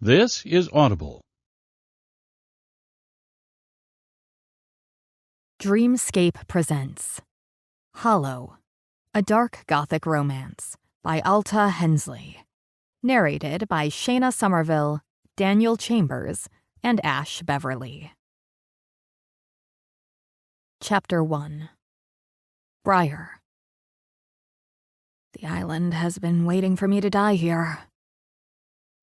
This is Audible. Dreamscape presents Hollow, a dark Gothic romance by Alta, Hensley. Narrated by Shayna Somerville, Daniel Chambers, and Ash Beverly. Chapter 1. Briar. The island has been waiting for me to die here.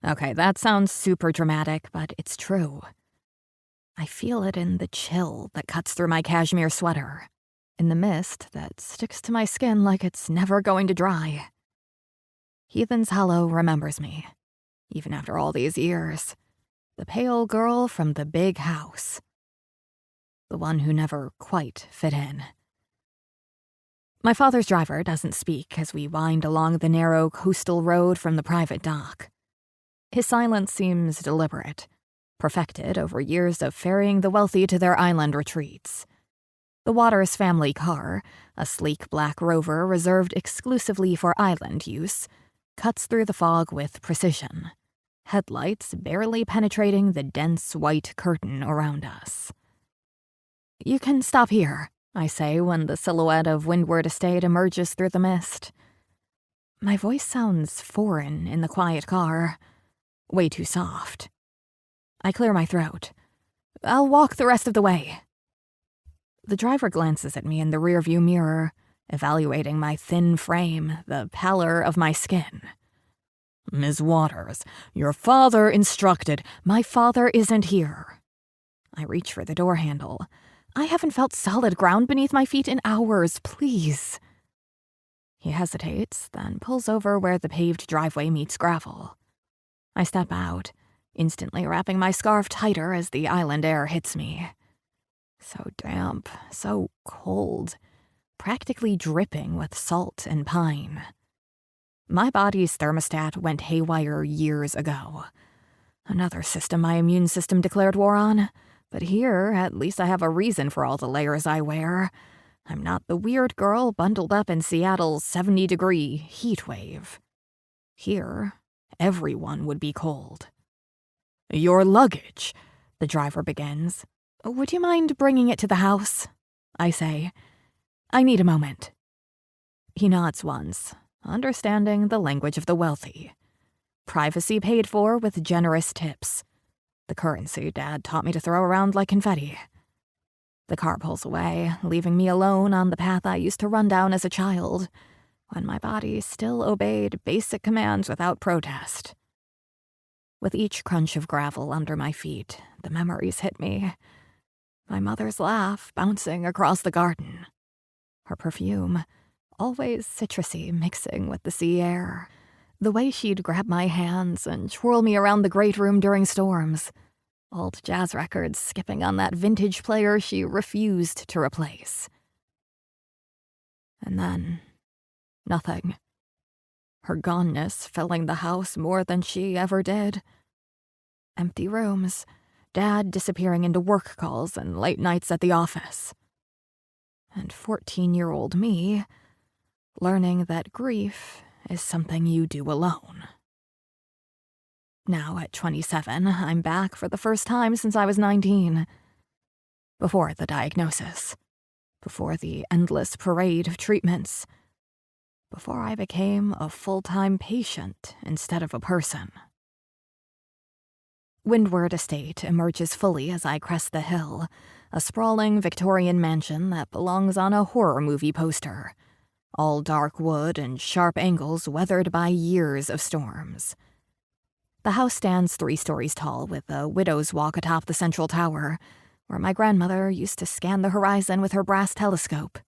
Okay, that sounds super dramatic, but it's true. I feel it in the chill that cuts through my cashmere sweater, in the mist that sticks to my skin like it's never going to dry. Heathens Hollow remembers me, even after all these years. The pale girl from the big house. The one who never quite fit in. My father's driver doesn't speak as we wind along the narrow coastal road from the private dock. His silence seems deliberate, perfected over years of ferrying the wealthy to their island retreats. The Waters family car, a sleek black Rover reserved exclusively for island use, cuts through the fog with precision, headlights barely penetrating the dense white curtain around us. "You can stop here," I say when the silhouette of Windward Estate emerges through the mist. My voice sounds foreign in the quiet car, way too soft. I clear my throat. "I'll walk the rest of the way." The driver glances at me in the rearview mirror, evaluating my thin frame, the pallor of my skin. "Ms. Waters, your father instructed—" "My father isn't here." I reach for the door handle. I haven't felt solid ground beneath my feet in hours, please. He hesitates, then pulls over where the paved driveway meets gravel. I step out, instantly wrapping my scarf tighter as the island air hits me. So damp, so cold, practically dripping with salt and pine. My body's thermostat went haywire years ago. Another system my immune system declared war on. But here, at least I have a reason for all the layers I wear. I'm not the weird girl bundled up in Seattle's 70-degree heat wave. Here, everyone would be cold. "Your luggage," the driver begins. "Would you mind bringing it to the house?" I say. "I need a moment." He nods once, understanding the language of the wealthy. Privacy paid for with generous tips. The currency Dad taught me to throw around like confetti. The car pulls away, leaving me alone on the path I used to run down as a child, when my body still obeyed basic commands without protest. With each crunch of gravel under my feet, the memories hit me. My mother's laugh bouncing across the garden. Her perfume, always citrusy, mixing with the sea air. The way she'd grab my hands and twirl me around the great room during storms. Old jazz records skipping on that vintage player she refused to replace. And then, nothing. Her goneness filling the house more than she ever did. Empty rooms, Dad disappearing into work calls and late nights at the office. And 14-year-old me learning that grief is something you do alone. Now at 27, I'm back for the first time since I was 19. Before the diagnosis. Before the endless parade of treatments. Before I became a full-time patient instead of a person. Windward Estate emerges fully as I crest the hill, a sprawling Victorian mansion that belongs on a horror movie poster. All dark wood and sharp angles weathered by years of storms. The house stands 3 stories tall with a widow's walk atop the central tower, where my grandmother used to scan the horizon with her brass telescope.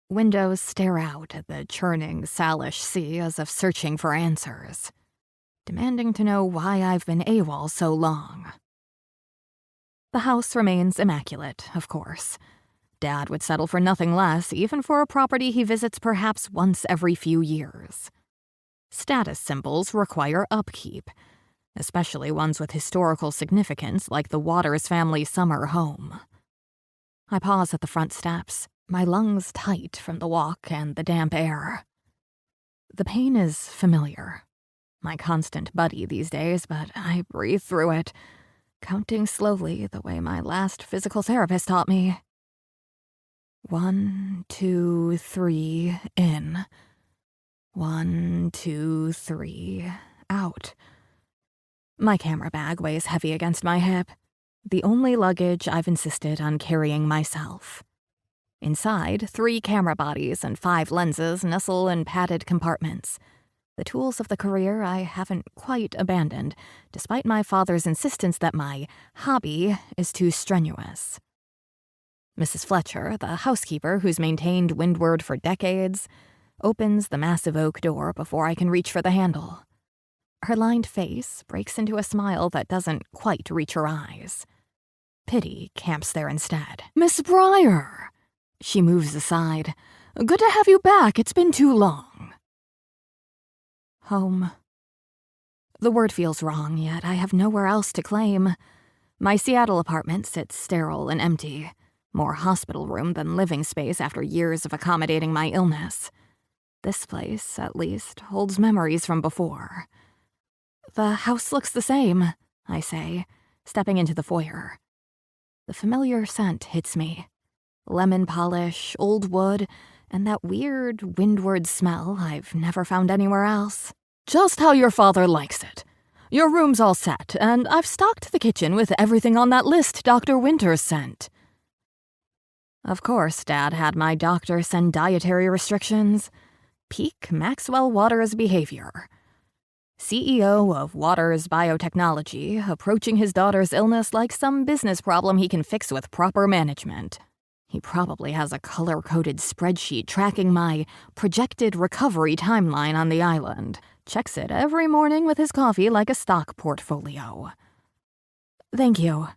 Windows stare out at the churning Salish sea as if searching for answers, demanding to know why I've been AWOL so long. The house remains immaculate, of course. Dad would settle for nothing less, even for a property he visits perhaps once every few years. Status symbols require upkeep, especially ones with historical significance like the Waters family summer home. I pause at the front steps, my lungs tight from the walk and the damp air. The pain is familiar. my constant buddy these days, but I breathe through it, counting slowly the way my last physical therapist taught me. 1, 2, 3, in. 1, 2, 3, out. My camera bag weighs heavy against my hip, the only luggage I've insisted on carrying myself. Inside, 3 camera bodies and 5 lenses nestle in padded compartments. The tools of the career I haven't quite abandoned, despite my father's insistence that my hobby is too strenuous. Mrs. Fletcher, the housekeeper who's maintained Windward for decades, opens the massive oak door before I can reach for the handle. Her lined face breaks into a smile that doesn't quite reach her eyes. Pity camps there instead. "Miss Breyer!" She moves aside. "Good to have you back. It's been too long." Home. The word feels wrong, yet I have nowhere else to claim. My Seattle apartment sits sterile and empty, more hospital room than living space after years of accommodating my illness. This place, at least, holds memories from before. "The house looks the same," I say, stepping into the foyer. The familiar scent hits me. Lemon polish, old wood, and that weird windward smell I've never found anywhere else. "Just how your father likes it. Your room's all set, and I've stocked the kitchen with everything on that list Dr. Winters sent." Of course, Dad had my doctor send dietary restrictions. Peak Maxwell Waters behavior. CEO of Waters Biotechnology, approaching his daughter's illness like some business problem he can fix with proper management. He probably has a color-coded spreadsheet tracking my projected recovery timeline on the island. Checks it every morning with his coffee like a stock portfolio. "Thank you."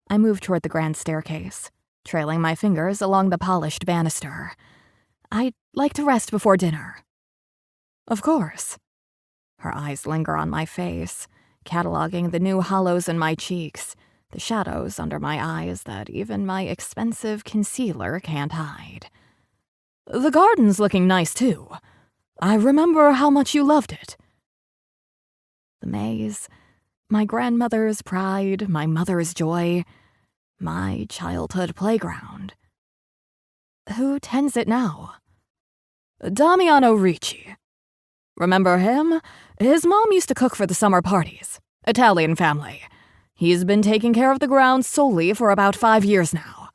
I move toward the grand staircase, trailing my fingers along the polished banister. "I'd like to rest before dinner." "Of course." Her eyes linger on my face, cataloging the new hollows in my cheeks, the shadows under my eyes that even my expensive concealer can't hide. "The garden's looking nice, too. I remember how much you loved it." The maze, my grandmother's pride, my mother's joy, my childhood playground. Who tends it now? "Damiano Ricci. Remember him? His mom used to cook for the summer parties. Italian family. He's been taking care of the grounds solely for about 5 years now.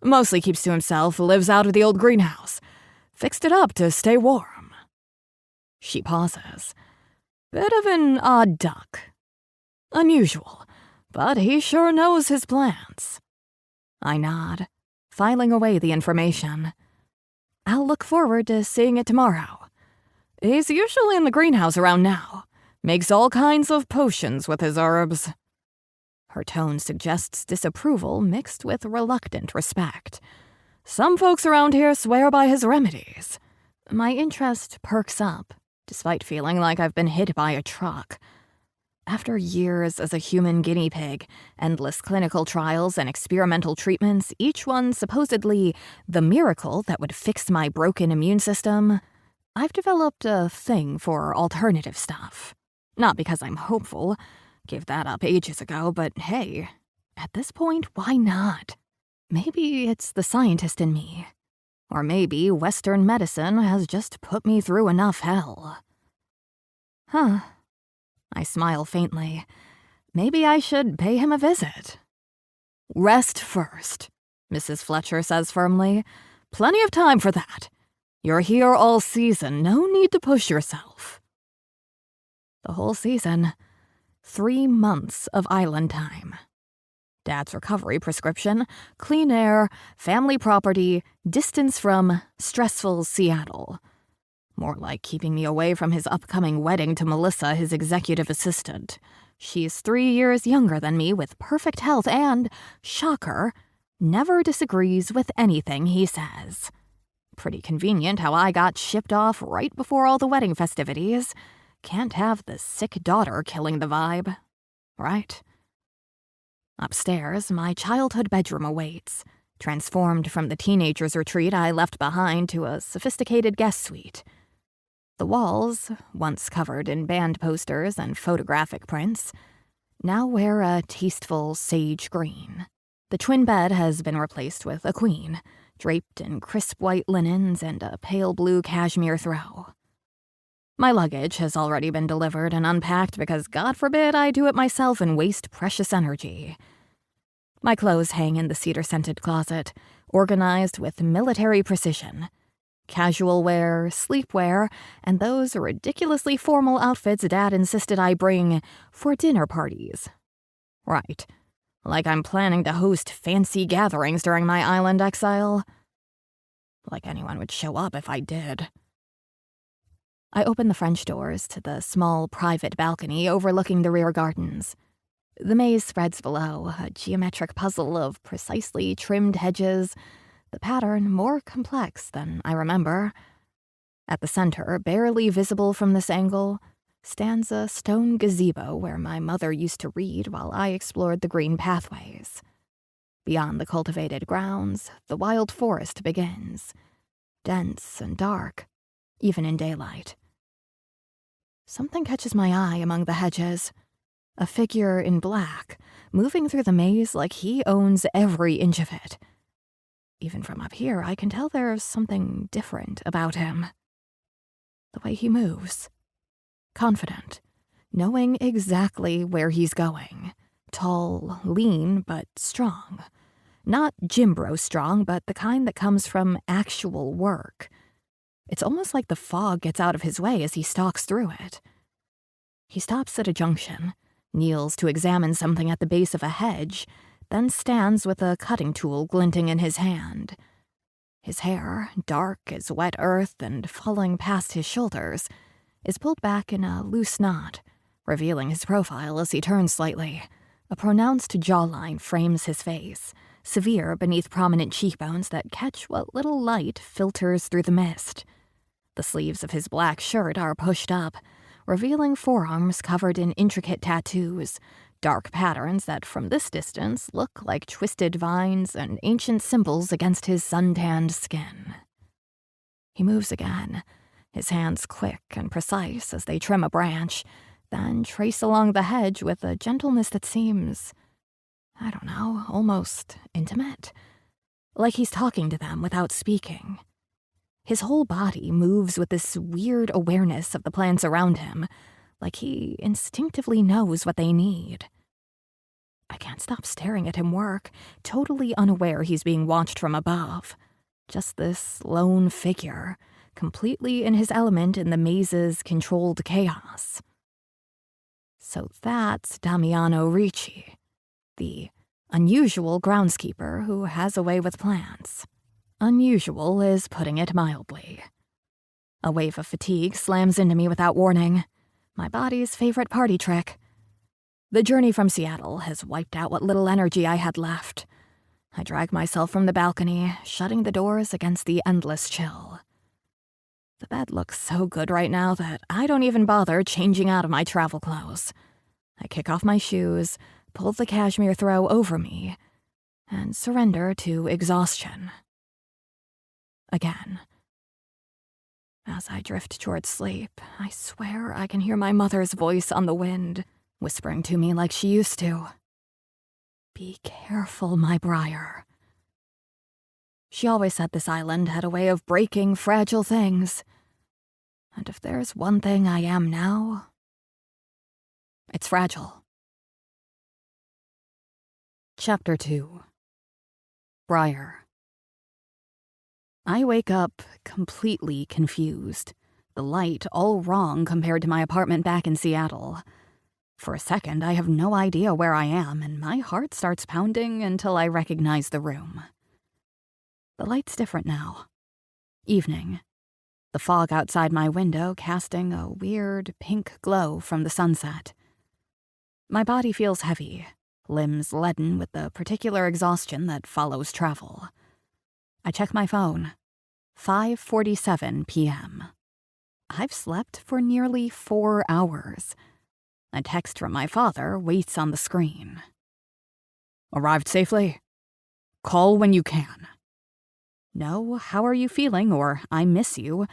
Mostly keeps to himself, lives out of the old greenhouse. Fixed it up to stay warm." She pauses. Bit of an odd duck. Unusual, but he sure knows his plants. I nod, filing away the information. I'll look forward to seeing it tomorrow. He's usually in the greenhouse around now. Makes all kinds of potions with his herbs. Her tone suggests disapproval mixed with reluctant respect. Some folks around here swear by his remedies. My interest perks up, despite feeling like I've been hit by a truck. After years as a human guinea pig, endless clinical trials and experimental treatments, each one supposedly the miracle that would fix my broken immune system, I've developed a thing for alternative stuff. Not because I'm hopeful, gave that up ages ago, but hey, at this point, why not? Maybe it's the scientist in me. Or maybe Western medicine has just put me through enough hell. Huh. I smile faintly. Maybe I should pay him a visit. "Rest first," Mrs. Fletcher says firmly. "Plenty of time for that. You're here all season, no need to push yourself." The whole season. 3 months of island time. Dad's recovery prescription, clean air, family property, distance from stressful Seattle. More like keeping me away from his upcoming wedding to Melissa, his executive assistant. She's 3 years younger than me with perfect health and, shocker, never disagrees with anything he says. Pretty convenient how I got shipped off right before all the wedding festivities. Can't have the sick daughter killing the vibe, right? Upstairs, my childhood bedroom awaits, transformed from the teenager's retreat I left behind to a sophisticated guest suite. The walls, once covered in band posters and photographic prints, now wear a tasteful sage green. The twin bed has been replaced with a queen, draped in crisp white linens and a pale blue cashmere throw. My luggage has already been delivered and unpacked because God forbid I do it myself and waste precious energy. My clothes hang in the cedar-scented closet, organized with military precision. Casual wear, sleepwear, and those ridiculously formal outfits Dad insisted I bring for dinner parties. Right. Like I'm planning to host fancy gatherings during my island exile. Like anyone would show up if I did. I open the French doors to the small private balcony overlooking the rear gardens. The maze spreads below, a geometric puzzle of precisely trimmed hedges, the pattern more complex than I remember. At the center, barely visible from this angle, stands a stone gazebo where my mother used to read while I explored the green pathways. Beyond the cultivated grounds, the wild forest begins, dense and dark, even in daylight. Something catches my eye among the hedges. A figure in black, moving through the maze like he owns every inch of it. Even from up here, I can tell there's something different about him. The way he moves. Confident, knowing exactly where he's going. Tall, lean, but strong. Not gym bro strong, but the kind that comes from actual work. It's almost like the fog gets out of his way as he stalks through it. He stops at a junction, kneels to examine something at the base of a hedge, then stands with a cutting tool glinting in his hand. His hair, dark as wet earth and falling past his shoulders, is pulled back in a loose knot, revealing his profile as he turns slightly. A pronounced jawline frames his face, severe beneath prominent cheekbones that catch what little light filters through the mist. The sleeves of his black shirt are pushed up, revealing forearms covered in intricate tattoos, dark patterns that from this distance look like twisted vines and ancient symbols against his suntanned skin. He moves again, his hands quick and precise as they trim a branch, then trace along the hedge with a gentleness that seems, I don't know, almost intimate. Like he's talking to them without speaking. His whole body moves with this weird awareness of the plants around him, like he instinctively knows what they need. I can't stop staring at him work, totally unaware he's being watched from above. Just this lone figure, completely in his element in the maze's controlled chaos. So that's Damiano Ricci, the unusual groundskeeper who has a way with plants. Unusual is putting it mildly. A wave of fatigue slams into me without warning. My body's favorite party trick. The journey from Seattle has wiped out what little energy I had left. I drag myself from the balcony, shutting the doors against the endless chill. The bed looks so good right now that I don't even bother changing out of my travel clothes. I kick off my shoes, pull the cashmere throw over me, and surrender to exhaustion. Again. As I drift towards sleep, I swear I can hear my mother's voice on the wind, whispering to me like she used to. Be careful, my Briar. She always said this island had a way of breaking fragile things. And if there's one thing I am now, it's fragile. Chapter 2. Briar. I wake up completely confused, the light all wrong compared to my apartment back in Seattle. For a second, I have no idea where I am, and my heart starts pounding until I recognize the room. The light's different now. Evening. The fog outside my window casting a weird pink glow from the sunset. My body feels heavy, limbs leaden with the particular exhaustion that follows travel. I check my phone. 5:47 p.m. I've slept for nearly 4 hours. A text from my father waits on the screen. Arrived safely? Call when you can. No, how are you feeling, or I miss you.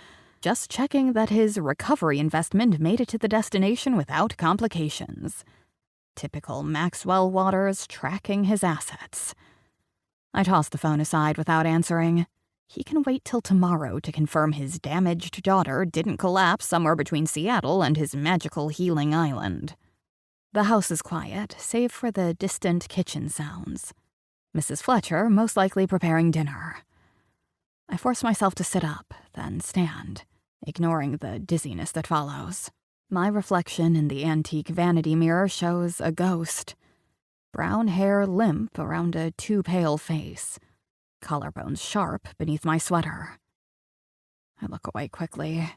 just checking that his recovery investment made it to the destination without complications. Typical Maxwell Waters tracking his assets. I tossed the phone aside without answering. He can wait till tomorrow to confirm his damaged daughter didn't collapse somewhere between Seattle and his magical healing island. The house is quiet, save for the distant kitchen sounds. Mrs. Fletcher most likely preparing dinner. I force myself to sit up, then stand, ignoring the dizziness that follows. My reflection in the antique vanity mirror shows a ghost. Brown hair limp around a too pale face. Collarbones sharp beneath my sweater. I look away quickly.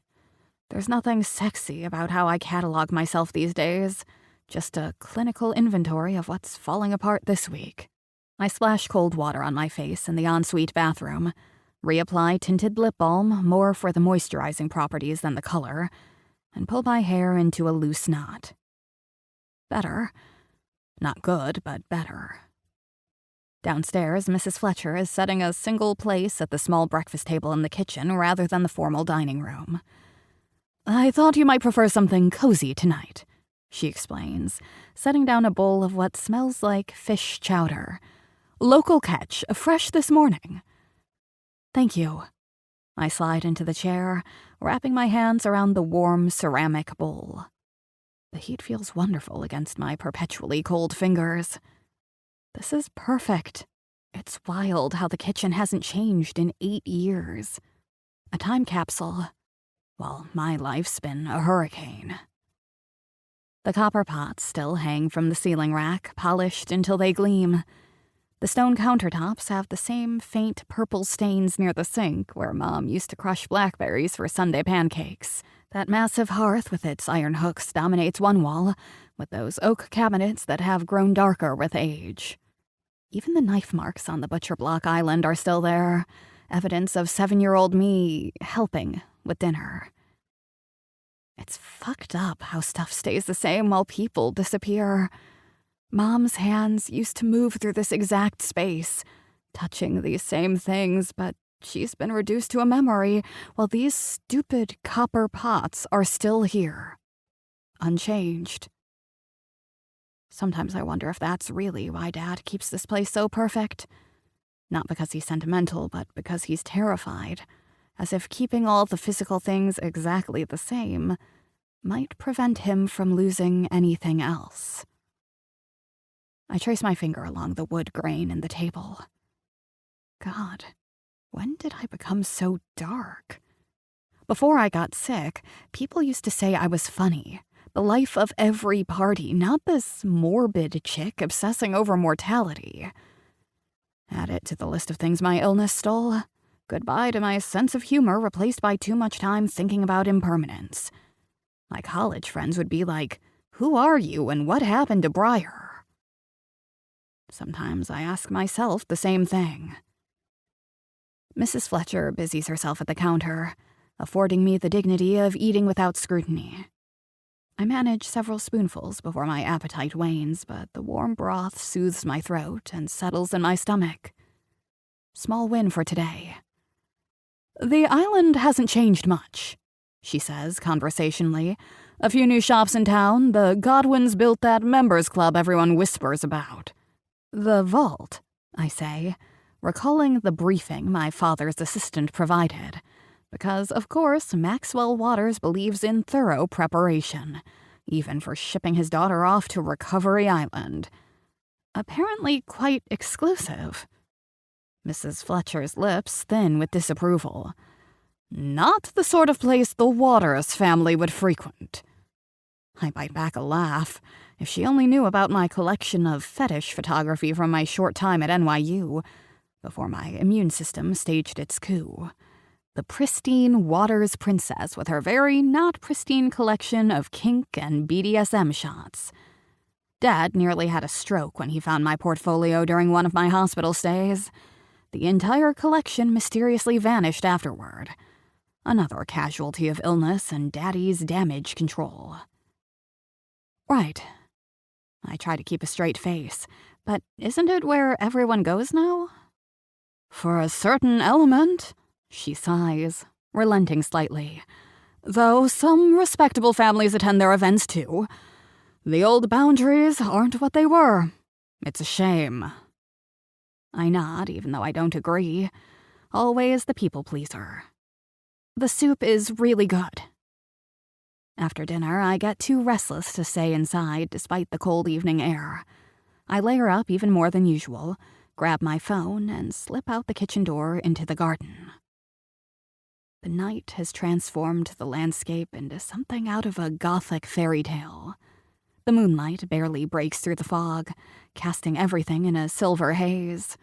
There's nothing sexy about how I catalog myself these days. Just a clinical inventory of what's falling apart this week. I splash cold water on my face in the ensuite bathroom. Reapply tinted lip balm, more for the moisturizing properties than the color, and pull my hair into a loose knot. Better. Not good, but better. Downstairs, Mrs. Fletcher is setting a single place at the small breakfast table in the kitchen rather than the formal dining room. "I thought you might prefer something cozy tonight," she explains, setting down a bowl of what smells like fish chowder. "Local catch, fresh this morning." "Thank you." I slide into the chair, wrapping my hands around the warm ceramic bowl. The heat feels wonderful against my perpetually cold fingers. This is perfect. It's wild how the kitchen hasn't changed in 8 years. A time capsule. Well, my life's been a hurricane. The copper pots still hang from the ceiling rack, polished until they gleam. The stone countertops have the same faint purple stains near the sink where Mom used to crush blackberries for Sunday pancakes. That massive hearth with its iron hooks dominates one wall, with those oak cabinets that have grown darker with age. Even the knife marks on the butcher block island are still there, evidence of 7-year-old me helping with dinner. It's fucked up how stuff stays the same while people disappear. Mom's hands used to move through this exact space, touching these same things, but she's been reduced to a memory, while these stupid copper pots are still here, unchanged. Sometimes I wonder if that's really why Dad keeps this place so perfect. Not because he's sentimental, but because he's terrified, as if keeping all the physical things exactly the same might prevent him from losing anything else. I trace my finger along the wood grain in the table. God, when did I become so dark? Before I got sick, people used to say I was funny, the life of every party, not this morbid chick obsessing over mortality. Add it to the list of things my illness stole. Goodbye to my sense of humor replaced by too much time thinking about impermanence. My college friends would be like, "Who are you and what happened to Briar?" Sometimes I ask myself the same thing. Mrs. Fletcher busies herself at the counter, affording me the dignity of eating without scrutiny. I manage several spoonfuls before my appetite wanes, but the warm broth soothes my throat and settles in my stomach. Small win for today. "The island hasn't changed much," she says conversationally. "A few new shops in town. The Godwins built that members club everyone whispers about." "The vault," I say, recalling the briefing my father's assistant provided. Because, of course, Maxwell Waters believes in thorough preparation, even for shipping his daughter off to Recovery Island. Apparently quite exclusive. Mrs. Fletcher's lips thin with disapproval. Not the sort of place the Waters family would frequent. I bite back a laugh. If she only knew about my collection of fetish photography from my short time at NYU, before my immune system staged its coup. The pristine Waters princess with her very not pristine collection of kink and BDSM shots. Dad nearly had a stroke when he found my portfolio during one of my hospital stays. The entire collection mysteriously vanished afterward. Another casualty of illness and Daddy's damage control. Right. I try to keep a straight face, but isn't it where everyone goes now? For a certain element, she sighs. relenting slightly. Though some respectable families attend their events too. The old boundaries aren't what they were. It's a shame. I nod, even though I don't agree. Always the people pleaser. The soup is really good. After dinner, I get too restless to stay inside despite the cold evening air. I layer up even more than usual, grab my phone, and slip out the kitchen door into the garden. The night has transformed the landscape into something out of a gothic fairy tale. The moonlight barely breaks through the fog, casting everything in a silver haze.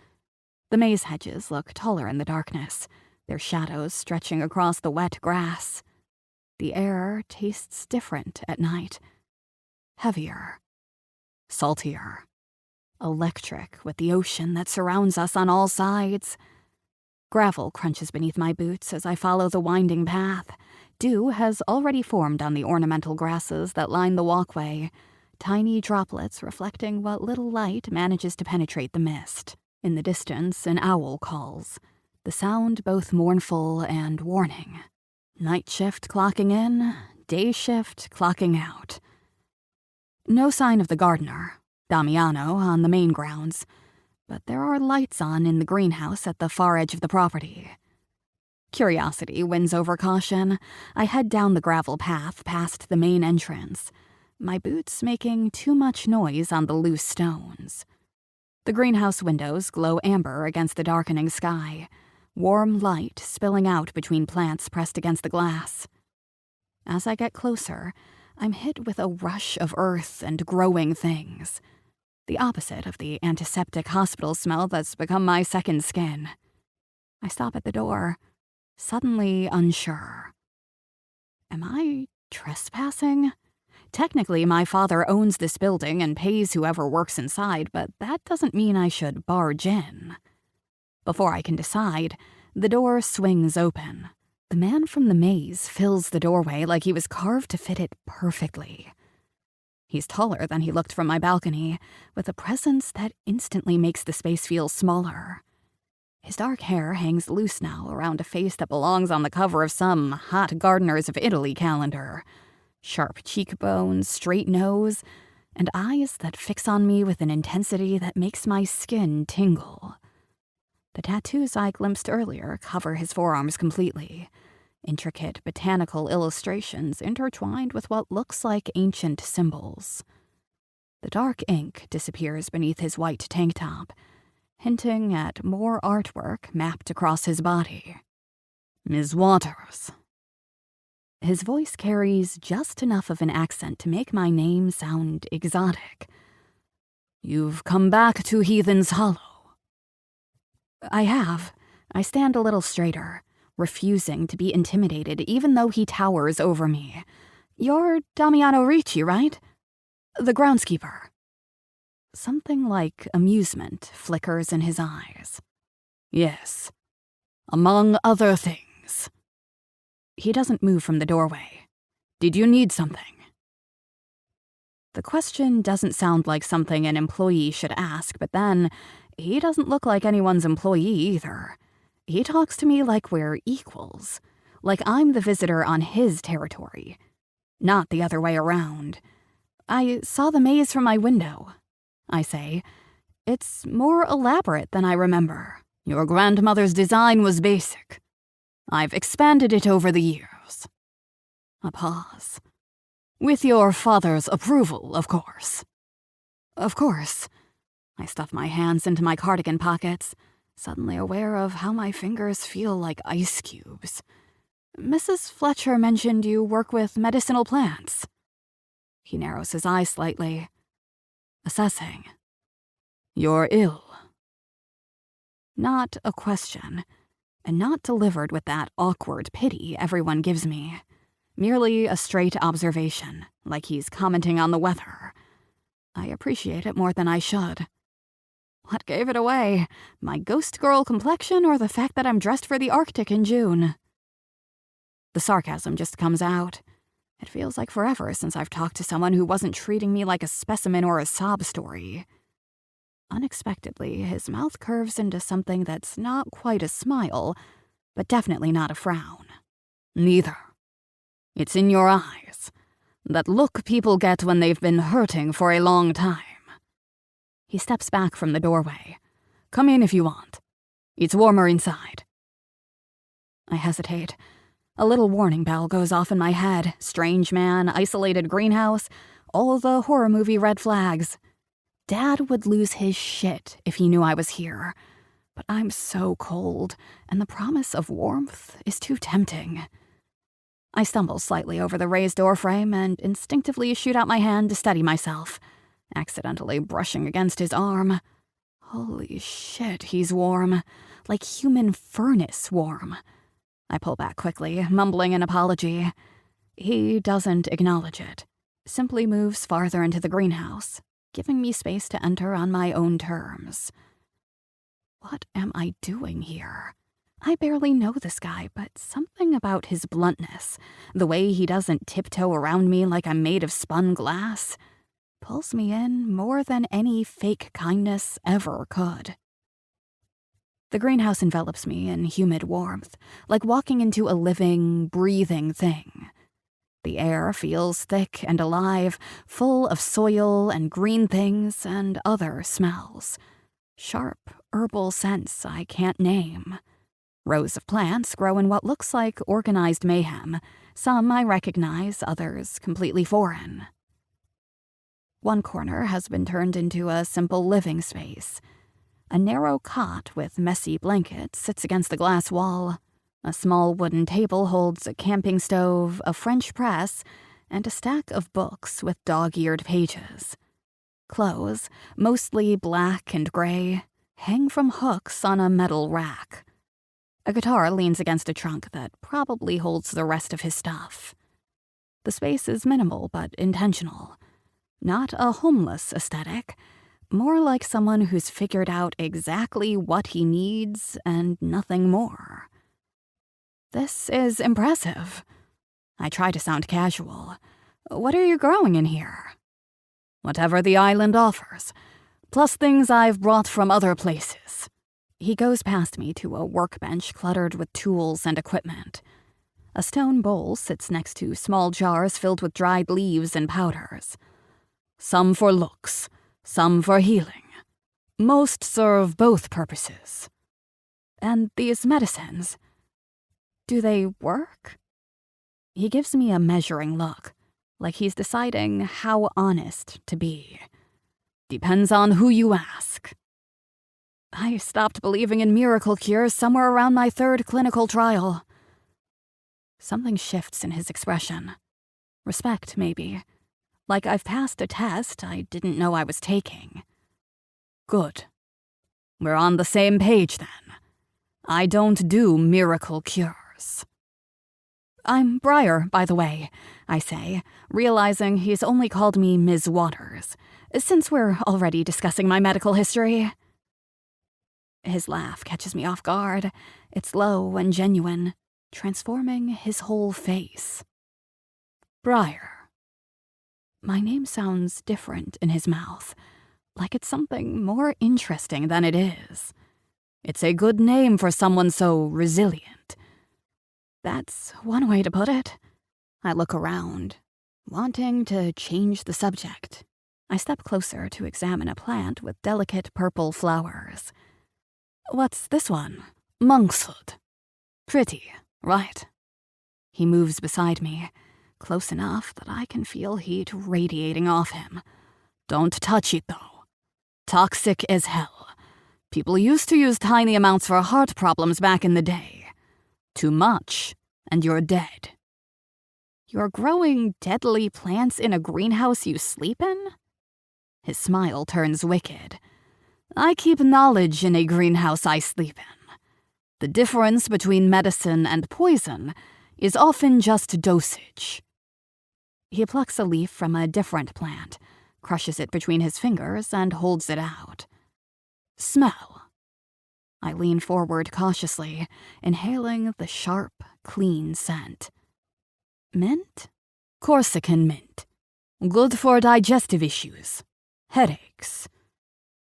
The maze hedges look taller in the darkness, their shadows stretching across the wet grass. The air tastes different at night. Heavier. Saltier. Electric with the ocean that surrounds us on all sides. Gravel crunches beneath my boots as I follow the winding path. Dew has already formed on the ornamental grasses that line the walkway, tiny droplets reflecting what little light manages to penetrate the mist. In the distance, an owl calls, the sound both mournful and warning. Night shift clocking in, day shift clocking out. No sign of the gardener, Damiano, on the main grounds, but there are lights on in the greenhouse at the far edge of the property. Curiosity wins over caution. I head down the gravel path past the main entrance, my boots making too much noise on the loose stones. The greenhouse windows glow amber against the darkening sky, warm light spilling out between plants pressed against the glass. As I get closer, I'm hit with a rush of earth and growing things, the opposite of the antiseptic hospital smell that's become my second skin. I stop at the door, suddenly unsure. Am I trespassing? Technically, my father owns this building and pays whoever works inside, but that doesn't mean I should barge in. Before I can decide, the door swings open. The man from the maze fills the doorway like he was carved to fit it perfectly. He's taller than he looked from my balcony, with a presence that instantly makes the space feel smaller. His dark hair hangs loose now around a face that belongs on the cover of some Hot Gardeners of Italy calendar. Sharp cheekbones, straight nose, and eyes that fix on me with an intensity that makes my skin tingle. The tattoos I glimpsed earlier cover his forearms completely, intricate botanical illustrations intertwined with what looks like ancient symbols. The dark ink disappears beneath his white tank top, hinting at more artwork mapped across his body. "Ms. Waters." His voice carries just enough of an accent to make my name sound exotic. "You've come back to Heathens Hollow." I have. I stand a little straighter, refusing to be intimidated even though he towers over me. "You're Damiano Ricci, right? The groundskeeper." Something like amusement flickers in his eyes. "Yes, among other things." He doesn't move from the doorway. "Did you need something?" The question doesn't sound like something an employee should ask, but then, he doesn't look like anyone's employee either. He talks to me like we're equals, like I'm the visitor on his territory, not the other way around. "I saw the maze from my window," I say. "It's more elaborate than I remember." "Your grandmother's design was basic. I've expanded it over the years." A pause. "With your father's approval, of course." "Of course." I stuff my hands into my cardigan pockets, suddenly aware of how my fingers feel like ice cubes. "Mrs. Fletcher mentioned you work with medicinal plants." He narrows his eyes slightly, assessing. "You're ill." Not a question, and not delivered with that awkward pity everyone gives me. Merely a straight observation, like he's commenting on the weather. I appreciate it more than I should. What gave it away? My ghost girl complexion or the fact that I'm dressed for the Arctic in June? The sarcasm just comes out. It feels like forever since I've talked to someone who wasn't treating me like a specimen or a sob story. Unexpectedly, his mouth curves into something that's not quite a smile, but definitely not a frown. Neither. It's in your eyes. That look people get when they've been hurting for a long time. He steps back from the doorway. Come in if you want. It's warmer inside. I hesitate. A little warning bell goes off in my head. Strange man, isolated greenhouse, all the horror movie red flags. Dad would lose his shit if he knew I was here. But I'm so cold, and the promise of warmth is too tempting. I stumble slightly over the raised doorframe and instinctively shoot out my hand to steady myself, accidentally brushing against his arm. Holy shit, he's warm. Like human furnace warm. I pull back quickly, mumbling an apology. He doesn't acknowledge it, simply moves farther into the greenhouse, giving me space to enter on my own terms. What am I doing here? I barely know this guy, but something about his bluntness, the way he doesn't tiptoe around me like I'm made of spun glass, pulls me in more than any fake kindness ever could. The greenhouse envelops me in humid warmth, like walking into a living, breathing thing. The air feels thick and alive, full of soil and green things and other smells. Sharp, herbal scents I can't name. Rows of plants grow in what looks like organized mayhem. Some I recognize, others completely foreign. One corner has been turned into a simple living space. A narrow cot with messy blankets sits against the glass wall. A small wooden table holds a camping stove, a French press, and a stack of books with dog-eared pages. Clothes, mostly black and gray, hang from hooks on a metal rack. A guitar leans against a trunk that probably holds the rest of his stuff. The space is minimal but intentional. Not a homeless aesthetic, more like someone who's figured out exactly what he needs and nothing more. This is impressive. I try to sound casual. What are you growing in here? Whatever the island offers, plus things I've brought from other places. He goes past me to a workbench cluttered with tools and equipment. A stone bowl sits next to small jars filled with dried leaves and powders. Some for looks, some for healing. Most serve both purposes. And these medicines, do they work? He gives me a measuring look, like he's deciding how honest to be. Depends on who you ask. I stopped believing in miracle cures somewhere around my 3rd clinical trial. Something shifts in his expression. Respect, maybe. Like I've passed a test I didn't know I was taking. Good. We're on the same page then. I don't do miracle cures. I'm Briar, by the way, I say, realizing he's only called me Ms. Waters, since we're already discussing my medical history. His laugh catches me off guard. It's low and genuine, transforming his whole face. Briar. My name sounds different in his mouth, like it's something more interesting than it is. It's a good name for someone so resilient. That's one way to put it. I look around, wanting to change the subject. I step closer to examine a plant with delicate purple flowers. What's this one? Monkshood. Pretty, right? He moves beside me, close enough that I can feel heat radiating off him. Don't touch it, though. Toxic as hell. People used to use tiny amounts for heart problems back in the day. Too much, and you're dead. You're growing deadly plants in a greenhouse you sleep in? His smile turns wicked. I keep knowledge in a greenhouse I sleep in. The difference between medicine and poison is often just dosage. He plucks a leaf from a different plant, crushes it between his fingers, and holds it out. Smell. I lean forward cautiously, inhaling the sharp, clean scent. Mint? Corsican mint. Good for digestive issues. Headaches.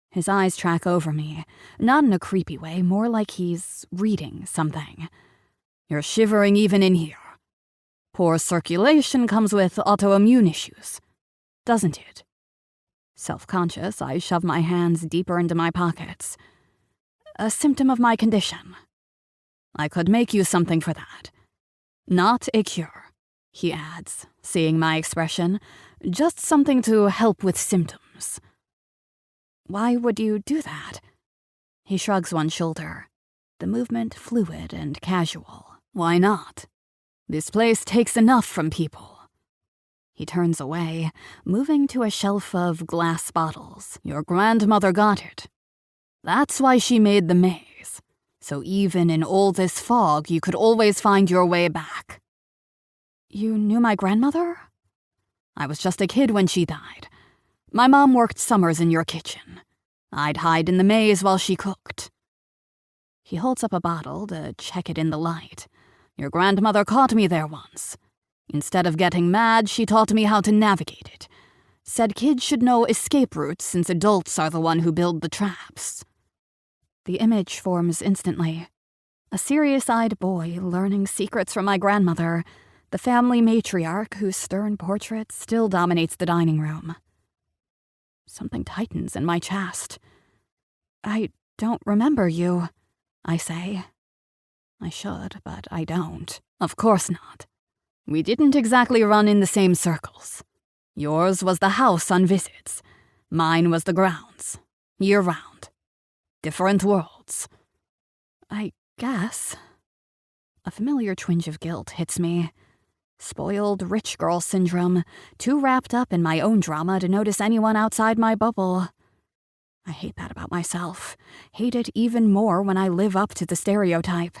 His eyes track over me, not in a creepy way, more like he's reading something. You're shivering even in here. Poor circulation comes with autoimmune issues, doesn't it? Self-conscious, I shove my hands deeper into my pockets. A symptom of my condition. I could make you something for that. Not a cure, he adds, seeing my expression. Just something to help with symptoms. Why would you do that? He shrugs one shoulder, the movement fluid and casual. Why not? This place takes enough from people. He turns away, moving to a shelf of glass bottles. Your grandmother got it. That's why she made the maze. So even in all this fog, you could always find your way back. You knew my grandmother? I was just a kid when she died. My mom worked summers in your kitchen. I'd hide in the maze while she cooked. He holds up a bottle to check it in the light. Your grandmother caught me there once. Instead of getting mad, she taught me how to navigate it. Said kids should know escape routes since adults are the one who build the traps. The image forms instantly. A serious-eyed boy learning secrets from my grandmother, the family matriarch whose stern portrait still dominates the dining room. Something tightens in my chest. I don't remember you, I say. I should, but I don't. Of course not. We didn't exactly run in the same circles. Yours was the house on visits. Mine was the grounds, year-round. Different worlds. I guess. A familiar twinge of guilt hits me. Spoiled rich girl syndrome, too wrapped up in my own drama to notice anyone outside my bubble. I hate that about myself. Hate it even more when I live up to the stereotype.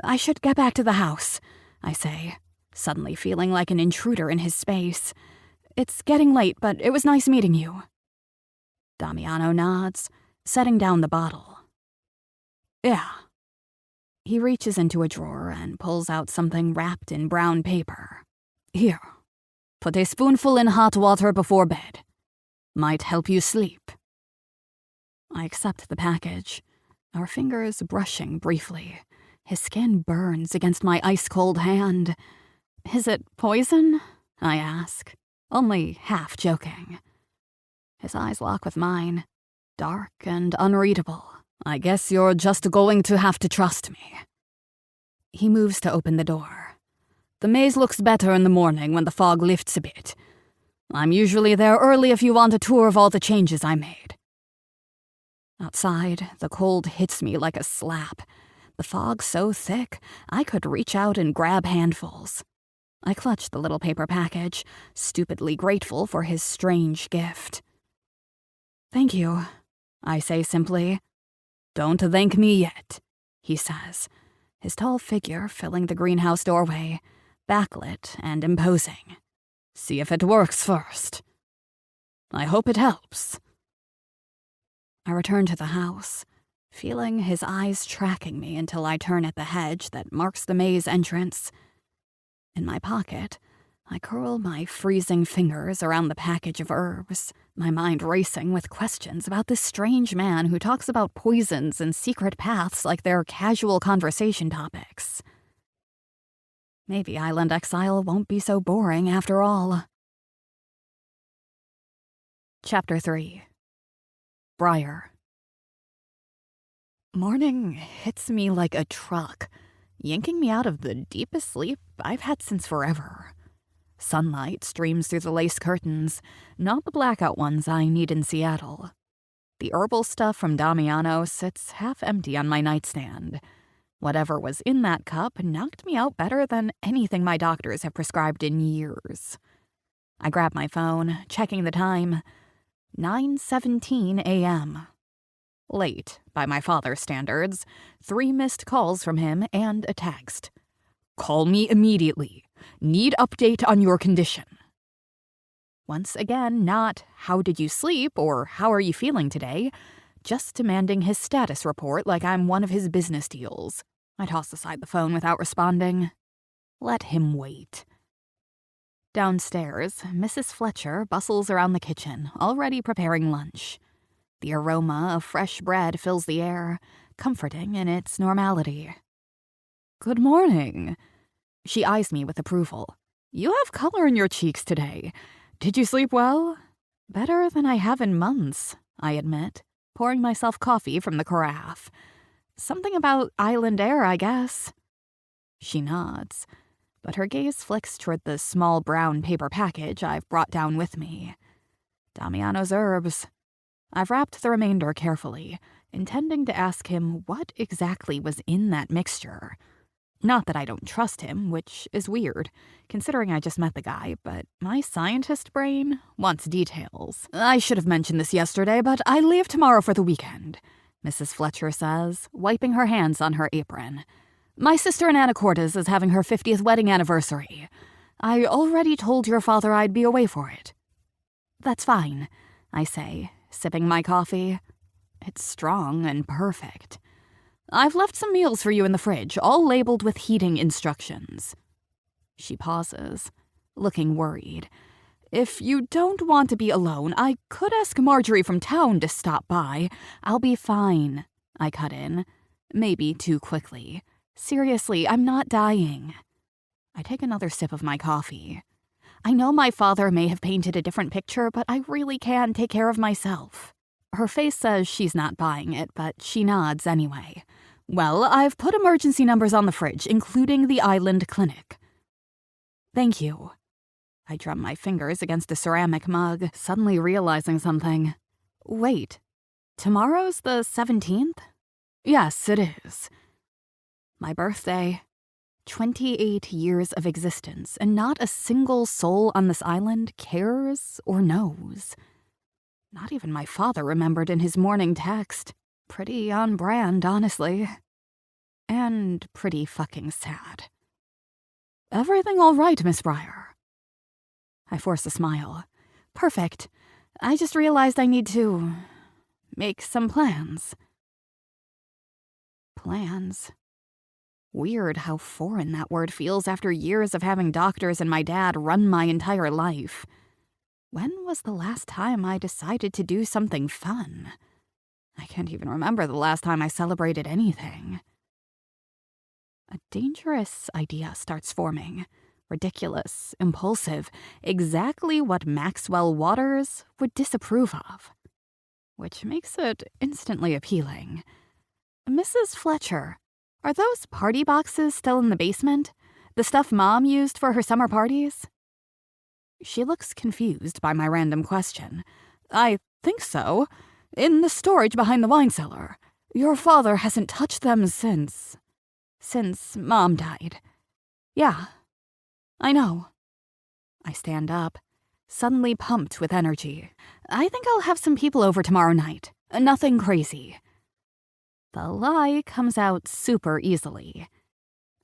I should get back to the house, I say, suddenly feeling like an intruder in his space. It's getting late, but it was nice meeting you. Damiano nods, setting down the bottle. Yeah. He reaches into a drawer and pulls out something wrapped in brown paper. Here, put a spoonful in hot water before bed. Might help you sleep. I accept the package, our fingers brushing briefly. His skin burns against my ice-cold hand. Is it poison? I ask, only half joking. His eyes lock with mine, dark and unreadable. I guess you're just going to have to trust me. He moves to open the door. The maze looks better in the morning when the fog lifts a bit. I'm usually there early if you want a tour of all the changes I made. Outside, the cold hits me like a slap. The fog so thick, I could reach out and grab handfuls. I clutch the little paper package, stupidly grateful for his strange gift. Thank you, I say simply. Don't thank me yet, he says, his tall figure filling the greenhouse doorway, backlit and imposing. See if it works first. I hope it helps. I return to the house, feeling his eyes tracking me until I turn at the hedge that marks the maze entrance. In my pocket, I curl my freezing fingers around the package of herbs, my mind racing with questions about this strange man who talks about poisons and secret paths like they're casual conversation topics. Maybe island exile won't be so boring after all. Chapter 3. Briar. Morning hits me like a truck, yanking me out of the deepest sleep I've had since forever. Sunlight streams through the lace curtains, not the blackout ones I need in Seattle. The herbal stuff from Damiano sits half empty on my nightstand. Whatever was in that cup knocked me out better than anything my doctors have prescribed in years. I grab my phone, checking the time. 9:17 a.m. Late, by my father's standards. 3 missed calls from him and a text. Call me immediately. Need update on your condition. Once again, not how did you sleep or how are you feeling today, just demanding his status report like I'm one of his business deals. I toss aside the phone without responding. Let him wait. Downstairs, Mrs. Fletcher bustles around the kitchen, already preparing lunch. The aroma of fresh bread fills the air, comforting in its normality. Good morning. She eyes me with approval. You have color in your cheeks today. Did you sleep well? Better than I have in months, I admit, pouring myself coffee from the carafe. Something about island air, I guess. She nods, but her gaze flicks toward the small brown paper package I've brought down with me. Damiano's herbs. I've wrapped the remainder carefully, intending to ask him what exactly was in that mixture. Not that I don't trust him, which is weird, considering I just met the guy, but my scientist brain wants details. I should have mentioned this yesterday, but I leave tomorrow for the weekend, Mrs. Fletcher says, wiping her hands on her apron. My sister in Anacortes is having her 50th wedding anniversary. I already told your father I'd be away for it. That's fine, I say, sipping my coffee. It's strong and perfect. I've left some meals for you in the fridge, all labeled with heating instructions. She pauses, looking worried. If you don't want to be alone, I could ask Marjorie from town to stop by. I'll be fine, I cut in, maybe too quickly. Seriously, I'm not dying. I take another sip of my coffee. I know my father may have painted a different picture, but I really can take care of myself. Her face says she's not buying it, but she nods anyway. Well, I've put emergency numbers on the fridge, including the island clinic. Thank you. I drum my fingers against a ceramic mug, suddenly realizing something. Wait, tomorrow's the 17th? Yes, it is. My birthday. 28 years of existence, and not a single soul on this island cares or knows. Not even my father remembered in his morning text. Pretty on brand, honestly. And pretty fucking sad. Everything all right, Miss Breyer? I force a smile. Perfect. I just realized I need to make some plans. Plans? Weird how foreign that word feels after years of having doctors and my dad run my entire life. When was the last time I decided to do something fun? I can't even remember the last time I celebrated anything. A dangerous idea starts forming. Ridiculous, impulsive, exactly what Maxwell Waters would disapprove of. Which makes it instantly appealing. Mrs. Fletcher, are those party boxes still in the basement? The stuff Mom used for her summer parties? She looks confused by my random question. I think so. In the storage behind the wine cellar. Your father hasn't touched them since Mom died. Yeah, I know. I stand up, suddenly pumped with energy. I think I'll have some people over tomorrow night. Nothing crazy. The lie comes out super easily.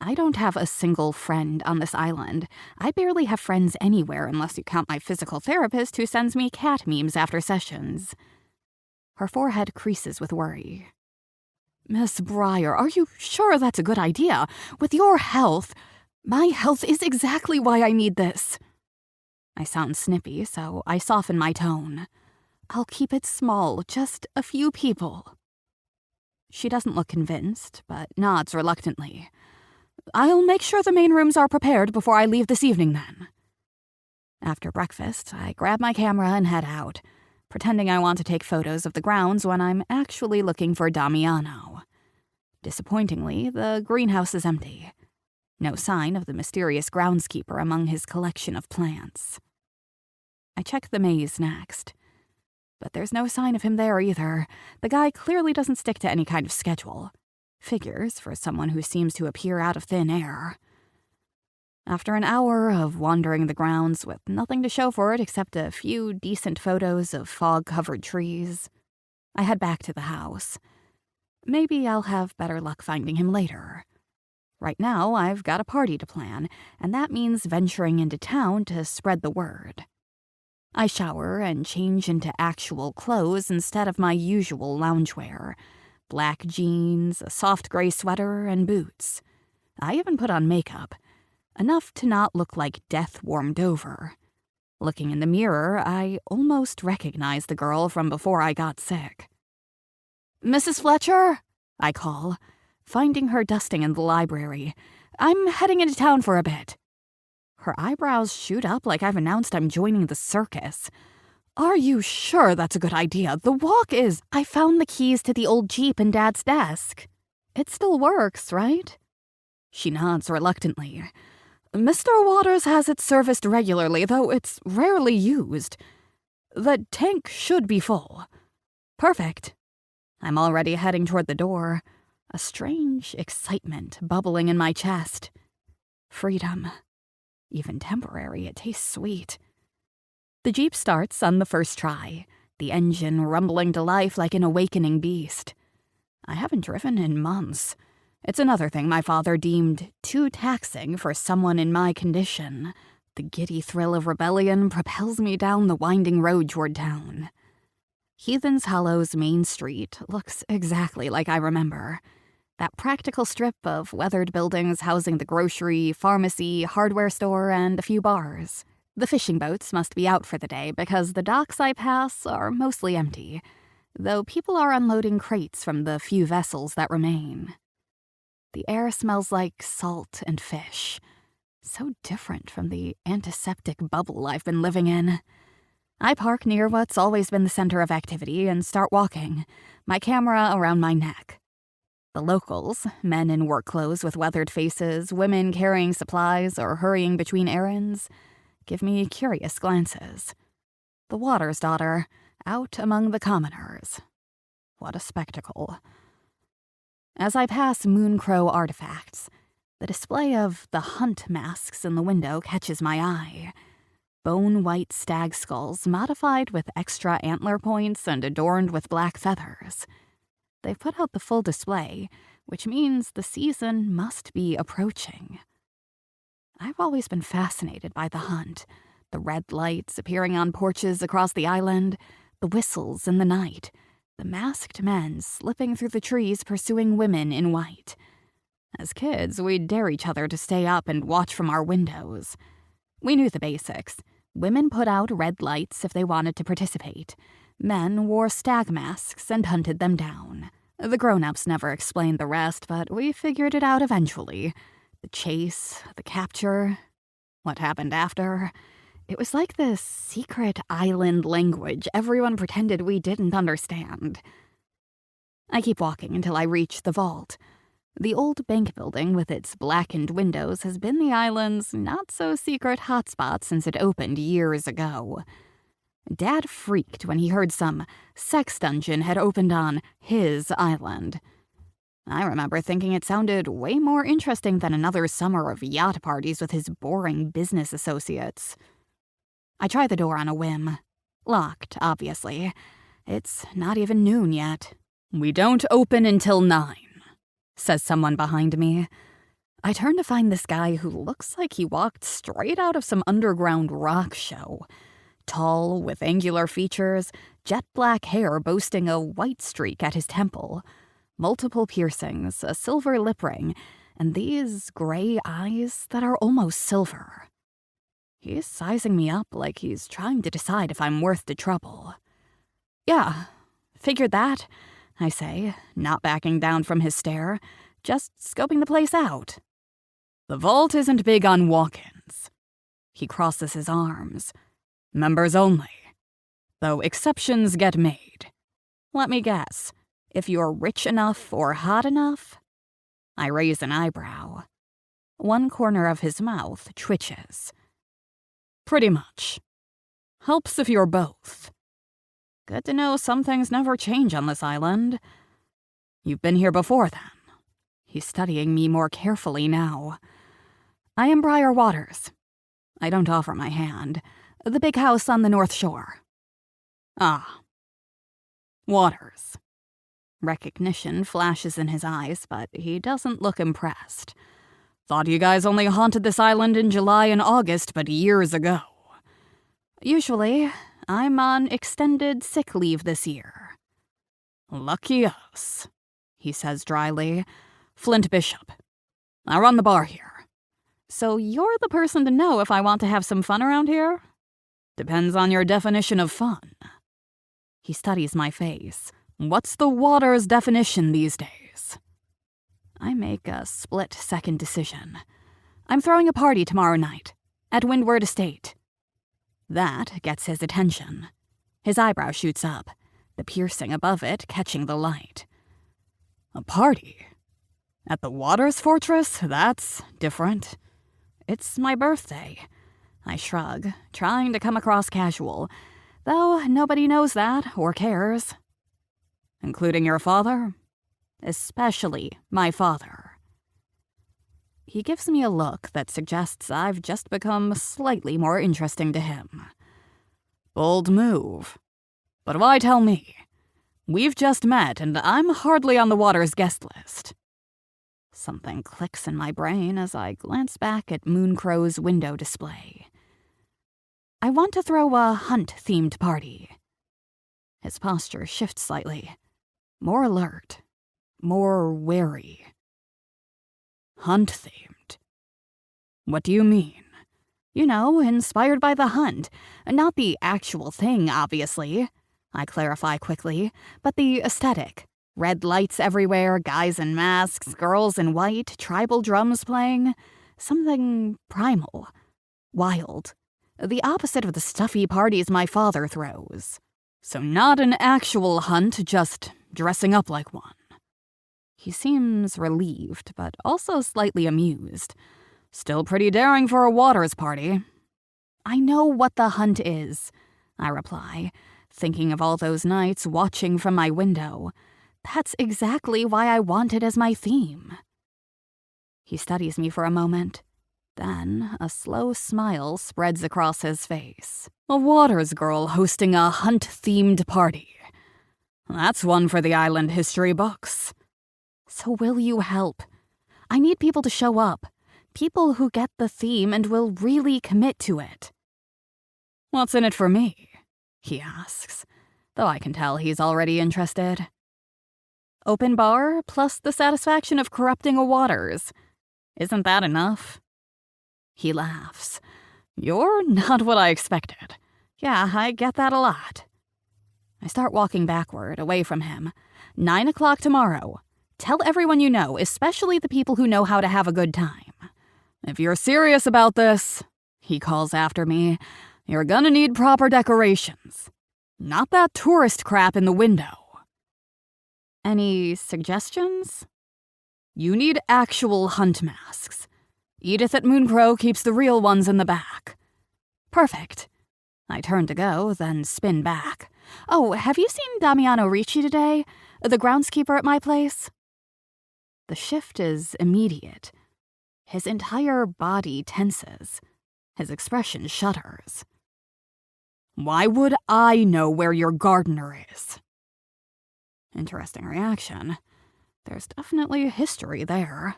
I don't have a single friend on this island. I barely have friends anywhere unless you count my physical therapist who sends me cat memes after sessions. Her forehead creases with worry. Miss Breyer, are you sure that's a good idea? With your health, my health is exactly why I need this. I sound snippy, so I soften my tone. I'll keep it small, just a few people. She doesn't look convinced, but nods reluctantly. I'll make sure the main rooms are prepared before I leave this evening, then. After breakfast, I grab my camera and head out, pretending I want to take photos of the grounds when I'm actually looking for Damiano. Disappointingly, the greenhouse is empty. No sign of the mysterious groundskeeper among his collection of plants. I check the maze next. But there's no sign of him there either. The guy clearly doesn't stick to any kind of schedule. Figures for someone who seems to appear out of thin air. After an hour of wandering the grounds with nothing to show for it except a few decent photos of fog-covered trees, I head back to the house. Maybe I'll have better luck finding him later. Right now, I've got a party to plan, and that means venturing into town to spread the word. I shower and change into actual clothes instead of my usual loungewear. Black jeans, a soft gray sweater, and boots. I even put on makeup. Enough to not look like death warmed over. Looking in the mirror, I almost recognize the girl from before I got sick. Mrs. Fletcher? I call, finding her dusting in the library. I'm heading into town for a bit." Her eyebrows shoot up like I've announced I'm joining the circus. "Are you sure that's a good idea? The walk is—" "I found the keys to the old Jeep in Dad's desk. It still works, right?" She nods reluctantly. "Mr. Waters has it serviced regularly, though it's rarely used. The tank should be full." "Perfect." I'm already heading toward the door, a strange excitement bubbling in my chest. Freedom. Even temporary, it tastes sweet. The Jeep starts on the first try, the engine rumbling to life like an awakening beast. I haven't driven in months. It's another thing my father deemed too taxing for someone in my condition. The giddy thrill of rebellion propels me down the winding road toward town. Heathens Hollow's main street looks exactly like I remember. That practical strip of weathered buildings housing the grocery, pharmacy, hardware store, and a few bars. The fishing boats must be out for the day because the docks I pass are mostly empty, though people are unloading crates from the few vessels that remain. The air smells like salt and fish. So different from the antiseptic bubble I've been living in. I park near what's always been the center of activity and start walking, my camera around my neck. The locals, men in work clothes with weathered faces, women carrying supplies or hurrying between errands, give me curious glances. The Waters' daughter, out among the commoners. What a spectacle. As I pass Mooncrow artifacts, the display of the hunt masks in the window catches my eye. Bone-white stag skulls modified with extra antler points and adorned with black feathers. They've put out the full display, which means the season must be approaching. I've always been fascinated by the hunt, the red lights appearing on porches across the island, the whistles in the night, the masked men slipping through the trees pursuing women in white. As kids, we'd dare each other to stay up and watch from our windows. We knew the basics. Women put out red lights if they wanted to participate. Men wore stag masks and hunted them down. The grown-ups never explained the rest, but we figured it out eventually. The chase, the capture, what happened after. It was like this secret island language everyone pretended we didn't understand. I keep walking until I reach the vault. The old bank building with its blackened windows has been the island's not-so-secret hotspot since it opened years ago. Dad freaked when he heard some sex dungeon had opened on his island. I remember thinking it sounded way more interesting than another summer of yacht parties with his boring business associates. I try the door on a whim. Locked, obviously. It's not even noon yet. "We don't open until 9, says someone behind me. I turn to find this guy who looks like he walked straight out of some underground rock show. Tall, with angular features, jet black hair boasting a white streak at his temple, multiple piercings, a silver lip ring, and these gray eyes that are almost silver. He's sizing me up like he's trying to decide if I'm worth the trouble. "Yeah, figured that," I say, not backing down from his stare, just scoping the place out. "The vault isn't big on walk-ins." He crosses his arms. "Members only. Though exceptions get made. Let me guess, if you're rich enough or hot enough?" I raise an eyebrow. One corner of his mouth twitches. "Pretty much. Helps if you're both. Good to know some things never change on this island. You've been here before, then." He's studying me more carefully now. "I am Briar Waters." I don't offer my hand. "The big house on the North Shore." "Ah. Waters." Recognition flashes in his eyes, but he doesn't look impressed. "Thought you guys only haunted this island in July and August, but years ago." "Usually, I'm on extended sick leave this year." "Lucky us," he says dryly. "Flint Bishop. I run the bar here." "So you're the person to know if I want to have some fun around here?" "Depends on your definition of fun." He studies my face. "What's the Waters definition these days?" I make a split-second decision. I'm throwing a party tomorrow night, at Windward Estate. That gets his attention. His eyebrow shoots up, the piercing above it catching the light. A party? At the Waters Fortress? That's different. It's my birthday. I shrug, trying to come across casual, though nobody knows that or cares. Including your father? Especially my father. He gives me a look that suggests I've just become slightly more interesting to him. Bold move. But why tell me? We've just met and I'm hardly on the Waters guest list. Something clicks in my brain as I glance back at Mooncrow's window display. I want to throw a hunt-themed party. His posture shifts slightly. More alert. More wary. Hunt-themed? What do you mean? You know, inspired by the hunt. Not the actual thing, obviously. I clarify quickly, but the aesthetic. Red lights everywhere, guys in masks, girls in white, tribal drums playing. Something primal. Wild. The opposite of the stuffy parties my father throws. So not an actual hunt, just dressing up like one. He seems relieved, but also slightly amused. Still pretty daring for a Waters party. I know what the hunt is, I reply, thinking of all those nights watching from my window. That's exactly why I want it as my theme. He studies me for a moment. Then a slow smile spreads across his face. A Waters girl hosting a hunt-themed party. That's one for the island history books. So will you help? I need people to show up. People who get the theme and will really commit to it. What's in it for me? He asks, though I can tell he's already interested. Open bar plus the satisfaction of corrupting a Waters. Isn't that enough? He laughs. You're not what I expected. Yeah, I get that a lot. I start walking backward, away from him. 9 o'clock tomorrow. Tell everyone you know, especially the people who know how to have a good time. If you're serious about this, he calls after me, you're gonna need proper decorations. Not that tourist crap in the window. Any suggestions? You need actual hunt masks. Edith at Mooncrow keeps the real ones in the back. Perfect. I turn to go, then spin back. Oh, have you seen Damiano Ricci today? The groundskeeper at my place? The shift is immediate. His entire body tenses. His expression shudders. Why would I know where your gardener is? Interesting reaction. There's definitely history there.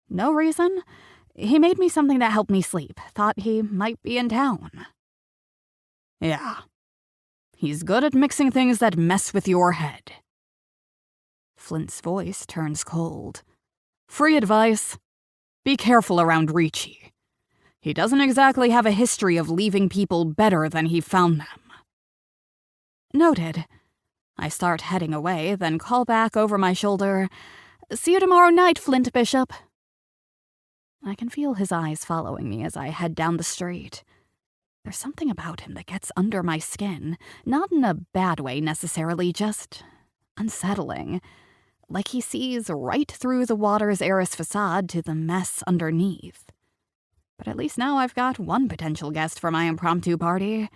No reason. He made me something that helped me sleep. Thought he might be in town. Yeah. He's good at mixing things that mess with your head. Flint's voice turns cold. Free advice. Be careful around Ricci. He doesn't exactly have a history of leaving people better than he found them. Noted. I start heading away, then call back over my shoulder. See you tomorrow night, Flint Bishop. I can feel his eyes following me as I head down the street. There's something about him that gets under my skin, not in a bad way necessarily, just unsettling. Like he sees right through the Waters heiress facade to the mess underneath. But at least now I've got one potential guest for my impromptu party.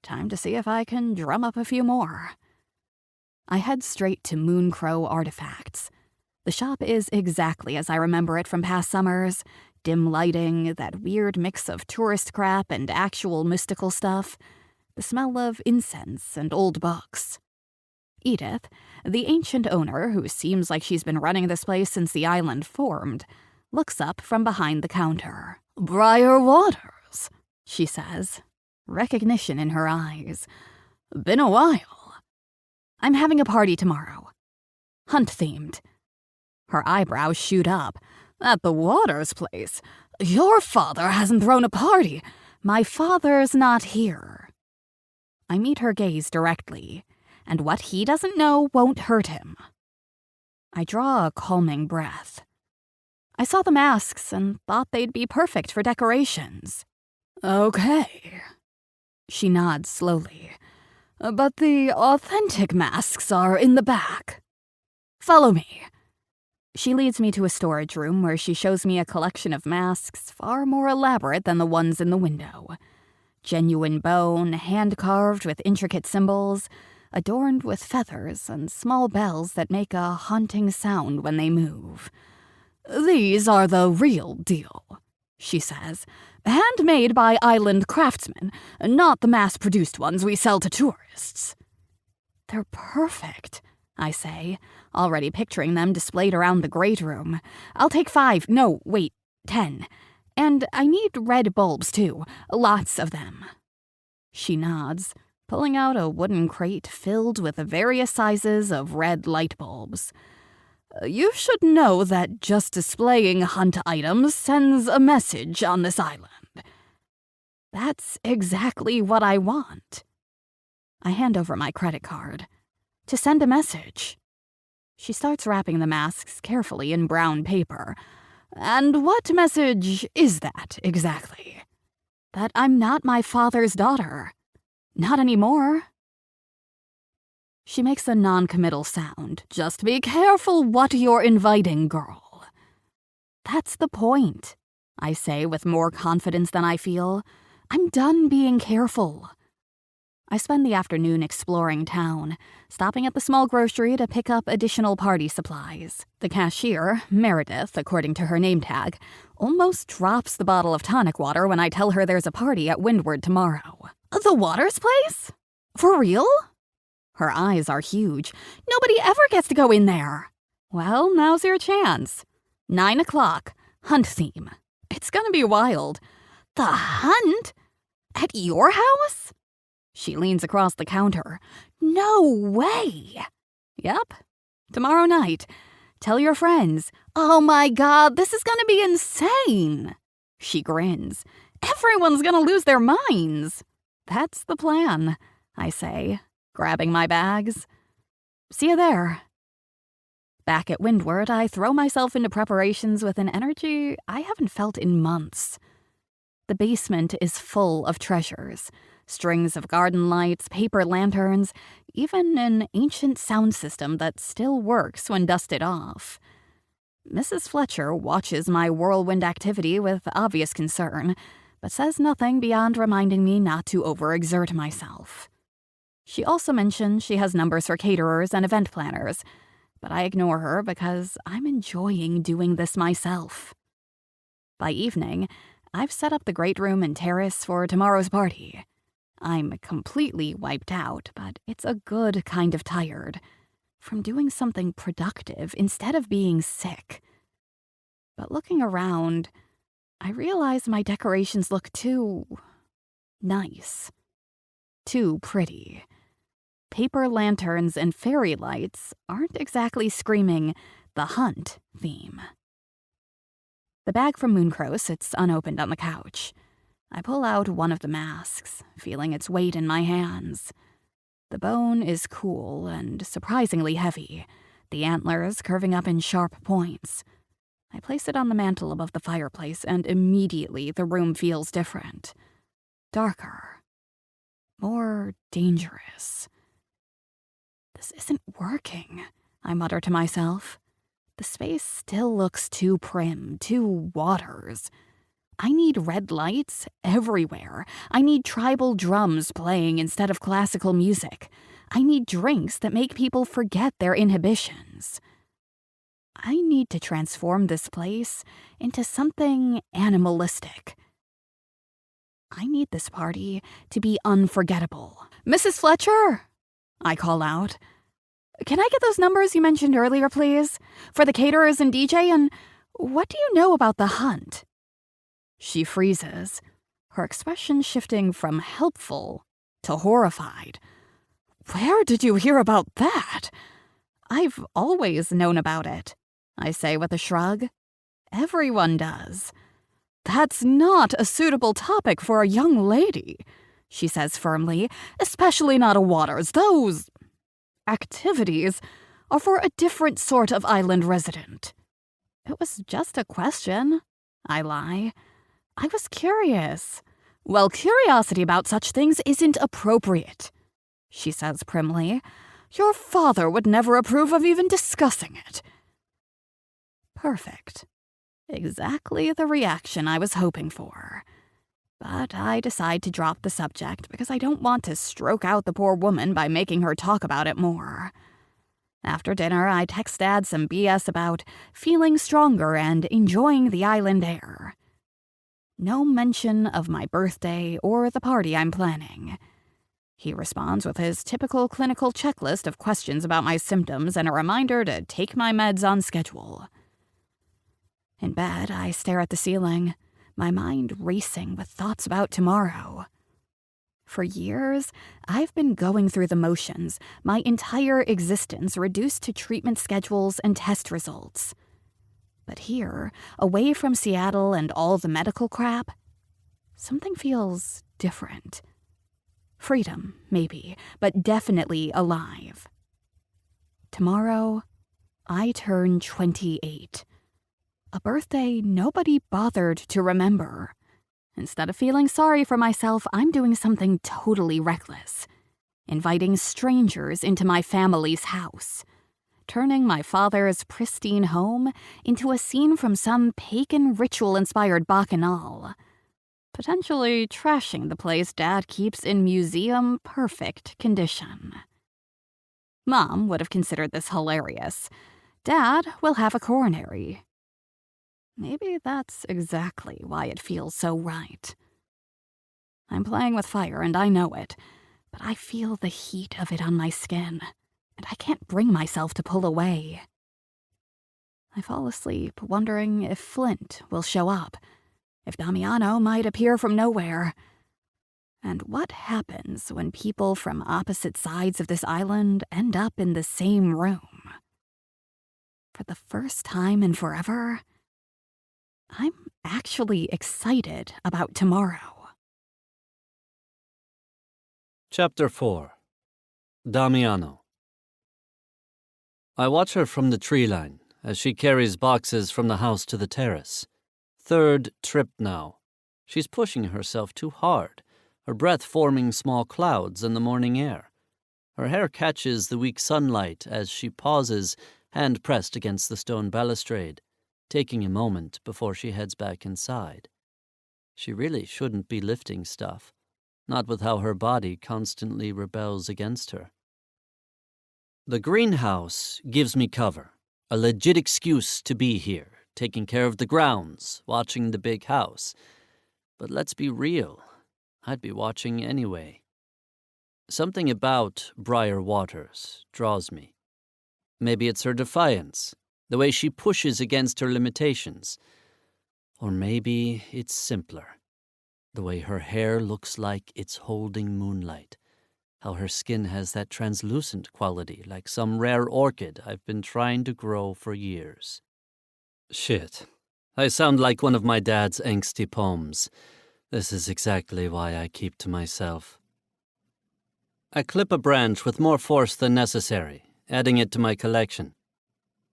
Time to see if I can drum up a few more. I head straight to Mooncrow Artifacts. The shop is exactly as I remember it from past summers. Dim lighting, that weird mix of tourist crap and actual mystical stuff. The smell of incense and old books. Edith, the ancient owner who seems like she's been running this place since the island formed, looks up from behind the counter. Briar Waters, she says, recognition in her eyes. Been a while. I'm having a party tomorrow. Hunt-themed. Her eyebrows shoot up. At the Waters place? Your father hasn't thrown a party. My father's not here. I meet her gaze directly, and what he doesn't know won't hurt him. I draw a calming breath. I saw the masks and thought they'd be perfect for decorations. Okay. She nods slowly. But the authentic masks are in the back. Follow me. She leads me to a storage room where she shows me a collection of masks far more elaborate than the ones in the window. Genuine bone, hand-carved with intricate symbols, adorned with feathers and small bells that make a haunting sound when they move. These are the real deal, she says. Handmade by island craftsmen, not the mass-produced ones we sell to tourists. They're perfect, I say, already picturing them displayed around the great room. I'll take 5, no, wait, 10. And I need red bulbs, too, lots of them. She nods, pulling out a wooden crate filled with various sizes of red light bulbs. You should know that just displaying hunt items sends a message on this island. That's exactly what I want. I hand over my credit card. To send a message. She starts wrapping the masks carefully in brown paper. And what message is that, exactly? That I'm not my father's daughter. Not anymore. She makes a non-committal sound. Just be careful what you're inviting, girl. That's the point, I say with more confidence than I feel. I'm done being careful. I spend the afternoon exploring town, stopping at the small grocery to pick up additional party supplies. The cashier, Meredith, according to her name tag, almost drops the bottle of tonic water when I tell her there's a party at Windward tomorrow. The Waters place? For real? Her eyes are huge. Nobody ever gets to go in there. Well, now's your chance. 9 o'clock, hunt theme. It's gonna be wild. The hunt? At your house? She leans across the counter. No way! Yep. Tomorrow night. Tell your friends. Oh my God, this is gonna be insane! She grins. Everyone's gonna lose their minds. That's the plan, I say, grabbing my bags. See you there. Back at Windward, I throw myself into preparations with an energy I haven't felt in months. The basement is full of treasures. Strings of garden lights, paper lanterns, even an ancient sound system that still works when dusted off. Mrs. Fletcher watches my whirlwind activity with obvious concern, but says nothing beyond reminding me not to overexert myself. She also mentions she has numbers for caterers and event planners, but I ignore her because I'm enjoying doing this myself. By evening, I've set up the great room and terrace for tomorrow's party. I'm completely wiped out, but it's a good kind of tired. From doing something productive instead of being sick. But looking around, I realize my decorations look too nice. Too pretty. Paper lanterns and fairy lights aren't exactly screaming the hunt theme. The bag from Mooncrow sits unopened on the couch. I pull out one of the masks, feeling its weight in my hands. The bone is cool and surprisingly heavy, the antlers curving up in sharp points. I place it on the mantel above the fireplace, and immediately the room feels different. Darker. More dangerous. This isn't working, I mutter to myself. The space still looks too prim, too Waters. I need red lights everywhere. I need tribal drums playing instead of classical music. I need drinks that make people forget their inhibitions. I need to transform this place into something animalistic. I need this party to be unforgettable. Mrs. Fletcher, I call out. Can I get those numbers you mentioned earlier, please? For the caterers and DJ, and what do you know about the hunt? She freezes, her expression shifting from helpful to horrified. Where did you hear about that? I've always known about it, I say with a shrug. Everyone does. That's not a suitable topic for a young lady, she says firmly, especially not a Waters. Those activities or for a different sort of island resident? It was just a question, I lie. I was curious. Well, curiosity about such things isn't appropriate, she says primly. Your father would never approve of even discussing it. Perfect. Exactly the reaction I was hoping for. But I decide to drop the subject because I don't want to stroke out the poor woman by making her talk about it more. After dinner, I text Dad some BS about feeling stronger and enjoying the island air. No mention of my birthday or the party I'm planning. He responds with his typical clinical checklist of questions about my symptoms and a reminder to take my meds on schedule. In bed, I stare at the ceiling, my mind racing with thoughts about tomorrow. For years, I've been going through the motions, my entire existence reduced to treatment schedules and test results. But here, away from Seattle and all the medical crap, something feels different. Freedom, maybe, but definitely alive. Tomorrow, I turn 28. A birthday nobody bothered to remember. Instead of feeling sorry for myself, I'm doing something totally reckless. Inviting strangers into my family's house. Turning my father's pristine home into a scene from some pagan ritual-inspired bacchanal. Potentially trashing the place Dad keeps in museum-perfect condition. Mom would have considered this hilarious. Dad will have a coronary. Maybe that's exactly why it feels so right. I'm playing with fire and I know it, but I feel the heat of it on my skin, and I can't bring myself to pull away. I fall asleep wondering if Flint will show up, if Damiano might appear from nowhere. And what happens when people from opposite sides of this island end up in the same room? For the first time in forever, I'm actually excited about tomorrow. Chapter 4. Damiano. I watch her from the tree line as she carries boxes from the house to the terrace. Third trip now. She's pushing herself too hard, her breath forming small clouds in the morning air. Her hair catches the weak sunlight as she pauses, hand pressed against the stone balustrade, taking a moment before she heads back inside. She really shouldn't be lifting stuff, not with how her body constantly rebels against her. The greenhouse gives me cover, a legit excuse to be here, taking care of the grounds, watching the big house. But let's be real, I'd be watching anyway. Something about Briar Waters draws me. Maybe it's her defiance, the way she pushes against her limitations. Or maybe it's simpler, the way her hair looks like it's holding moonlight, how her skin has that translucent quality like some rare orchid I've been trying to grow for years. Shit, I sound like one of my dad's angsty poems. This is exactly why I keep to myself. I clip a branch with more force than necessary, adding it to my collection.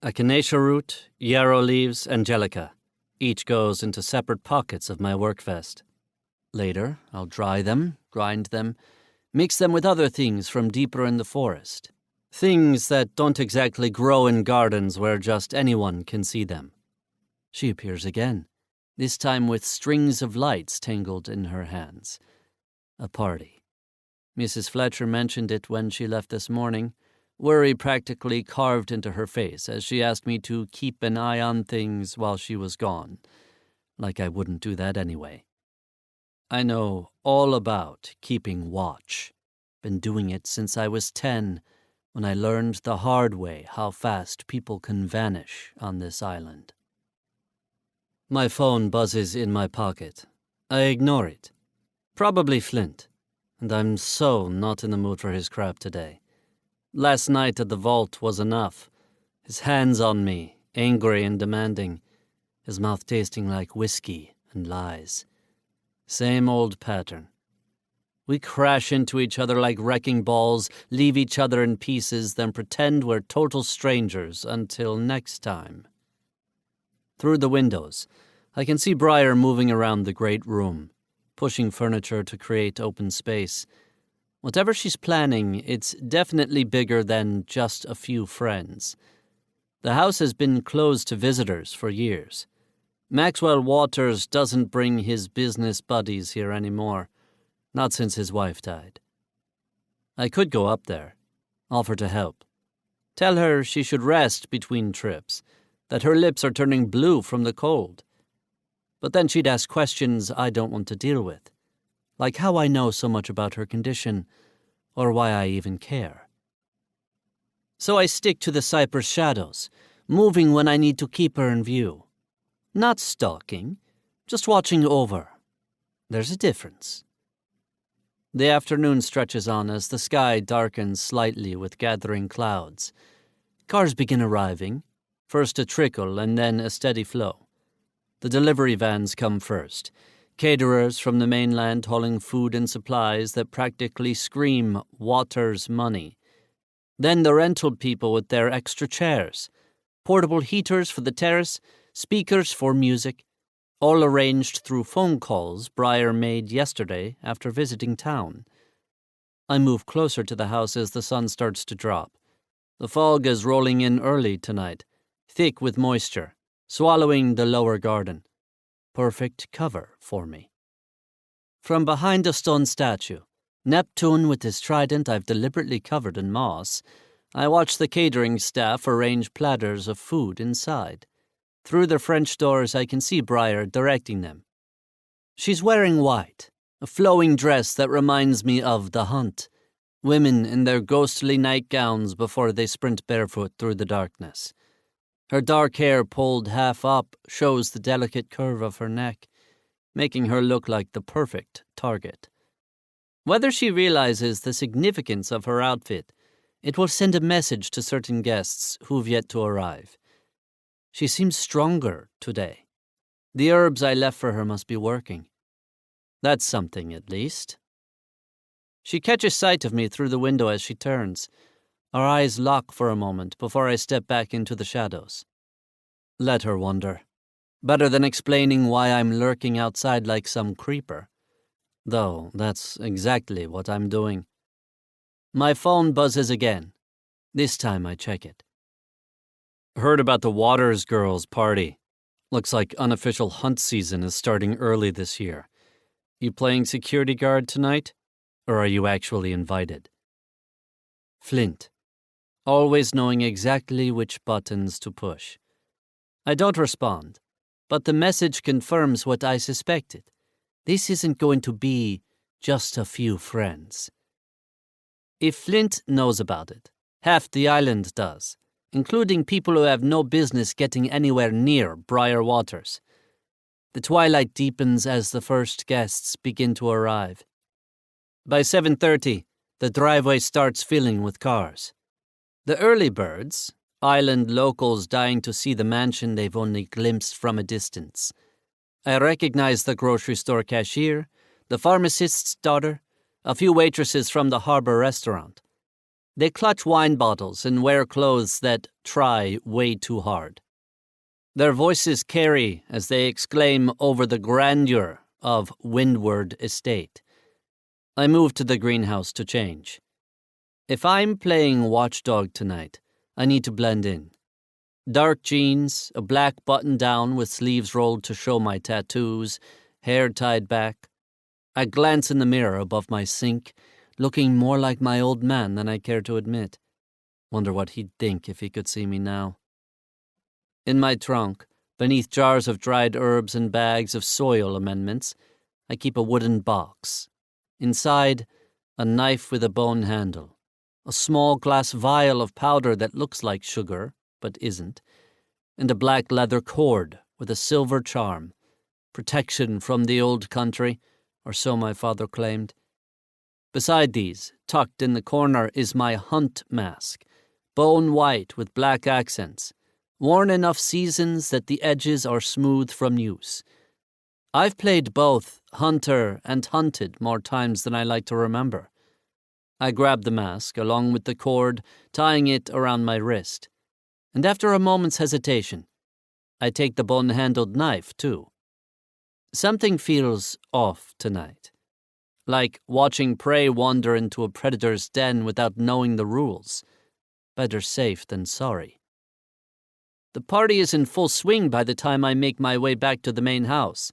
Echinacea root, yarrow leaves, angelica. Each goes into separate pockets of my work vest. Later, I'll dry them, grind them, mix them with other things from deeper in the forest. Things that don't exactly grow in gardens where just anyone can see them. She appears again, this time with strings of lights tangled in her hands. A party. Mrs. Fletcher mentioned it when she left this morning, worry practically carved into her face as she asked me to keep an eye on things while she was gone, like I wouldn't do that anyway. I know all about keeping watch. Been doing it since I was 10, when I learned the hard way how fast people can vanish on this island. My phone buzzes in my pocket. I ignore it. Probably Flint, and I'm so not in the mood for his crap today. Last night at the vault was enough. His hands on me, angry and demanding, his mouth tasting like whiskey and lies. Same old pattern. We crash into each other like wrecking balls, leave each other in pieces, then pretend we're total strangers until next time. Through the windows, I can see Briar moving around the great room, pushing furniture to create open space. Whatever she's planning, it's definitely bigger than just a few friends. The house has been closed to visitors for years. Maxwell Waters doesn't bring his business buddies here anymore, not since his wife died. I could go up there, offer to help. Tell her she should rest between trips, that her lips are turning blue from the cold. But then she'd ask questions I don't want to deal with, like how I know so much about her condition, or why I even care. So I stick to the cypress shadows, moving when I need to keep her in view. Not stalking, just watching over. There's a difference. The afternoon stretches on as the sky darkens slightly with gathering clouds. Cars begin arriving, first a trickle and then a steady flow. The delivery vans come first, caterers from the mainland hauling food and supplies that practically scream Waters money. Then the rental people with their extra chairs, portable heaters for the terrace, speakers for music, all arranged through phone calls Briar made yesterday after visiting town. I move closer to the house as the sun starts to drop. The fog is rolling in early tonight, thick with moisture, swallowing the lower garden. Perfect cover for me. From behind a stone statue, Neptune with his trident I've deliberately covered in moss, I watch the catering staff arrange platters of food inside. Through the French doors, I can see Briar directing them. She's wearing white, a flowing dress that reminds me of The Hunt, women in their ghostly nightgowns before they sprint barefoot through the darkness. Her dark hair pulled half up shows the delicate curve of her neck, making her look like the perfect target. Whether she realizes the significance of her outfit, it will send a message to certain guests who've yet to arrive. She seems stronger today. The herbs I left for her must be working. That's something, at least. She catches sight of me through the window as she turns. Our eyes lock for a moment before I step back into the shadows. Let her wonder. Better than explaining why I'm lurking outside like some creeper. Though that's exactly what I'm doing. My phone buzzes again. This time I check it. Heard about the Waters girls' party. Looks like unofficial hunt season is starting early this year. You playing security guard tonight? Or are you actually invited? Flint. Always knowing exactly which buttons to push. I don't respond, but the message confirms what I suspected. This isn't going to be just a few friends. If Flint knows about it, half the island does, including people who have no business getting anywhere near Briar Waters. The twilight deepens as the first guests begin to arrive. By 7:30, the driveway starts filling with cars. The early birds, island locals dying to see the mansion they've only glimpsed from a distance. I recognize the grocery store cashier, the pharmacist's daughter, a few waitresses from the harbor restaurant. They clutch wine bottles and wear clothes that try way too hard. Their voices carry as they exclaim over the grandeur of Windward Estate. I move to the greenhouse to change. If I'm playing watchdog tonight, I need to blend in. Dark jeans, a black button-down with sleeves rolled to show my tattoos, hair tied back. I glance in the mirror above my sink, looking more like my old man than I care to admit. Wonder what he'd think if he could see me now. In my trunk, beneath jars of dried herbs and bags of soil amendments, I keep a wooden box. Inside, a knife with a bone handle, a small glass vial of powder that looks like sugar, but isn't, and a black leather cord with a silver charm, protection from the old country, or so my father claimed. Beside these, tucked in the corner, is my hunt mask, bone white with black accents, worn enough seasons that the edges are smooth from use. I've played both hunter and hunted more times than I like to remember. I grab the mask, along with the cord, tying it around my wrist. And after a moment's hesitation, I take the bone-handled knife, too. Something feels off tonight. Like watching prey wander into a predator's den without knowing the rules. Better safe than sorry. The party is in full swing by the time I make my way back to the main house.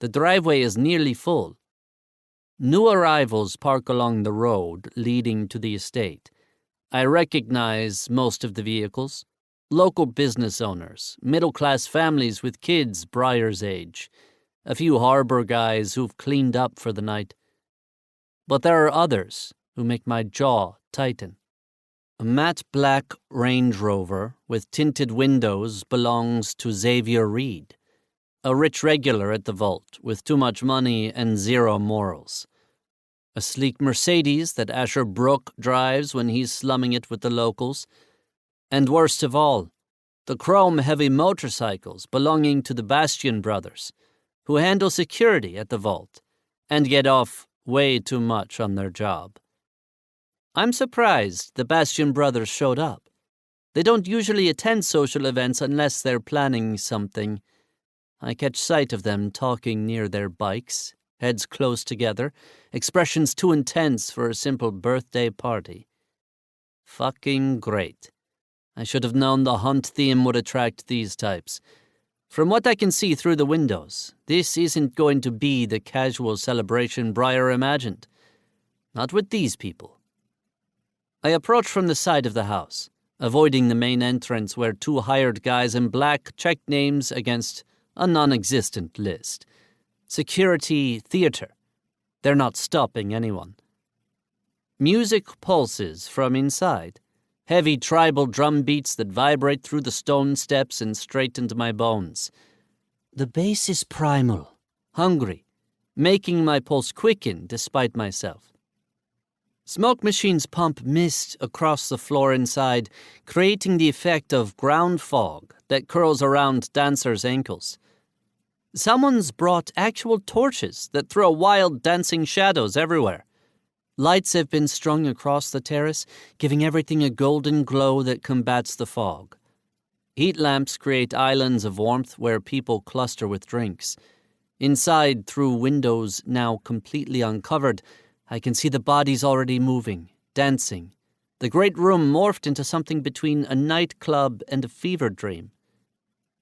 The driveway is nearly full. New arrivals park along the road leading to the estate. I recognize most of the vehicles. Local business owners, middle-class families with kids Briar's age, a few harbor guys who've cleaned up for the night. But there are others who make my jaw tighten. A matte black Range Rover with tinted windows belongs to Xavier Reed, a rich regular at the vault with too much money and zero morals. A sleek Mercedes that Asher Brooke drives when he's slumming it with the locals. And worst of all, the chrome-heavy motorcycles belonging to the Bastion brothers, who handle security at the vault and get off way too much on their job. I'm surprised the Bastion brothers showed up. They don't usually attend social events unless they're planning something. I catch sight of them talking near their bikes, heads close together, expressions too intense for a simple birthday party. Fucking great. I should have known the hunt theme would attract these types. From what I can see through the windows, this isn't going to be the casual celebration Briar imagined. Not with these people. I approach from the side of the house, avoiding the main entrance where two hired guys in black check names against a non-existent list. Security theater. They're not stopping anyone. Music pulses from inside. Heavy tribal drum beats that vibrate through the stone steps and straight into my bones. The bass is primal, hungry, making my pulse quicken despite myself. Smoke machines pump mist across the floor inside, creating the effect of ground fog that curls around dancers' ankles. Someone's brought actual torches that throw wild dancing shadows everywhere. Lights have been strung across the terrace, giving everything a golden glow that combats the fog. Heat lamps create islands of warmth where people cluster with drinks. Inside, through windows now completely uncovered, I can see the bodies already moving, dancing. The great room morphed into something between a nightclub and a fever dream.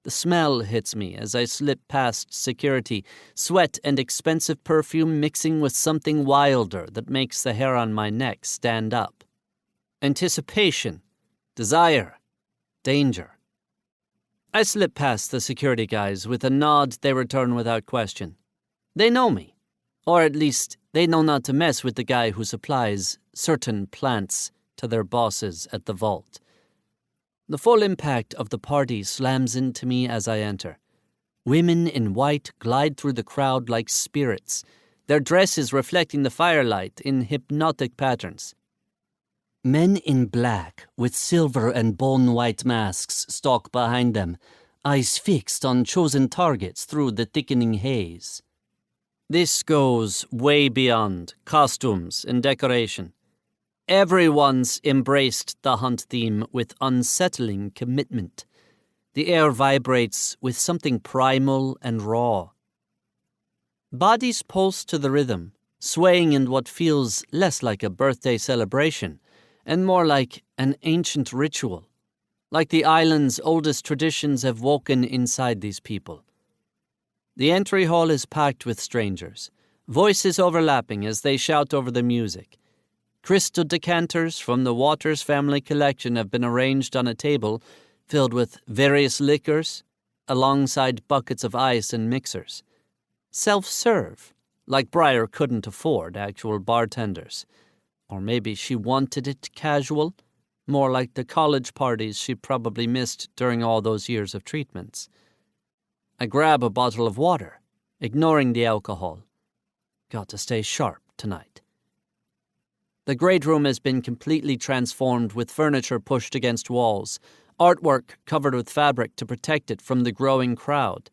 The smell hits me as I slip past security, sweat and expensive perfume mixing with something wilder that makes the hair on my neck stand up. Anticipation, desire, danger. I slip past the security guys with a nod they return without question. They know me, or at least they know not to mess with the guy who supplies certain plants to their bosses at the vault. The full impact of the party slams into me as I enter. Women in white glide through the crowd like spirits, their dresses reflecting the firelight in hypnotic patterns. Men in black, with silver and bone-white masks, stalk behind them, eyes fixed on chosen targets through the thickening haze. This goes way beyond costumes and decoration. Everyone's embraced the hunt theme with unsettling commitment. The air vibrates with something primal and raw. Bodies pulse to the rhythm, swaying in what feels less like a birthday celebration and more like an ancient ritual. Like the island's oldest traditions have woken inside these people. The entry hall is packed with strangers, voices overlapping as they shout over the music. Crystal decanters from the Waters family collection have been arranged on a table filled with various liquors, alongside buckets of ice and mixers. Self-serve, like Briar couldn't afford actual bartenders. Or maybe she wanted it casual, more like the college parties she probably missed during all those years of treatments. I grab a bottle of water, ignoring the alcohol. Got to stay sharp tonight. The great room has been completely transformed with furniture pushed against walls, artwork covered with fabric to protect it from the growing crowd.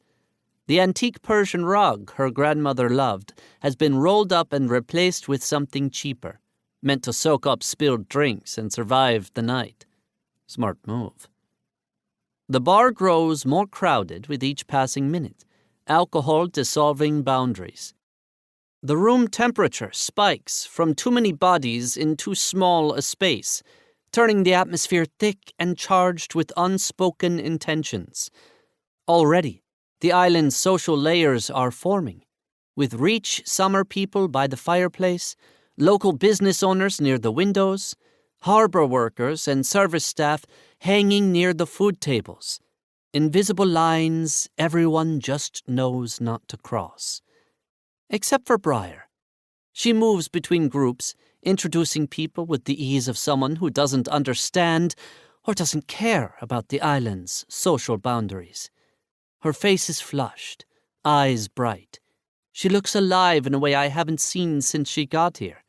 The antique Persian rug her grandmother loved has been rolled up and replaced with something cheaper, meant to soak up spilled drinks and survive the night. Smart move. The bar grows more crowded with each passing minute, alcohol dissolving boundaries. The room temperature spikes from too many bodies in too small a space, turning the atmosphere thick and charged with unspoken intentions. Already, the island's social layers are forming, with rich summer people by the fireplace, local business owners near the windows, harbor workers and service staff hanging near the food tables. Invisible lines everyone just knows not to cross. Except for Briar. She moves between groups, introducing people with the ease of someone who doesn't understand or doesn't care about the island's social boundaries. Her face is flushed, eyes bright. She looks alive in a way I haven't seen since she got here.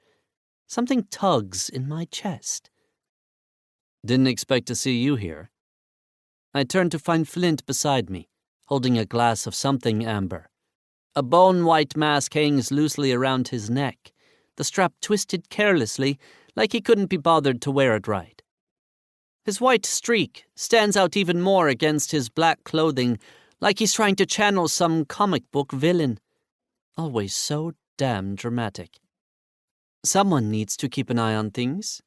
Something tugs in my chest. Didn't expect to see you here. I turn to find Flint beside me, holding a glass of something amber. A bone-white mask hangs loosely around his neck, the strap twisted carelessly like he couldn't be bothered to wear it right. His white streak stands out even more against his black clothing, like he's trying to channel some comic book villain. Always so damn dramatic. Someone needs to keep an eye on things.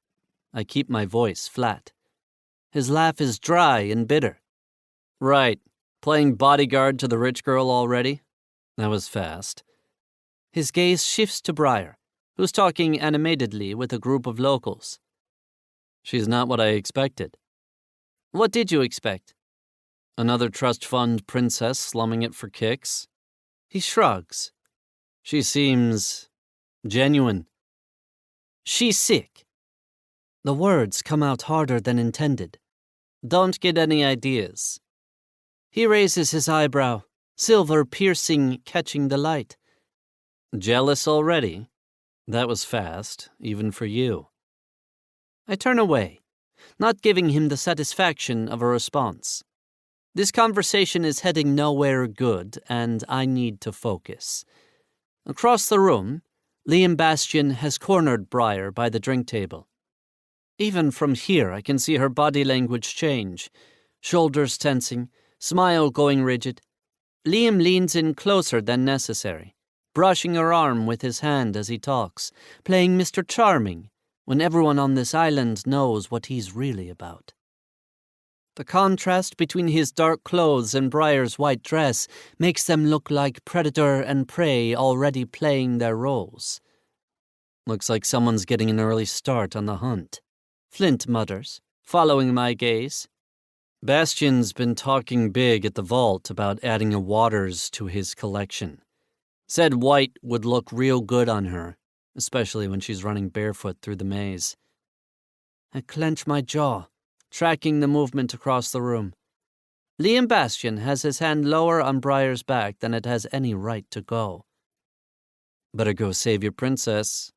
I keep my voice flat. His laugh is dry and bitter. Right, playing bodyguard to the rich girl already? That was fast. His gaze shifts to Briar, who's talking animatedly with a group of locals. She's not what I expected. What did you expect? Another trust fund princess slumming it for kicks? He shrugs. She seems genuine. She's sick. The words come out harder than intended. Don't get any ideas. He raises his eyebrow, silver piercing, catching the light. Jealous already? That was fast, even for you. I turn away, not giving him the satisfaction of a response. This conversation is heading nowhere good, and I need to focus. Across the room, Liam Bastian has cornered Briar by the drink table. Even from here, I can see her body language change. Shoulders tensing, smile going rigid. Liam leans in closer than necessary, brushing her arm with his hand as he talks, playing Mr. Charming when everyone on this island knows what he's really about. The contrast between his dark clothes and Briar's white dress makes them look like predator and prey already playing their roles. Looks like someone's getting an early start on the hunt, Flint mutters, following my gaze. Bastian's been talking big at the vault about adding a Waters to his collection. Said white would look real good on her, especially when she's running barefoot through the maze. I clench my jaw, tracking the movement across the room. Liam Bastian has his hand lower on Briar's back than it has any right to go. Better go save your princess.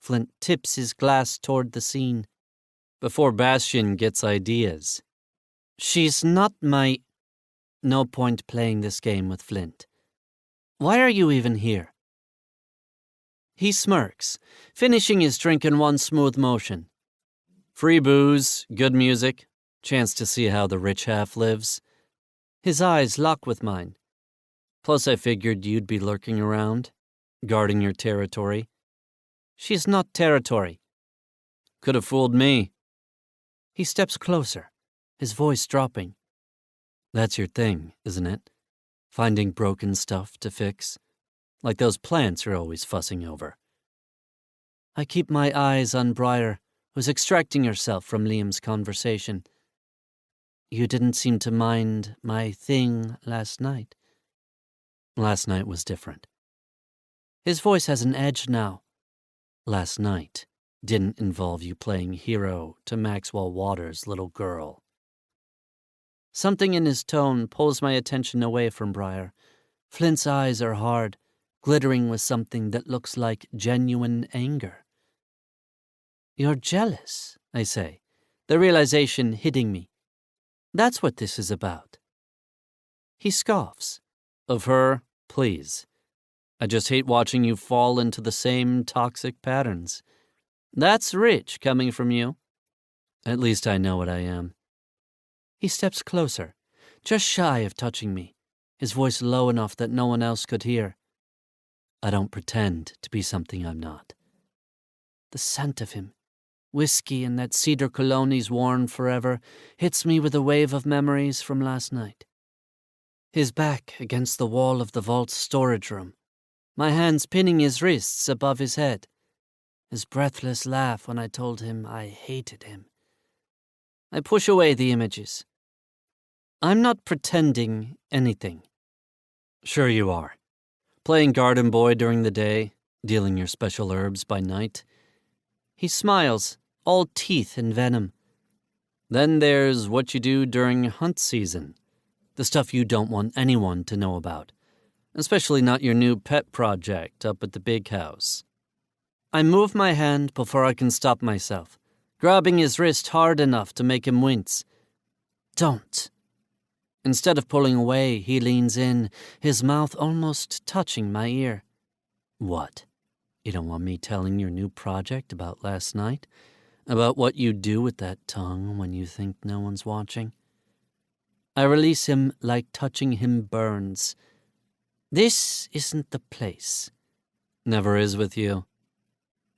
Flint tips his glass toward the scene. Before Bastian gets ideas. She's not my... No point playing this game with Flint. Why are you even here? He smirks, finishing his drink in one smooth motion. Free booze, good music, chance to see how the rich half lives. His eyes lock with mine. Plus I figured you'd be lurking around, guarding your territory. She's not territory. Could have fooled me. He steps closer, his voice dropping. That's your thing, isn't it? Finding broken stuff to fix? Like those plants you're always fussing over. I keep my eyes on Briar, who's extracting herself from Liam's conversation. You didn't seem to mind my thing last night. Last night was different. His voice has an edge now. Last night didn't involve you playing hero to Maxwell Waters' little girl. Something in his tone pulls my attention away from Briar. Flint's eyes are hard, glittering with something that looks like genuine anger. You're jealous, I say, the realization hitting me. That's what this is about. He scoffs, Of her, please. I just hate watching you fall into the same toxic patterns. That's rich coming from you. At least I know what I am. He steps closer, just shy of touching me, his voice low enough that no one else could hear. I don't pretend to be something I'm not. The scent of him, whiskey and that cedar cologne he's worn forever, hits me with a wave of memories from last night. His back against the wall of the vault's storage room, my hands pinning his wrists above his head, his breathless laugh when I told him I hated him. I push away the images. I'm not pretending anything. Sure you are. Playing garden boy during the day, dealing your special herbs by night. He smiles, all teeth and venom. Then there's what you do during hunt season. The stuff you don't want anyone to know about. Especially not your new pet project up at the big house. I move my hand before I can stop myself, grabbing his wrist hard enough to make him wince. Don't. Instead of pulling away, he leans in, his mouth almost touching my ear. What? You don't want me telling your new project about last night? About what you do with that tongue when you think no one's watching? I release him like touching him burns. This isn't the place. Never is with you.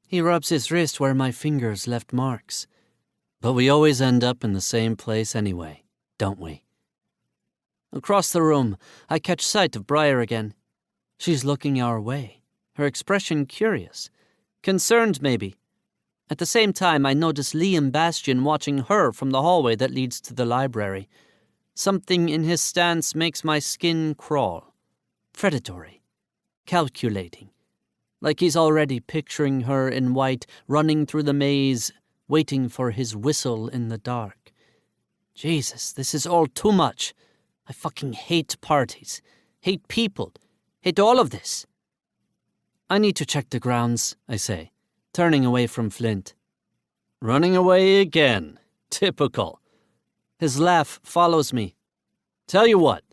He rubs his wrist where my fingers left marks. But we always end up in the same place anyway, don't we? Across the room, I catch sight of Briar again. She's looking our way, her expression curious. Concerned, maybe. At the same time, I notice Liam Bastian watching her from the hallway that leads to the library. Something in his stance makes my skin crawl. Predatory. Calculating. Like he's already picturing her in white, running through the maze, waiting for his whistle in the dark. Jesus, this is all too much. I fucking hate parties. Hate people. Hate all of this. I need to check the grounds, I say, turning away from Flint. Running away again. Typical. His laugh follows me. Tell you what,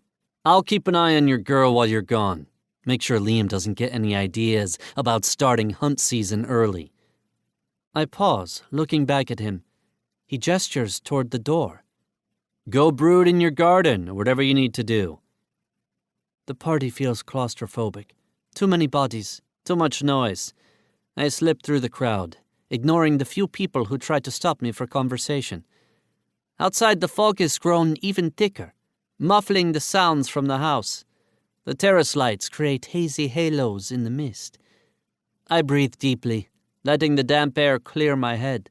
I'll keep an eye on your girl while you're gone. Make sure Liam doesn't get any ideas about starting hunt season early. I pause, looking back at him. He gestures toward the door. Go brood in your garden, or whatever you need to do. The party feels claustrophobic. Too many bodies, too much noise. I slip through the crowd, ignoring the few people who try to stop me for conversation. Outside, the fog has grown even thicker, muffling the sounds from the house. The terrace lights create hazy halos in the mist. I breathe deeply, letting the damp air clear my head.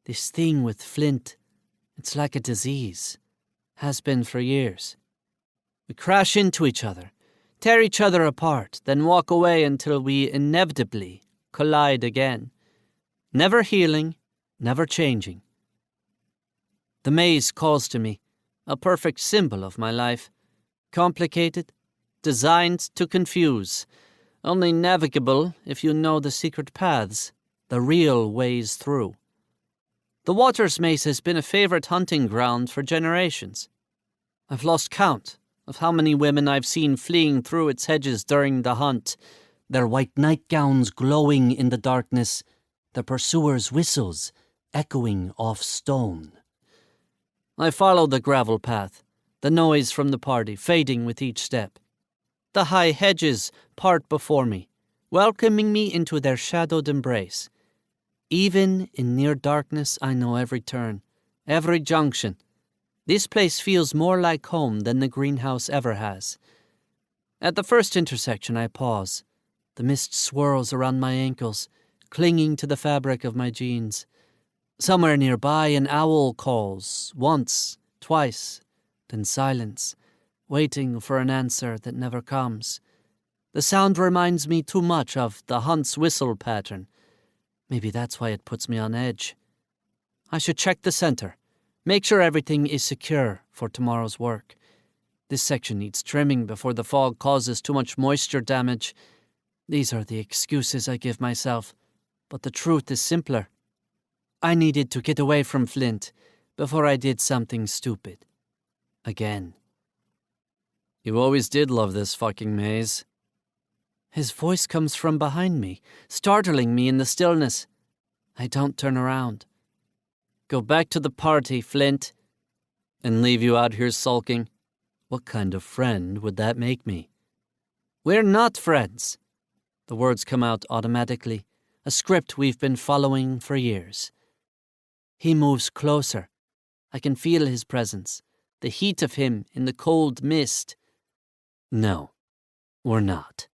This thing with Flint, it's like a disease. Has been for years. We crash into each other, tear each other apart, then walk away until we inevitably collide again. Never healing, never changing. The maze calls to me, a perfect symbol of my life. Complicated, designed to confuse, only navigable if you know the secret paths, the real ways through. The Waters Maze has been a favorite hunting ground for generations. I've lost count of how many women I've seen fleeing through its hedges during the hunt, their white nightgowns glowing in the darkness, the pursuers' whistles echoing off stone. I follow the gravel path, the noise from the party fading with each step. The high hedges part before me, welcoming me into their shadowed embrace. Even in near darkness, I know every turn, every junction. This place feels more like home than the greenhouse ever has. At the first intersection, I pause. The mist swirls around my ankles, clinging to the fabric of my jeans. Somewhere nearby, an owl calls, once, twice, then silence, waiting for an answer that never comes. The sound reminds me too much of the hunt's whistle pattern. Maybe that's why it puts me on edge. I should check the center, make sure everything is secure for tomorrow's work. This section needs trimming before the fog causes too much moisture damage. These are the excuses I give myself, but the truth is simpler. I needed to get away from Flint before I did something stupid. Again. You always did love this fucking maze. His voice comes from behind me, startling me in the stillness. I don't turn around. Go back to the party, Flint. And leave you out here sulking? What kind of friend would that make me? We're not friends. The words come out automatically, a script we've been following for years. He moves closer. I can feel his presence, the heat of him in the cold mist. No, we're not.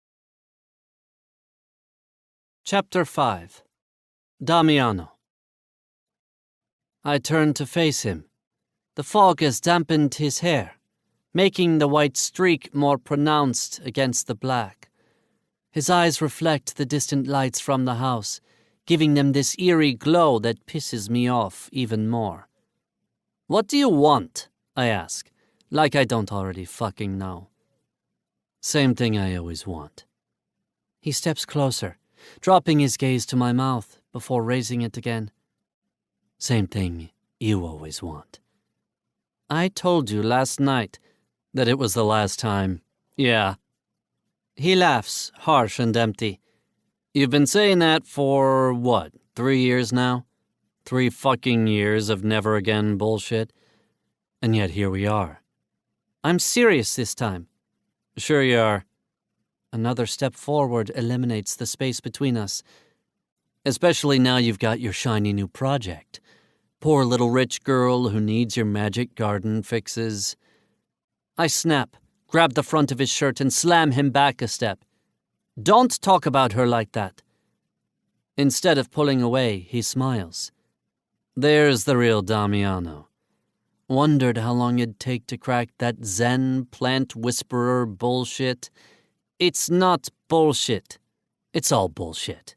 Chapter 5. Damiano. I turn to face him. The fog has dampened his hair, making the white streak more pronounced against the black. His eyes reflect the distant lights from the house, giving them this eerie glow that pisses me off even more. What do you want? I ask, like I don't already fucking know. Same thing I always want. He steps closer, dropping his gaze to my mouth before raising it again. Same thing you always want. I told you last night that it was the last time. Yeah. He laughs, harsh and empty. You've been saying that for, what, 3 years now? 3 fucking years of never again bullshit? And yet here we are. I'm serious this time. Sure you are. Another step forward eliminates the space between us. Especially now you've got your shiny new project. Poor little rich girl who needs your magic garden fixes. I snap, grab the front of his shirt and slam him back a step. Don't talk about her like that. Instead of pulling away, he smiles. There's the real Damiano. Wondered how long it'd take to crack that Zen plant whisperer bullshit. It's not bullshit. It's all bullshit.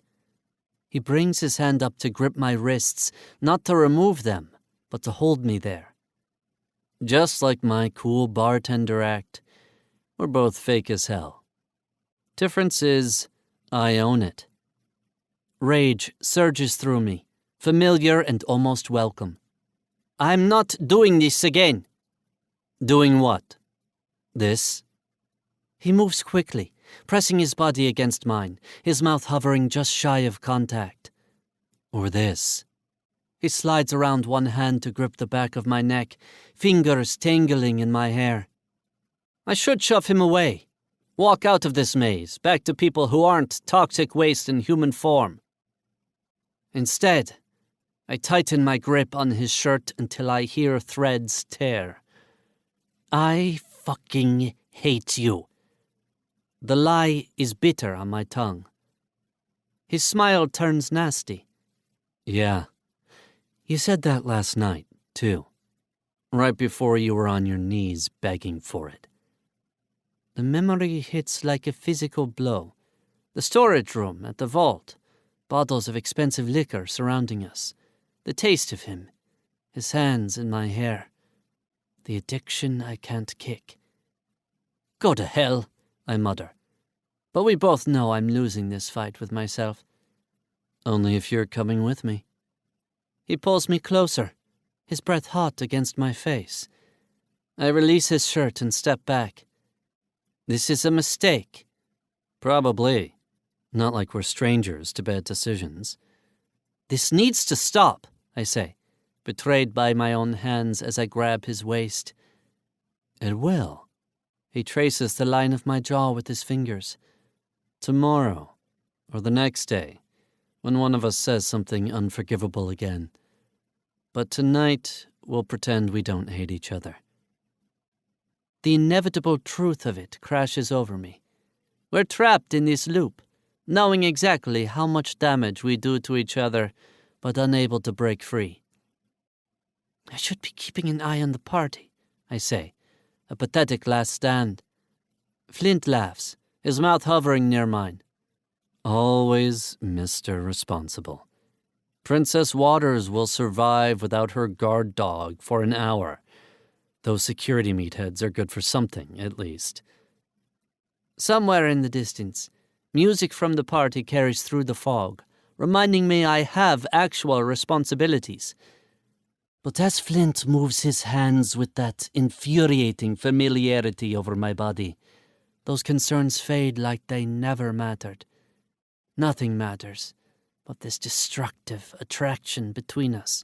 He brings his hand up to grip my wrists, not to remove them, but to hold me there. Just like my cool bartender act, we're both fake as hell. Difference is, I own it. Rage surges through me, familiar and almost welcome. I'm not doing this again. Doing what? This? He moves quickly, pressing his body against mine, his mouth hovering just shy of contact. Or this? He slides around one hand to grip the back of my neck, fingers tangling in my hair. I should shove him away. Walk out of this maze, back to people who aren't toxic waste in human form. Instead, I tighten my grip on his shirt until I hear threads tear. I fucking hate you. The lie is bitter on my tongue. His smile turns nasty. Yeah, you said that last night, too. Right before you were on your knees begging for it. The memory hits like a physical blow. The storage room at the vault, bottles of expensive liquor surrounding us, the taste of him, his hands in my hair, the addiction I can't kick. Go to hell, I mutter. But we both know I'm losing this fight with myself. Only if you're coming with me. He pulls me closer, his breath hot against my face. I release his shirt and step back. This is a mistake. Probably. Not like we're strangers to bad decisions. This needs to stop, I say, betrayed by my own hands as I grab his waist. It will. He traces the line of my jaw with his fingers. Tomorrow, or the next day, when one of us says something unforgivable again. But tonight, we'll pretend we don't hate each other. The inevitable truth of it crashes over me. We're trapped in this loop, knowing exactly how much damage we do to each other, but unable to break free. I should be keeping an eye on the party, I say, a pathetic last stand. Flint laughs, his mouth hovering near mine. Always Mr. Responsible. Princess Waters will survive without her guard dog for an hour. Those security meatheads are good for something, at least. Somewhere in the distance, music from the party carries through the fog, reminding me I have actual responsibilities. But as Flint moves his hands with that infuriating familiarity over my body, those concerns fade like they never mattered. Nothing matters but this destructive attraction between us.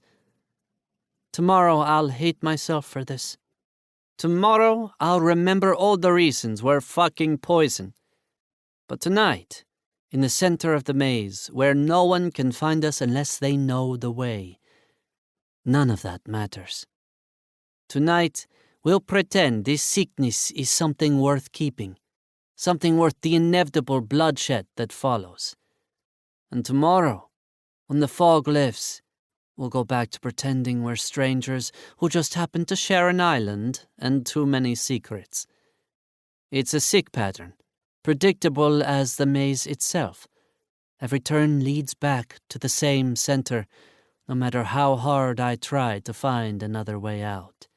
Tomorrow I'll hate myself for this. Tomorrow I'll remember all the reasons we're fucking poison. But tonight, in the center of the maze, where no one can find us unless they know the way, none of that matters. Tonight, we'll pretend this sickness is something worth keeping, something worth the inevitable bloodshed that follows. And tomorrow, when the fog lifts, we'll go back to pretending we're strangers who just happen to share an island and too many secrets. It's a sick pattern, predictable as the maze itself. Every turn leads back to the same center, no matter how hard I try to find another way out.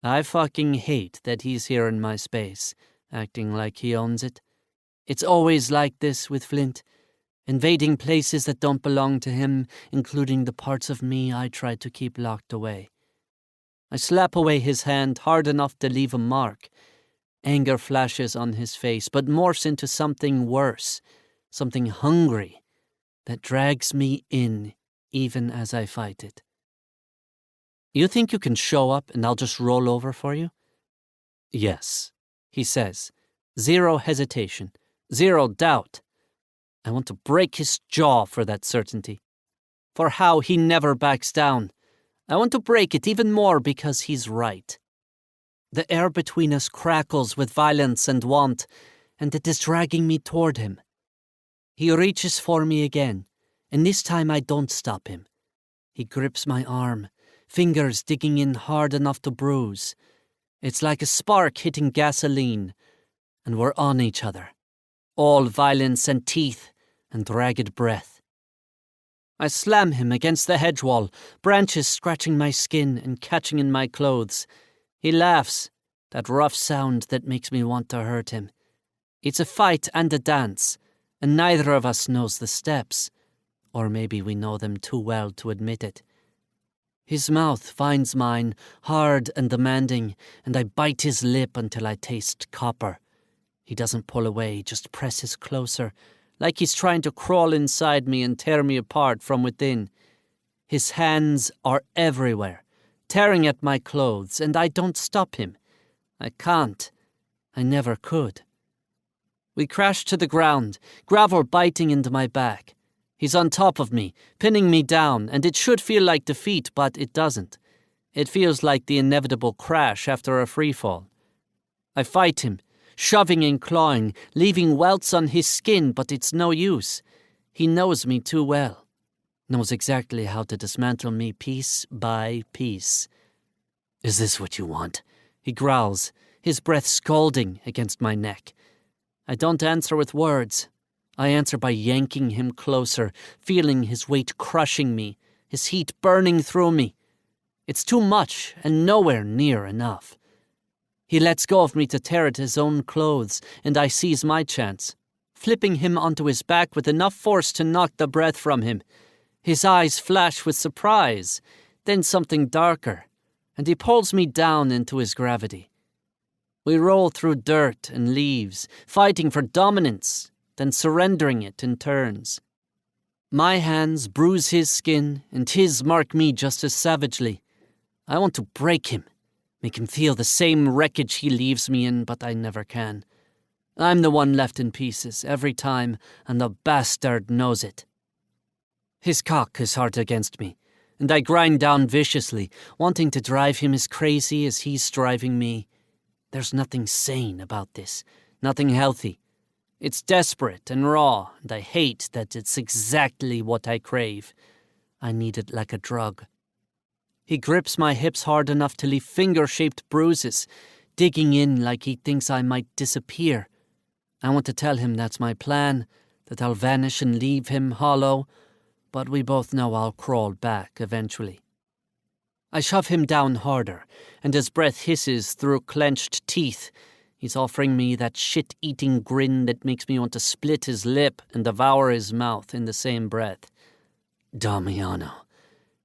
I fucking hate that he's here in my space, acting like he owns it. It's always like this with Flint, invading places that don't belong to him, including the parts of me I try to keep locked away. I slap away his hand hard enough to leave a mark. Anger flashes on his face, but morphs into something worse, something hungry, that drags me in even as I fight it. You think you can show up and I'll just roll over for you? Yes, he says. Zero hesitation, zero doubt. I want to break his jaw for that certainty. For how he never backs down. I want to break it even more because he's right. The air between us crackles with violence and want, and it is dragging me toward him. He reaches for me again, and this time I don't stop him. He grips my arm, fingers digging in hard enough to bruise. It's like a spark hitting gasoline, and we're on each other. All violence and teeth and ragged breath. I slam him against the hedge wall, branches scratching my skin and catching in my clothes. He laughs, that rough sound that makes me want to hurt him. It's a fight and a dance, and neither of us knows the steps. Or maybe we know them too well to admit it. His mouth finds mine, hard and demanding, and I bite his lip until I taste copper. He doesn't pull away, just presses closer, like he's trying to crawl inside me and tear me apart from within. His hands are everywhere, tearing at my clothes, and I don't stop him. I can't. I never could. We crash to the ground, gravel biting into my back. He's on top of me, pinning me down, and it should feel like defeat, but it doesn't. It feels like the inevitable crash after a freefall. I fight him, shoving and clawing, leaving welts on his skin, but it's no use. He knows me too well. Knows exactly how to dismantle me piece by piece. "Is this what you want?" he growls, his breath scalding against my neck. I don't answer with words. I answer by yanking him closer, feeling his weight crushing me, his heat burning through me. It's too much and nowhere near enough. He lets go of me to tear at his own clothes, and I seize my chance, flipping him onto his back with enough force to knock the breath from him. His eyes flash with surprise, then something darker, and he pulls me down into his gravity. We roll through dirt and leaves, fighting for dominance, then surrendering it in turns. My hands bruise his skin, and his mark me just as savagely. I want to break him, make him feel the same wreckage he leaves me in, but I never can. I'm the one left in pieces every time, and the bastard knows it. His cock is hard against me, and I grind down viciously, wanting to drive him as crazy as he's driving me. There's nothing sane about this, nothing healthy. It's desperate and raw, and I hate that it's exactly what I crave. I need it like a drug. He grips my hips hard enough to leave finger-shaped bruises, digging in like he thinks I might disappear. I want to tell him that's my plan, that I'll vanish and leave him hollow, but we both know I'll crawl back eventually. I shove him down harder, and his breath hisses through clenched teeth. He's offering me that shit-eating grin that makes me want to split his lip and devour his mouth in the same breath. Damiano.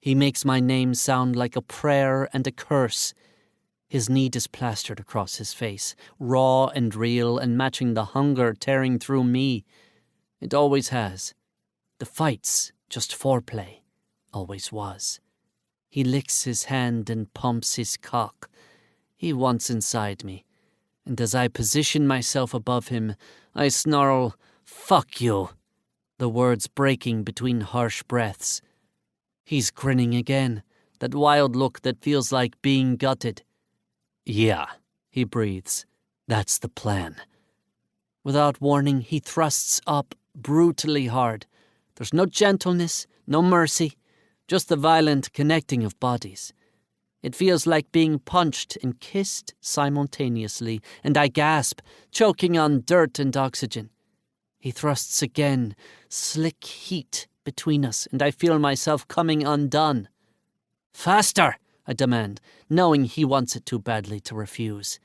He makes my name sound like a prayer and a curse. His need is plastered across his face, raw and real and matching the hunger tearing through me. It always has. The fight's just foreplay. Always was. He licks his hand and pumps his cock. He wants inside me. And as I position myself above him, I snarl, "Fuck you," the words breaking between harsh breaths. He's grinning again, that wild look that feels like being gutted. "Yeah," he breathes. "That's the plan." Without warning, he thrusts up brutally hard. There's no gentleness, no mercy, just the violent connecting of bodies. It feels like being punched and kissed simultaneously, and I gasp, choking on dirt and oxygen. He thrusts again, slick heat between us, and I feel myself coming undone. "Faster!" I demand, knowing he wants it too badly to refuse.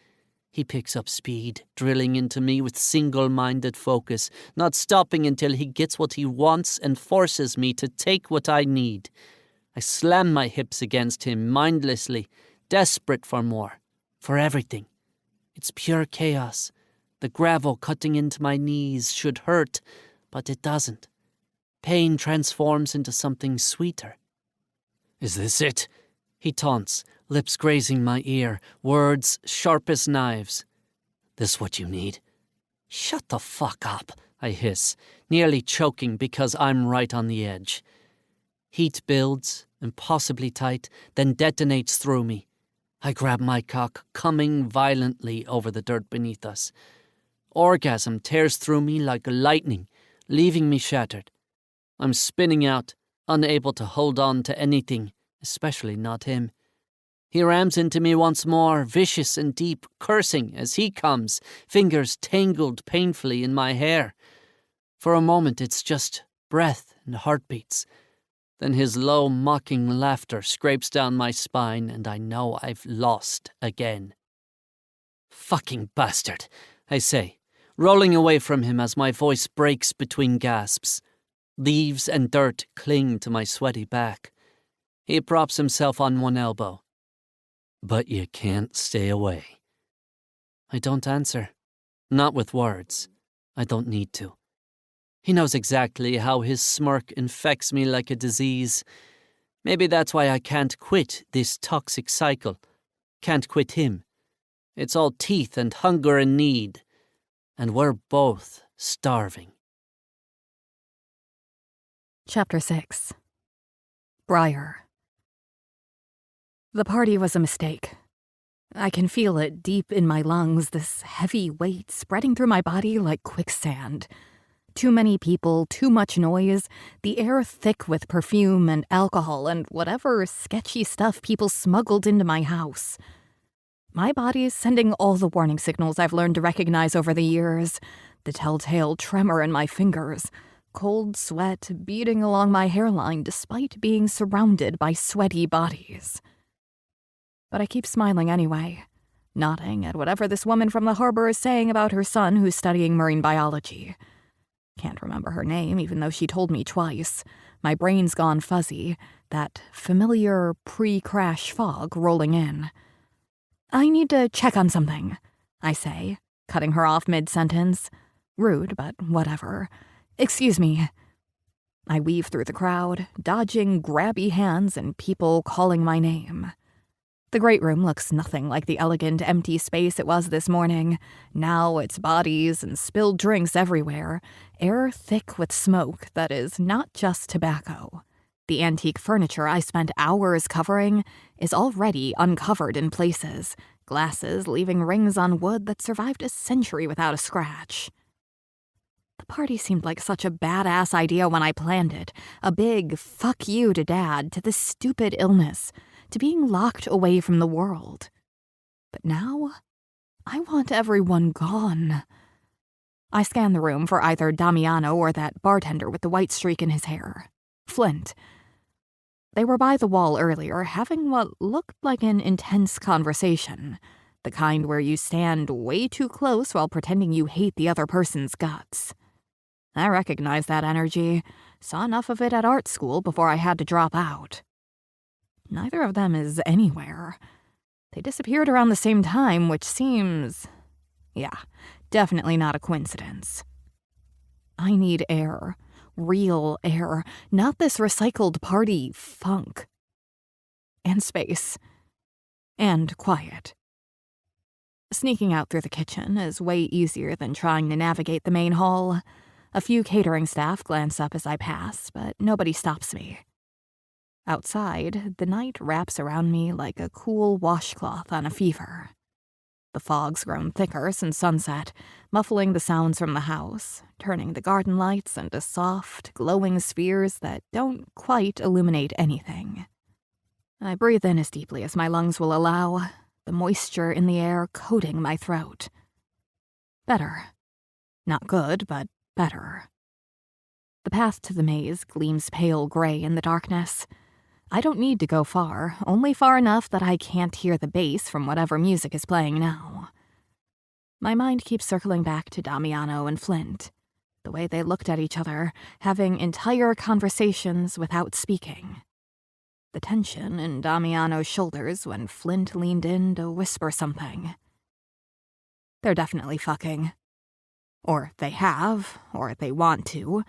He picks up speed, drilling into me with single-minded focus, not stopping until he gets what he wants and forces me to take what I need. I slam my hips against him mindlessly, desperate for more, for everything. It's pure chaos. The gravel cutting into my knees should hurt, but it doesn't. Pain transforms into something sweeter. "Is this it?" He taunts, lips grazing my ear, words sharp as knives. "This what you need?" "Shut the fuck up," I hiss, nearly choking because I'm right on the edge. Heat builds, impossibly tight, then detonates through me. I grab my cock, coming violently over the dirt beneath us. Orgasm tears through me like lightning, leaving me shattered. I'm spinning out, unable to hold on to anything, especially not him. He rams into me once more, vicious and deep, cursing as he comes, fingers tangled painfully in my hair. For a moment it's just breath and heartbeats. Then his low, mocking laughter scrapes down my spine, and I know I've lost again. "Fucking bastard," I say, rolling away from him as my voice breaks between gasps. Leaves and dirt cling to my sweaty back. He props himself on one elbow. "But you can't stay away." I don't answer. Not with words. I don't need to. He knows exactly how his smirk infects me like a disease. Maybe that's why I can't quit this toxic cycle. Can't quit him. It's all teeth and hunger and need. And we're both starving. Chapter 6. Briar. The party was a mistake. I can feel it deep in my lungs, this heavy weight spreading through my body like quicksand. Too many people, too much noise, the air thick with perfume and alcohol and whatever sketchy stuff people smuggled into my house. My body is sending all the warning signals I've learned to recognize over the years. The telltale tremor in my fingers, cold sweat beading along my hairline despite being surrounded by sweaty bodies. But I keep smiling anyway, nodding at whatever this woman from the harbor is saying about her son who's studying marine biology. Can't remember her name, even though she told me twice. My brain's gone fuzzy, that familiar pre-crash fog rolling in. "I need to check on something," I say, cutting her off mid-sentence. Rude, but whatever. "Excuse me." I weave through the crowd, dodging grabby hands and people calling my name. The great room looks nothing like the elegant, empty space it was this morning. Now it's bodies and spilled drinks everywhere, air thick with smoke that is not just tobacco. The antique furniture I spent hours covering is already uncovered in places, glasses leaving rings on wood that survived a century without a scratch. The party seemed like such a badass idea when I planned it, a big fuck you to Dad, to this stupid illness, to being locked away from the world. But now, I want everyone gone. I scan the room for either Damiano or that bartender with the white streak in his hair. Flint. They were by the wall earlier, having what looked like an intense conversation, the kind where you stand way too close while pretending you hate the other person's guts. I recognize that energy, saw enough of it at art school before I had to drop out. Neither of them is anywhere. They disappeared around the same time, which seems... yeah, definitely not a coincidence. I need air. Real air. Not this recycled party funk. And space. And quiet. Sneaking out through the kitchen is way easier than trying to navigate the main hall. A few catering staff glance up as I pass, but nobody stops me. Outside, the night wraps around me like a cool washcloth on a fever. The fog's grown thicker since sunset, muffling the sounds from the house, turning the garden lights into soft, glowing spheres that don't quite illuminate anything. I breathe in as deeply as my lungs will allow, the moisture in the air coating my throat. Better. Not good, but better. The path to the maze gleams pale gray in the darkness. I don't need to go far, only far enough that I can't hear the bass from whatever music is playing now. My mind keeps circling back to Damiano and Flint, the way they looked at each other, having entire conversations without speaking. The tension in Damiano's shoulders when Flint leaned in to whisper something. They're definitely fucking. Or they have, or they want to.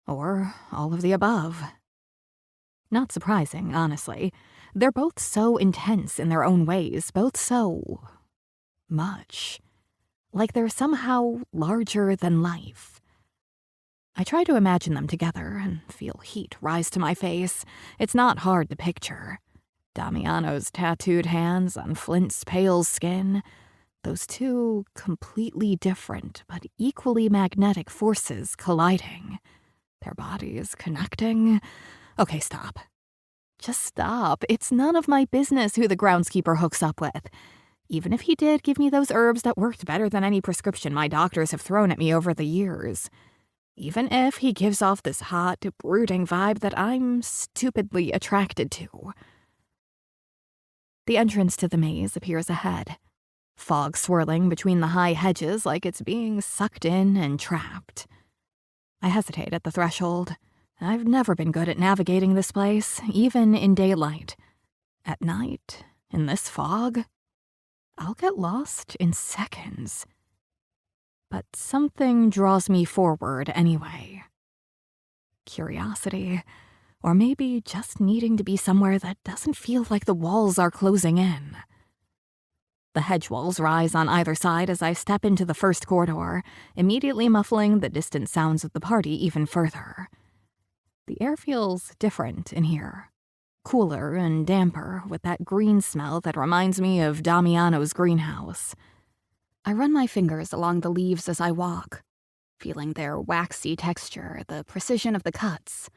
Or all of the above. Not surprising, honestly. They're both so intense in their own ways, both so... much. Like they're somehow larger than life. I try to imagine them together and feel heat rise to my face. It's not hard to picture. Damiano's tattooed hands on Flint's pale skin. Those two completely different but equally magnetic forces colliding. Their bodies connecting. Okay, stop. Just stop. It's none of my business who the groundskeeper hooks up with. Even if he did give me those herbs that worked better than any prescription my doctors have thrown at me over the years. Even if he gives off this hot, brooding vibe that I'm stupidly attracted to. The entrance to the maze appears ahead. Fog swirling between the high hedges like it's being sucked in and trapped. I hesitate at the threshold. I've never been good at navigating this place, even in daylight. At night, in this fog, I'll get lost in seconds. But something draws me forward anyway. Curiosity, or maybe just needing to be somewhere that doesn't feel like the walls are closing in. The hedge walls rise on either side as I step into the first corridor, immediately muffling the distant sounds of the party even further. The air feels different in here. Cooler and damper, with that green smell that reminds me of Damiano's greenhouse. I run my fingers along the leaves as I walk, feeling their waxy texture, the precision of the cuts,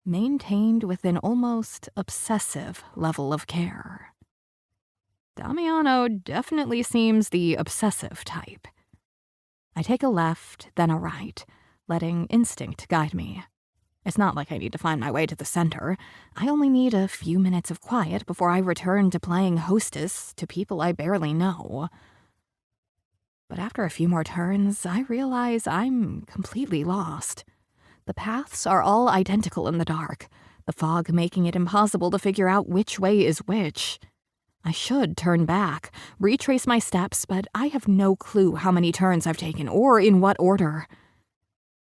maintained with an almost obsessive level of care. Damiano definitely seems the obsessive type. I take a left, then a right, letting instinct guide me. It's not like I need to find my way to the center. I only need a few minutes of quiet before I return to playing hostess to people I barely know. But after a few more turns, I realize I'm completely lost. The paths are all identical in the dark, the fog making it impossible to figure out which way is which. I should turn back, retrace my steps, but I have no clue how many turns I've taken or in what order.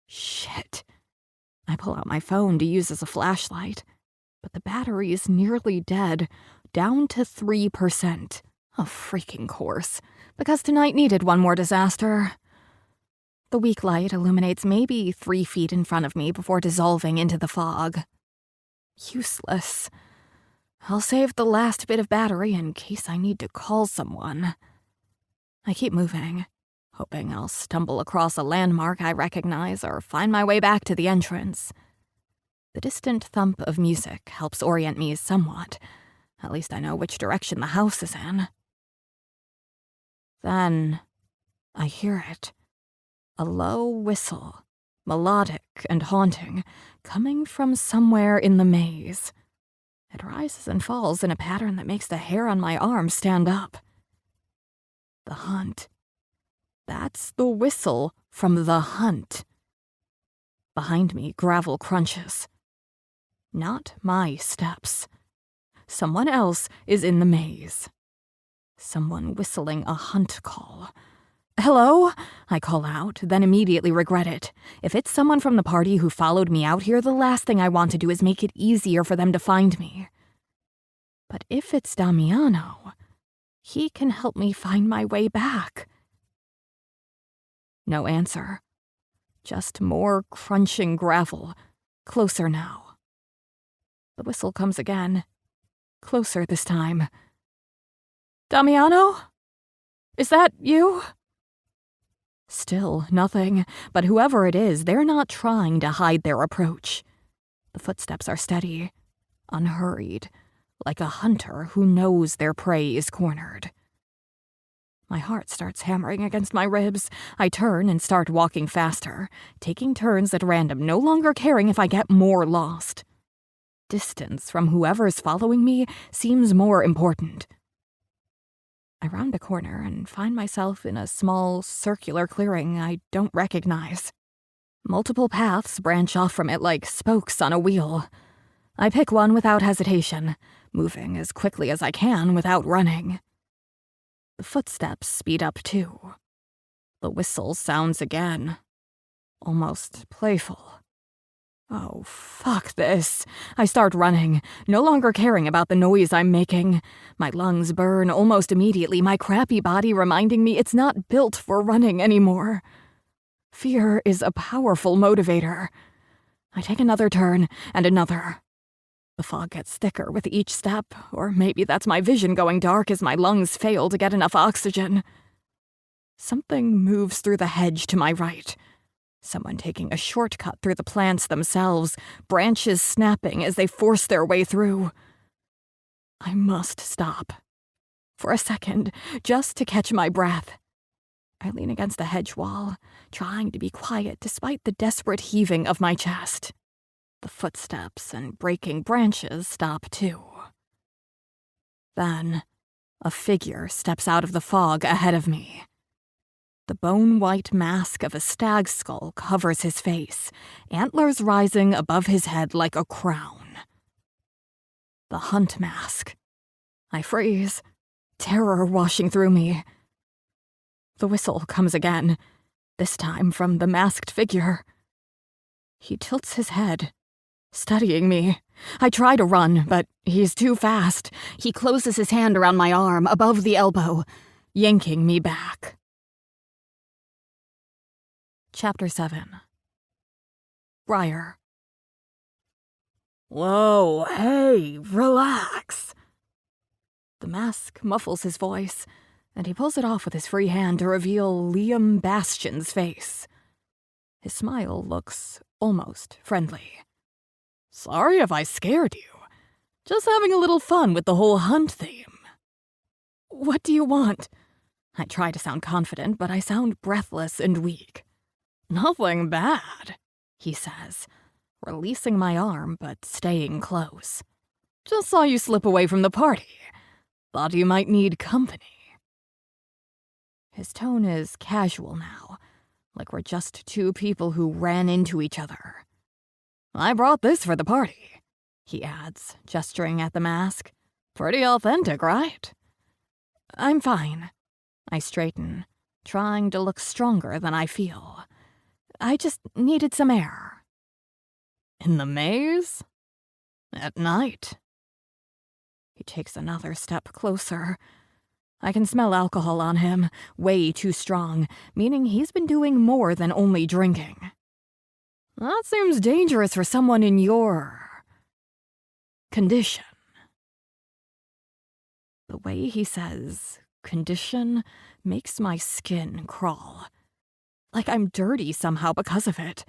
Shit. I pull out my phone to use as a flashlight, but the battery is nearly dead, down to 3%. A freaking course, because tonight needed one more disaster. The weak light illuminates maybe 3 feet in front of me before dissolving into the fog. Useless. I'll save the last bit of battery in case I need to call someone. I keep moving, hoping I'll stumble across a landmark I recognize or find my way back to the entrance. The distant thump of music helps orient me somewhat. At least I know which direction the house is in. Then I hear it. A low whistle, melodic and haunting, coming from somewhere in the maze. It rises and falls in a pattern that makes the hair on my arm stand up. The hunt. That's the whistle from the hunt. Behind me, gravel crunches. Not my steps. Someone else is in the maze. Someone whistling a hunt call. "Hello?" I call out, then immediately regret it. If it's someone from the party who followed me out here, the last thing I want to do is make it easier for them to find me. But if it's Damiano, he can help me find my way back. No answer. Just more crunching gravel. Closer now. The whistle comes again. Closer this time. "Damiano? Is that you?" Still nothing, but whoever it is, they're not trying to hide their approach. The footsteps are steady, unhurried, like a hunter who knows their prey is cornered. My heart starts hammering against my ribs. I turn and start walking faster, taking turns at random, no longer caring if I get more lost. Distance from whoever's following me seems more important. I round a corner and find myself in a small, circular clearing I don't recognize. Multiple paths branch off from it like spokes on a wheel. I pick one without hesitation, moving as quickly as I can without running. The footsteps speed up too. The whistle sounds again, almost playful. Oh, fuck this. I start running, no longer caring about the noise I'm making. My lungs burn almost immediately, my crappy body reminding me it's not built for running anymore. Fear is a powerful motivator. I take another turn and another. The fog gets thicker with each step, or maybe that's my vision going dark as my lungs fail to get enough oxygen. Something moves through the hedge to my right. Someone taking a shortcut through the plants themselves, branches snapping as they force their way through. I must stop. For a second, just to catch my breath. I lean against the hedge wall, trying to be quiet despite the desperate heaving of my chest. The footsteps and breaking branches stop too. Then, a figure steps out of the fog ahead of me. The bone-white mask of a stag skull covers his face, antlers rising above his head like a crown. The hunt mask. I freeze, terror washing through me. The whistle comes again, this time from the masked figure. He tilts his head, studying me. I try to run, but he's too fast. He closes his hand around my arm, above the elbow, yanking me back. Chapter 7. Briar. Whoa, hey, relax. The mask muffles his voice, and he pulls it off with his free hand to reveal Liam Bastion's face. His smile looks almost friendly. Sorry if I scared you. Just having a little fun with the whole hunt theme. What do you want? I try to sound confident, but I sound breathless and weak. Nothing bad, he says, releasing my arm but staying close. Just saw you slip away from the party. Thought you might need company. His tone is casual now, like we're just two people who ran into each other. I brought this for the party, he adds, gesturing at the mask. Pretty authentic, right? I'm fine. I straighten, trying to look stronger than I feel. I just needed some air. In the maze? At night? He takes another step closer. I can smell alcohol on him, way too strong, meaning he's been doing more than only drinking. That seems dangerous for someone in your condition. The way he says condition makes my skin crawl. Like I'm dirty somehow because of it.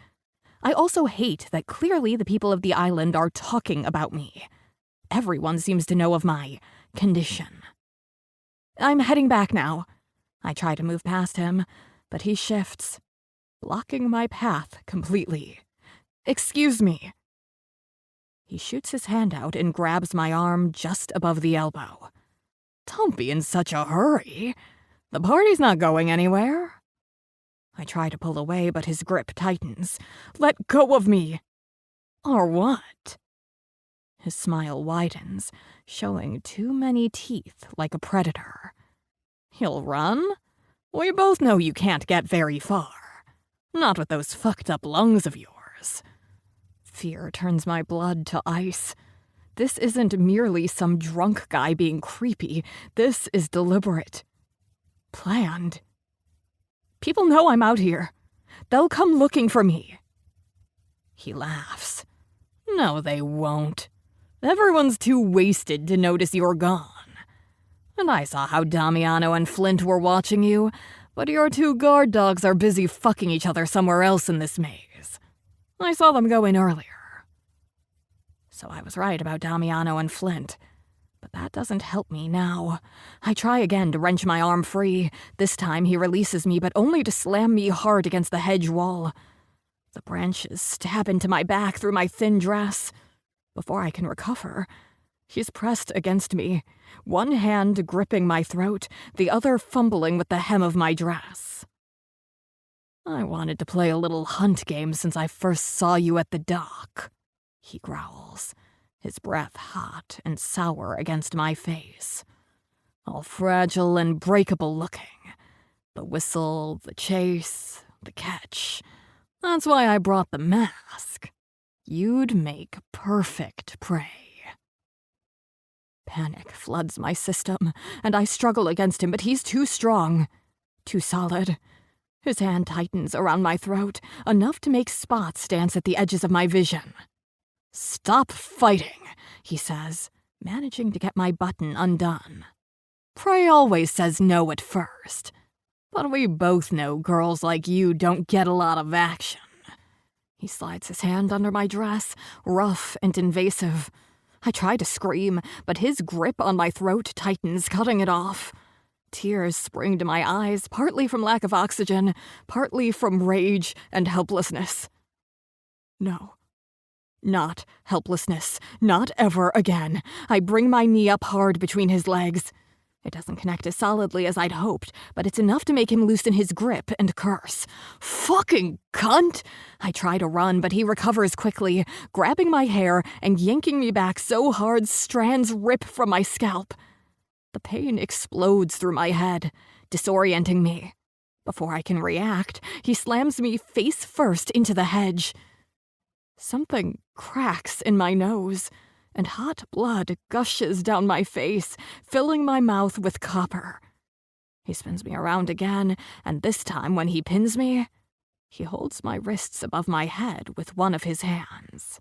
I also hate that clearly the people of the island are talking about me. Everyone seems to know of my condition. I'm heading back now. I try to move past him, but he shifts, blocking my path completely. Excuse me. He shoots his hand out and grabs my arm just above the elbow. Don't be in such a hurry. The party's not going anywhere. I try to pull away, but his grip tightens. Let go of me. Or what? His smile widens, showing too many teeth like a predator. You'll run? We both know you can't get very far. Not with those fucked up lungs of yours. Fear turns my blood to ice. This isn't merely some drunk guy being creepy. This is deliberate. Planned. People know I'm out here. They'll come looking for me. He laughs. No, they won't. Everyone's too wasted to notice you're gone. And I saw how Damiano and Flint were watching you, but your two guard dogs are busy fucking each other somewhere else in this maze. I saw them go in earlier. So I was right about Damiano and Flint. But that doesn't help me now. I try again to wrench my arm free. This time he releases me, but only to slam me hard against the hedge wall. The branches stab into my back through my thin dress. Before I can recover, he's pressed against me, one hand gripping my throat, the other fumbling with the hem of my dress. I wanted to play a little hunt game since I first saw you at the dock, he growls, his breath hot and sour against my face. All fragile and breakable looking. The whistle, the chase, the catch. That's why I brought the mask. You'd make perfect prey. Panic floods my system, and I struggle against him, but he's too strong, too solid. His hand tightens around my throat, enough to make spots dance at the edges of my vision. Stop fighting, he says, managing to get my button undone. Prey always says no at first, but we both know girls like you don't get a lot of action. He slides his hand under my dress, rough and invasive. I try to scream, but his grip on my throat tightens, cutting it off. Tears spring to my eyes, partly from lack of oxygen, partly from rage and helplessness. No. Not helplessness. Not ever again. I bring my knee up hard between his legs. It doesn't connect as solidly as I'd hoped, but it's enough to make him loosen his grip and curse. Fucking cunt! I try to run, but he recovers quickly, grabbing my hair and yanking me back so hard strands rip from my scalp. The pain explodes through my head, disorienting me. Before I can react, he slams me face first into the hedge. Something cracks in my nose, and hot blood gushes down my face, filling my mouth with copper. He spins me around again, and this time when he pins me, he holds my wrists above my head with one of his hands.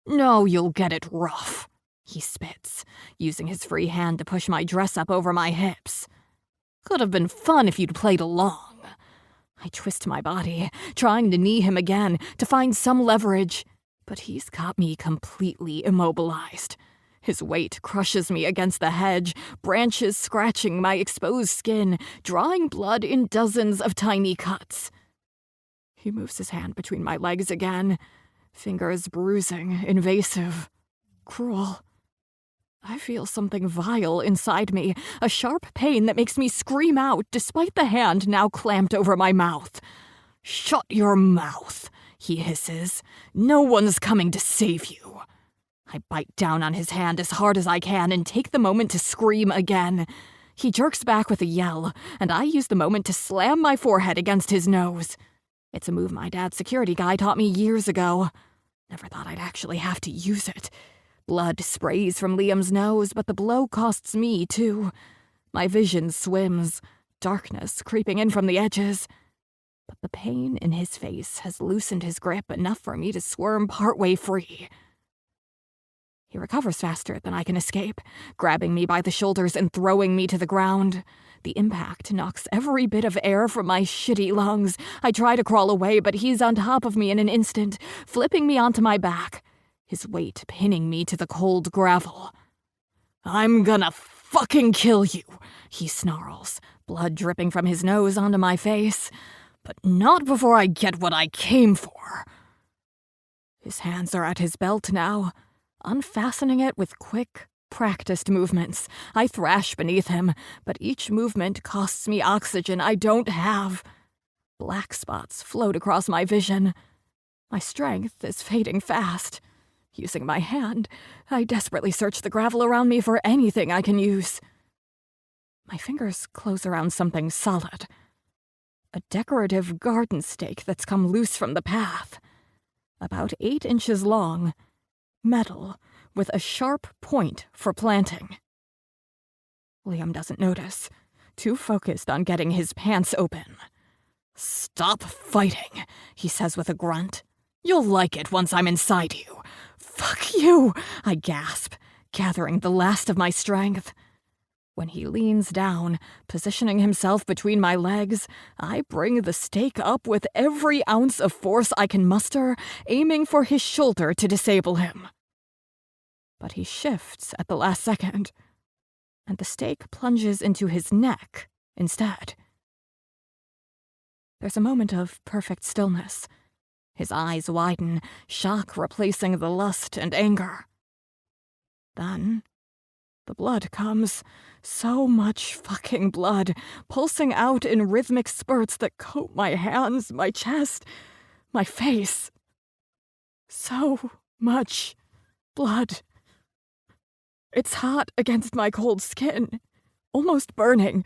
No, you'll get it rough, he spits, using his free hand to push my dress up over my hips. Could have been fun if you'd played along. I twist my body, trying to knee him again, to find some leverage, but he's got me completely immobilized. His weight crushes me against the hedge, branches scratching my exposed skin, drawing blood in dozens of tiny cuts. He moves his hand between my legs again, fingers bruising, invasive, cruel. I feel something vile inside me, a sharp pain that makes me scream out despite the hand now clamped over my mouth. Shut your mouth, he hisses. No one's coming to save you. I bite down on his hand as hard as I can and take the moment to scream again. He jerks back with a yell, and I use the moment to slam my forehead against his nose. It's a move my dad's security guy taught me years ago. Never thought I'd actually have to use it. Blood sprays from Liam's nose, but the blow costs me, too. My vision swims, darkness creeping in from the edges. But the pain in his face has loosened his grip enough for me to squirm partway free. He recovers faster than I can escape, grabbing me by the shoulders and throwing me to the ground. The impact knocks every bit of air from my shitty lungs. I try to crawl away, but he's on top of me in an instant, flipping me onto my back, his weight pinning me to the cold gravel. I'm gonna fucking kill you, he snarls, blood dripping from his nose onto my face. But not before I get what I came for. His hands are at his belt now, unfastening it with quick, practiced movements. I thrash beneath him, but each movement costs me oxygen I don't have. Black spots float across my vision. My strength is fading fast. Using my hand, I desperately search the gravel around me for anything I can use. My fingers close around something solid. A decorative garden stake that's come loose from the path. About 8 inches long, metal, with a sharp point for planting. Liam doesn't notice, too focused on getting his pants open. "Stop fighting," he says with a grunt. "You'll like it once I'm inside you." "Fuck you," I gasp, gathering the last of my strength. When he leans down, positioning himself between my legs, I bring the stake up with every ounce of force I can muster, aiming for his shoulder to disable him. But he shifts at the last second, and the stake plunges into his neck instead. There's a moment of perfect stillness. His eyes widen, shock replacing the lust and anger. Then, the blood comes. So much fucking blood, pulsing out in rhythmic spurts that coat my hands, my chest, my face. So much blood. It's hot against my cold skin, almost burning,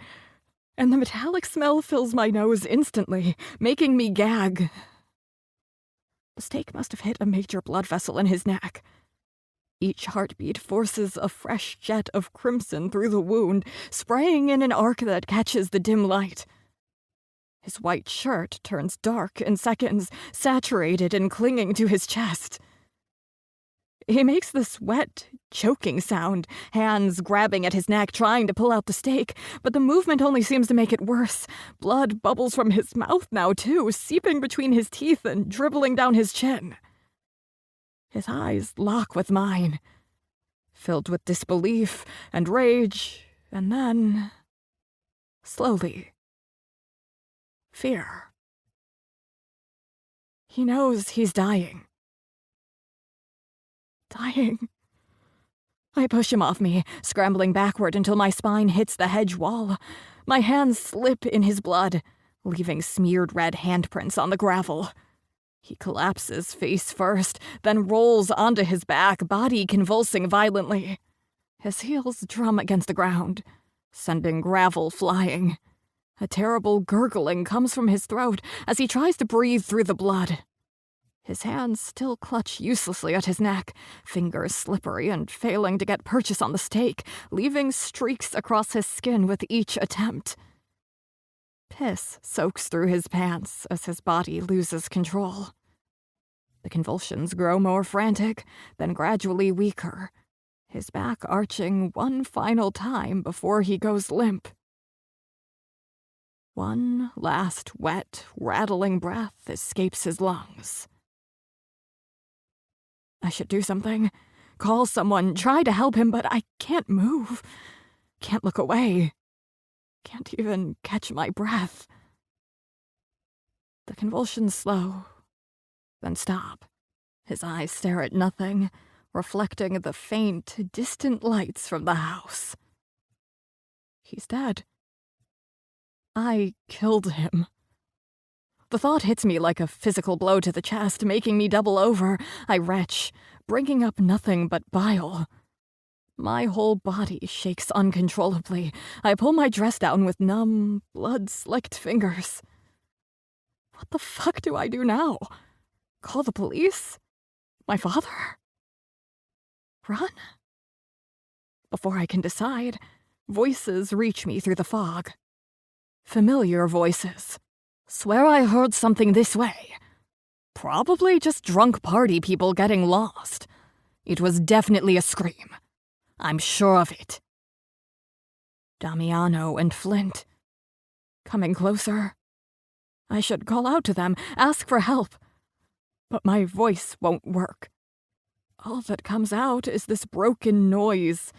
and the metallic smell fills my nose instantly, making me gag. The stake must have hit a major blood vessel in his neck. Each heartbeat forces a fresh jet of crimson through the wound, spraying in an arc that catches the dim light. His white shirt turns dark in seconds, saturated and clinging to his chest. He makes this wet, choking sound, hands grabbing at his neck, trying to pull out the stake, but the movement only seems to make it worse. Blood bubbles from his mouth now, too, seeping between his teeth and dribbling down his chin. His eyes lock with mine, filled with disbelief and rage, and then, slowly, fear. He knows he's dying. Dying. I push him off me, scrambling backward until my spine hits the hedge wall. My hands slip in his blood, leaving smeared red handprints on the gravel. He collapses face first, then rolls onto his back, body convulsing violently. His heels drum against the ground, sending gravel flying. A terrible gurgling comes from his throat as he tries to breathe through the blood. His hands still clutch uselessly at his neck, fingers slippery and failing to get purchase on the stake, leaving streaks across his skin with each attempt. Piss soaks through his pants as his body loses control. The convulsions grow more frantic, then gradually weaker, his back arching one final time before he goes limp. One last wet, rattling breath escapes his lungs. I should do something. Call someone, try to help him, but I can't move. Can't look away. Can't even catch my breath. The convulsions slow, then stop. His eyes stare at nothing, reflecting the faint, distant lights from the house. He's dead. I killed him. The thought hits me like a physical blow to the chest, making me double over. I retch, bringing up nothing but bile. My whole body shakes uncontrollably. I pull my dress down with numb, blood-slicked fingers. What the fuck do I do now? Call the police? My father? Run? Before I can decide, voices reach me through the fog. Familiar voices. Swear I heard something this way. Probably just drunk party people getting lost. It was definitely a scream. I'm sure of it. Damiano and Flint. Coming closer. I should call out to them, ask for help. But my voice won't work. All that comes out is this broken noise,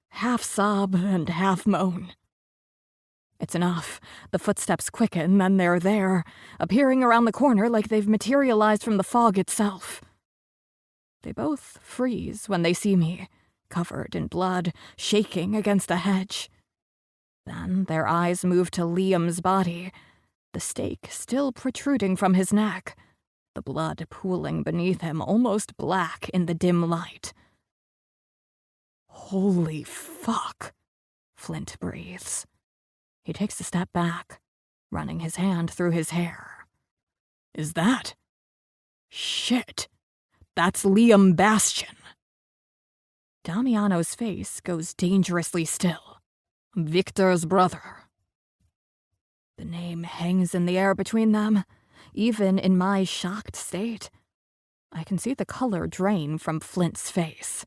half sob and half moan. It's enough. The footsteps quicken, then they're there, appearing around the corner like they've materialized from the fog itself. They both freeze when they see me, covered in blood, shaking against a hedge. Then their eyes move to Liam's body, the stake still protruding from his neck, the blood pooling beneath him almost black in the dim light. "Holy fuck," Flint breathes. He takes a step back, running his hand through his hair. "Is that? Shit. That's Liam Bastian." Damiano's face goes dangerously still. Victor's brother. The name hangs in the air between them. Even in my shocked state, I can see the color drain from Flint's face.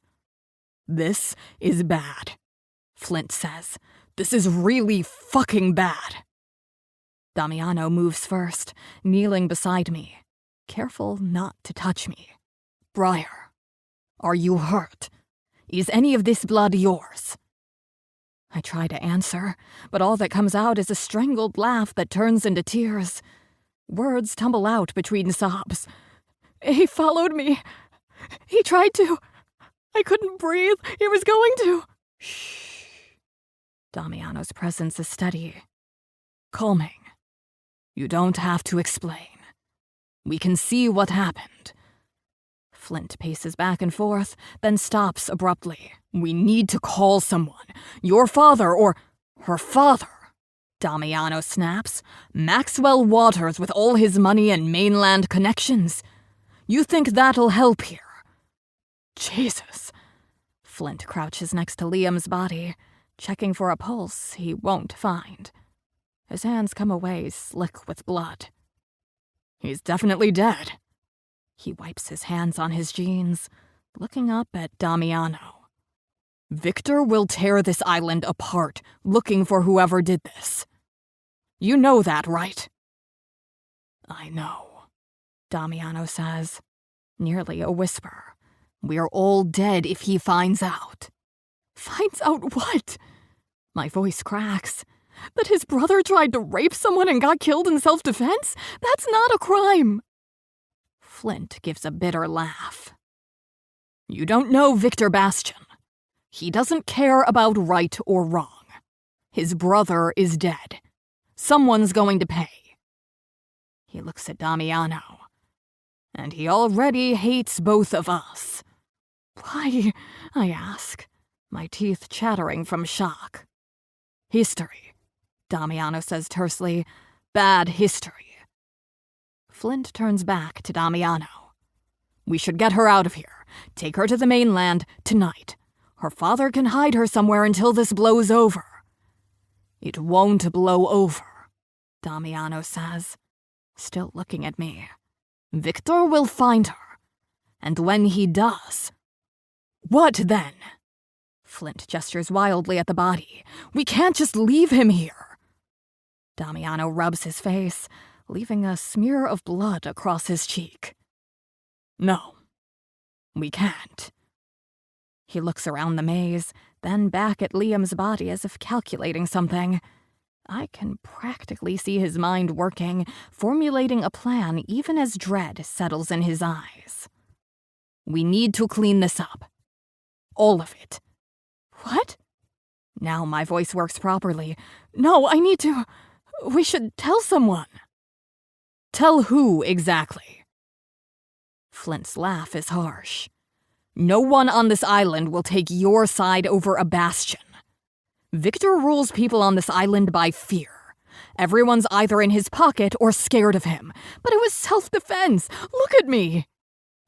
"This is bad," Flint says. "This is really fucking bad." Damiano moves first, kneeling beside me, careful not to touch me. "Briar, are you hurt? Is any of this blood yours?" I try to answer, but all that comes out is a strangled laugh that turns into tears. Words tumble out between sobs. "He followed me. He tried to. I couldn't breathe. He was going to." "Shh." Damiano's presence is steady, calming. "You don't have to explain. We can see what happened." Flint paces back and forth, then stops abruptly. "We need to call someone. Your father or her father." Damiano snaps. "Maxwell Waters with all his money and mainland connections. You think that'll help here?" "Jesus." Flint crouches next to Liam's body, checking for a pulse he won't find. His hands come away slick with blood. "He's definitely dead." He wipes his hands on his jeans, looking up at Damiano. "Victor will tear this island apart, looking for whoever did this. You know that, right?" "I know," Damiano says, nearly a whisper. "We're all dead if he finds out." "Finds out what?" My voice cracks. "That his brother tried to rape someone and got killed in self-defense? That's not a crime." Flint gives a bitter laugh. "You don't know Victor Bastian. He doesn't care about right or wrong. His brother is dead. Someone's going to pay." He looks at Damiano. "And he already hates both of us." "Why?" I ask, my teeth chattering from shock. "History," Damiano says tersely. "Bad history." Flint turns back to Damiano. "We should get her out of here. Take her to the mainland tonight. Her father can hide her somewhere until this blows over." "It won't blow over," Damiano says, still looking at me. "Victor will find her. And when he does..." "What then?" Flint gestures wildly at the body. "We can't just leave him here." Damiano rubs his face, leaving a smear of blood across his cheek. "No, we can't." He looks around the maze, then back at Liam's body as if calculating something. I can practically see his mind working, formulating a plan even as dread settles in his eyes. "We need to clean this up. All of it." "What?" Now my voice works properly. "No, I need to. We should tell someone." "Tell who exactly?" Flint's laugh is harsh. "No one on this island will take your side over a Bastion. Victor rules people on this island by fear. Everyone's either in his pocket or scared of him. But it was self-defense. Look at me."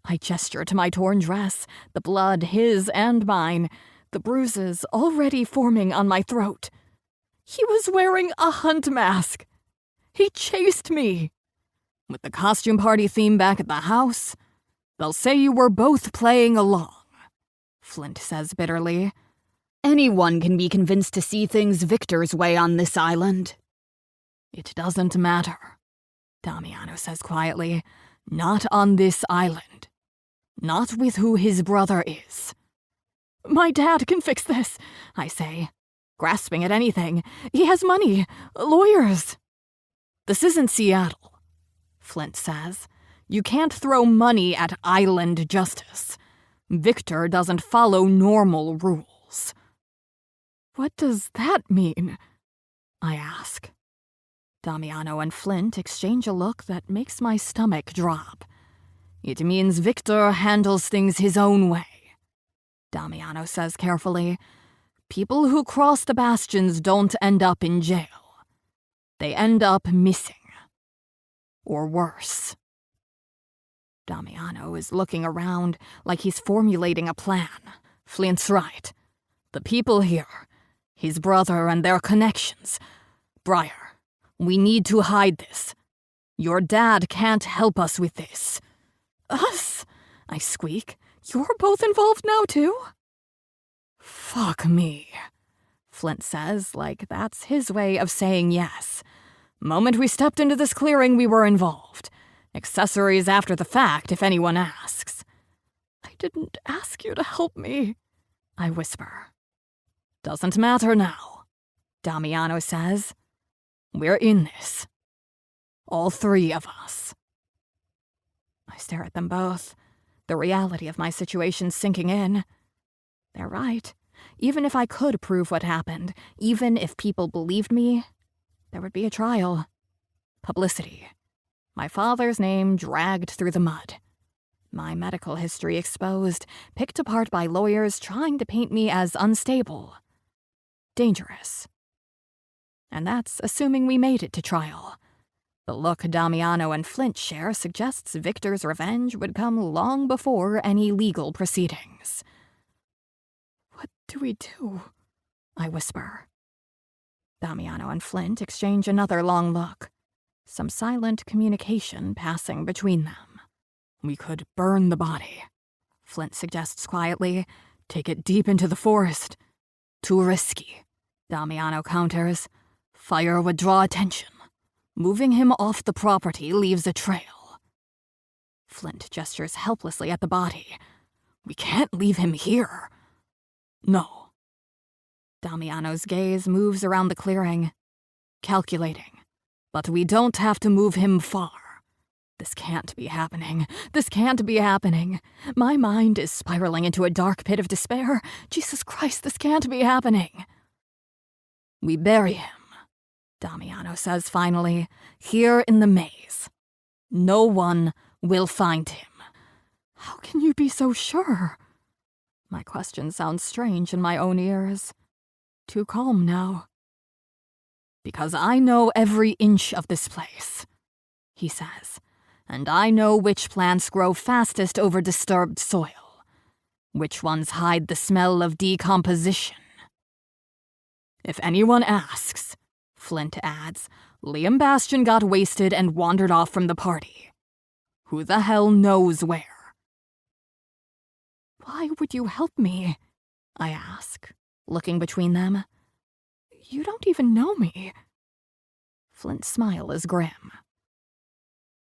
I gesture to my torn dress, the blood his and mine, the bruises already forming on my throat. "He was wearing a hunt mask. He chased me. With the costume party theme back at the house, they'll say you were both playing along," Flint says bitterly. "Anyone can be convinced to see things Victor's way on this island." "It doesn't matter," Damiano says quietly. "Not on this island. Not with who his brother is." "My dad can fix this," I say, grasping at anything. "He has money, lawyers." "This isn't Seattle," Flint says. "You can't throw money at island justice. Victor doesn't follow normal rules." "What does that mean?" I ask. Damiano and Flint exchange a look that makes my stomach drop. It means Victor handles things his own way, Damiano says carefully. People who cross the bastions don't end up in jail. They end up missing. Or worse. Damiano is looking around like he's formulating a plan. Flint's right. The people here, his brother and their connections. Briar, we need to hide this. Your dad can't help us with this. Us? I squeak. You're both involved now, too? Fuck me, Flint says, like that's his way of saying yes. Moment we stepped into this clearing, we were involved. Accessories after the fact, if anyone asks. I didn't ask you to help me, I whisper. Doesn't matter now, Damiano says. We're in this. All three of us. I stare at them both, the reality of my situation sinking in. They're right. Even if I could prove what happened, even if people believed me, there would be a trial. Publicity. My father's name dragged through the mud. My medical history exposed, picked apart by lawyers trying to paint me as unstable. Dangerous. And that's assuming we made it to trial. The look Damiano and Flint share suggests Victor's revenge would come long before any legal proceedings. What do we do? I whisper. Damiano and Flint exchange another long look, some silent communication passing between them. We could burn the body, Flint suggests quietly. Take it deep into the forest. Too risky, Damiano counters. Fire would draw attention. Moving him off the property leaves a trail. Flint gestures helplessly at the body. We can't leave him here. No. Damiano's gaze moves around the clearing, calculating. But we don't have to move him far. This can't be happening. This can't be happening. My mind is spiraling into a dark pit of despair. Jesus Christ, this can't be happening. We bury him, Damiano says finally, here in the maze. No one will find him. How can you be so sure? My question sounds strange in my own ears. Too calm now. Because I know every inch of this place, he says, and I know which plants grow fastest over disturbed soil, which ones hide the smell of decomposition. If anyone asks, Flint adds, Liam Bastion got wasted and wandered off from the party. Who the hell knows where? Why would you help me? I ask, looking between them. You don't even know me. Flint's smile is grim.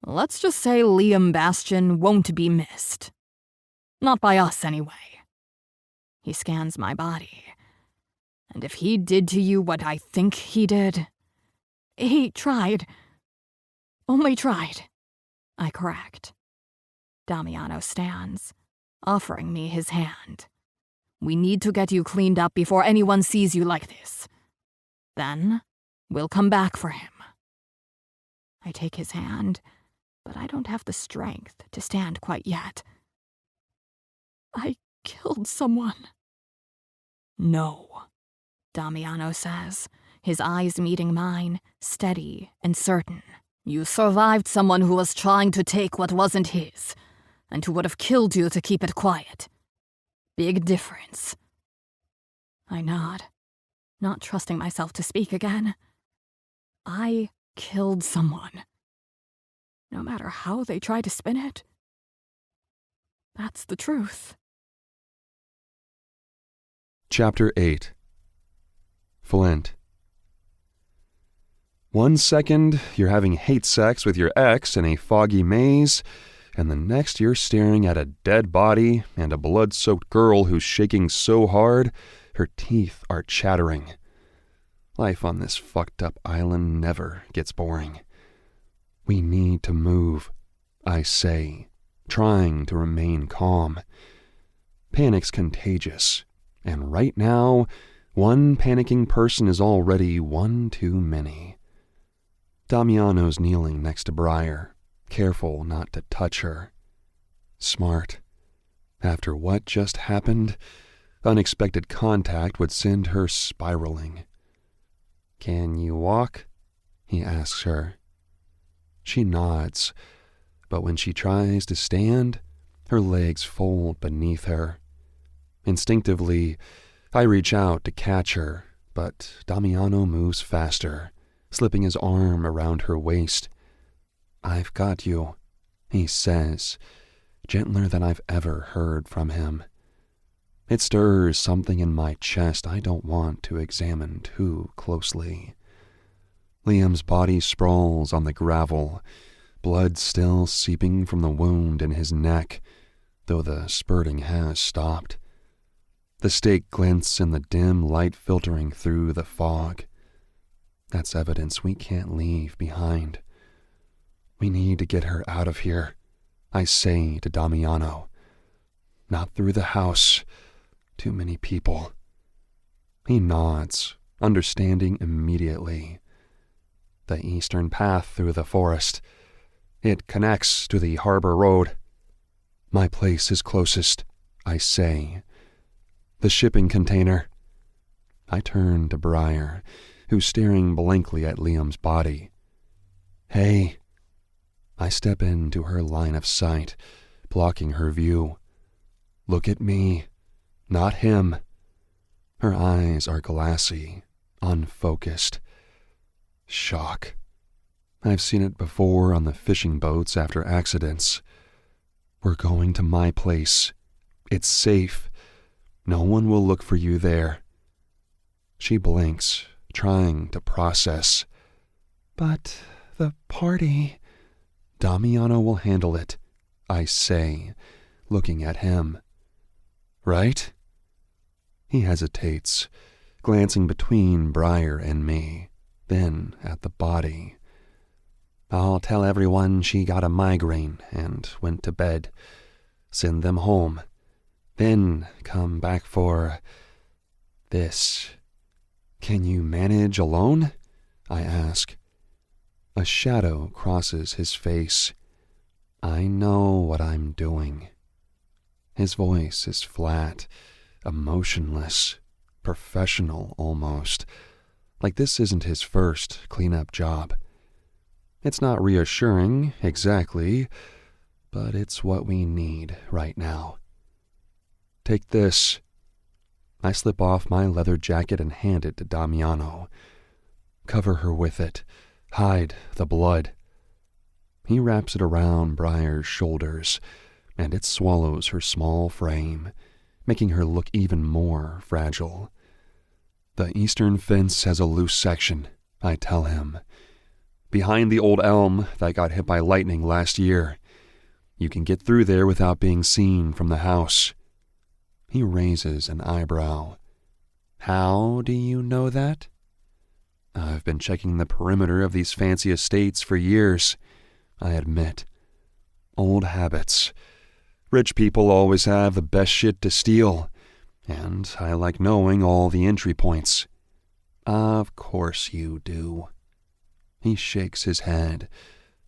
Let's just say Liam Bastion won't be missed. Not by us, anyway. He scans my body. And if he did to you what I think he did... He tried. Only tried. I correct. Damiano stands, offering me his hand. We need to get you cleaned up before anyone sees you like this. Then, we'll come back for him. I take his hand, but I don't have the strength to stand quite yet. I killed someone. No, Damiano says, his eyes meeting mine, steady and certain. You survived someone who was trying to take what wasn't his, and who would have killed you to keep it quiet. Big difference. I nod, not trusting myself to speak again. I killed someone. No matter how they try to spin it, that's the truth. Chapter 8. Flint. 1 second, you're having hate sex with your ex in a foggy maze, and the next you're staring at a dead body and a blood-soaked girl who's shaking so hard, her teeth are chattering. Life on this fucked-up island never gets boring. We need to move, I say, trying to remain calm. Panic's contagious, and right now, one panicking person is already one too many. Damiano's kneeling next to Briar, careful not to touch her. Smart. After what just happened, unexpected contact would send her spiraling. "Can you walk?" he asks her. She nods, but when she tries to stand, her legs fold beneath her. Instinctively, I reach out to catch her, but Damiano moves faster, slipping his arm around her waist. "I've got you," he says, gentler than I've ever heard from him. It stirs something in my chest I don't want to examine too closely. Liam's body sprawls on the gravel, blood still seeping from the wound in his neck, though the spurting has stopped. The stake glints in the dim light filtering through the fog. That's evidence we can't leave behind. We need to get her out of here, I say to Damiano. Not through the house. Too many people. He nods, understanding immediately. The eastern path through the forest. It connects to the harbor road. My place is closest, I say. The shipping container. I turn to Briar, who's staring blankly at Liam's body. Hey. I step into her line of sight, blocking her view. Look at me, not him. Her eyes are glassy, unfocused. Shock. I've seen it before on the fishing boats after accidents. We're going to my place. It's safe. No one will look for you there. She blinks, trying to process. But the party... Damiano will handle it, I say, looking at him. Right? He hesitates, glancing between Briar and me, then at the body. I'll tell everyone she got a migraine and went to bed. Send them home. Then come back for... this. Can you manage alone? I ask. A shadow crosses his face. I know what I'm doing. His voice is flat, emotionless, professional almost, like this isn't his first cleanup job. It's not reassuring, exactly, but it's what we need right now. Take this. I slip off my leather jacket and hand it to Damiano. Cover her with it. Hide the blood. He wraps it around Briar's shoulders, and it swallows her small frame, making her look even more fragile. The eastern fence has a loose section, I tell him. Behind the old elm that got hit by lightning last year. You can get through there without being seen from the house. He raises an eyebrow. How do you know that? I've been checking the perimeter of these fancy estates for years, I admit. Old habits. Rich people always have the best shit to steal, and I like knowing all the entry points. Of course you do. He shakes his head,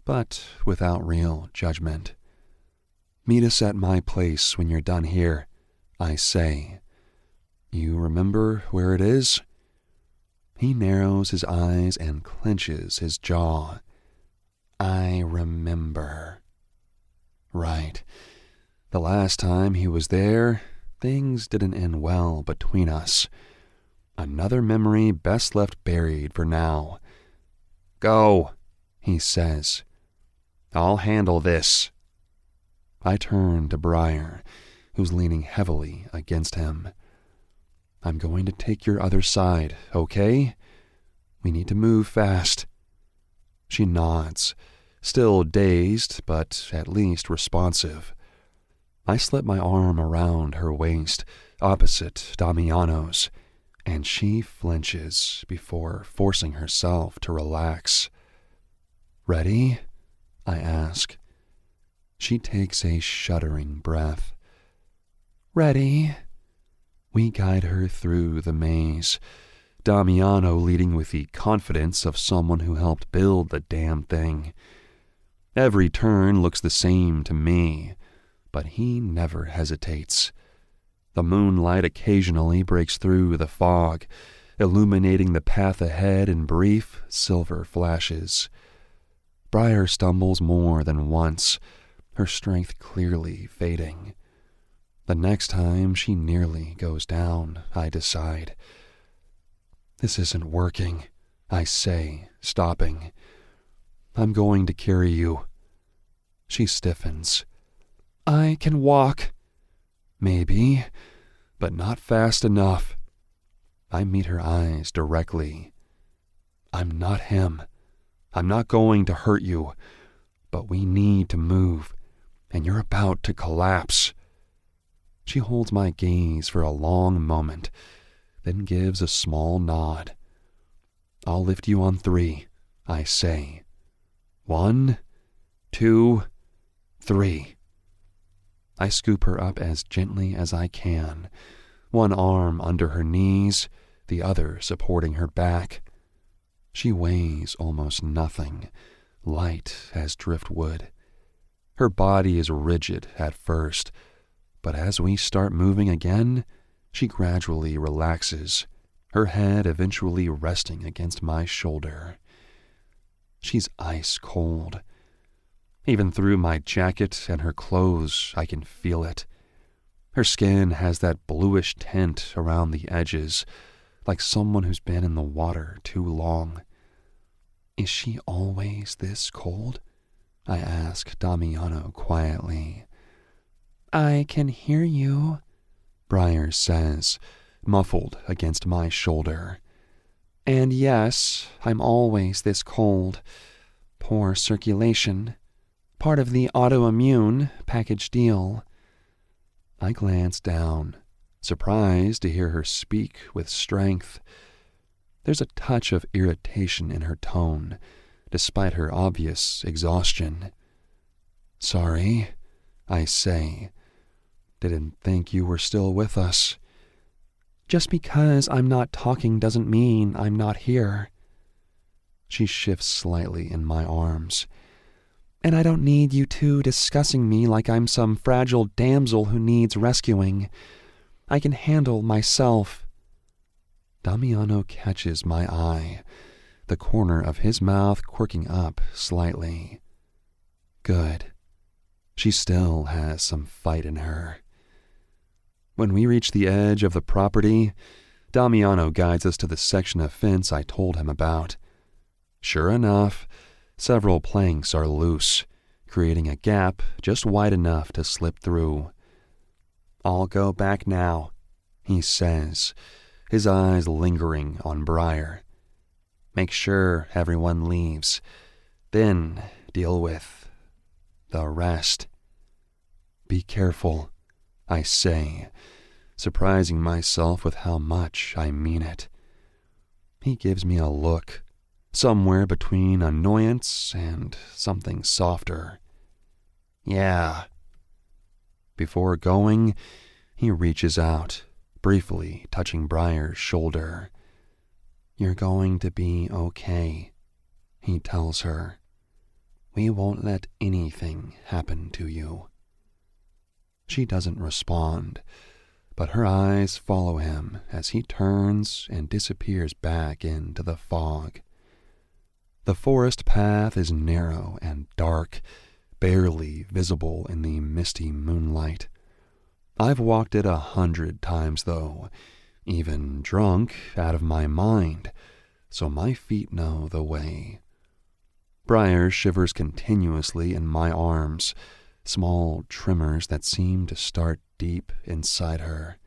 but without real judgment. Meet us at my place when you're done here, I say. You remember where it is? He narrows his eyes and clenches his jaw. I remember. Right. The last time he was there, things didn't end well between us. Another memory best left buried for now. Go, he says. I'll handle this. I turn to Briar, who's leaning heavily against him. I'm going to take your other side, okay? We need to move fast. She nods, still dazed, but at least responsive. I slip my arm around her waist, opposite Damiano's, and she flinches before forcing herself to relax. Ready? I ask. She takes a shuddering breath. Ready? We guide her through the maze, Damiano leading with the confidence of someone who helped build the damn thing. Every turn looks the same to me, but he never hesitates. The moonlight occasionally breaks through the fog, illuminating the path ahead in brief silver flashes. Briar stumbles more than once, her strength clearly fading. The next time she nearly goes down, I decide. This isn't working, I say, stopping. I'm going to carry you. She stiffens. I can walk. Maybe, but not fast enough. I meet her eyes directly. I'm not him. I'm not going to hurt you, but we need to move, and you're about to collapse. She holds my gaze for a long moment, then gives a small nod. I'll lift you on 3, I say. 1, 2, 3. I scoop her up as gently as I can, one arm under her knees, the other supporting her back. She weighs almost nothing, light as driftwood. Her body is rigid at first, but as we start moving again, she gradually relaxes, her head eventually resting against my shoulder. She's ice cold. Even through my jacket and her clothes, I can feel it. Her skin has that bluish tint around the edges, like someone who's been in the water too long. Is she always this cold? I ask Damiano quietly. I can hear you, Briar says, muffled against my shoulder. And yes, I'm always this cold. Poor circulation. Part of the autoimmune package deal. I glance down, surprised to hear her speak with strength. There's a touch of irritation in her tone, despite her obvious exhaustion. Sorry, I say. Didn't think you were still with us. Just because I'm not talking doesn't mean I'm not here. She shifts slightly in my arms. And I don't need you two discussing me like I'm some fragile damsel who needs rescuing. I can handle myself. Damiano catches my eye, the corner of his mouth quirking up slightly. Good. She still has some fight in her. When we reach the edge of the property, Damiano guides us to the section of fence I told him about. Sure enough, several planks are loose, creating a gap just wide enough to slip through. I'll go back now, he says, his eyes lingering on Briar. Make sure everyone leaves, then deal with the rest. Be careful, I say, surprising myself with how much I mean it. He gives me a look, somewhere between annoyance and something softer. Yeah. Before going, he reaches out, briefly touching Briar's shoulder. You're going to be okay, he tells her. We won't let anything happen to you. She doesn't respond, but her eyes follow him as he turns and disappears back into the fog. The forest path is narrow and dark, barely visible in the misty moonlight. I've walked it 100 times, though, even drunk out of my mind, so my feet know the way. Briar shivers continuously in my arms, small tremors that seem to start deep inside her.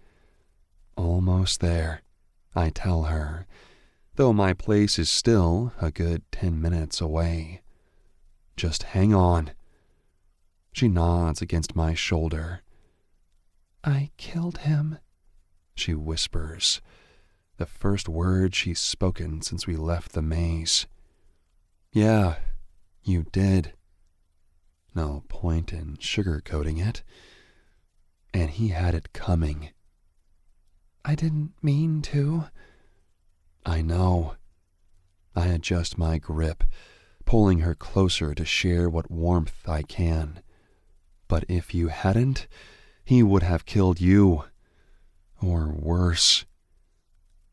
Almost there, I tell her, though my place is still a good 10 minutes away. Just hang on. She nods against my shoulder. I killed him, she whispers, the first word she's spoken since we left the maze. Yeah, you did. No point in sugarcoating it. And he had it coming. I didn't mean to. I know. I adjust my grip, pulling her closer to share what warmth I can. But if you hadn't, he would have killed you. Or worse.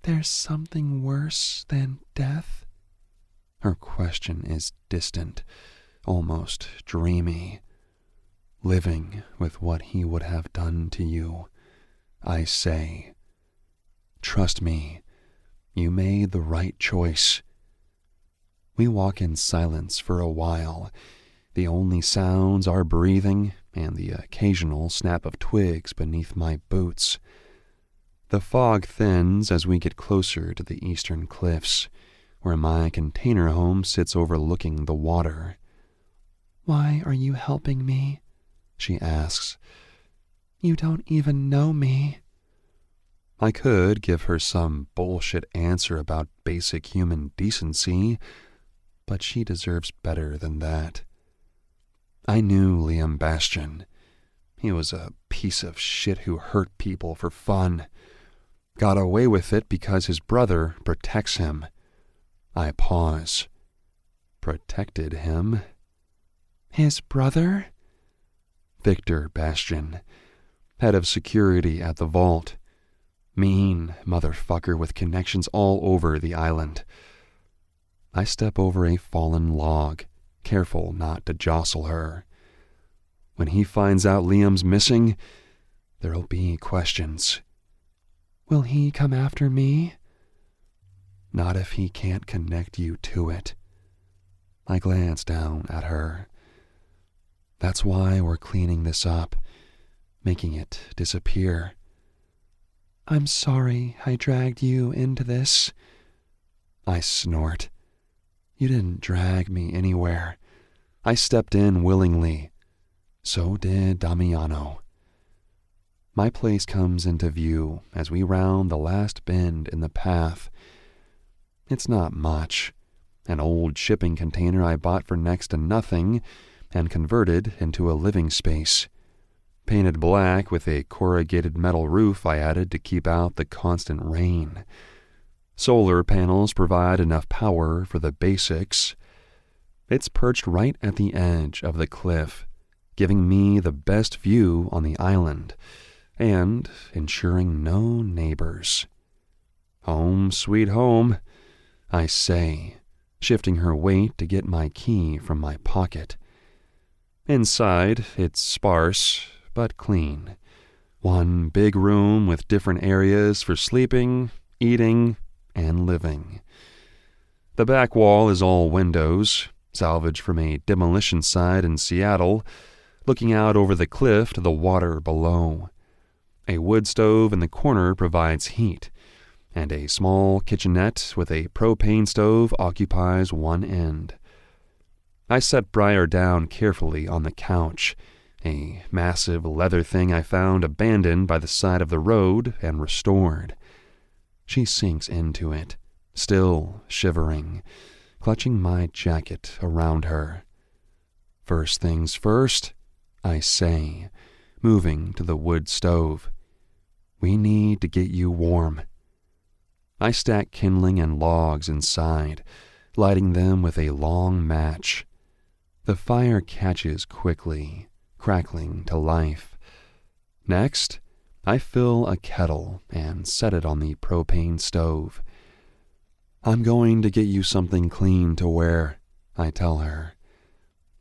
There's something worse than death? Her question is distant, almost dreamy. Living with what he would have done to you, I say. Trust me, you made the right choice. We walk in silence for a while. The only sounds are breathing and the occasional snap of twigs beneath my boots. The fog thins as we get closer to the eastern cliffs, where my container home sits overlooking the water. Why are you helping me? She asks. You don't even know me. I could give her some bullshit answer about basic human decency, but she deserves better than that. I knew Liam Bastian. He was a piece of shit who hurt people for fun. Got away with it because his brother protects him. I pause. Protected him? His brother? Victor Bastian, head of security at the vault. Mean motherfucker with connections all over the island. I step over a fallen log, careful not to jostle her. When he finds out Liam's missing, there'll be questions. Will he come after me? Not if he can't connect you to it. I glance down at her. That's why we're cleaning this up, making it disappear. I'm sorry I dragged you into this. I snort. You didn't drag me anywhere. I stepped in willingly. So did Damiano. My place comes into view as we round the last bend in the path. It's not much. An old shipping container I bought for next to nothing and converted into a living space. Painted black with a corrugated metal roof I added to keep out the constant rain. Solar panels provide enough power for the basics. It's perched right at the edge of the cliff, giving me the best view on the island and ensuring no neighbors. Home sweet home, I say, shifting her weight to get my key from my pocket. Inside, it's sparse but clean. One big room with different areas for sleeping, eating, and living. The back wall is all windows, salvaged from a demolition site in Seattle, looking out over the cliff to the water below. A wood stove in the corner provides heat, and a small kitchenette with a propane stove occupies one end. I set Briar down carefully on the couch, a massive leather thing I found abandoned by the side of the road and restored. She sinks into it, still shivering, clutching my jacket around her. First things first, I say, moving to the wood stove. We need to get you warm. I stack kindling and logs inside, lighting them with a long match. The fire catches quickly, crackling to life. Next, I fill a kettle and set it on the propane stove. I'm going to get you something clean to wear, I tell her.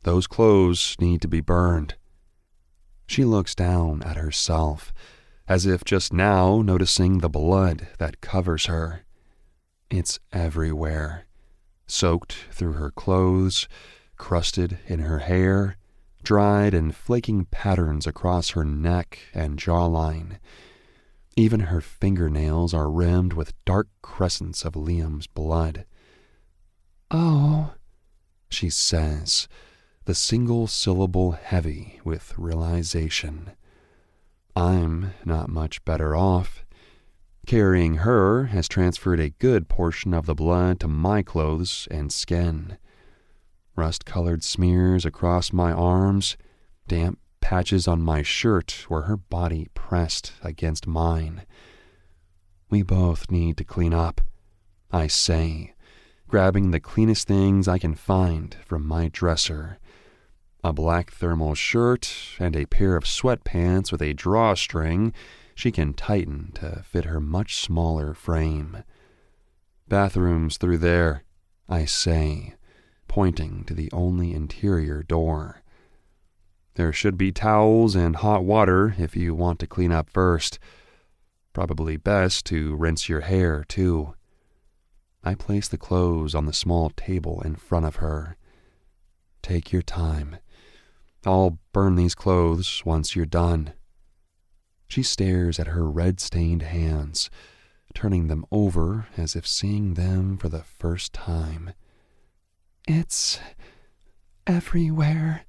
Those clothes need to be burned. She looks down at herself, as if just now noticing the blood that covers her. It's everywhere, soaked through her clothes, crusted in her hair, dried in flaking patterns across her neck and jawline. Even her fingernails are rimmed with dark crescents of Liam's blood. Oh, she says, the single syllable heavy with realization. I'm not much better off. Carrying her has transferred a good portion of the blood to my clothes and skin. Rust-colored smears across my arms, damp patches on my shirt where her body pressed against mine. We both need to clean up, I say, grabbing the cleanest things I can find from my dresser. a black thermal shirt, and a pair of sweatpants with a drawstring she can tighten to fit her much smaller frame. "Bathroom's through there," I say, pointing to the only interior door. "There should be towels and hot water if you want to clean up first. Probably best to rinse your hair, too." I place the clothes on the small table in front of her. "Take your time. I'll burn these clothes once you're done." She stares at her red-stained hands, turning them over as if seeing them for the first time. "It's everywhere."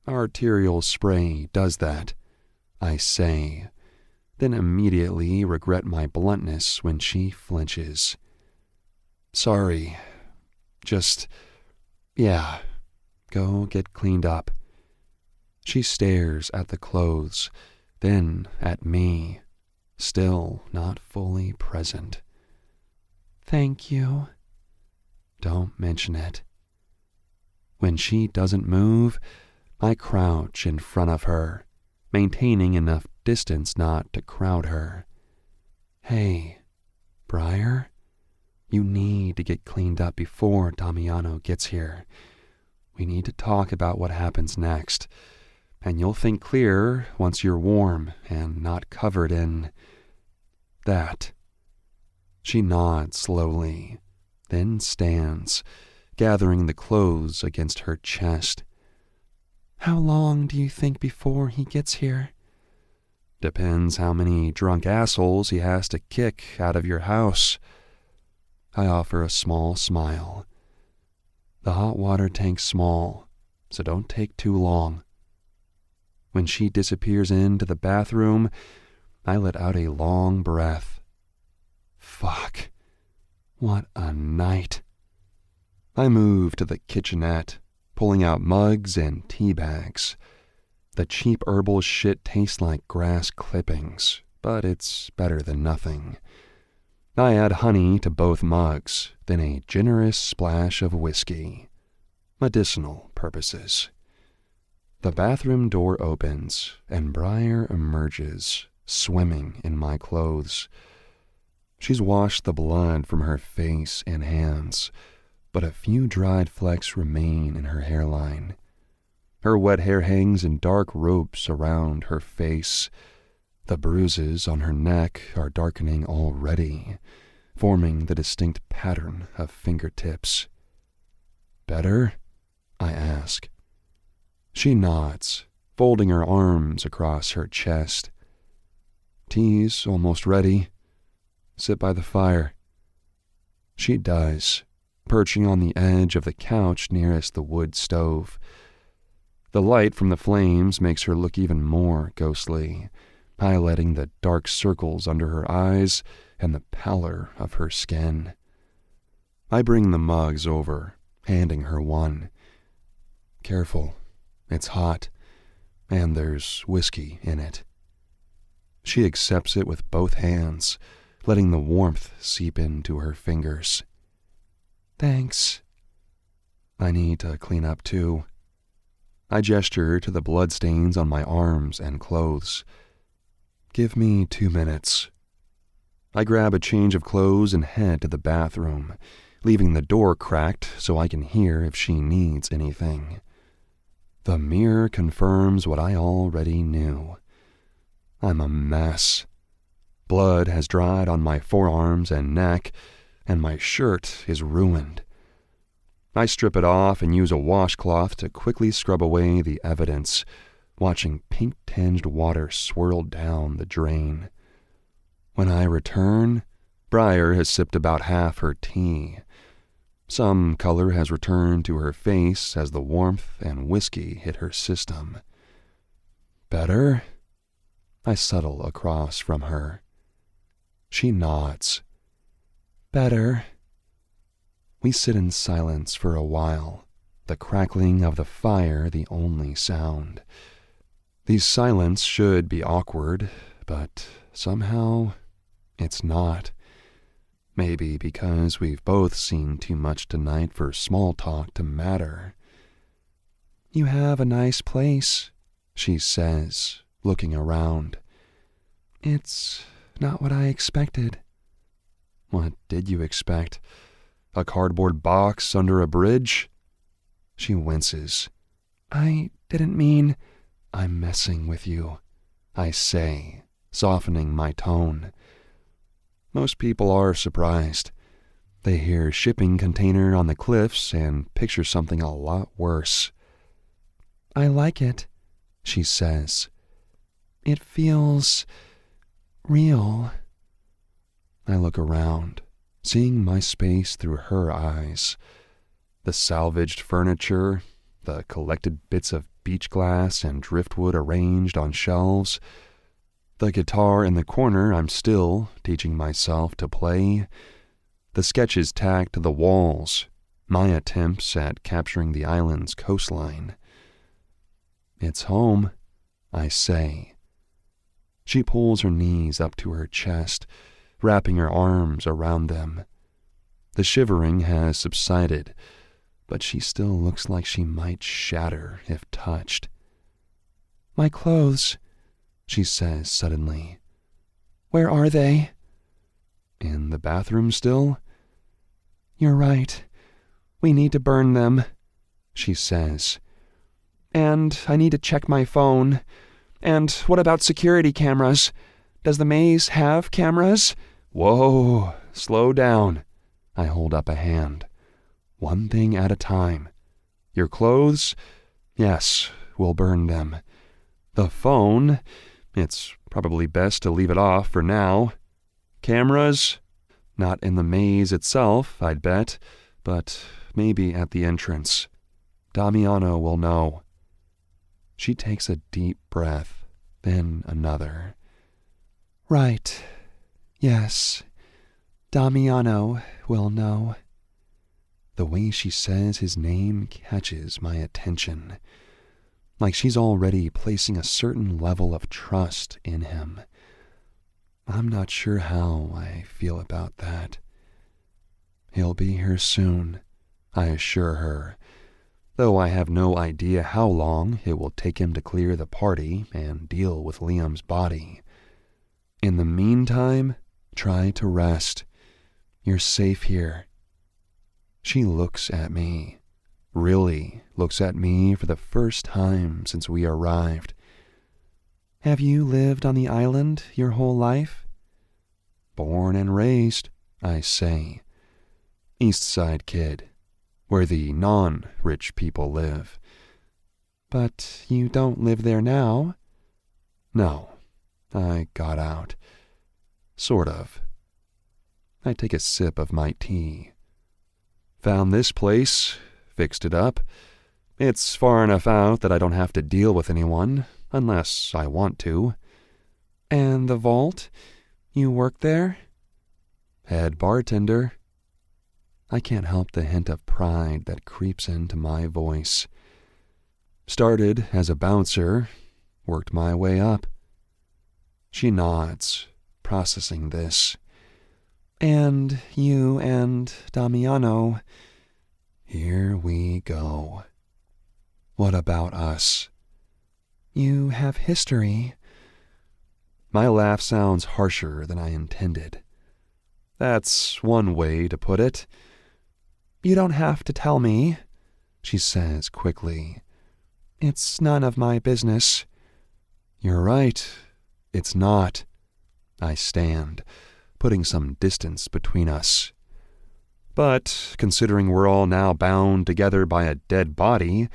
"Arterial spray does that," I say, then immediately regret my bluntness when she flinches. "Sorry. Yeah, go get cleaned up." She stares at the clothes, then at me, still not fully present. "Thank you." "Don't mention it." When she doesn't move, I crouch in front of her, maintaining enough distance not to crowd her. "Hey, Briar, you need to get cleaned up before Damiano gets here. We need to talk about what happens next, and you'll think clearer once you're warm and not covered in that." She nods slowly, then stands, gathering the clothes against her chest. "How long do you think before he gets here?" "Depends how many drunk assholes he has to kick out of your house." I offer a small smile. "The hot water tank's small, so don't take too long." When she disappears into the bathroom, I let out a long breath. Fuck. What a night. I move to the kitchenette, pulling out mugs and tea bags. The cheap herbal shit tastes like grass clippings, but it's better than nothing. I add honey to both mugs, then a generous splash of whiskey. Medicinal purposes. The bathroom door opens, and Briar emerges, swimming in my clothes. She's washed the blood from her face and hands, but a few dried flecks remain in her hairline. Her wet hair hangs in dark ropes around her face. The bruises on her neck are darkening already, forming the distinct pattern of fingertips. "Better?" I ask. She nods, folding her arms across her chest. "Tea's almost ready. Sit by the fire." She does, perching on the edge of the couch nearest the wood stove. The light from the flames makes her look even more ghostly, highlighting the dark circles under her eyes and the pallor of her skin. I bring the mugs over, handing her one. "Careful, it's hot, and there's whiskey in it." She accepts it with both hands, letting the warmth seep into her fingers. "Thanks." I need to clean up too. I gesture to the bloodstains on my arms and clothes. "Give me 2 minutes." I grab a change of clothes and head to the bathroom, leaving the door cracked so I can hear if she needs anything. The mirror confirms what I already knew. I'm a mess. Blood has dried on my forearms and neck, and my shirt is ruined. I strip it off and use a washcloth to quickly scrub away the evidence, watching pink-tinged water swirl down the drain. When I return, Briar has sipped about half her tea. Some color has returned to her face as the warmth and whiskey hit her system. "Better?" I settle across from her. She nods. "Better." We sit in silence for a while, the crackling of the fire the only sound. The silence should be awkward, but somehow it's not. Maybe because we've both seen too much tonight for small talk to matter. You have a nice place, she says, looking around. It's not what I expected. What did you expect? A cardboard box under a bridge? She winces. I didn't mean... I'm messing with you, I say, softening my tone. Most people are surprised. They hear shipping container on the cliffs and picture something a lot worse. I like it, she says. It feels real. I look around, seeing my space through her eyes. The salvaged furniture, the collected bits of beach glass and driftwood arranged on shelves, the guitar in the corner I'm still teaching myself to play, the sketches tacked to the walls, my attempts at capturing the island's coastline. It's home, I say. She pulls her knees up to her chest, wrapping her arms around them. The shivering has subsided, but she still looks like she might shatter if touched. My clothes, she says suddenly. Where are they? In the bathroom still? You're right. We need to burn them, she says. And I need to check my phone. And what about security cameras? Does the maze have cameras? Whoa, slow down. I hold up a hand. One thing at a time. Your clothes? Yes, we'll burn them. The phone? It's probably best to leave it off for now. Cameras? Not in the maze itself, I'd bet, but maybe at the entrance. Damiano will know. She takes a deep breath, then another. Right. Yes. Damiano will know. The way she says his name catches my attention, like she's already placing a certain level of trust in him. I'm not sure how I feel about that. He'll be here soon, I assure her, though I have no idea how long it will take him to clear the party and deal with Liam's body. In the meantime, try to rest. You're safe here. She looks at me, really looks at me for the first time since we arrived. Have you lived on the island your whole life? Born and raised, I say. East Side kid, where the non-rich people live. But you don't live there now? No, I got out. Sort of. I take a sip of my tea. Found this place, fixed it up. It's far enough out that I don't have to deal with anyone, unless I want to. And the vault? You work there? Head bartender. I can't help the hint of pride that creeps into my voice. Started as a bouncer, worked my way up. She nods, processing this. And you and Damiano. Here we go. What about us? You have history. My laugh sounds harsher than I intended. That's one way to put it. You don't have to tell me, she says quickly. It's none of my business. You're right. It's not. I stand, putting some distance between us. But, considering we're all now bound together by a dead body,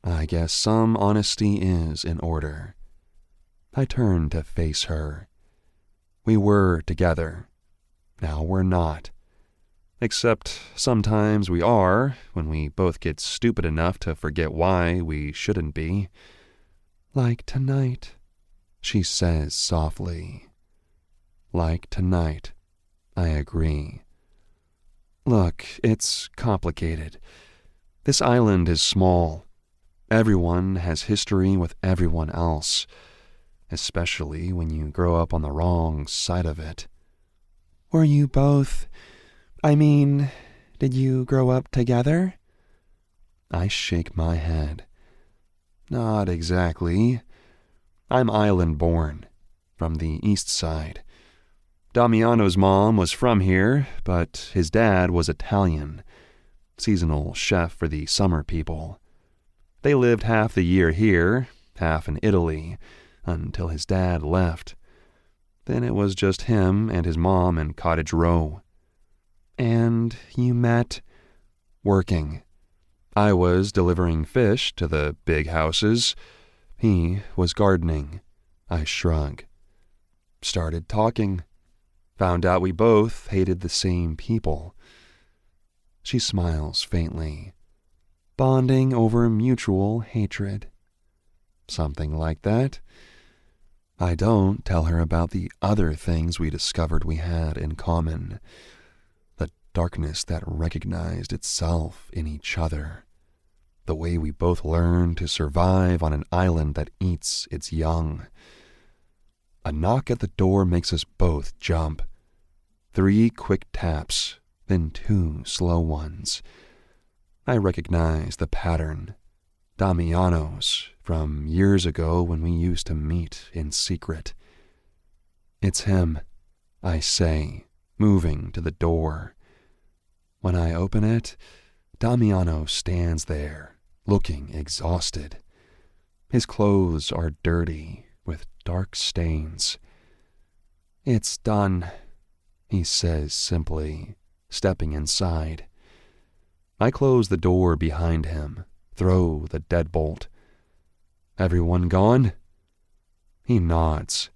I guess some honesty is in order. I turn to face her. We were together. Now we're not. Except sometimes we are, when we both get stupid enough to forget why we shouldn't be. Like tonight, she says softly. Like tonight, I agree. Look, it's complicated. This island is small. Everyone has history with everyone else, especially when you grow up on the wrong side of it. Were you both... did you grow up together? I shake my head. Not exactly. I'm island-born, from the east side. Damiano's mom was from here, but his dad was Italian, seasonal chef for the summer people. They lived half the year here, half in Italy, until his dad left. Then it was just him and his mom in Cottage Row. And you met? Working. I was delivering fish to the big houses. He was gardening. I shrug. Started talking. Found out we both hated the same people. She smiles faintly. Bonding over mutual hatred. Something like that. I don't tell her about the other things we discovered we had in common. The darkness that recognized itself in each other. The way we both learned to survive on an island that eats its young. A knock at the door makes us both jump. 3 quick taps, then 2 slow ones. I recognize the pattern. Damiano's, from years ago when we used to meet in secret. It's him, I say, moving to the door. When I open it, Damiano stands there, looking exhausted. His clothes are dirty, with dark stains. It's done, he says simply, stepping inside. I close the door behind him, throw the deadbolt. Everyone gone? He nods.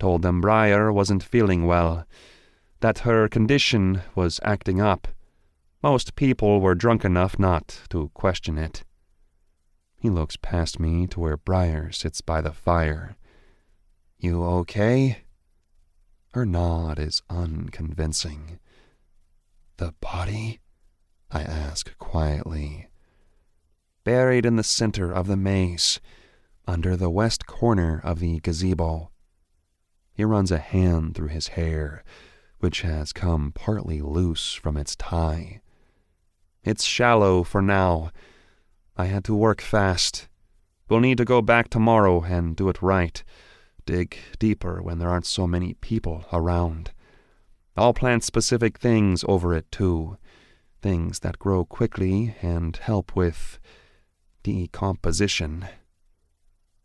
Told them Briar wasn't feeling well, that her condition was acting up. Most people were drunk enough not to question it. He looks past me to where Briar sits by the fire. You okay? Her nod is unconvincing. The body? I ask quietly. Buried in the center of the maze, under the west corner of the gazebo. He runs a hand through his hair, which has come partly loose from its tie. It's shallow for now. I had to work fast. We'll need to go back tomorrow and do it right. Dig deeper when there aren't so many people around. I'll plant specific things over it too. Things that grow quickly and help with decomposition.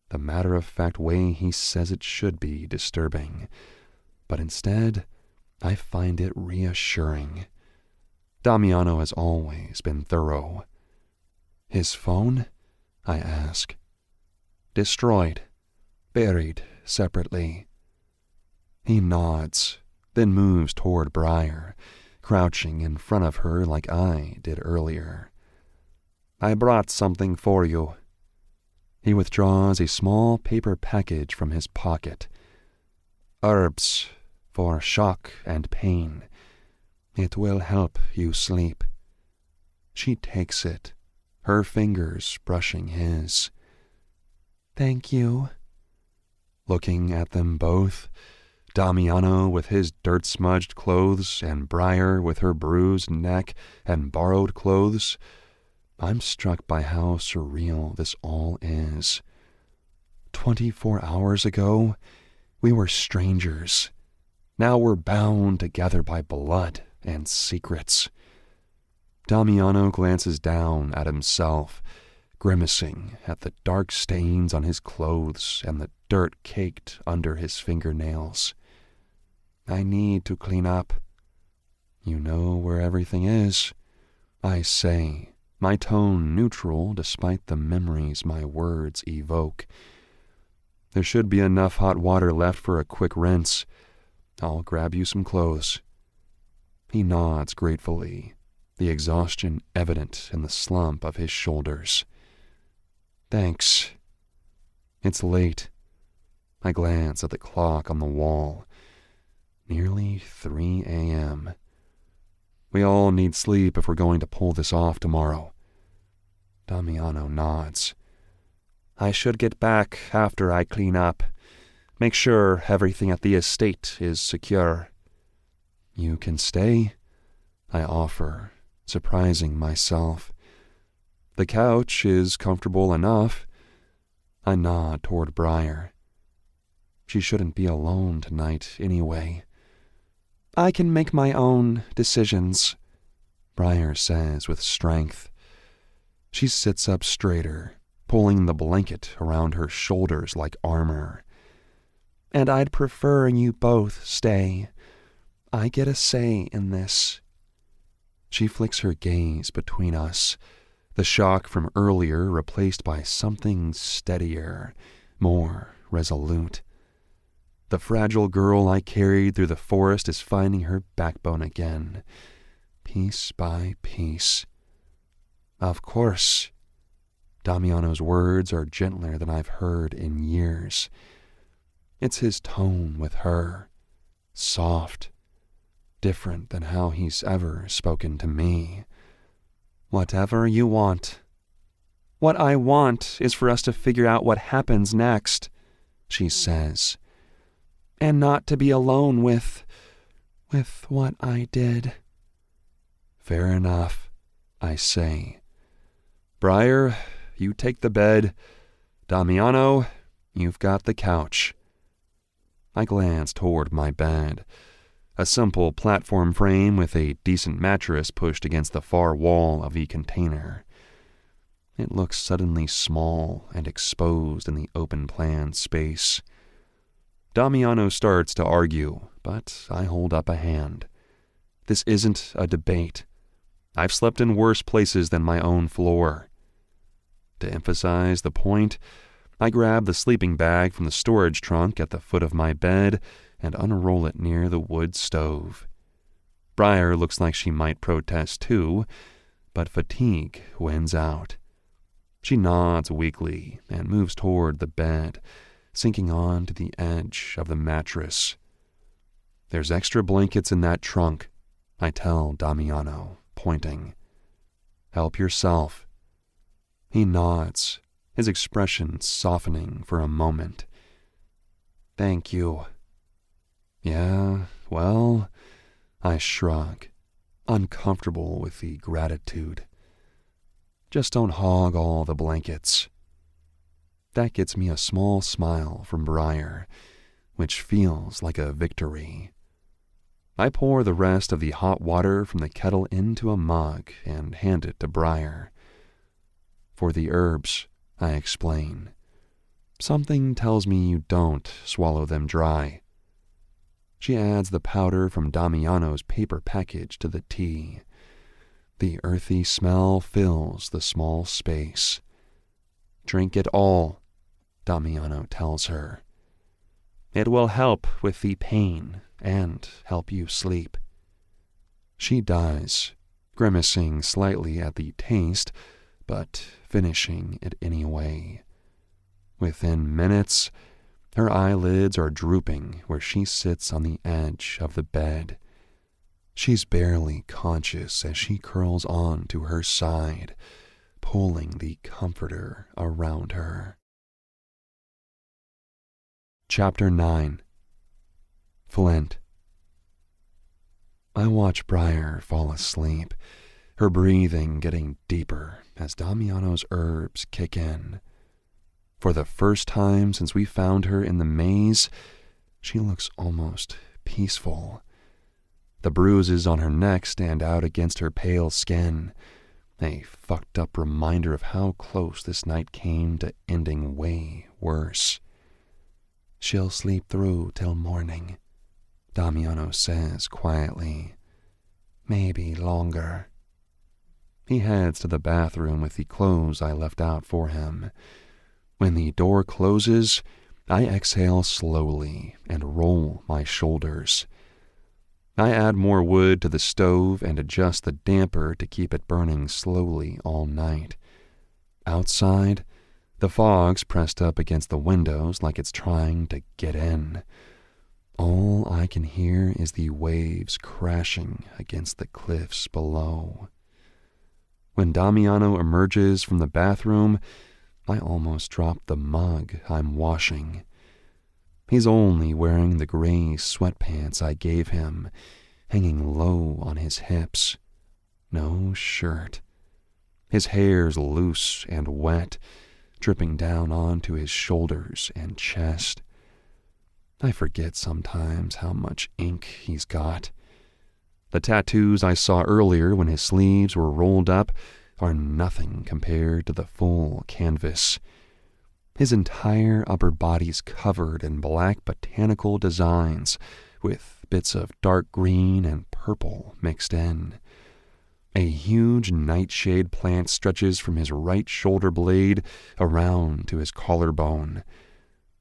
The matter-of-fact way he says it should be disturbing, but instead, I find it reassuring. Damiano has always been thorough. His phone? I ask. Destroyed. Buried separately. He nods, then moves toward Briar, crouching in front of her like I did earlier. I brought something for you. He withdraws a small paper package from his pocket. Herbs for shock and pain. It will help you sleep. She takes it, her fingers brushing his. Thank you. Looking at them both, Damiano with his dirt-smudged clothes and Briar with her bruised neck and borrowed clothes, I'm struck by how surreal this all is. 24 hours ago, we were strangers. Now we're bound together by blood and secrets. Damiano glances down at himself, grimacing at the dark stains on his clothes and the dirt caked under his fingernails. I need to clean up. You know where everything is, I say, my tone neutral despite the memories my words evoke. There should be enough hot water left for a quick rinse. I'll grab you some clothes. He nods gratefully, the exhaustion evident in the slump of his shoulders. Thanks. It's late. I glance at the clock on the wall. Nearly 3 a.m. We all need sleep if we're going to pull this off tomorrow. Damiano nods. I should get back after I clean up. Make sure everything at the estate is secure. You can stay, I offer, surprising myself. The couch is comfortable enough. I nod toward Briar. She shouldn't be alone tonight anyway. I can make my own decisions, Briar says with strength. She sits up straighter, pulling the blanket around her shoulders like armor. And I'd prefer you both stay. I get a say in this. She flicks her gaze between us, the shock from earlier replaced by something steadier, more resolute. The fragile girl I carried through the forest is finding her backbone again, piece by piece. Of course. Damiano's words are gentler than I've heard in years. It's his tone with her, soft, different than how he's ever spoken to me. Whatever you want. What I want is for us to figure out what happens next, she says. And not to be alone with what I did. Fair enough, I say. Briar, you take the bed. Damiano, you've got the couch. I glance toward my bed. A simple platform frame with a decent mattress pushed against the far wall of the container. It looks suddenly small and exposed in the open-plan space. Damiano starts to argue, but I hold up a hand. This isn't a debate. I've slept in worse places than my own floor. To emphasize the point, I grab the sleeping bag from the storage trunk at the foot of my bed and unroll it near the wood stove. Briar looks like she might protest too, but fatigue wins out. She nods weakly and moves toward the bed, sinking on to the edge of the mattress. There's extra blankets in that trunk, I tell Damiano, pointing. Help yourself. He nods, his expression softening for a moment. Thank you. Yeah, well, I shrug, uncomfortable with the gratitude. Just don't hog all the blankets. That gets me a small smile from Briar, which feels like a victory. I pour the rest of the hot water from the kettle into a mug and hand it to Briar. For the herbs, I explain. Something tells me you don't swallow them dry. She adds the powder from Damiano's paper package to the tea. The earthy smell fills the small space. Drink it all, Damiano tells her. It will help with the pain and help you sleep. She does, grimacing slightly at the taste, but finishing it anyway. Within minutes, her eyelids are drooping where she sits on the edge of the bed. She's barely conscious as she curls on to her side, pulling the comforter around her. Chapter 9. Flint. I watch Briar fall asleep, her breathing getting deeper as Damiano's herbs kick in. For the first time since we found her in the maze, she looks almost peaceful. The bruises on her neck stand out against her pale skin, a fucked up reminder of how close this night came to ending way worse. She'll sleep through till morning, Damiano says quietly. Maybe longer. He heads to the bathroom with the clothes I left out for him. When the door closes, I exhale slowly and roll my shoulders. I add more wood to the stove and adjust the damper to keep it burning slowly all night. Outside, the fog's pressed up against the windows like it's trying to get in. All I can hear is the waves crashing against the cliffs below. When Damiano emerges from the bathroom, I almost drop the mug I'm washing. He's only wearing the gray sweatpants I gave him, hanging low on his hips. No shirt. His hair's loose and wet, dripping down onto his shoulders and chest. I forget sometimes how much ink he's got. The tattoos I saw earlier when his sleeves were rolled up are nothing compared to the full canvas. His entire upper body's covered in black botanical designs with bits of dark green and purple mixed in. A huge nightshade plant stretches from his right shoulder blade around to his collarbone.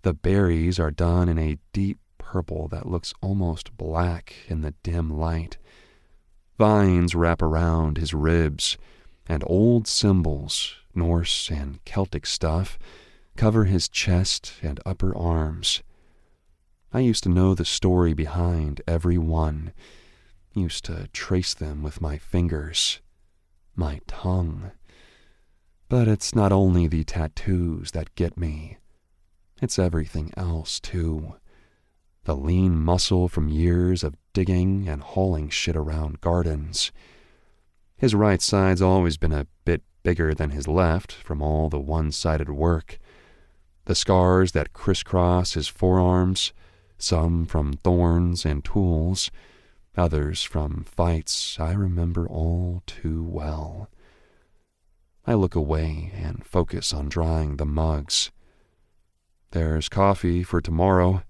The berries are done in a deep purple that looks almost black in the dim light. Vines wrap around his ribs, and old symbols, Norse and Celtic stuff, cover his chest and upper arms. I used to know the story behind every one, used to trace them with my fingers, my tongue. But it's not only the tattoos that get me. It's everything else, too. The lean muscle from years of digging and hauling shit around gardens. His right side's always been a bit bigger than his left from all the one-sided work. The scars that crisscross his forearms, some from thorns and tools, others from fights I remember all too well. I look away and focus on drying the mugs. "There's coffee for tomorrow,"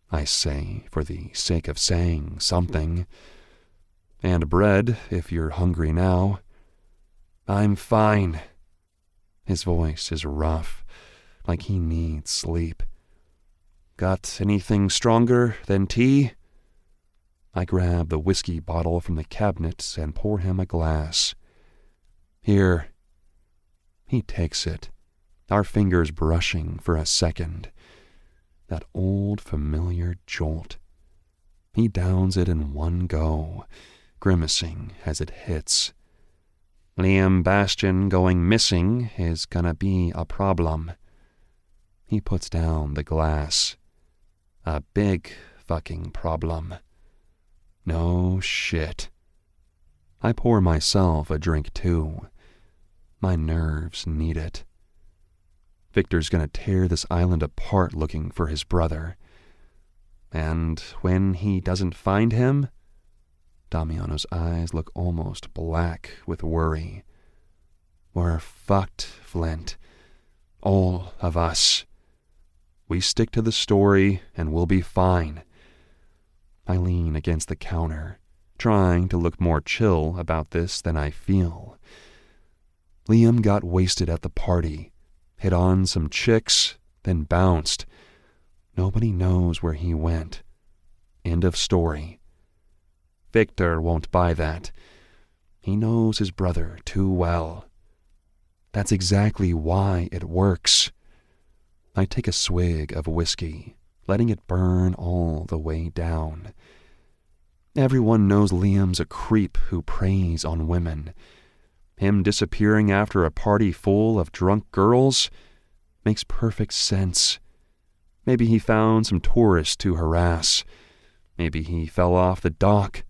I say for the sake of saying something. "And bread if you're hungry now." "I'm fine." His voice is rough, like he needs sleep. "Got anything stronger than tea?" I grab the whiskey bottle from the cabinet and pour him a glass. "Here." He takes it, our fingers brushing for a second. That old familiar jolt. He downs it in one go, grimacing as it hits. "Liam Bastian going missing is gonna be a problem." He puts down the glass. "A big fucking problem." No shit. I pour myself a drink too. My nerves need it. Victor's gonna tear this island apart looking for his brother. And when he doesn't find him, Damiano's eyes look almost black with worry. We're fucked, Flint. All of us. We stick to the story and we'll be fine. I lean against the counter, trying to look more chill about this than I feel. Liam got wasted at the party, hit on some chicks, then bounced. Nobody knows where he went. End of story. Victor won't buy that. He knows his brother too well. That's exactly why it works. I take a swig of whiskey, letting it burn all the way down. Everyone knows Liam's a creep who preys on women. Him disappearing after a party full of drunk girls makes perfect sense. Maybe he found some tourists to harass. Maybe he fell off the dock.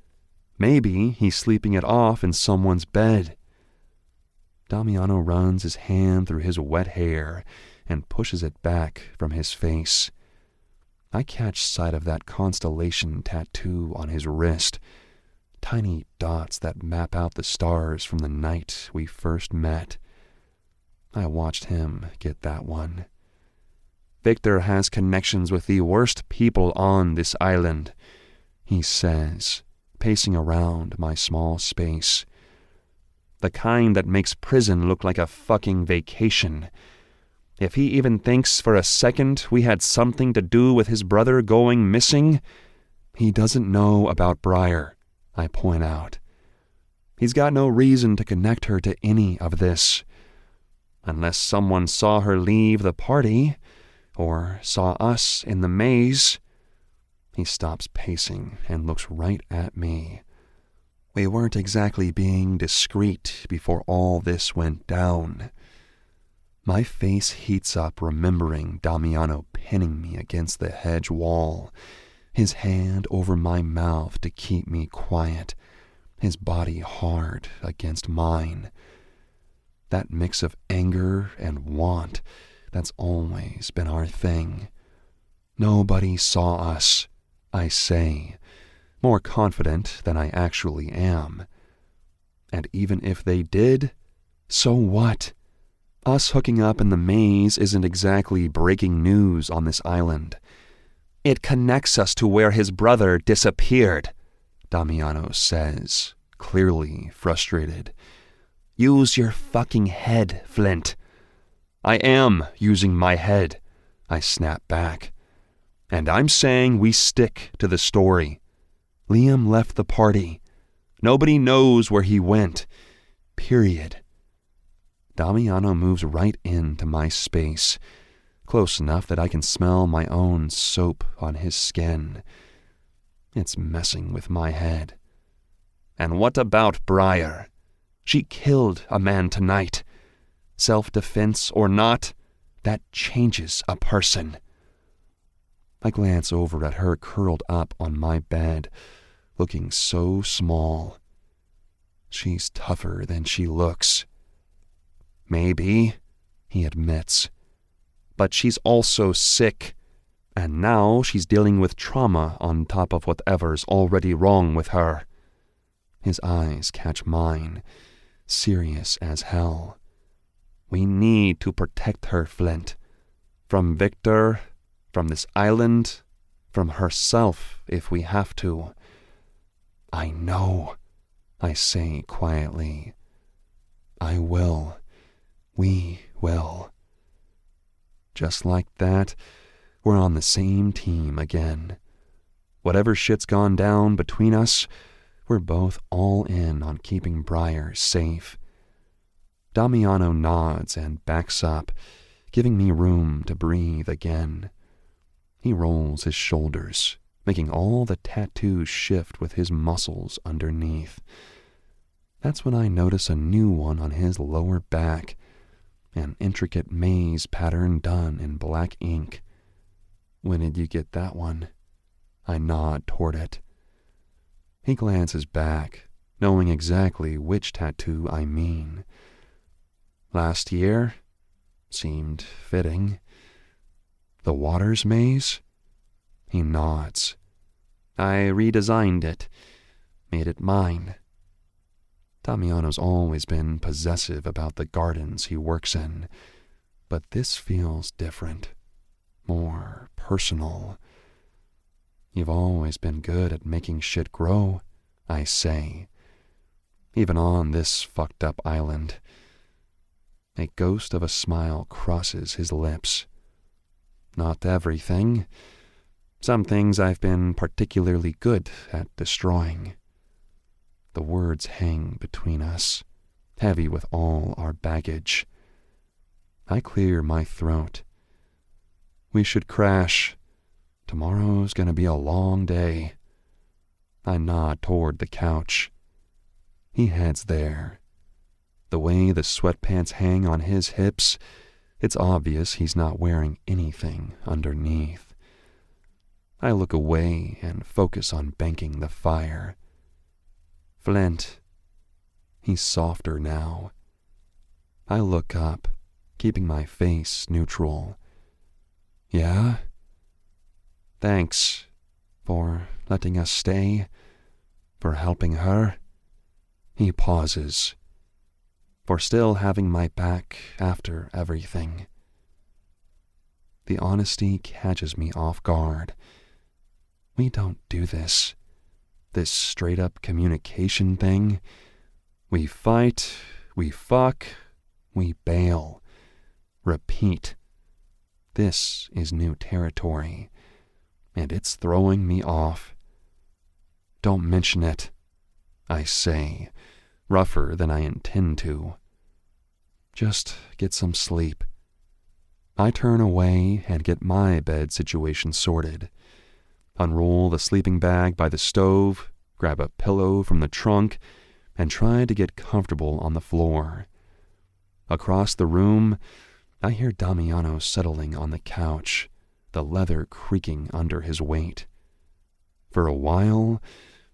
Maybe he's sleeping it off in someone's bed. Damiano runs his hand through his wet hair and pushes it back from his face. I catch sight of that constellation tattoo on his wrist, tiny dots that map out the stars from the night we first met. I watched him get that one. Victor has connections with the worst people on this island, he says, pacing around my small space. The kind that makes prison look like a fucking vacation. If he even thinks for a second we had something to do with his brother going missing, he doesn't know about Briar, I point out. He's got no reason to connect her to any of this. Unless someone saw her leave the party, or saw us in the maze. He stops pacing and looks right at me. We weren't exactly being discreet before all this went down. My face heats up remembering Damiano pinning me against the hedge wall, his hand over my mouth to keep me quiet, his body hard against mine. That mix of anger and want that's always been our thing. Nobody saw us, I say, more confident than I actually am. And even if they did, so what? Us hooking up in the maze isn't exactly breaking news on this island. It connects us to where his brother disappeared, Damiano says, clearly frustrated. Use your fucking head, Flint. I am using my head, I snap back. And I'm saying we stick to the story. Liam left the party. Nobody knows where he went. Period. Damiano moves right into my space, close enough that I can smell my own soap on his skin. It's messing with my head. And what about Briar? She killed a man tonight. Self-defense or not, that changes a person. I glance over at her curled up on my bed, looking so small. She's tougher than she looks. Maybe, he admits. But she's also sick, and now she's dealing with trauma on top of whatever's already wrong with her. His eyes catch mine, serious as hell. We need to protect her, Flint. From Victor, from this island, from herself if we have to. I know, I say quietly. I will. We will. Just like that, we're on the same team again. Whatever shit's gone down between us, we're both all in on keeping Briar safe. Damiano nods and backs up, giving me room to breathe again. He rolls his shoulders, making all the tattoos shift with his muscles underneath. That's when I notice a new one on his lower back, an intricate maze pattern done in black ink. When did you get that one? I nod toward it. He glances back, knowing exactly which tattoo I mean. Last year? Seemed fitting. The Waters Maze? He nods. I redesigned it, made it mine. Damiano's always been possessive about the gardens he works in, but this feels different, more personal. You've always been good at making shit grow, I say, even on this fucked up island. A ghost of a smile crosses his lips. Not everything. Some things I've been particularly good at destroying. The words hang between us, heavy with all our baggage. I clear my throat. We should crash. Tomorrow's gonna be a long day. I nod toward the couch. He heads there. The way the sweatpants hang on his hips, it's obvious he's not wearing anything underneath. I look away and focus on banking the fire. Flint. He's softer now. I look up, keeping my face neutral. Yeah? Thanks for letting us stay, for helping her. He pauses. For still having my back after everything. The honesty catches me off guard. We don't do this straight-up communication thing. We fight, we fuck, we bail. Repeat. This is new territory, and it's throwing me off. Don't mention it, I say, rougher than I intend to. Just get some sleep. I turn away and get my bed situation sorted. Unroll the sleeping bag by the stove, grab a pillow from the trunk, and try to get comfortable on the floor. Across the room, I hear Damiano settling on the couch, the leather creaking under his weight. For a while,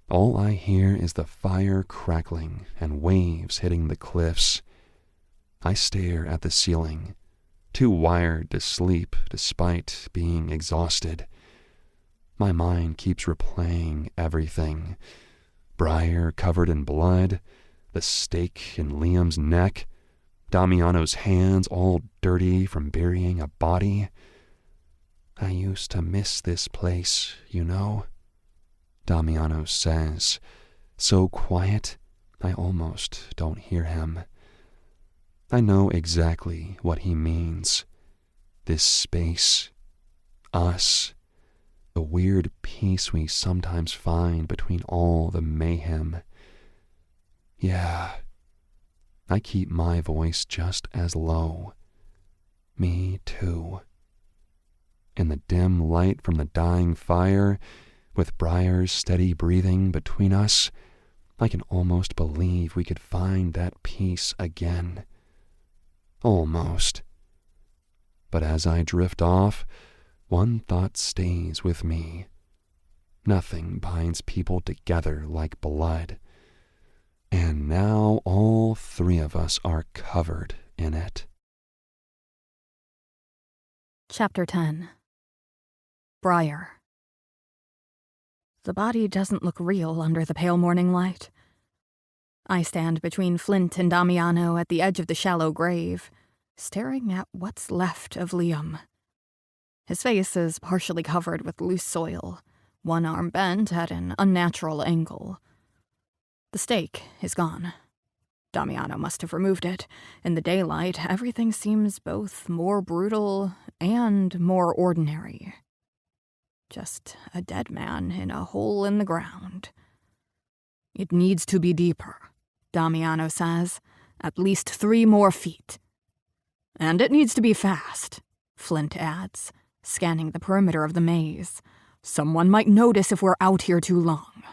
all I hear is the fire crackling and waves hitting the cliffs. I stare at the ceiling, too wired to sleep despite being exhausted. My mind keeps replaying everything. Briar covered in blood, the stake in Liam's neck, Damiano's hands all dirty from burying a body. I used to miss this place, you know, Damiano says, so quiet I almost don't hear him. I know exactly what he means. This space, us, the weird peace we sometimes find between all the mayhem. Yeah, I keep my voice just as low. Me too. In the dim light from the dying fire, with Briar's steady breathing between us, I can almost believe we could find that peace again. Almost. But as I drift off, one thought stays with me. Nothing binds people together like blood. And now all three of us are covered in it. Chapter 10. Briar. The body doesn't look real under the pale morning light. I stand between Flint and Damiano at the edge of the shallow grave, staring at what's left of Liam. His face is partially covered with loose soil, one arm bent at an unnatural angle. The stake is gone. Damiano must have removed it. In the daylight, everything seems both more brutal and more ordinary. Just a dead man in a hole in the ground. It needs to be deeper, Damiano says. At least 3 more feet. And it needs to be fast, Flint adds, scanning the perimeter of the maze. Someone might notice if we're out here too long.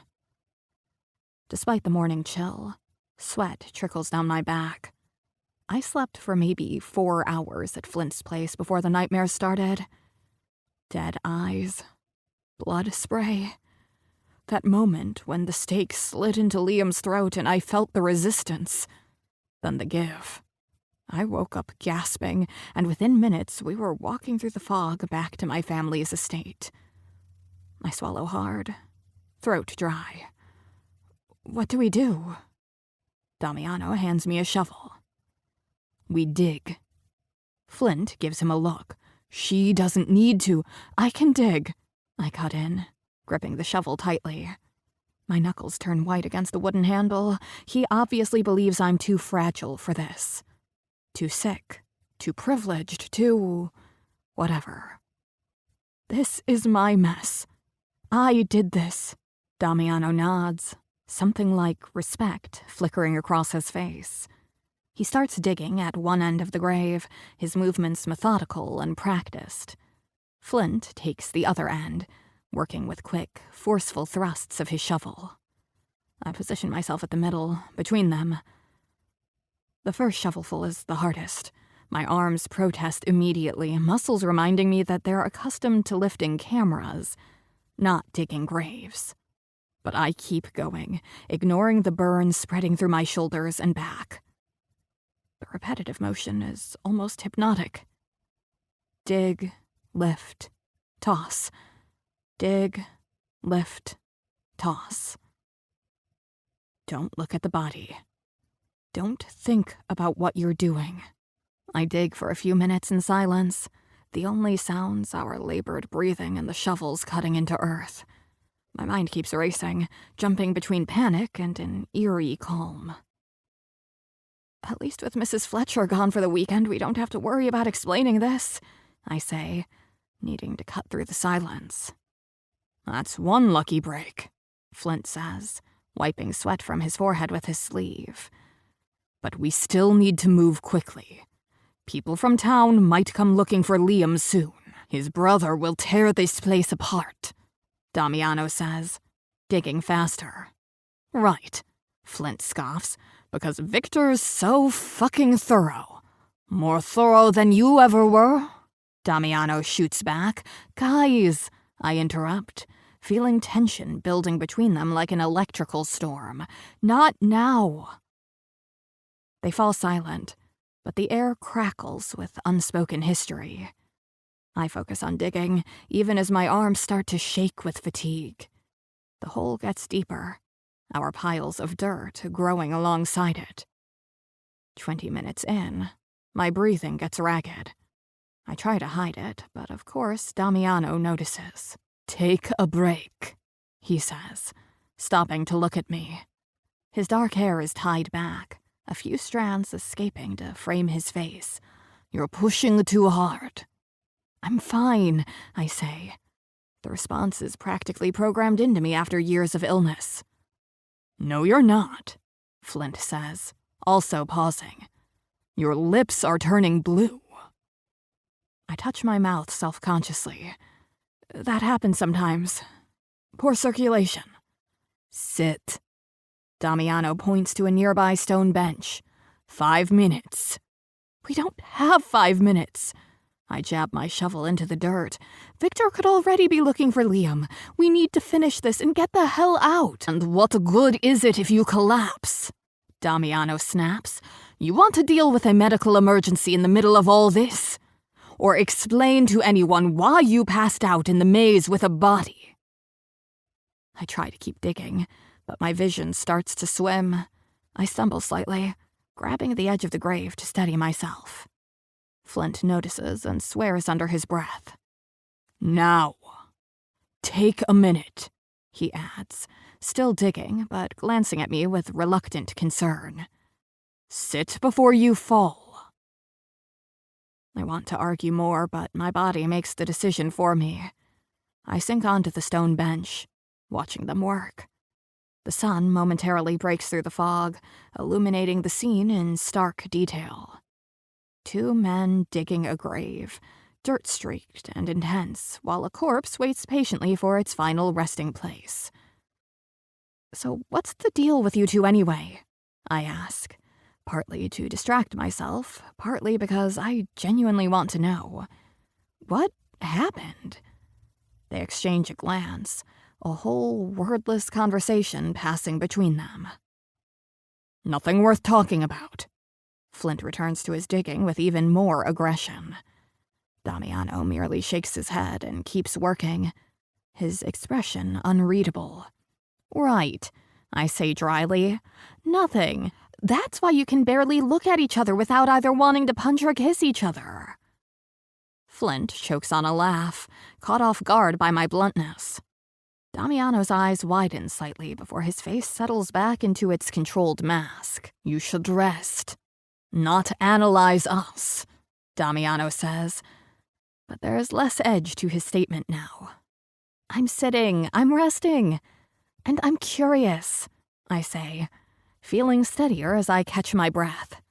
Despite the morning chill, sweat trickles down my back. I slept for maybe 4 hours at Flint's place before the nightmares started. Dead eyes. Blood spray. That moment when the stake slid into Liam's throat and I felt the resistance. Then the give. I woke up gasping, and within minutes we were walking through the fog back to my family's estate. I swallow hard, throat dry. What do we do? Damiano hands me a shovel. We dig. Flint gives him a look. She doesn't need to. I can dig. I cut in, gripping the shovel tightly. My knuckles turn white against the wooden handle. He obviously believes I'm too fragile for this. Too sick, too privileged, too... whatever. This is my mess. I did this. Damiano nods, something like respect flickering across his face. He starts digging at one end of the grave, his movements methodical and practiced. Flint takes the other end, working with quick, forceful thrusts of his shovel. I position myself at the middle, between them. The first shovelful is the hardest. My arms protest immediately, muscles reminding me that they're accustomed to lifting cameras, not digging graves. But I keep going, ignoring the burn spreading through my shoulders and back. The repetitive motion is almost hypnotic. Dig, lift, toss. Dig, lift, toss. Don't look at the body. Don't think about what you're doing. I dig for a few minutes in silence, the only sounds our labored breathing and the shovels cutting into earth. My mind keeps racing, jumping between panic and an eerie calm. At least with Mrs. Fletcher gone for the weekend, we don't have to worry about explaining this, I say, needing to cut through the silence. That's one lucky break, Flint says, wiping sweat from his forehead with his sleeve. But we still need to move quickly. People from town might come looking for Liam soon. His brother will tear this place apart, Damiano says, digging faster. Right, Flint scoffs, because Victor's so fucking thorough. More thorough than you ever were, Damiano shoots back. Guys, I interrupt, feeling tension building between them like an electrical storm. Not now. They fall silent, but the air crackles with unspoken history. I focus on digging, even as my arms start to shake with fatigue. The hole gets deeper, our piles of dirt growing alongside it. 20 minutes in, my breathing gets ragged. I try to hide it, but of course Damiano notices. "Take a break," he says, stopping to look at me. His dark hair is tied back, a few strands escaping to frame his face. "You're pushing too hard." "I'm fine," I say. The response is practically programmed into me after years of illness. "No, you're not," Flint says, also pausing. "Your lips are turning blue." I touch my mouth self-consciously. "That happens sometimes. Poor circulation." "Sit." Damiano points to a nearby stone bench. 5 minutes. "We don't have 5 minutes." I jab my shovel into the dirt. "Victor could already be looking for Liam. We need to finish this and get the hell out." "And what good is it if you collapse?" Damiano snaps. "You want to deal with a medical emergency in the middle of all this? Or explain to anyone why you passed out in the maze with a body?" I try to keep digging, but my vision starts to swim. I stumble slightly, grabbing the edge of the grave to steady myself. Flint notices and swears under his breath. "Now. Take a minute," he adds, still digging, but glancing at me with reluctant concern. "Sit before you fall." I want to argue more, but my body makes the decision for me. I sink onto the stone bench, watching them work. The sun momentarily breaks through the fog, illuminating the scene in stark detail. 2 men digging a grave, dirt-streaked and intense, while a corpse waits patiently for its final resting place. "So what's the deal with you two anyway?" I ask, partly to distract myself, partly because I genuinely want to know. What happened? They exchange a glance, a whole wordless conversation passing between them. "Nothing worth talking about." Flint returns to his digging with even more aggression. Damiano merely shakes his head and keeps working, his expression unreadable. "Right," I say dryly. "Nothing. That's why you can barely look at each other without either wanting to punch or kiss each other." Flint chokes on a laugh, caught off guard by my bluntness. Damiano's eyes widen slightly before his face settles back into its controlled mask. "You should rest, not analyze us," Damiano says, but there's less edge to his statement now. "I'm sitting, I'm resting, and I'm curious," I say, feeling steadier as I catch my breath.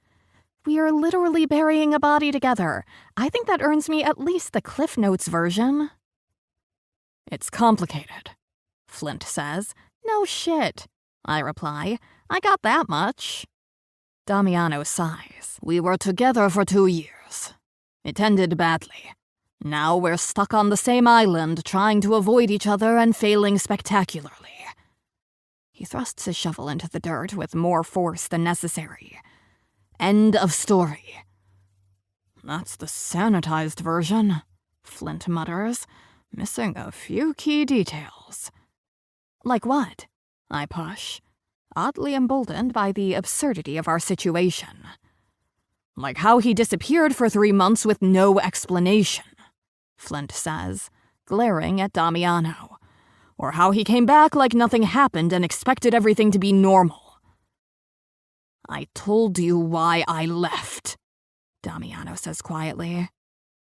"We are literally burying a body together. I think that earns me at least the Cliff Notes version." "It's complicated," Flint says. "No shit," I reply. "I got that much." Damiano sighs. "We were together for 2 years. It ended badly. Now we're stuck on the same island, trying to avoid each other and failing spectacularly." He thrusts his shovel into the dirt with more force than necessary. "End of story." "That's the sanitized version," Flint mutters, missing a few key details. "Like what?" I push, oddly emboldened by the absurdity of our situation. "Like how he disappeared for 3 months with no explanation," Flint says, glaring at Damiano. "Or how he came back like nothing happened and expected everything to be normal." "I told you why I left," Damiano says quietly.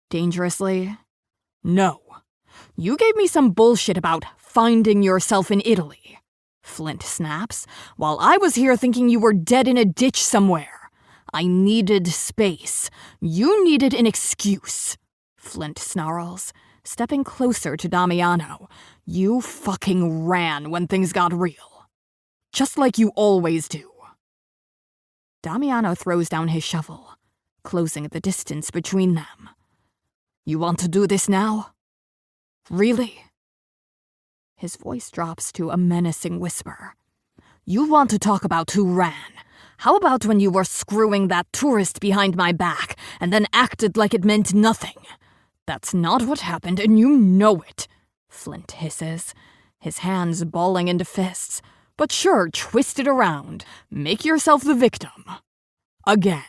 Dangerously. "No. You gave me some bullshit about finding yourself in Italy," Flint snaps, "while I was here thinking you were dead in a ditch somewhere. I needed space. You needed an excuse," Flint snarls, stepping closer to Damiano. "You fucking ran when things got real. Just like you always do." Damiano throws down his shovel, closing the distance between them. "You want to do this now? Really?" His voice drops to a menacing whisper. "You want to talk about who ran, How about when you were screwing that tourist behind my back and then acted like it meant nothing? That's not what happened, and you know it, Flint hisses, his hands balling into fists. But sure, twist it around. Make yourself the victim. Again.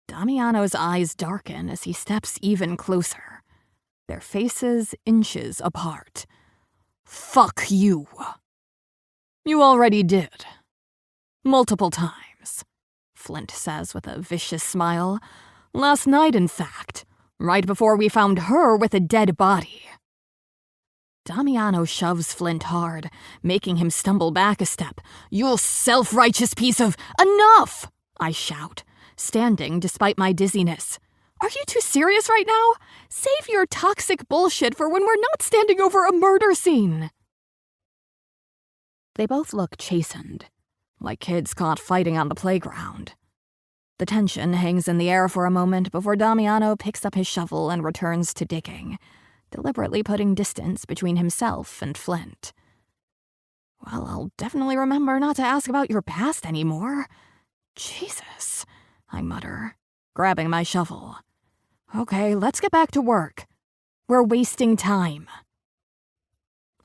Damiano's eyes darken as he steps even closer, their faces inches apart. Fuck you. You already did. Multiple times, Flint says with a vicious smile. Last night, in fact, right before we found her with a dead body. Damiano shoves Flint hard, making him stumble back a step. You self-righteous piece of— Enough! I shout, standing despite my dizziness. Are you too serious right now? Save your toxic bullshit for when we're not standing over a murder scene. They both look chastened, like kids caught fighting on the playground. The tension hangs in the air for a moment before Damiano picks up his shovel and returns to digging, deliberately putting distance between himself and Flint. Well, I'll definitely remember not to ask about your past anymore. Jesus, I mutter, grabbing my shovel. Okay, let's get back to work. We're wasting time.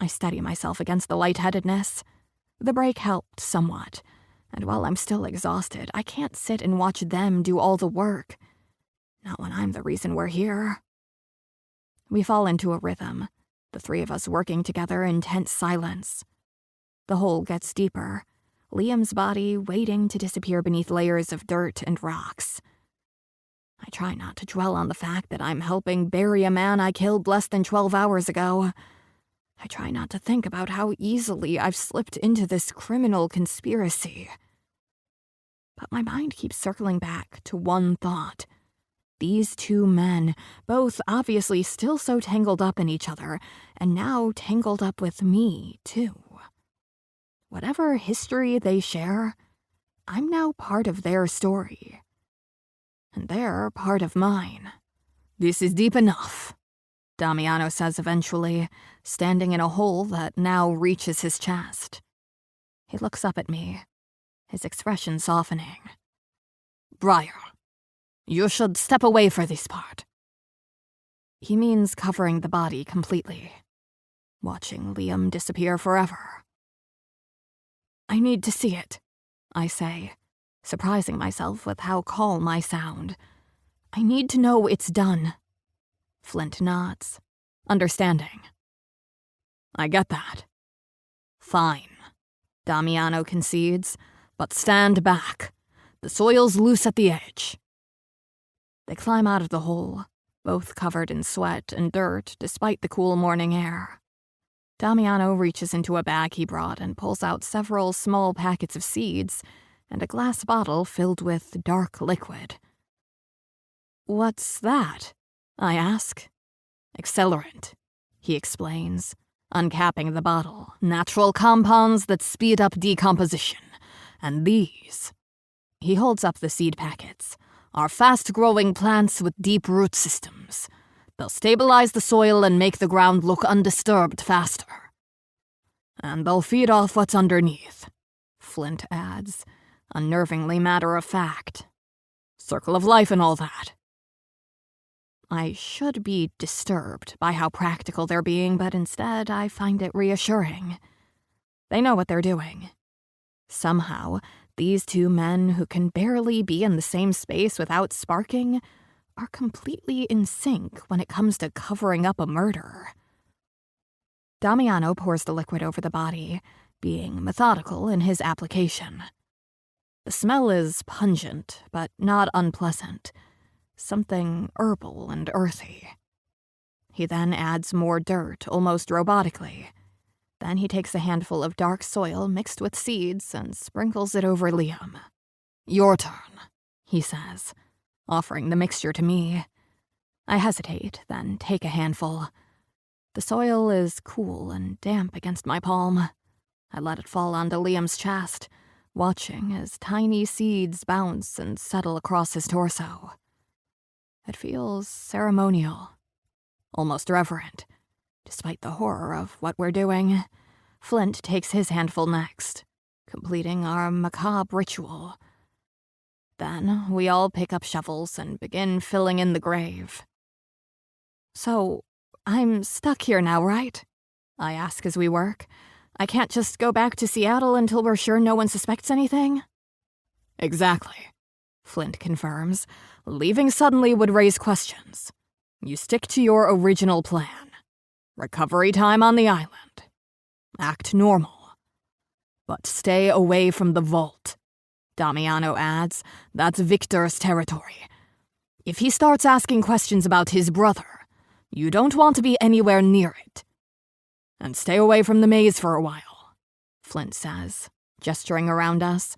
I steady myself against the lightheadedness. The break helped somewhat, and while I'm still exhausted, I can't sit and watch them do all the work. Not when I'm the reason we're here. We fall into a rhythm, the three of us working together in tense silence. The hole gets deeper, Liam's body waiting to disappear beneath layers of dirt and rocks. I try not to dwell on the fact that I'm helping bury a man I killed less than 12 hours ago. I try not to think about how easily I've slipped into this criminal conspiracy. But my mind keeps circling back to one thought. These two men, both obviously still so tangled up in each other, and now tangled up with me, too. Whatever history they share, I'm now part of their story. And they're part of mine. This is deep enough, Damiano says eventually, standing in a hole that now reaches his chest. He looks up at me, his expression softening. Briar, you should step away for this part. He means covering the body completely, watching Liam disappear forever. I need to see it, I say, surprising myself with how calm I sound. I need to know it's done. Flint nods, understanding. I get that. Fine, Damiano concedes, but stand back. The soil's loose at the edge. They climb out of the hole, both covered in sweat and dirt despite the cool morning air. Damiano reaches into a bag he brought and pulls out several small packets of seeds and a glass bottle filled with dark liquid. What's that? I ask. Accelerant, he explains, uncapping the bottle. Natural compounds that speed up decomposition. And these, he holds up the seed packets, are fast-growing plants with deep root systems. They'll stabilize the soil and make the ground look undisturbed faster. And they'll feed off what's underneath, Flint adds, unnervingly matter-of-fact. Circle of life and all that. I should be disturbed by how practical they're being, but instead I find it reassuring. They know what they're doing. Somehow, these two men who can barely be in the same space without sparking are completely in sync when it comes to covering up a murder. Damiano pours the liquid over the body, being methodical in his application. The smell is pungent, but not unpleasant. Something herbal and earthy. He then adds more dirt, almost robotically. Then he takes a handful of dark soil mixed with seeds and sprinkles it over Liam. Your turn, he says, offering the mixture to me. I hesitate, then take a handful. The soil is cool and damp against my palm. I let it fall onto Liam's chest, watching as tiny seeds bounce and settle across his torso. It feels ceremonial, almost reverent, despite the horror of what we're doing. Flint takes his handful next, completing our macabre ritual. Then we all pick up shovels and begin filling in the grave. "So, I'm stuck here now, right?" I ask as we work. "I can't just go back to Seattle until we're sure no one suspects anything?" "Exactly," Flint confirms. "Leaving suddenly would raise questions. You stick to your original plan. Recovery time on the island. Act normal. But stay away from the vault," Damiano adds. "That's Victor's territory. If he starts asking questions about his brother, you don't want to be anywhere near it. And stay away from the maze for a while," Flint says, gesturing around us.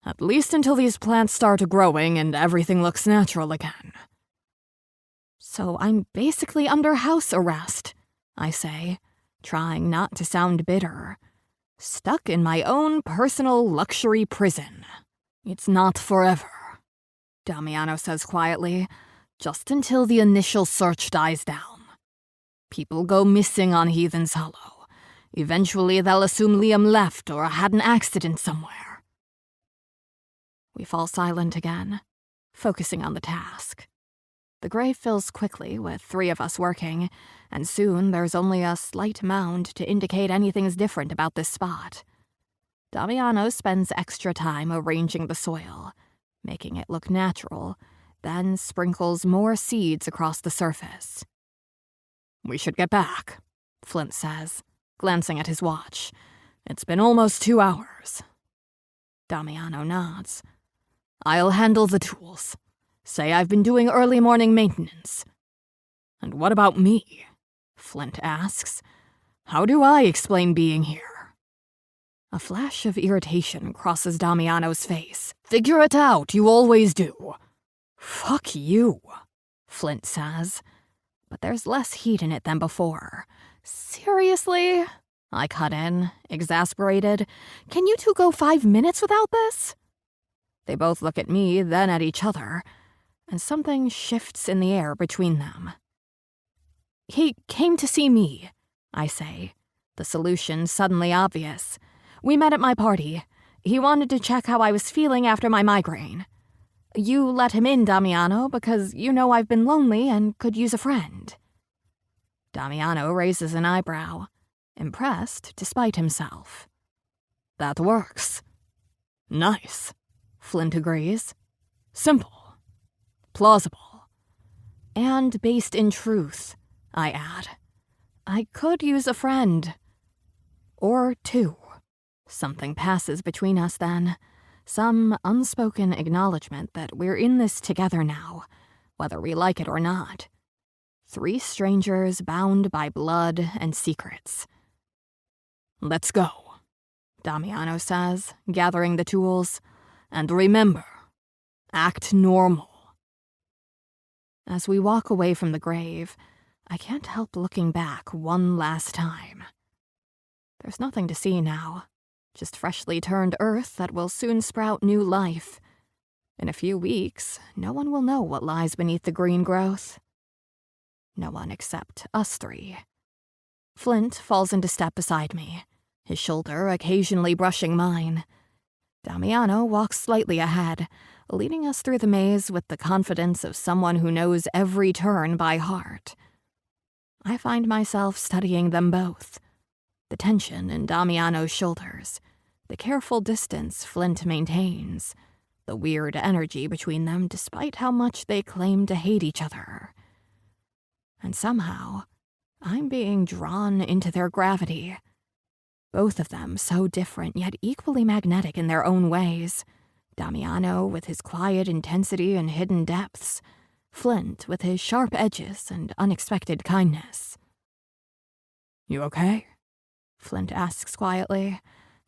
"At least until these plants start growing and everything looks natural again." "So I'm basically under house arrest," I say, trying not to sound bitter. "Stuck in my own personal luxury prison. It's not forever," Damiano says quietly, "just until the initial search dies down. People go missing on Heathens Hollow. Eventually they'll assume Liam left or had an accident somewhere." We fall silent again, focusing on the task. The grave fills quickly with 3 of us working, and soon there's only a slight mound to indicate anything's different about this spot. Damiano spends extra time arranging the soil, making it look natural, then sprinkles more seeds across the surface. "We should get back," Flint says, glancing at his watch. "It's been almost 2 hours. Damiano nods. "I'll handle the tools. Say I've been doing early morning maintenance." "And what about me?" Flint asks. "How do I explain being here?" A flash of irritation crosses Damiano's face. "Figure it out, you always do." "Fuck you," Flint says. But there's less heat in it than before. "Seriously?" I cut in, exasperated. "Can you two go 5 minutes without this?" They both look at me, then at each other, and something shifts in the air between them. "He came to see me," I say, the solution suddenly obvious. "We met at my party. He wanted to check how I was feeling after my migraine. You let him in, Damiano, because you know I've been lonely and could use a friend." Damiano raises an eyebrow, impressed despite himself. "That works." "Nice," Flint agrees. "Simple. Plausible. And based in truth," I add. "I could use a friend. Or 2. Something passes between us then. Some unspoken acknowledgement that we're in this together now, whether we like it or not. 3 strangers bound by blood and secrets. "Let's go," Damiano says, gathering the tools. "And remember, act normal." As we walk away from the grave, I can't help looking back one last time. There's nothing to see now. Just freshly turned earth that will soon sprout new life. In a few weeks, no one will know what lies beneath the green growth. No one except us 3. Flint falls into step beside me, his shoulder occasionally brushing mine. Damiano walks slightly ahead, leading us through the maze with the confidence of someone who knows every turn by heart. I find myself studying them both. The tension in Damiano's shoulders, the careful distance Flint maintains, the weird energy between them despite how much they claim to hate each other. And somehow, I'm being drawn into their gravity. Both of them so different yet equally magnetic in their own ways. Damiano with his quiet intensity and hidden depths, Flint with his sharp edges and unexpected kindness. "You okay?" Flint asks quietly,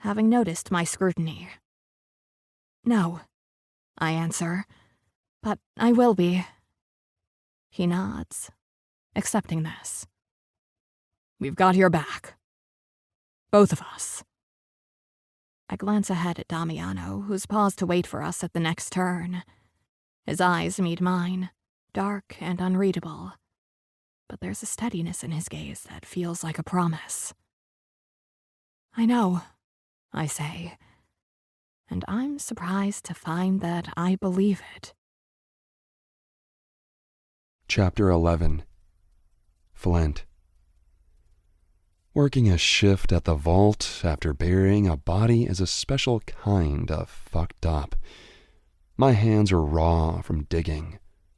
having noticed my scrutiny. "No," I answer, "but I will be." He nods, accepting this. "We've got your back. Both of us." I glance ahead at Damiano, who's paused to wait for us at the next turn. His eyes meet mine, dark and unreadable, but there's a steadiness in his gaze that feels like a promise. "I know," I say, and I'm surprised to find that I believe it. Chapter 11. Flint. Working a shift at the vault after burying a body is a special kind of fucked up. My hands are raw from digging,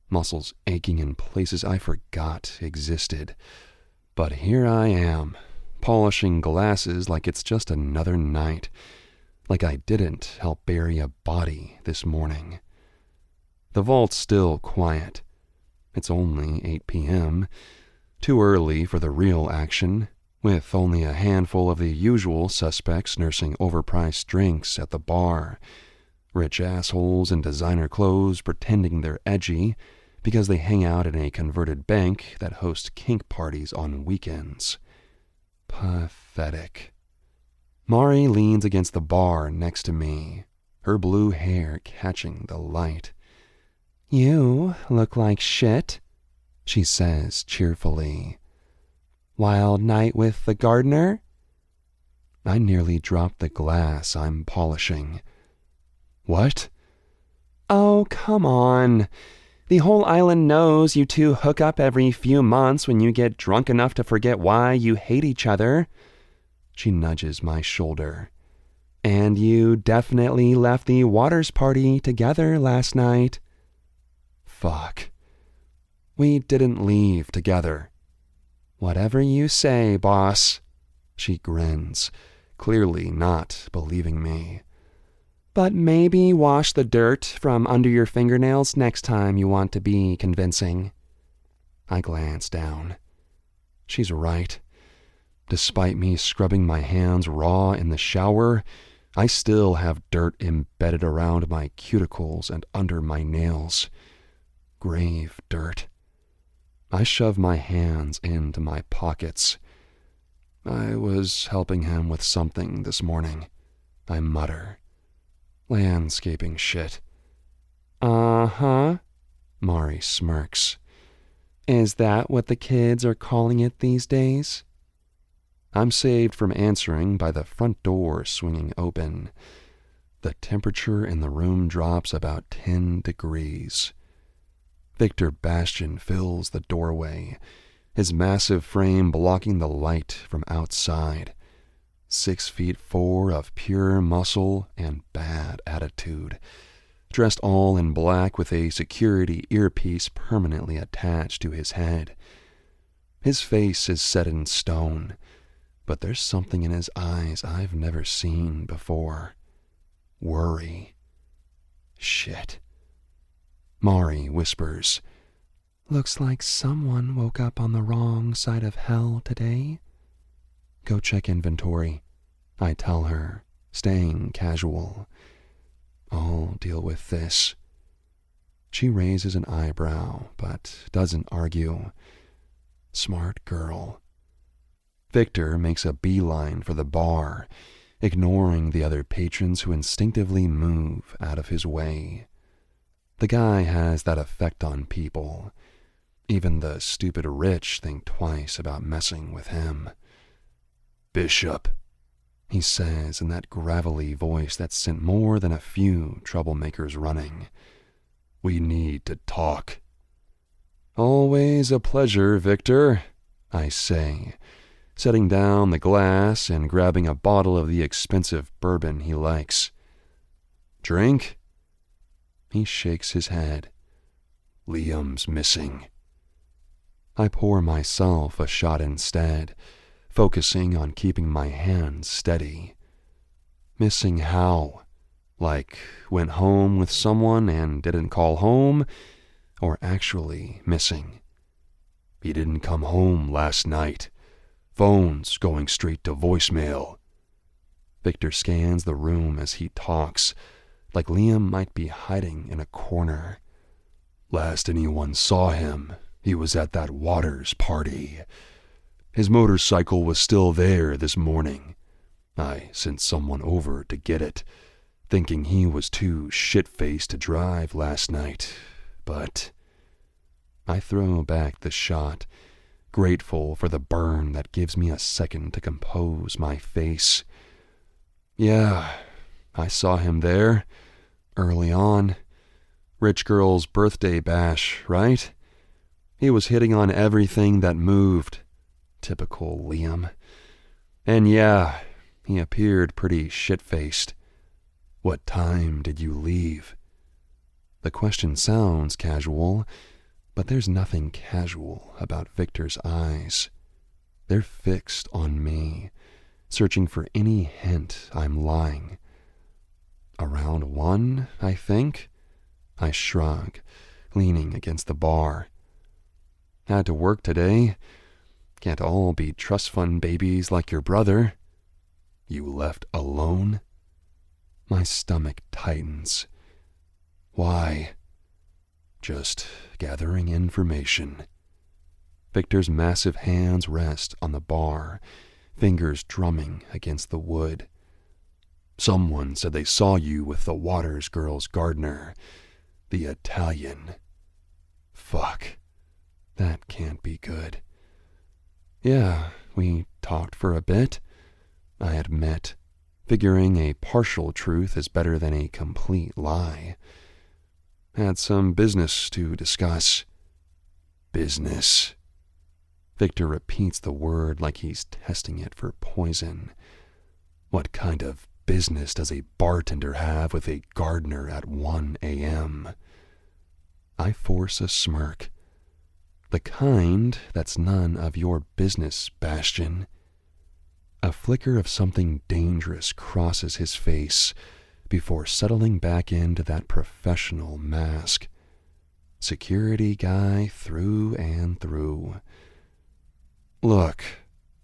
muscles aching in places I forgot existed. But here I am, polishing glasses like it's just another night, like I didn't help bury a body this morning. The vault's still quiet. It's only 8 p.m., too early for the real action, with only a handful of the usual suspects nursing overpriced drinks at the bar. Rich assholes in designer clothes pretending they're edgy because they hang out in a converted bank that hosts kink parties on weekends. Pathetic. Mari leans against the bar next to me, her blue hair catching the light. "You look like shit," she says cheerfully. "Wild night with the gardener?" I nearly dropped the glass I'm polishing. "What?" "Oh, come on. The whole island knows you two hook up every few months when you get drunk enough to forget why you hate each other." She nudges my shoulder. "And you definitely left the Waters party together last night." Fuck. "We didn't leave together." "Whatever you say, boss." She grins, clearly not believing me. "But maybe wash the dirt from under your fingernails next time you want to be convincing." I glance down. She's right. Despite me scrubbing my hands raw in the shower, I still have dirt embedded around my cuticles and under my nails. Grave dirt. I shove my hands into my pockets. "I was helping him with something this morning," I mutter. "Landscaping shit." "Uh-huh," Mari smirks. "Is that what the kids are calling it these days?" I'm saved from answering by the front door swinging open. The temperature in the room drops about 10 degrees. Victor Bastian fills the doorway, his massive frame blocking the light from outside. 6'4" of pure muscle and bad attitude, dressed all in black with a security earpiece permanently attached to his head. His face is set in stone, but there's something in his eyes I've never seen before. Worry. Shit. Mari whispers, "Looks like someone woke up on the wrong side of hell today." "Go check inventory," I tell her, staying casual. "I'll deal with this." She raises an eyebrow, but doesn't argue. Smart girl. Victor makes a beeline for the bar, ignoring the other patrons who instinctively move out of his way. The guy has that effect on people. Even the stupid rich think twice about messing with him. "Bishop," he says in that gravelly voice that sent more than a few troublemakers running. "We need to talk." "Always a pleasure, Victor," I say, setting down the glass and grabbing a bottle of the expensive bourbon he likes. "Drink?" He shakes his head. "Liam's missing." I pour myself a shot instead, focusing on keeping my hands steady. Missing how? Like went home with someone and didn't call home? Or actually missing? "He didn't come home last night. Phone's going straight to voicemail." Victor scans the room as he talks, like Liam might be hiding in a corner. "Last anyone saw him, he was at that Waters party. His motorcycle was still there this morning. I sent someone over to get it, thinking he was too shit-faced to drive last night, but..." I throw back the shot, grateful for the burn that gives me a second to compose my face. "Yeah, I saw him there, early on. Rich girl's birthday bash, right? He was hitting on everything that moved. Typical Liam. And yeah, he appeared pretty shit-faced. What time did you leave? The question sounds casual, but there's nothing casual about Victor's eyes. They're fixed on me, searching for any hint I'm lying. Around 1, I think? I shrug, leaning against the bar. Had to work today. Can't all be trust fund babies like your brother. You left alone? My stomach tightens. Why? Just gathering information. Victor's massive hands rest on the bar, fingers drumming against the wood. Someone said they saw you with the Waters girl's gardener, the Italian. Fuck. That can't be good. Yeah, we talked for a bit, I admit, figuring a partial truth is better than a complete lie. Had some business to discuss. Business. Victor repeats the word like he's testing it for poison. What kind of business does a bartender have with a gardener at 1 a.m.? I force a smirk. The kind that's none of your business, Bastian. A flicker of something dangerous crosses his face before settling back into that professional mask. Security guy through and through. Look,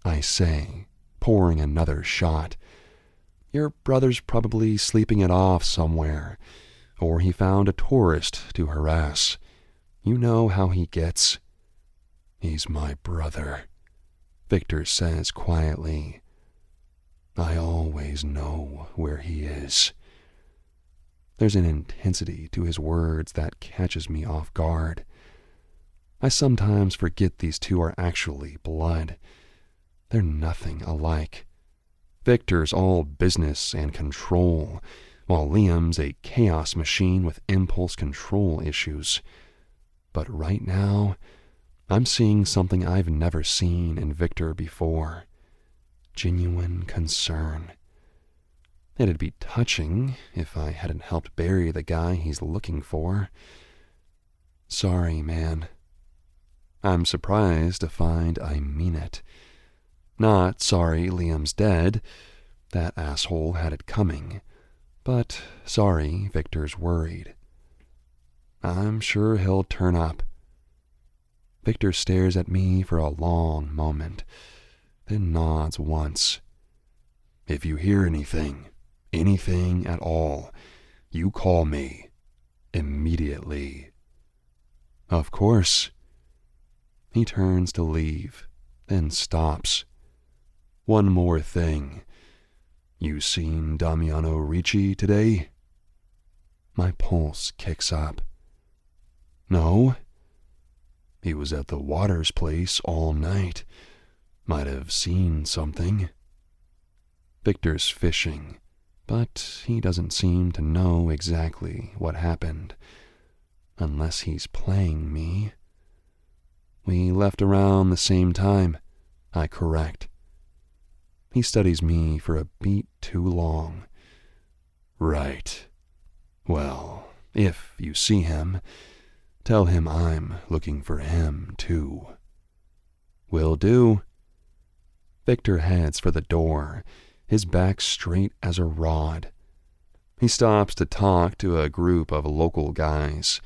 I say, pouring another shot. Your brother's probably sleeping it off somewhere, or he found a tourist to harass. You know how he gets. He's my brother, Victor says quietly. I always know where he is. There's an intensity to his words that catches me off guard. I sometimes forget these two are actually blood. They're nothing alike. Victor's all business and control, while Liam's a chaos machine with impulse control issues. But right now, I'm seeing something I've never seen in Victor before. Genuine concern. It'd be touching if I hadn't helped bury the guy he's looking for. Sorry, man. I'm surprised to find I mean it. Not sorry Liam's dead. That asshole had it coming. But sorry Victor's worried. I'm sure he'll turn up. Victor stares at me for a long moment, then nods once. If you hear anything at all, you call me. Immediately. Of course. He turns to leave, then stops. One more thing. You seen Damiano Ricci today? My pulse kicks up. No. He was at the Waters place all night. Might have seen something. Victor's fishing, but he doesn't seem to know exactly what happened, unless he's playing me. We left around the same time, I correct. He studies me for a beat too long. Right. Well, if you see him, tell him I'm looking for him, too. Will do. Victor heads for the door, his back straight as a rod. He stops to talk to a group of local guys,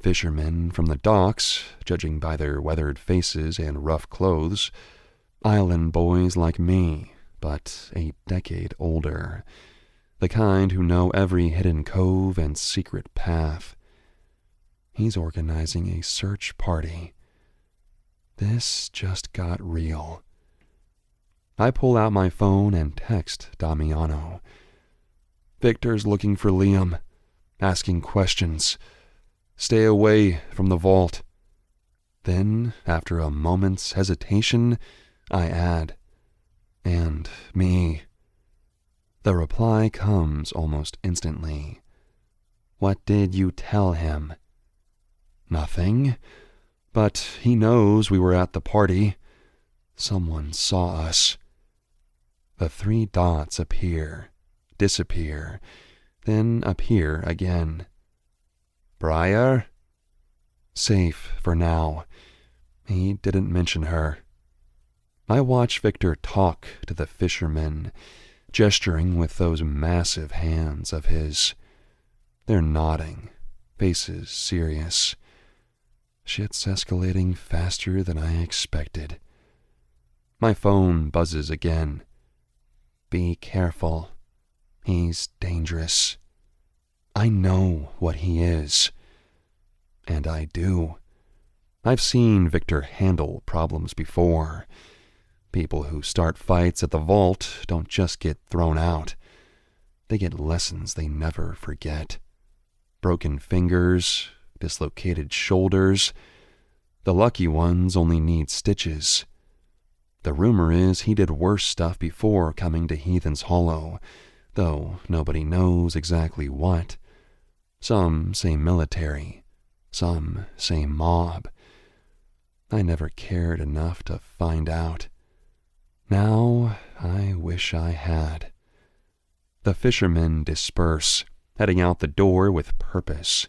fishermen from the docks, judging by their weathered faces and rough clothes, island boys like me, but a decade older, the kind who know every hidden cove and secret path. He's organizing a search party. This just got real. I pull out my phone and text Damiano. Victor's looking for Liam, asking questions. Stay away from the vault. Then, after a moment's hesitation, I add, and me. The reply comes almost instantly. What did you tell him? Nothing, but he knows we were at the party. Someone saw us. The 3 dots appear, disappear, then appear again. Briar? Safe for now. He didn't mention her. I watch Victor talk to the fishermen, gesturing with those massive hands of his. They're nodding, faces serious. Shit's escalating faster than I expected. My phone buzzes again. Be careful. He's dangerous. I know what he is. And I do. I've seen Victor handle problems before. People who start fights at the vault don't just get thrown out. They get lessons they never forget. Broken fingers, dislocated shoulders. The lucky ones only need stitches. The rumor is he did worse stuff before coming to Heathens Hollow, though nobody knows exactly what. Some say military, some say mob. I never cared enough to find out. Now I wish I had. The fishermen disperse, heading out the door with purpose.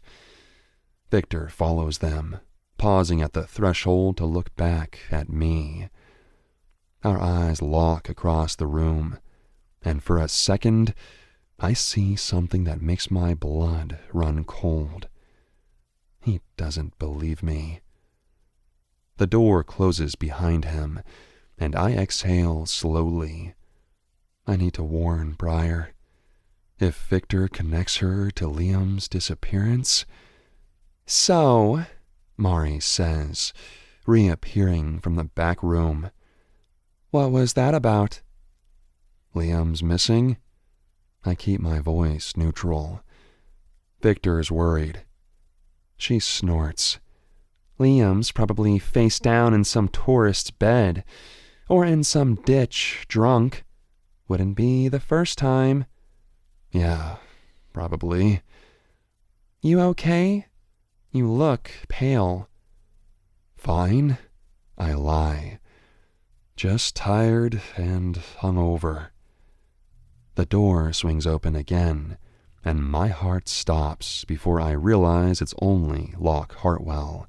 Victor follows them, pausing at the threshold to look back at me. Our eyes lock across the room, and for a second, I see something that makes my blood run cold. He doesn't believe me. The door closes behind him, and I exhale slowly. I need to warn Briar. If Victor connects her to Liam's disappearance... So, Mari says, reappearing from the back room. What was that about? Liam's missing? I keep my voice neutral. Victor's worried. She snorts. Liam's probably face down in some tourist's bed, or in some ditch, drunk. Wouldn't be the first time. Yeah, probably. You okay? You look pale. Fine, I lie. Just tired and hungover. The door swings open again, and my heart stops before I realize it's only Locke Hartwell,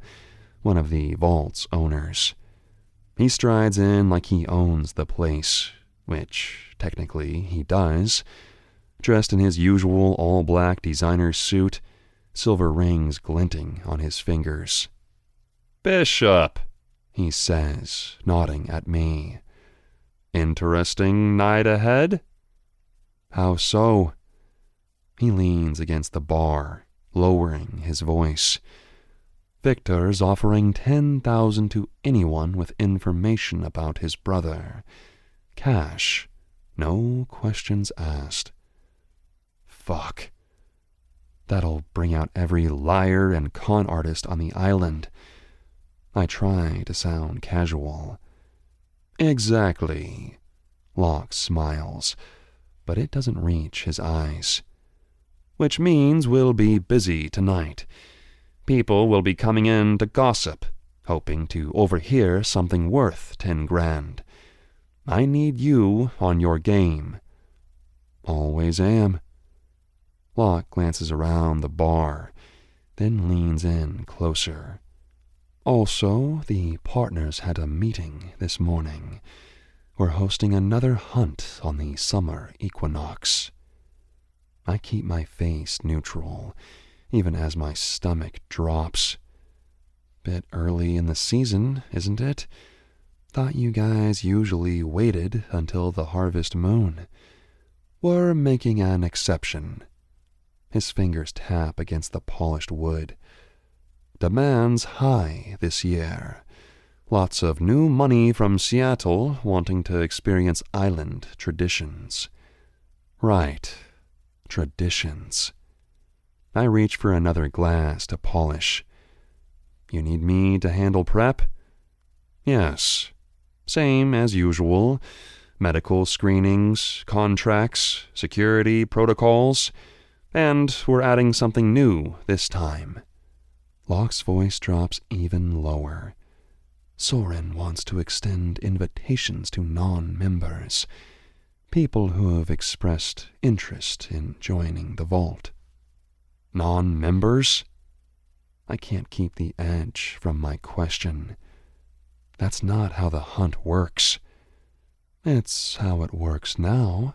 one of the vault's owners. He strides in like he owns the place, which technically he does, dressed in his usual all-black designer suit, silver rings glinting on his fingers. Bishop, he says, nodding at me. Interesting night ahead? How so? He leans against the bar, lowering his voice. Victor's offering 10,000 to anyone with information about his brother. Cash, no questions asked. Fuck. That'll bring out every liar and con artist on the island. I try to sound casual. Exactly. Locke smiles, but it doesn't reach his eyes. Which means we'll be busy tonight. People will be coming in to gossip, hoping to overhear something worth 10 grand. I need you on your game. Always am. Locke glances around the bar, then leans in closer. Also, the partners had a meeting this morning. We're hosting another hunt on the summer equinox. I keep my face neutral, even as my stomach drops. Bit early in the season, isn't it? Thought you guys usually waited until the harvest moon. We're making an exception. His fingers tap against the polished wood. Demand's high this year. Lots of new money from Seattle wanting to experience island traditions. Right, traditions. I reach for another glass to polish. You need me to handle prep? Yes. Same as usual. medical screenings, contracts, security protocols, and we're adding something new this time. Locke's voice drops even lower. Soren wants to extend invitations to non-members, people who have expressed interest in joining the vault. Non-members? I can't keep the edge from my question. That's not how the hunt works. It's how it works now.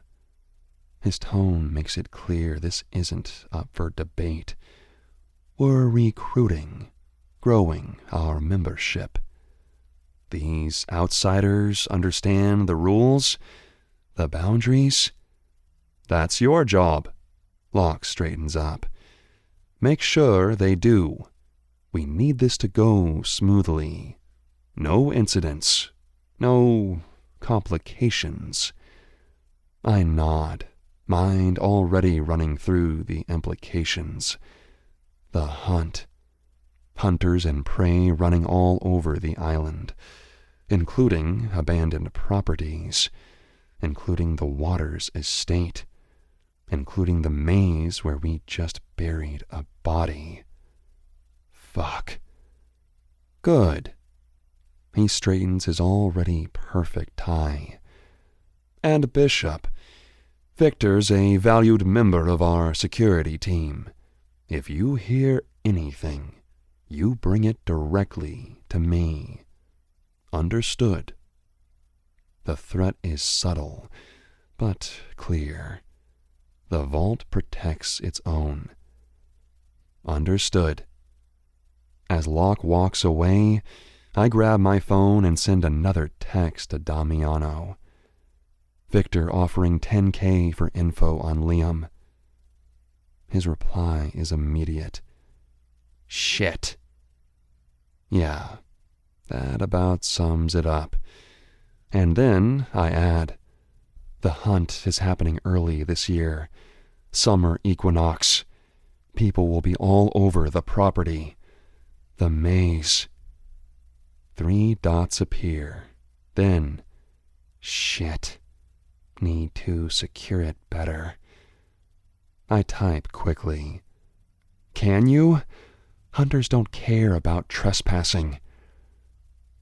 His tone makes it clear this isn't up for debate. We're recruiting, growing our membership. These outsiders understand the rules, the boundaries. That's your job. Locke straightens up. Make sure they do. We need this to go smoothly. No incidents. No complications. I nod, mind already running through the implications. The hunt. Hunters and prey running all over the island, including abandoned properties, including the Waters estate, including the maze where we just buried a body. Fuck. Good. He straightens his already perfect tie. And Bishop. Victor's a valued member of our security team. If you hear anything, you bring it directly to me. Understood? The threat is subtle, but clear. The vault protects its own. Understood. As Locke walks away, I grab my phone and send another text to Damiano. Victor offering $10,000 for info on Liam. His reply is immediate. Shit. Yeah, that about sums it up. And then I add, the hunt is happening early this year. Summer equinox. People will be all over the property. The maze. 3 dots appear. Then, shit. Need to secure it better. I type quickly. Can you? Hunters don't care about trespassing.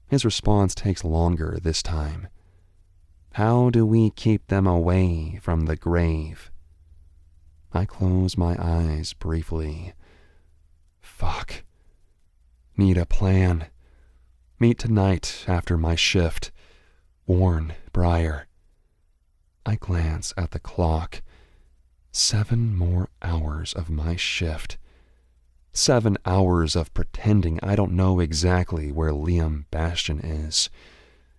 His response takes longer this time. How do we keep them away from the grave? I close my eyes briefly. Fuck. Need a plan. Meet tonight after my shift. Warn Breyer. I glance at the clock. 7 more hours of my shift. 7 hours of pretending I don't know exactly where Liam Bastion is.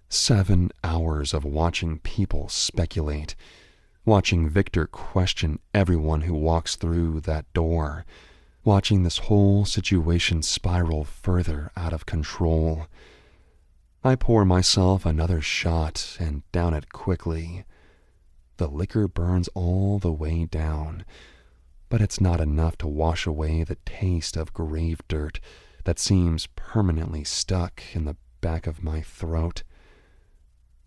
7 hours of watching people speculate. Watching Victor question everyone who walks through that door. Watching this whole situation spiral further out of control. I pour myself another shot and down it quickly. The liquor burns all the way down, but it's not enough to wash away the taste of grave dirt that seems permanently stuck in the back of my throat.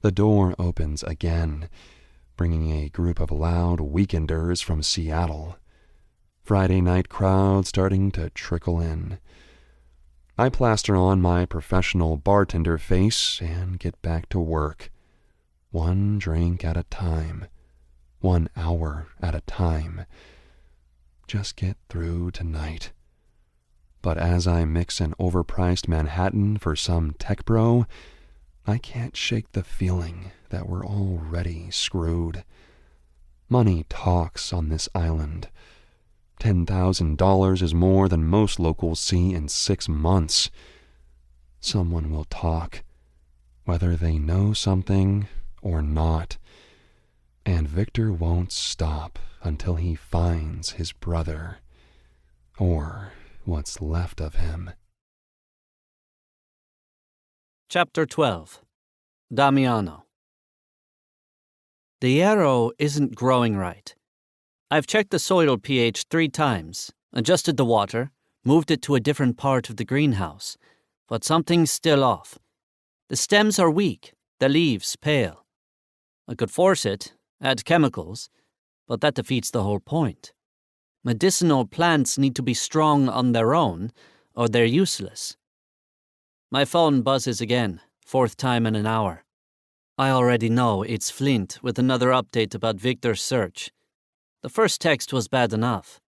The door opens again, bringing a group of loud weekenders from Seattle. Friday night crowd starting to trickle in. I plaster on my professional bartender face and get back to work. 1 drink at a time. 1 hour at a time. Just get through tonight. But as I mix an overpriced Manhattan for some tech bro, I can't shake the feeling that we're already screwed. Money talks on this island. $10,000 is more than most locals see in 6 months. Someone will talk, whether they know something or not. And Victor won't stop until he finds his brother, or what's left of him. Chapter 12. Damiano. The yarrow isn't growing right. I've checked the soil pH 3 times, adjusted the water, moved it to a different part of the greenhouse, but something's still off. The stems are weak, the leaves pale. I could force it, add chemicals, but that defeats the whole point. Medicinal plants need to be strong on their own, or they're useless. My phone buzzes again, 4th time in an hour. I already know it's Flint with another update about Victor's search. The first text was bad enough.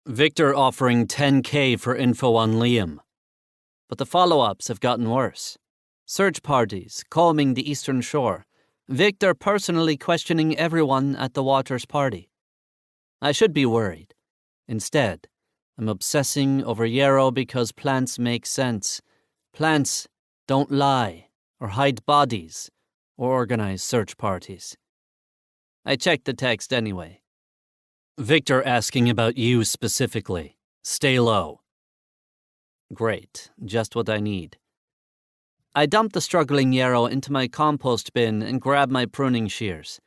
Victor offering $10,000 for info on Liam. But the follow-ups have gotten worse. Search parties combing the eastern shore. Victor personally questioning everyone at the Waters party. I should be worried. Instead, I'm obsessing over Yarrow because plants make sense. Plants don't lie or hide bodies or organize search parties. I checked the text anyway. Victor asking about you specifically. Stay low. Great, just what I need. I dumped the struggling Yarrow into my compost bin and grabbed my pruning shears.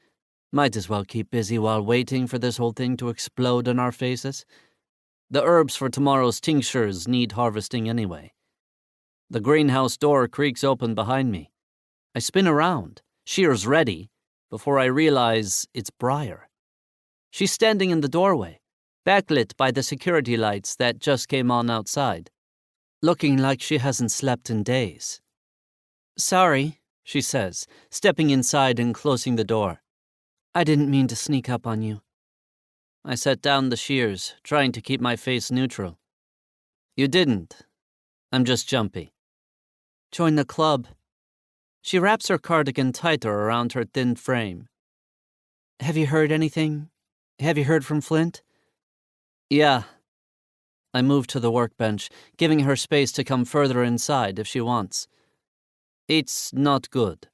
Might as well keep busy while waiting for this whole thing to explode in our faces. The herbs for tomorrow's tinctures need harvesting anyway. The greenhouse door creaks open behind me. I spin around, shears ready, before I realize it's Briar. She's standing in the doorway, backlit by the security lights that just came on outside, looking like she hasn't slept in days. "Sorry," she says, stepping inside and closing the door. "I didn't mean to sneak up on you." I set down the shears, trying to keep my face neutral. "You didn't. I'm just jumpy." "Join the club." She wraps her cardigan tighter around her thin frame. "Have you heard anything? Have you heard from Flint?" "Yeah." I move to the workbench, giving her space to come further inside if she wants. "It's not good."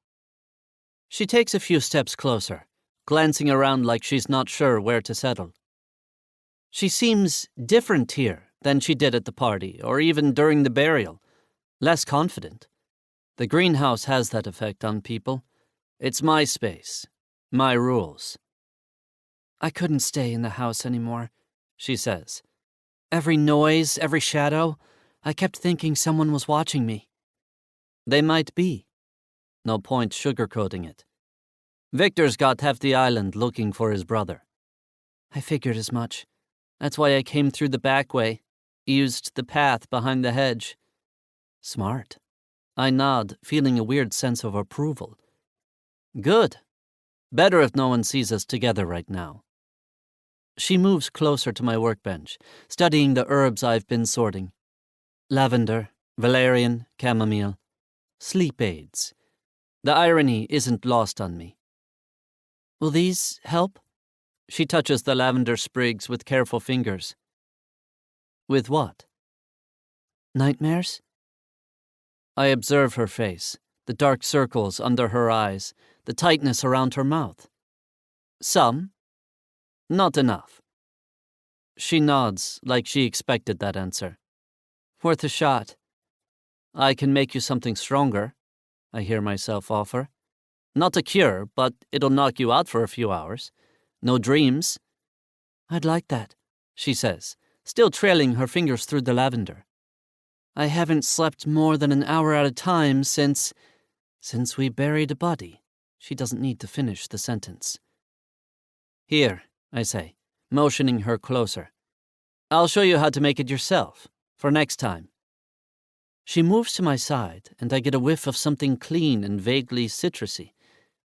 She takes a few steps closer, glancing around like she's not sure where to settle. She seems different here than she did at the party or even during the burial, less confident. The greenhouse has that effect on people. It's my space, my rules. "I couldn't stay in the house anymore," she says. "Every noise, every shadow, I kept thinking someone was watching me." They might be. No point sugarcoating it. Victor's got half the island looking for his brother. "I figured as much. That's why I came through the back way, used the path behind the hedge." "Smart." I nod, feeling a weird sense of approval. "Good. Better if no one sees us together right now." She moves closer to my workbench, studying the herbs I've been sorting. Lavender, valerian, chamomile. Sleep aids. The irony isn't lost on me. "Will these help?" She touches the lavender sprigs with careful fingers. "With what?" "Nightmares?" I observe her face, the dark circles under her eyes, the tightness around her mouth. "Some. Not enough." She nods like she expected that answer. "Worth a shot." "I can make you something stronger," I hear myself offer. "Not a cure, but it'll knock you out for a few hours. No dreams." "I'd like that," she says, still trailing her fingers through the lavender. "I haven't slept more than an hour at a time since we buried a body." She doesn't need to finish the sentence. "Here," I say, motioning her closer. "I'll show you how to make it yourself, for next time." She moves to my side, and I get a whiff of something clean and vaguely citrusy.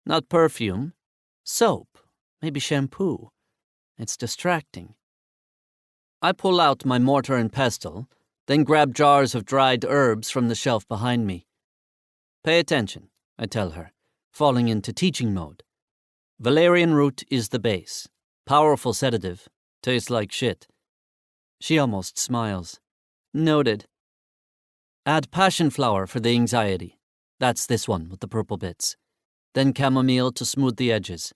Not perfume. Soap. Maybe shampoo. It's distracting. I pull out my mortar and pestle, then grab jars of dried herbs from the shelf behind me. "Pay attention," I tell her, falling into teaching mode. Valerian root is the base. Powerful sedative. Tastes like shit. She almost smiles. "Noted." Add passion flower for the anxiety. That's this one with the purple bits. Then chamomile to smooth the edges.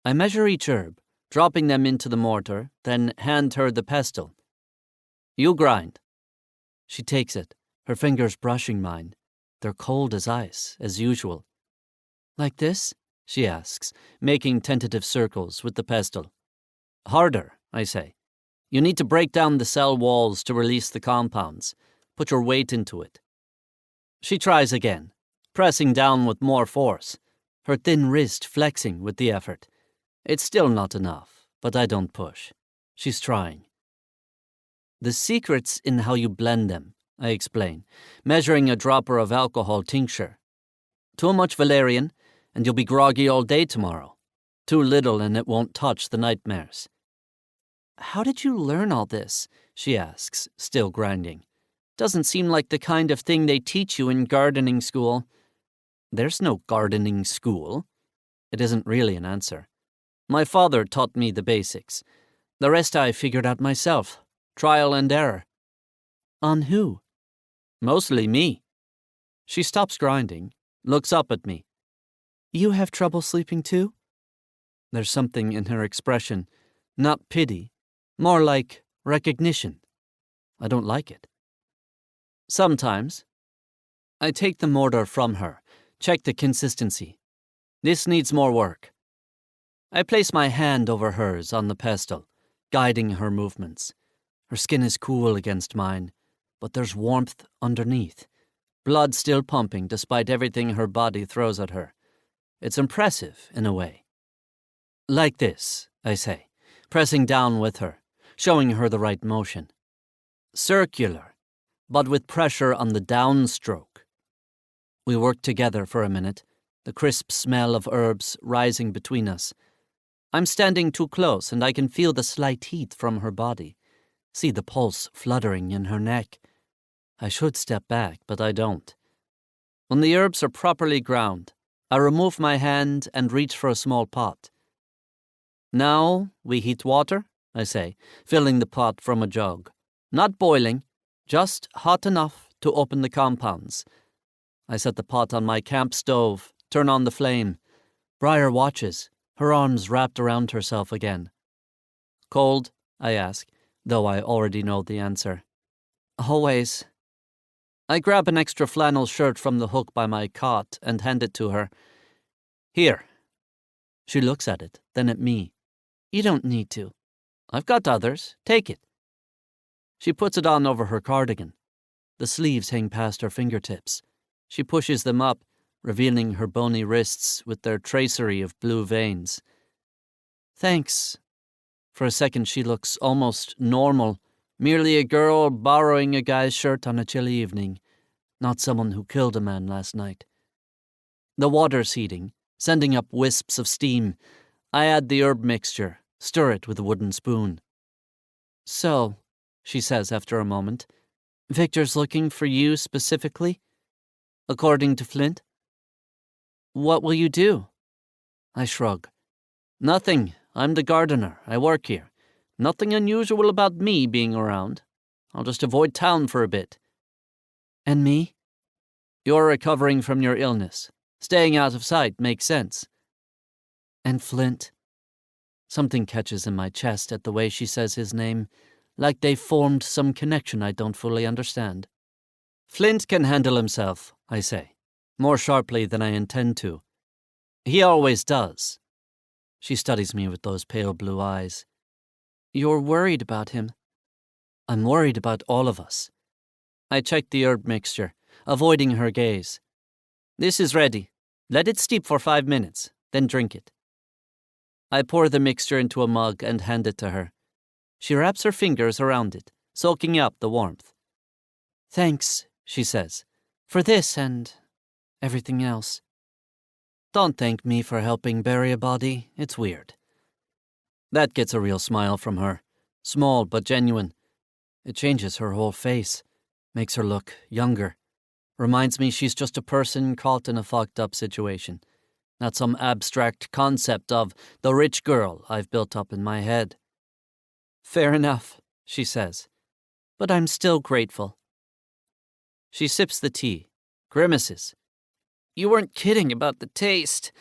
I measure each herb, dropping them into the mortar, then hand her the pestle. "You grind." She takes it, her fingers brushing mine. They're cold as ice, as usual. "Like this?" she asks, making tentative circles with the pestle. "Harder," I say. "You need to break down the cell walls to release the compounds. Put your weight into it." She tries again, pressing down with more force. her thin wrist flexing with the effort. It's still not enough, but I don't push. She's trying. The secret's in how you blend them, I explain, measuring a dropper of alcohol tincture. Too much valerian, and you'll be groggy all day tomorrow. Too little, and it won't touch the nightmares. How did you learn all this? She asks, still grinding. Doesn't seem like the kind of thing they teach you in gardening school. There's no gardening school. It isn't really an answer. My father taught me the basics. The rest I figured out myself. Trial and error. On who? Mostly me. She stops grinding, looks up at me. You have trouble sleeping too? There's something in her expression, not pity, more like recognition. I don't like it. Sometimes. I take the mortar from her, check the consistency. This needs more work. I place my hand over hers on the pestle, guiding her movements. Her skin is cool against mine, but there's warmth underneath. Blood still pumping despite everything her body throws at her. It's impressive, in a way. Like this, I say, pressing down with her, showing her the right motion. Circular, but with pressure on the downstroke. We work together for a minute, the crisp smell of herbs rising between us. I'm standing too close, and I can feel the slight heat from her body, see the pulse fluttering in her neck. I should step back, but I don't. When the herbs are properly ground, I remove my hand and reach for a small pot. Now we heat water, I say, filling the pot from a jug. Not boiling, just hot enough to open the compounds. I set the pot on my camp stove, turn on the flame. Briar watches, her arms wrapped around herself again. Cold? I ask, though I already know the answer. Always. I grab an extra flannel shirt from the hook by my cot and hand it to her. Here. She looks at it, then at me. You don't need to. I've got others. Take it. She puts it on over her cardigan. The sleeves hang past her fingertips. She pushes them up, revealing her bony wrists with their tracery of blue veins. Thanks. For a second she looks almost normal, merely a girl borrowing a guy's shirt on a chilly evening, not someone who killed a man last night. The water's heating, sending up wisps of steam. I add the herb mixture, stir it with a wooden spoon. So, she says after a moment, Victor's looking for you specifically? According to Flint? What will you do? I shrug. Nothing. I'm the gardener. I work here. Nothing unusual about me being around. I'll just avoid town for a bit. And me? You're recovering from your illness. Staying out of sight makes sense. And Flint? Something catches in my chest at the way she says his name, like they've formed some connection I don't fully understand. Flint can handle himself, I say, more sharply than I intend to. He always does. She studies me with those pale blue eyes. You're worried about him? I'm worried about all of us. I check the herb mixture, avoiding her gaze. This is ready. Let it steep for 5 minutes, then drink it. I pour the mixture into a mug and hand it to her. She wraps her fingers around it, soaking up the warmth. Thanks, she says, for this and everything else. Don't thank me for helping bury a body. It's weird. That gets a real smile from her, small but genuine. It changes her whole face, makes her look younger. Reminds me she's just a person caught in a fucked up situation, not some abstract concept of the rich girl I've built up in my head. Fair enough, she says, but I'm still grateful. She sips the tea, grimaces. You weren't kidding about the taste.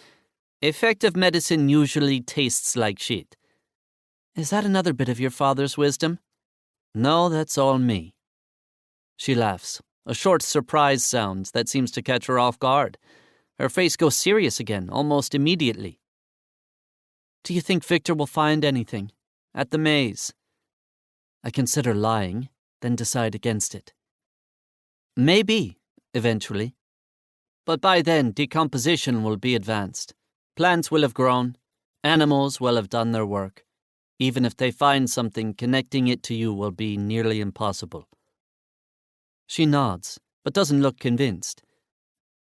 Effective medicine usually tastes like shit. Is that another bit of your father's wisdom? No, that's all me. She laughs, a short surprise sound that seems to catch her off guard. Her face goes serious again, almost immediately. Do you think Victor will find anything? At the maze? I consider lying, then decide against it. Maybe, eventually. But by then, decomposition will be advanced. Plants will have grown. Animals will have done their work. Even if they find something, connecting it to you will be nearly impossible. She nods, but doesn't look convinced.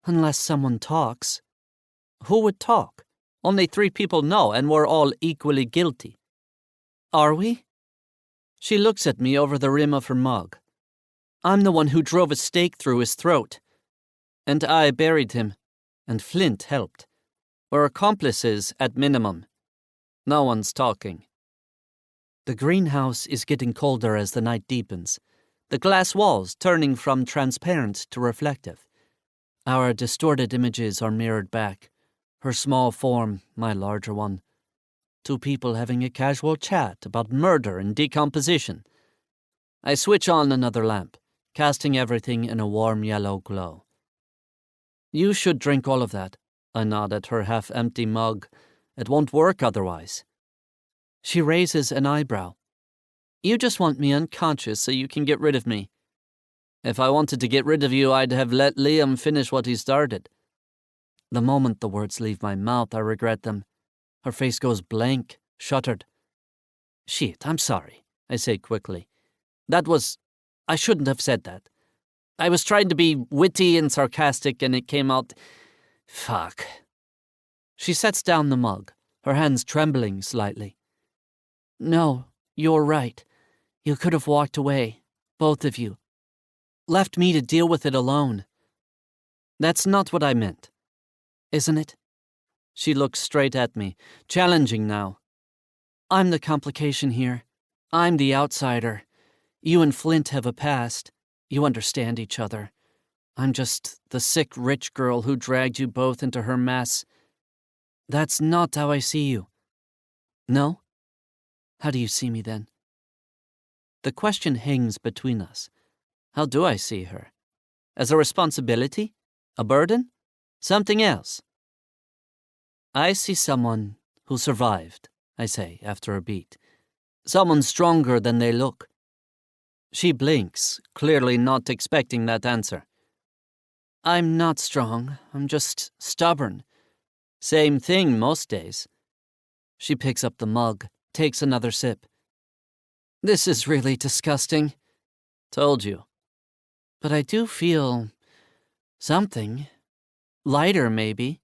Unless someone talks. Who would talk? Only 3 people know, and we're all equally guilty. Are we? She looks at me over the rim of her mug. I'm the one who drove a stake through his throat. And I buried him. And Flint helped. We're accomplices at minimum. No one's talking. The greenhouse is getting colder as the night deepens, the glass walls turning from transparent to reflective. Our distorted images are mirrored back, her small form, my larger one. 2 people having a casual chat about murder and decomposition. I switch on another lamp, casting everything in a warm yellow glow. You should drink all of that, I nod at her half-empty mug. It won't work otherwise. She raises an eyebrow. You just want me unconscious so you can get rid of me. If I wanted to get rid of you, I'd have let Liam finish what he started. The moment the words leave my mouth, I regret them. Her face goes blank, shuttered. Shit, I'm sorry, I say quickly. I shouldn't have said that. I was trying to be witty and sarcastic and it came out... Fuck. She sets down the mug, her hands trembling slightly. No, you're right. You could have walked away, both of you. Left me to deal with it alone. That's not what I meant, isn't it? She looks straight at me, challenging now. I'm the complication here. I'm the outsider. You and Flint have a past. You understand each other. I'm just the sick rich girl who dragged you both into her mess. That's not how I see you. No? How do you see me then? The question hangs between us. How do I see her? As a responsibility? A burden? Something else? I see someone who survived, I say after a beat. Someone stronger than they look. She blinks, clearly not expecting that answer. I'm not strong, I'm just stubborn. Same thing most days. She picks up the mug, takes another sip. This is really disgusting. Told you. But I do feel... something. Lighter, maybe.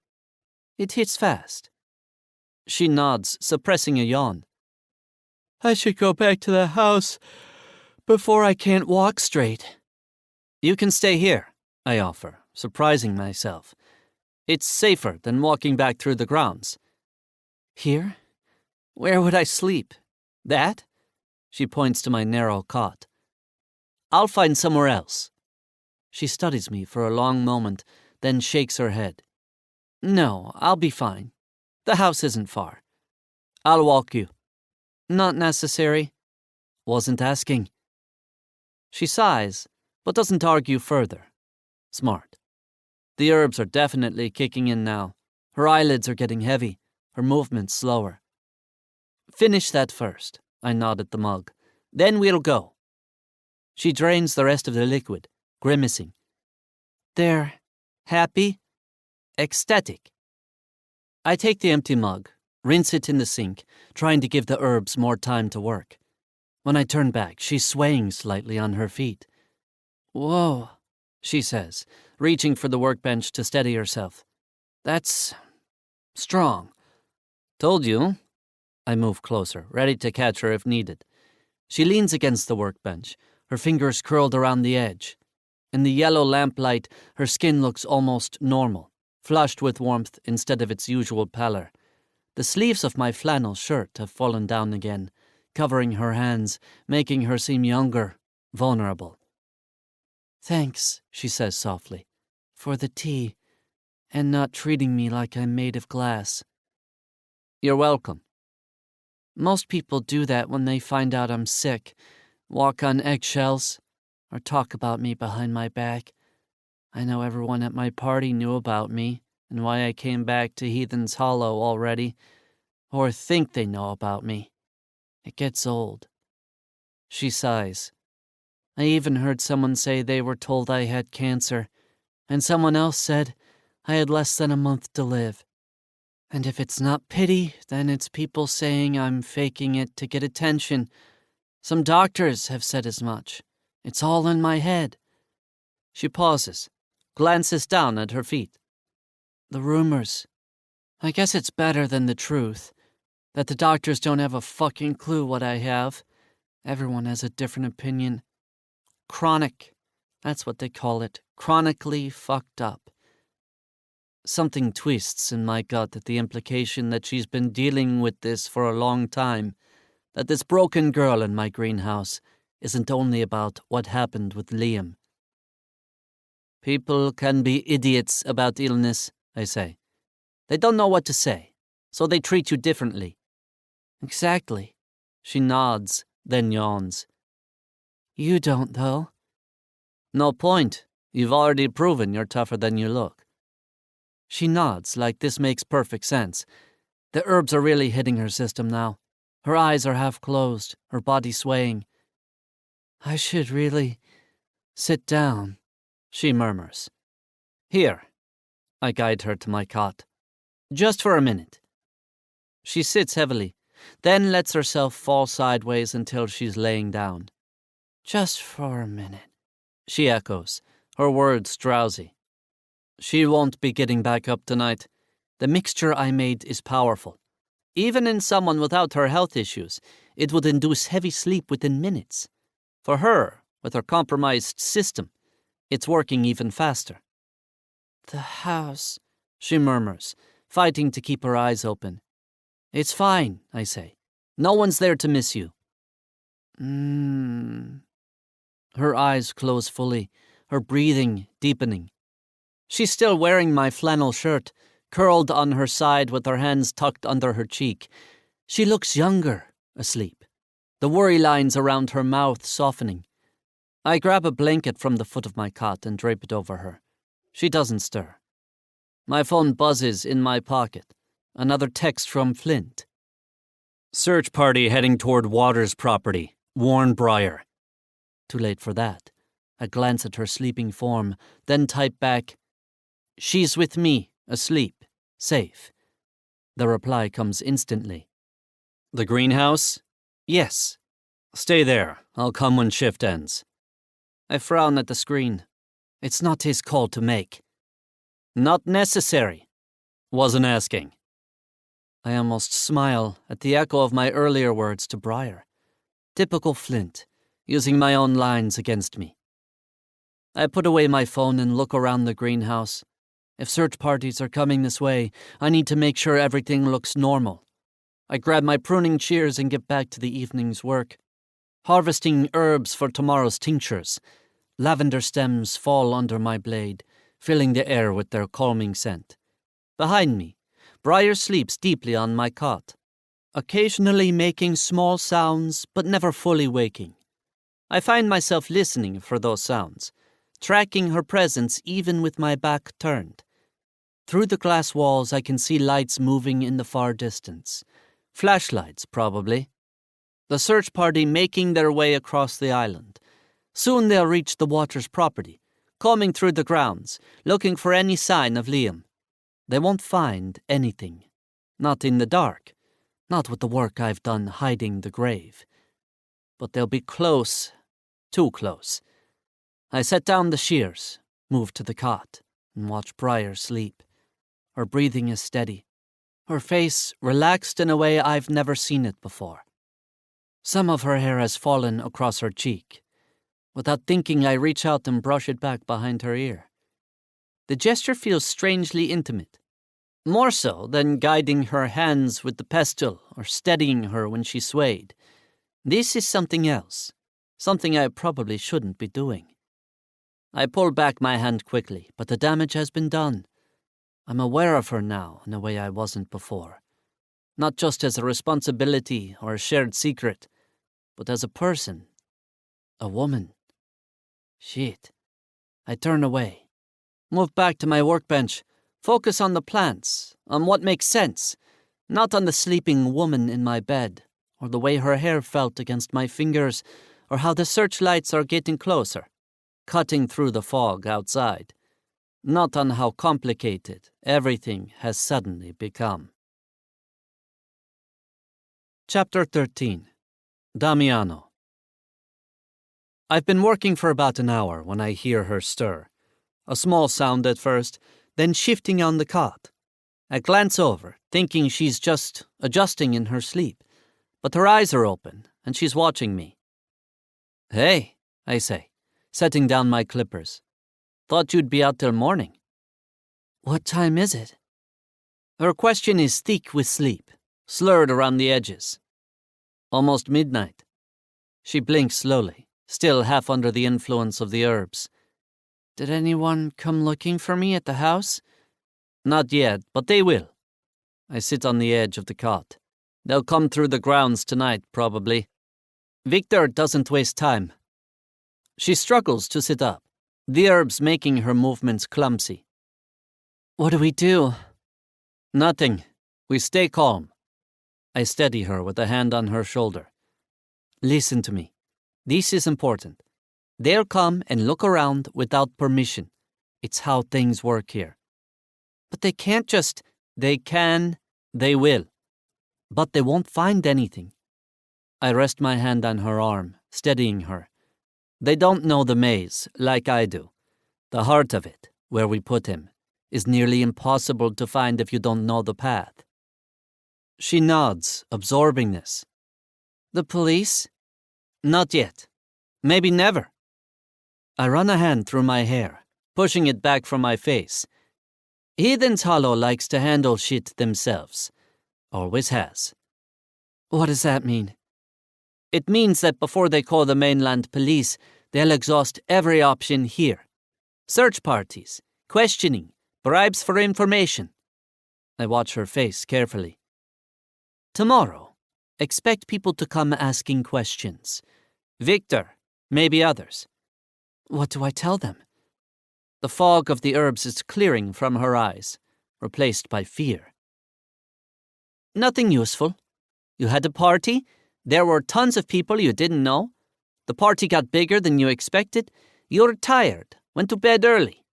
It hits fast. She nods, suppressing a yawn. I should go back to the house before I can't walk straight. You can stay here, I offer, surprising myself. It's safer than walking back through the grounds. Here? Where would I sleep? That? She points to my narrow cot. I'll find somewhere else. She studies me for a long moment, then shakes her head. No, I'll be fine. The house isn't far. I'll walk you. Not necessary. Wasn't asking. She sighs, but doesn't argue further. Smart. The herbs are definitely kicking in now. Her eyelids are getting heavy, her movements slower. Finish that first, I nod at the mug. Then we'll go. She drains the rest of the liquid, grimacing. There. Happy? Ecstatic. I take the empty mug, rinse it in the sink, trying to give the herbs more time to work. When I turn back, she's swaying slightly on her feet. Whoa, she says, reaching for the workbench to steady herself. That's... strong. Told you. I move closer, ready to catch her if needed. She leans against the workbench, her fingers curled around the edge. In the yellow lamplight, her skin looks almost normal, flushed with warmth instead of its usual pallor. The sleeves of my flannel shirt have fallen down again, covering her hands, making her seem younger, vulnerable. Thanks, she says softly, for the tea, and not treating me like I'm made of glass. You're welcome. Most people do that when they find out I'm sick, walk on eggshells, or talk about me behind my back. I know everyone at my party knew about me and why I came back to Heathens Hollow already, or think they know about me. It gets old. She sighs. I even heard someone say they were told I had cancer, and someone else said I had less than a month to live. And if it's not pity, then it's people saying I'm faking it to get attention. Some doctors have said as much. It's all in my head. She pauses, glances down at her feet. The rumors. I guess it's better than the truth. That the doctors don't have a fucking clue what I have. Everyone has a different opinion. Chronic. That's what they call it. Chronically fucked up. Something twists in my gut at the implication that she's been dealing with this for a long time. That this broken girl in my greenhouse isn't only about what happened with Liam. People can be idiots about illness, I say. They don't know what to say, so they treat you differently. Exactly. She nods, then yawns. You don't, though. No point. You've already proven you're tougher than you look. She nods like this makes perfect sense. The herbs are really hitting her system now. Her eyes are half closed, her body swaying. I should really sit down, she murmurs. Here. I guide her to my cot. Just for a minute. She sits heavily, then lets herself fall sideways until she's laying down. Just for a minute, she echoes, her words drowsy. She won't be getting back up tonight. The mixture I made is powerful. Even in someone without her health issues, it would induce heavy sleep within minutes. For her, with her compromised system, it's working even faster. The house, she murmurs, fighting to keep her eyes open. It's fine, I say. No one's there to miss you. Her eyes close fully, her breathing deepening. She's still wearing my flannel shirt, curled on her side with her hands tucked under her cheek. She looks younger, asleep, the worry lines around her mouth softening. I grab a blanket from the foot of my cot and drape it over her. She doesn't stir. My phone buzzes in my pocket. Another text from Flint. Search party heading toward Waters' property. Warn Briar. Too late for that. I glance at her sleeping form, then type back, She's with me, asleep, safe. The reply comes instantly. The greenhouse? Yes. Stay there. I'll come when shift ends. I frown at the screen. It's not his call to make. Not necessary. Wasn't asking. I almost smile at the echo of my earlier words to Briar. Typical Flint, using my own lines against me. I put away my phone and look around the greenhouse. If search parties are coming this way, I need to make sure everything looks normal. I grab my pruning shears and get back to the evening's work. Harvesting herbs for tomorrow's tinctures. Lavender stems fall under my blade, filling the air with their calming scent. Behind me, Briar sleeps deeply on my cot, occasionally making small sounds, but never fully waking. I find myself listening for those sounds, tracking her presence even with my back turned. Through the glass walls, I can see lights moving in the far distance. Flashlights, probably. The search party making their way across the island. Soon they'll reach the Waters' property, combing through the grounds, looking for any sign of Liam. They won't find anything. Not in the dark. Not with the work I've done hiding the grave. But they'll be close. Too close. I set down the shears, move to the cot, and watch Briar sleep. Her breathing is steady. Her face relaxed in a way I've never seen it before. Some of her hair has fallen across her cheek. Without thinking, I reach out and brush it back behind her ear. The gesture feels strangely intimate. More so than guiding her hands with the pestle or steadying her when she swayed. This is something else. Something I probably shouldn't be doing. I pull back my hand quickly, but the damage has been done. I'm aware of her now in a way I wasn't before. Not just as a responsibility or a shared secret, but as a person. A woman. Shit. I turn away. Move back to my workbench. Focus on the plants, on what makes sense, not on the sleeping woman in my bed, or the way her hair felt against my fingers, or how the searchlights are getting closer, cutting through the fog outside. not on how complicated everything has suddenly become. Chapter 13. Damiano. I've been working for about an hour when I hear her stir. A small sound at first, then shifting on the cot. I glance over, thinking she's just adjusting in her sleep, but her eyes are open, and she's watching me. "Hey," I say, setting down my clippers. "Thought you'd be out till morning." "What time is it?" Her question is thick with sleep, slurred around the edges. "Almost midnight." She blinks slowly, still half under the influence of the herbs. "Did anyone come looking for me at the house?" "Not yet, but they will." I sit on the edge of the cot. "They'll come through the grounds tonight, probably. Victor doesn't waste time." She struggles to sit up, the herbs making her movements clumsy. "What do we do?" "Nothing. We stay calm." I steady her with a hand on her shoulder. "Listen to me. This is important. They'll come and look around without permission. It's how things work here." "But they can't just—" "They can, they will. But they won't find anything." I rest my hand on her arm, steadying her. "They don't know the maze, like I do. The heart of it, where we put him, is nearly impossible to find if you don't know the path." She nods, absorbing this. "The police?" "Not yet. Maybe never." I run a hand through my hair, pushing it back from my face. Heathens Hollow likes to handle shit themselves. Always has. "What does that mean?" "It means that before they call the mainland police, they'll exhaust every option here. Search parties, questioning, bribes for information." I watch her face carefully. "Tomorrow, expect people to come asking questions. Victor, maybe others." "What do I tell them?" The fog of the herbs is clearing from her eyes, replaced by fear. "Nothing useful. You had a party. There were tons of people you didn't know. The party got bigger than you expected. You're tired. Went to bed early."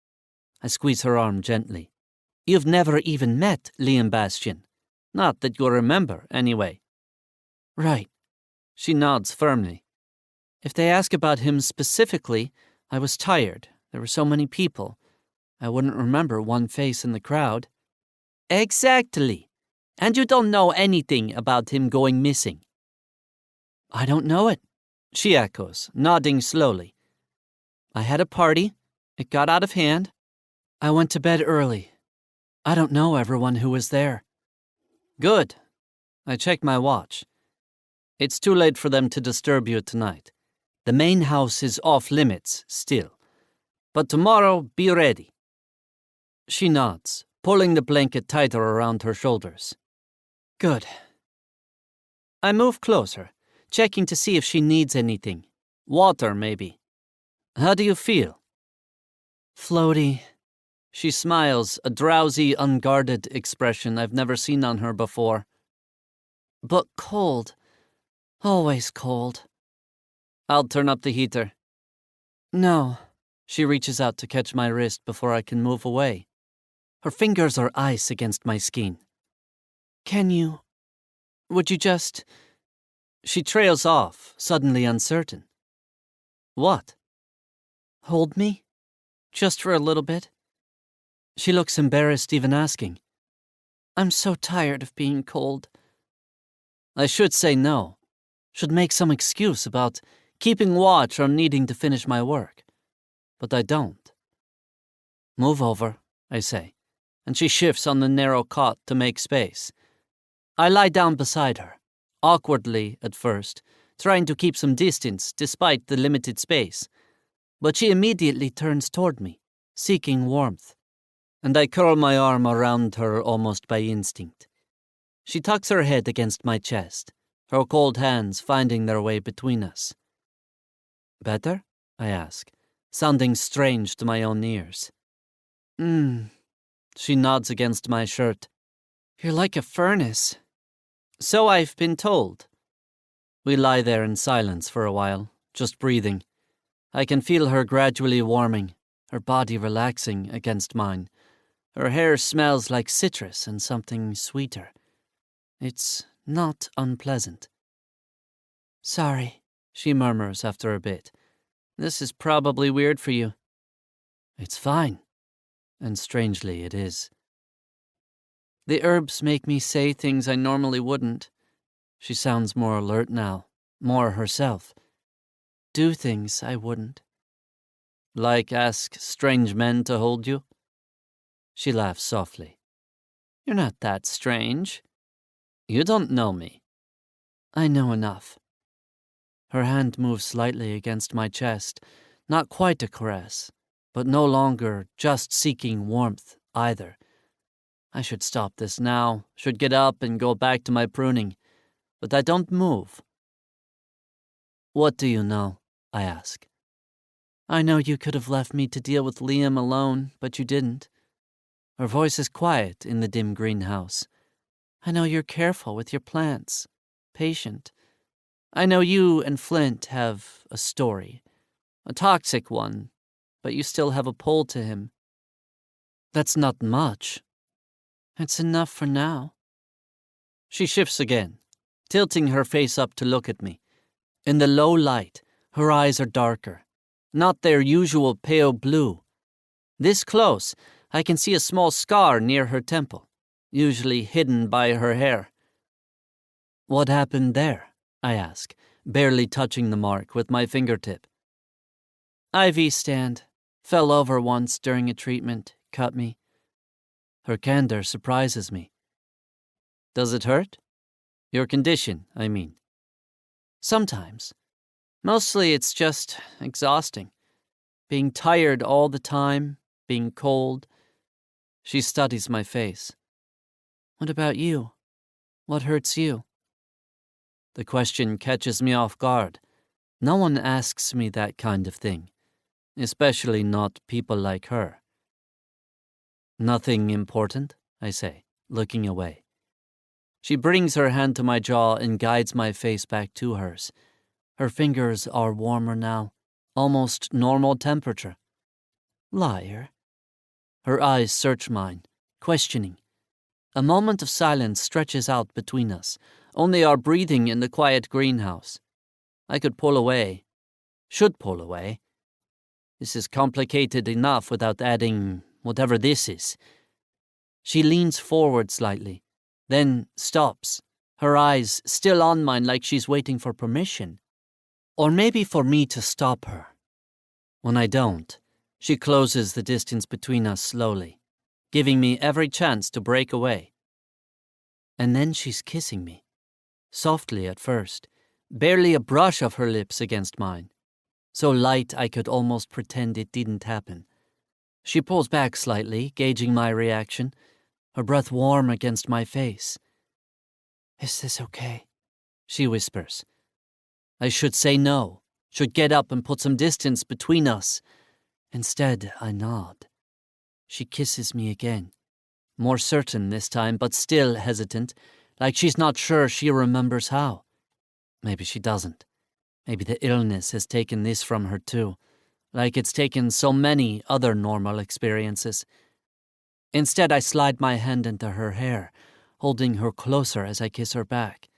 I squeeze her arm gently. "You've never even met Liam Bastian. Not that you'll remember, anyway." "Right." She nods firmly. "If they ask about him specifically, I was tired. There were so many people. I wouldn't remember one face in the crowd." "Exactly. And you don't know anything about him going missing." "I don't know it," she echoes, nodding slowly. "I had a party. It got out of hand. I went to bed early. I don't know everyone who was there." "Good." I check my watch. "It's too late for them to disturb you tonight. The main house is off limits still. But tomorrow, be ready." She nods, pulling the blanket tighter around her shoulders. "Good." I move closer, checking to see if she needs anything. Water, maybe. "How do you feel?" "Floaty." She smiles, a drowsy, unguarded expression I've never seen on her before. "But cold. Always cold." "I'll turn up the heater." "No." She reaches out to catch my wrist before I can move away. Her fingers are ice against my skin. Would you just... She trails off, suddenly uncertain. "What?" "Hold me? Just for a little bit?" She looks embarrassed even asking. "I'm so tired of being cold." I should say no. Should make some excuse about keeping watch or needing to finish my work. But I don't. "Move over," I say, and she shifts on the narrow cot to make space. I lie down beside her, awkwardly at first, trying to keep some distance despite the limited space. But she immediately turns toward me, seeking warmth, and I curl my arm around her almost by instinct. She tucks her head against my chest, her cold hands finding their way between us. "Better?" I ask, sounding strange to my own ears. She nods against my shirt. "You're like a furnace." "So I've been told." We lie there in silence for a while, just breathing. I can feel her gradually warming, her body relaxing against mine. Her hair smells like citrus and something sweeter. It's not unpleasant. "Sorry," she murmurs after a bit. "This is probably weird for you." "It's fine." And strangely it is. "The herbs make me say things I normally wouldn't." She sounds more alert now, more herself. "Do things I wouldn't." "Like ask strange men to hold you?" She laughs softly. "You're not that strange." "You don't know me." "I know enough." Her hand moves slightly against my chest, not quite a caress, but no longer just seeking warmth either. I should stop this now, should get up and go back to my pruning, but I don't move. "What do you know?" I ask. "I know you could have left me to deal with Liam alone, but you didn't." Her voice is quiet in the dim greenhouse. "I know you're careful with your plants, patient. I know you and Flint have a story, a toxic one, but you still have a pull to him." "That's not much." "It's enough for now." She shifts again, tilting her face up to look at me. In the low light, her eyes are darker, not their usual pale blue. This close, I can see a small scar near her temple, usually hidden by her hair. "What happened there?" I ask, barely touching the mark with my fingertip. "IV stand. Fell over once during a treatment, cut me." Her candor surprises me. "Does it hurt? Your condition, I mean." "Sometimes. Mostly it's just exhausting. Being tired all the time, being cold." She studies my face. "What about you? What hurts you?" The question catches me off guard. No one asks me that kind of thing, especially not people like her. "Nothing important," I say, looking away. She brings her hand to my jaw and guides my face back to hers. Her fingers are warmer now, almost normal temperature. "Liar." Her eyes search mine, questioning. A moment of silence stretches out between us, only our breathing in the quiet greenhouse. I could pull away, should pull away. This is complicated enough without adding whatever this is. She leans forward slightly, then stops, her eyes still on mine like she's waiting for permission. Or maybe for me to stop her. When I don't, she closes the distance between us slowly, giving me every chance to break away. And then she's kissing me, softly at first, barely a brush of her lips against mine, so light I could almost pretend it didn't happen. She pulls back slightly, gauging my reaction, her breath warm against my face. "Is this okay?" she whispers. I should say no, should get up and put some distance between us. Instead, I nod. She kisses me again, more certain this time, but still hesitant, like she's not sure she remembers how. Maybe she doesn't. Maybe the illness has taken this from her too, like it's taken so many other normal experiences. Instead, I slide my hand into her hair, holding her closer as I kiss her back.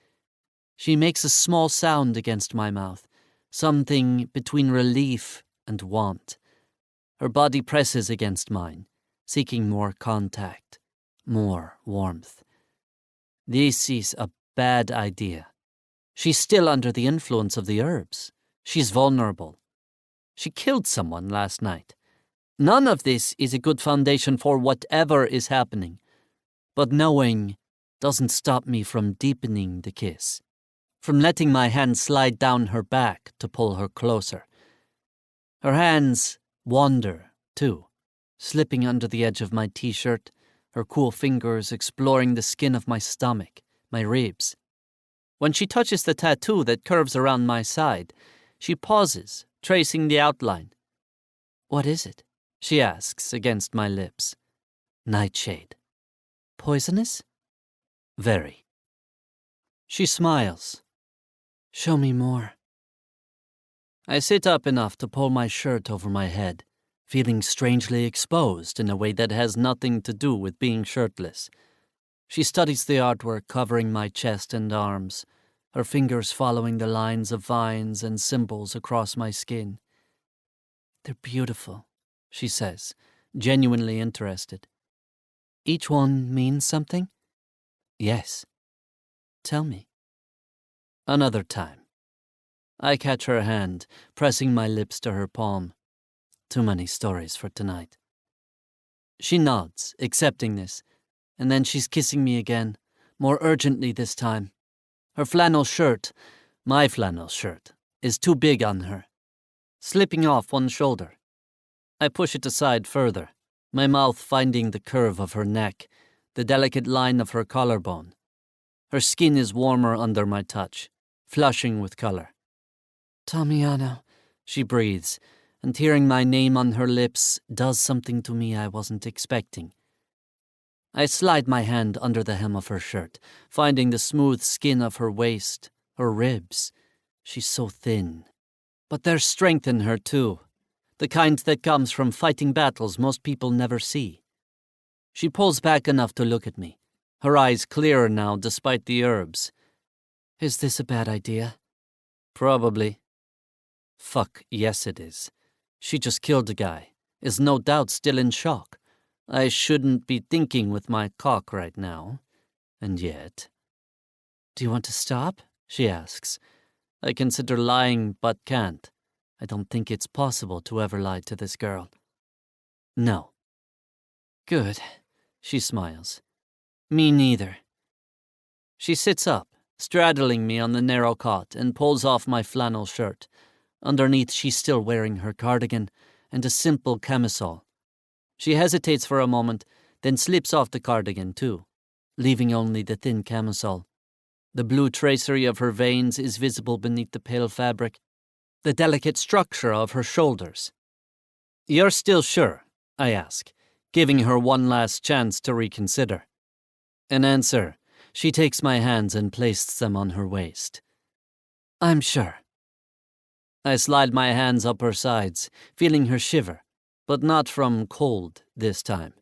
She makes a small sound against my mouth, something between relief and want. Her body presses against mine, seeking more contact, more warmth. This is a bad idea. She's still under the influence of the herbs. She's vulnerable. She killed someone last night. None of this is a good foundation for whatever is happening. But knowing doesn't stop me from deepening the kiss, from letting my hand slide down her back to pull her closer. Her hands wander, too, slipping under the edge of my t-shirt, her cool fingers exploring the skin of my stomach, my ribs. When she touches the tattoo that curves around my side, she pauses, tracing the outline. "What is it?" she asks against my lips. "Nightshade." "Poisonous?" "Very." She smiles. "Show me more." I sit up enough to pull my shirt over my head, feeling strangely exposed in a way that has nothing to do with being shirtless. She studies the artwork covering my chest and arms, her fingers following the lines of vines and symbols across my skin. "They're beautiful," she says, genuinely interested. "Each one means something?" "Yes." "Tell me." Another time. I catch her hand, pressing my lips to her palm. Too many stories for tonight. She nods, accepting this, and then she's kissing me again, more urgently this time. Her flannel shirt, my flannel shirt, is too big on her, slipping off one shoulder. I push it aside further, my mouth finding the curve of her neck, the delicate line of her collarbone. Her skin is warmer under my touch, flushing with color. "Damiano," she breathes, and hearing my name on her lips does something to me I wasn't expecting. I slide my hand under the hem of her shirt, finding the smooth skin of her waist, her ribs. She's so thin. But there's strength in her, too, the kind that comes from fighting battles most people never see. She pulls back enough to look at me, her eyes clearer now despite the herbs. "Is this a bad idea?" "Probably." Fuck, yes it is. She just killed a guy, is no doubt still in shock. I shouldn't be thinking with my cock right now. And yet... "Do you want to stop?" she asks. I consider lying but can't. I don't think it's possible to ever lie to this girl. "No." "Good," she smiles. "Me neither." She sits up, straddling me on the narrow cot, and pulls off my flannel shirt. Underneath, she's still wearing her cardigan and a simple camisole. She hesitates for a moment, then slips off the cardigan too, leaving only the thin camisole. The blue tracery of her veins is visible beneath the pale fabric, the delicate structure of her shoulders. "You're still sure?" I ask, giving her one last chance to reconsider. In answer, she takes my hands and places them on her waist. "I'm sure." I slide my hands up her sides, feeling her shiver, but not from cold this time.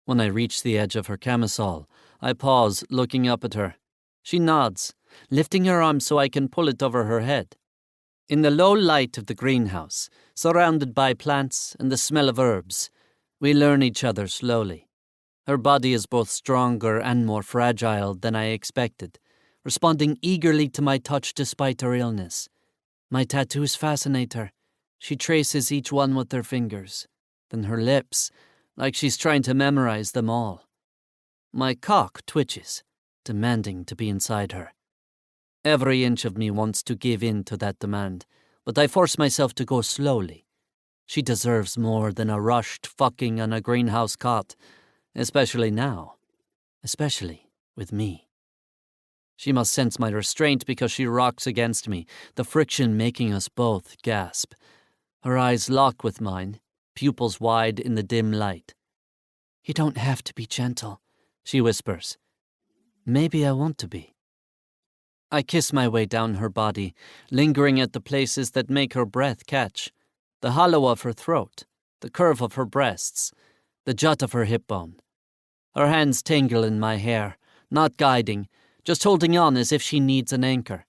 When I reach the edge of her camisole, I pause, looking up at her. She nods, lifting her arm so I can pull it over her head. In the low light of the greenhouse, surrounded by plants and the smell of herbs, we learn each other slowly. Her body is both stronger and more fragile than I expected, responding eagerly to my touch despite her illness. My tattoos fascinate her. She traces each one with her fingers, then her lips, like she's trying to memorize them all. My cock twitches, demanding to be inside her. Every inch of me wants to give in to that demand, but I force myself to go slowly. She deserves more than a rushed fucking on a greenhouse cot, especially now, especially with me. She must sense my restraint because she rocks against me, the friction making us both gasp. Her eyes lock with mine, pupils wide in the dim light. "You don't have to be gentle," she whispers. "Maybe I want to be." I kiss my way down her body, lingering at the places that make her breath catch. The hollow of her throat, the curve of her breasts, the jut of her hip bone. Her hands tangle in my hair, not guiding, just holding on as if she needs an anchor.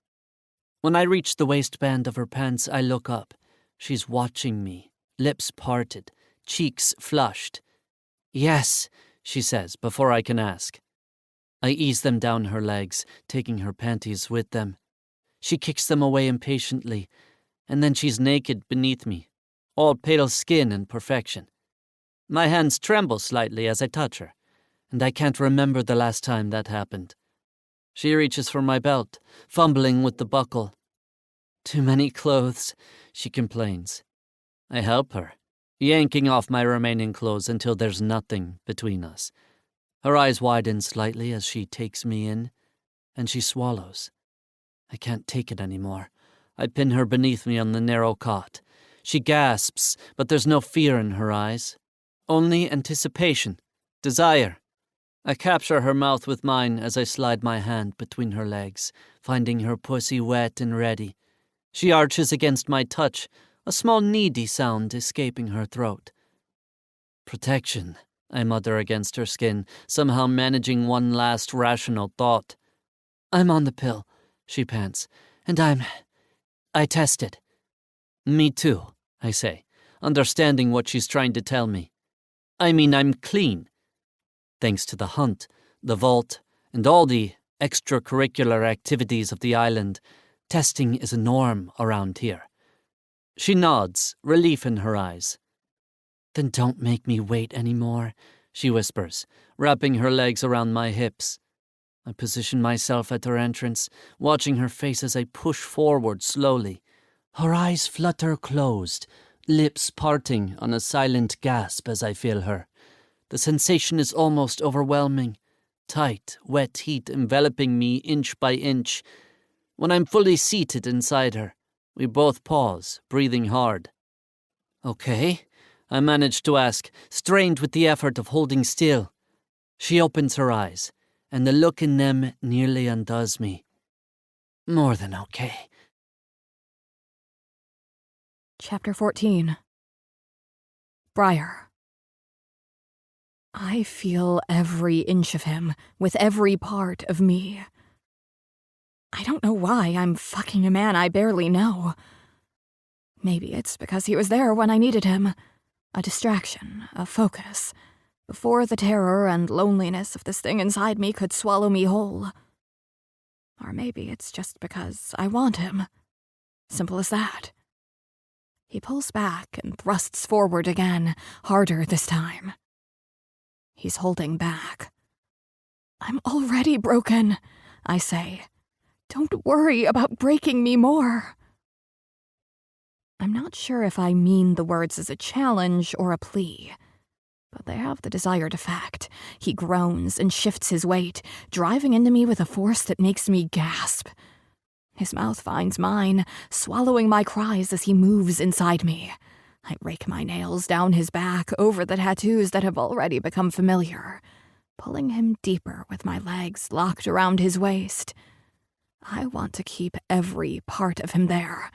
When I reach the waistband of her pants, I look up. She's watching me, lips parted, cheeks flushed. "Yes," she says before I can ask. I ease them down her legs, taking her panties with them. She kicks them away impatiently, and then she's naked beneath me, all pale skin and perfection. My hands tremble slightly as I touch her, and I can't remember the last time that happened. She reaches for my belt, fumbling with the buckle. "Too many clothes," she complains. I help her, yanking off my remaining clothes until there's nothing between us. Her eyes widen slightly as she takes me in, and she swallows. I can't take it anymore. I pin her beneath me on the narrow cot. She gasps, but there's no fear in her eyes. Only anticipation, desire. I capture her mouth with mine as I slide my hand between her legs, finding her pussy wet and ready. She arches against my touch, a small needy sound escaping her throat. Protection, I mutter against her skin, somehow managing one last rational thought. I'm on the pill, she pants, and I tested. Me too, I say, understanding what she's trying to tell me. I mean, I'm clean. Thanks to the hunt, the vault, and all the extracurricular activities of the island, testing is a norm around here. She nods, relief in her eyes. Then don't make me wait anymore, she whispers, wrapping her legs around my hips. I position myself at her entrance, watching her face as I push forward slowly. Her eyes flutter closed, lips parting on a silent gasp as I feel her. The sensation is almost overwhelming. Tight, wet heat enveloping me inch by inch. When I'm fully seated inside her, we both pause, breathing hard. Okay, I manage to ask, strained with the effort of holding still. She opens her eyes, and the look in them nearly undoes me. More than okay. Chapter 14. Briar. I feel every inch of him, with every part of me. I don't know why I'm fucking a man I barely know. Maybe it's because he was there when I needed him. A distraction, a focus, before the terror and loneliness of this thing inside me could swallow me whole. Or maybe it's just because I want him. Simple as that. He pulls back and thrusts forward again, harder this time. He's holding back. I'm already broken, I say. Don't worry about breaking me more. I'm not sure if I mean the words as a challenge or a plea, but they have the desired effect. He groans and shifts his weight, driving into me with a force that makes me gasp. His mouth finds mine, swallowing my cries as he moves inside me. I rake my nails down his back over the tattoos that have already become familiar, pulling him deeper with my legs locked around his waist. I want to keep every part of him there,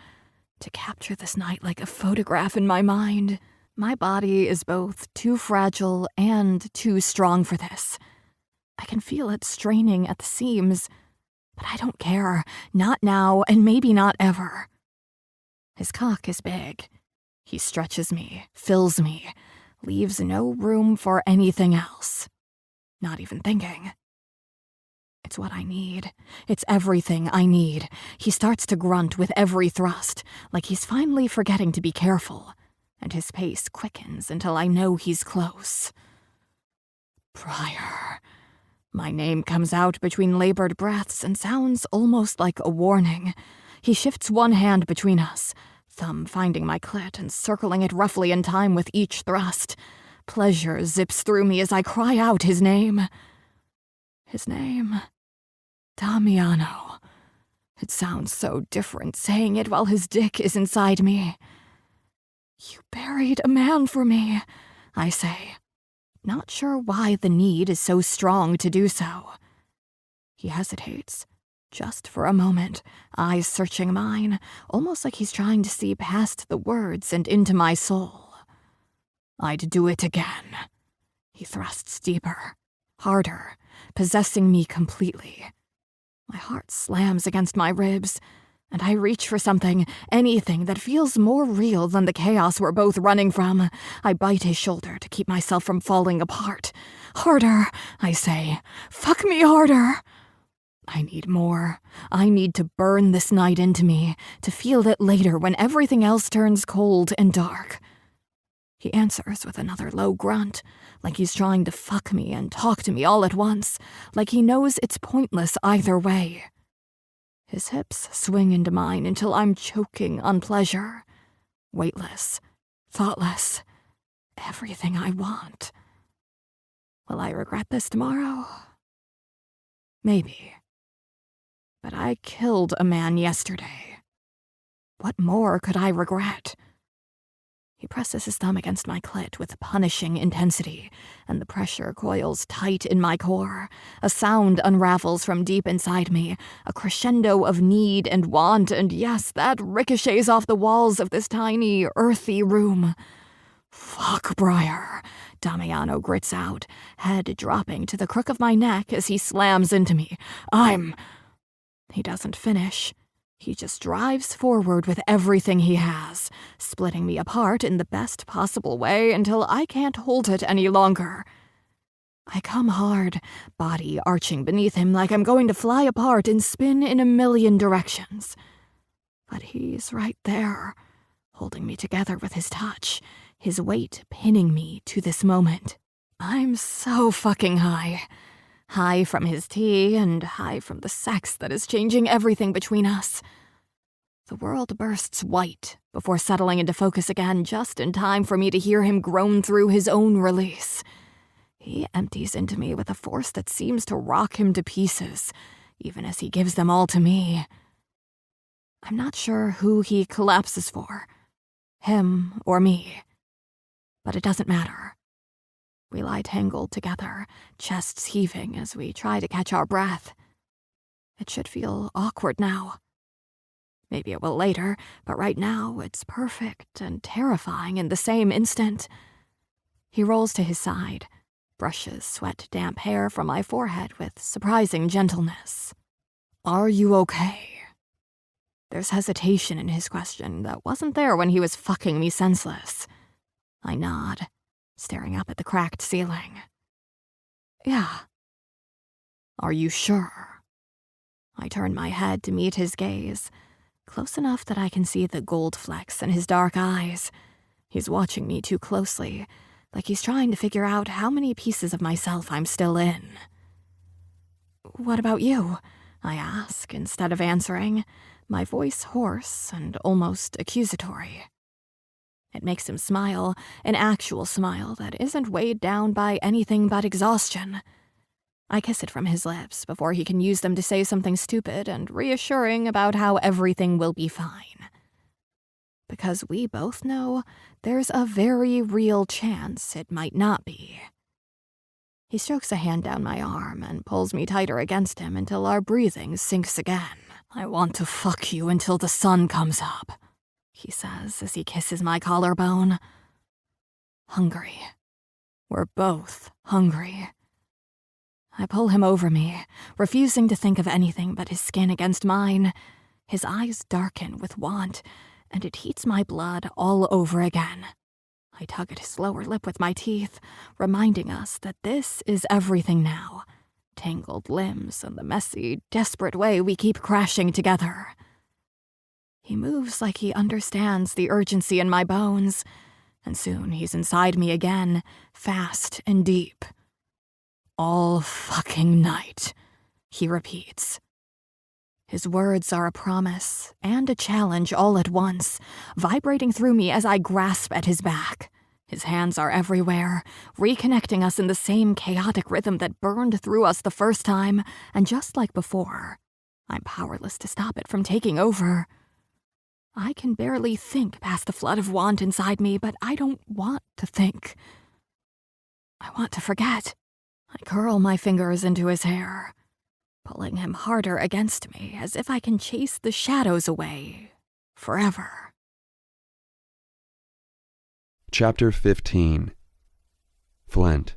to capture this night like a photograph in my mind. My body is both too fragile and too strong for this. I can feel it straining at the seams, but I don't care. Not now, and maybe not ever. His cock is big. He stretches me, fills me, leaves no room for anything else. Not even thinking. It's what I need. It's everything I need. He starts to grunt with every thrust, like he's finally forgetting to be careful, and his pace quickens until I know he's close. Briar. My name comes out between labored breaths and sounds almost like a warning. He shifts one hand between us, thumb finding my clit and circling it roughly in time with each thrust. Pleasure zips through me as I cry out his name. His name. Damiano. It sounds so different saying it while his dick is inside me. You buried a man for me, I say. Not sure why the need is so strong to do so. He hesitates, just for a moment, eyes searching mine, almost like he's trying to see past the words and into my soul. I'd do it again. He thrusts deeper, harder, possessing me completely. My heart slams against my ribs, and I reach for something, anything that feels more real than the chaos we're both running from. I bite his shoulder to keep myself from falling apart. Harder, I say. Fuck me harder. I need more. I need to burn this night into me, to feel it later when everything else turns cold and dark. He answers with another low grunt, like he's trying to fuck me and talk to me all at once, like he knows it's pointless either way. His hips swing into mine until I'm choking on pleasure. Weightless, thoughtless, everything I want. Will I regret this tomorrow? Maybe. But I killed a man yesterday. What more could I regret? He presses his thumb against my clit with punishing intensity, and the pressure coils tight in my core. A sound unravels from deep inside me, a crescendo of need and want, and yes, that ricochets off the walls of this tiny, earthy room. "Fuck, Briar," Damiano grits out, head dropping to the crook of my neck as he slams into me. He doesn't finish. He just drives forward with everything he has, splitting me apart in the best possible way until I can't hold it any longer. I come hard, body arching beneath him like I'm going to fly apart and spin in a million directions. But he's right there, holding me together with his touch, his weight pinning me to this moment. I'm so fucking high. High from his tea and high from the sex that is changing everything between us. The world bursts white before settling into focus again just in time for me to hear him groan through his own release. He empties into me with a force that seems to rock him to pieces, even as he gives them all to me. I'm not sure who he collapses for, him or me, but it doesn't matter. We lie tangled together, chests heaving as we try to catch our breath. It should feel awkward now. Maybe it will later, but right now it's perfect and terrifying in the same instant. He rolls to his side, brushes sweat-damp hair from my forehead with surprising gentleness. "Are you okay?" There's hesitation in his question that wasn't there when he was fucking me senseless. I nod, staring up at the cracked ceiling. "Yeah." "Are you sure?" I turn my head to meet his gaze, close enough that I can see the gold flecks in his dark eyes. He's watching me too closely, like he's trying to figure out how many pieces of myself I'm still in. "What about you?" I ask, instead of answering, my voice hoarse and almost accusatory. It makes him smile, an actual smile that isn't weighed down by anything but exhaustion. I kiss it from his lips before he can use them to say something stupid and reassuring about how everything will be fine. Because we both know there's a very real chance it might not be. He strokes a hand down my arm and pulls me tighter against him until our breathing sinks again. "I want to fuck you until the sun comes up," he says as he kisses my collarbone. Hungry. We're both hungry. I pull him over me, refusing to think of anything but his skin against mine. His eyes darken with want, and it heats my blood all over again. I tug at his lower lip with my teeth, reminding us that this is everything now. Tangled limbs and the messy, desperate way we keep crashing together. He moves like he understands the urgency in my bones, and soon he's inside me again, fast and deep. "All fucking night," he repeats. His words are a promise and a challenge all at once, vibrating through me as I grasp at his back. His hands are everywhere, reconnecting us in the same chaotic rhythm that burned through us the first time, and just like before, I'm powerless to stop it from taking over. I can barely think past the flood of want inside me, but I don't want to think. I want to forget. I curl my fingers into his hair, pulling him harder against me as if I can chase the shadows away forever. Chapter 15. Flint.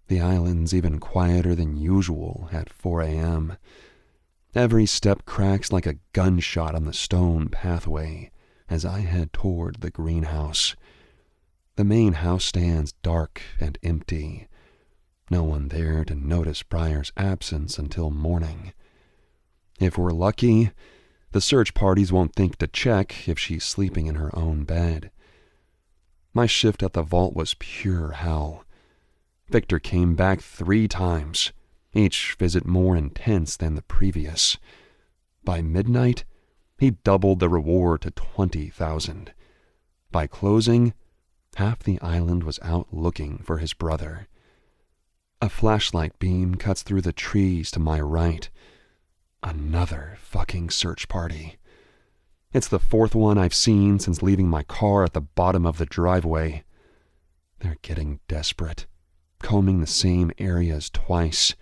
The island's even quieter than usual at 4 a.m. Every step cracks like a gunshot on the stone pathway as I head toward the greenhouse. The main house stands dark and empty. No one there to notice Briar's absence until morning. If we're lucky, the search parties won't think to check if she's sleeping in her own bed. My shift at the vault was pure hell. Victor came back 3 times, each visit more intense than the previous. By midnight, he doubled the reward to 20,000. By closing, half the island was out looking for his brother. A flashlight beam cuts through the trees to my right. Another fucking search party. It's the 4th one I've seen since leaving my car at the bottom of the driveway. They're getting desperate, combing the same areas twice.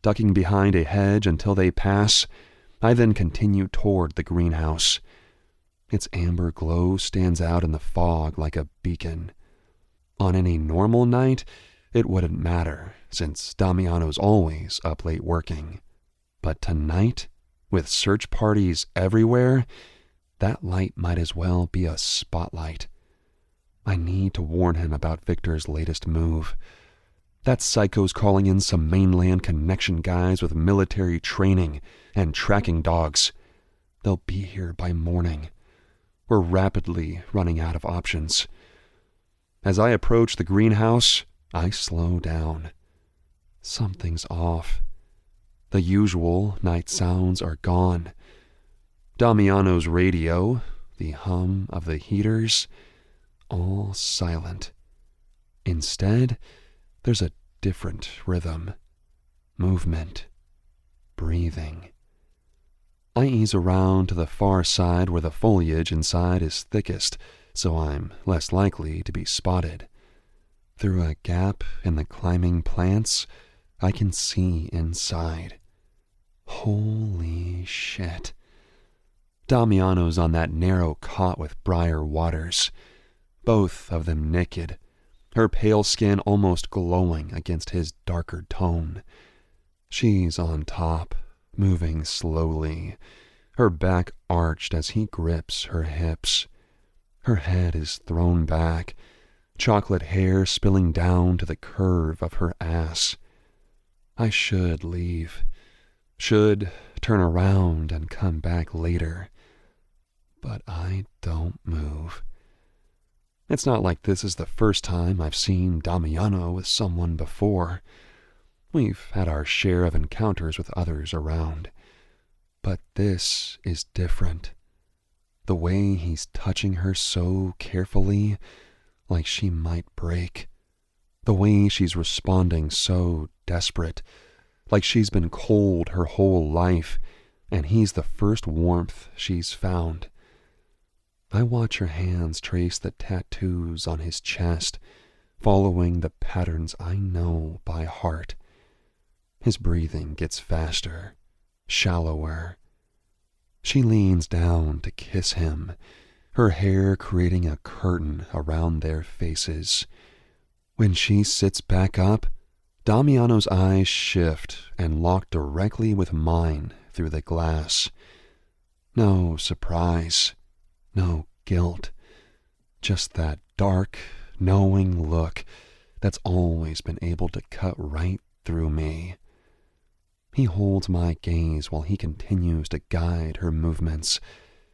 Ducking behind a hedge until they pass, I then continue toward the greenhouse. Its amber glow stands out in the fog like a beacon. On any normal night, it wouldn't matter, since Damiano's always up late working. But tonight, with search parties everywhere, that light might as well be a spotlight. I need to warn him about Victor's latest move. That psycho's calling in some mainland connection guys with military training and tracking dogs. They'll be here by morning. We're rapidly running out of options. As I approach the greenhouse, I slow down. Something's off. The usual night sounds are gone. Damiano's radio, the hum of the heaters, all silent. Instead, there's a different rhythm, movement, breathing. I ease around to the far side where the foliage inside is thickest, so I'm less likely to be spotted. Through a gap in the climbing plants, I can see inside. Holy shit. Damiano's on that narrow cot with Briar Waters, both of them naked, her pale skin almost glowing against his darker tone. She's on top, moving slowly, her back arched as he grips her hips. Her head is thrown back, chocolate hair spilling down to the curve of her ass. I should leave, should turn around and come back later. But I don't move. It's not like this is the first time I've seen Damiano with someone before. We've had our share of encounters with others around. But this is different. The way he's touching her so carefully, like she might break. The way she's responding so desperate, like she's been cold her whole life, and he's the first warmth she's found. I watch her hands trace the tattoos on his chest, following the patterns I know by heart. His breathing gets faster, shallower. She leans down to kiss him, her hair creating a curtain around their faces. When she sits back up, Damiano's eyes shift and lock directly with mine through the glass. No surprise, no guilt, just that dark, knowing look that's always been able to cut right through me. He holds my gaze while he continues to guide her movements,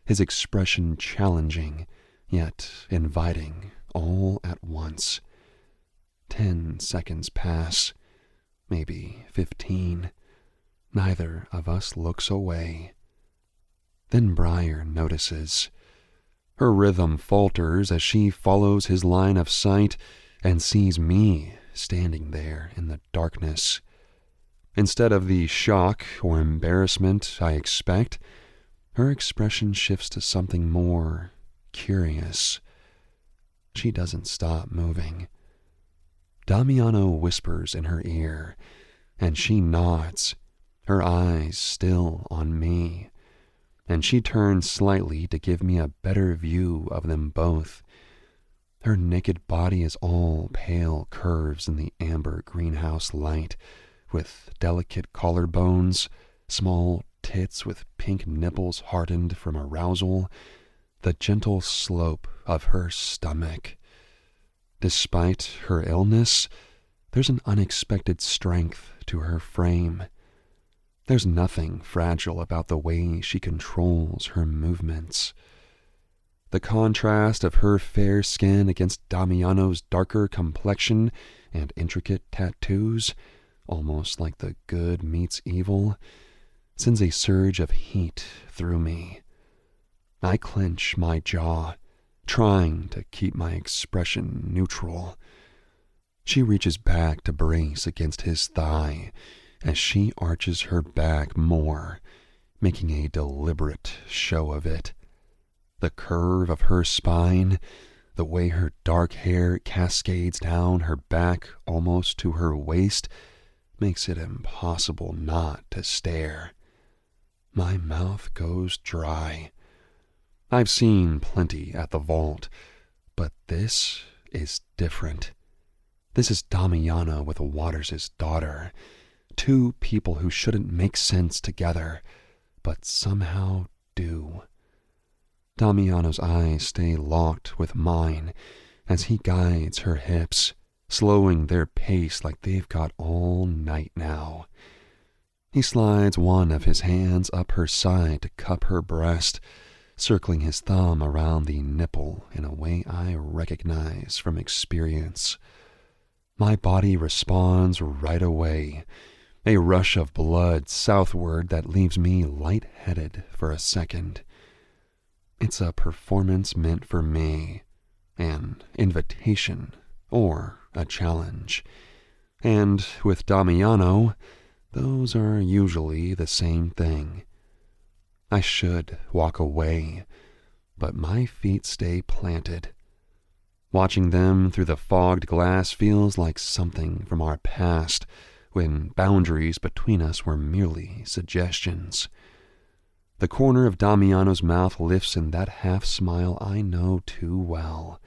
his expression challenging, yet inviting all at once. 10 seconds pass, maybe 15. Neither of us looks away. Then Briar notices. Her rhythm falters as she follows his line of sight and sees me standing there in the darkness. Instead of the shock or embarrassment I expect, her expression shifts to something more curious. She doesn't stop moving. Damiano whispers in her ear, and she nods, her eyes still on me, and she turns slightly to give me a better view of them both. Her naked body is all pale curves in the amber greenhouse light, with delicate collarbones, small tits with pink nipples hardened from arousal, the gentle slope of her stomach. Despite her illness, there's an unexpected strength to her frame. There's nothing fragile about the way she controls her movements. The contrast of her fair skin against Damiano's darker complexion and intricate tattoos, almost like the good meets evil, sends a surge of heat through me. I clench my jaw, trying to keep my expression neutral. She reaches back to brace against his thigh as she arches her back more, making a deliberate show of it. The curve of her spine, the way her dark hair cascades down her back almost to her waist, makes it impossible not to stare. My mouth goes dry. I've seen plenty at the vault, but this is different. This is Damiano with Waters' daughter. Two people who shouldn't make sense together, but somehow do. Damiano's eyes stay locked with mine as he guides her hips, slowing their pace like they've got all night now. He slides one of his hands up her side to cup her breast, circling his thumb around the nipple in a way I recognize from experience. My body responds right away, a rush of blood southward that leaves me lightheaded for a second. It's a performance meant for me, an invitation or a challenge. And with Damiano, those are usually the same thing. I should walk away, but my feet stay planted. Watching them through the fogged glass feels like something from our past, when boundaries between us were merely suggestions. The corner of Damiano's mouth lifts in that half-smile I know too well.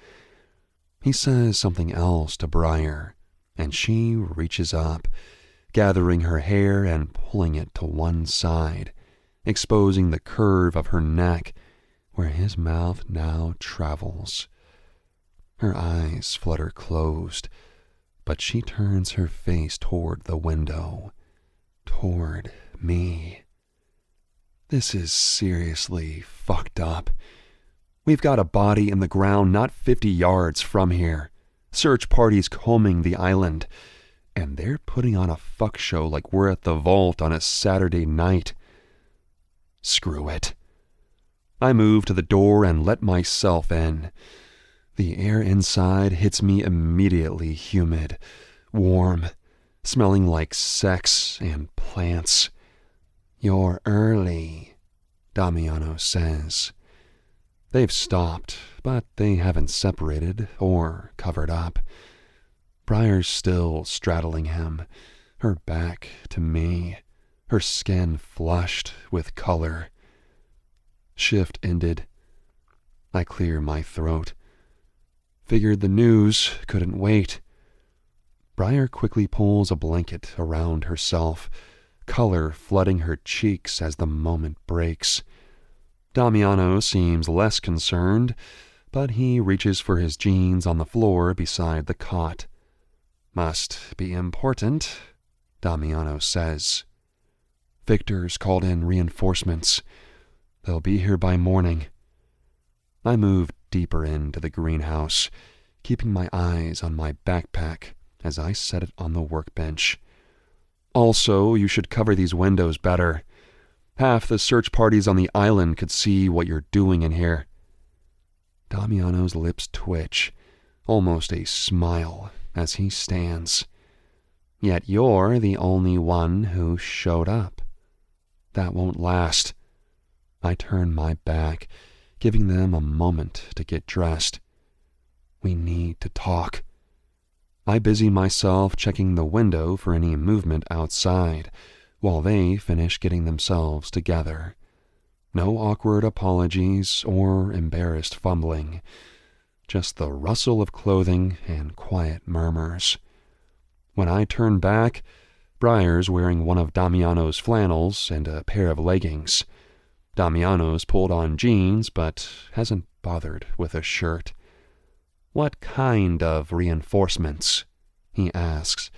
He says something else to Briar, and she reaches up, gathering her hair and pulling it to one side, exposing the curve of her neck where his mouth now travels. Her eyes flutter closed, but she turns her face toward the window, toward me. This is seriously fucked up. We've got a body in the ground not 50 yards from here, search parties combing the island, and they're putting on a fuck show like we're at the vault on a Saturday night. Screw it. I move to the door and let myself in. The air inside hits me immediately humid, warm, smelling like sex and plants. "You're early," Damiano says. They've stopped, but they haven't separated or covered up. Briar's still straddling him, her back to me, her skin flushed with color. Shift ended. I clear my throat. Figured the news couldn't wait. Briar quickly pulls a blanket around herself, color flooding her cheeks as the moment breaks. Damiano seems less concerned, but he reaches for his jeans on the floor beside the cot. "Must be important," Damiano says. "Victor's called in reinforcements. They'll be here by morning." I move deeper into the greenhouse, keeping my eyes on my backpack as I set it on the workbench. "Also, you should cover these windows better. Half the search parties on the island could see what you're doing in here." Damiano's lips twitch, almost a smile, as he stands. "Yet you're the only one who showed up. That won't last." I turn my back, giving them a moment to get dressed. "We need to talk." I busy myself checking the window for any movement outside, while they finish getting themselves together. No awkward apologies or embarrassed fumbling, just the rustle of clothing and quiet murmurs. When I turn back, Briar's wearing one of Damiano's flannels and a pair of leggings. Damiano's pulled on jeans, but hasn't bothered with a shirt. "What kind of reinforcements?" he asks,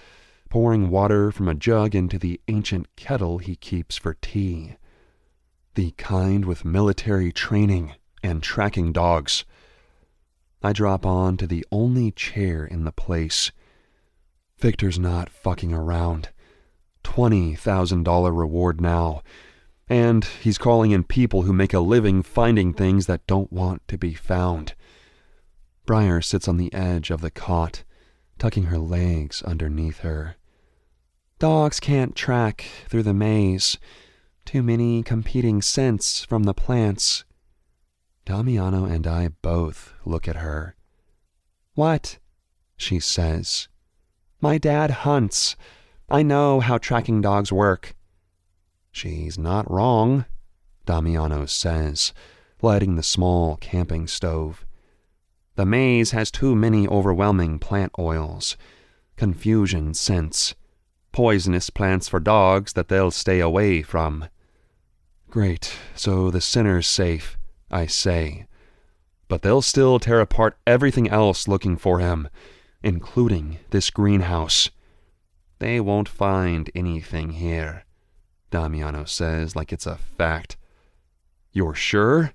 pouring water from a jug into the ancient kettle he keeps for tea. "The kind with military training and tracking dogs." I drop on to the only chair in the place. Victor's not fucking around. $20,000 reward now. And he's calling in people who make a living finding things that don't want to be found. Briar sits on the edge of the cot, tucking her legs underneath her. "Dogs can't track through the maze. Too many competing scents from the plants." Damiano and I both look at her. "What?" she says. "My dad hunts. I know how tracking dogs work." "She's not wrong," Damiano says, lighting the small camping stove. The maze has too many overwhelming plant oils, confusion scents, poisonous plants for dogs that they'll stay away from. Great, so the sinner's safe, I say. But they'll still tear apart everything else looking for him, including this greenhouse. They won't find anything here, Damiano says like it's a fact. You're sure?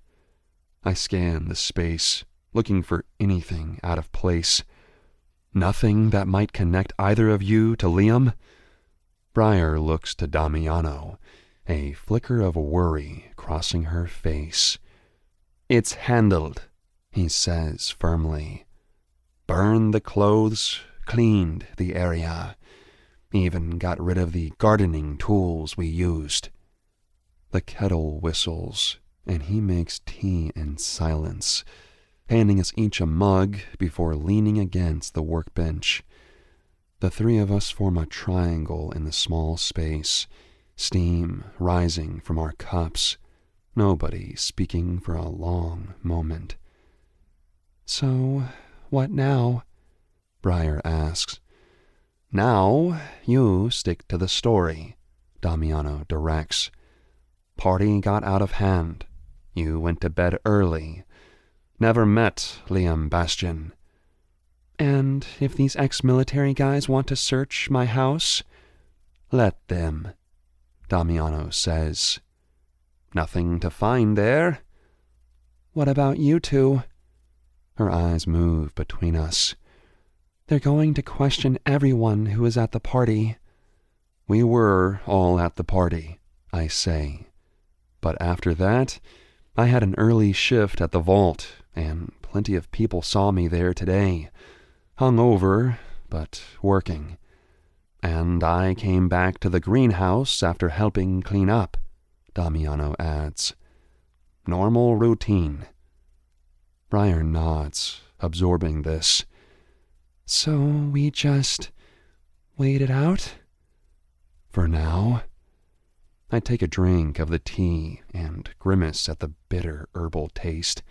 I scan the space, looking for anything out of place. Nothing that might connect either of you to Liam? Briar looks to Damiano, a flicker of worry crossing her face. It's handled, he says firmly. Burned the clothes, cleaned the area, even got rid of the gardening tools we used. The kettle whistles, and he makes tea in silence, handing us each a mug before leaning against the workbench. The three of us form a triangle in the small space, steam rising from our cups, nobody speaking for a long moment. So, what now? Briar asks. Now, you stick to the story, Damiano directs. Party got out of hand. You went to bed early. Never met Liam Bastian. And if these ex-military guys want to search my house, let them, Damiano says. Nothing to find there. What about you two? Her eyes move between us. They're going to question everyone who was at the party. We were all at the party, I say. But after that, I had an early shift at the vault, and plenty of people saw me there today. Hungover, but working. And I came back to the greenhouse after helping clean up, Damiano adds. Normal routine. Briar nods, absorbing this. So we just wait it out? For now. I take a drink of the tea and grimace at the bitter herbal taste.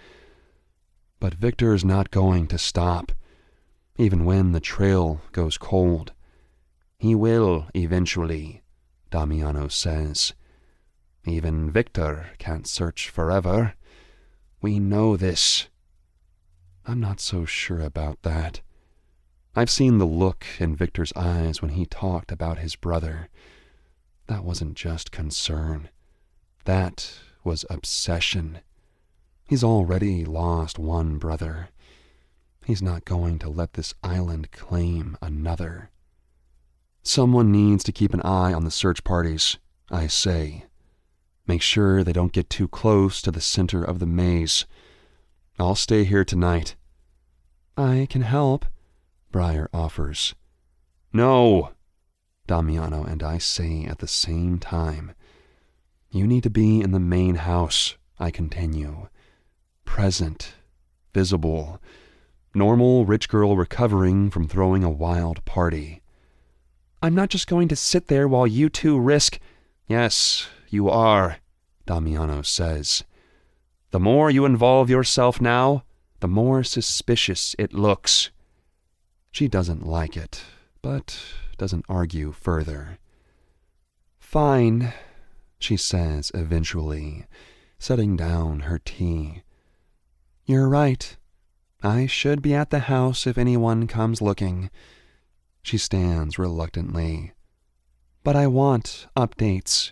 But Victor's not going to stop, even when the trail goes cold. He will eventually, Damiano says. Even Victor can't search forever. We know this. I'm not so sure about that. I've seen the look in Victor's eyes when he talked about his brother. That wasn't just concern. That was obsession. He's already lost one brother. He's not going to let this island claim another. Someone needs to keep an eye on the search parties, I say. Make sure they don't get too close to the center of the maze. I'll stay here tonight. I can help, Briar offers. No, Damiano and I say at the same time. You need to be in the main house, I continue. Present, visible, normal rich girl recovering from throwing a wild party. I'm not just going to sit there while you two risk... Yes, you are, Damiano says. The more you involve yourself now, the more suspicious it looks. She doesn't like it, but doesn't argue further. Fine, she says eventually, setting down her tea. You're right. I should be at the house if anyone comes looking. She stands reluctantly. But I want updates.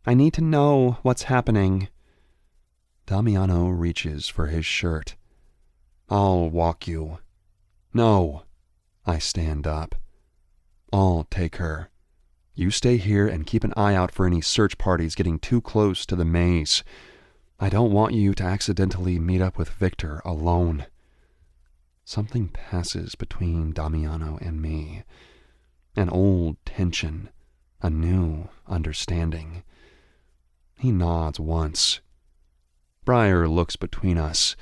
I need to know what's happening. Damiano reaches for his shirt. I'll walk you. No. I stand up. I'll take her. You stay here and keep an eye out for any search parties getting too close to the maze. I don't want you to accidentally meet up with Victor alone. Something passes between Damiano and me. An old tension, a new understanding. He nods once. Briar looks between us,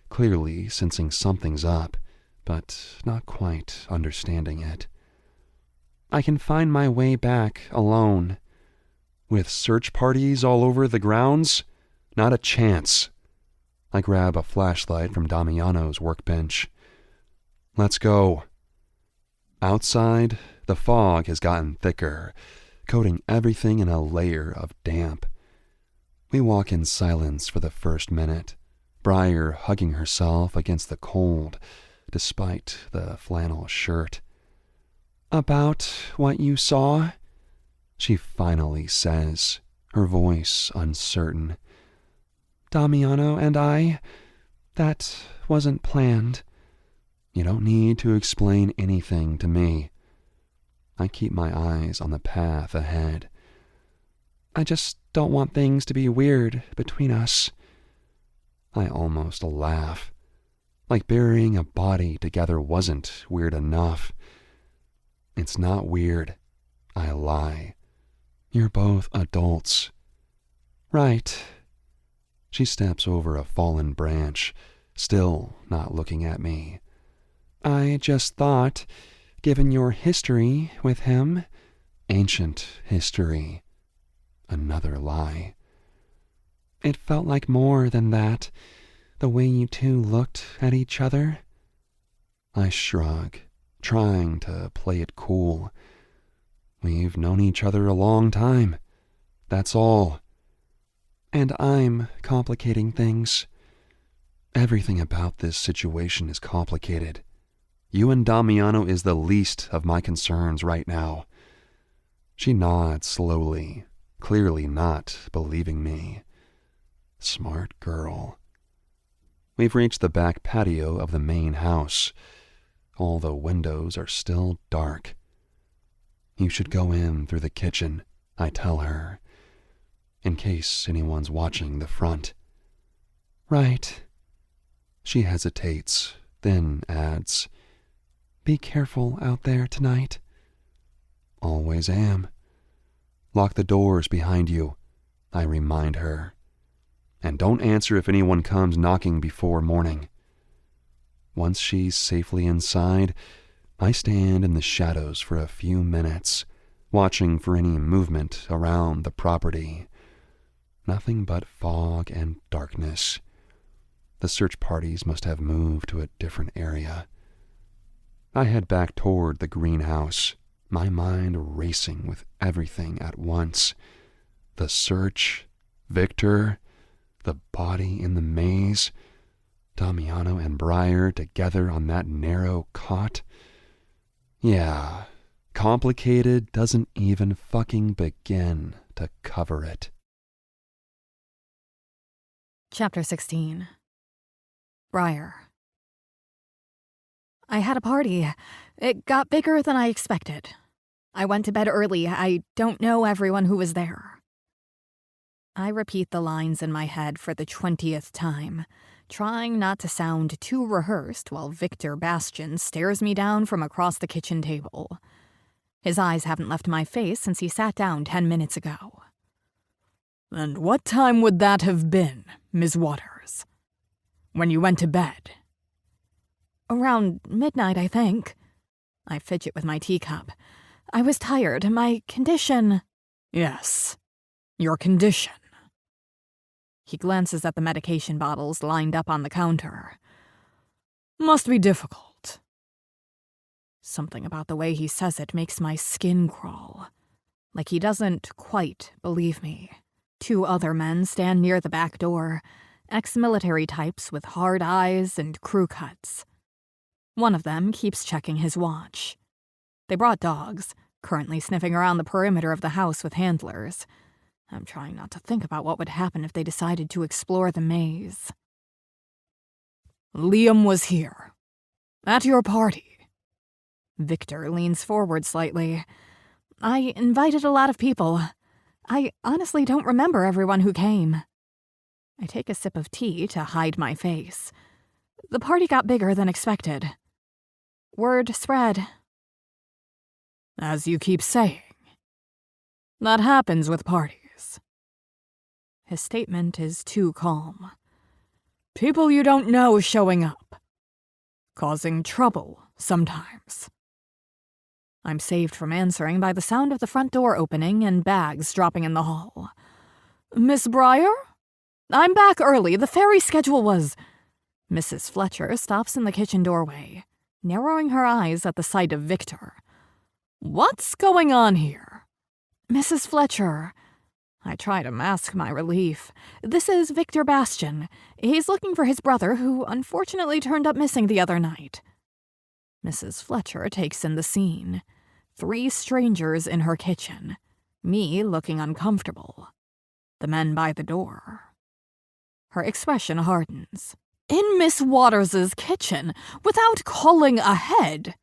clearly sensing something's up, but not quite understanding it. I can find my way back alone. With search parties all over the grounds? Not a chance. I grab a flashlight from Damiano's workbench. Let's go. Outside, the fog has gotten thicker, coating everything in a layer of damp. We walk in silence for the first minute, Briar hugging herself against the cold, despite the flannel shirt. About what you saw? She finally says, her voice uncertain. Damiano and I, that wasn't planned. You don't need to explain anything to me. I keep my eyes on the path ahead. I just don't want things to be weird between us. I almost laugh. Like burying a body together wasn't weird enough. It's not weird. I lie. You're both adults. Right. She steps over a fallen branch, still not looking at me. I just thought, given your history with him, ancient history. Another lie. It felt like more than that, the way you two looked at each other. I shrug, trying to play it cool. We've known each other a long time. That's all. And I'm complicating things. Everything about this situation is complicated. You and Damiano is the least of my concerns right now. She nods slowly, clearly not believing me. Smart girl. We've reached the back patio of the main house. All the windows are still dark. You should go in through the kitchen, I tell her, in case anyone's watching the front. Right. She hesitates, then adds, Be careful out there tonight. Always am. Lock the doors behind you, I remind her. And don't answer if anyone comes knocking before morning. Once she's safely inside, I stand in the shadows for a few minutes, watching for any movement around the property. Nothing but fog and darkness. The search parties must have moved to a different area. I head back toward the greenhouse, my mind racing with everything at once. The search, Victor, the body in the maze, Damiano and Briar together on that narrow cot. Yeah, complicated doesn't even fucking begin to cover it. Chapter 16. Briar. I had a party. It got bigger than I expected. I went to bed early. I don't know everyone who was there. I repeat the lines in my head for the 20th time, trying not to sound too rehearsed while Victor Bastian stares me down from across the kitchen table. His eyes haven't left my face since he sat down 10 minutes ago. And what time would that have been, Miss Waters? When you went to bed? Around midnight, I think. I fidget with my teacup. I was tired. My condition... Yes, your condition. He glances at the medication bottles lined up on the counter. Must be difficult. Something about the way he says it makes my skin crawl. Like he doesn't quite believe me. 2 other men stand near the back door, ex-military types with hard eyes and crew cuts. One of them keeps checking his watch. They brought dogs, currently sniffing around the perimeter of the house with handlers. I'm trying not to think about what would happen if they decided to explore the maze. Liam was here. At your party. Victor leans forward slightly. I invited a lot of people. I honestly don't remember everyone who came. I take a sip of tea to hide my face. The party got bigger than expected. Word spread. As you keep saying. That happens with parties. His statement is too calm. People you don't know showing up. Causing trouble sometimes. I'm saved from answering by the sound of the front door opening and bags dropping in the hall. Miss Briar? I'm back early. The ferry schedule was... Mrs. Fletcher stops in the kitchen doorway, narrowing her eyes at the sight of Victor. What's going on here? Mrs. Fletcher. I try to mask my relief. This is Victor Bastian. He's looking for his brother, who unfortunately turned up missing the other night. Mrs. Fletcher takes in the scene. 3 strangers in her kitchen. Me looking uncomfortable. The men by the door. Her expression hardens. In Miss Waters's kitchen, without calling ahead.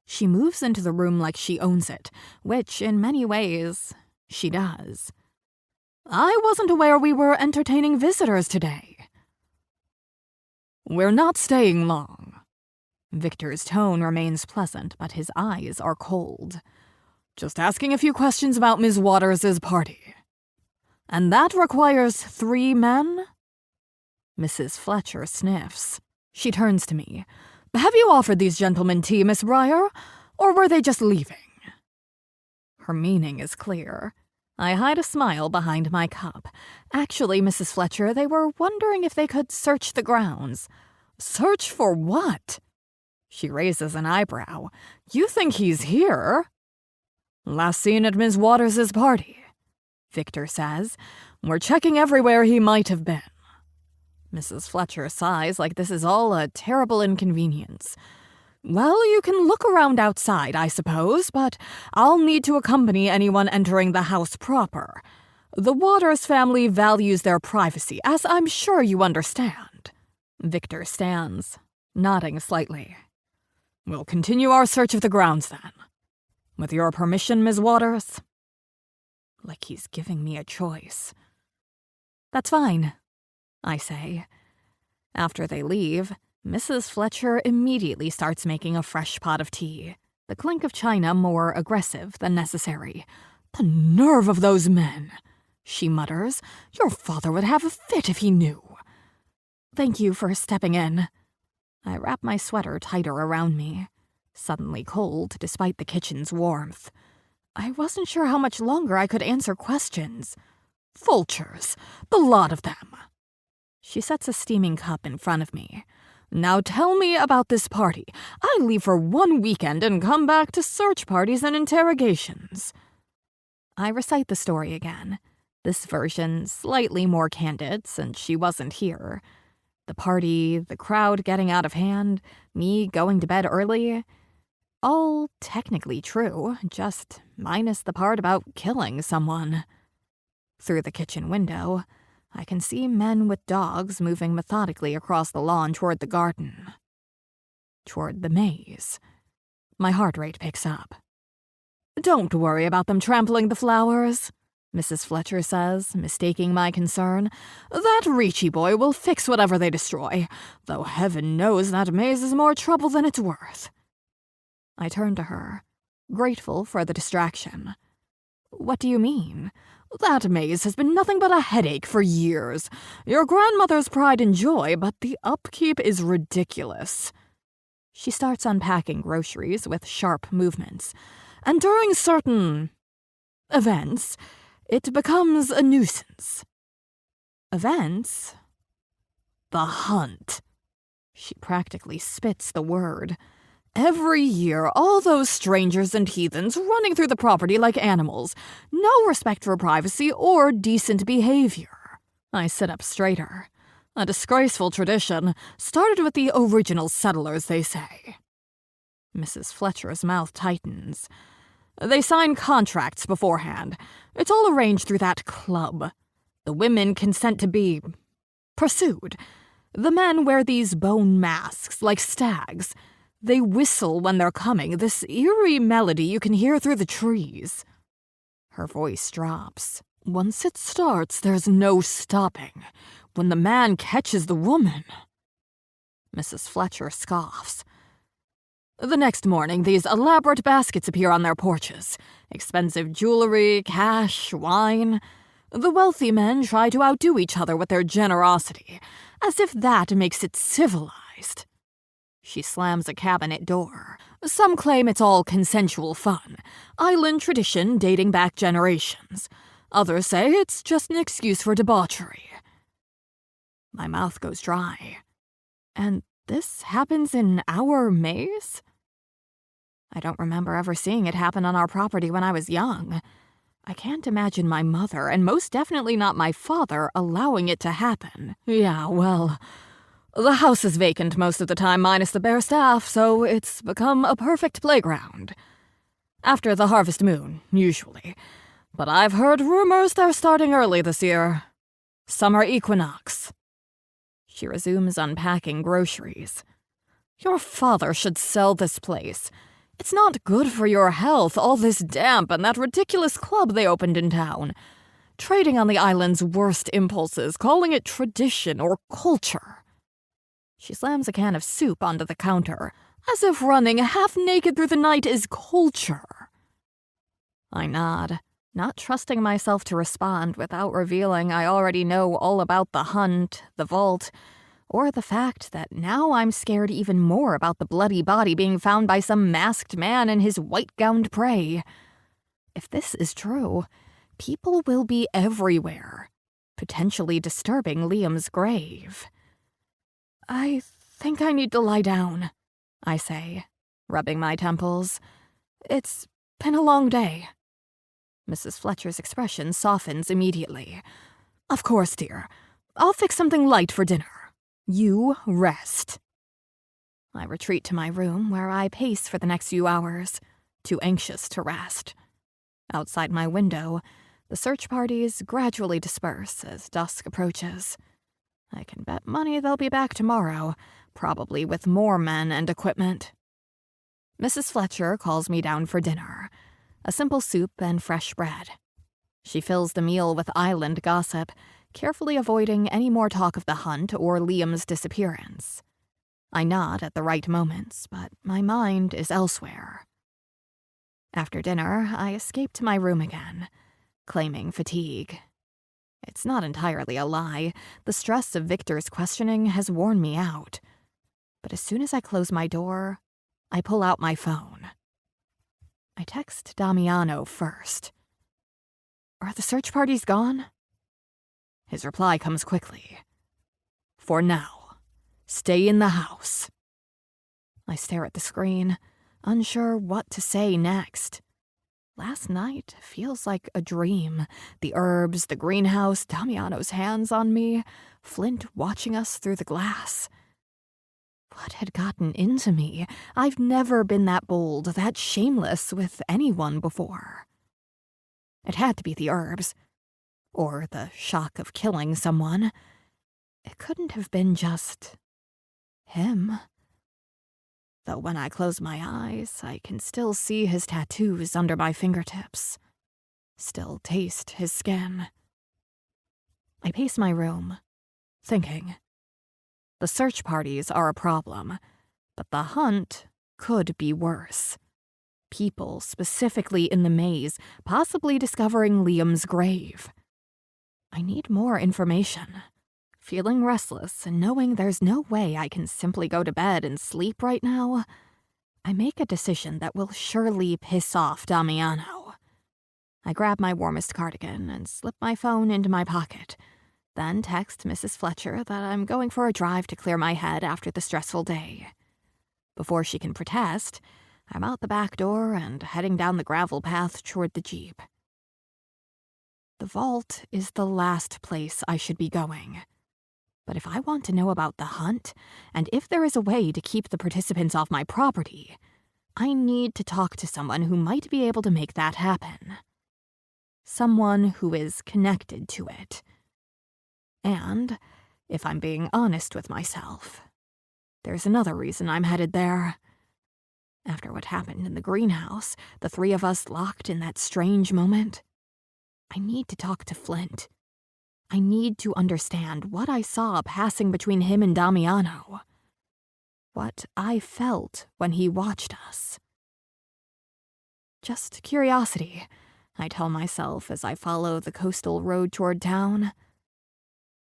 She moves into the room like she owns it, which, in many ways, she does. I wasn't aware we were entertaining visitors today. We're not staying long. Victor's tone remains pleasant, but his eyes are cold. Just asking a few questions about Miss Waters's party. And that requires 3 men? Mrs. Fletcher sniffs. She turns to me. Have you offered these gentlemen tea, Miss Briar? Or were they just leaving? Her meaning is clear. I hide a smile behind my cup. Actually, Mrs. Fletcher, they were wondering if they could search the grounds. Search for what? She raises an eyebrow. You think he's here? Last seen at Miss Waters's party, Victor says. We're checking everywhere he might have been. Mrs. Fletcher sighs like this is all a terrible inconvenience. Well, you can look around outside, I suppose, but I'll need to accompany anyone entering the house proper. The Waters family values their privacy, as I'm sure you understand. Victor stands, nodding slightly. We'll continue our search of the grounds, then. With your permission, Ms. Waters? Like he's giving me a choice. That's fine, I say. After they leave, Mrs. Fletcher immediately starts making a fresh pot of tea, the clink of china more aggressive than necessary. The nerve of those men, she mutters. Your father would have a fit if he knew. Thank you for stepping in. I wrap my sweater tighter around me, suddenly cold despite the kitchen's warmth. I wasn't sure how much longer I could answer questions. Vultures, the lot of them. She sets a steaming cup in front of me. Now tell me about this party. I leave for 1 weekend and come back to search parties and interrogations. I recite the story again, this version slightly more candid since she wasn't here. The party, the crowd getting out of hand, me going to bed early. All technically true, just minus the part about killing someone. Through the kitchen window, I can see men with dogs moving methodically across the lawn toward the garden. Toward the maze. My heart rate picks up. Don't worry about them trampling the flowers, Mrs. Fletcher says, mistaking my concern. That Ricci boy will fix whatever they destroy, though heaven knows that maze is more trouble than it's worth. I turn to her, grateful for the distraction. What do you mean? That maze has been nothing but a headache for years. Your grandmother's pride and joy, but the upkeep is ridiculous. She starts unpacking groceries with sharp movements, and during certain events, it becomes a nuisance. Events? The hunt. She practically spits the word. Every year, all those strangers and heathens running through the property like animals. No respect for privacy or decent behavior. I sit up straighter. A disgraceful tradition, started with the original settlers, they say. Mrs. Fletcher's mouth tightens. They sign contracts beforehand. It's all arranged through that club. The women consent to be pursued. The men wear these bone masks like stags. They whistle when they're coming, this eerie melody you can hear through the trees. Her voice drops. Once it starts, there's no stopping. When the man catches the woman. Mrs. Fletcher scoffs. The next morning, these elaborate baskets appear on their porches. Expensive jewelry, cash, wine. The wealthy men try to outdo each other with their generosity, as if that makes it civilized. She slams a cabinet door. Some claim it's all consensual fun, island tradition dating back generations. Others say it's just an excuse for debauchery. My mouth goes dry. And this happens in our maze? I don't remember ever seeing it happen on our property when I was young. I can't imagine my mother, and most definitely not my father, allowing it to happen. Yeah, well, the house is vacant most of the time minus the bare staff, so it's become a perfect playground. After the harvest moon, usually. But I've heard rumors they're starting early this year. Summer equinox. She resumes unpacking groceries. Your father should sell this place. It's not good for your health, all this damp and that ridiculous club they opened in town. Trading on the island's worst impulses, calling it tradition or culture. She slams a can of soup onto the counter, as if running half-naked through the night is culture. I nod, not trusting myself to respond without revealing I already know all about the hunt, the vault, or the fact that now I'm scared even more about the bloody body being found by some masked man and his white-gowned prey. If this is true, people will be everywhere, potentially disturbing Liam's grave. I think I need to lie down, I say, rubbing my temples. It's been a long day. Mrs. Fletcher's expression softens immediately. Of course, dear. I'll fix something light for dinner. You rest. I retreat to my room where I pace for the next few hours, too anxious to rest. Outside my window, the search parties gradually disperse as dusk approaches. I can bet money they'll be back tomorrow, probably with more men and equipment. Mrs. Fletcher calls me down for dinner, a simple soup and fresh bread. She fills the meal with island gossip, carefully avoiding any more talk of the hunt or Liam's disappearance. I nod at the right moments, but my mind is elsewhere. After dinner, I escape to my room again, claiming fatigue. It's not entirely a lie. The stress of Victor's questioning has worn me out. But as soon as I close my door, I pull out my phone. I text Damiano first. Are the search parties gone? His reply comes quickly. For now, stay in the house. I stare at the screen, unsure what to say next. Last night feels like a dream. The herbs, the greenhouse, Damiano's hands on me, Flint watching us through the glass. What had gotten into me? I've never been that bold, that shameless with anyone before. It had to be the herbs. Or the shock of killing someone. It couldn't have been just him. Though when I close my eyes, I can still see his tattoos under my fingertips. Still taste his skin. I pace my room, thinking. The search parties are a problem, but the hunt could be worse. People, specifically in the maze, possibly discovering Liam's grave. I need more information. Feeling restless and knowing there's no way I can simply go to bed and sleep right now, I make a decision that will surely piss off Damiano. I grab my warmest cardigan and slip my phone into my pocket, then text Mrs. Fletcher that I'm going for a drive to clear my head after the stressful day. Before she can protest, I'm out the back door and heading down the gravel path toward the Jeep. The vault is the last place I should be going. But if I want to know about the hunt, and if there is a way to keep the participants off my property, I need to talk to someone who might be able to make that happen. Someone who is connected to it. And, if I'm being honest with myself, there's another reason I'm headed there. After what happened in the greenhouse, the three of us locked in that strange moment, I need to talk to Flint. I need to understand what I saw passing between him and Damiano. What I felt when he watched us. Just curiosity, I tell myself as I follow the coastal road toward town.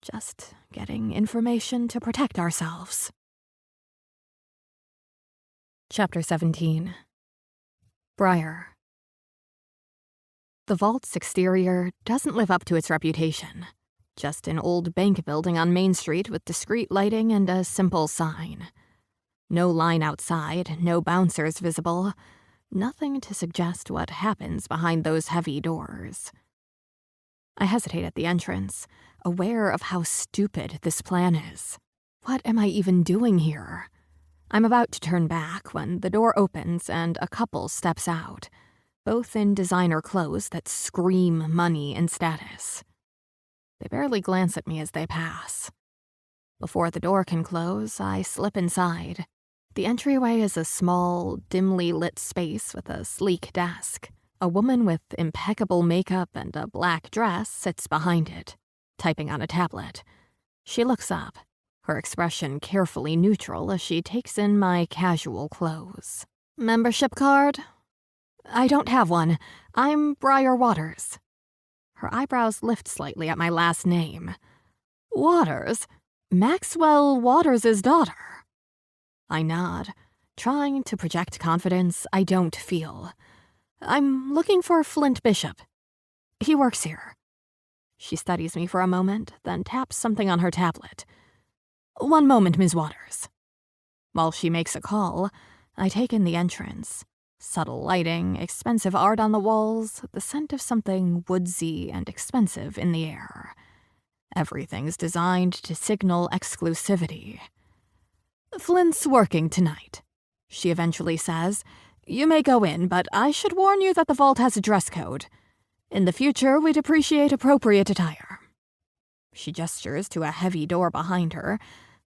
Just getting information to protect ourselves. Chapter 17. Briar. The vault's exterior doesn't live up to its reputation. Just an old bank building on Main Street with discreet lighting and a simple sign. No line outside, no bouncers visible. Nothing to suggest what happens behind those heavy doors. I hesitate at the entrance, aware of how stupid this plan is. What am I even doing here? I'm about to turn back when the door opens and a couple steps out, both in designer clothes that scream money and status. They barely glance at me as they pass. Before the door can close, I slip inside. The entryway is a small, dimly lit space with a sleek desk. A woman with impeccable makeup and a black dress sits behind it, typing on a tablet. She looks up, her expression carefully neutral as she takes in my casual clothes. "Membership card?" "I don't have one. I'm Briar Waters." Her eyebrows lift slightly at my last name. "Waters? Maxwell Waters' daughter?" I nod, trying to project confidence I don't feel. "I'm looking for Flint Bishop. He works here." She studies me for a moment, then taps something on her tablet. "One moment, Ms. Waters." While she makes a call, I take in the entrance. Subtle lighting, expensive art on the walls, the scent of something woodsy and expensive in the air. Everything's designed to signal exclusivity. "Flint's working tonight," she eventually says. "You may go in, but I should warn you that the vault has a dress code. In the future, we'd appreciate appropriate attire." She gestures to a heavy door behind her,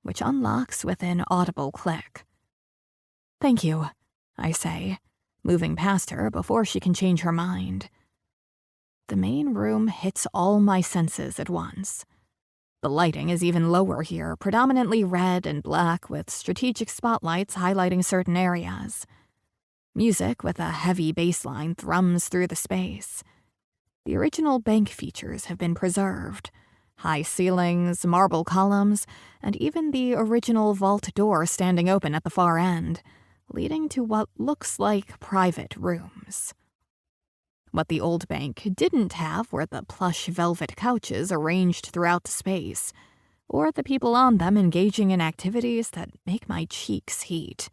which unlocks with an audible click. "Thank you," I say, moving past her before she can change her mind. The main room hits all my senses at once. The lighting is even lower here, predominantly red and black with strategic spotlights highlighting certain areas. Music with a heavy bass line thrums through the space. The original bank features have been preserved. High ceilings, marble columns, and even the original vault door standing open at the far end, leading to what looks like private rooms. What the old bank didn't have were the plush velvet couches arranged throughout the space, or the people on them engaging in activities that make my cheeks heat.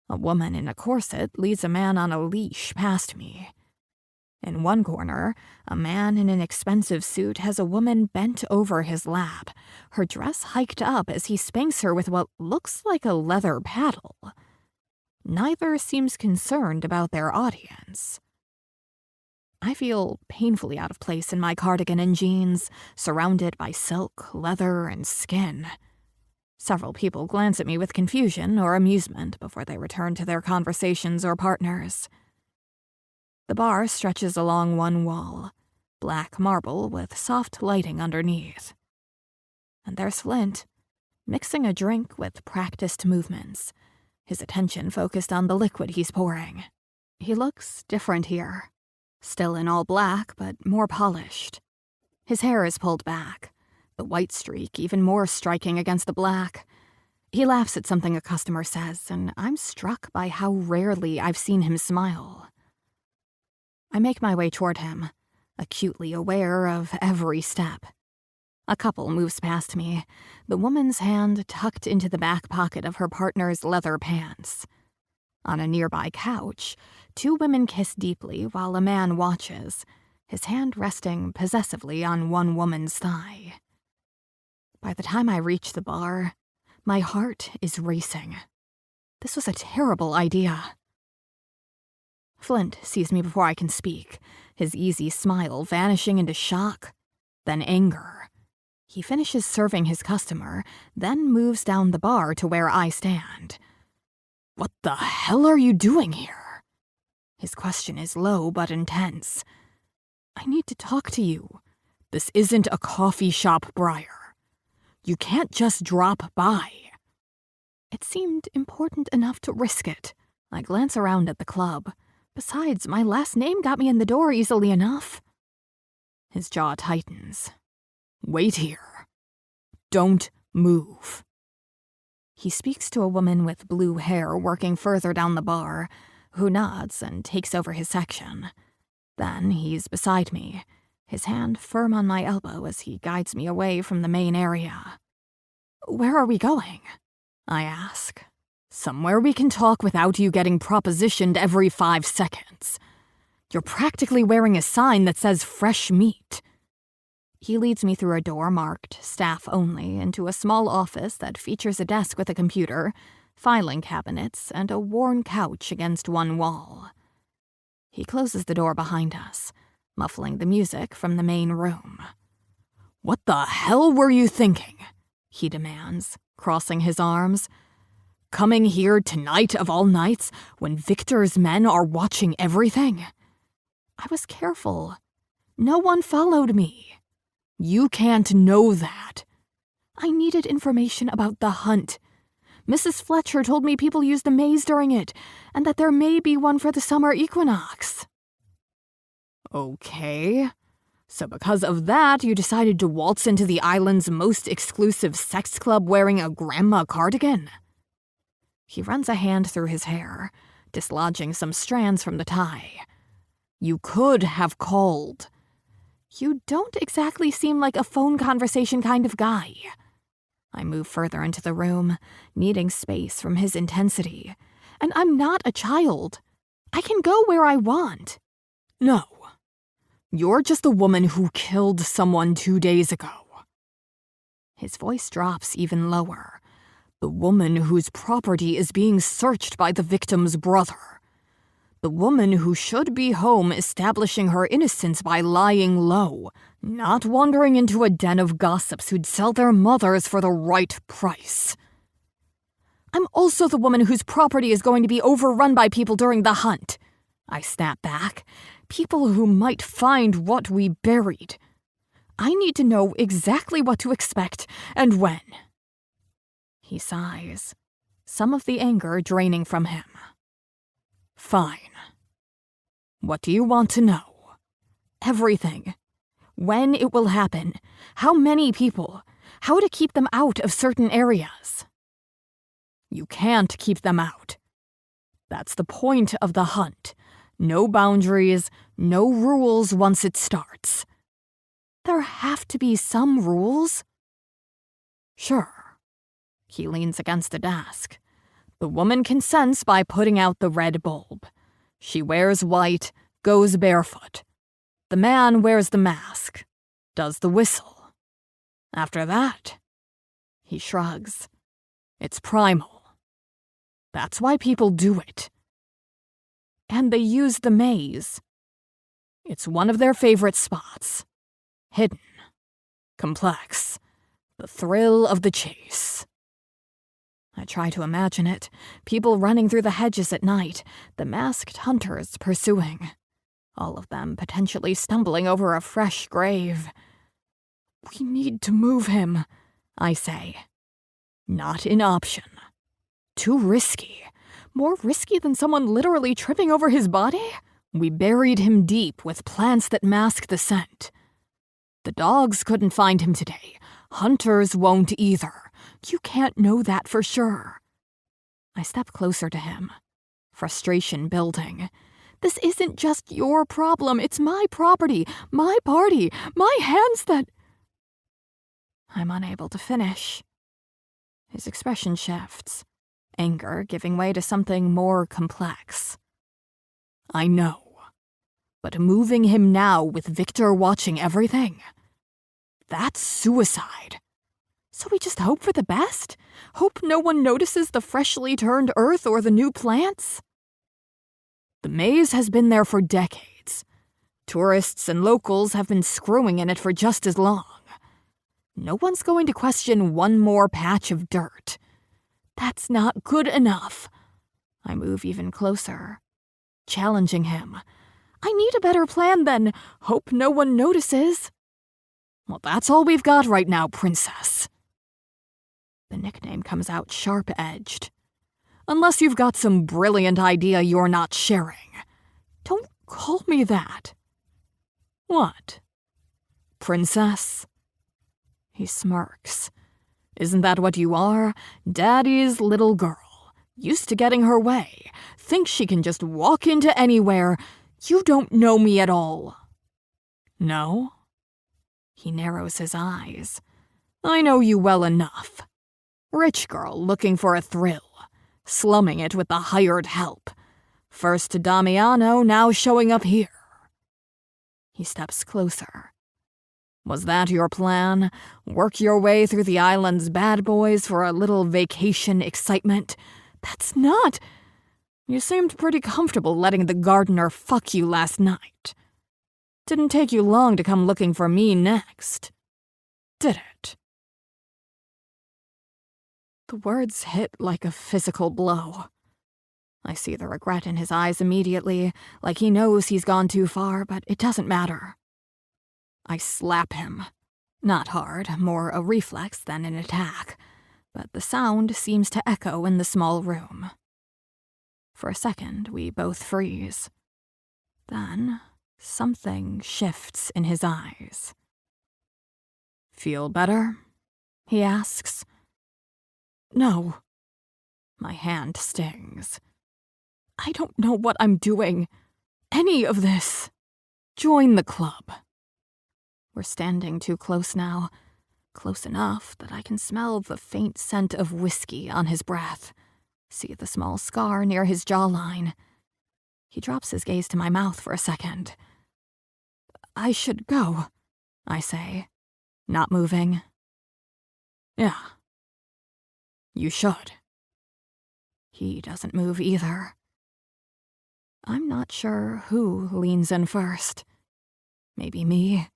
A woman in a corset leads a man on a leash past me. In one corner, a man in an expensive suit has a woman bent over his lap, her dress hiked up as he spanks her with what looks like a leather paddle. Neither seems concerned about their audience. I feel painfully out of place in my cardigan and jeans, surrounded by silk, leather, and skin. Several people glance at me with confusion or amusement before they return to their conversations or partners. The bar stretches along one wall, black marble with soft lighting underneath. And there's Flint, mixing a drink with practiced movements, his attention focused on the liquid he's pouring. He looks different here, still in all black but more polished. His hair is pulled back, the white streak even more striking against the black. He laughs at something a customer says, and I'm struck by how rarely I've seen him smile. I make my way toward him, acutely aware of every step. A couple moves past me, the woman's hand tucked into the back pocket of her partner's leather pants. On a nearby couch, two women kiss deeply while a man watches, his hand resting possessively on one woman's thigh. By the time I reach the bar, my heart is racing. This was a terrible idea. Flint sees me before I can speak, his easy smile vanishing into shock, then anger. He finishes serving his customer, then moves down the bar to where I stand. "What the hell are you doing here?" His question is low but intense. "I need to talk to you. This isn't a coffee shop, Briar. You can't just drop by." It seemed important enough to risk it. I glance around at the club. Besides, my last name got me in the door easily enough. His jaw tightens. "Wait here. Don't move." He speaks to a woman with blue hair working further down the bar, who nods and takes over his section. Then he's beside me, his hand firm on my elbow as he guides me away from the main area. "Where are we going?" I ask. "Somewhere we can talk without you getting propositioned every 5 seconds. You're practically wearing a sign that says fresh meat." He leads me through a door marked staff only into a small office that features a desk with a computer, filing cabinets, and a worn couch against one wall. He closes the door behind us, muffling the music from the main room. "What the hell were you thinking?" he demands, crossing his arms. "Coming here tonight of all nights when Victor's men are watching everything?" "I was careful. No one followed me." "You can't know that." "I needed information about the hunt. Mrs. Fletcher told me people use the maze during it, and that there may be one for the summer equinox." "Okay. So because of that, you decided to waltz into the island's most exclusive sex club wearing a grandma cardigan?" He runs a hand through his hair, dislodging some strands from the tie. "You could have called." "You don't exactly seem like a phone conversation kind of guy." I move further into the room, needing space from his intensity. "And I'm not a child. I can go where I want." "No. You're just the woman who killed someone 2 days ago." His voice drops even lower. "The woman whose property is being searched by the victim's brother. The woman who should be home establishing her innocence by lying low, not wandering into a den of gossips who'd sell their mothers for the right price. I'm also the woman whose property is going to be overrun by people during the hunt." I snap back. "People who might find what we buried. I need to know exactly what to expect and when." He sighs, some of the anger draining from him. "Fine. What do you want to know?" "Everything. When it will happen, how many people, how to keep them out of certain areas." "You can't keep them out. That's the point of the hunt. No boundaries, no rules once it starts." "There have to be some rules." "Sure." He leans against a desk. "The woman consents by putting out the red bulb. She wears white, goes barefoot. The man wears the mask, does the whistle. After that," he shrugs, "it's primal. That's why people do it. And they use the maze. It's one of their favorite spots. Hidden, complex, the thrill of the chase." I try to imagine it, people running through the hedges at night, the masked hunters pursuing, all of them potentially stumbling over a fresh grave. "We need to move him," I say. "Not an option. Too risky. More risky than someone literally tripping over his body? We buried him deep with plants that mask the scent. The dogs couldn't find him today. Hunters won't either. You can't know that for sure." I step closer to him, frustration building. "This isn't just your problem. It's my property, my party, my hands that—" I'm unable to finish. His expression shifts, anger giving way to something more complex. "I know, but moving him now with Victor watching everything, that's suicide. So we just hope for the best? Hope no one notices the freshly turned earth or the new plants?" "The maze has been there for decades. Tourists and locals have been screwing in it for just as long. No one's going to question one more patch of dirt. That's not good enough." I move even closer, challenging him. "I need a better plan than hope no one notices." "Well, that's all we've got right now, princess." The nickname comes out sharp-edged. "Unless you've got some brilliant idea you're not sharing." "Don't call me that." "What? Princess?" He smirks. "Isn't that what you are? Daddy's little girl. Used to getting her way. Thinks she can just walk into anywhere. You don't know me at all." "No, He narrows his eyes. I know you well enough. Rich girl looking for a thrill, slumming it with the hired help. First to Damiano, now showing up here. He steps closer. Was that your plan? Work your way through the island's bad boys for a little vacation excitement? That's not... You seemed pretty comfortable letting the gardener fuck you last night. Didn't take you long to come looking for me next, did it? The words hit like a physical blow. I see the regret in his eyes immediately, like he knows he's gone too far, but it doesn't matter. I slap him. Not hard, more a reflex than an attack, but the sound seems to echo in the small room. For a second, we both freeze. Then, something shifts in his eyes. Feel better? He asks. No. My hand stings. I don't know what I'm doing. Any of this. Join the club. We're standing too close now. Close enough that I can smell the faint scent of whiskey on his breath. See the small scar near his jawline. He drops his gaze to my mouth for a second. I should go, I say, not moving. Yeah. You should. He doesn't move either. I'm not sure who leans in first. Maybe me.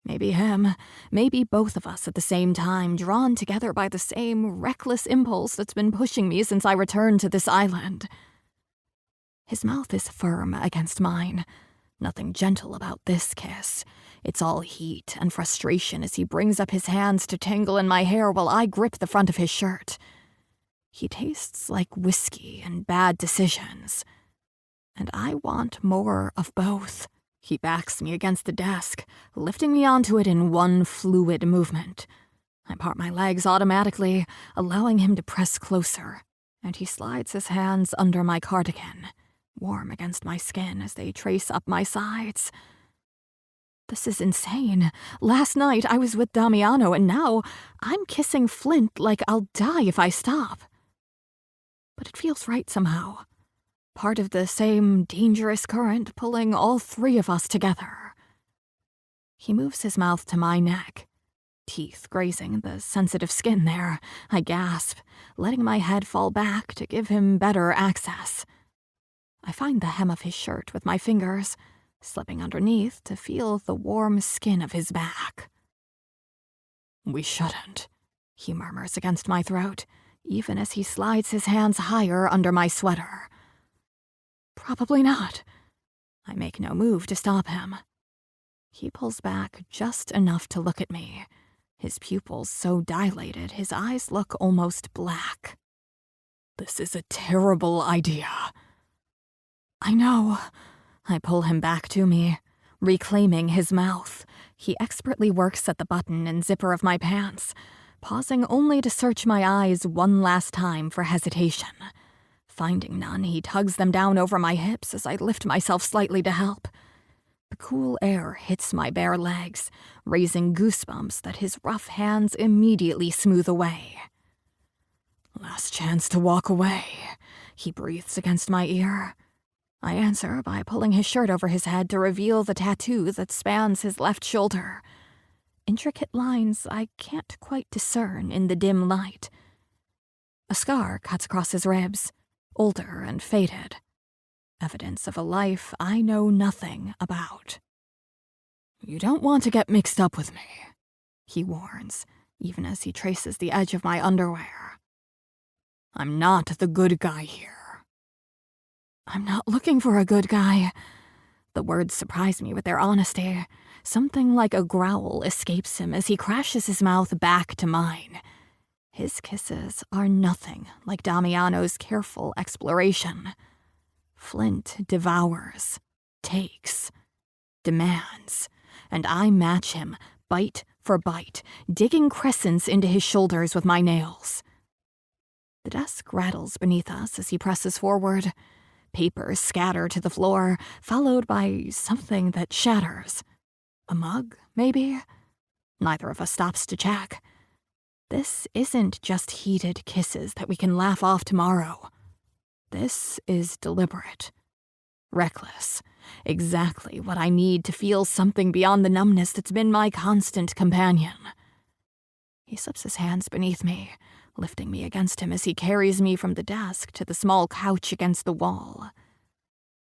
Maybe him. Maybe both of us at the same time, drawn together by the same reckless impulse that's been pushing me since I returned to this island. His mouth is firm against mine. Nothing gentle about this kiss. It's all heat and frustration as he brings up his hands to tangle in my hair while I grip the front of his shirt. He tastes like whiskey and bad decisions. And I want more of both. He backs me against the desk, lifting me onto it in one fluid movement. I part my legs automatically, allowing him to press closer, and he slides his hands under my cardigan, warm against my skin as they trace up my sides. This is insane. Last night I was with Damiano, and now I'm kissing Flint like I'll die if I stop. But it feels right somehow. Part of the same dangerous current pulling all three of us together. He moves his mouth to my neck, teeth grazing the sensitive skin there. I gasp, letting my head fall back to give him better access. I find the hem of his shirt with my fingers, slipping underneath to feel the warm skin of his back. We shouldn't, he murmurs against my throat, even as he slides his hands higher under my sweater. Probably not. I make no move to stop him. He pulls back just enough to look at me, his pupils so dilated his eyes look almost black. This is a terrible idea. I know. I pull him back to me, reclaiming his mouth. He expertly works at the button and zipper of my pants, pausing only to search my eyes one last time for hesitation. Finding none, he tugs them down over my hips as I lift myself slightly to help. The cool air hits my bare legs, raising goosebumps that his rough hands immediately smooth away. Last chance to walk away, he breathes against my ear. I answer by pulling his shirt over his head to reveal the tattoo that spans his left shoulder. Intricate lines I can't quite discern in the dim light. A scar cuts across his ribs, older and faded. Evidence of a life I know nothing about. You don't want to get mixed up with me, he warns, even as he traces the edge of my underwear. I'm not the good guy here. I'm not looking for a good guy. The words surprise me with their honesty. Something like a growl escapes him as he crashes his mouth back to mine. His kisses are nothing like Damiano's careful exploration. Flint devours, takes, demands, and I match him, bite for bite, digging crescents into his shoulders with my nails. The desk rattles beneath us as he presses forward. Papers scatter to the floor, followed by something that shatters. A mug, maybe? Neither of us stops to check. This isn't just heated kisses that we can laugh off tomorrow. This is deliberate. Reckless. Exactly what I need to feel something beyond the numbness that's been my constant companion. He slips his hands beneath me, lifting me against him as he carries me from the desk to the small couch against the wall.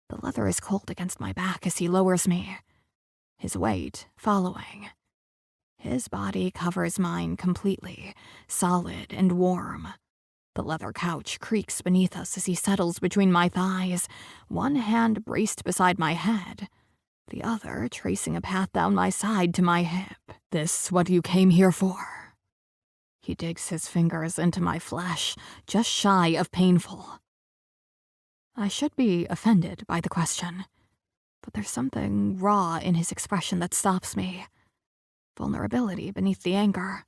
The leather is cold against my back as he lowers me, his weight following. His body covers mine completely, solid and warm. The leather couch creaks beneath us as he settles between my thighs, one hand braced beside my head, the other tracing a path down my side to my hip. "This what you came here for?" He digs his fingers into my flesh, just shy of painful. I should be offended by the question, but there's something raw in his expression that stops me. Vulnerability beneath the anger.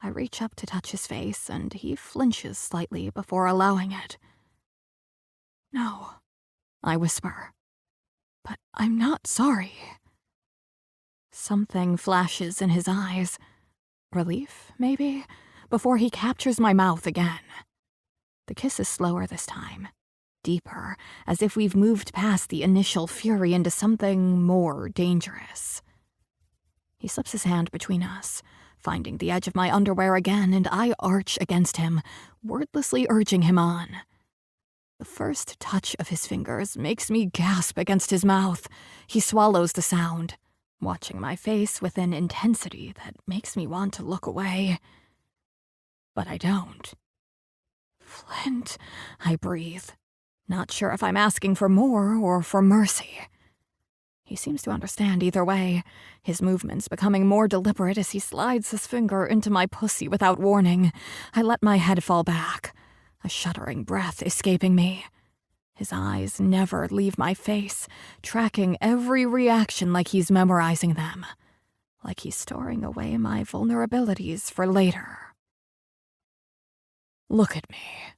I reach up to touch his face, and he flinches slightly before allowing it. "No," I whisper, "but I'm not sorry." Something flashes in his eyes. Relief, maybe, before he captures my mouth again. The kiss is slower this time, deeper, as if we've moved past the initial fury into something more dangerous. He slips his hand between us, finding the edge of my underwear again, and I arch against him, wordlessly urging him on. The first touch of his fingers makes me gasp against his mouth. He swallows the sound, watching my face with an intensity that makes me want to look away. But I don't. "Flint," I breathe, not sure if I'm asking for more or for mercy. He seems to understand either way, his movements becoming more deliberate as he slides his finger into my pussy without warning. I let my head fall back, a shuddering breath escaping me. His eyes never leave my face, tracking every reaction like he's memorizing them, like he's storing away my vulnerabilities for later. "Look at me,"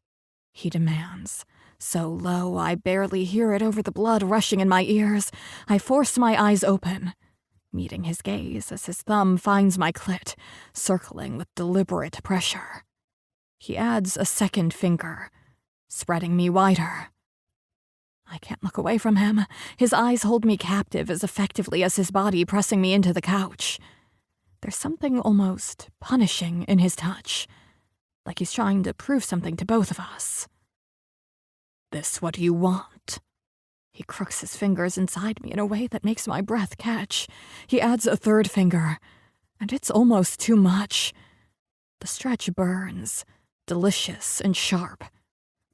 he demands. So low, I barely hear it over the blood rushing in my ears. I force my eyes open, meeting his gaze as his thumb finds my clit, circling with deliberate pressure. He adds a second finger, spreading me wider. I can't look away from him. His eyes hold me captive as effectively as his body pressing me into the couch. There's something almost punishing in his touch, like he's trying to prove something to both of us. "This what you want?" He crooks his fingers inside me in a way that makes my breath catch. He adds a third finger, and it's almost too much. The stretch burns, delicious and sharp.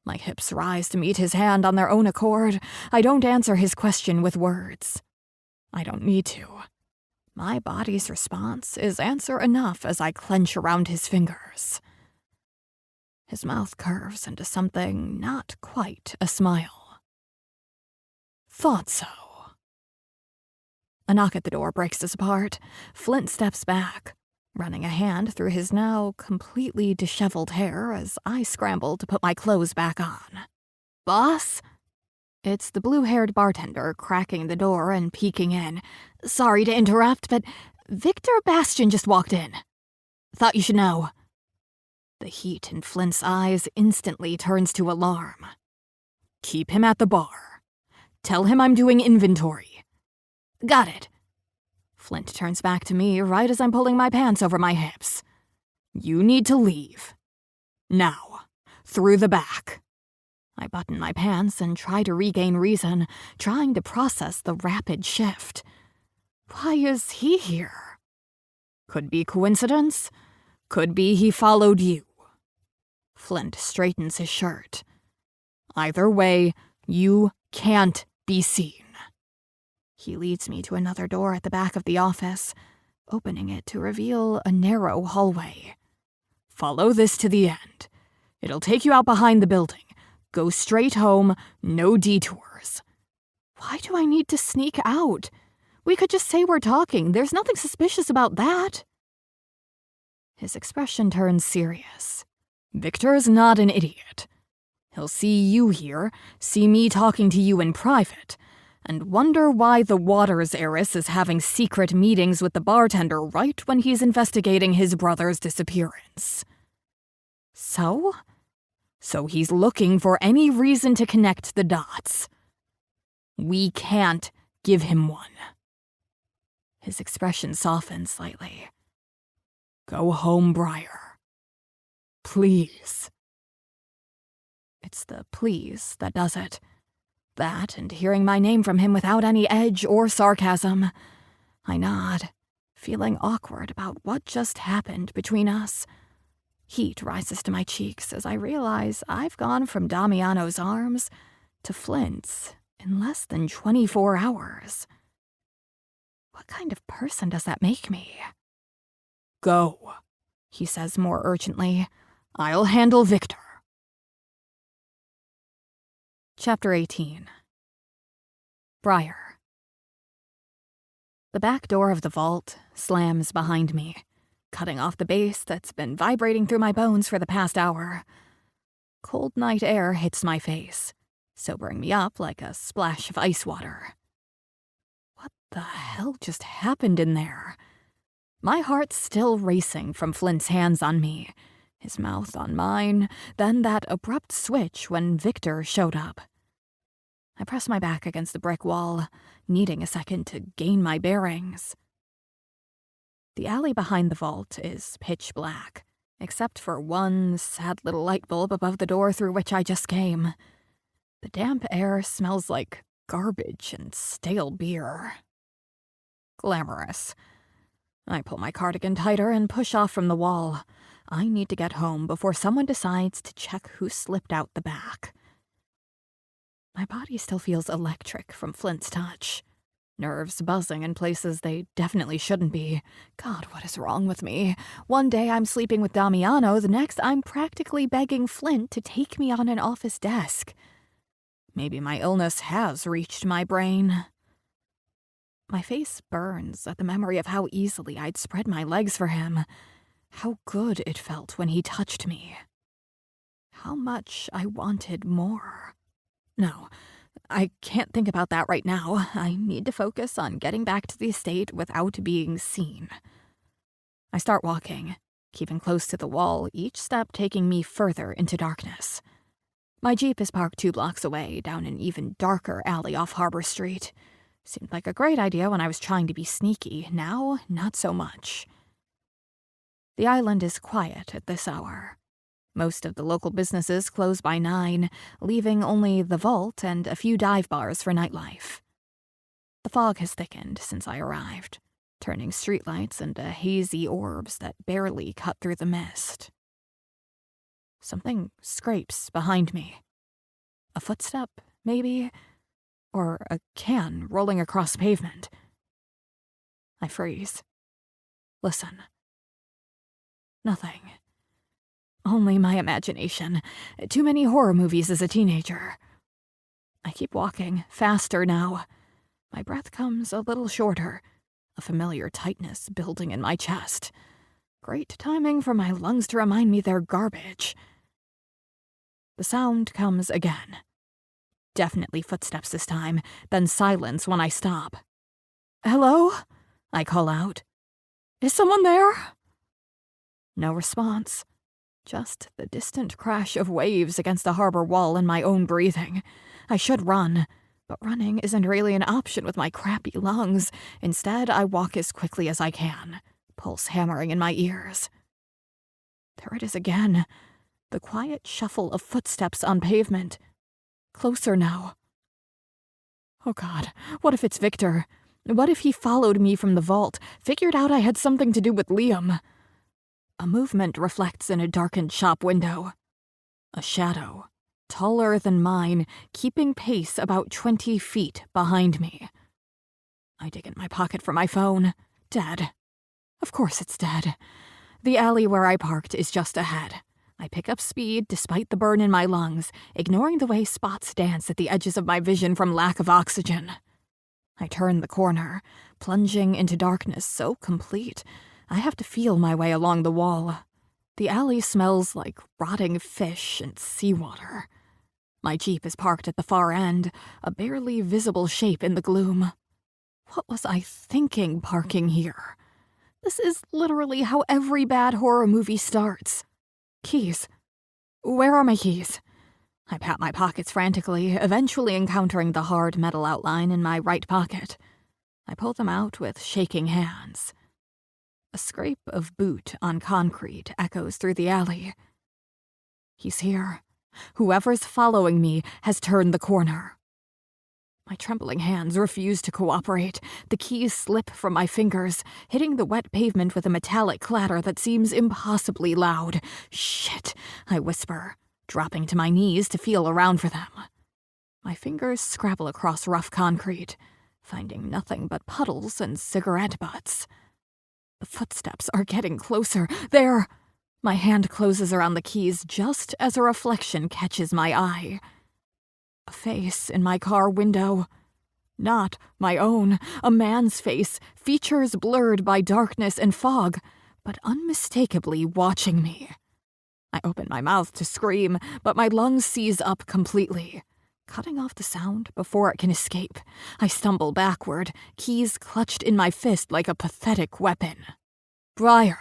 My hips rise to meet his hand on their own accord. I don't answer his question with words. I don't need to. My body's response is answer enough as I clench around his fingers. His mouth curves into something not quite a smile. "Thought so." A knock at the door breaks us apart. Flint steps back, running a hand through his now completely disheveled hair as I scramble to put my clothes back on. "Boss?" It's the blue-haired bartender cracking the door and peeking in. "Sorry to interrupt, but Victor Bastian just walked in. Thought you should know." The heat in Flint's eyes instantly turns to alarm. "Keep him at the bar. Tell him I'm doing inventory." "Got it." Flint turns back to me right as I'm pulling my pants over my hips. "You need to leave. Now. Through the back." I button my pants and try to regain reason, trying to process the rapid shift. Why is he here? Could be coincidence. Could be he followed you. Flint straightens his shirt. Either way, you can't be seen. He leads me to another door at the back of the office, opening it to reveal a narrow hallway. Follow this to the end. It'll take you out behind the building. Go straight home, no detours. Why do I need to sneak out? We could just say we're talking. There's nothing suspicious about that. His expression turns serious. Victor's not an idiot. He'll see you here, see me talking to you in private, and wonder why the Waters heiress is having secret meetings with the bartender right when he's investigating his brother's disappearance. So he's looking for any reason to connect the dots. We can't give him one. His expression softened slightly. Go home, Briar. Please. It's the please that does it. That and hearing my name from him without any edge or sarcasm. I nod, feeling awkward about what just happened between us. Heat rises to my cheeks as I realize I've gone from Damiano's arms to Flint's in less than 24 hours. What kind of person does that make me? Go, he says more urgently. I'll handle Victor. Chapter 18. Briar. The back door of the vault slams behind me, cutting off the bass that's been vibrating through my bones for the past hour. Cold night air hits my face, sobering me up like a splash of ice water. What the hell just happened in there? My heart's still racing from Flint's hands on me, his mouth on mine, then that abrupt switch when Victor showed up. I press my back against the brick wall, needing a second to gain my bearings. The alley behind the vault is pitch black, except for one sad little light bulb above the door through which I just came. The damp air smells like garbage and stale beer. Glamorous. I pull my cardigan tighter and push off from the wall. I need to get home before someone decides to check who slipped out the back. My body still feels electric from Flint's touch. Nerves buzzing in places they definitely shouldn't be. God, what is wrong with me? One day I'm sleeping with Damiano, the next I'm practically begging Flint to take me on an office desk. Maybe my illness has reached my brain. My face burns at the memory of how easily I'd spread my legs for him. How good it felt when he touched me. How much I wanted more. No, I can't think about that right now. I need to focus on getting back to the estate without being seen. I start walking, keeping close to the wall, each step taking me further into darkness. My Jeep is parked 2 blocks away, down an even darker alley off Harbor Street. Seemed like a great idea when I was trying to be sneaky. Now, not so much. The island is quiet at this hour. Most of the local businesses close by 9, leaving only the vault and a few dive bars for nightlife. The fog has thickened since I arrived, turning streetlights into hazy orbs that barely cut through the mist. Something scrapes behind me. A footstep, maybe, or a can rolling across pavement. I freeze. Listen. Nothing. Only my imagination. Too many horror movies as a teenager. I keep walking, faster now. My breath comes a little shorter, a familiar tightness building in my chest. Great timing for my lungs to remind me they're garbage. The sound comes again. Definitely footsteps this time, then silence when I stop. Hello? I call out. Is someone there? No response. Just the distant crash of waves against the harbor wall and my own breathing. I should run, but running isn't really an option with my crappy lungs. Instead, I walk as quickly as I can, pulse hammering in my ears. There it is again, the quiet shuffle of footsteps on pavement. Closer now. Oh God, what if it's Victor? What if he followed me from the vault, figured out I had something to do with Liam? A movement reflects in a darkened shop window. A shadow, taller than mine, keeping pace about 20 feet behind me. I dig in my pocket for my phone. Dead. Of course it's dead. The alley where I parked is just ahead. I pick up speed despite the burn in my lungs, ignoring the way spots dance at the edges of my vision from lack of oxygen. I turn the corner, plunging into darkness so complete, I have to feel my way along the wall. The alley smells like rotting fish and seawater. My Jeep is parked at the far end, a barely visible shape in the gloom. What was I thinking parking here? This is literally how every bad horror movie starts. Keys. Where are my keys? I pat my pockets frantically, eventually encountering the hard metal outline in my right pocket. I pull them out with shaking hands. A scrape of boot on concrete echoes through the alley. He's here. Whoever's following me has turned the corner. My trembling hands refuse to cooperate. The keys slip from my fingers, hitting the wet pavement with a metallic clatter that seems impossibly loud. Shit, I whisper, dropping to my knees to feel around for them. My fingers scrabble across rough concrete, finding nothing but puddles and cigarette butts. The footsteps are getting closer. There! My hand closes around the keys just as a reflection catches my eye. A face in my car window. Not my own. A man's face, features blurred by darkness and fog, but unmistakably watching me. I open my mouth to scream, but my lungs seize up completely, cutting off the sound before it can escape. I stumble backward, keys clutched in my fist like a pathetic weapon. Briar.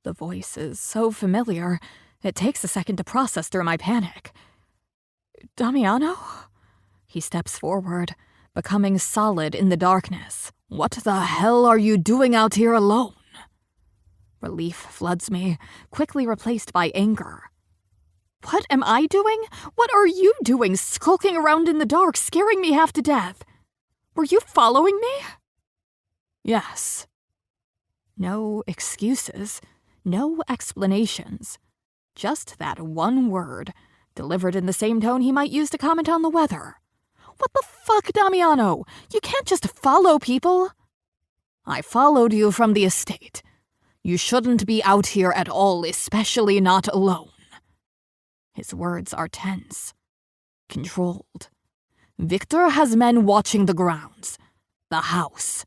The voice is so familiar, it takes a second to process through my panic. Damiano? He steps forward, becoming solid in the darkness. What the hell are you doing out here alone? Relief floods me, quickly replaced by anger. What am I doing? What are you doing, skulking around in the dark, scaring me half to death? Were you following me? Yes. No excuses. No explanations. Just that one word, delivered in the same tone he might use to comment on the weather. What the fuck, Damiano? You can't just follow people. I followed you from the estate. You shouldn't be out here at all, especially not alone. His words are tense, controlled. Victor has men watching the grounds, the house.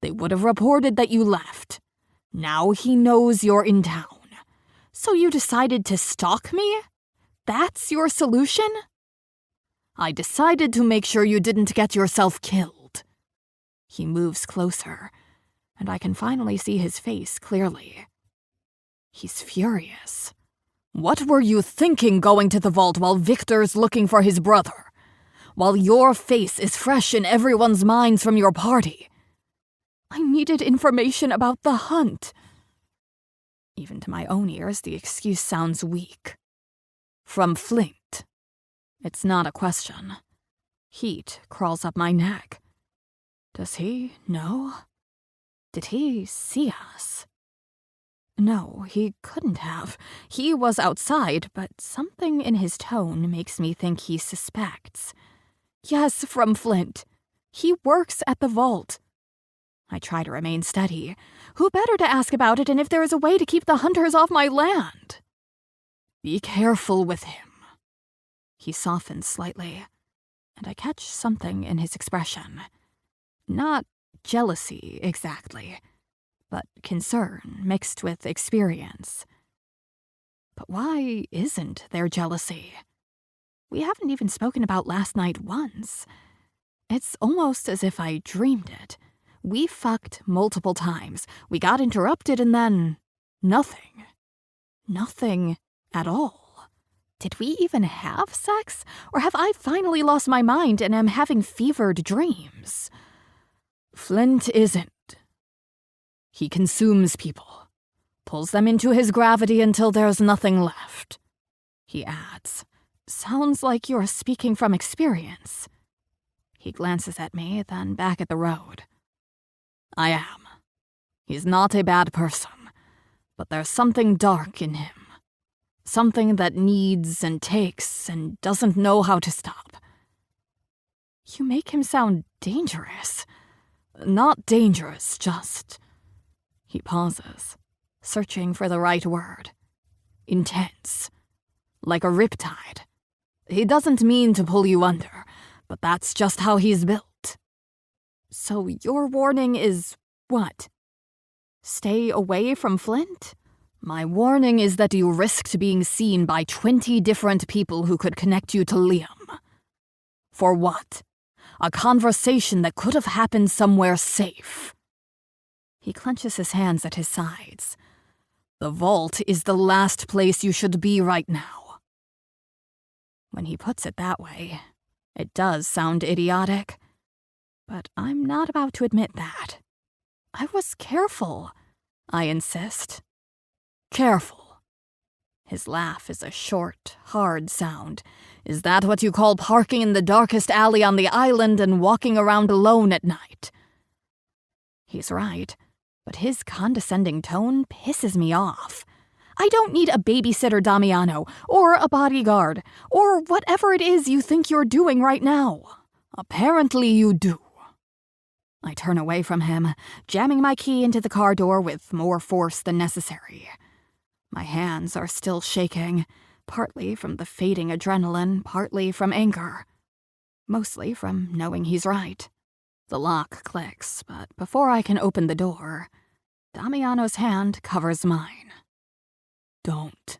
They would have reported that you left. Now he knows you're in town. So you decided to stalk me? That's your solution? I decided to make sure you didn't get yourself killed. He moves closer, and I can finally see his face clearly. He's furious. What were you thinking going to the vault while Victor's looking for his brother? While your face is fresh in everyone's minds from your party? I needed information about the hunt. Even to my own ears, the excuse sounds weak. From Flint. It's not a question. Heat crawls up my neck. Does he know? Did he see us? No, he couldn't have. He was outside, but something in his tone makes me think he suspects. Yes, from Flint. He works at the vault. I try to remain steady. Who better to ask about it and if there is a way to keep the hunters off my land? Be careful with him. He softens slightly, and I catch something in his expression. Not jealousy, exactly, but concern mixed with experience. But why isn't there jealousy? We haven't even spoken about last night once. It's almost as if I dreamed it. We fucked multiple times. We got interrupted and then nothing. Nothing at all. Did we even have sex? Or have I finally lost my mind and am having fevered dreams? Flint isn't. He consumes people, pulls them into his gravity until there's nothing left. He adds, sounds like you're speaking from experience. He glances at me, then back at the road. I am. He's not a bad person, but there's something dark in him. Something that needs and takes and doesn't know how to stop. You make him sound dangerous. Not dangerous, just... He pauses, searching for the right word. Intense. Like a riptide. He doesn't mean to pull you under, but that's just how he's built. So your warning is what? Stay away from Flint? My warning is that you risked being seen by 20 different people who could connect you to Liam. For what? A conversation that could have happened somewhere safe. He clenches his hands at his sides. The vault is the last place you should be right now. When he puts it that way, it does sound idiotic. But I'm not about to admit that. I was careful, I insist. Careful. His laugh is a short, hard sound. Is that what you call parking in the darkest alley on the island and walking around alone at night? He's right, but his condescending tone pisses me off. I don't need a babysitter, Damiano, or a bodyguard, or whatever it is you think you're doing right now. Apparently you do. I turn away from him, jamming my key into the car door with more force than necessary. My hands are still shaking, partly from the fading adrenaline, partly from anger. Mostly from knowing he's right. The lock clicks, but before I can open the door, Damiano's hand covers mine. Don't,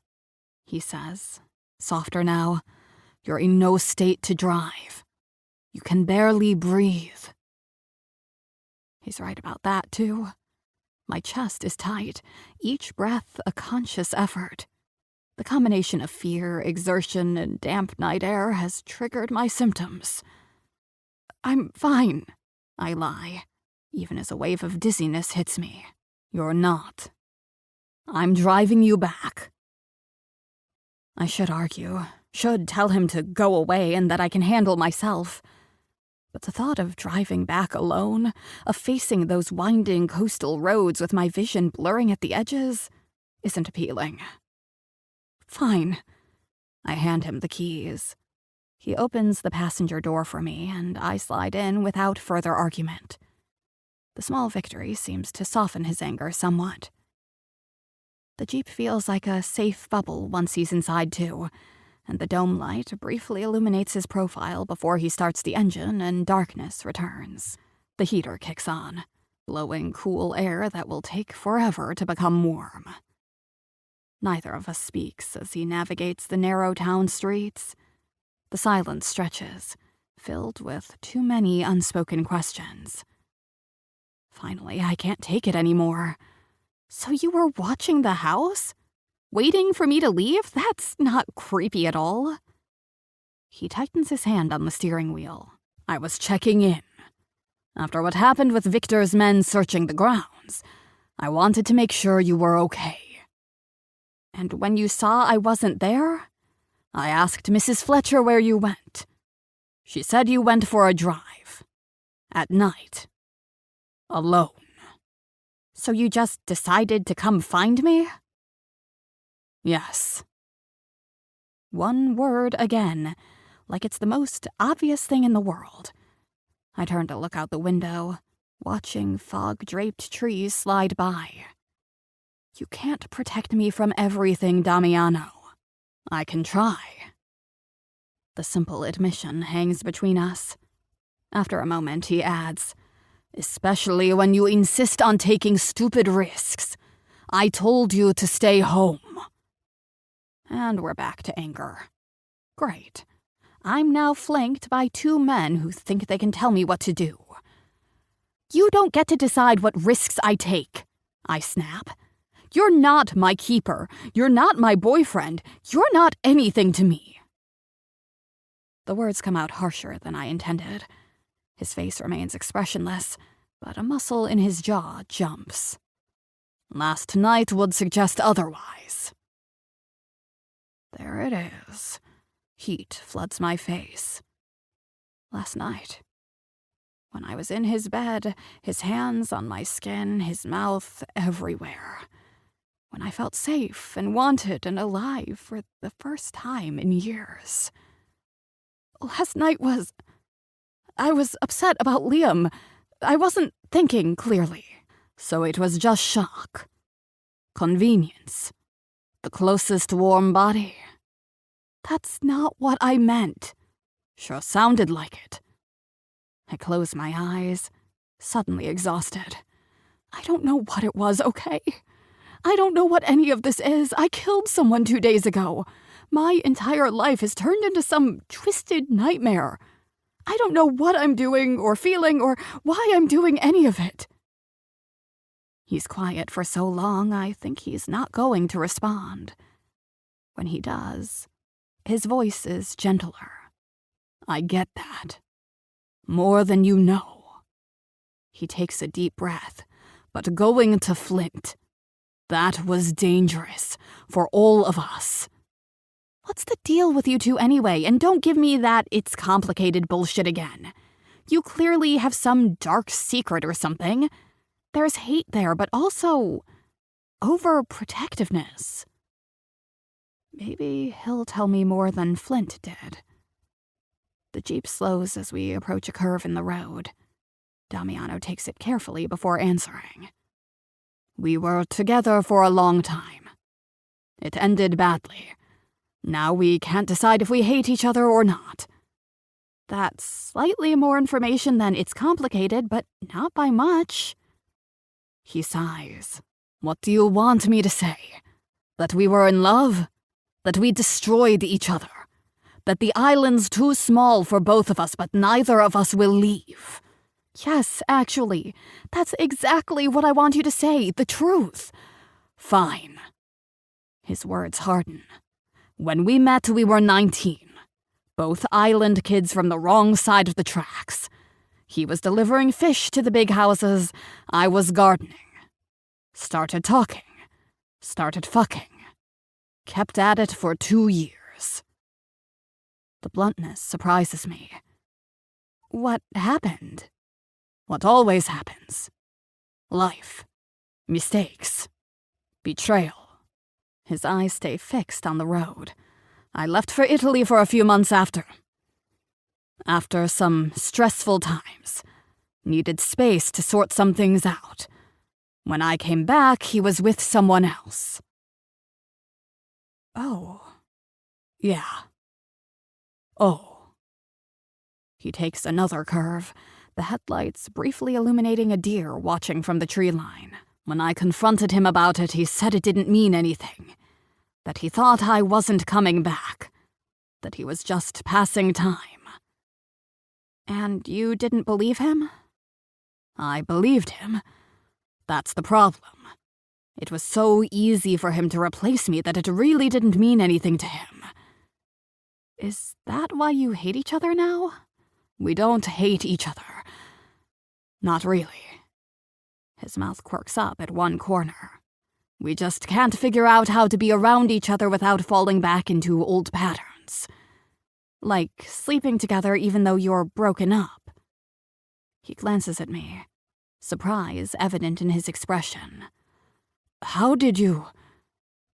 he says, softer now. You're in no state to drive. You can barely breathe. He's right about that, too. My chest is tight, each breath a conscious effort. The combination of fear, exertion, and damp night air has triggered my symptoms. I'm fine, I lie, even as a wave of dizziness hits me. You're not. I'm driving you back. I should argue, should tell him to go away and that I can handle myself. But the thought of driving back alone, of facing those winding coastal roads with my vision blurring at the edges, isn't appealing. Fine. I hand him the keys. He opens the passenger door for me, and I slide in without further argument. The small victory seems to soften his anger somewhat. The Jeep feels like a safe bubble once he's inside, too, and the dome light briefly illuminates his profile before he starts the engine and darkness returns. The heater kicks on, blowing cool air that will take forever to become warm. Neither of us speaks as he navigates the narrow town streets. The silence stretches, filled with too many unspoken questions. Finally, I can't take it anymore. So you were watching the house? Waiting for me to leave? That's not creepy at all. He tightens his hand on the steering wheel. I was checking in. After what happened with Victor's men searching the grounds, I wanted to make sure you were okay. And when you saw I wasn't there, I asked Mrs. Fletcher where you went. She said you went for a drive. At night. Alone. So you just decided to come find me? Yes. One word again, like it's the most obvious thing in the world. I turn to look out the window, watching fog-draped trees slide by. You can't protect me from everything, Damiano. I can try. The simple admission hangs between us. After a moment, he adds, especially when you insist on taking stupid risks. I told you to stay home. And we're back to anger. Great. I'm now flanked by two men who think they can tell me what to do. You don't get to decide what risks I take, I snap. You're not my keeper. You're not my boyfriend. You're not anything to me. The words come out harsher than I intended. His face remains expressionless, but a muscle in his jaw jumps. Last night would suggest otherwise. There it is. Heat floods my face. Last night. When I was in his bed, his hands on my skin, his mouth everywhere. When I felt safe and wanted and alive for the first time in years. Last night I was upset about Liam. I wasn't thinking clearly. So it was just shock. Convenience. The closest warm body. That's not what I meant. Sure sounded like it. I close my eyes, suddenly exhausted. I don't know what it was, okay? I don't know what any of this is. I killed someone 2 days ago. My entire life has turned into some twisted nightmare. I don't know what I'm doing or feeling or why I'm doing any of it." He's quiet for so long, I think he's not going to respond. When he does, his voice is gentler. "I get that. More than you know." He takes a deep breath. "But going to Flint, that was dangerous for all of us." What's the deal with you two anyway? And don't give me that it's complicated bullshit again. You clearly have some dark secret or something. There's hate there, but also overprotectiveness. Maybe he'll tell me more than Flint did. The Jeep slows as we approach a curve in the road. Damiano takes it carefully before answering. "We were together for a long time. It ended badly. Now we can't decide if we hate each other or not." That's slightly more information than "it's complicated, but not by much." He sighs. "What do you want me to say? That we were in love? That we destroyed each other? That the island's too small for both of us, but neither of us will leave?" "Yes, actually, that's exactly what I want you to say, the truth." "Fine." His words harden. "When we met, we were 19. Both island kids from the wrong side of the tracks. He was delivering fish to the big houses. I was gardening. Started talking. Started fucking. Kept at it for 2 years." The bluntness surprises me. "What happened?" "What always happens. Life. Mistakes. Betrayal." His eyes stay fixed on the road. "I left for Italy for a few months after. After some stressful times. Needed space to sort some things out. When I came back, he was with someone else." "Oh. Yeah. Oh." He takes another curve, the headlights briefly illuminating a deer watching from the tree line. When I confronted him about it, he said it didn't mean anything. That he thought I wasn't coming back. That he was just passing time. "And you didn't believe him?" "I believed him. That's the problem. It was so easy for him to replace me that it really didn't mean anything to him." "Is that why you hate each other now?" "We don't hate each other. Not really." His mouth quirks up at one corner. "We just can't figure out how to be around each other without falling back into old patterns. Like sleeping together even though you're broken up." He glances at me, surprise evident in his expression. "How did you—"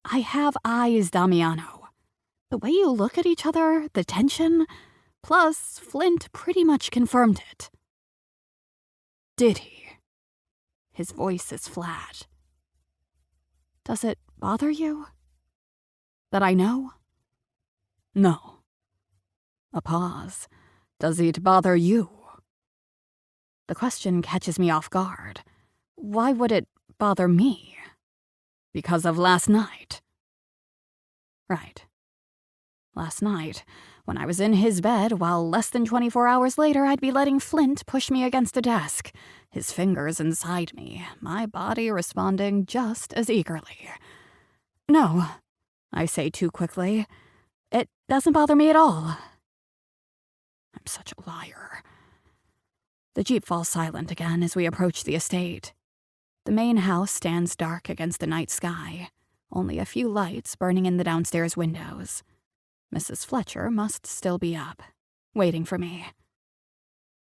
"I have eyes, Damiano. The way you look at each other, the tension, plus Flint pretty much confirmed it." "Did he?" His voice is flat. "Does it bother you? That I know?" "No." A pause. "Does it bother you?" The question catches me off guard. Why would it bother me? Because of last night. Right. Last night, when I was in his bed, while less than 24 hours later I'd be letting Flint push me against a desk, his fingers inside me, my body responding just as eagerly. "No," I say too quickly. "It doesn't bother me at all." I'm such a liar. The Jeep falls silent again as we approach the estate. The main house stands dark against the night sky, only a few lights burning in the downstairs windows. Mrs. Fletcher must still be up, waiting for me.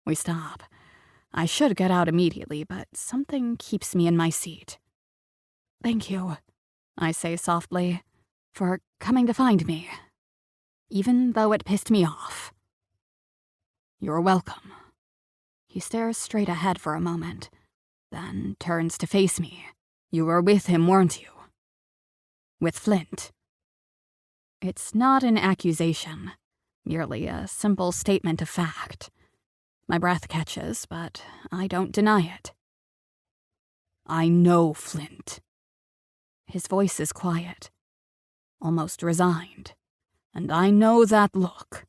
We stop. I should get out immediately, but something keeps me in my seat. "Thank you," I say softly, "for coming to find me, even though it pissed me off." "You're welcome." He stares straight ahead for a moment, then turns to face me. "You were with him, weren't you?" "With Flint." It's not an accusation, merely a simple statement of fact. My breath catches, but I don't deny it. "I know Flint." His voice is quiet, almost resigned, and I know that look.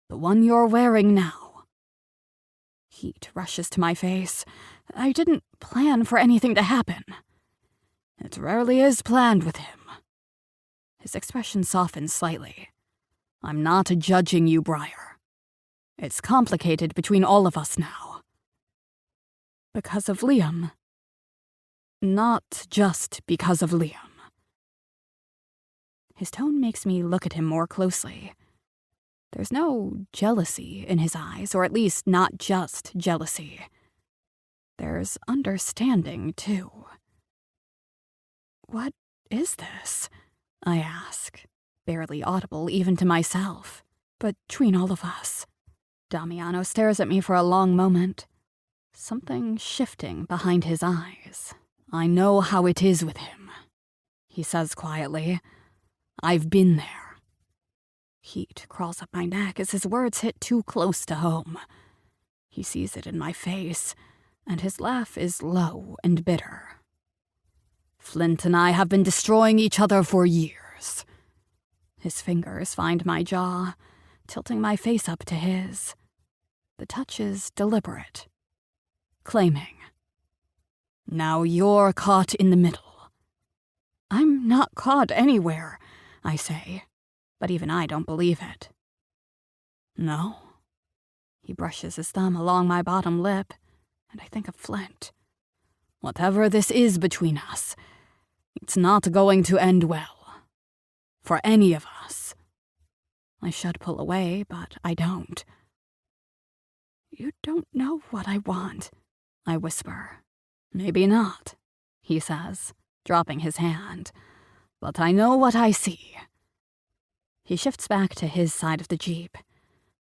The one you're wearing now. Heat rushes to my face. I didn't plan for anything to happen. It rarely is planned with him. His expression softens slightly. I'm not judging you, Briar. It's complicated between all of us now. Because of Liam. Not just because of Liam. His tone makes me look at him more closely. There's no jealousy in his eyes, or at least not just jealousy. There's understanding, too. What is this? I ask, barely audible even to myself. Between all of us. Damiano stares at me for a long moment. Something shifting behind his eyes. I know how it is with him. He says quietly, I've been there. Heat crawls up my neck as his words hit too close to home. He sees it in my face, and his laugh is low and bitter. Flint and I have been destroying each other for years. His fingers find my jaw, tilting my face up to his. The touch is deliberate, claiming. Now you're caught in the middle. I'm not caught anywhere, I say, but even I don't believe it. No. He brushes his thumb along my bottom lip, and I think of Flint. Whatever this is between us, it's not going to end well. For any of us. I should pull away, but I don't. You don't know what I want, I whisper. Maybe not, he says, dropping his hand. But I know what I see. He shifts back to his side of the Jeep.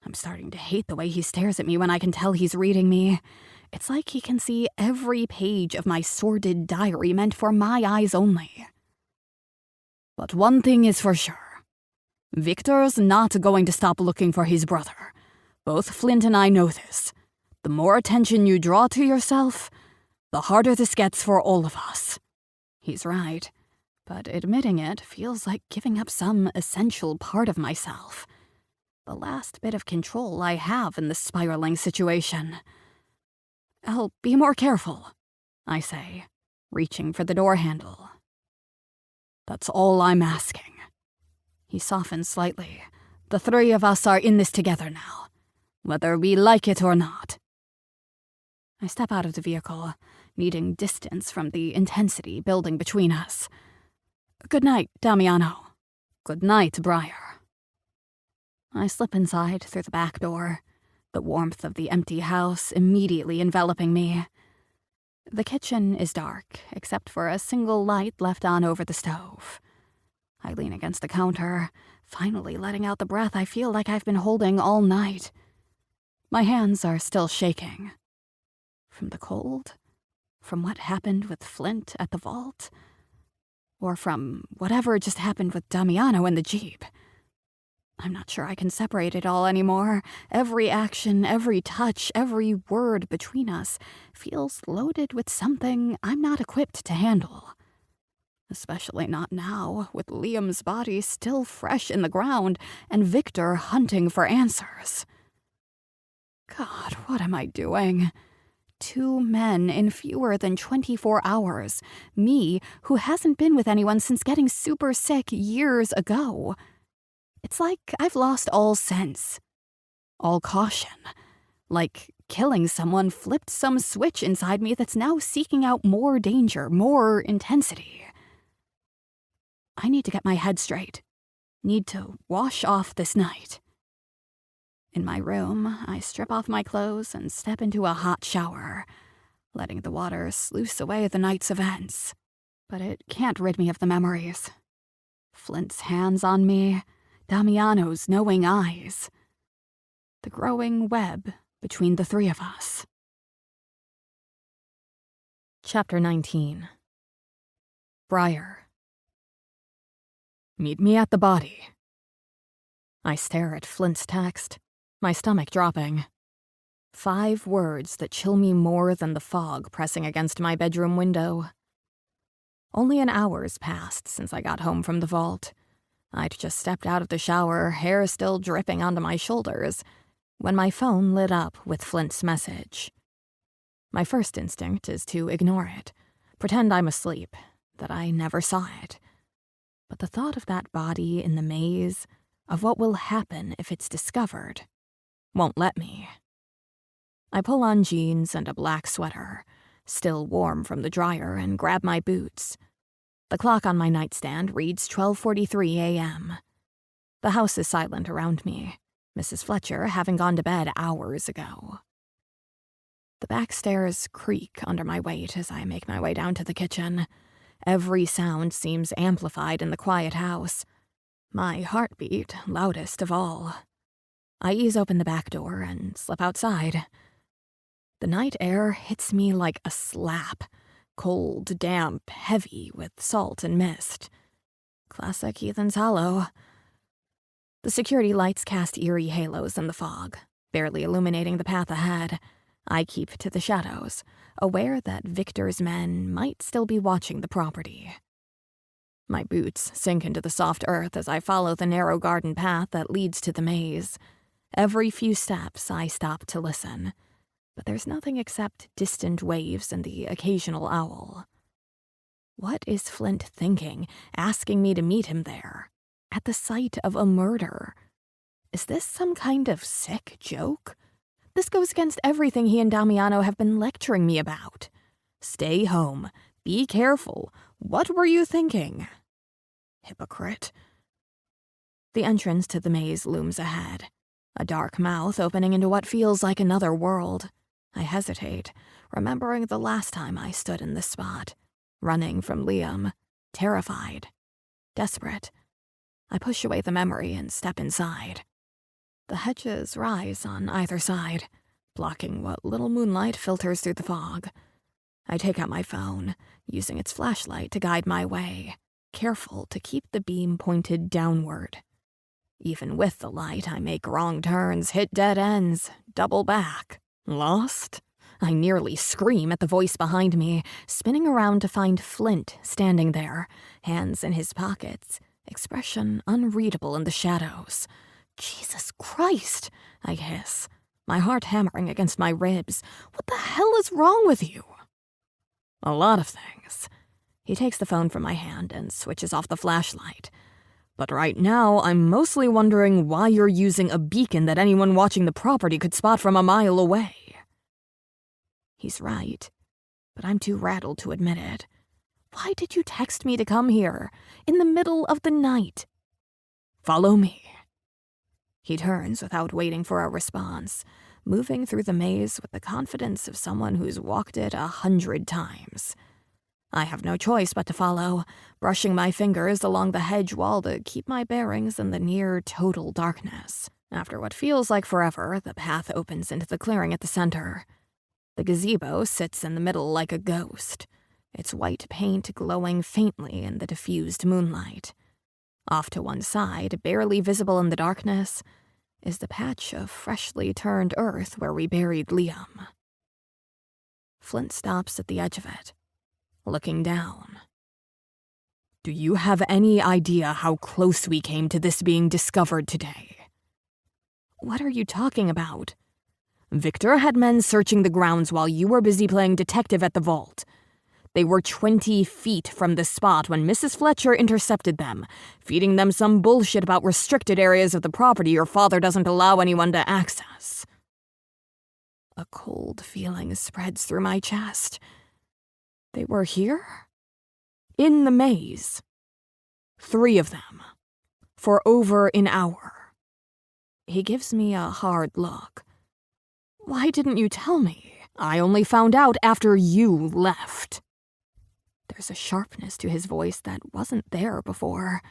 I'm starting to hate the way he stares at me when I can tell he's reading me. It's like he can see every page of my sordid diary meant for my eyes only. But one thing is for sure. Victor's not going to stop looking for his brother. Both Flint and I know this. The more attention you draw to yourself, the harder this gets for all of us. He's right, but admitting it feels like giving up some essential part of myself. The last bit of control I have in this spiraling situation. I'll be more careful, I say, reaching for the door handle. That's all I'm asking. He softens slightly. The three of us are in this together now, whether we like it or not. I step out of the vehicle, needing distance from the intensity building between us. Good night, Damiano. Good night, Briar. I slip inside through the back door, the warmth of the empty house immediately enveloping me. The kitchen is dark, except for a single light left on over the stove. I lean against the counter, finally letting out the breath I feel like I've been holding all night. My hands are still shaking. From the cold? From what happened with Flint at the vault? Or from whatever just happened with Damiano in the Jeep? I'm not sure I can separate it all anymore. Every action, every touch, every word between us feels loaded with something I'm not equipped to handle. Especially not now, with Liam's body still fresh in the ground and Victor hunting for answers. God, what am I doing? 2 men in fewer than 24 hours. Me, who hasn't been with anyone since getting super sick years ago. It's like I've lost all sense. All caution. Like killing someone flipped some switch inside me that's now seeking out more danger, more intensity. I need to get my head straight. Need to wash off this night. In my room, I strip off my clothes and step into a hot shower, letting the water sluice away the night's events. But it can't rid me of the memories. Flint's hands on me, Damiano's knowing eyes. The growing web between the three of us. Chapter 19. Briar. Meet me at the body. I stare at Flint's text, my stomach dropping. 5 words that chill me more than the fog pressing against my bedroom window. Only an hour's passed since I got home from the vault. I'd just stepped out of the shower, hair still dripping onto my shoulders, when my phone lit up with Flint's message. My first instinct is to ignore it, pretend I'm asleep, that I never saw it. But the thought of that body in the maze, of what will happen if it's discovered, won't let me. I pull on jeans and a black sweater, still warm from the dryer, and grab my boots. The clock on my nightstand reads 12:43 a.m. The house is silent around me, Mrs. Fletcher having gone to bed hours ago. The back stairs creak under my weight as I make my way down to the kitchen. Every sound seems amplified in the quiet house. My heartbeat loudest of all. I ease open the back door and slip outside. The night air hits me like a slap. Cold, damp, heavy with salt and mist. Classic Heathens Hollow. The security lights cast eerie halos in the fog, barely illuminating the path ahead. I keep to the shadows, aware that Victor's men might still be watching the property. My boots sink into the soft earth as I follow the narrow garden path that leads to the maze. Every few steps I stop to listen, but there's nothing except distant waves and the occasional owl. What is Flint thinking, asking me to meet him there, at the site of a murder? Is this some kind of sick joke? This goes against everything he and Damiano have been lecturing me about. Stay home. Be careful. What were you thinking? Hypocrite. The entrance to the maze looms ahead, a dark mouth opening into what feels like another world. I hesitate, remembering the last time I stood in this spot, running from Liam, terrified, desperate. I push away the memory and step inside. The hedges rise on either side, blocking what little moonlight filters through the fog. I take out my phone, using its flashlight to guide my way, careful to keep the beam pointed downward. Even with the light, I make wrong turns, hit dead ends, double back. Lost? I nearly scream at the voice behind me, spinning around to find Flint standing there, hands in his pockets, expression unreadable in the shadows. Jesus Christ, I hiss, my heart hammering against my ribs. What the hell is wrong with you? A lot of things. He takes the phone from my hand and switches off the flashlight. But right now, I'm mostly wondering why you're using a beacon that anyone watching the property could spot from a mile away. He's right, but I'm too rattled to admit it. Why did you text me to come here, in the middle of the night? Follow me. He turns without waiting for a response, moving through the maze with the confidence of someone who's walked it 100 times. I have no choice but to follow, brushing my fingers along the hedge wall to keep my bearings in the near total darkness. After what feels like forever, the path opens into the clearing at the center. The gazebo sits in the middle like a ghost, its white paint glowing faintly in the diffused moonlight. Off to one side, barely visible in the darkness, is the patch of freshly turned earth where we buried Liam. Flint stops at the edge of it, looking down. Do you have any idea how close we came to this being discovered today? What are you talking about? Victor had men searching the grounds while you were busy playing detective at the vault. They were 20 feet from the spot when Mrs. Fletcher intercepted them, feeding them some bullshit about restricted areas of the property your father doesn't allow anyone to access. A cold feeling spreads through my chest. They were here? In the maze. 3 of them. For over an hour. He gives me a hard look. Why didn't you tell me? I only found out after you left. There's a sharpness to his voice that wasn't there before.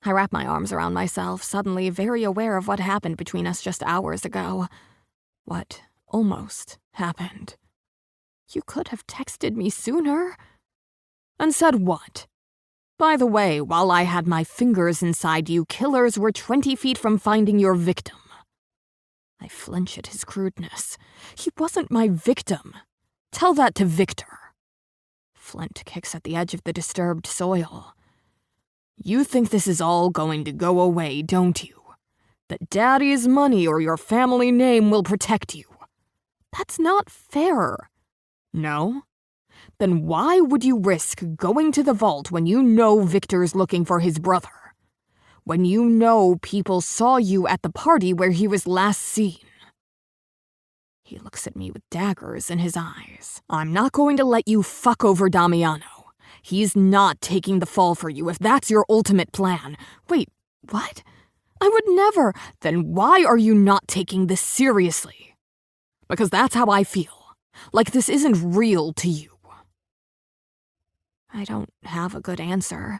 I wrap my arms around myself, suddenly very aware of what happened between us just hours ago. What almost happened. You could have texted me sooner. And said what? By the way, while I had my fingers inside you, killers were 20 feet from finding your victim. I flinch at his crudeness. He wasn't my victim. Tell that to Victor. Flint kicks at the edge of the disturbed soil. You think this is all going to go away, don't you? That Daddy's money or your family name will protect you. That's not fair. No? Then why would you risk going to the vault when you know Victor's looking for his brother? When you know people saw you at the party where he was last seen? He looks at me with daggers in his eyes. I'm not going to let you fuck over Damiano. He's not taking the fall for you if that's your ultimate plan. Wait, what? I would never. Then why are you not taking this seriously? Because that's how I feel. Like this isn't real to you. I don't have a good answer.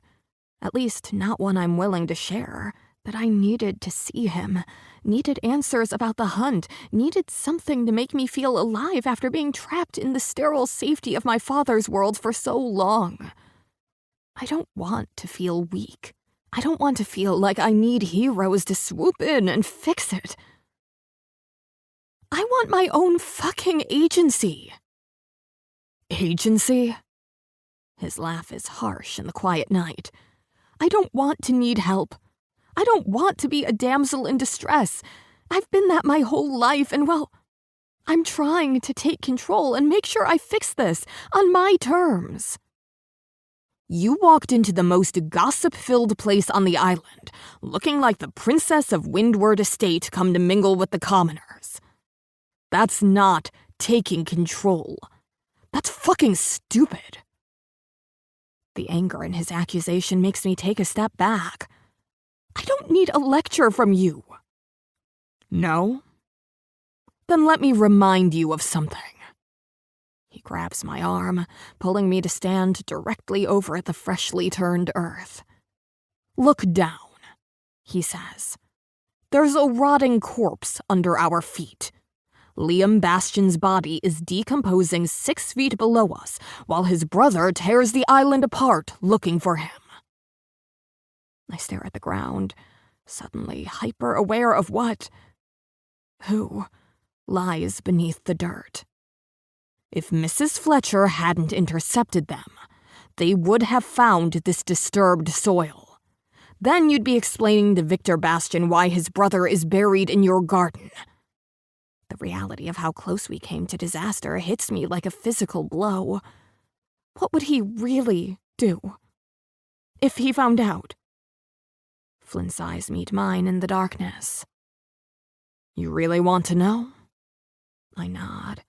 At least not one I'm willing to share. But I needed to see him. Needed answers about the hunt. Needed something to make me feel alive after being trapped in the sterile safety of my father's world for so long. I don't want to feel weak. I don't want to feel like I need heroes to swoop in and fix it. I want my own fucking agency. Agency? His laugh is harsh in the quiet night. I don't want to need help. I don't want to be a damsel in distress. I've been that my whole life, and well, I'm trying to take control and make sure I fix this on my terms. You walked into the most gossip-filled place on the island, looking like the princess of Windward Estate come to mingle with the commoners. That's not taking control. That's fucking stupid. The anger in his accusation makes me take a step back. I don't need a lecture from you. No? Then let me remind you of something. He grabs my arm, pulling me to stand directly over the freshly turned earth. Look down, he says. There's a rotting corpse under our feet. Liam Bastion's body is decomposing 6 feet below us, while his brother tears the island apart looking for him. I stare at the ground, suddenly hyper-aware of who lies beneath the dirt. If Mrs. Fletcher hadn't intercepted them, they would have found this disturbed soil. Then you'd be explaining to Victor Bastion why his brother is buried in your garden. The reality of how close we came to disaster hits me like a physical blow. What would he really do? If he found out? Flint's eyes meet mine in the darkness. You really want to know? I nod,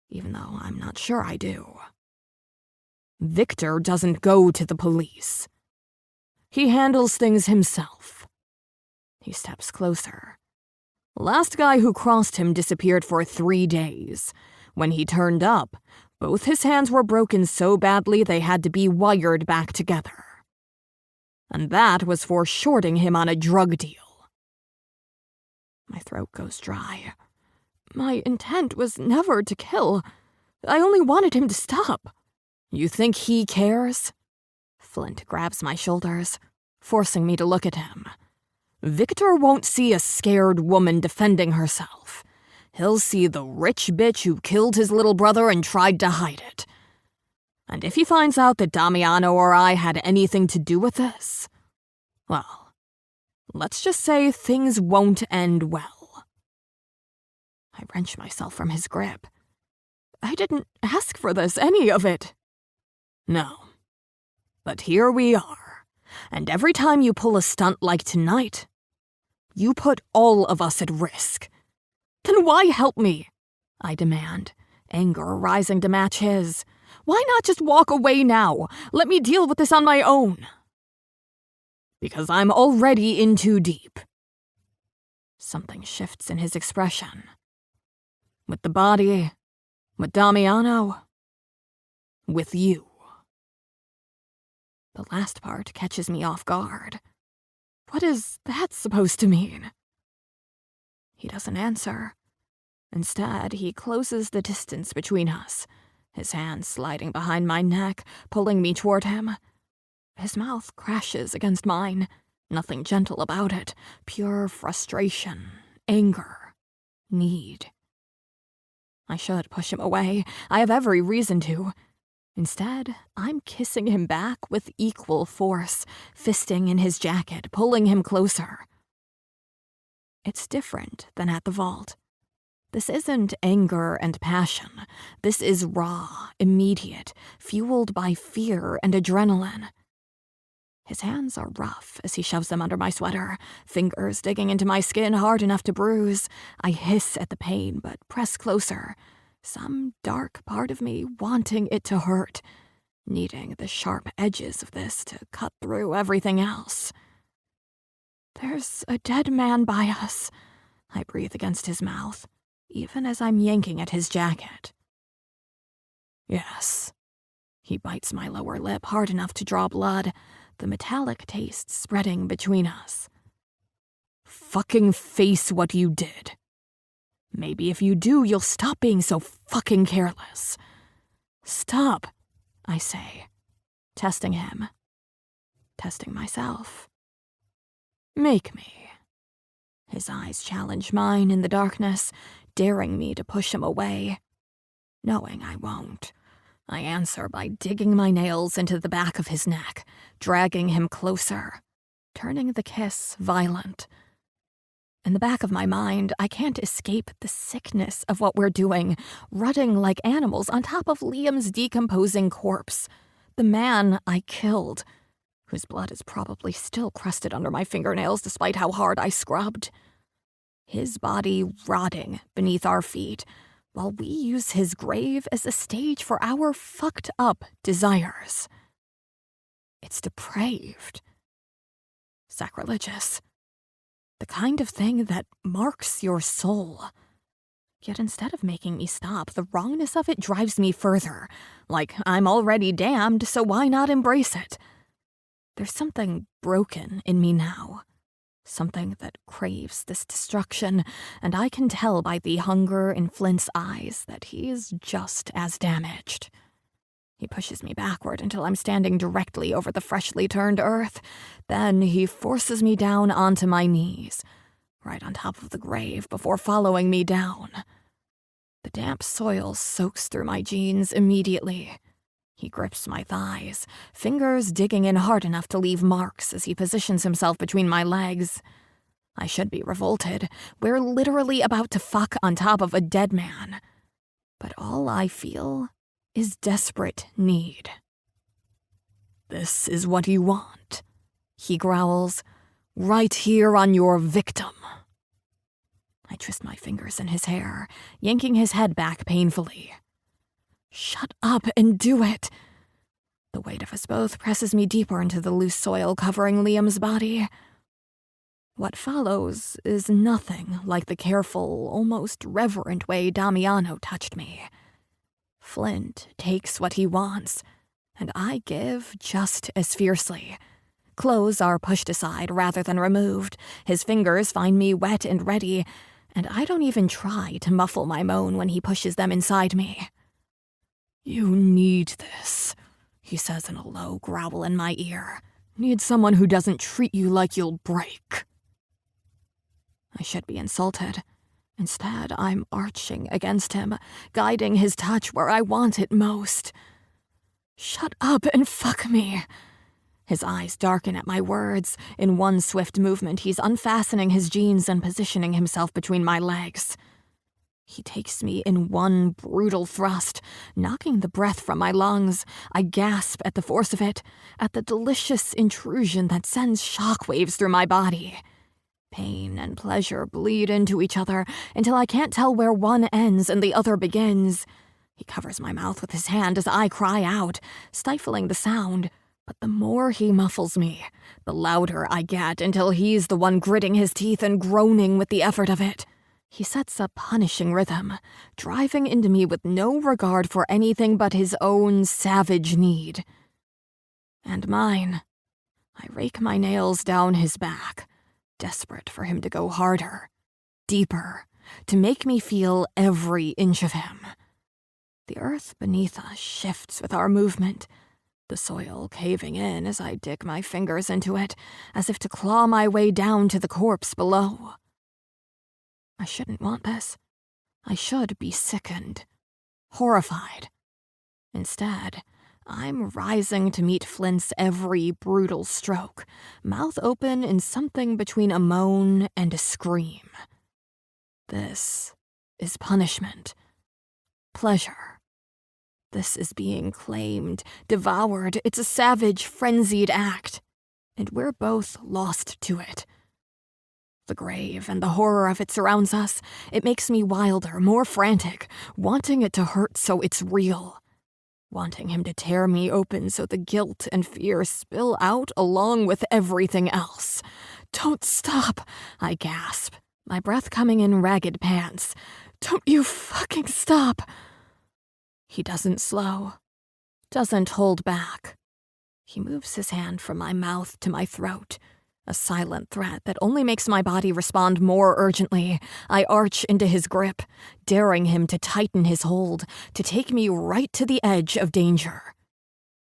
even though I'm not sure I do. Victor doesn't go to the police. He handles things himself. He steps closer. Last guy who crossed him disappeared for 3 days. When he turned up, both his hands were broken so badly they had to be wired back together. And that was for shorting him on a drug deal. My throat goes dry. My intent was never to kill. I only wanted him to stop. You think he cares? Flint grabs my shoulders, forcing me to look at him. Victor won't see a scared woman defending herself. He'll see the rich bitch who killed his little brother and tried to hide it. And if he finds out that Damiano or I had anything to do with this, well, let's just say things won't end well. I wrench myself from his grip. I didn't ask for this, any of it. No. But here we are. And every time you pull a stunt like tonight, you put all of us at risk. Then why help me? I demand, anger rising to match his. Why not just walk away now? Let me deal with this on my own. Because I'm already in too deep. Something shifts in his expression. With the body, with Damiano, with you. The last part catches me off guard. What is that supposed to mean? He doesn't answer. Instead, he closes the distance between us, his hand sliding behind my neck, pulling me toward him. His mouth crashes against mine, nothing gentle about it, pure frustration, anger, need. I should push him away. I have every reason to. Instead, I'm kissing him back with equal force, fisting in his jacket, pulling him closer. It's different than at the vault. This isn't anger and passion. This is raw, immediate, fueled by fear and adrenaline. His hands are rough as he shoves them under my sweater, fingers digging into my skin hard enough to bruise. I hiss at the pain, but press closer, some dark part of me wanting it to hurt, needing the sharp edges of this to cut through everything else. There's a dead man by us, I breathe against his mouth, even as I'm yanking at his jacket. Yes. He bites my lower lip hard enough to draw blood, the metallic taste spreading between us. Fucking face what you did. Maybe if you do, you'll stop being so fucking careless. Stop, I say, testing him, testing myself. Make me. His eyes challenge mine in the darkness, daring me to push him away. Knowing I won't, I answer by digging my nails into the back of his neck, dragging him closer, turning the kiss violent. In the back of my mind, I can't escape the sickness of what we're doing, rutting like animals on top of Liam's decomposing corpse, the man I killed, whose blood is probably still crusted under my fingernails despite how hard I scrubbed. His body rotting beneath our feet, while we use his grave as a stage for our fucked up desires. It's depraved. Sacrilegious. The kind of thing that marks your soul. Yet instead of making me stop, the wrongness of it drives me further. Like I'm already damned, so why not embrace it? There's something broken in me now. Something that craves this destruction, and I can tell by the hunger in Flint's eyes that he's just as damaged. He pushes me backward until I'm standing directly over the freshly turned earth. Then he forces me down onto my knees, right on top of the grave before following me down. The damp soil soaks through my jeans immediately. He grips my thighs, fingers digging in hard enough to leave marks as he positions himself between my legs. I should be revolted. We're literally about to fuck on top of a dead man. But all I feel is desperate need. This is what you want, he growls, right here on your victim. I twist my fingers in his hair, yanking his head back painfully. Shut up and do it. The weight of us both presses me deeper into the loose soil covering Liam's body. What follows is nothing like the careful, almost reverent way Damiano touched me. Flint takes what he wants, and I give just as fiercely. Clothes are pushed aside rather than removed. His fingers find me wet and ready, and I don't even try to muffle my moan when he pushes them inside me. You need this, he says in a low growl in my ear. Need someone who doesn't treat you like you'll break. I should be insulted. Instead, I'm arching against him, guiding his touch where I want it most. Shut up and fuck me. His eyes darken at my words. In one swift movement, he's unfastening his jeans and positioning himself between my legs. He takes me in one brutal thrust, knocking the breath from my lungs. I gasp at the force of it, at the delicious intrusion that sends shockwaves through my body. Pain and pleasure bleed into each other until I can't tell where one ends and the other begins. He covers my mouth with his hand as I cry out, stifling the sound. But the more he muffles me, the louder I get until he's the one gritting his teeth and groaning with the effort of it. He sets a punishing rhythm, driving into me with no regard for anything but his own savage need. And mine. I rake my nails down his back, desperate for him to go harder, deeper, to make me feel every inch of him. The earth beneath us shifts with our movement, the soil caving in as I dig my fingers into it, as if to claw my way down to the corpse below. I shouldn't want this. I should be sickened, horrified. Instead, I'm rising to meet Flint's every brutal stroke, mouth open in something between a moan and a scream. This is punishment. Pleasure. This is being claimed, devoured. It's a savage, frenzied act. And we're both lost to it. The grave and the horror of it surrounds us. It makes me wilder, more frantic, wanting it to hurt so it's real. Wanting him to tear me open so the guilt and fear spill out along with everything else. Don't stop, I gasp, my breath coming in ragged pants. Don't you fucking stop. He doesn't slow, doesn't hold back. He moves his hand from my mouth to my throat, a silent threat that only makes my body respond more urgently. I arch into his grip, daring him to tighten his hold, to take me right to the edge of danger.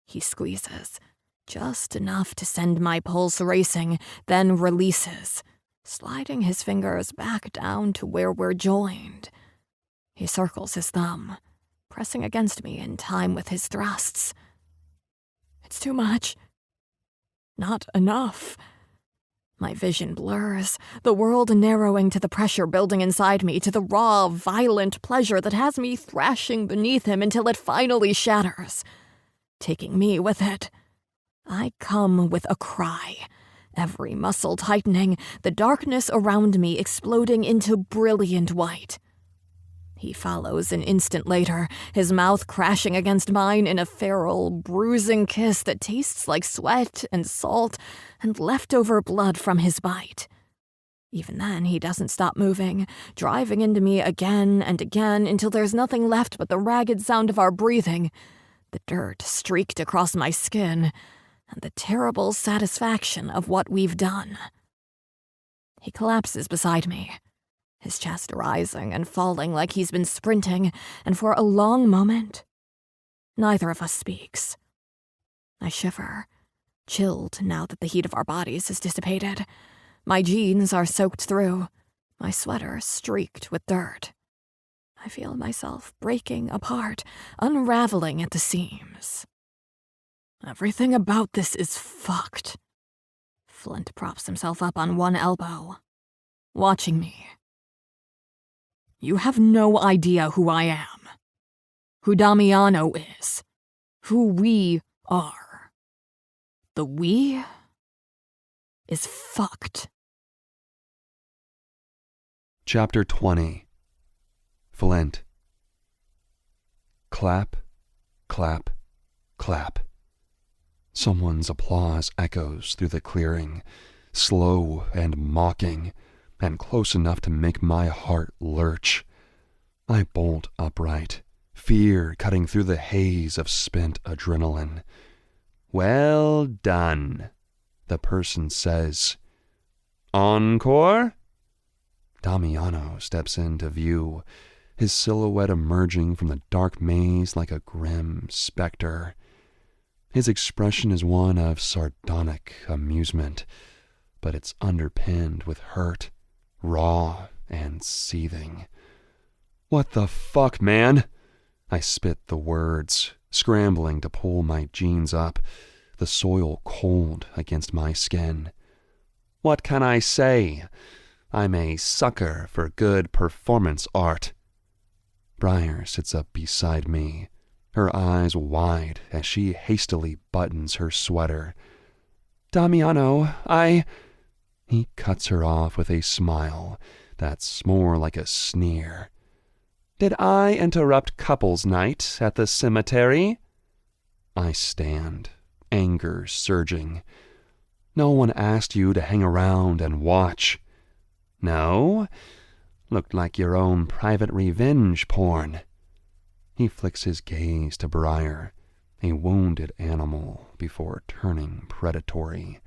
He squeezes, just enough to send my pulse racing, then releases, sliding his fingers back down to where we're joined. He circles his thumb, pressing against me in time with his thrusts. It's too much. Not enough. My vision blurs, the world narrowing to the pressure building inside me, to the raw, violent pleasure that has me thrashing beneath him until it finally shatters, taking me with it. I come with a cry, every muscle tightening, the darkness around me exploding into brilliant white. He follows an instant later, his mouth crashing against mine in a feral, bruising kiss that tastes like sweat and salt and leftover blood from his bite. Even then, he doesn't stop moving, driving into me again and again until there's nothing left but the ragged sound of our breathing, the dirt streaked across my skin, and the terrible satisfaction of what we've done. He collapses beside me, his chest rising and falling like he's been sprinting, and for a long moment, neither of us speaks. I shiver, chilled now that the heat of our bodies has dissipated. My jeans are soaked through, my sweater streaked with dirt. I feel myself breaking apart, unraveling at the seams. Everything about this is fucked. Flint props himself up on one elbow, watching me. You have no idea who I am, who Damiano is, who we are. The we is fucked. Chapter 20. Flint. Clap, clap, clap. Someone's applause echoes through the clearing, slow and mocking, and close enough to make my heart lurch. I bolt upright, fear cutting through the haze of spent adrenaline. Well done, the person says. Encore? Damiano steps into view, his silhouette emerging from the dark maze like a grim specter. His expression is one of sardonic amusement, but it's underpinned with hurt, raw and seething. What the fuck, man? I spit the words, scrambling to pull my jeans up, the soil cold against my skin. What can I say? I'm a sucker for good performance art. Briar sits up beside me, her eyes wide as she hastily buttons her sweater. Damiano, He cuts her off with a smile that's more like a sneer. Did I interrupt couples night at the cemetery? I stand, anger surging. No one asked you to hang around and watch. No? Looked like your own private revenge porn. He flicks his gaze to Briar, a wounded animal before turning predatory.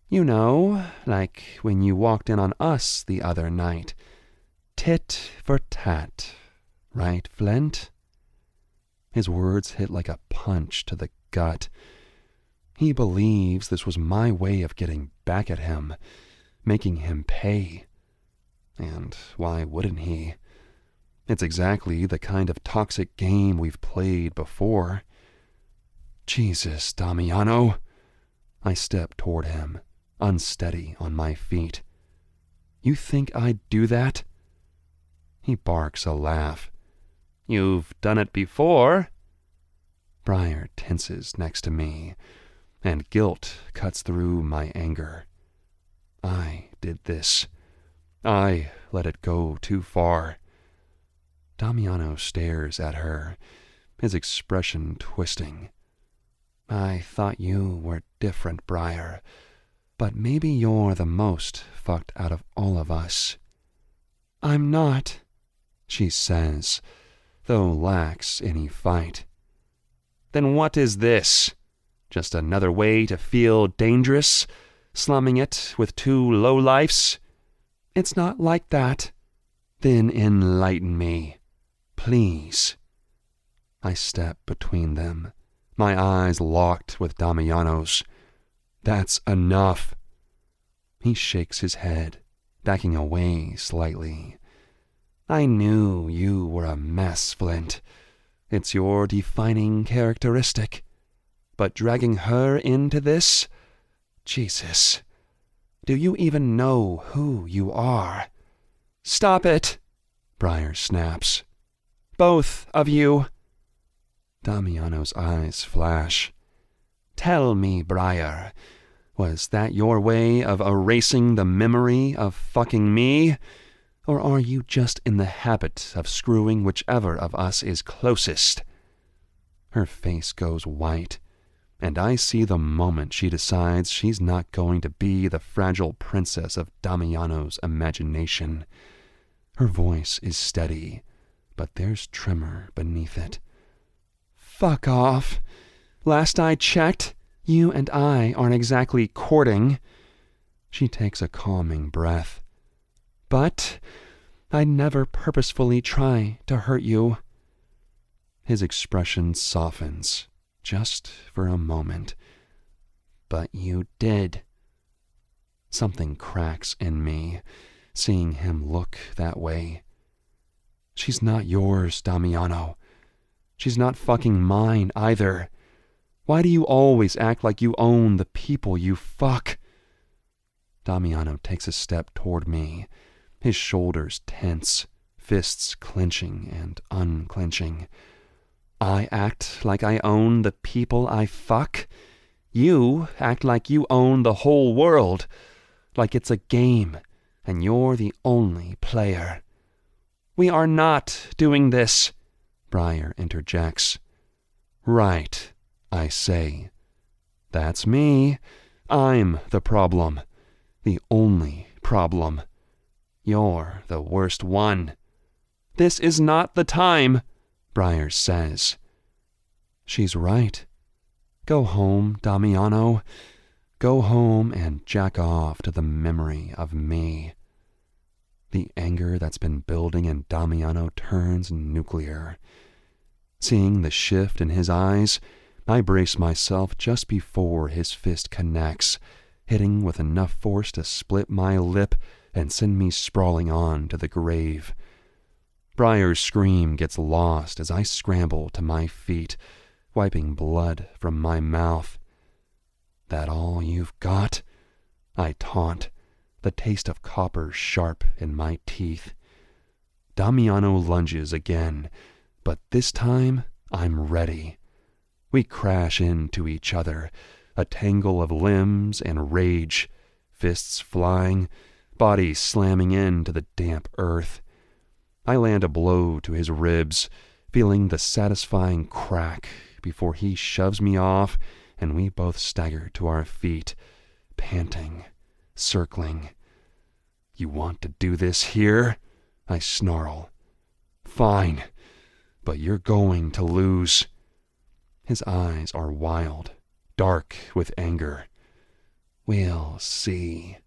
You know, like when you walked in on us the other night. Tit for tat, right, Flint? His words hit like a punch to the gut. He believes this was my way of getting back at him, making him pay. And why wouldn't he? It's exactly the kind of toxic game we've played before. Jesus, Damiano. I step toward him, unsteady on my feet. You think I'd do that? He barks a laugh. You've done it before. Briar tenses next to me, and guilt cuts through my anger. I did this. I let it go too far. Damiano stares at her, his expression twisting. I thought you were different, Briar, but maybe you're the most fucked out of all of us. I'm not, she says, though lacks any fight. Then what is this? Just another way to feel dangerous, slumming it with two lowlifes? It's not like that. Then enlighten me, please. I step between them, my eyes locked with Damiano's. That's enough. He shakes his head, backing away slightly. I knew you were a mess, Flint. It's your defining characteristic. But dragging her into this? Jesus. Do you even know who you are? Stop it, Briar snaps. Both of you. Damiano's eyes flash. Tell me, Briar, was that your way of erasing the memory of fucking me? Or are you just in the habit of screwing whichever of us is closest? Her face goes white, and I see the moment she decides she's not going to be the fragile princess of Damiano's imagination. Her voice is steady, but there's tremor beneath it. Fuck off. Last I checked, you and I aren't exactly courting. She takes a calming breath. But I'd never purposefully try to hurt you. His expression softens, just for a moment. But you did. Something cracks in me, seeing him look that way. She's not yours, Damiano. She's not fucking mine either. Why do you always act like you own the people you fuck? Damiano takes a step toward me, his shoulders tense, fists clenching and unclenching. I act like I own the people I fuck. You act like you own the whole world, like it's a game, and you're the only player. We are not doing this, Briar interjects. Right, I say. That's me. I'm the problem. The only problem. You're the worst one. This is not the time, Briar says. She's right. Go home, Damiano. Go home and jack off to the memory of me. The anger that's been building in Damiano turns nuclear. Seeing the shift in his eyes, I brace myself just before his fist connects, hitting with enough force to split my lip and send me sprawling on to the grave. Briar's scream gets lost as I scramble to my feet, wiping blood from my mouth. That all you've got? I taunt, the taste of copper sharp in my teeth. Damiano lunges again, but this time I'm ready. We crash into each other, a tangle of limbs and rage, fists flying, bodies slamming into the damp earth. I land a blow to his ribs, feeling the satisfying crack before he shoves me off and we both stagger to our feet, panting, circling. You want to do this here? I snarl. Fine, but you're going to lose. His eyes are wild, dark with anger. We'll see.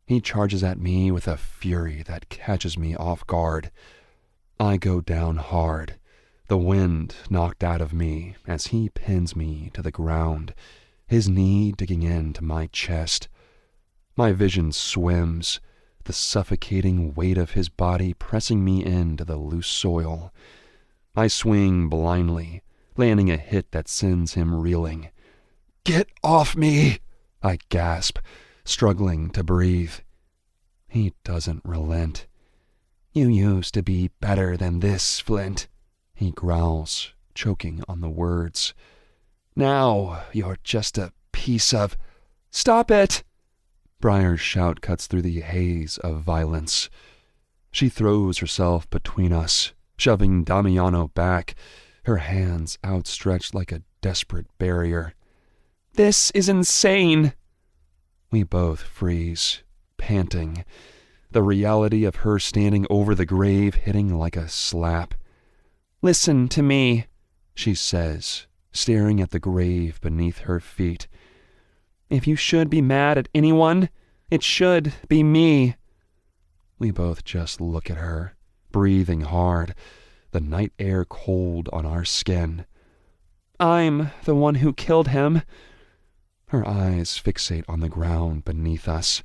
He charges at me with a fury that catches me off guard. I go down hard, the wind knocked out of me as he pins me to the ground, his knee digging into my chest. My vision swims, the suffocating weight of his body pressing me into the loose soil. I swing blindly, landing a hit that sends him reeling. "Get off me!" I gasp, struggling to breathe. He doesn't relent. "You used to be better than this, Flint," he growls, choking on the words. "Now you're just a piece of—" "Stop it!" Briar's shout cuts through the haze of violence. She throws herself between us, shoving Damiano back, her hands outstretched like a desperate barrier. "This is insane!" We both freeze, panting, the reality of her standing over the grave hitting like a slap. "Listen to me," she says, staring at the grave beneath her feet. "If you should be mad at anyone, it should be me." We both just look at her, breathing hard, the night air cold on our skin. "I'm the one who killed him." Her eyes fixate on the ground beneath us,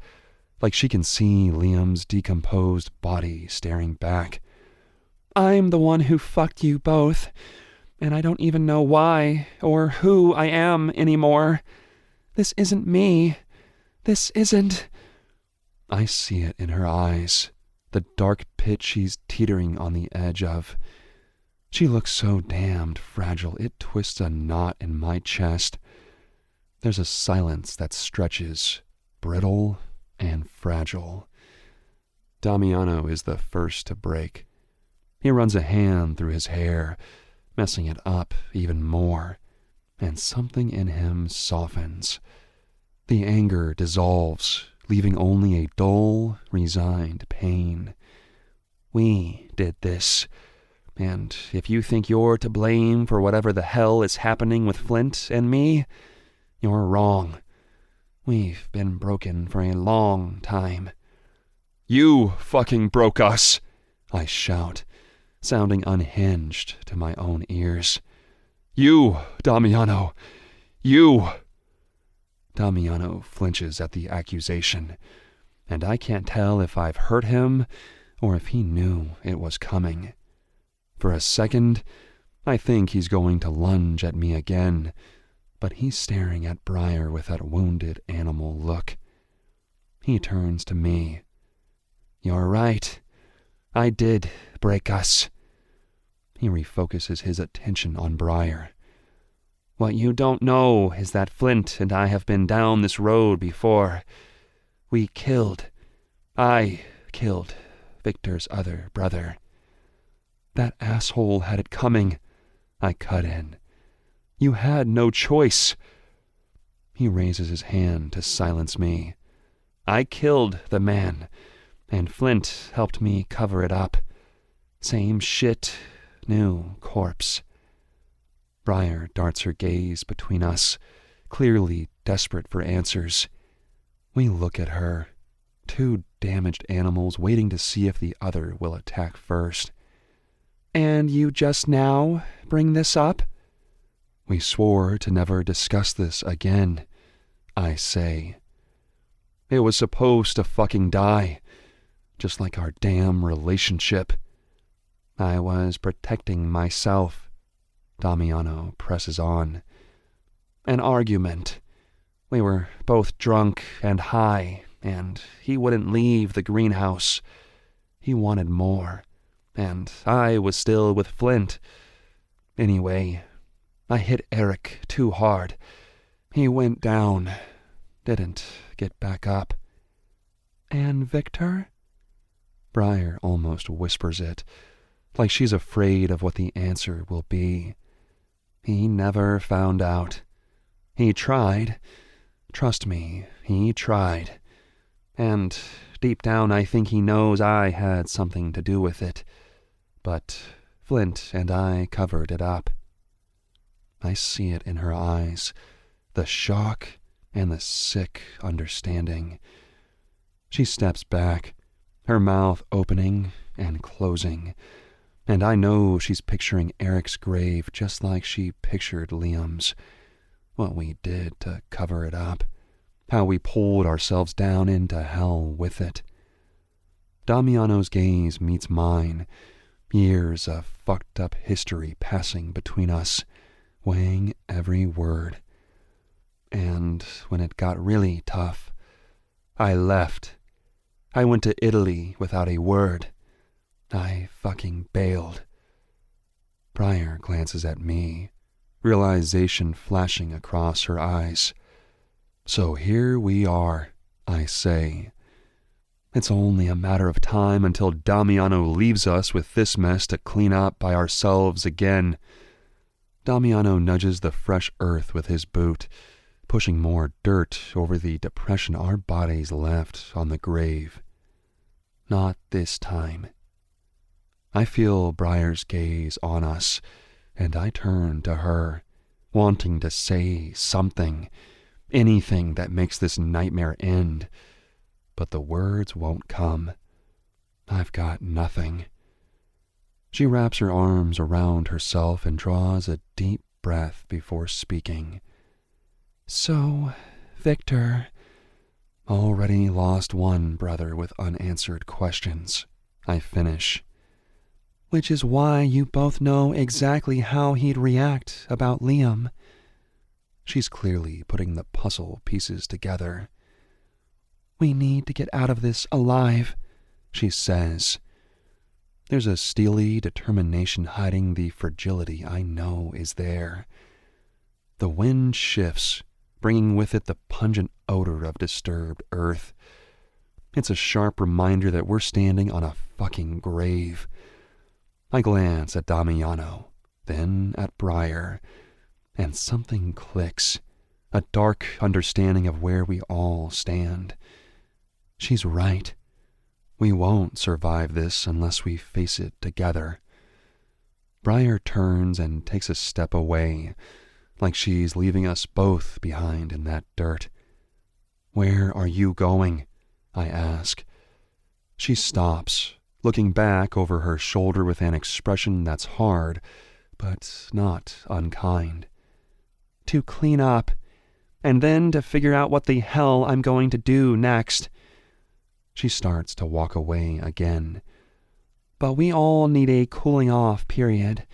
like she can see Liam's decomposed body staring back. "I'm the one who fucked you both, and I don't even know why or who I am anymore. This isn't me. This isn't—" I see it in her eyes, the dark pit she's teetering on the edge of. She looks so damned fragile it twists a knot in my chest. There's a silence that stretches, brittle and fragile. Damiano is the first to break. He runs a hand through his hair, messing it up even more, and something in him softens. The anger dissolves, leaving only a dull, resigned pain. We did this, and if you think you're to blame for whatever the hell is happening with Flint and me, you're wrong. We've been broken for a long time. "You fucking broke us!" I shout, sounding unhinged to my own ears. "You, Damiano! You!" Damiano flinches at the accusation, and I can't tell if I've hurt him or if he knew it was coming. For a second, I think he's going to lunge at me again, but he's staring at Briar with that wounded animal look. He turns to me. "You're right. I did break us." He refocuses his attention on Briar. "What you don't know is that Flint and I have been down this road before. I killed Victor's other brother." "That asshole had it coming," I cut in. "You had no choice." He raises his hand to silence me. "I killed the man, and Flint helped me cover it up. Same shit, new corpse." Briar darts her gaze between us, clearly desperate for answers. We look at her, two damaged animals waiting to see if the other will attack first. "And you just now bring this up?" "We swore to never discuss this again," I say. "It was supposed to fucking die, just like our damn relationship." "I was protecting myself," Damiano presses on. "An argument. We were both drunk and high, and he wouldn't leave the greenhouse. He wanted more, and I was still with Flint. Anyway, I hit Eric too hard. He went down, didn't get back up." "And Victor?" Briar almost whispers it, like she's afraid of what the answer will be. "He never found out. He tried. Trust me, he tried. And deep down I think he knows I had something to do with it. But Flint and I covered it up." I see it in her eyes, the shock and the sick understanding. She steps back, her mouth opening and closing, and I know she's picturing Eric's grave just like she pictured Liam's. What we did to cover it up, how we pulled ourselves down into hell with it. Damiano's gaze meets mine, years of fucked up history passing between us. weighing every word. And when it got really tough, I left. I went to Italy without a word. I fucking bailed. Briar glances at me, realization flashing across her eyes. So here we are, I say. It's only a matter of time until Damiano leaves us with this mess to clean up by ourselves again. Damiano nudges the fresh earth with his boot, pushing more dirt over the depression our bodies left on the grave. Not this time. I feel Briar's gaze on us, and I turn to her, wanting to say something, anything that makes this nightmare end. But the words won't come. I've got nothing. She wraps her arms around herself and draws a deep breath before speaking. So, Victor, already lost one brother with unanswered questions, I finish. Which is why you both know exactly how he'd react about Liam. She's clearly putting the puzzle pieces together. We need to get out of this alive, she says. There's a steely determination hiding the fragility I know is there. The wind shifts, bringing with it the pungent odor of disturbed earth. It's a sharp reminder that we're standing on a fucking grave. I glance at Damiano, then at Briar, and something clicks, a dark understanding of where we all stand. She's right. We won't survive this unless we face it together. Briar turns and takes a step away, like she's leaving us both behind in that dirt. Where are you going? I ask. She stops, looking back over her shoulder with an expression that's hard, but not unkind. To clean up, and then to figure out what the hell I'm going to do next. She starts to walk away again. But we all need a cooling off period.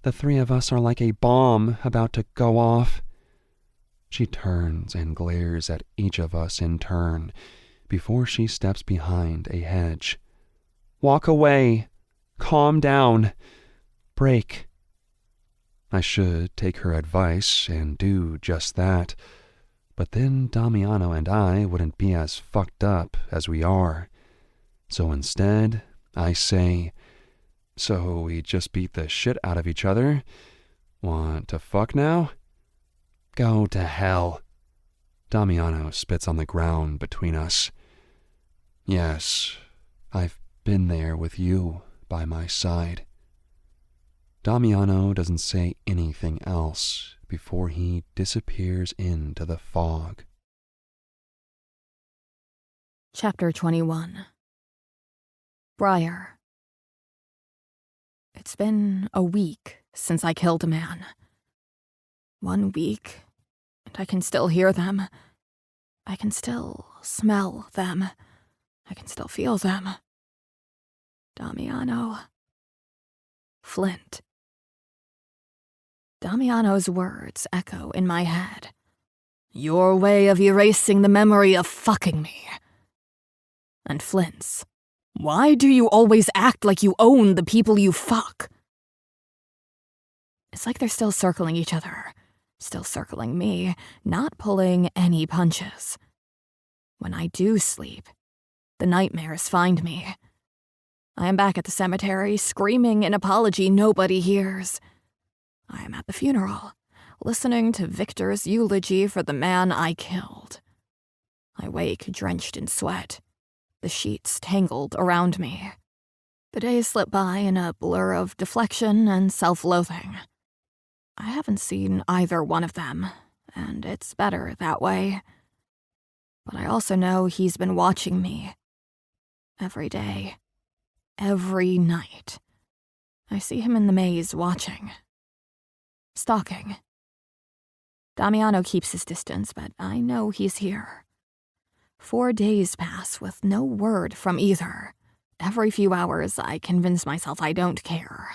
The three of us are like a bomb about to go off. She turns and glares at each of us in turn before she steps behind a hedge. Walk away. Calm down. Break. I should take her advice and do just that. But then Damiano and I wouldn't be as fucked up as we are. So instead, I say, so we just beat the shit out of each other? Want to fuck now? Go to hell. Damiano spits on the ground between us. Yes, I've been there with you by my side. Damiano doesn't say anything else before he disappears into the fog. Chapter 21. Briar. It's been a week since I killed a man. 1 week, and I can still hear them. I can still smell them. I can still feel them. Damiano. Flint. Damiano's words echo in my head. Your way of erasing the memory of fucking me. And Flint's. Why do you always act like you own the people you fuck? It's like they're still circling each other, still circling me, not pulling any punches. When I do sleep, the nightmares find me. I am back at the cemetery, screaming an apology nobody hears. I am at the funeral, listening to Victor's eulogy for the man I killed. I wake drenched in sweat, the sheets tangled around me. The days slip by in a blur of deflection and self-loathing. I haven't seen either one of them, and it's better that way. But I also know he's been watching me. Every day. Every night. I see him in the maze watching. Stalking. Damiano keeps his distance, but I know he's here. 4 days pass with no word from either. Every few hours, I convince myself I don't care.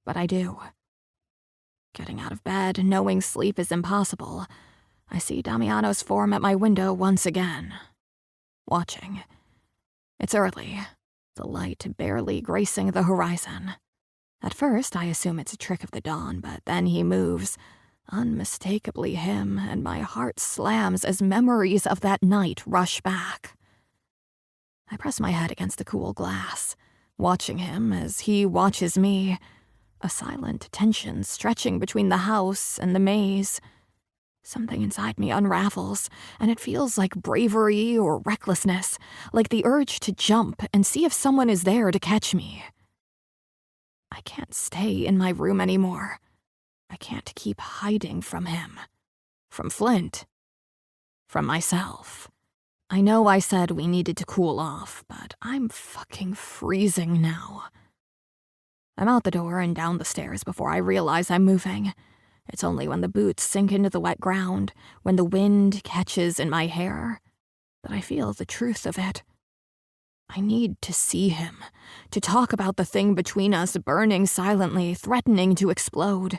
But I do. Getting out of bed, knowing sleep is impossible, I see Damiano's form at my window once again. Watching. It's early, the light barely gracing the horizon. At first, I assume it's a trick of the dawn, but then he moves. Unmistakably him, and my heart slams as memories of that night rush back. I press my head against the cool glass, watching him as he watches me, a silent tension stretching between the house and the maze. Something inside me unravels, and it feels like bravery or recklessness, like the urge to jump and see if someone is there to catch me. I can't stay in my room anymore. I can't keep hiding from him. From Flint. From myself. I know I said we needed to cool off, but I'm fucking freezing now. I'm out the door and down the stairs before I realize I'm moving. It's only when the boots sink into the wet ground, when the wind catches in my hair, that I feel the truth of it. I need to see him, to talk about the thing between us burning silently, threatening to explode.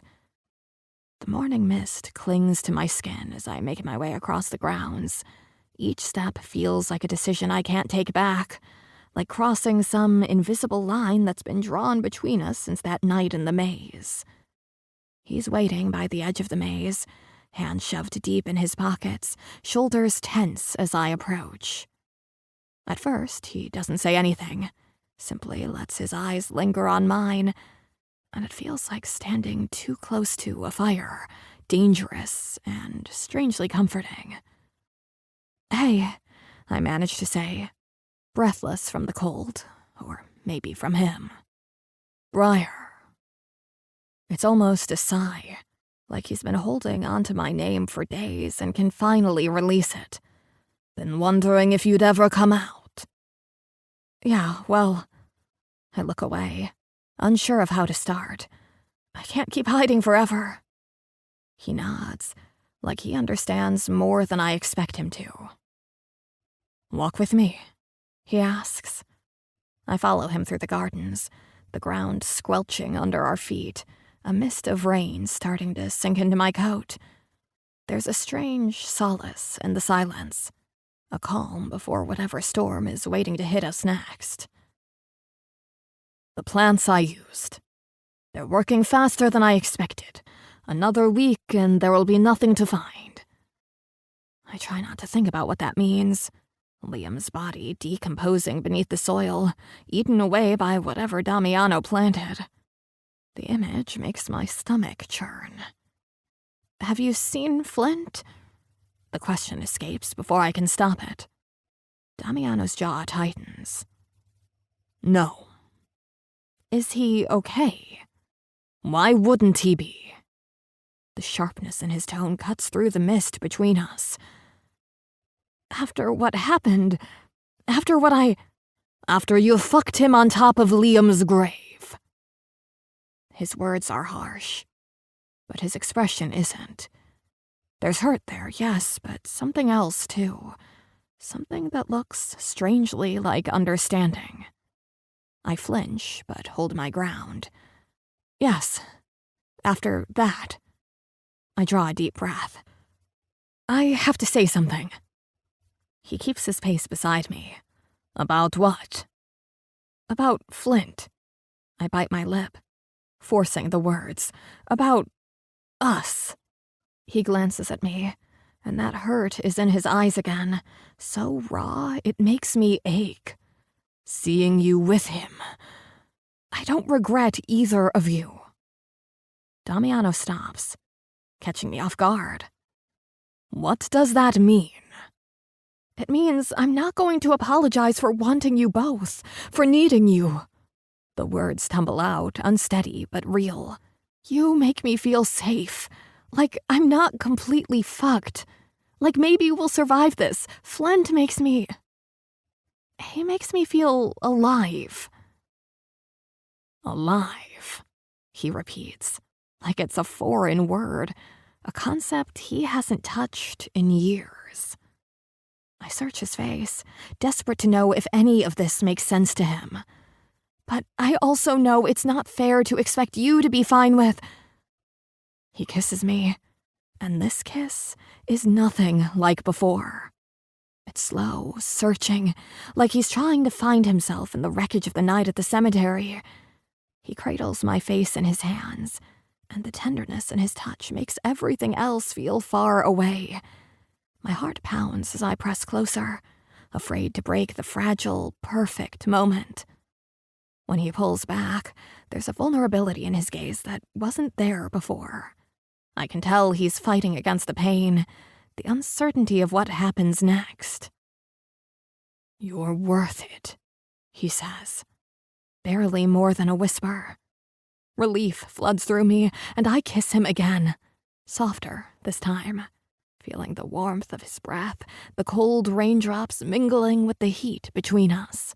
The morning mist clings to my skin as I make my way across the grounds. Each step feels like a decision I can't take back, like crossing some invisible line that's been drawn between us since that night in the maze. He's waiting by the edge of the maze, hands shoved deep in his pockets, shoulders tense as I approach. At first, he doesn't say anything, simply lets his eyes linger on mine, and it feels like standing too close to a fire, dangerous and strangely comforting. "Hey," I manage to say, breathless from the cold, or maybe from him. "Briar." It's almost a sigh, like he's been holding onto my name for days and can finally release it. "Been wondering if you'd ever come out." "Yeah, well," I look away, unsure of how to start. I can't keep hiding forever. He nods, like he understands more than I expect him to. "Walk with me?" he asks. I follow him through the gardens, the ground squelching under our feet, a mist of rain starting to sink into my coat. There's a strange solace in the silence, a calm before whatever storm is waiting to hit us next. "The plants I used. They're working faster than I expected. Another week and there will be nothing to find." I try not to think about what that means. Liam's body decomposing beneath the soil, eaten away by whatever Damiano planted. The image makes my stomach churn. "Have you seen Flint?" The question escapes before I can stop it. Damiano's jaw tightens. "No." "Is he okay?" "Why wouldn't he be?" The sharpness in his tone cuts through the mist between us. "After what happened, after you fucked him on top of Liam's grave." His words are harsh, but his expression isn't. There's hurt there, yes, but something else, too. Something that looks strangely like understanding. I flinch, but hold my ground. "Yes, after that." I draw a deep breath. "I have to say something." He keeps his pace beside me. "About what?" "About Flint." I bite my lip, forcing the words. "About us." He glances at me, and that hurt is in his eyes again, so raw it makes me ache. "Seeing you with him. I don't regret either of you." Damiano stops, catching me off guard. "What does that mean?" "It means I'm not going to apologize for wanting you both, for needing you." The words tumble out, unsteady but real. "You make me feel safe. Like I'm not completely fucked. Like maybe we'll survive this. Flint makes me... He makes me feel alive." "Alive," he repeats, like it's a foreign word, a concept he hasn't touched in years. I search his face, desperate to know if any of this makes sense to him. But I also know it's not fair to expect you to be fine with... He kisses me, and this kiss is nothing like before. It's slow, searching, like he's trying to find himself in the wreckage of the night at the cemetery. He cradles my face in his hands, and the tenderness in his touch makes everything else feel far away. My heart pounds as I press closer, afraid to break the fragile, perfect moment. When he pulls back, there's a vulnerability in his gaze that wasn't there before. I can tell he's fighting against the pain, the uncertainty of what happens next. "You're worth it," he says, barely more than a whisper. Relief floods through me, and I kiss him again, softer this time, feeling the warmth of his breath, the cold raindrops mingling with the heat between us.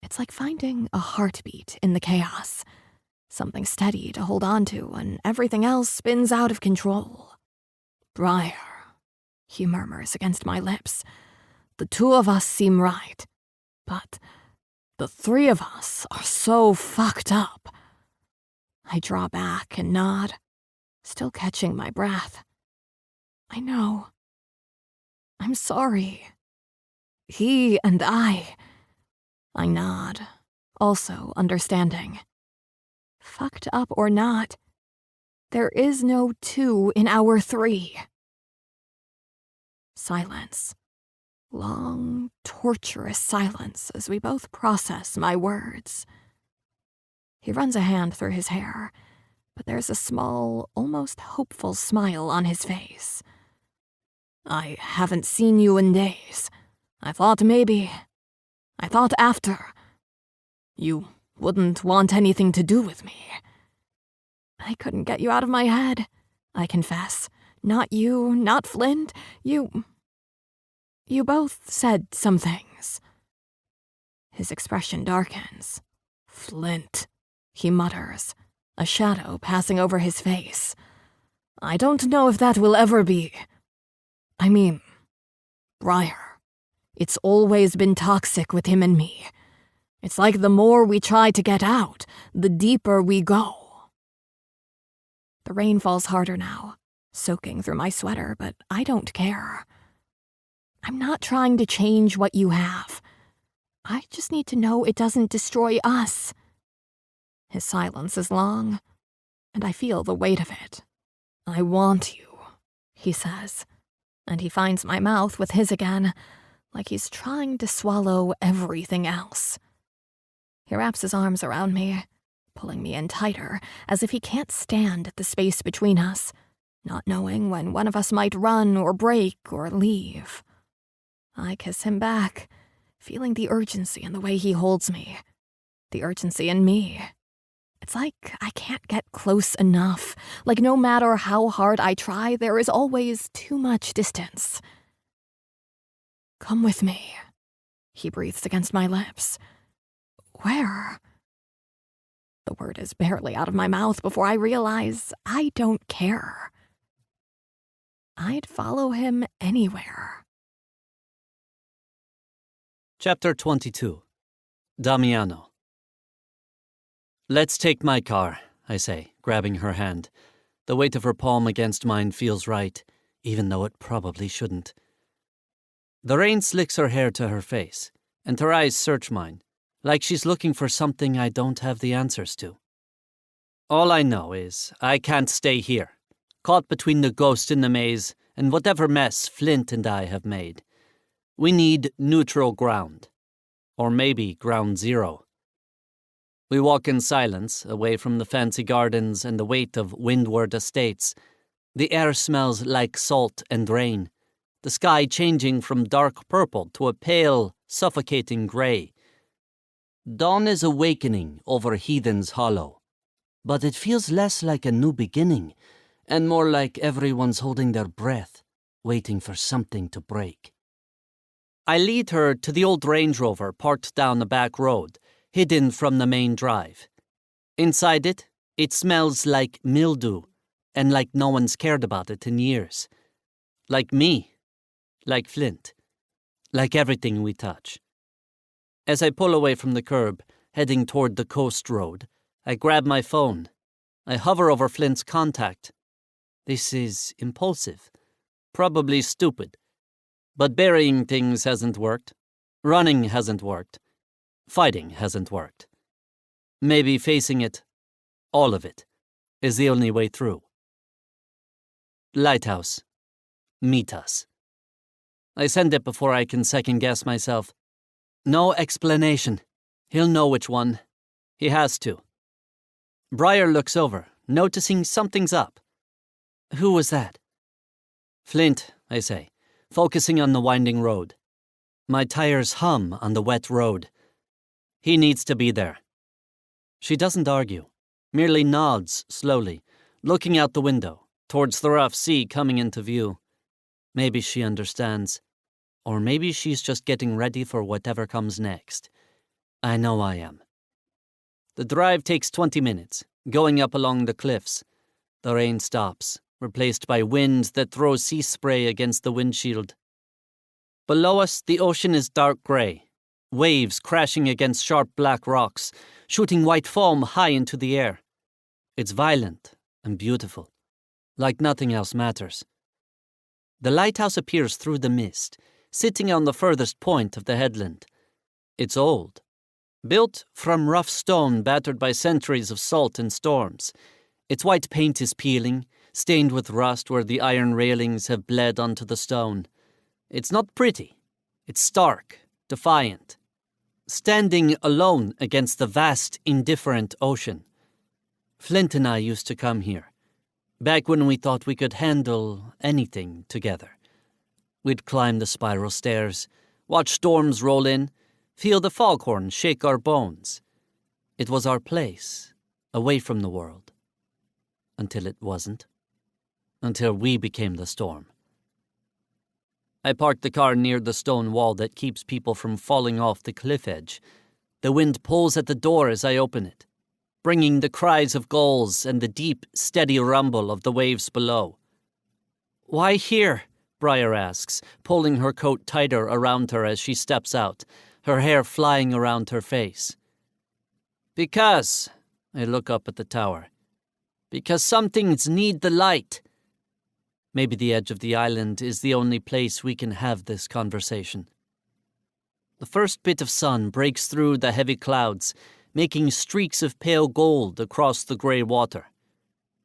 It's like finding a heartbeat in the chaos, something steady to hold on to when everything else spins out of control. "Briar," he murmurs against my lips. "The two of us seem right, but the three of us are so fucked up." I draw back and nod, still catching my breath. "I know. I'm sorry. He and I nod, also understanding. Fucked up or not, there is no two in our three. Silence. Long, torturous silence as we both process my words. He runs a hand through his hair, but there's a small, almost hopeful smile on his face. "I haven't seen you in days. I thought after. You wouldn't want anything to do with me." "I couldn't get you out of my head," I confess. "Not you, not Flint. You both said some things." His expression darkens. "Flint," he mutters, a shadow passing over his face. "I don't know if that will ever be. I mean, Briar. It's always been toxic with him and me. It's like the more we try to get out, the deeper we go." The rain falls harder now, soaking through my sweater, but I don't care. "I'm not trying to change what you have. I just need to know it doesn't destroy us." His silence is long, and I feel the weight of it. "I want you," he says, and he finds my mouth with his again, like he's trying to swallow everything else. He wraps his arms around me, pulling me in tighter, as if he can't stand the space between us, not knowing when one of us might run or break or leave. I kiss him back, feeling the urgency in the way he holds me, the urgency in me. It's like I can't get close enough, like no matter how hard I try, there is always too much distance. "Come with me," he breathes against my lips. "Where?" The word is barely out of my mouth before I realize I don't care. I'd follow him anywhere. Chapter 22. Damiano. "Let's take my car," I say, grabbing her hand. The weight of her palm against mine feels right, even though it probably shouldn't. The rain slicks her hair to her face, and her eyes search mine, like she's looking for something I don't have the answers to. All I know is I can't stay here, caught between the ghost in the maze and whatever mess Flint and I have made. We need neutral ground, or maybe ground zero. We walk in silence, away from the fancy gardens and the weight of windward estates. The air smells like salt and rain, the sky changing from dark purple to a pale, suffocating grey. Dawn is awakening over Heathens Hollow, but it feels less like a new beginning and more like everyone's holding their breath, waiting for something to break. I lead her to the old Range Rover parked down the back road, hidden from the main drive. Inside it, it smells like mildew, and like no one's cared about it in years. Like me. Like Flint. Like everything we touch. As I pull away from the curb, heading toward the coast road, I grab my phone. I hover over Flint's contact. This is impulsive. Probably stupid. But burying things hasn't worked. Running hasn't worked. Fighting hasn't worked. Maybe facing it, all of it, is the only way through. Lighthouse. Meet us. I send it before I can second-guess myself. No explanation. He'll know which one. He has to. Briar looks over, noticing something's up. Who was that? Flint, I say, focusing on the winding road. My tires hum on the wet road. He needs to be there. She doesn't argue, merely nods slowly, looking out the window, towards the rough sea coming into view. Maybe she understands. Or maybe she's just getting ready for whatever comes next. I know I am. The drive takes 20 minutes, going up along the cliffs. The rain stops, replaced by wind that throws sea spray against the windshield. Below us, the ocean is dark grey, waves crashing against sharp black rocks, shooting white foam high into the air. It's violent and beautiful, like nothing else matters. The lighthouse appears through the mist, sitting on the furthest point of the headland. It's old, built from rough stone battered by centuries of salt and storms. Its white paint is peeling, stained with rust where the iron railings have bled onto the stone. It's not pretty. It's stark, defiant, standing alone against the vast, indifferent ocean. Flint and I used to come here, back when we thought we could handle anything together. We'd climb the spiral stairs, watch storms roll in, feel the foghorn shake our bones. It was our place, away from the world. Until it wasn't. Until we became the storm. I parked the car near the stone wall that keeps people from falling off the cliff edge. The wind pulls at the door as I open it, bringing the cries of gulls and the deep, steady rumble of the waves below. Why here? Briar asks, pulling her coat tighter around her as she steps out, her hair flying around her face. Because, I look up at the tower, because some things need the light. Maybe the edge of the island is the only place we can have this conversation. The first bit of sun breaks through the heavy clouds, making streaks of pale gold across the grey water.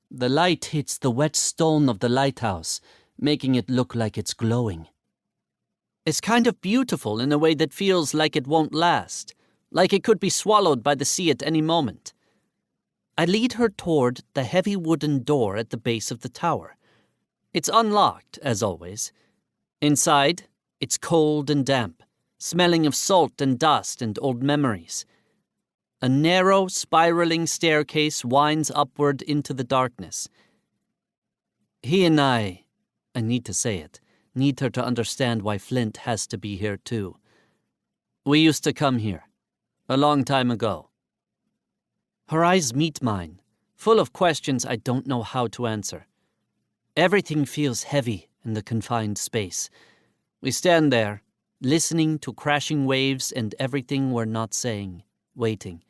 The light hits the wet stone of the lighthouse, making it look like it's glowing. It's kind of beautiful in a way that feels like it won't last, like it could be swallowed by the sea at any moment. I lead her toward the heavy wooden door at the base of the tower. It's unlocked, as always. Inside, it's cold and damp, smelling of salt and dust and old memories. A narrow, spiraling staircase winds upward into the darkness. He and I need to say it, need her to understand why Flint has to be here too. We used to come here, a long time ago. Her eyes meet mine, full of questions I don't know how to answer. Everything feels heavy in the confined space. We stand there, listening to crashing waves and everything we're not saying, waiting.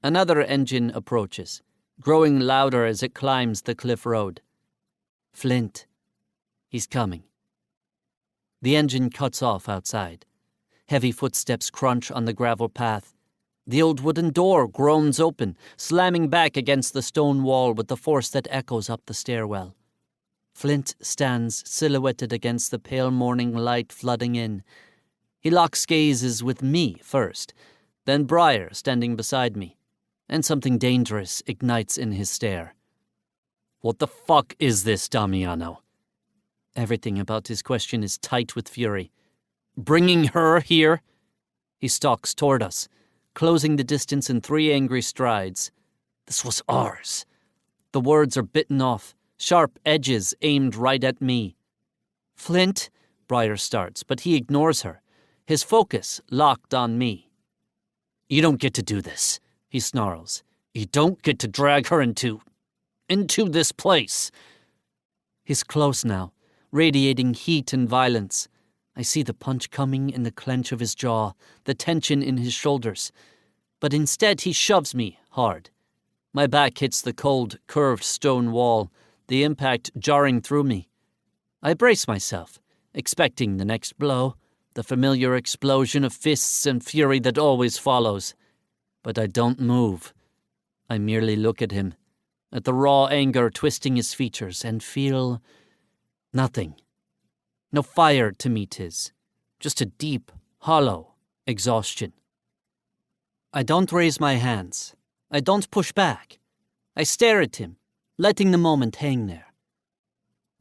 Another engine approaches, growing louder as it climbs the cliff road. Flint. He's coming. The engine cuts off outside. Heavy footsteps crunch on the gravel path. The old wooden door groans open, slamming back against the stone wall with the force that echoes up the stairwell. Flint stands silhouetted against the pale morning light flooding in. He locks gazes with me first, then Briar standing beside me, and something dangerous ignites in his stare. What the fuck is this, Damiano? Everything about his question is tight with fury. Bringing her here? He stalks toward us, closing the distance in 3 angry strides. This was ours. The words are bitten off, sharp edges aimed right at me. Flint, Briar starts, but he ignores her, his focus locked on me. You don't get to do this, he snarls. You don't get to drag her into this place. He's close now, radiating heat and violence. I see the punch coming in the clench of his jaw, the tension in his shoulders. But instead he shoves me hard. My back hits the cold, curved stone wall, the impact jarring through me. I brace myself, expecting the next blow, the familiar explosion of fists and fury that always follows. But I don't move. I merely look at him, at the raw anger twisting his features, and feel nothing. No fire to meet his, just a deep, hollow exhaustion. I don't raise my hands. I don't push back. I stare at him, letting the moment hang there.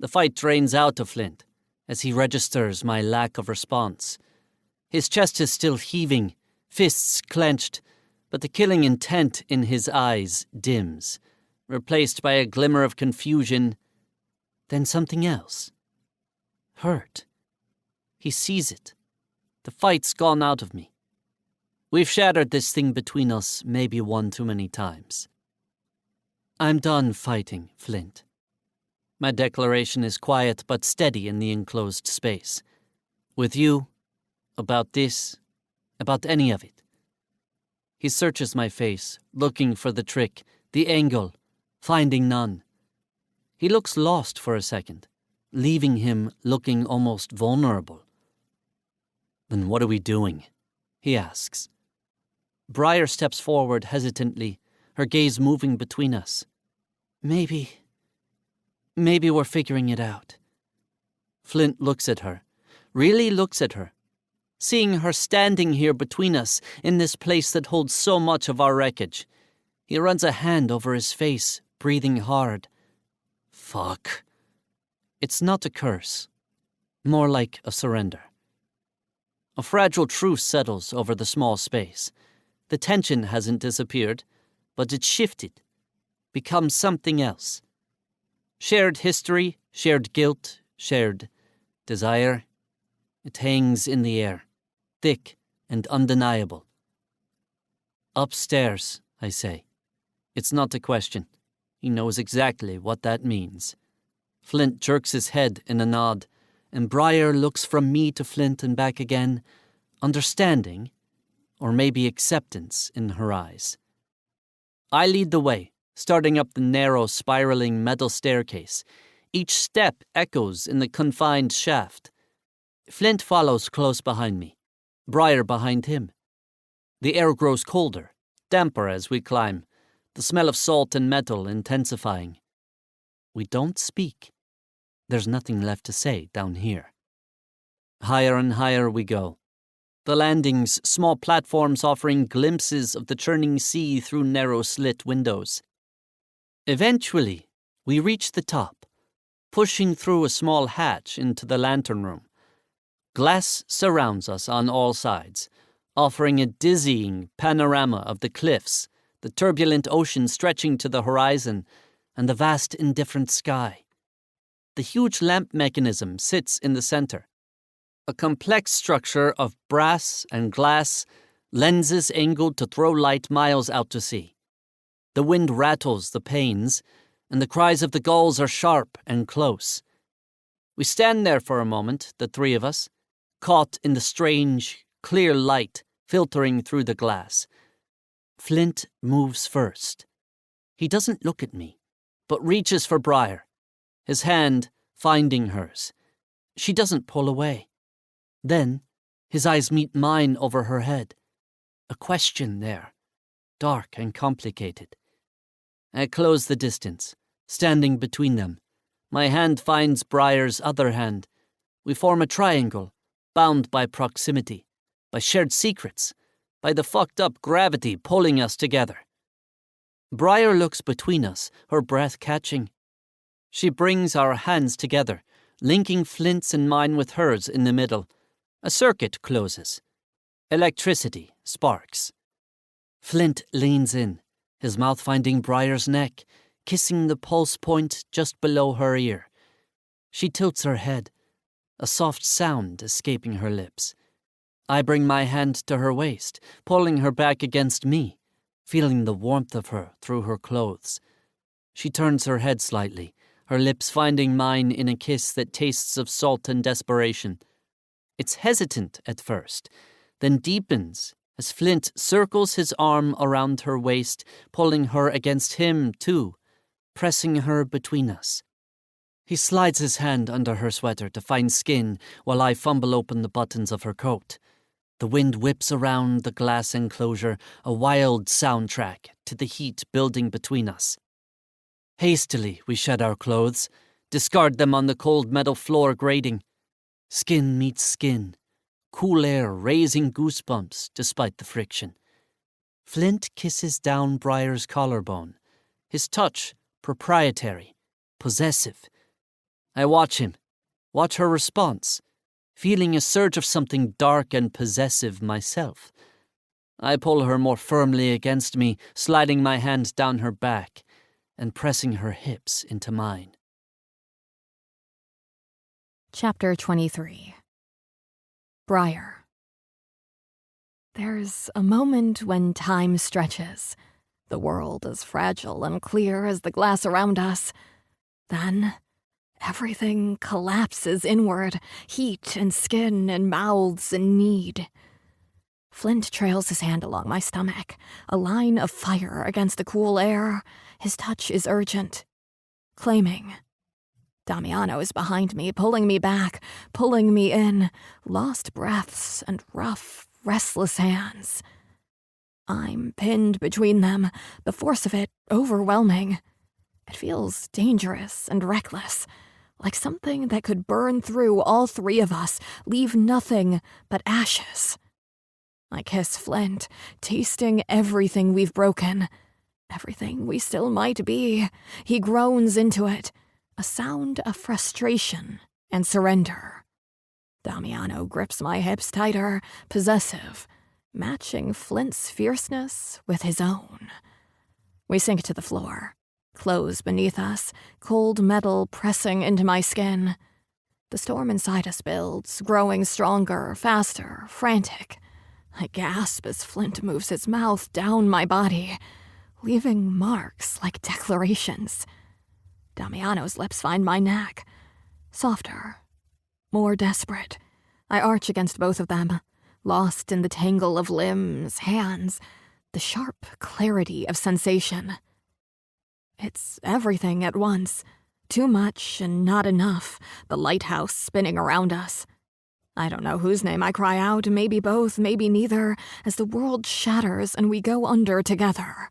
The fight drains out of Flint as he registers my lack of response. His chest is still heaving, fists clenched, but the killing intent in his eyes dims, replaced by a glimmer of confusion, then something else. Hurt. He sees it. The fight's gone out of me. We've shattered this thing between us maybe one too many times. I'm done fighting, Flint. My declaration is quiet but steady in the enclosed space. With you, about this, about any of it. He searches my face, looking for the trick, the angle, finding none. He looks lost for a second, leaving him looking almost vulnerable. Then what are we doing? He asks. Briar steps forward hesitantly, her gaze moving between us. Maybe we're figuring it out. Flint looks at her, really looks at her, seeing her standing here between us in this place that holds so much of our wreckage. He runs a hand over his face, breathing hard. Fuck. It's not a curse, more like a surrender. A fragile truce settles over the small space. The tension hasn't disappeared, but it's shifted, become something else. Shared history, shared guilt, shared desire. It hangs in the air, thick and undeniable. Upstairs, I say. It's not a question. He knows exactly what that means. Flint jerks his head in a nod, and Briar looks from me to Flint and back again, understanding, or maybe acceptance in her eyes. I lead the way, starting up the narrow, spiraling metal staircase. Each step echoes in the confined shaft. Flint follows close behind me, Briar behind him. The air grows colder, damper as we climb, the smell of salt and metal intensifying. We don't speak. There's nothing left to say down here. Higher and higher we go. The landings, small platforms offering glimpses of the churning sea through narrow slit windows. Eventually, we reach the top, pushing through a small hatch into the lantern room. Glass surrounds us on all sides, offering a dizzying panorama of the cliffs, the turbulent ocean stretching to the horizon, and the vast indifferent sky. The huge lamp mechanism sits in the center, a complex structure of brass and glass, lenses angled to throw light miles out to sea. The wind rattles the panes, and the cries of the gulls are sharp and close. We stand there for a moment, the three of us, caught in the strange, clear light filtering through the glass. Flint moves first. He doesn't look at me, but reaches for Briar, his hand finding hers. She doesn't pull away. Then, his eyes meet mine over her head. A question there, dark and complicated. I close the distance, standing between them. My hand finds Briar's other hand. We form a triangle, bound by proximity, by shared secrets, by the fucked up gravity pulling us together. Briar looks between us, her breath catching. She brings our hands together, linking Flint's and mine with hers in the middle. A circuit closes. Electricity sparks. Flint leans in, his mouth finding Briar's neck, kissing the pulse point just below her ear. She tilts her head, a soft sound escaping her lips. I bring my hand to her waist, pulling her back against me, feeling the warmth of her through her clothes. She turns her head slightly, her lips finding mine in a kiss that tastes of salt and desperation. It's hesitant at first, then deepens as Flint circles his arm around her waist, pulling her against him too, pressing her between us. He slides his hand under her sweater to find skin while I fumble open the buttons of her coat. The wind whips around the glass enclosure, a wild soundtrack to the heat building between us. Hastily, we shed our clothes, discard them on the cold metal floor grating. Skin meets skin, cool air raising goosebumps despite the friction. Flint kisses down Briar's collarbone, his touch proprietary, possessive. I watch him, watch her response, feeling a surge of something dark and possessive myself. I pull her more firmly against me, sliding my hand down her back and pressing her hips into mine. Chapter 23. Briar. There's a moment when time stretches. The world is fragile and clear as the glass around us. Then, everything collapses inward, heat and skin and mouths and need. Flint trails his hand along my stomach, a line of fire against the cool air. His touch is urgent, claiming. Damiano is behind me, pulling me back, pulling me in, lost breaths and rough, restless hands. I'm pinned between them, the force of it overwhelming. It feels dangerous and reckless, like something that could burn through all three of us, leave nothing but ashes. I kiss Flint, tasting everything we've broken, everything we still might be. He groans into it, a sound of frustration and surrender. Damiano grips my hips tighter, possessive, matching Flint's fierceness with his own. We sink to the floor, clothes beneath us, cold metal pressing into my skin. The storm inside us builds, growing stronger, faster, frantic. I gasp as Flint moves his mouth down my body, leaving marks like declarations. Damiano's lips find my neck, softer, more desperate. I arch against both of them, lost in the tangle of limbs, hands, the sharp clarity of sensation. It's everything at once, too much and not enough, the lighthouse spinning around us. I don't know whose name I cry out, maybe both, maybe neither, as the world shatters and we go under together.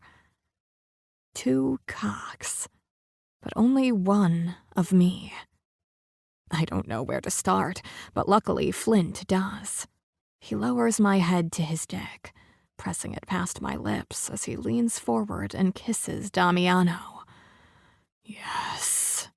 2 cocks, but only one of me. I don't know where to start, but luckily Flint does. He lowers my head to his dick, pressing it past my lips as he leans forward and kisses Damiano. Yes.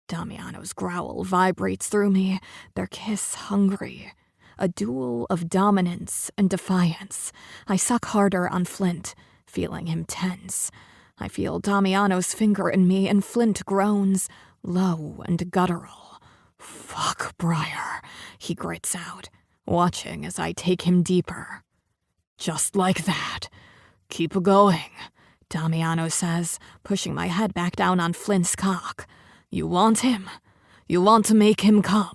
Damiano's growl vibrates through me, their kiss hungry. A duel of dominance and defiance. I suck harder on Flint, feeling him tense. I feel Damiano's finger in me and Flint groans, low and guttural. Fuck, Briar, he grits out, watching as I take him deeper. Just like that. Keep going, Damiano says, pushing my head back down on Flint's cock. You want him? You want to make him come?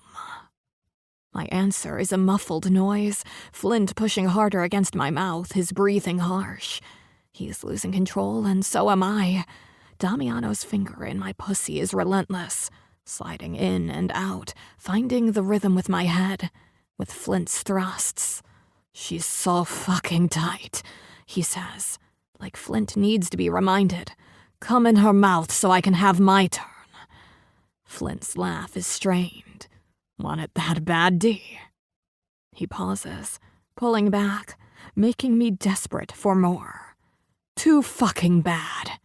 My answer is a muffled noise, Flint pushing harder against my mouth, his breathing harsh. He's losing control, and so am I. Damiano's finger in my pussy is relentless, sliding in and out, finding the rhythm with my head, with Flint's thrusts. She's so fucking tight, he says, like Flint needs to be reminded. Come in her mouth so I can have my turn. Flint's laugh is strained. Want it that bad, D? He pauses, pulling back, making me desperate for more. Too fucking bad.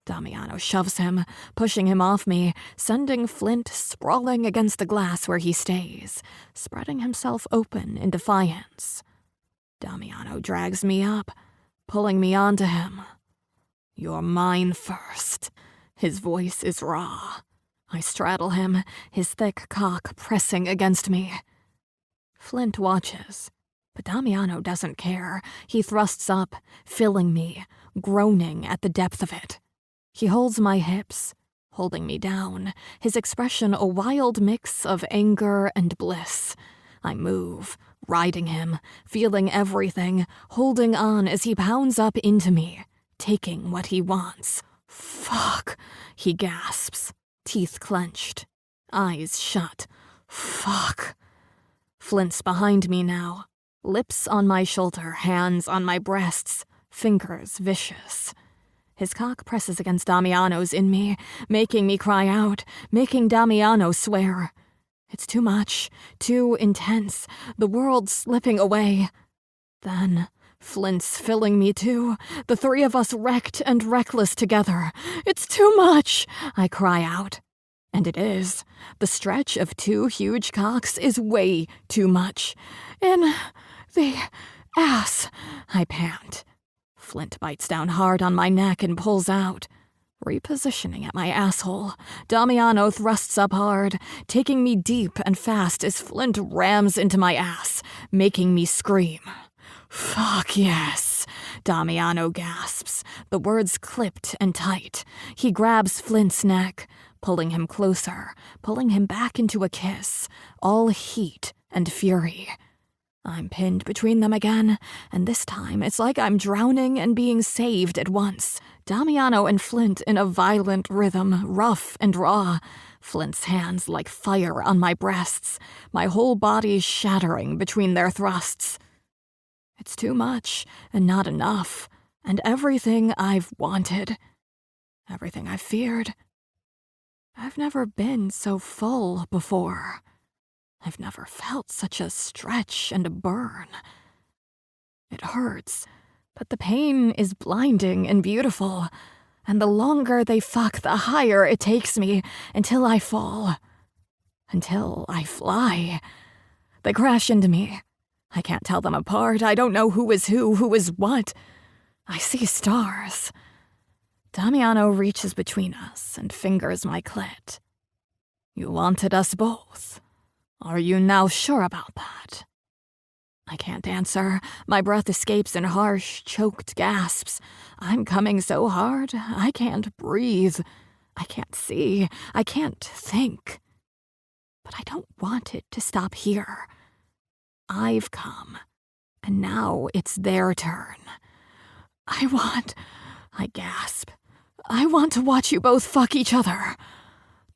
Damiano shoves him, pushing him off me, sending Flint sprawling against the glass where he stays, spreading himself open in defiance. Damiano drags me up, pulling me onto him. You're mine first. His voice is raw. I straddle him, his thick cock pressing against me. Flint watches, but Damiano doesn't care. He thrusts up, filling me, groaning at the depth of it. He holds my hips, holding me down, his expression a wild mix of anger and bliss. I move, riding him, feeling everything, holding on as he pounds up into me, taking what he wants. Fuck, he gasps, teeth clenched, eyes shut. Fuck. Flint's behind me now, lips on my shoulder, hands on my breasts, fingers vicious. His cock presses against Damiano's in me, making me cry out, making Damiano swear. It's too much, too intense, the world slipping away. Then, Flint's filling me too, the three of us wrecked and reckless together. It's too much, I cry out. And it is. The stretch of two huge cocks is way too much. In the ass, I pant. Flint bites down hard on my neck and pulls out. Repositioning at my asshole, Damiano thrusts up hard, taking me deep and fast as Flint rams into my ass, making me scream. Fuck yes, Damiano gasps, the words clipped and tight. He grabs Flint's neck, pulling him closer, pulling him back into a kiss, all heat and fury. I'm pinned between them again, and this time it's like I'm drowning and being saved at once. Damiano and Flint in a violent rhythm, rough and raw. Flint's hands like fire on my breasts, my whole body shattering between their thrusts. It's too much, and not enough, and everything I've wanted. Everything I've feared. I've never been so full before. I've never felt such a stretch and a burn. It hurts, but the pain is blinding and beautiful, and the longer they fuck, the higher it takes me, until I fall. Until I fly. They crash into me. I can't tell them apart. I don't know who is who is what. I see stars. Damiano reaches between us and fingers my clit. You wanted us both. Are you now sure about that? I can't answer. My breath escapes in harsh, choked gasps. I'm coming so hard, I can't breathe. I can't see. I can't think. But I don't want it to stop here. I've come, and now it's their turn. I gasp. I want to watch you both fuck each other.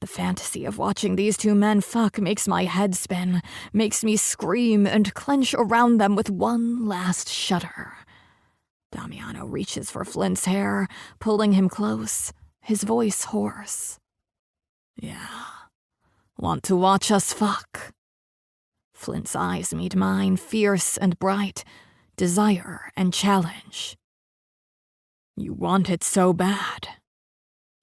The fantasy of watching these two men fuck makes my head spin, makes me scream and clench around them with one last shudder. Damiano reaches for Flint's hair, pulling him close, his voice hoarse. Yeah. Want to watch us fuck? Flint's eyes meet mine, fierce and bright, desire and challenge. You want it so bad.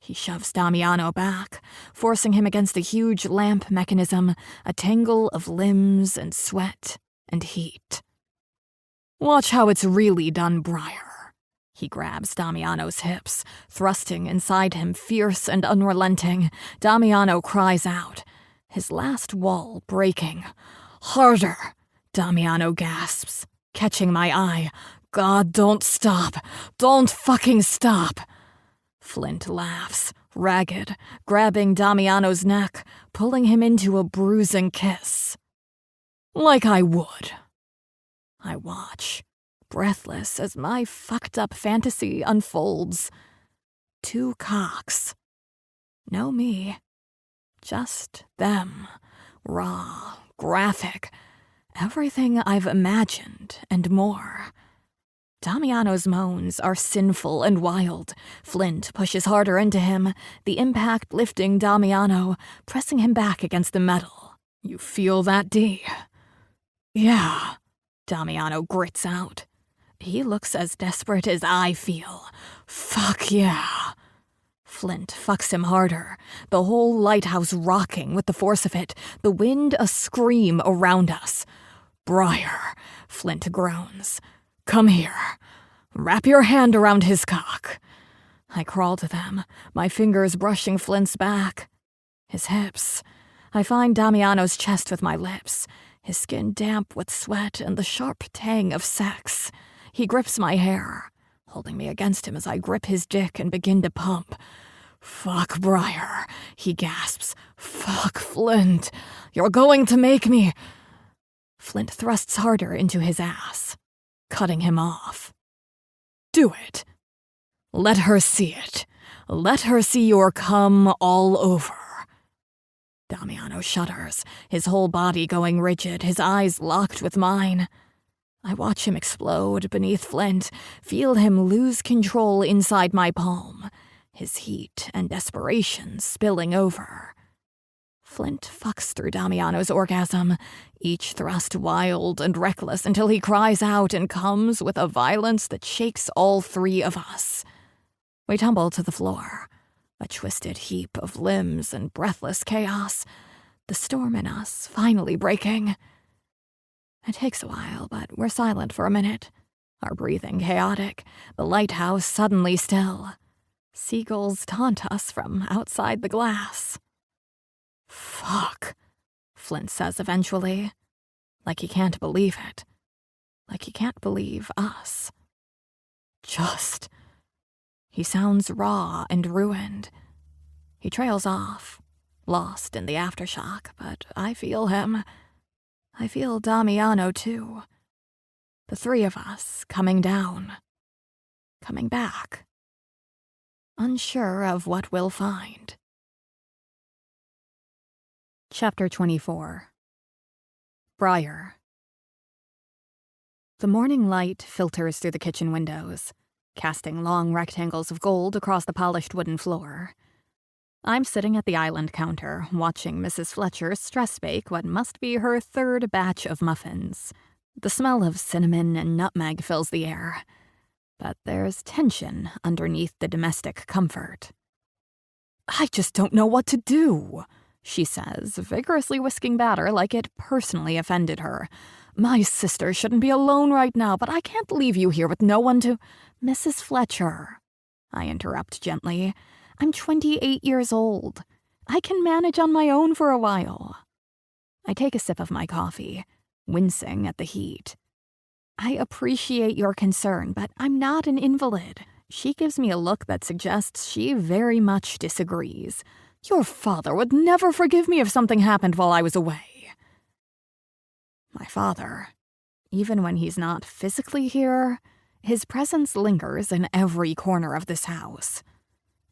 He shoves Damiano back, forcing him against a huge lamp mechanism, a tangle of limbs and sweat and heat. Watch how it's really done, Briar. He grabs Damiano's hips, thrusting inside him, fierce and unrelenting. Damiano cries out, his last wall breaking. Harder, Damiano gasps, catching my eye. God, don't stop. Don't fucking stop. Flint laughs, ragged, grabbing Damiano's neck, pulling him into a bruising kiss. Like I would. I watch, breathless as my fucked-up fantasy unfolds. Two cocks. No me. Just them. Raw, graphic. Everything I've imagined and more. Damiano's moans are sinful and wild. Flint pushes harder into him, the impact lifting Damiano, pressing him back against the metal. You feel that, D? Yeah, Damiano grits out. He looks as desperate as I feel. Fuck yeah. Flint fucks him harder, the whole lighthouse rocking with the force of it, the wind a scream around us. Briar, Flint groans. Come here. Wrap your hand around his cock. I crawl to them, my fingers brushing Flint's back. His hips. I find Damiano's chest with my lips, his skin damp with sweat and the sharp tang of sex. He grips my hair, holding me against him as I grip his dick and begin to pump. Fuck Briar, he gasps. Fuck Flint. You're going to make me. Flint thrusts harder into his ass, cutting him off. Do it. Let her see it. Let her see your cum all over. Damiano shudders, his whole body going rigid, his eyes locked with mine. I watch him explode beneath Flint, feel him lose control inside my palm, his heat and desperation spilling over. Flint fucks through Damiano's orgasm, each thrust wild and reckless until he cries out and comes with a violence that shakes all three of us. We tumble to the floor, a twisted heap of limbs and breathless chaos, the storm in us finally breaking. It takes a while, but we're silent for a minute, our breathing chaotic, the lighthouse suddenly still. Seagulls taunt us from outside the glass. Fuck, Flint says eventually, like he can't believe it, like he can't believe us. He sounds raw and ruined. He trails off, lost in the aftershock, but I feel him. I feel Damiano, too. The three of us coming down. Coming back. Unsure of what we'll find. Chapter 24. Briar. The morning light filters through the kitchen windows, casting long rectangles of gold across the polished wooden floor. I'm sitting at the island counter, watching Mrs. Fletcher stress-bake what must be her third batch of muffins. The smell of cinnamon and nutmeg fills the air, but there's tension underneath the domestic comfort. I just don't know what to do, she says, vigorously whisking batter like it personally offended her. My sister shouldn't be alone right now, but I can't leave you here with no one to— Mrs. Fletcher, I interrupt gently. I'm 28 years old. I can manage on my own for a while. I take a sip of my coffee, wincing at the heat. I appreciate your concern, but I'm not an invalid. She gives me a look that suggests she very much disagrees. Your father would never forgive me if something happened while I was away. My father, even when he's not physically here, his presence lingers in every corner of this house.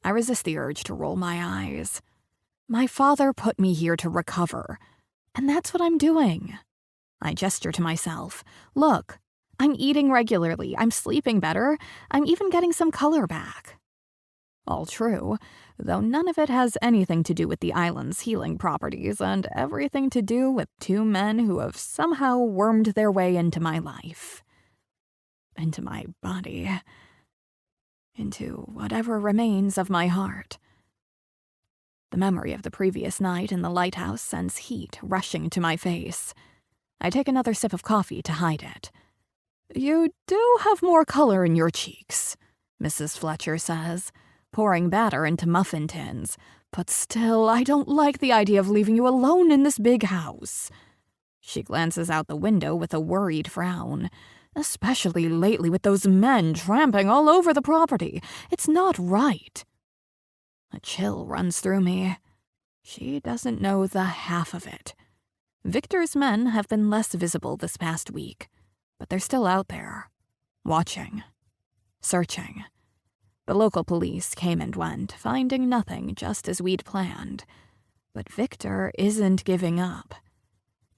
I resist the urge to roll my eyes. My father put me here to recover, and that's what I'm doing. I gesture to myself. Look, I'm eating regularly, I'm sleeping better, I'm even getting some color back. All true, though none of it has anything to do with the island's healing properties and everything to do with two men who have somehow wormed their way into my life. Into my body. Into whatever remains of my heart. The memory of the previous night in the lighthouse sends heat rushing to my face. I take another sip of coffee to hide it. You do have more color in your cheeks, Mrs. Fletcher says, pouring batter into muffin tins. But still, I don't like the idea of leaving you alone in this big house. She glances out the window with a worried frown. Especially lately with those men tramping all over the property. It's not right. A chill runs through me. She doesn't know the half of it. Victor's men have been less visible this past week, but they're still out there, watching, searching. The local police came and went, finding nothing just as we'd planned. But Victor isn't giving up.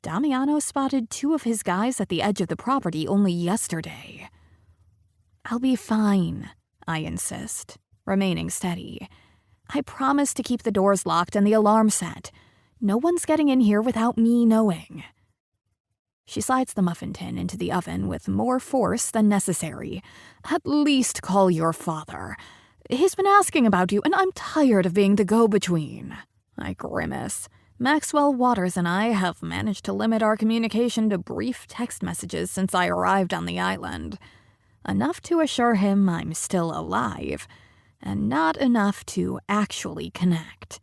Damiano spotted two of his guys at the edge of the property only yesterday. I'll be fine, I insist, remaining steady. I promise to keep the doors locked and the alarm set. No one's getting in here without me knowing. She slides the muffin tin into the oven with more force than necessary. At least call your father. He's been asking about you, and I'm tired of being the go-between. I grimace. Maxwell Waters and I have managed to limit our communication to brief text messages since I arrived on the island. Enough to assure him I'm still alive, and not enough to actually connect.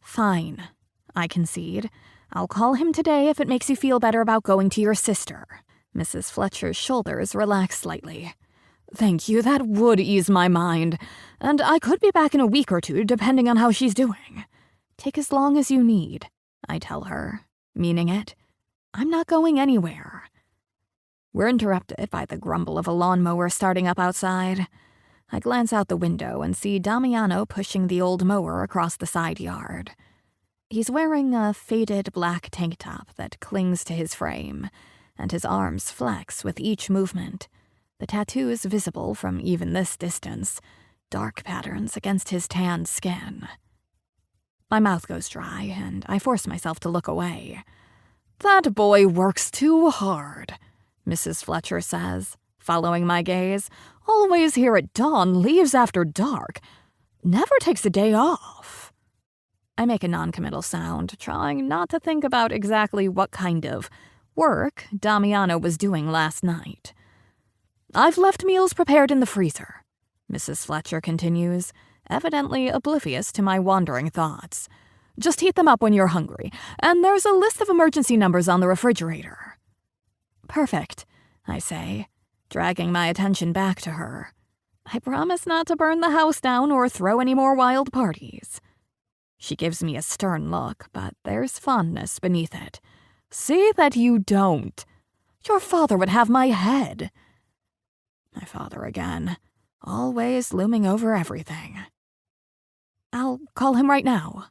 Fine, I concede. I'll call him today if it makes you feel better about going to your sister. Mrs. Fletcher's shoulders relax slightly. Thank you, that would ease my mind, and I could be back in a week or two depending on how she's doing. Take as long as you need, I tell her, meaning it. I'm not going anywhere. We're interrupted by the grumble of a lawnmower starting up outside. I glance out the window and see Damiano pushing the old mower across the side yard. He's wearing a faded black tank top that clings to his frame, and his arms flex with each movement. The tattoos visible from even this distance, dark patterns against his tanned skin. My mouth goes dry, and I force myself to look away. "That boy works too hard," Mrs. Fletcher says, following my gaze. "Always here at dawn, leaves after dark. Never takes a day off." I make a noncommittal sound, trying not to think about exactly what kind of work Damiano was doing last night. "I've left meals prepared in the freezer," Mrs. Fletcher continues, evidently oblivious to my wandering thoughts. "Just heat them up when you're hungry, and there's a list of emergency numbers on the refrigerator." "Perfect," I say, dragging my attention back to her. I promise not to burn the house down or throw any more wild parties. She gives me a stern look, but there's fondness beneath it. "See that you don't. Your father would have my head." My father again, always looming over everything. "I'll call him right now."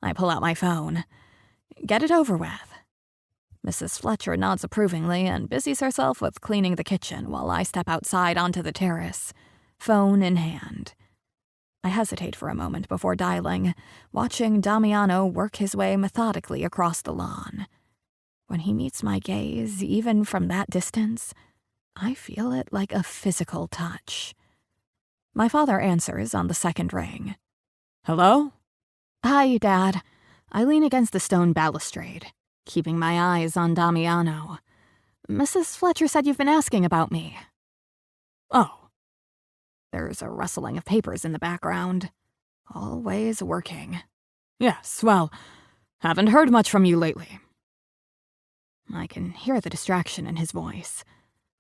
I pull out my phone. "Get it over with." Mrs. Fletcher nods approvingly and busies herself with cleaning the kitchen while I step outside onto the terrace, phone in hand. I hesitate for a moment before dialing, watching Damiano work his way methodically across the lawn. When he meets my gaze, even from that distance, I feel it like a physical touch. My father answers on the second ring. "Hello?" "Hi, Dad." I lean against the stone balustrade, keeping my eyes on Damiano. "Mrs. Fletcher said you've been asking about me." "Oh." There's a rustling of papers in the background. Always working. "Yes, well, haven't heard much from you lately." I can hear the distraction in his voice.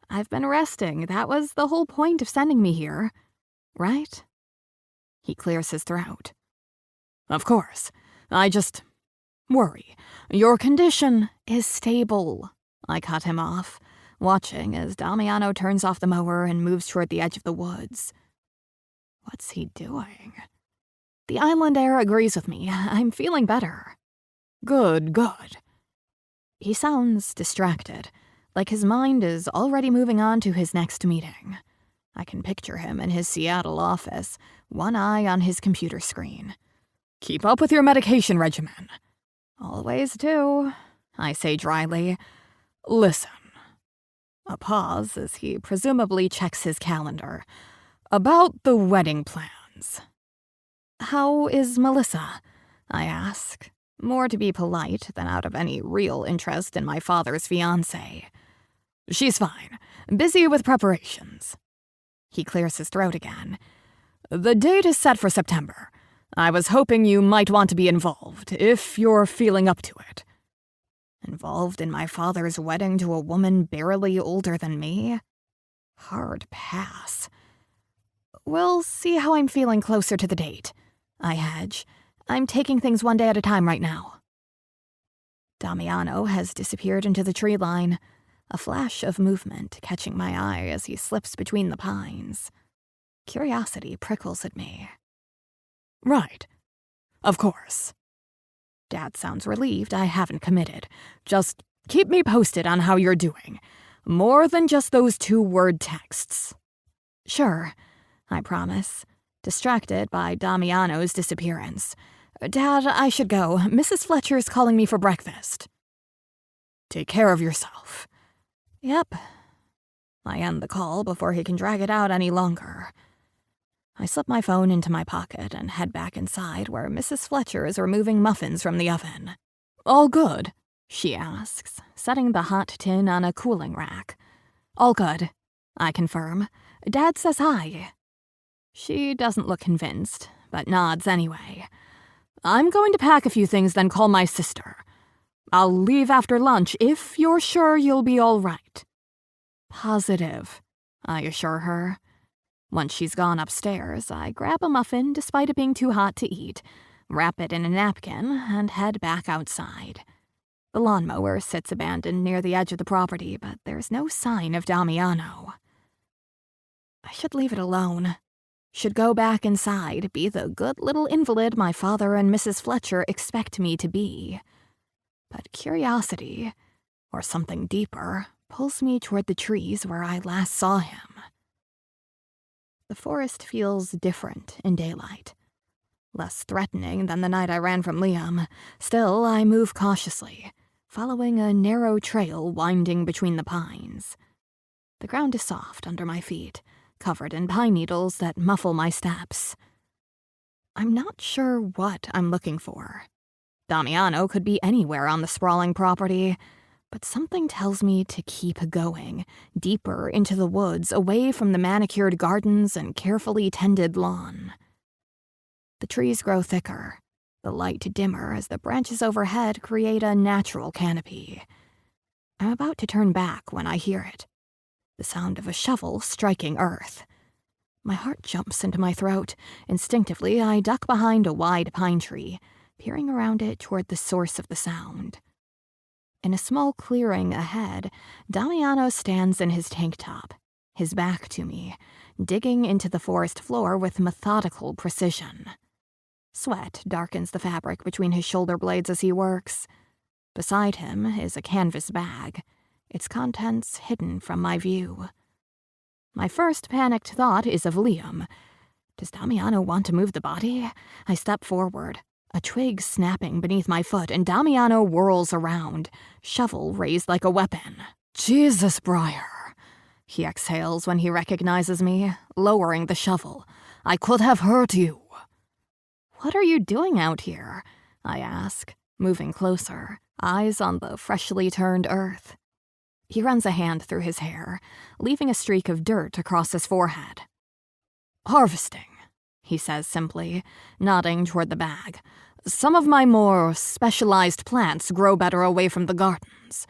"I've been resting. That was the whole point of sending me here, right?" He clears his throat. "Of course. I just worry. Your condition is stable." I cut him off, watching as Damiano turns off the mower and moves toward the edge of the woods. What's he doing? The island air agrees with me. I'm feeling better. Good, good. He sounds distracted, like his mind is already moving on to his next meeting. I can picture him in his Seattle office, one eye on his computer screen. "Keep up with your medication regimen." "Always do," I say dryly. "Listen." A pause as he presumably checks his calendar. "About the wedding plans." "How is Melissa?" I ask, more to be polite than out of any real interest in my father's fiancée. "She's fine. Busy with preparations." He clears his throat again. "The date is set for September. I was hoping you might want to be involved, if you're feeling up to it." Involved in my father's wedding to a woman barely older than me? Hard pass. "We'll see how I'm feeling closer to the date," I hedge. "I'm taking things one day at a time right now." Damiano has disappeared into the tree line, a flash of movement catching my eye as he slips between the pines. Curiosity prickles at me. "Right. Of course." Dad sounds relieved I haven't committed. "Just keep me posted on how you're doing. More than just those 2-word texts." "Sure," I promise, distracted by Damiano's disappearance. "Dad, I should go. Mrs. Fletcher's calling me for breakfast." "Take care of yourself." "Yep." I end the call before he can drag it out any longer. I slip my phone into my pocket and head back inside where Mrs. Fletcher is removing muffins from the oven. "All good?" she asks, setting the hot tin on a cooling rack. "All good," I confirm. "Dad says hi." She doesn't look convinced, but nods anyway. "I'm going to pack a few things, then call my sister. I'll leave after lunch if you're sure you'll be all right." "Positive," I assure her. Once she's gone upstairs, I grab a muffin despite it being too hot to eat, wrap it in a napkin, and head back outside. The lawnmower sits abandoned near the edge of the property, but there's no sign of Damiano. I should leave it alone. Should go back inside, be the good little invalid my father and Mrs. Fletcher expect me to be. But curiosity, or something deeper, pulls me toward the trees where I last saw him. The forest feels different in daylight. Less threatening than the night I ran from Liam. Still, I move cautiously, following a narrow trail winding between the pines. The ground is soft under my feet, covered in pine needles that muffle my steps. I'm not sure what I'm looking for. Damiano could be anywhere on the sprawling property, but something tells me to keep going, deeper into the woods, away from the manicured gardens and carefully tended lawn. The trees grow thicker, the light dimmer as the branches overhead create a natural canopy. I'm about to turn back when I hear it, the sound of a shovel striking earth. My heart jumps into my throat. Instinctively, I duck behind a wide pine tree, peering around it toward the source of the sound. In a small clearing ahead, Damiano stands in his tank top, his back to me, digging into the forest floor with methodical precision. Sweat darkens the fabric between his shoulder blades as he works. Beside him is a canvas bag, its contents hidden from my view. My first panicked thought is of Liam. Does Damiano want to move the body? I step forward, a twig snapping beneath my foot, and Damiano whirls around, shovel raised like a weapon. "Jesus, Briar," he exhales when he recognizes me, lowering the shovel. "I could have hurt you." "What are you doing out here?" I ask, moving closer, eyes on the freshly turned earth. He runs a hand through his hair, leaving a streak of dirt across his forehead. "Harvesting," he says simply, nodding toward the bag. "Some of my more specialized plants grow better away from the gardens,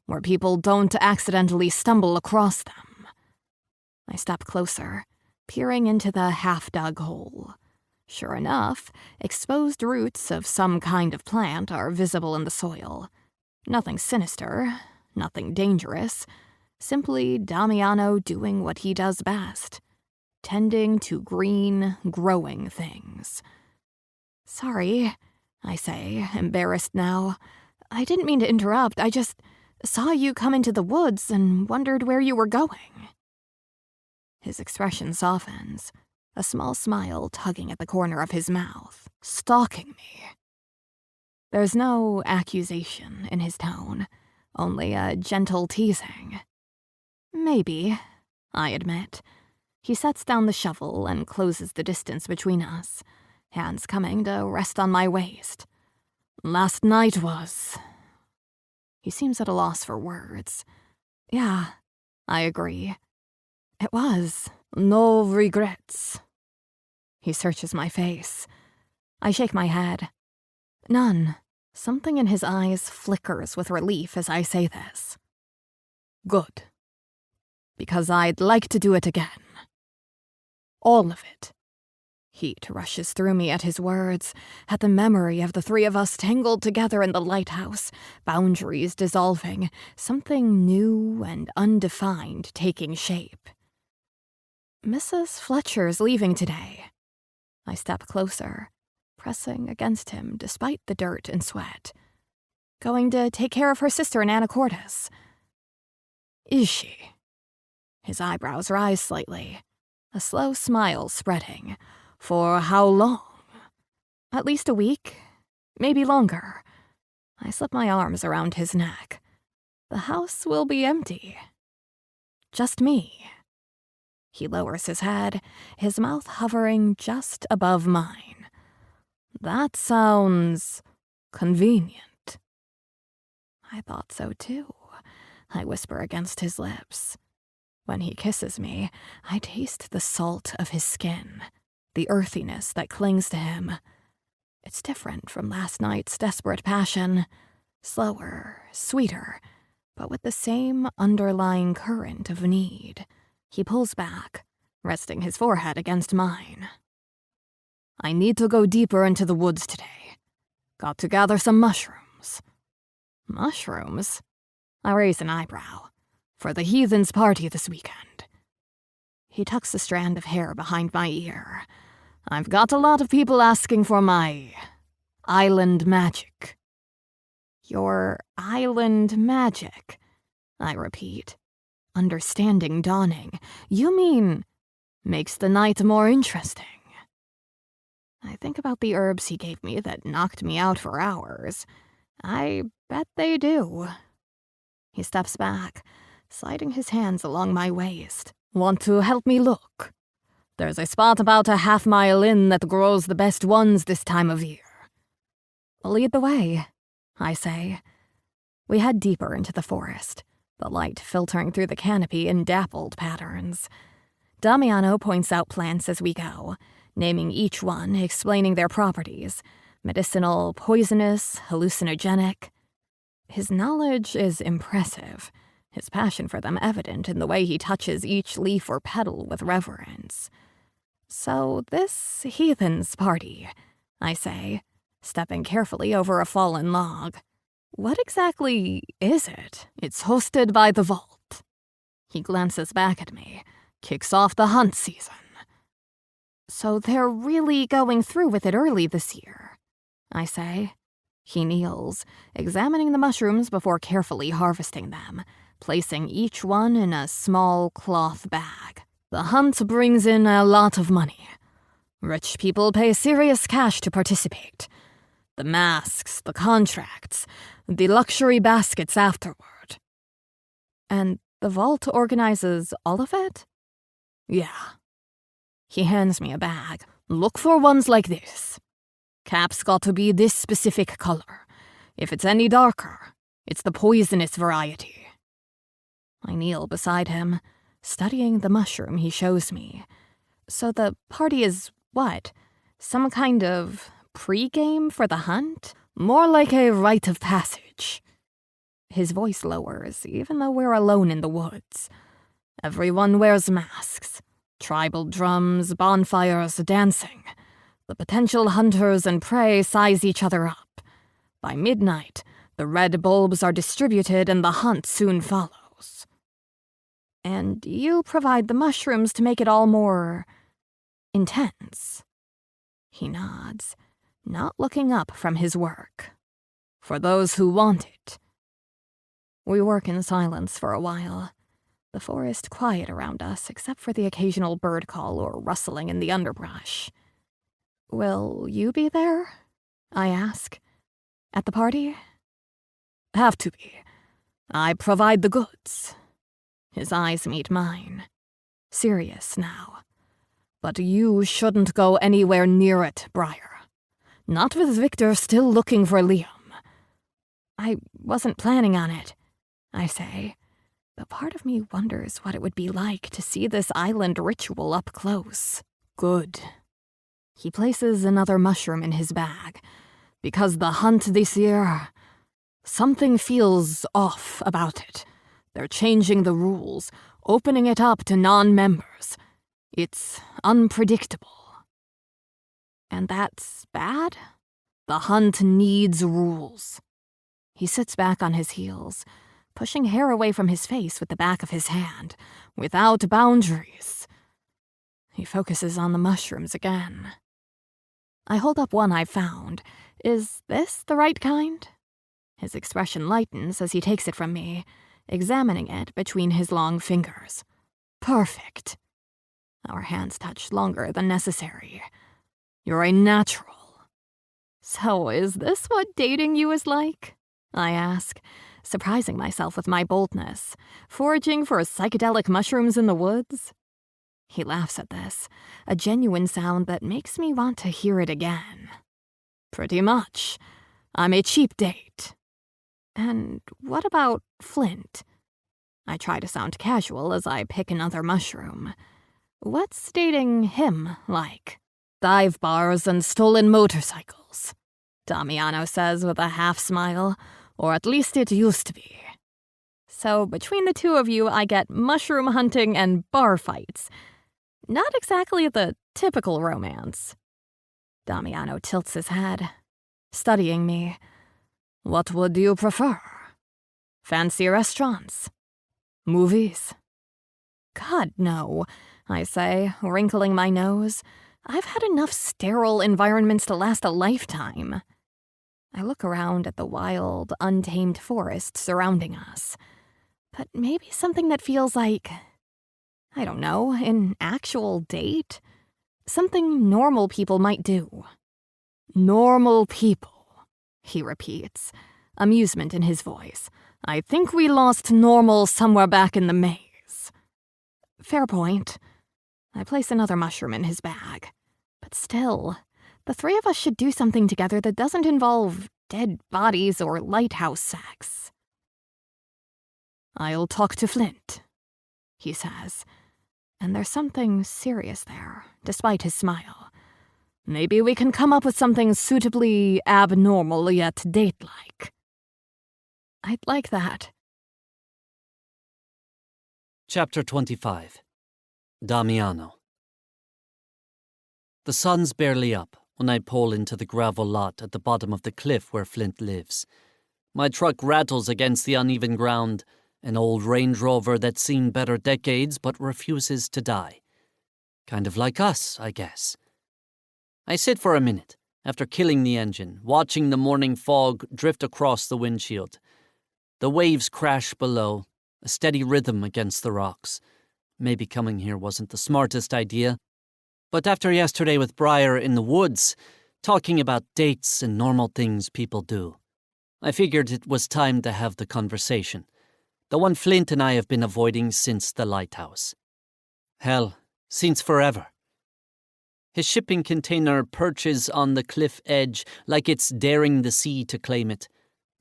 where people don't accidentally stumble across them." I step closer, peering into the half-dug hole. Sure enough, exposed roots of some kind of plant are visible in the soil. Nothing sinister, nothing dangerous, simply Damiano doing what he does best, tending to green, growing things. "Sorry," I say, embarrassed now. "I didn't mean to interrupt. I just saw you come into the woods and wondered where you were going." His expression softens, a small smile tugging at the corner of his mouth. "Stalking me." There's no accusation in his tone, only a gentle teasing. "Maybe," I admit. He sets down the shovel and closes the distance between us, hands coming to rest on my waist. "Last night was..." He seems at a loss for words. "Yeah," I agree. "It was. No regrets." He searches my face. I shake my head. "None." Something in his eyes flickers with relief as I say this. "Good. Because I'd like to do it again. All of it." Heat rushes through me at his words, at the memory of the three of us tangled together in the lighthouse, boundaries dissolving, something new and undefined taking shape. "Mrs. Fletcher's leaving today." I step closer, pressing against him despite the dirt and sweat. "Going to take care of her sister in Anacortes." "Is she?" His eyebrows rise slightly, a slow smile spreading. "For how long?" "At least a week, maybe longer." I slip my arms around his neck. "The house will be empty. Just me." He lowers his head, his mouth hovering just above mine. "That sounds convenient." I thought so too, I whisper against his lips. When he kisses me, I taste the salt of his skin, the earthiness that clings to him. It's different from last night's desperate passion, slower, sweeter, but with the same underlying current of need. He pulls back, resting his forehead against mine. "I need to go deeper into the woods today. Got to gather some mushrooms." Mushrooms? I raise an eyebrow. For the Heathens party this weekend. He tucks a strand of hair behind my ear. I've got a lot of people asking for my island magic. Your island magic, I repeat, understanding dawning. You mean makes the night more interesting. I think about the herbs he gave me that knocked me out for hours. I bet they do. He steps back, sliding his hands along my waist. Want to help me look? There's a spot about a half-mile in that grows the best ones this time of year. Lead the way, I say. We head deeper into the forest, the light filtering through the canopy in dappled patterns. Damiano points out plants as we go, naming each one, explaining their properties. Medicinal, poisonous, hallucinogenic. His knowledge is impressive, his passion for them evident in the way he touches each leaf or petal with reverence. So this Heathens party, I say, stepping carefully over a fallen log. What exactly is it? It's hosted by the Vault. He glances back at me, kicks off the hunt season. So they're really going through with it early this year, I say. He kneels, examining the mushrooms before carefully harvesting them, placing each one in a small cloth bag. The hunt brings in a lot of money. Rich people pay serious cash to participate. The masks, the contracts, the luxury baskets afterward. And the Vault organizes all of it? Yeah. He hands me a bag. Look for ones like this. Cap's got to be this specific color. If it's any darker, it's the poisonous variety. I kneel beside him, studying the mushroom he shows me. So the party is what? Some kind of pre-game for the hunt? More like a rite of passage. His voice lowers, even though we're alone in the woods. Everyone wears masks. Tribal drums, bonfires, dancing. The potential hunters and prey size each other up. By midnight, the red bulbs are distributed and the hunt soon follows. And you provide the mushrooms to make it all more intense. He nods, not looking up from his work. For those who want it. We work in silence for a while. The forest quiet around us, except for the occasional bird call or rustling in the underbrush. Will you be there? I ask. At the party? Have to be. I provide the goods. His eyes meet mine. Serious now. But you shouldn't go anywhere near it, Briar. Not with Victor still looking for Liam. I wasn't planning on it, I say. But part of me wonders what it would be like to see this island ritual up close. Good. He places another mushroom in his bag. Because the hunt this year, something feels off about it. They're changing the rules, opening it up to non-members. It's unpredictable. And that's bad? The hunt needs rules. He sits back on his heels, pushing hair away from his face with the back of his hand, without boundaries. He focuses on the mushrooms again. I hold up one I found. Is this the right kind? His expression lightens as he takes it from me, examining it between his long fingers. Perfect. Our hands touch longer than necessary. You're a natural. So is this what dating you is like? I ask, surprising myself with my boldness, foraging for psychedelic mushrooms in the woods. He laughs at this, a genuine sound that makes me want to hear it again. Pretty much. I'm a cheap date. And what about Flint? I try to sound casual as I pick another mushroom. What's dating him like? Dive bars and stolen motorcycles, Damiano says with a half-smile, or at least it used to be. So between the two of you, I get mushroom hunting and bar fights. Not exactly the typical romance. Damiano tilts his head, studying me. What would you prefer? Fancy restaurants? Movies? God, no, I say, wrinkling my nose. I've had enough sterile environments to last a lifetime. I look around at the wild, untamed forest surrounding us. But maybe something that feels like, I don't know, an actual date? Something normal people might do. Normal people, he repeats, amusement in his voice. I think we lost normal somewhere back in the maze. Fair point. I place another mushroom in his bag. But still, the three of us should do something together that doesn't involve dead bodies or lighthouse sex. I'll talk to Flint, he says. And there's something serious there, despite his smile. Maybe we can come up with something suitably abnormal yet date-like. I'd like that. Chapter 25. Damiano. The sun's barely up when I pull into the gravel lot at the bottom of the cliff where Flint lives. My truck rattles against the uneven ground, an old Range Rover that's seen better decades but refuses to die. Kind of like us, I guess. I sit for a minute, after killing the engine, watching the morning fog drift across the windshield. The waves crash below, a steady rhythm against the rocks. Maybe coming here wasn't the smartest idea, but after yesterday with Briar in the woods, talking about dates and normal things people do, I figured it was time to have the conversation. The one Flint and I have been avoiding since the lighthouse. Hell, since forever. His shipping container perches on the cliff edge like it's daring the sea to claim it.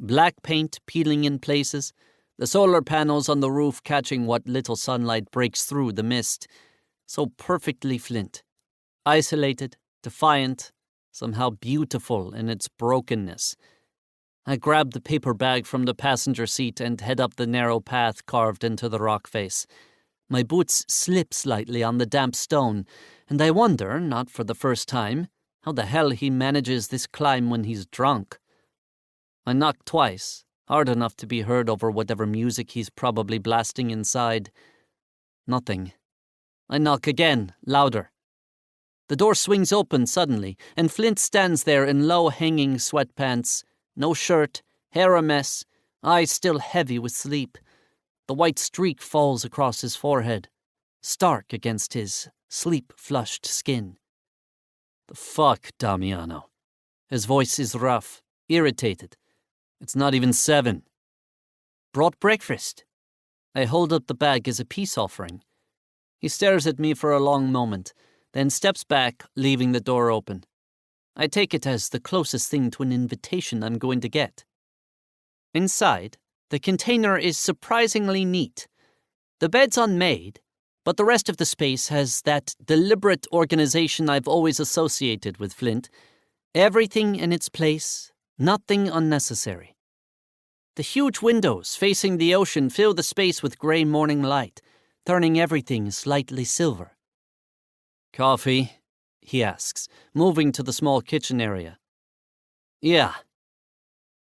Black paint peeling in places, the solar panels on the roof catching what little sunlight breaks through the mist. So perfectly Flint. Isolated, defiant, somehow beautiful in its brokenness. I grab the paper bag from the passenger seat and head up the narrow path carved into the rock face. My boots slip slightly on the damp stone, and I wonder, not for the first time, how the hell he manages this climb when he's drunk. I knock twice, hard enough to be heard over whatever music he's probably blasting inside. Nothing. I knock again, louder. The door swings open suddenly, and Flint stands there in low-hanging sweatpants, no shirt, hair a mess, eyes still heavy with sleep. The white streak falls across his forehead, stark against his sleep-flushed skin. The fuck, Damiano? His voice is rough, irritated. It's not even 7. Brought breakfast. I hold up the bag as a peace offering. He stares at me for a long moment, then steps back, leaving the door open. I take it as the closest thing to an invitation I'm going to get. Inside, the container is surprisingly neat. The bed's unmade, but the rest of the space has that deliberate organization I've always associated with Flint. Everything in its place, nothing unnecessary. The huge windows facing the ocean fill the space with gray morning light, turning everything slightly silver. Coffee? He asks, moving to the small kitchen area. Yeah.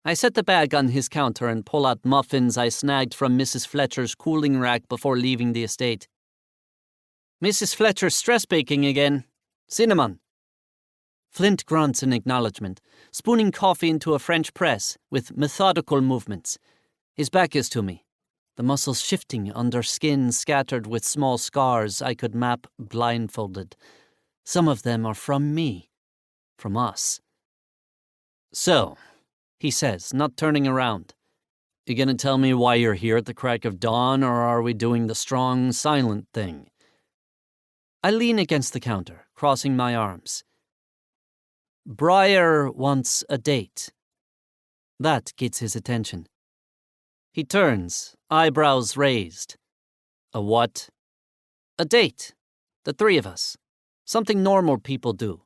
I set the bag on his counter and pull out muffins I snagged from Mrs. Fletcher's cooling rack before leaving the estate. Mrs. Fletcher's stress baking again. Cinnamon. Flint grunts in acknowledgement, spooning coffee into a French press with methodical movements. His back is to me, the muscles shifting under skin scattered with small scars I could map blindfolded. Some of them are from me, from us. So, he says, not turning around. You gonna tell me why you're here at the crack of dawn, or are we doing the strong, silent thing? I lean against the counter, crossing my arms. Briar wants a date. That gets his attention. He turns, eyebrows raised. A what? A date. The three of us. Something normal people do.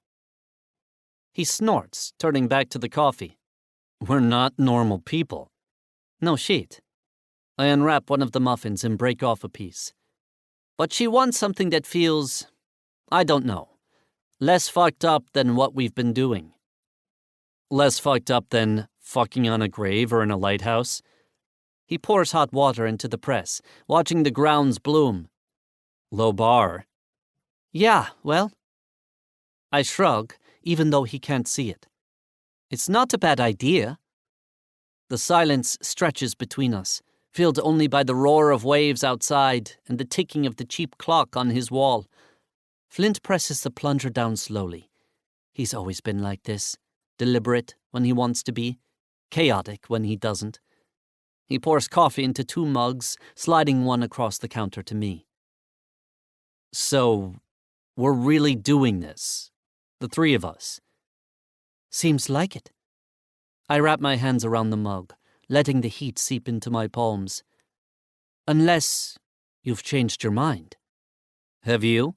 He snorts, turning back to the coffee. We're not normal people. No shit. I unwrap one of the muffins and break off a piece. But she wants something that feels, I don't know, less fucked up than what we've been doing. Less fucked up than fucking on a grave or in a lighthouse. He pours hot water into the press, watching the grounds bloom. Low bar. Yeah, well. I shrug, even though he can't see it. It's not a bad idea. The silence stretches between us, filled only by the roar of waves outside and the ticking of the cheap clock on his wall. Flint presses the plunger down slowly. He's always been like this, deliberate when he wants to be, chaotic when he doesn't. He pours coffee into 2 mugs, sliding one across the counter to me. So, we're really doing this, the 3 of us. Seems like it. I wrap my hands around the mug, letting the heat seep into my palms. Unless you've changed your mind. Have you?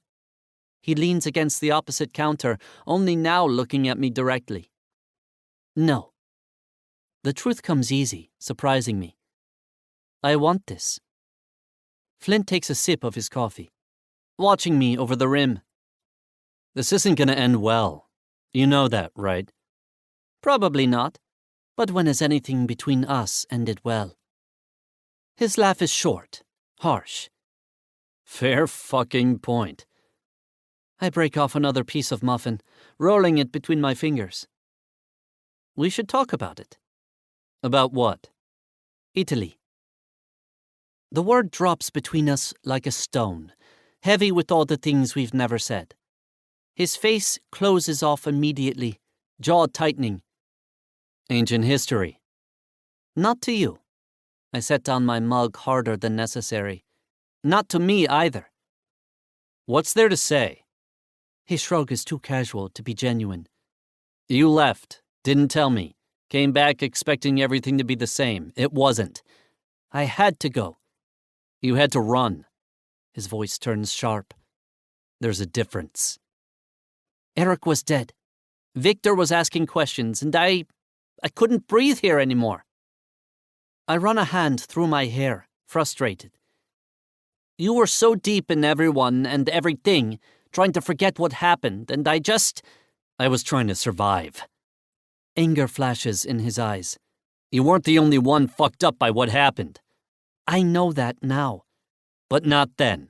He leans against the opposite counter, only now looking at me directly. No. The truth comes easy, surprising me. I want this. Flint takes a sip of his coffee, watching me over the rim. This isn't going to end well. You know that, right? Probably not. But when has anything between us ended well? His laugh is short, harsh. Fair fucking point. I break off another piece of muffin, rolling it between my fingers. We should talk about it. About what? Italy. The word drops between us like a stone, heavy with all the things we've never said. His face closes off immediately, jaw tightening. Ancient history. Not to you. I set down my mug harder than necessary. Not to me either. What's there to say? His shrug is too casual to be genuine. You left, didn't tell me, came back expecting everything to be the same. It wasn't. I had to go. You had to run. His voice turns sharp. There's a difference. Eric was dead. Victor was asking questions, and I couldn't breathe here anymore. I run a hand through my hair, frustrated. You were so deep in everyone and everything, trying to forget what happened, and I was trying to survive. Anger flashes in his eyes. You weren't the only one fucked up by what happened. I know that now. But not then.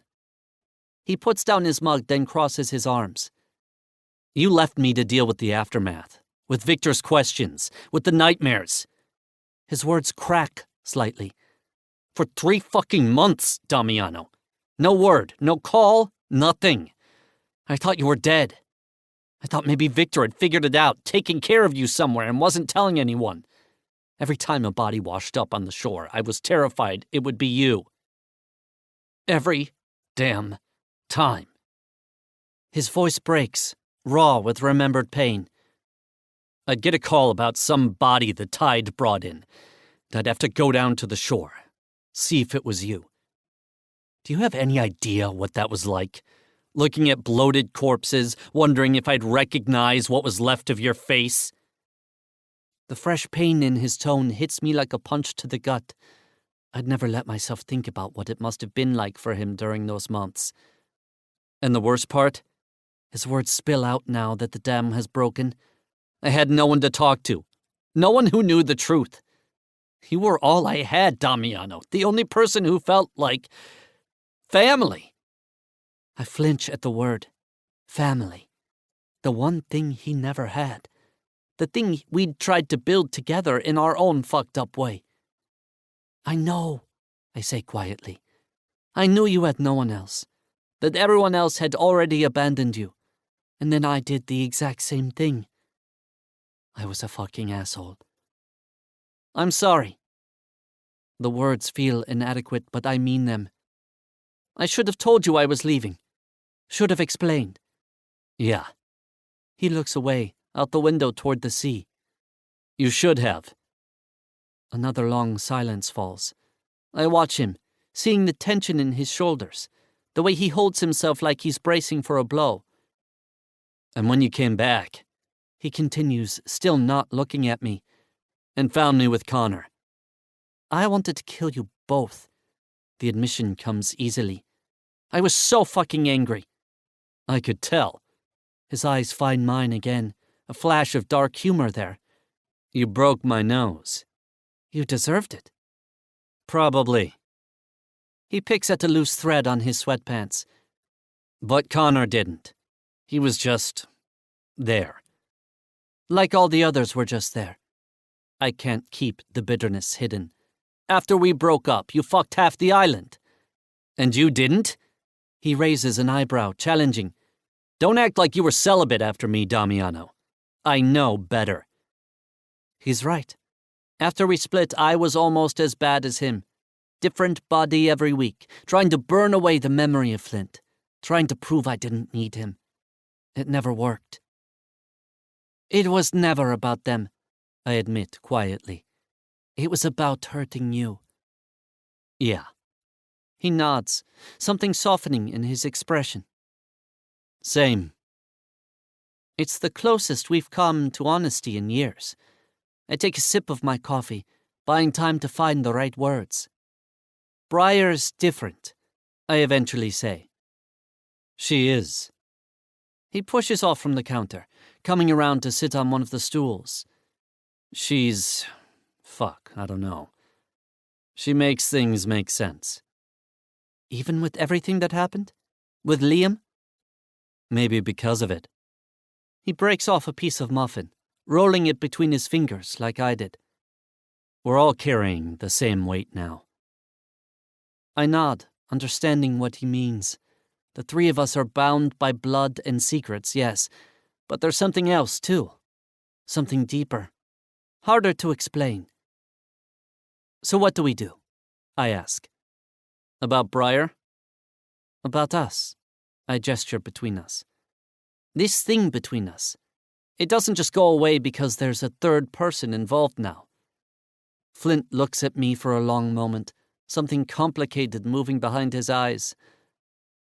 He puts down his mug, then crosses his arms. You left me to deal with the aftermath, with Victor's questions, with the nightmares. His words crack slightly. For 3 fucking months, Damiano. No word, no call, nothing. I thought you were dead. I thought maybe Victor had figured it out, taken care of you somewhere, and wasn't telling anyone. Every time a body washed up on the shore, I was terrified it would be you. Every damn time. His voice breaks, raw with remembered pain. I'd get a call about some body the tide brought in. I'd have to go down to the shore, see if it was you. Do you have any idea what that was like? Looking at bloated corpses, wondering if I'd recognize what was left of your face? The fresh pain in his tone hits me like a punch to the gut. I'd never let myself think about what it must have been like for him during those months. And the worst part? His words spill out now that the dam has broken. I had no one to talk to. No one who knew the truth. You were all I had, Damiano. The only person who felt like family. I flinch at the word. Family. The one thing he never had. The thing we'd tried to build together in our own fucked up way. I know, I say quietly. I knew you had no one else. That everyone else had already abandoned you. And then I did the exact same thing. I was a fucking asshole. I'm sorry. The words feel inadequate, but I mean them. I should have told you I was leaving. Should have explained. Yeah. He looks away, out the window toward the sea. You should have. Another long silence falls. I watch him, seeing the tension in his shoulders, the way he holds himself like he's bracing for a blow. And when you came back, he continues, still not looking at me, and found me with Connor. I wanted to kill you both. The admission comes easily. I was so fucking angry. I could tell. His eyes find mine again, a flash of dark humor there. You broke my nose. You deserved it. Probably. He picks at a loose thread on his sweatpants. But Connor didn't. He was just there. Like all the others were just there. I can't keep the bitterness hidden. After we broke up, you fucked half the island. And you didn't? He raises an eyebrow, challenging. Don't act like you were celibate after me, Damiano. I know better. He's right. After we split, I was almost as bad as him. Different body every week, trying to burn away the memory of Flint, trying to prove I didn't need him. It never worked. It was never about them, I admit quietly. It was about hurting you. Yeah. He nods, something softening in his expression. Same. It's the closest we've come to honesty in years. I take a sip of my coffee, buying time to find the right words. Briar's different, I eventually say. She is. He pushes off from the counter, coming around to sit on one of the stools. She's... I don't know. She makes things make sense. Even with everything that happened? With Liam? Maybe because of it. He breaks off a piece of muffin, rolling it between his fingers like I did. We're all carrying the same weight now. I nod, understanding what he means. The three of us are bound by blood and secrets, yes, but there's something else, too. Something deeper. Harder to explain. So what do we do? I ask. About Briar? About us. I gesture between us. This thing between us. It doesn't just go away because there's a third person involved now. Flint looks at me for a long moment, something complicated moving behind his eyes.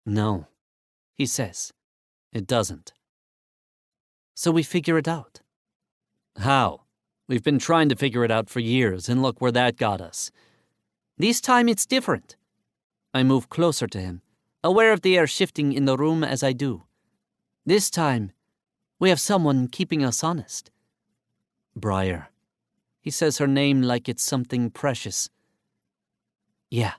No, he says. It doesn't. So we figure it out. How? We've been trying to figure it out for years, and look where that got us. This time it's different. I move closer to him, aware of the air shifting in the room as I do. This time, we have someone keeping us honest. Briar. He says her name like it's something precious. Yeah.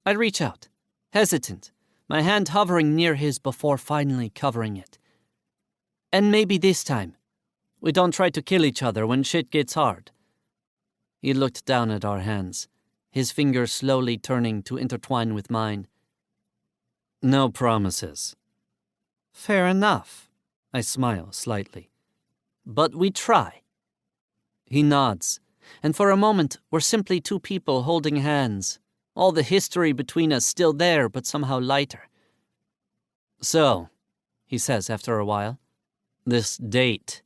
I reach out, hesitant, my hand hovering near his before finally covering it. And maybe this time, we don't try to kill each other when shit gets hard. He looked down at our hands, his fingers slowly turning to intertwine with mine. No promises. Fair enough. I smile slightly. But we try. He nods, and for a moment we're simply two people holding hands, all the history between us still there but somehow lighter. So, he says after a while, this date.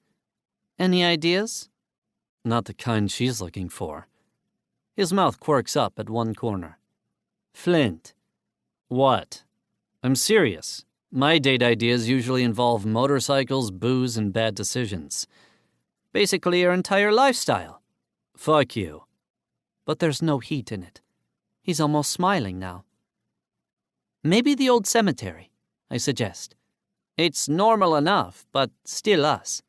Any ideas? Not the kind she's looking for. His mouth quirks up at one corner. Flint. What? I'm serious. My date ideas usually involve motorcycles, booze, and bad decisions. Basically your entire lifestyle. Fuck you. But there's no heat in it. He's almost smiling now. Maybe the old cemetery, I suggest. It's normal enough, but still us.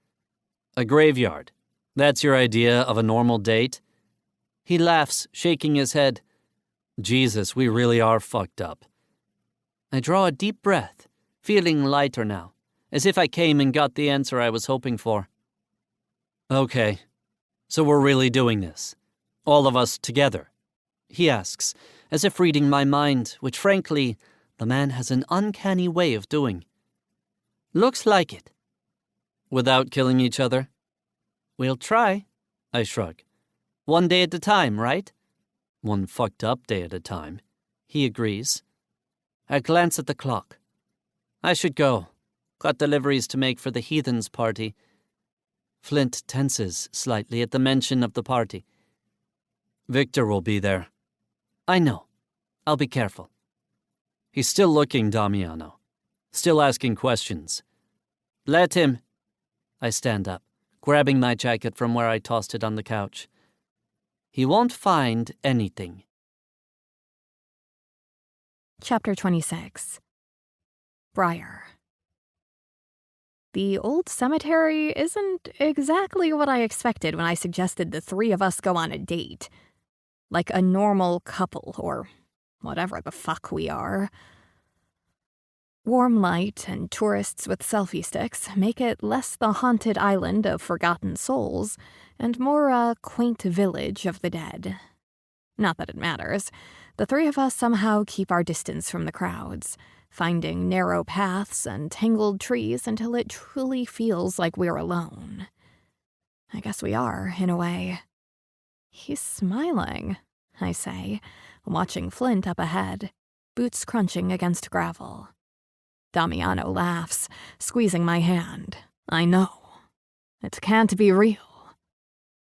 A graveyard. That's your idea of a normal date? He laughs, shaking his head. Jesus, we really are fucked up. I draw a deep breath, feeling lighter now, as if I came and got the answer I was hoping for. Okay, so we're really doing this. All of us together? He asks, as if reading my mind, which frankly, the man has an uncanny way of doing. Looks like it. Without killing each other? We'll try, I shrug. One day at a time, right? One fucked up day at a time. He agrees. I glance at the clock. I should go. Got deliveries to make for the Heathens party. Flint tenses slightly at the mention of the party. Victor will be there. I know. I'll be careful. He's still looking, Damiano. Still asking questions. Let him. I stand up, grabbing my jacket from where I tossed it on the couch. He won't find anything. Chapter 26. Briar. The old cemetery isn't exactly what I expected when I suggested the three of us go on a date. Like a normal couple, or whatever the fuck we are. Warm light and tourists with selfie sticks make it less the haunted island of forgotten souls and more a quaint village of the dead. Not that it matters. The three of us somehow keep our distance from the crowds, finding narrow paths and tangled trees until it truly feels like we're alone. I guess we are, in a way. He's smiling, I say, watching Flint up ahead, boots crunching against gravel. Damiano laughs, squeezing my hand. I know. It can't be real.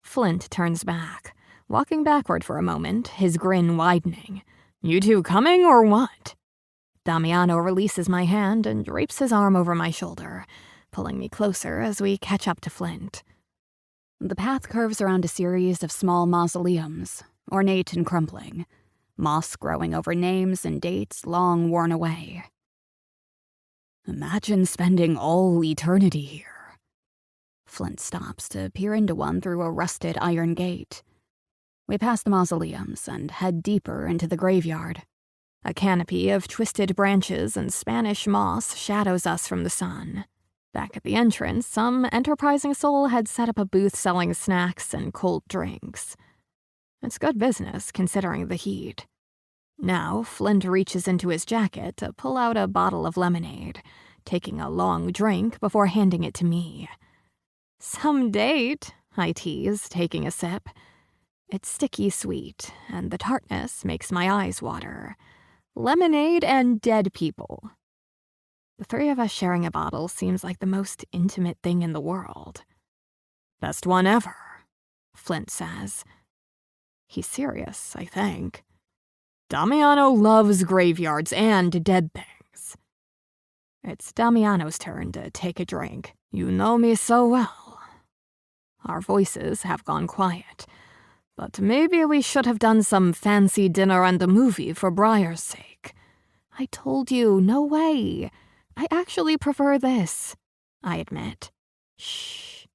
Flint turns back, walking backward for a moment, his grin widening. You two coming or what? Damiano releases my hand and drapes his arm over my shoulder, pulling me closer as we catch up to Flint. The path curves around a series of small mausoleums, ornate and crumbling, moss growing over names and dates long worn away. Imagine spending all eternity here. Flint stops to peer into one through a rusted iron gate. We pass the mausoleums and head deeper into the graveyard. A canopy of twisted branches and Spanish moss shadows us from the sun. Back at the entrance, some enterprising soul had set up a booth selling snacks and cold drinks. It's good business, considering the heat. Now, Flint reaches into his jacket to pull out a bottle of lemonade, taking a long drink before handing it to me. Some date, I tease, taking a sip. It's sticky sweet, and the tartness makes my eyes water. Lemonade and dead people. The three of us sharing a bottle seems like the most intimate thing in the world. Best one ever, Flint says. He's serious, I think. Damiano loves graveyards and dead things. It's Damiano's turn to take a drink. You know me so well. Our voices have gone quiet, but maybe we should have done some fancy dinner and a movie for Briar's sake. I told you, no way. I actually prefer this, I admit. Shh.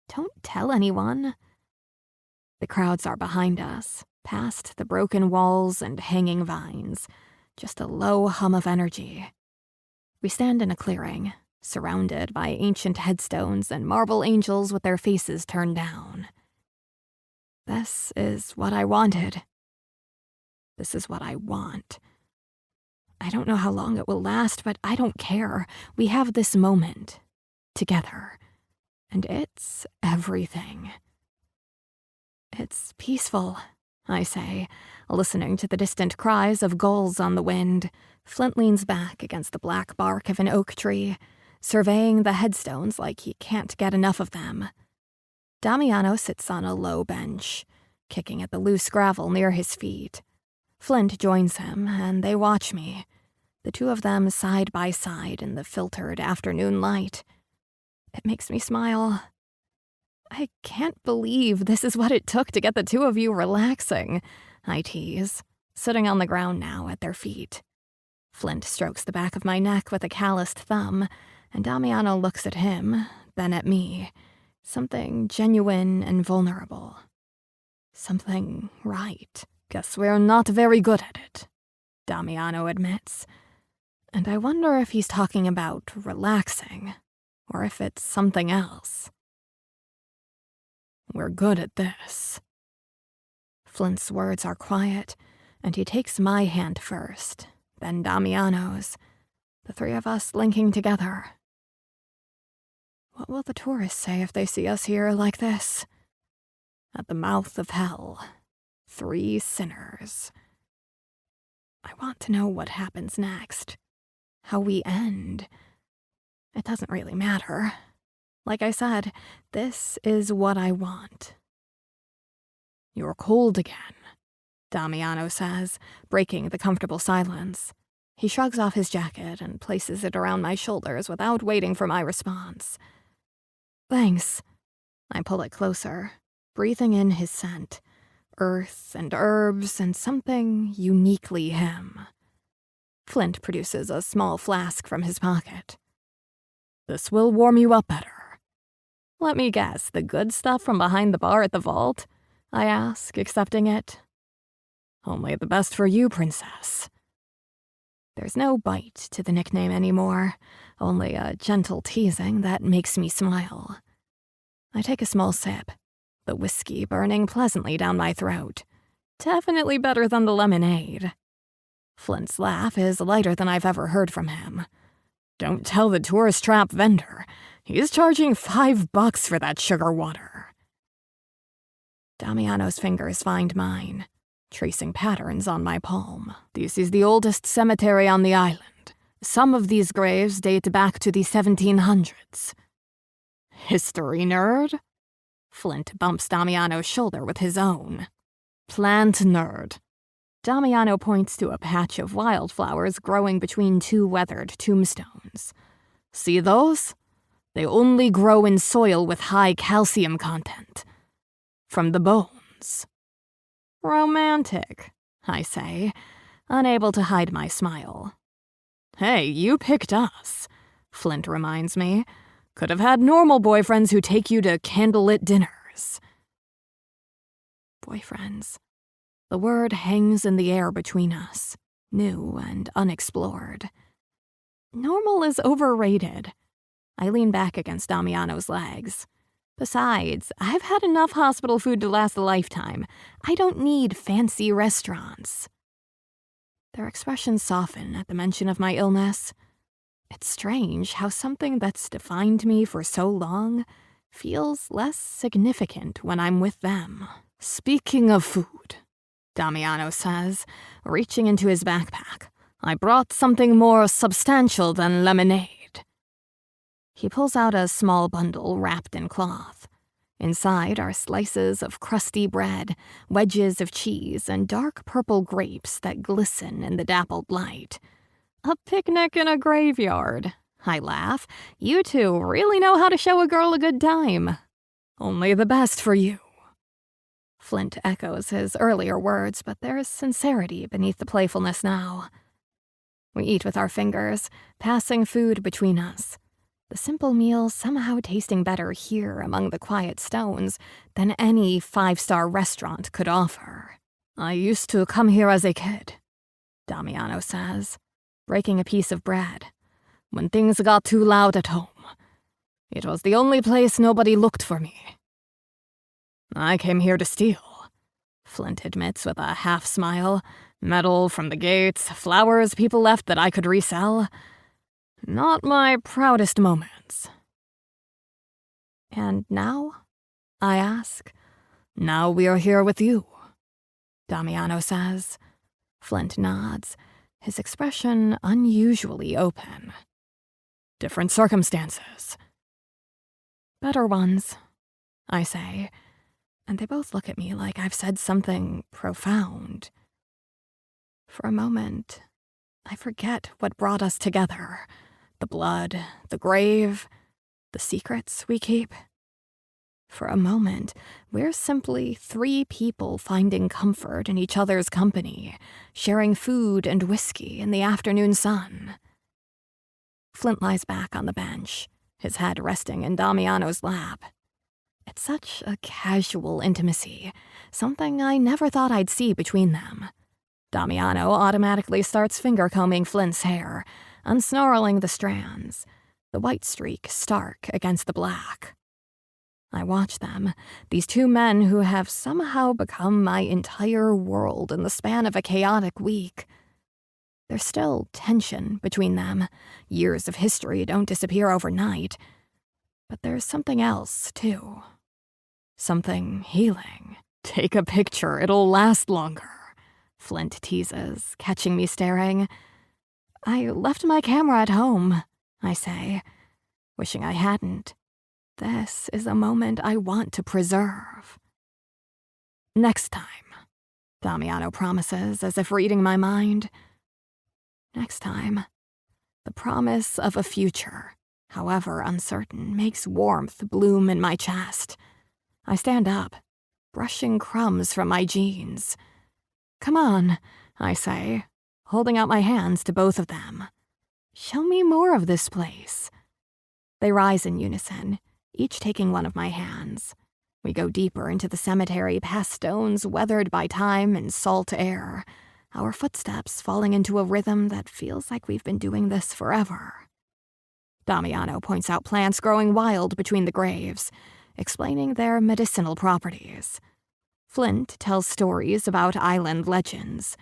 Don't tell anyone. The crowds are behind us, past the broken walls and hanging vines, just a low hum of energy. We stand in a clearing, surrounded by ancient headstones and marble angels with their faces turned down. This is what I wanted. This is what I want. I don't know how long it will last, but I don't care. We have this moment. Together. And it's everything. It's peaceful, I say, listening to the distant cries of gulls on the wind. Flint leans back against the black bark of an oak tree, surveying the headstones like he can't get enough of them. Damiano sits on a low bench, kicking at the loose gravel near his feet. Flint joins him, and they watch me, the two of them side by side in the filtered afternoon light. It makes me smile. I can't believe this is what it took to get the two of you relaxing, I tease, sitting on the ground now at their feet. Flint strokes the back of my neck with a calloused thumb, and Damiano looks at him, then at me. Something genuine and vulnerable. Something right. Guess we're not very good at it, Damiano admits. And I wonder if he's talking about relaxing, or if it's something else. We're good at this. Flint's words are quiet, and he takes my hand first, then Damiano's, the three of us linking together. What will the tourists say if they see us here like this? At the mouth of hell, 3 sinners. I want to know what happens next, how we end. It doesn't really matter. Like I said, this is what I want. You're cold again, Damiano says, breaking the comfortable silence. He shrugs off his jacket and places it around my shoulders without waiting for my response. Thanks. I pull it closer, breathing in his scent, earth and herbs and something uniquely him. Flint produces a small flask from his pocket. This will warm you up better. Let me guess, the good stuff from behind the bar at the vault? I ask, accepting it. Only the best for you, princess. There's no bite to the nickname anymore, only a gentle teasing that makes me smile. I take a small sip, the whiskey burning pleasantly down my throat. Definitely better than the lemonade. Flint's laugh is lighter than I've ever heard from him. Don't tell the tourist trap vendor. He's charging $5 for that sugar water. Damiano's fingers find mine, tracing patterns on my palm. This is the oldest cemetery on the island. Some of these graves date back to the 1700s. History nerd? Flint bumps Damiano's shoulder with his own. Plant nerd. Damiano points to a patch of wildflowers growing between two weathered tombstones. See those? They only grow in soil with high calcium content. From the bones. Romantic, I say, unable to hide my smile. Hey, you picked us, Flint reminds me. Could have had normal boyfriends who take you to candlelit dinners. Boyfriends. The word hangs in the air between us, new and unexplored. Normal is overrated. I lean back against Damiano's legs. Besides, I've had enough hospital food to last a lifetime. I don't need fancy restaurants. Their expressions soften at the mention of my illness. It's strange how something that's defined me for so long feels less significant when I'm with them. Speaking of food, Damiano says, reaching into his backpack, I brought something more substantial than lemonade. He pulls out a small bundle wrapped in cloth. Inside are slices of crusty bread, wedges of cheese, and dark purple grapes that glisten in the dappled light. A picnic in a graveyard. I laugh. You two really know how to show a girl a good time. Only the best for you. Flint echoes his earlier words, but there's sincerity beneath the playfulness now. We eat with our fingers, passing food between us. The simple meal somehow tasting better here among the quiet stones than any five-star restaurant could offer. I used to come here as a kid, Damiano says, breaking a piece of bread, when things got too loud at home. It was the only place nobody looked for me. I came here to steal, Flint admits with a half-smile. Metal from the gates, flowers people left that I could resell. Not my proudest moments. And now? I ask. Now we are here with you, Damiano says. Flint nods, his expression unusually open. Different circumstances. Better ones, I say, and they both look at me like I've said something profound. For a moment, I forget what brought us together. The blood, the grave, the secrets we keep. For a moment, we're simply three people finding comfort in each other's company, sharing food and whiskey in the afternoon sun. Flint lies back on the bench, his head resting in Damiano's lap. It's such a casual intimacy, something I never thought I'd see between them. Damiano automatically starts finger-combing Flint's hair, unsnarling the strands, the white streak stark against the black. I watch them, these two men who have somehow become my entire world in the span of a chaotic week. There's still tension between them. Years of history don't disappear overnight. But there's something else, too. Something healing. Take a picture, it'll last longer, Flint teases, catching me staring. I left my camera at home, I say, wishing I hadn't. This is a moment I want to preserve. Next time, Damiano promises, as if reading my mind. Next time, the promise of a future, however uncertain, makes warmth bloom in my chest. I stand up, brushing crumbs from my jeans. Come on, I say, holding out my hands to both of them. Show me more of this place. They rise in unison, each taking one of my hands. We go deeper into the cemetery, past stones weathered by time and salt air, our footsteps falling into a rhythm that feels like we've been doing this forever. Damiano points out plants growing wild between the graves, explaining their medicinal properties. Flint tells stories about island legends,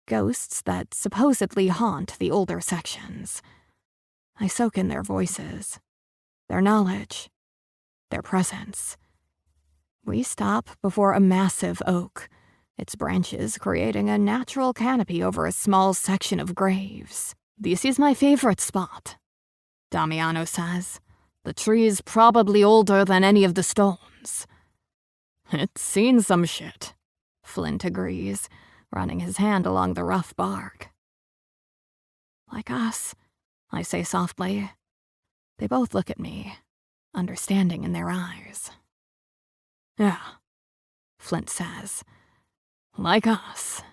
ghosts that supposedly haunt the older sections. I soak in their voices, their knowledge, their presence. We stop before a massive oak, its branches creating a natural canopy over a small section of graves. "This is my favorite spot," Damiano says. "The tree's probably older than any of the stones." "It's seen some shit," Flint agrees, running his hand along the rough bark. "Like us," I say softly. They both look at me, understanding in their eyes. "Yeah," Flint says. "Like us."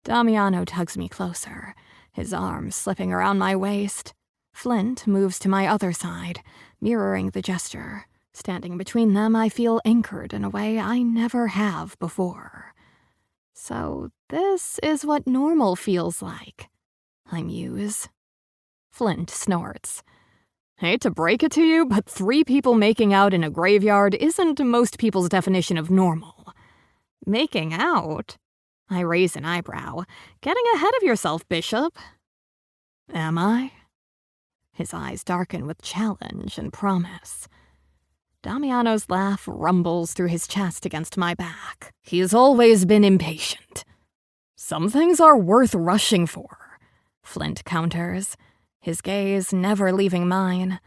Damiano tugs me closer, his arms slipping around my waist. Flint moves to my other side, mirroring the gesture. Standing between them, I feel anchored in a way I never have before. So this is what normal feels like, I muse. Flint snorts. "Hate to break it to you, but 3 people making out in a graveyard isn't most people's definition of normal." "Making out?" I raise an eyebrow. "Getting ahead of yourself, Bishop." "Am I?" His eyes darken with challenge and promise. Damiano's laugh rumbles through his chest against my back. "He's always been impatient." "Some things are worth rushing for," Flint counters, his gaze never leaving mine.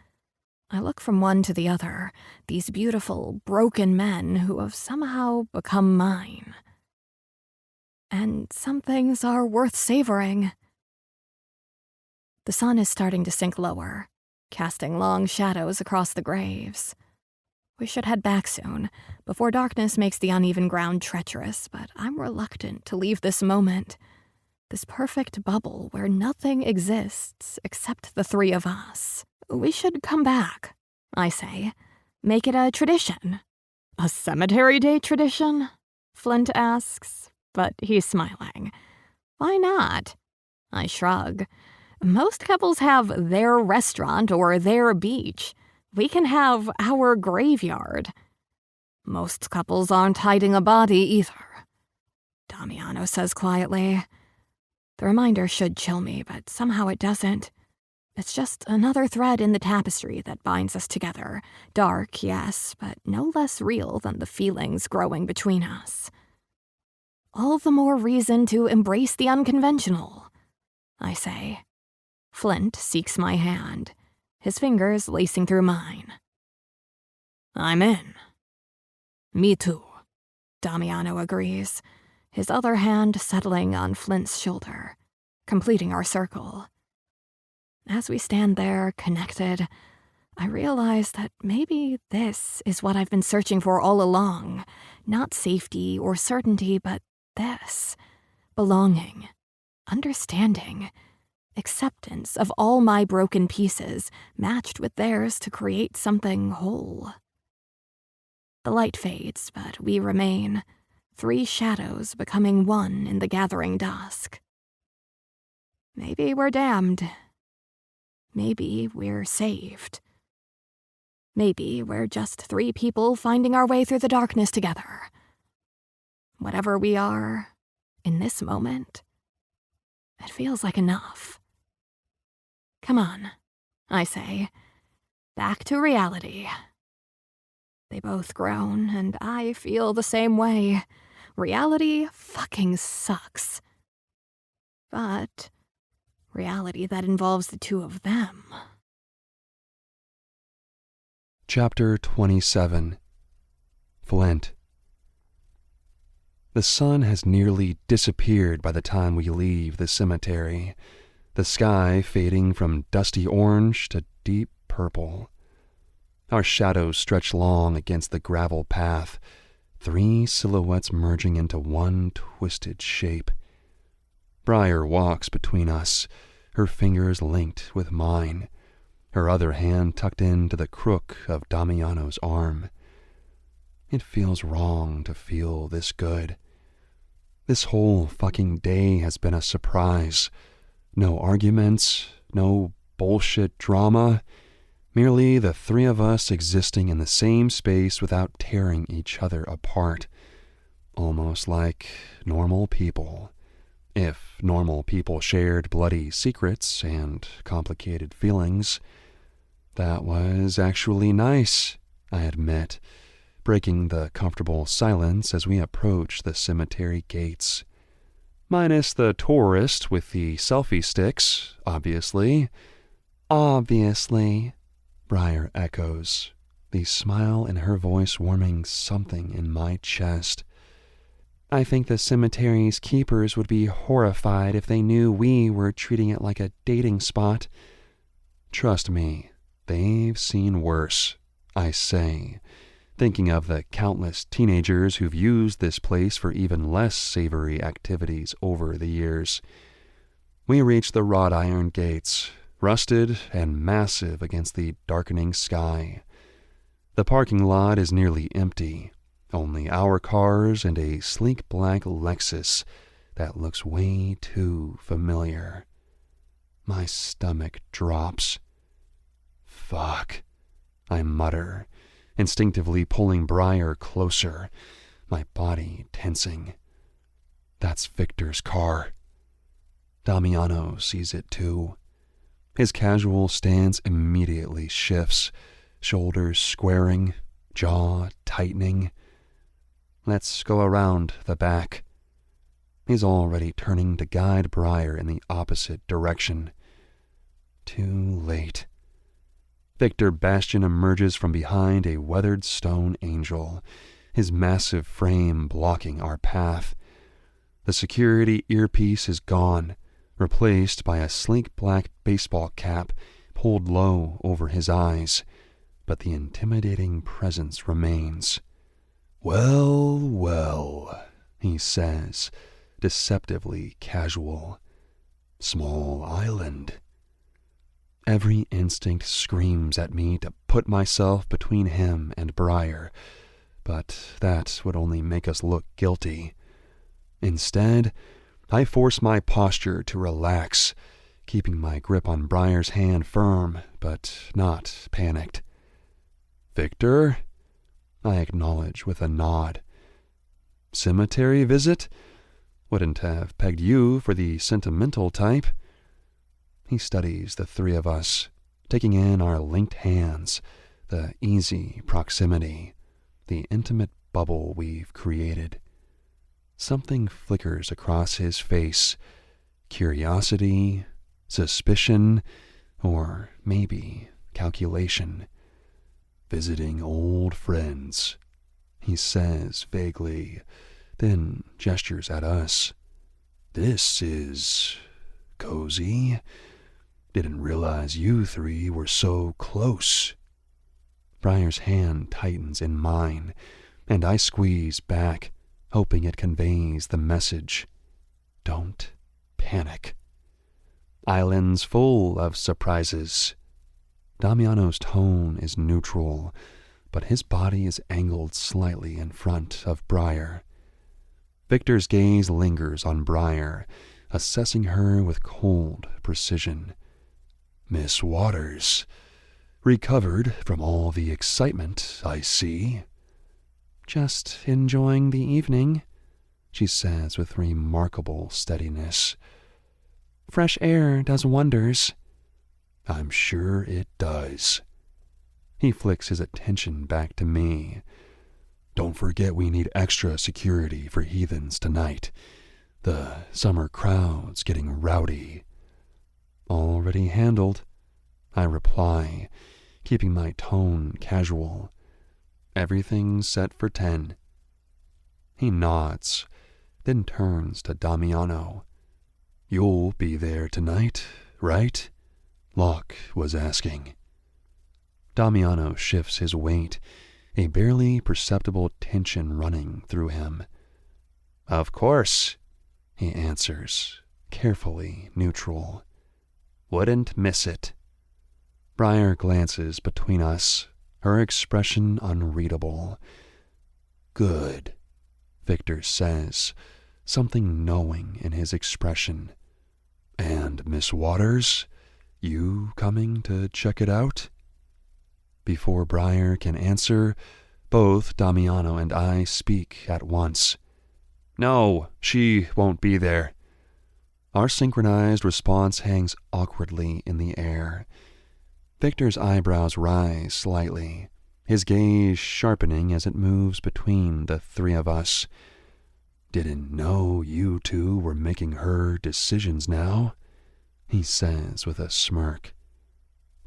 I look from one to the other, these beautiful, broken men who have somehow become mine. And some things are worth savoring. The sun is starting to sink lower, casting long shadows across the graves. We should head back soon, before darkness makes the uneven ground treacherous, but I'm reluctant to leave this moment, this perfect bubble where nothing exists except the 3 of us. "We should come back," I say. "Make it a tradition." "A cemetery day tradition?" Flint asks, but he's smiling. "Why not?" I shrug. "Most couples have their restaurant or their beach. We can have our graveyard." "Most couples aren't hiding a body either," Damiano says quietly. The reminder should chill me, but somehow it doesn't. It's just another thread in the tapestry that binds us together. Dark, yes, but no less real than the feelings growing between us. All the more reason to embrace the unconventional, I say. Flint seeks my hand, his fingers lacing through mine. "I'm in." "Me too," Damiano agrees, his other hand settling on Flint's shoulder, completing our circle. As we stand there, connected, I realize that maybe this is what I've been searching for all along. Not safety or certainty, but this. Belonging. Understanding. Acceptance of all my broken pieces, matched with theirs to create something whole. The light fades, but we remain, 3 shadows becoming one in the gathering dusk. Maybe we're damned. Maybe we're saved. Maybe we're just 3 people finding our way through the darkness together. Whatever we are, in this moment, it feels like enough. "Come on," I say. "Back to reality." They both groan, and I feel the same way. Reality fucking sucks. But reality that involves the 2 of them. Chapter 27. Flint. The sun has nearly disappeared by the time we leave the cemetery, the sky fading from dusty orange to deep purple. Our shadows stretch long against the gravel path, 3 silhouettes merging into one twisted shape. Briar walks between us, her fingers linked with mine, her other hand tucked into the crook of Damiano's arm. It feels wrong to feel this good. This whole fucking day has been a surprise. No arguments, no bullshit drama, merely the three of us existing in the same space without tearing each other apart. Almost like normal people. If normal people shared bloody secrets and complicated feelings. That was actually nice, I admit, breaking the comfortable silence as we approach the cemetery gates. Minus the tourist with the selfie sticks, obviously. Obviously, Briar echoes, the smile in her voice warming something in my chest. I think the cemetery's keepers would be horrified if they knew we were treating it like a dating spot. Trust me, they've seen worse, I say, thinking of the countless teenagers who've used this place for even less savory activities over the years. We reach the wrought iron gates, rusted and massive against the darkening sky. The parking lot is nearly empty, only our cars and a sleek black Lexus that looks way too familiar. My stomach drops. Fuck, I mutter, instinctively pulling Briar closer, my body tensing. That's Victor's car. Damiano sees it too. His casual stance immediately shifts, shoulders squaring, jaw tightening. Let's go around the back. He's already turning to guide Briar in the opposite direction. Too late. Victor Bastian emerges from behind a weathered stone angel, his massive frame blocking our path. The security earpiece is gone, replaced by a sleek black baseball cap pulled low over his eyes, but the intimidating presence remains. Well, well, he says, deceptively casual. Small island. Every instinct screams at me to put myself between him and Briar, but that would only make us look guilty. Instead, I force my posture to relax, keeping my grip on Briar's hand firm, but not panicked. Victor? I acknowledge with a nod. Cemetery visit? Wouldn't have pegged you for the sentimental type. He studies the three of us, taking in our linked hands, the easy proximity, the intimate bubble we've created. Something flickers across his face. Curiosity, suspicion, or maybe calculation. Visiting old friends, he says vaguely, then gestures at us. This is cozy. Didn't realize you three were so close. Briar's hand tightens in mine, and I squeeze back, hoping it conveys the message. Don't panic. Islands full of surprises. Damiano's tone is neutral, but his body is angled slightly in front of Briar. Victor's gaze lingers on Briar, assessing her with cold precision. Miss Waters, recovered from all the excitement, I see. Just enjoying the evening, she says with remarkable steadiness. Fresh air does wonders. I'm sure it does. He flicks his attention back to me. Don't forget we need extra security for Heathens tonight. The summer crowd's getting rowdy. Already handled, I reply, keeping my tone casual. Everything's set for 10. He nods, then turns to Damiano. You'll be there tonight, right? Locke was asking. Damiano shifts his weight, a barely perceptible tension running through him. Of course, he answers, carefully neutral. Wouldn't miss it. Briar glances between us, her expression unreadable. Good, Victor says, something knowing in his expression. And Miss Waters, you coming to check it out? Before Briar can answer, both Damiano and I speak at once. No, she won't be there. Our synchronized response hangs awkwardly in the air. Victor's eyebrows rise slightly, his gaze sharpening as it moves between the three of us. Didn't know you two were making her decisions now, he says with a smirk.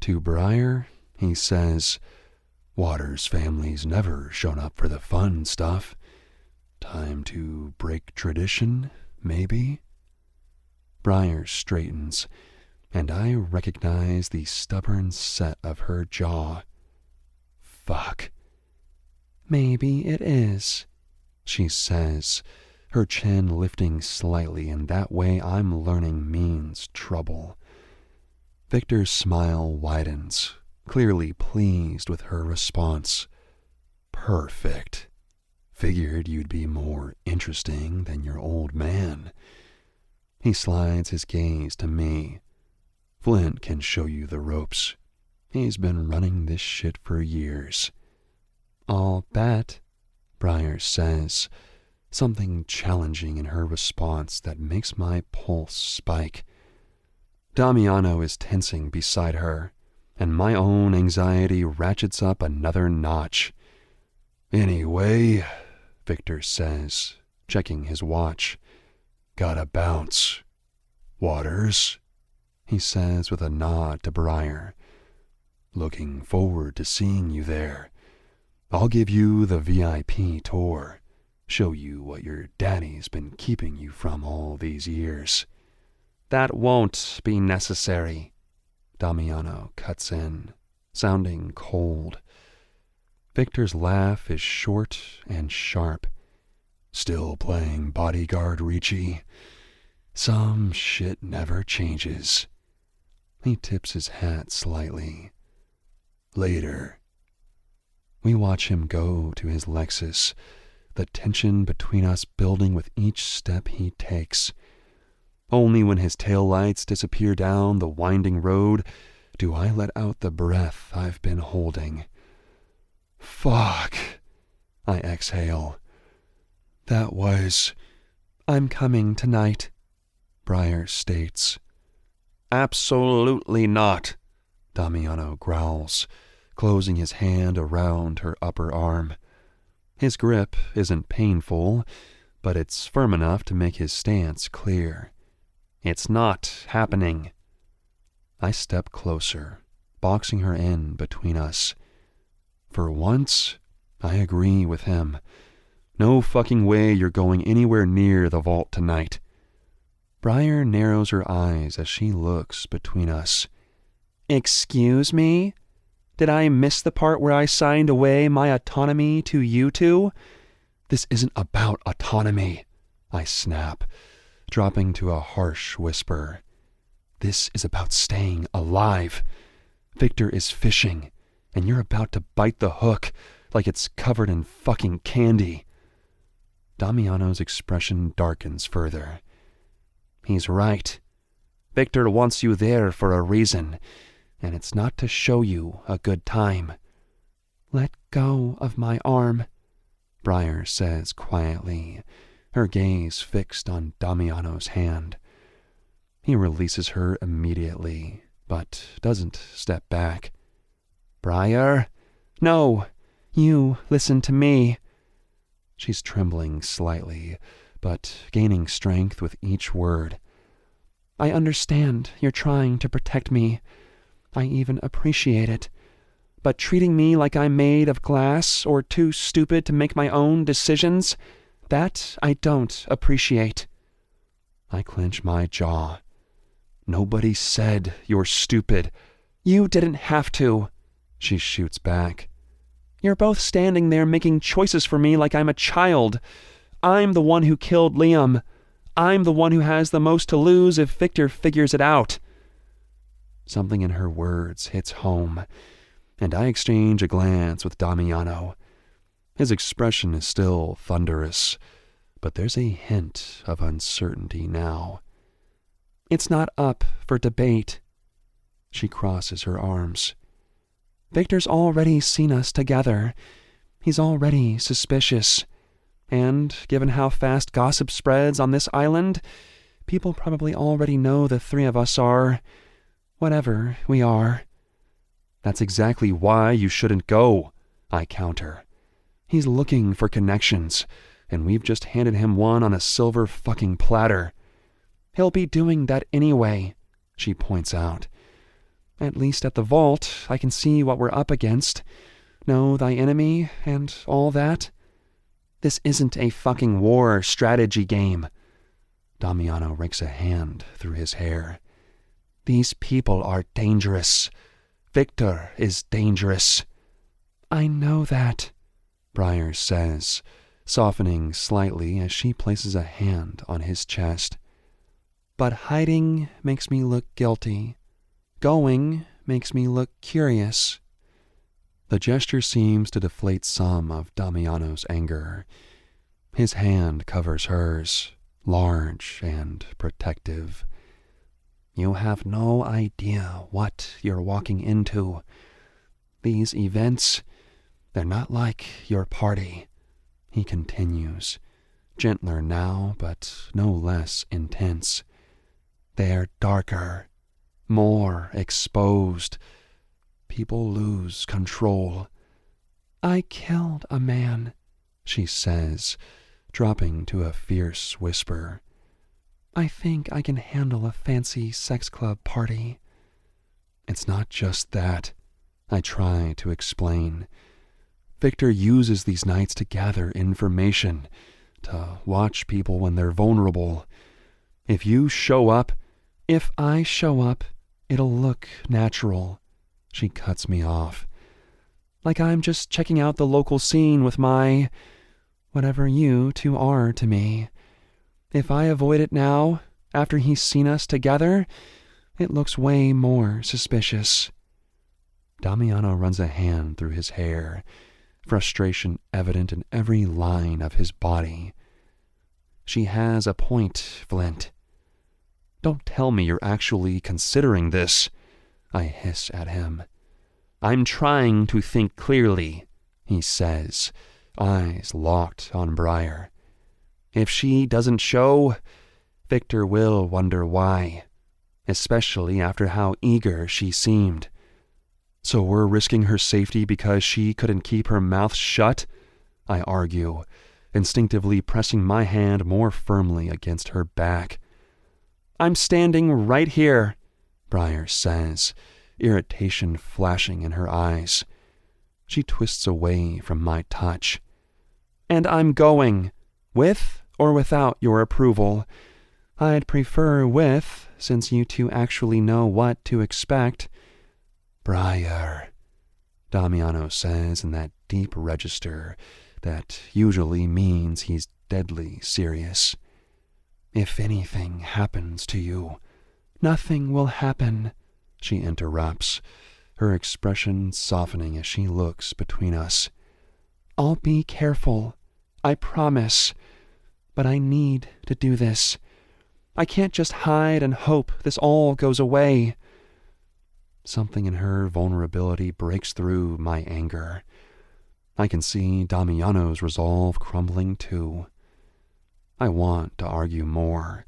To Briar, he says, Waters' family's never shown up for the fun stuff. Time to break tradition, maybe? Briar straightens, and I recognize the stubborn set of her jaw. Fuck. Maybe it is, she says, her chin lifting slightly in that way I'm learning means trouble. Victor's smile widens, clearly pleased with her response. Perfect. Figured you'd be more interesting than your old man. He slides his gaze to me. Flint can show you the ropes. He's been running this shit for years. I'll bet, Briar says, something challenging in her response that makes my pulse spike. Damiano is tensing beside her, and my own anxiety ratchets up another notch. Anyway, Victor says, checking his watch. Gotta bounce. Waters, he says with a nod to Briar. Looking forward to seeing you there. I'll give you the VIP tour. Show you what your daddy's been keeping you from all these years. That won't be necessary, Damiano cuts in, sounding cold. Victor's laugh is short and sharp. Still playing bodyguard, Ricci? Some shit never changes. He tips his hat slightly. Later. We watch him go to his Lexus, the tension between us building with each step he takes. Only when his taillights disappear down the winding road do I let out the breath I've been holding. Fuck, I exhale. That was... I'm coming tonight, Briar states. Absolutely not, Damiano growls, closing his hand around her upper arm. His grip isn't painful, but it's firm enough to make his stance clear. It's not happening. I step closer, boxing her in between us. For once, I agree with him. No fucking way you're going anywhere near the vault tonight. Briar narrows her eyes as she looks between us. Excuse me? Did I miss the part where I signed away my autonomy to you two? This isn't about autonomy, I snap, dropping to a harsh whisper. This is about staying alive. Victor is fishing, and you're about to bite the hook like it's covered in fucking candy. Damiano's expression darkens further. He's right. Victor wants you there for a reason, and it's not to show you a good time. Let go of my arm, Briar says quietly, her gaze fixed on Damiano's hand. He releases her immediately, but doesn't step back. Briar? No, you listen to me. She's trembling slightly, but gaining strength with each word. I understand you're trying to protect me. I even appreciate it. But treating me like I'm made of glass or too stupid to make my own decisions, that I don't appreciate. I clench my jaw. Nobody said you're stupid. You didn't have to, she shoots back. You're both standing there making choices for me like I'm a child. I'm the one who killed Liam. I'm the one who has the most to lose if Victor figures it out. Something in her words hits home, and I exchange a glance with Damiano. His expression is still thunderous, but there's a hint of uncertainty now. It's not up for debate. She crosses her arms. Victor's already seen us together. He's already suspicious. And given how fast gossip spreads on this island, people probably already know the three of us are whatever we are. That's exactly why you shouldn't go, I counter. He's looking for connections, and we've just handed him one on a silver fucking platter. He'll be doing that anyway, she points out. At least at the vault, I can see what we're up against. Know thy enemy and all that. This isn't a fucking war strategy game. Damiano rakes a hand through his hair. These people are dangerous. Victor is dangerous. I know that, Briar says, softening slightly as she places a hand on his chest. But hiding makes me look guilty. Going makes me look curious. The gesture seems to deflate some of Damiano's anger. His hand covers hers, large and protective. You have no idea what you're walking into. These events, they're not like your party, he continues, gentler now but no less intense. They're darker, more exposed. People lose control. I killed a man, she says, dropping to a fierce whisper. I think I can handle a fancy sex club party. It's not just that, I try to explain. Victor uses these nights to gather information, to watch people when they're vulnerable. If you show up, if I show up, it'll look natural. She cuts me off. Like I'm just checking out the local scene with my whatever you two are to me. If I avoid it now, after he's seen us together, it looks way more suspicious. Damiano runs a hand through his hair, frustration evident in every line of his body. She has a point, Flint. Don't tell me you're actually considering this, I hiss at him. I'm trying to think clearly, he says, eyes locked on Briar. If she doesn't show, Victor will wonder why, especially after how eager she seemed. So we're risking her safety because she couldn't keep her mouth shut? I argue, instinctively pressing my hand more firmly against her back. I'm standing right here, Briar says, irritation flashing in her eyes. She twists away from my touch. And I'm going, with or without your approval. I'd prefer with, since you two actually know what to expect. Briar, Damiano says in that deep register that usually means he's deadly serious. If anything happens to you, nothing will happen, she interrupts, her expression softening as she looks between us. I'll be careful, I promise, but I need to do this. I can't just hide and hope this all goes away. Something in her vulnerability breaks through my anger. I can see Damiano's resolve crumbling too. I want to argue more,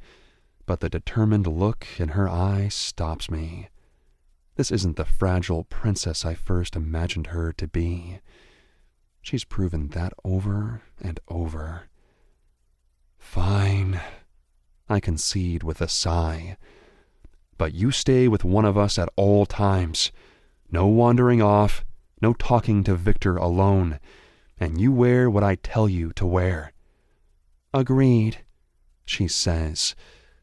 but the determined look in her eye stops me. This isn't the fragile princess I first imagined her to be. She's proven that over and over. Fine, I concede with a sigh. But you stay with one of us at all times. No wandering off, no talking to Victor alone, and you wear what I tell you to wear. Agreed, she says,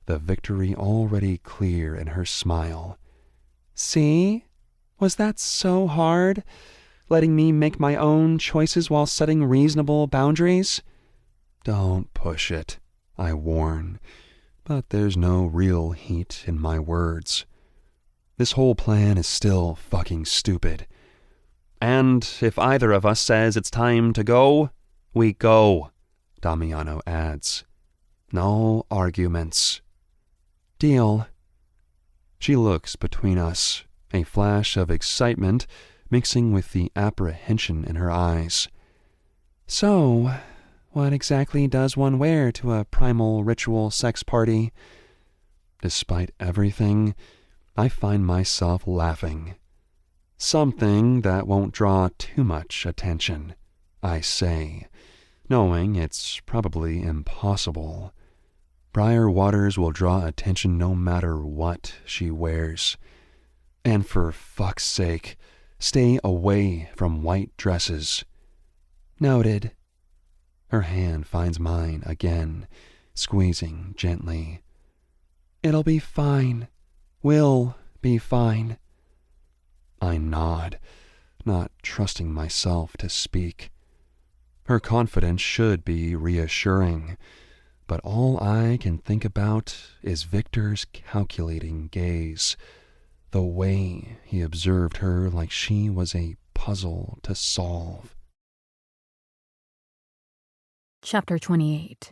the victory already clear in her smile. See? Was that so hard? Letting me make my own choices while setting reasonable boundaries? Don't push it, I warn, but there's no real heat in my words. This whole plan is still fucking stupid. And if either of us says it's time to go, We go, Damiano adds. No arguments. Deal. She looks between us, a flash of excitement mixing with the apprehension in her eyes. So, what exactly does one wear to a primal ritual sex party? Despite everything, I find myself laughing. Something that won't draw too much attention, I say, knowing it's probably impossible. Briar Waters will draw attention no matter what she wears. And for fuck's sake, stay away from white dresses. Noted. Her hand finds mine again, squeezing gently. It'll be fine. Will be fine. I nod, not trusting myself to speak. Her confidence should be reassuring, but all I can think about is Victor's calculating gaze, the way he observed her like she was a puzzle to solve. Chapter 28.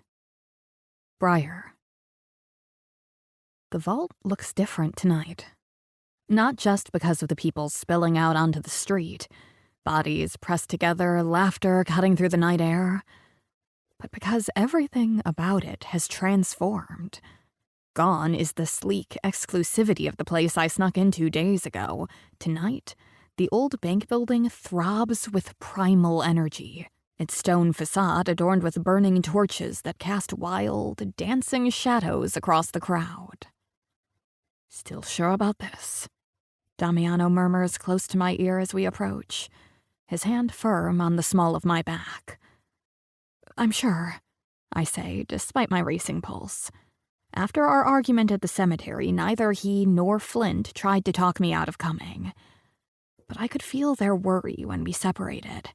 Briar. The vault looks different tonight. Not just because of the people spilling out onto the street, bodies pressed together, laughter cutting through the night air, but because everything about it has transformed. Gone is the sleek exclusivity of the place I snuck into days ago. Tonight, the old bank building throbs with primal energy, its stone facade adorned with burning torches that cast wild, dancing shadows across the crowd. Still sure about this? Damiano murmurs close to my ear as we approach, his hand firm on the small of my back. I'm sure, I say, despite my racing pulse. After our argument at the cemetery, neither he nor Flint tried to talk me out of coming. But I could feel their worry when we separated.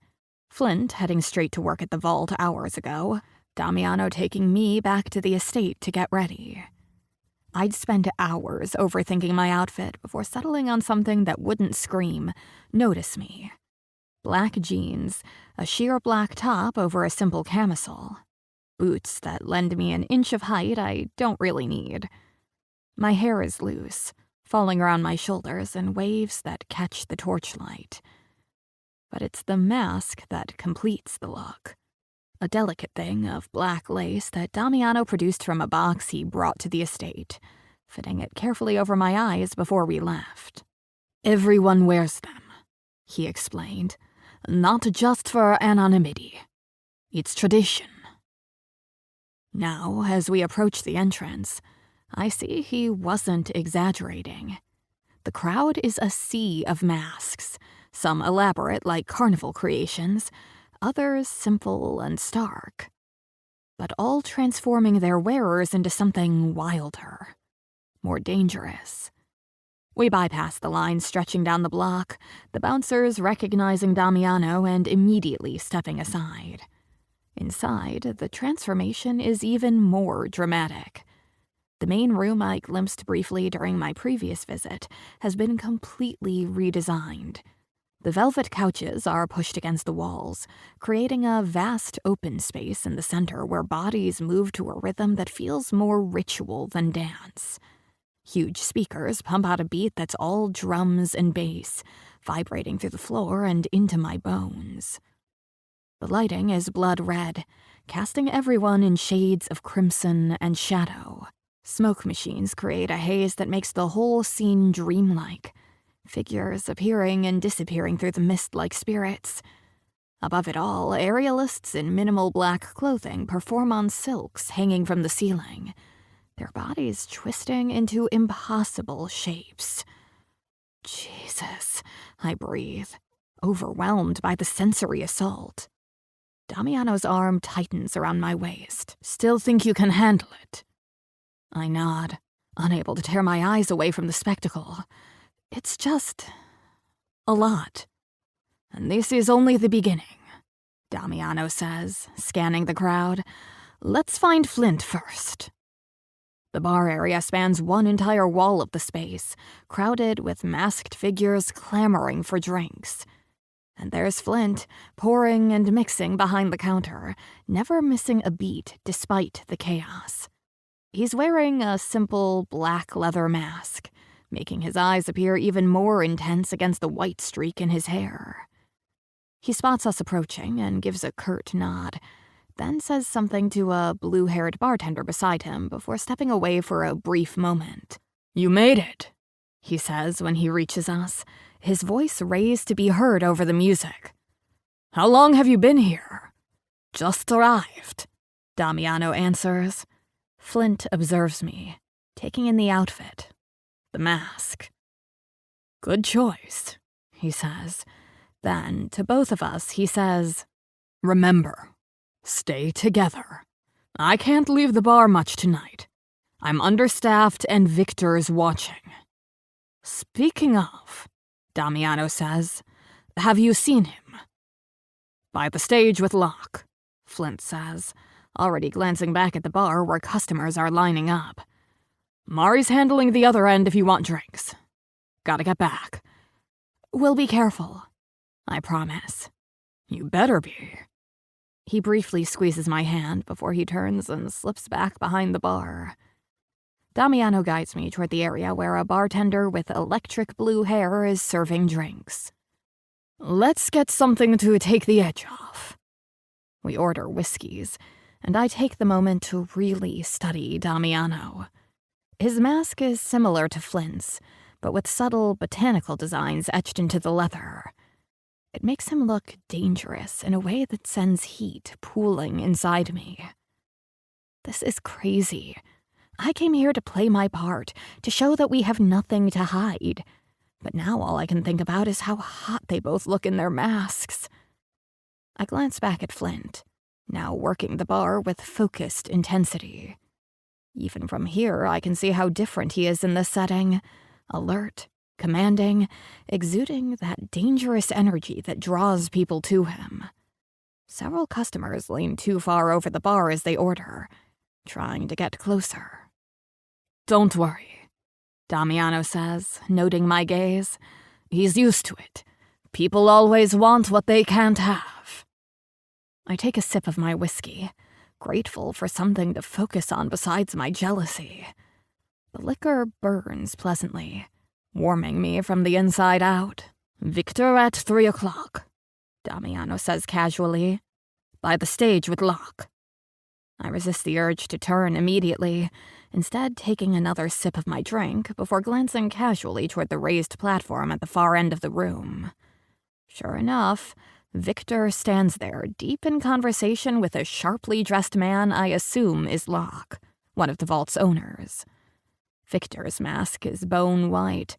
Flint heading straight to work at the vault hours ago, Damiano taking me back to the estate to get ready. I'd spend hours overthinking my outfit before settling on something that wouldn't scream, "Notice me." Black jeans, a sheer black top over a simple camisole. Boots that lend me an inch of height I don't really need. My hair is loose, falling around my shoulders in waves that catch the torchlight. But it's the mask that completes the look. A delicate thing of black lace that Damiano produced from a box he brought to the estate, fitting it carefully over my eyes before we left. Everyone wears them, he explained, not just for anonymity. It's tradition. Now, as we approach the entrance, I see he wasn't exaggerating. The crowd is a sea of masks, some elaborate like carnival creations, others simple and stark, but all transforming their wearers into something wilder, more dangerous. We bypass the line stretching down the block, the bouncers recognizing Damiano and immediately stepping aside. Inside, the transformation is even more dramatic. The main room I glimpsed briefly during my previous visit has been completely redesigned. The velvet couches are pushed against the walls, creating a vast open space in the center where bodies move to a rhythm that feels more ritual than dance. Huge speakers pump out a beat that's all drums and bass, vibrating through the floor and into my bones. The lighting is blood red, casting everyone in shades of crimson and shadow. Smoke machines create a haze that makes the whole scene dreamlike, figures appearing and disappearing through the mist like spirits. Above it all, aerialists in minimal black clothing perform on silks hanging from the ceiling, their bodies twisting into impossible shapes. Jesus, I breathe, overwhelmed by the sensory assault. Damiano's arm tightens around my waist. Still think you can handle it? I nod, unable to tear my eyes away from the spectacle. It's just a lot. And this is only the beginning, Damiano says, scanning the crowd. Let's find Flint first. The bar area spans one entire wall of the space, crowded with masked figures clamoring for drinks. And there's Flint, pouring and mixing behind the counter, never missing a beat despite the chaos. He's wearing a simple black leather mask, making his eyes appear even more intense against the white streak in his hair. He spots us approaching and gives a curt nod, then says something to a blue-haired bartender beside him before stepping away for a brief moment. "You made it," he says when he reaches us, his voice raised to be heard over the music. "How long have you been here?" "Just arrived," Damiano answers. Flint observes me, taking in the outfit, the mask. "Good choice," he says. Then, to both of us, he says, "Remember, stay together. I can't leave the bar much tonight. I'm understaffed and Victor's watching." "Speaking of," Damiano says, "have you seen him?" "By the stage with Locke," Flint says, already glancing back at the bar where customers are lining up. "Mari's handling the other end if you want drinks. Gotta get back." "We'll be careful," I promise. "You better be." He briefly squeezes my hand before he turns and slips back behind the bar. Damiano guides me toward the area where a bartender with electric blue hair is serving drinks. "Let's get something to take the edge off." We order whiskeys, and I take the moment to really study Damiano. His mask is similar to Flint's, but with subtle botanical designs etched into the leather. It makes him look dangerous in a way that sends heat pooling inside me. This is crazy. I came here to play my part, to show that we have nothing to hide. But now all I can think about is how hot they both look in their masks. I glance back at Flint, now working the bar with focused intensity. Even from here, I can see how different he is in this setting. Alert, commanding, exuding that dangerous energy that draws people to him. Several customers lean too far over the bar as they order, trying to get closer. "Don't worry," Damiano says, noting my gaze. "He's used to it. People always want what they can't have." I take a sip of my whiskey, grateful for something to focus on besides my jealousy. The liquor burns pleasantly, warming me from the inside out. "Victor at 3 o'clock, Damiano says casually. "By the stage with Locke." I resist the urge to turn immediately, instead taking another sip of my drink before glancing casually toward the raised platform at the far end of the room. Sure enough, Victor stands there, deep in conversation with a sharply dressed man I assume is Locke, one of the vault's owners. Victor's mask is bone white,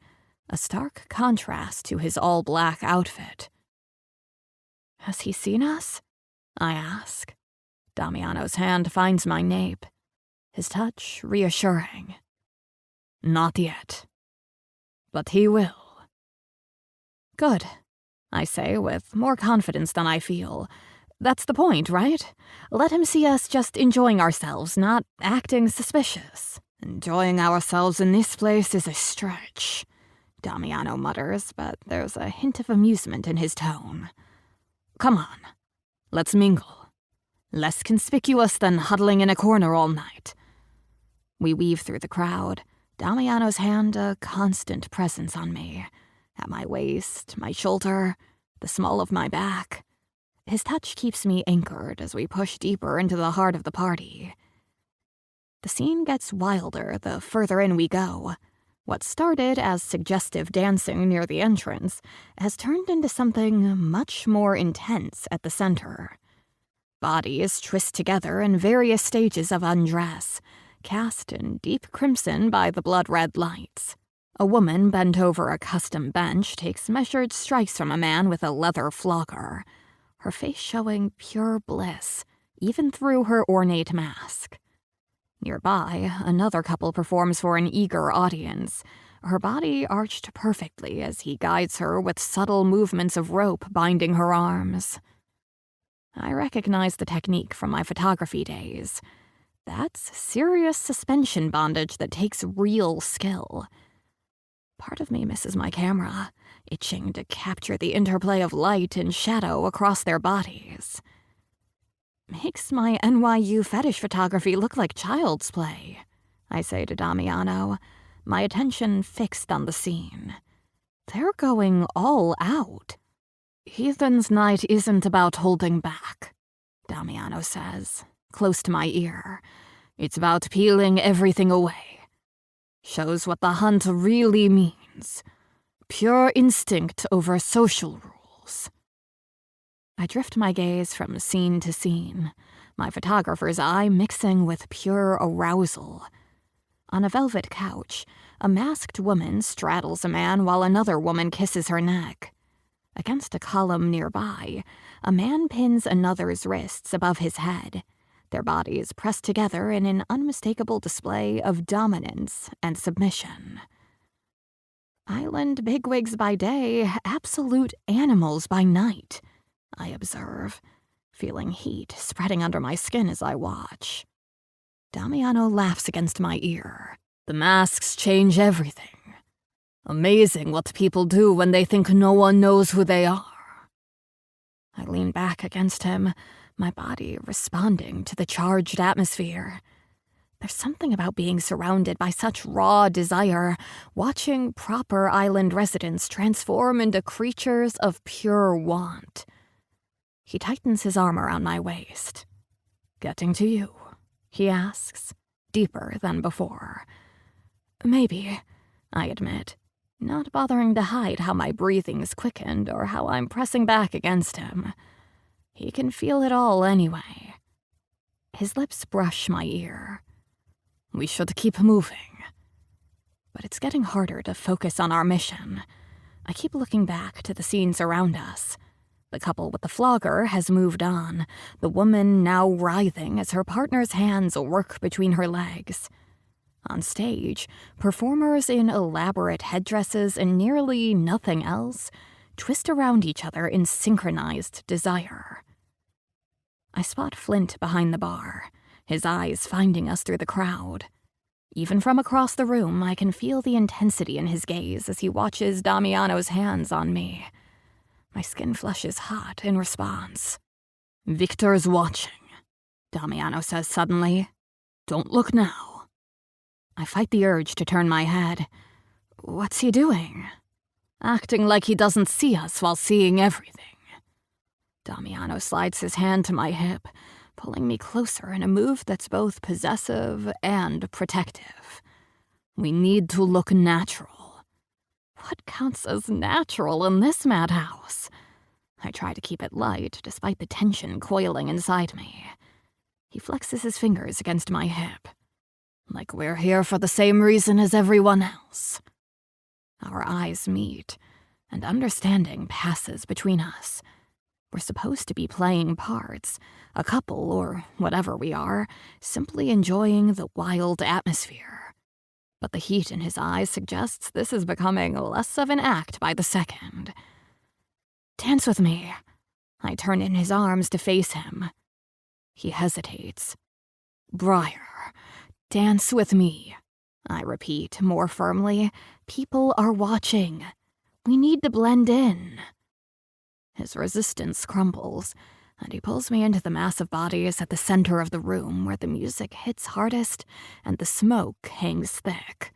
a stark contrast to his all-black outfit. "Has he seen us?" I ask. Damiano's hand finds my nape, his touch reassuring. "Not yet. But he will." "Good," I say with more confidence than I feel. "That's the point, right? Let him see us just enjoying ourselves, not acting suspicious." "Enjoying ourselves in this place is a stretch," Damiano mutters, but there's a hint of amusement in his tone. "Come on, let's mingle. Less conspicuous than huddling in a corner all night." We weave through the crowd, Damiano's hand a constant presence on me, at my waist, my shoulder, the small of my back. His touch keeps me anchored as we push deeper into the heart of the party. The scene gets wilder the further in we go. What started as suggestive dancing near the entrance has turned into something much more intense at the center. Bodies twist together in various stages of undress, cast in deep crimson by the blood-red lights. A woman bent over a custom bench takes measured strikes from a man with a leather flogger, her face showing pure bliss, even through her ornate mask. Nearby, another couple performs for an eager audience, her body arched perfectly as he guides her with subtle movements of rope binding her arms. I recognize the technique from my photography days. That's serious suspension bondage that takes real skill. Part of me misses my camera, itching to capture the interplay of light and shadow across their bodies. Makes my NYU fetish photography look like child's play, I say to Damiano, my attention fixed on the scene. They're going all out. Heathens' night isn't about holding back, Damiano says, close to my ear. It's about peeling everything away. Shows what the hunt really means. Pure instinct over social rules. I drift my gaze from scene to scene, my photographer's eye mixing with pure arousal. On a velvet couch, a masked woman straddles a man while another woman kisses her neck. Against a column nearby, a man pins another's wrists above his head, their bodies pressed together in an unmistakable display of dominance and submission. Island bigwigs by day, absolute animals by night, I observe, feeling heat spreading under my skin as I watch. Damiano laughs against my ear. The masks change everything. Amazing what people do when they think no one knows who they are. I lean back against him, my body responding to the charged atmosphere. There's something about being surrounded by such raw desire, watching proper island residents transform into creatures of pure want. He tightens his arm around my waist. "Getting to you?" he asks, deeper than before. "Maybe," I admit, not bothering to hide how my breathing's quickened or how I'm pressing back against him. He can feel it all anyway. His lips brush my ear. We should keep moving. But it's getting harder to focus on our mission. I keep looking back to the scenes around us. The couple with the flogger has moved on, the woman now writhing as her partner's hands work between her legs. On stage, performers in elaborate headdresses and nearly nothing else twist around each other in synchronized desire. I spot Flint behind the bar, his eyes finding us through the crowd. Even from across the room, I can feel the intensity in his gaze as he watches Damiano's hands on me. My skin flushes hot in response. "Victor's watching," Damiano says suddenly. "Don't look now." I fight the urge to turn my head. What's he doing? Acting like he doesn't see us while seeing everything. Damiano slides his hand to my hip, pulling me closer in a move that's both possessive and protective. We need to look natural. What counts as natural in this madhouse? I try to keep it light, despite the tension coiling inside me. He flexes his fingers against my hip. Like we're here for the same reason as everyone else. Our eyes meet, and understanding passes between us. We're supposed to be playing parts, a couple or whatever we are, simply enjoying the wild atmosphere. But the heat in his eyes suggests this is becoming less of an act by the second. "Dance with me." I turn in his arms to face him. He hesitates. "Briar, dance with me," I repeat more firmly. "People are watching. We need to blend in." His resistance crumbles, and he pulls me into the massive bodies at the center of the room where the music hits hardest and the smoke hangs thick.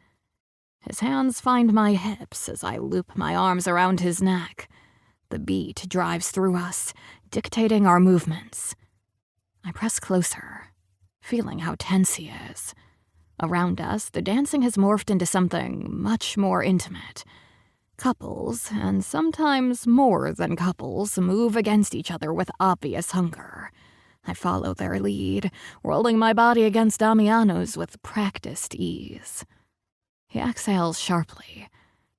His hands find my hips as I loop my arms around his neck. The beat drives through us, dictating our movements. I press closer, feeling how tense he is. Around us, the dancing has morphed into something much more intimate. Couples, and sometimes more than couples, move against each other with obvious hunger. I follow their lead, rolling my body against Damiano's with practiced ease. He exhales sharply,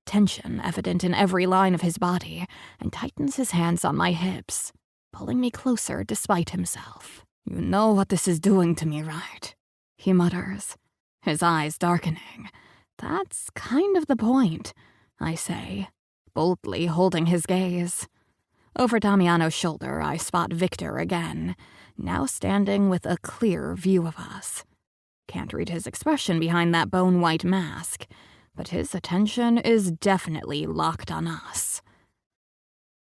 tension evident in every line of his body, and tightens his hands on my hips, pulling me closer despite himself. "You know what this is doing to me, right?" he mutters, his eyes darkening. "That's kind of the point," I say, boldly holding his gaze. Over Damiano's shoulder, I spot Victor again, now standing with a clear view of us. Can't read his expression behind that bone-white mask, but his attention is definitely locked on us.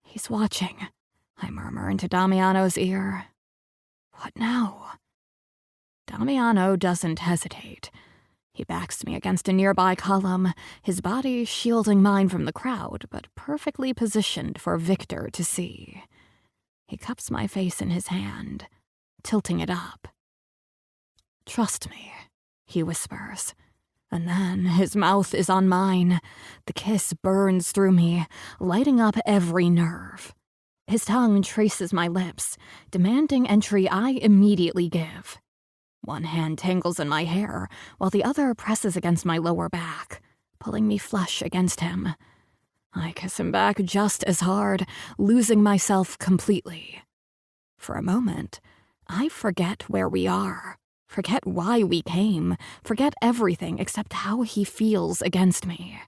"He's watching," I murmur into Damiano's ear. "What now?" Damiano doesn't hesitate. He backs me against a nearby column, his body shielding mine from the crowd, but perfectly positioned for Victor to see. He cups my face in his hand, tilting it up. "Trust me," he whispers. And then his mouth is on mine. The kiss burns through me, lighting up every nerve. His tongue traces my lips, demanding entry I immediately give. One hand tangles in my hair, while the other presses against my lower back, pulling me flush against him. I kiss him back just as hard, losing myself completely. For a moment, I forget where we are, forget why we came, forget everything except how he feels against me.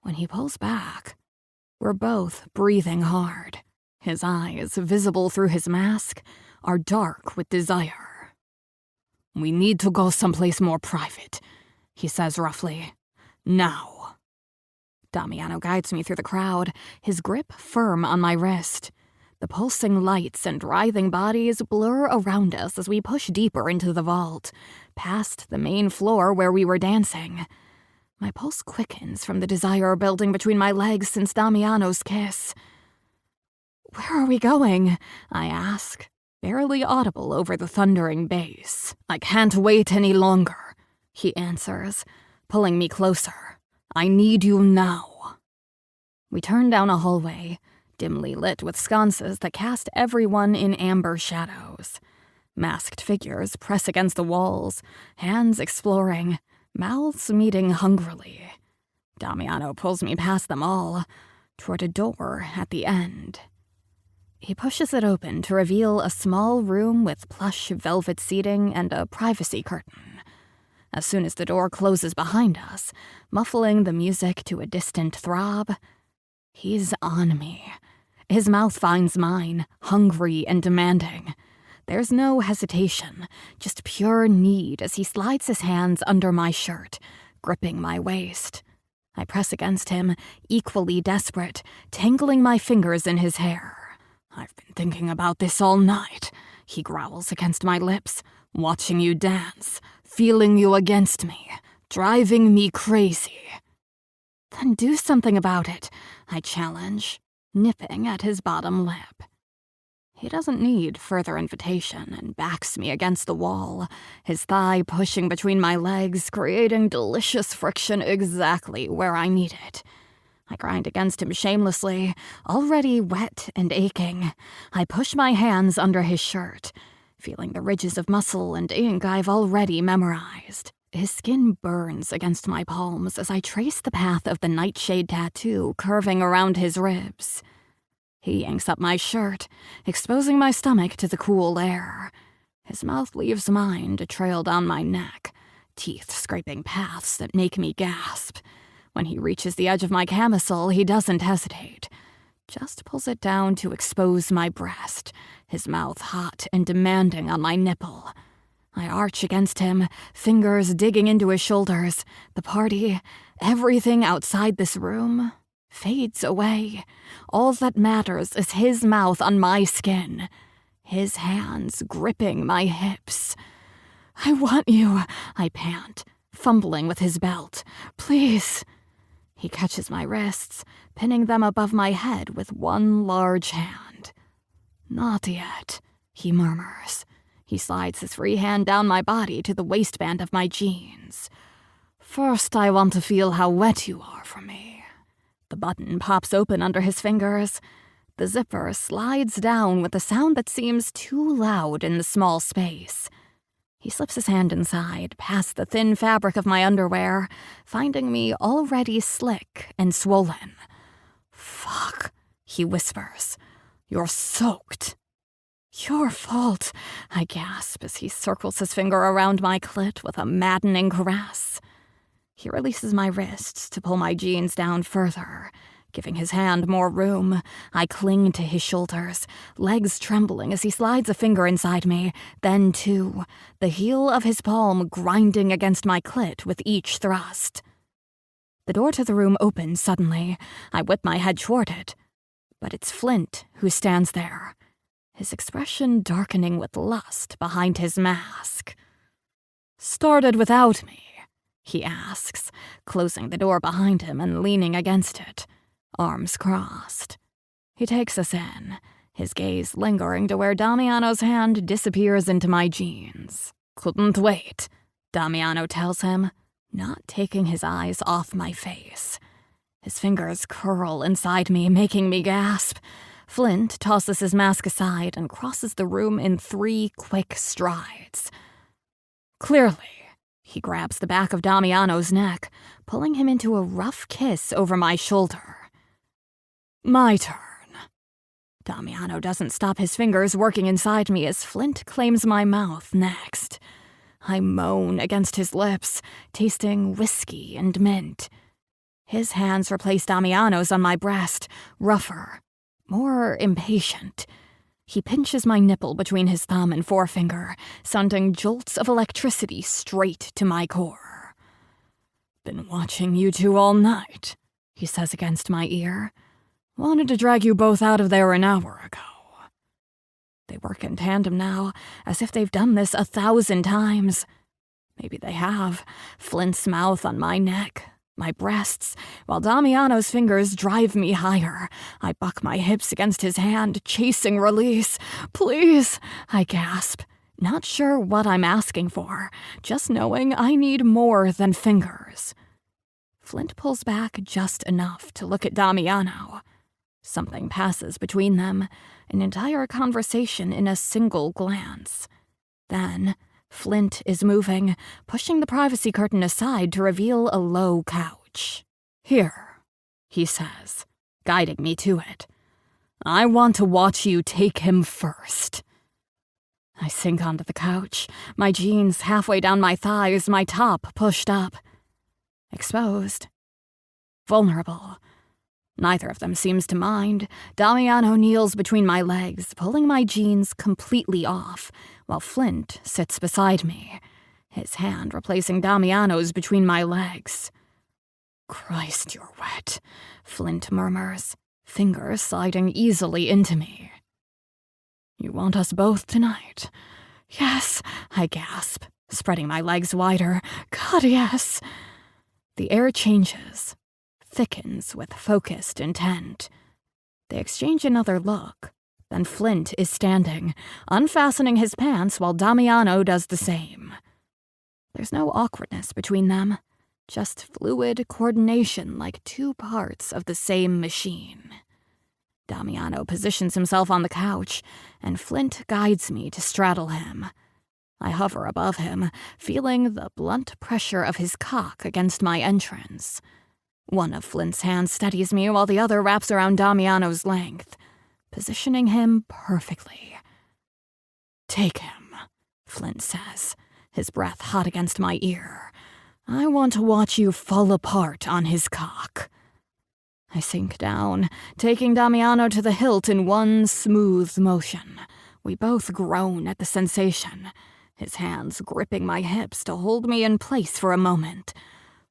When he pulls back, we're both breathing hard. His eyes, visible through his mask, are dark with desire. "We need to go someplace more private," he says roughly. "Now." Damiano guides me through the crowd, his grip firm on my wrist. The pulsing lights and writhing bodies blur around us as we push deeper into the vault, past the main floor where we were dancing. My pulse quickens from the desire building between my legs since Damiano's kiss. "Where are we going?" I ask, barely audible over the thundering bass. "I can't wait any longer," he answers, pulling me closer. "I need you now." We turn down a hallway, dimly lit with sconces that cast everyone in amber shadows. Masked figures press against the walls, hands exploring, mouths meeting hungrily. Damiano pulls me past them all, toward a door at the end. He pushes it open to reveal a small room with plush velvet seating and a privacy curtain. As soon as the door closes behind us, muffling the music to a distant throb, he's on me. His mouth finds mine, hungry and demanding. There's no hesitation, just pure need as he slides his hands under my shirt, gripping my waist. I press against him, equally desperate, tangling my fingers in his hair. "I've been thinking about this all night," he growls against my lips, "watching you dance, feeling you against me, driving me crazy." "Then do something about it," I challenge, nipping at his bottom lip. He doesn't need further invitation and backs me against the wall, his thigh pushing between my legs, creating delicious friction exactly where I need it. I grind against him shamelessly, already wet and aching. I push my hands under his shirt, feeling the ridges of muscle and ink I've already memorized. His skin burns against my palms as I trace the path of the nightshade tattoo curving around his ribs. He yanks up my shirt, exposing my stomach to the cool air. His mouth leaves mine to trail down my neck, teeth scraping paths that make me gasp. When he reaches the edge of my camisole, he doesn't hesitate. Just pulls it down to expose my breast, his mouth hot and demanding on my nipple. I arch against him, fingers digging into his shoulders. The party, everything outside this room, fades away. All that matters is his mouth on my skin, his hands gripping my hips. "I want you," I pant, fumbling with his belt. "Please." He catches my wrists, pinning them above my head with one large hand. "Not yet," he murmurs. He slides his free hand down my body to the waistband of my jeans. "First, I want to feel how wet you are for me." The button pops open under his fingers. The zipper slides down with a sound that seems too loud in the small space. He slips his hand inside, past the thin fabric of my underwear, finding me already slick and swollen. "Fuck," he whispers. "You're soaked." "Your fault," I gasp as he circles his finger around my clit with a maddening caress. He releases my wrists to pull my jeans down further, giving his hand more room. I cling to his shoulders, legs trembling as he slides a finger inside me, then two, the heel of his palm grinding against my clit with each thrust. The door to the room opens suddenly. I whip my head toward it. But it's Flint who stands there, his expression darkening with lust behind his mask. "Started without me?" he asks, closing the door behind him and leaning against it, arms crossed. He takes us in, his gaze lingering to where Damiano's hand disappears into my jeans. "Couldn't wait," Damiano tells him, not taking his eyes off my face. His fingers curl inside me, making me gasp. Flint tosses his mask aside and crosses the room in 3 quick strides. Clearly, he grabs the back of Damiano's neck, pulling him into a rough kiss over my shoulder. My turn. Damiano doesn't stop his fingers working inside me as Flint claims my mouth next. I moan against his lips, tasting whiskey and mint. His hands replace Damiano's on my breast, rougher, more impatient. He pinches my nipple between his thumb and forefinger, sending jolts of electricity straight to my core. "Been watching you two all night," he says against my ear. "Wanted to drag you both out of there an hour ago." They work in tandem now, as if they've done this 1,000 times. Maybe they have. Flint's mouth on my neck, my breasts, while Damiano's fingers drive me higher. I buck my hips against his hand, chasing release. "Please," I gasp, not sure what I'm asking for, just knowing I need more than fingers. Flint pulls back just enough to look at Damiano. Something passes between them, an entire conversation in a single glance. Then, Flint is moving, pushing the privacy curtain aside to reveal a low couch. "Here," he says, guiding me to it. "I want to watch you take him first." I sink onto the couch, my jeans halfway down my thighs, my top pushed up. Exposed. Vulnerable. Neither of them seems to mind. Damiano kneels between my legs, pulling my jeans completely off, while Flint sits beside me, his hand replacing Damiano's between my legs. "Christ, you're wet," Flint murmurs, fingers sliding easily into me. "You want us both tonight?" "Yes," I gasp, spreading my legs wider. "God, yes." The air changes, thickens with focused intent. They exchange another look. Then Flint is standing, unfastening his pants while Damiano does the same. There's no awkwardness between them, just fluid coordination like 2 parts of the same machine. Damiano positions himself on the couch, and Flint guides me to straddle him. I hover above him, feeling the blunt pressure of his cock against my entrance. One of Flint's hands steadies me while the other wraps around Damiano's length, positioning him perfectly. "Take him," Flint says, his breath hot against my ear. "I want to watch you fall apart on his cock." I sink down, taking Damiano to the hilt in one smooth motion. We both groan at the sensation, his hands gripping my hips to hold me in place for a moment.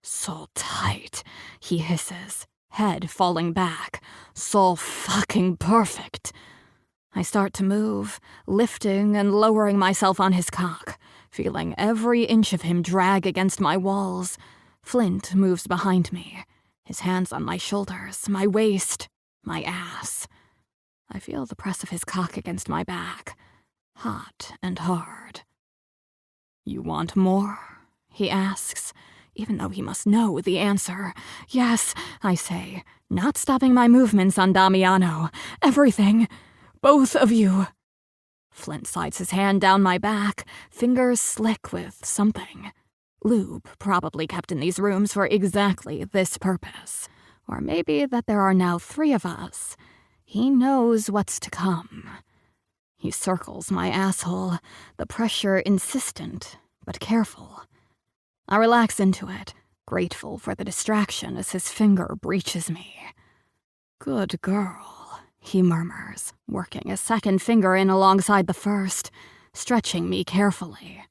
"So tight," he hisses, head falling back. "So fucking perfect." I start to move, lifting and lowering myself on his cock, feeling every inch of him drag against my walls. Flint moves behind me, his hands on my shoulders, my waist, my ass. I feel the press of his cock against my back, hot and hard. "You want more?" he asks, even though he must know the answer. "Yes," I say, not stopping my movements on Damiano. "Everything. Both of you." Flint slides his hand down my back, fingers slick with something. Lube, probably kept in these rooms for exactly this purpose. Or maybe that there are now 3 of us. He knows what's to come. He circles my asshole, the pressure insistent but careful. I relax into it, grateful for the distraction as his finger breaches me. "Good girl," he murmurs, working a second finger in alongside the first, stretching me carefully.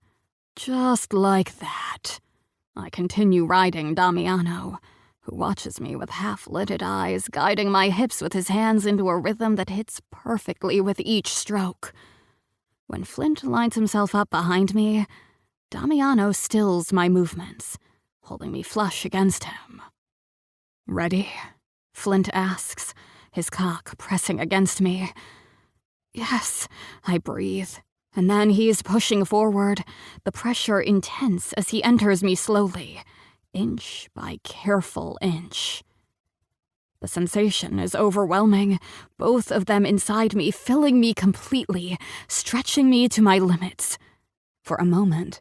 "Just like that." I continue riding Damiano, who watches me with half-lidded eyes, guiding my hips with his hands into a rhythm that hits perfectly with each stroke. When Flint lines himself up behind me, Damiano stills my movements, holding me flush against him. "Ready?" Flint asks, his cock pressing against me. "Yes," I breathe, and then he's pushing forward, the pressure intense as he enters me slowly, inch by careful inch. The sensation is overwhelming, both of them inside me, filling me completely, stretching me to my limits. For a moment,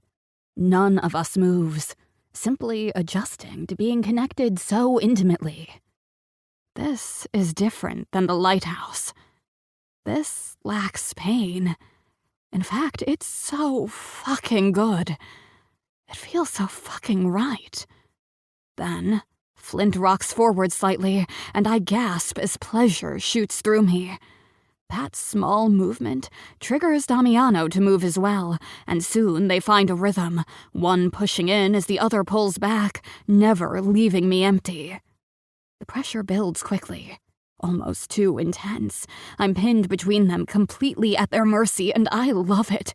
none of us moves, simply adjusting to being connected so intimately. This is different than the lighthouse. This lacks pain. In fact, it's so fucking good. It feels so fucking right. Then, Flint rocks forward slightly, and I gasp as pleasure shoots through me. That small movement triggers Damiano to move as well, and soon they find a rhythm, one pushing in as the other pulls back, never leaving me empty. The pressure builds quickly, almost too intense. I'm pinned between them, completely at their mercy, and I love it.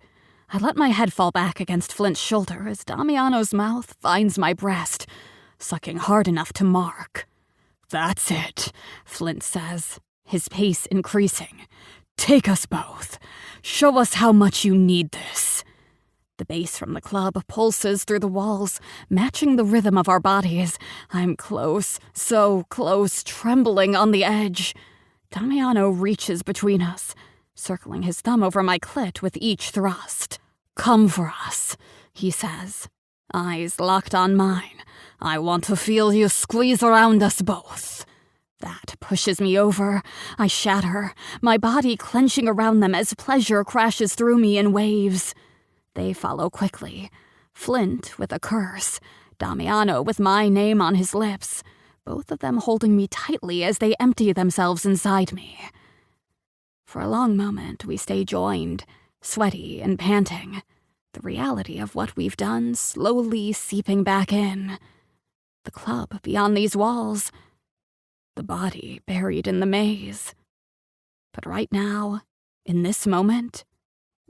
I let my head fall back against Flint's shoulder as Damiano's mouth finds my breast, sucking hard enough to mark. "That's it," Flint says, his pace increasing. "Take us both. Show us how much you need this." The bass from the club pulses through the walls, matching the rhythm of our bodies. I'm close, so close, trembling on the edge. Damiano reaches between us, circling his thumb over my clit with each thrust. "Come for us," he says, eyes locked on mine. "I want to feel you squeeze around us both." That pushes me over. I shatter, my body clenching around them as pleasure crashes through me in waves. They follow quickly, Flint with a curse, Damiano with my name on his lips, both of them holding me tightly as they empty themselves inside me. For a long moment, we stay joined, sweaty and panting, the reality of what we've done slowly seeping back in. The club beyond these walls, the body buried in the maze. But right now, in this moment,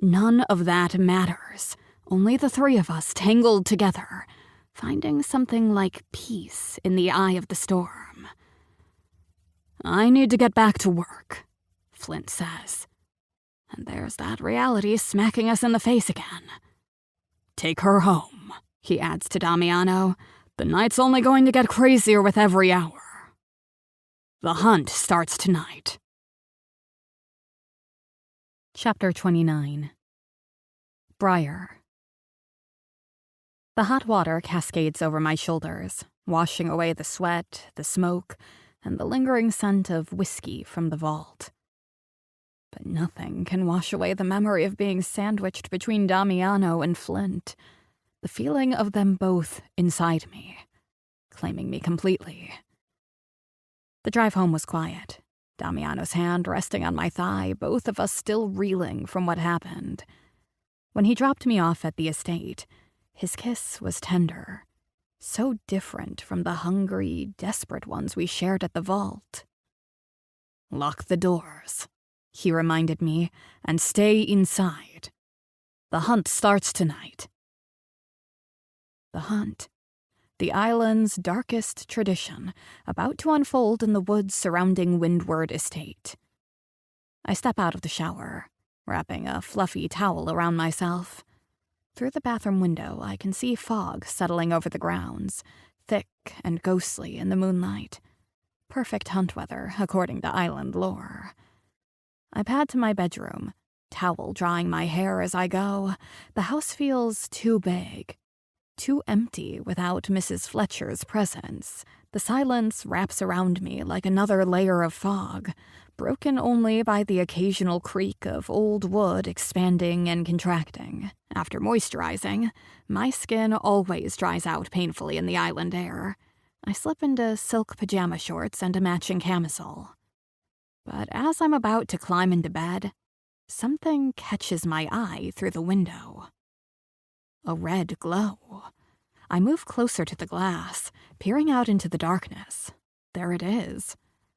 none of that matters. Only the three of us tangled together, finding something like peace in the eye of the storm. "I need to get back to work," Flint says. And there's that reality smacking us in the face again. "Take her home," he adds to Damiano. "The night's only going to get crazier with every hour. The hunt starts tonight." Chapter 29. Briar. The hot water cascades over my shoulders, washing away the sweat, the smoke, and the lingering scent of whiskey from the vault. But nothing can wash away the memory of being sandwiched between Damiano and Flint, the feeling of them both inside me, claiming me completely. The drive home was quiet, Damiano's hand resting on my thigh, both of us still reeling from what happened. When he dropped me off at the estate, his kiss was tender, so different from the hungry, desperate ones we shared at the vault. "Lock the doors," he reminded me, "and stay inside. The hunt starts tonight." The hunt. The island's darkest tradition, about to unfold in the woods surrounding Windward Estate. I step out of the shower, wrapping a fluffy towel around myself. Through the bathroom window, I can see fog settling over the grounds, thick and ghostly in the moonlight. Perfect hunt weather, according to island lore. I pad to my bedroom, towel drying my hair as I go. The house feels too big. Too empty without Mrs. Fletcher's presence. The silence wraps around me like another layer of fog, broken only by the occasional creak of old wood expanding and contracting. After moisturizing, my skin always dries out painfully in the island air. I slip into silk pajama shorts and a matching camisole. But as I'm about to climb into bed, something catches my eye through the window. A red glow. I move closer to the glass, peering out into the darkness. There it is.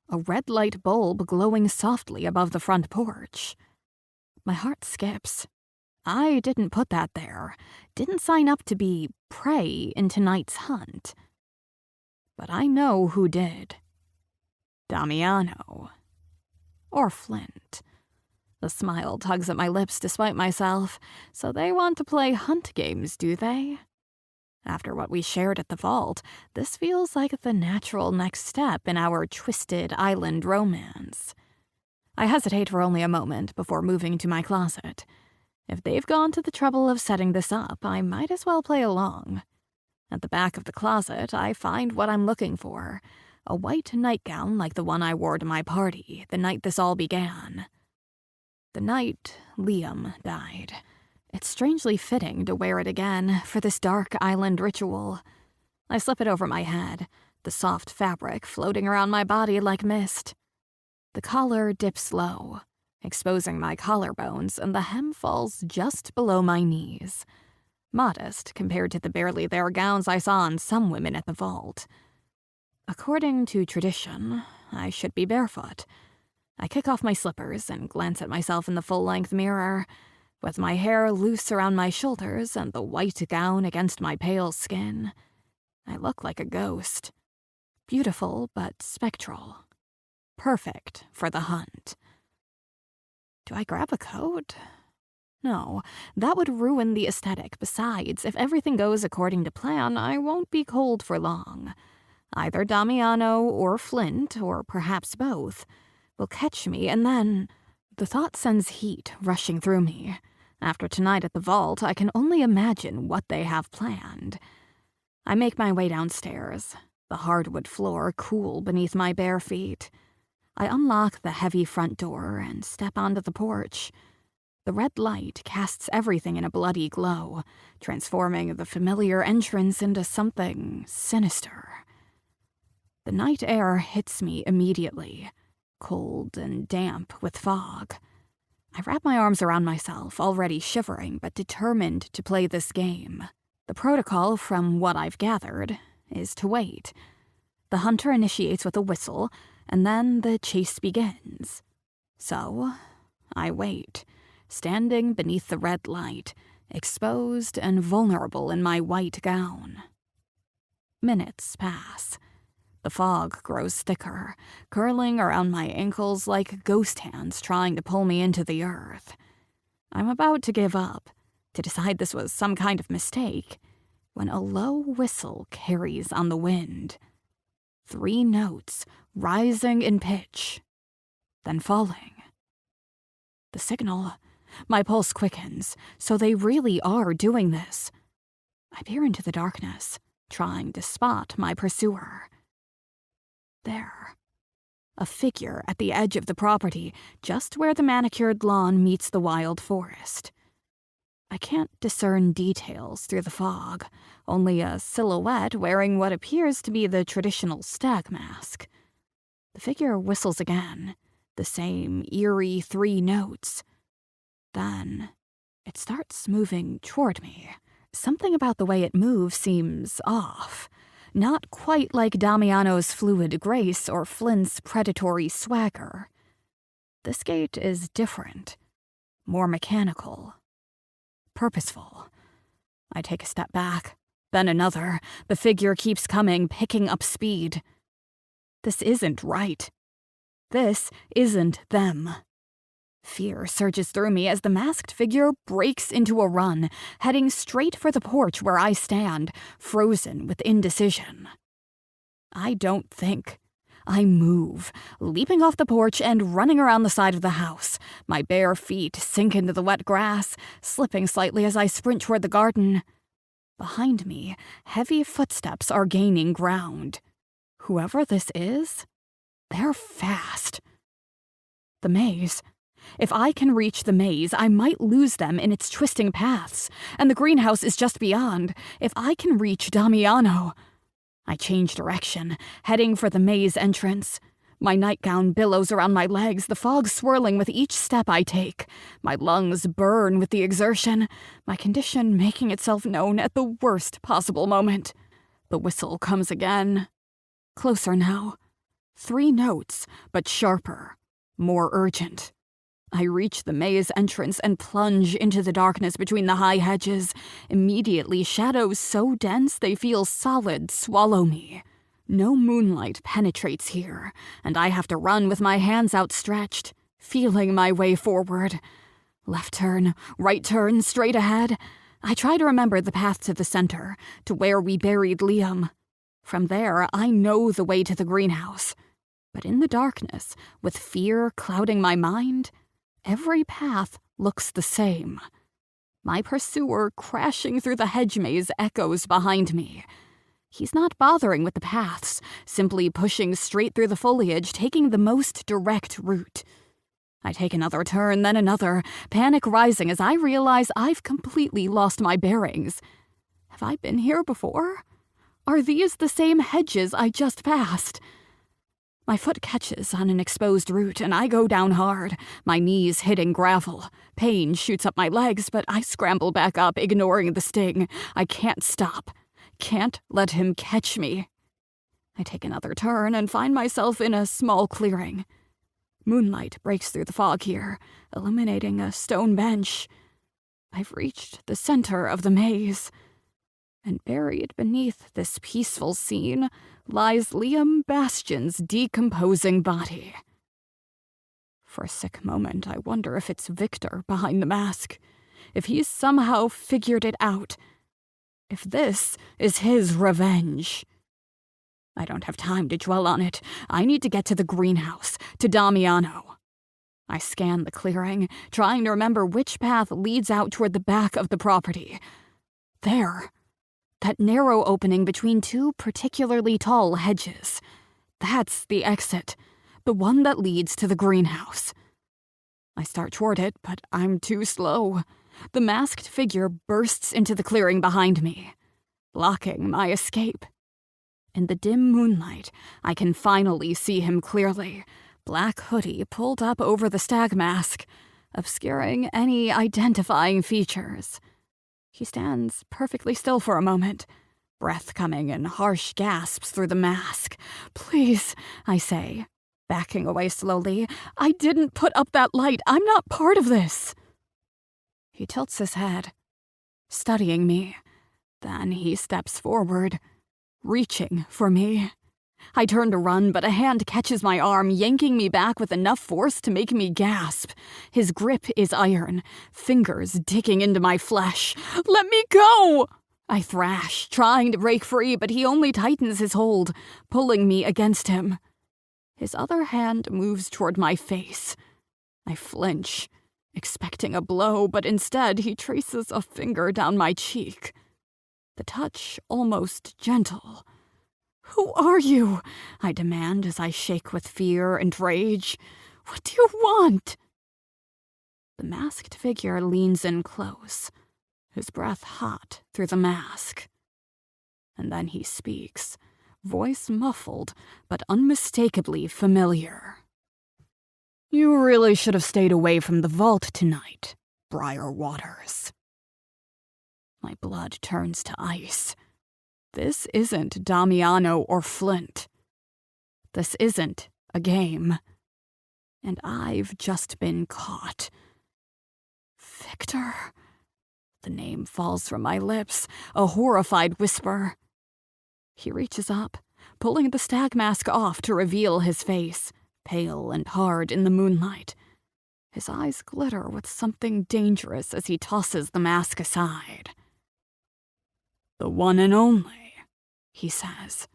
A red light bulb glowing softly above the front porch. My heart skips. I didn't put that there. Didn't sign up to be prey in tonight's hunt. But I know who did. Damiano. Or Flint. The smile tugs at my lips despite myself. So they want to play hunt games, do they? After what we shared at the vault, this feels like the natural next step in our twisted island romance. I hesitate for only a moment before moving to my closet. If they've gone to the trouble of setting this up, I might as well play along. At the back of the closet, I find what I'm looking for. A white nightgown like the one I wore to my party the night this all began. The night Liam died. It's strangely fitting to wear it again for this dark island ritual. I slip it over my head, the soft fabric floating around my body like mist. The collar dips low, exposing my collarbones, and the hem falls just below my knees. Modest compared to the barely there gowns I saw on some women at the vault. According to tradition, I should be barefoot. I kick off my slippers and glance at myself in the full-length mirror. With my hair loose around my shoulders and the white gown against my pale skin, I look like a ghost. Beautiful but spectral. Perfect for the hunt. Do I grab a coat? No, that would ruin the aesthetic. Besides, if everything goes according to plan, I won't be cold for long. Either Damiano or Flint, or perhaps both, will catch me, and then... The thought sends heat rushing through me. After tonight at the vault, I can only imagine what they have planned. I make my way downstairs, the hardwood floor cool beneath my bare feet. I unlock the heavy front door and step onto the porch. The red light casts everything in a bloody glow, transforming the familiar entrance into something sinister. The night air hits me immediately, cold and damp with fog. I wrap my arms around myself, already shivering but determined to play this game. The protocol, from what I've gathered, is to wait. The hunter initiates with a whistle, and then the chase begins. So, I wait, standing beneath the red light, exposed and vulnerable in my white gown. Minutes pass. The fog grows thicker, curling around my ankles like ghost hands trying to pull me into the earth. I'm about to give up, to decide this was some kind of mistake, when a low whistle carries on the wind. 3 notes, rising in pitch, then falling. The signal. My pulse quickens, so they really are doing this. I peer into the darkness, trying to spot my pursuer. There. A figure at the edge of the property, just where the manicured lawn meets the wild forest. I can't discern details through the fog, only a silhouette wearing what appears to be the traditional stag mask. The figure whistles again, the same eerie 3 notes. Then, it starts moving toward me. Something about the way it moves seems off. Not quite like Damiano's fluid grace or Flint's predatory swagger. This gait is different, more mechanical, purposeful. I take a step back, then another. The figure keeps coming, picking up speed. This isn't right. This isn't them. Fear surges through me as the masked figure breaks into a run, heading straight for the porch where I stand, frozen with indecision. I don't think. I move, leaping off the porch and running around the side of the house. My bare feet sink into the wet grass, slipping slightly as I sprint toward the garden. Behind me, heavy footsteps are gaining ground. Whoever this is, they're fast. The maze. If I can reach the maze, I might lose them in its twisting paths, and the greenhouse is just beyond. If I can reach Damiano... I change direction, heading for the maze entrance. My nightgown billows around my legs, the fog swirling with each step I take. My lungs burn with the exertion, my condition making itself known at the worst possible moment. The whistle comes again. Closer now. 3 notes, but sharper, more urgent. I reach the maze entrance and plunge into the darkness between the high hedges. Immediately, shadows so dense they feel solid swallow me. No moonlight penetrates here, and I have to run with my hands outstretched, feeling my way forward. Left turn, right turn, straight ahead. I try to remember the path to the center, to where we buried Liam. From there, I know the way to the greenhouse. But in the darkness, with fear clouding my mind, every path looks the same. My pursuer crashing through the hedge maze echoes behind me. He's not bothering with the paths, simply pushing straight through the foliage, taking the most direct route. I take another turn, then another, panic rising as I realize I've completely lost my bearings. Have I been here before? Are these the same hedges I just passed? My foot catches on an exposed root, and I go down hard, my knees hitting gravel. Pain shoots up my legs, but I scramble back up, ignoring the sting. I can't stop. Can't let him catch me. I take another turn and find myself in a small clearing. Moonlight breaks through the fog here, illuminating a stone bench. I've reached the center of the maze, and buried beneath this peaceful scene lies Liam Bastion's decomposing body. For a sick moment, I wonder if it's Victor behind the mask, if he's somehow figured it out, if this is his revenge. I don't have time to dwell on it. I need to get to the greenhouse, to Damiano. I scan the clearing, trying to remember which path leads out toward the back of the property. There. That narrow opening between 2 particularly tall hedges. That's the exit, the one that leads to the greenhouse. I start toward it, but I'm too slow. The masked figure bursts into the clearing behind me, blocking my escape. In the dim moonlight, I can finally see him clearly, black hoodie pulled up over the stag mask, obscuring any identifying features. He stands perfectly still for a moment, breath coming in harsh gasps through the mask. "Please," I say, backing away slowly. "I didn't put up that light. I'm not part of this." He tilts his head, studying me. Then he steps forward, reaching for me. I turn to run, but a hand catches my arm, yanking me back with enough force to make me gasp. His grip is iron, fingers digging into my flesh. "Let me go!" I thrash, trying to break free, but he only tightens his hold, pulling me against him. His other hand moves toward my face. I flinch, expecting a blow, but instead he traces a finger down my cheek. The touch almost gentle. "Who are you?" I demand as I shake with fear and rage. "What do you want?" The masked figure leans in close, his breath hot through the mask. And then he speaks, voice muffled but unmistakably familiar. "You really should have stayed away from the vault tonight, Briar Waters." My blood turns to ice. This isn't Damiano or Flint. This isn't a game. And I've just been caught. Victor. The name falls from my lips, a horrified whisper. He reaches up, pulling the stag mask off to reveal his face, pale and hard in the moonlight. His eyes glitter with something dangerous as he tosses the mask aside. "The one and only," he says,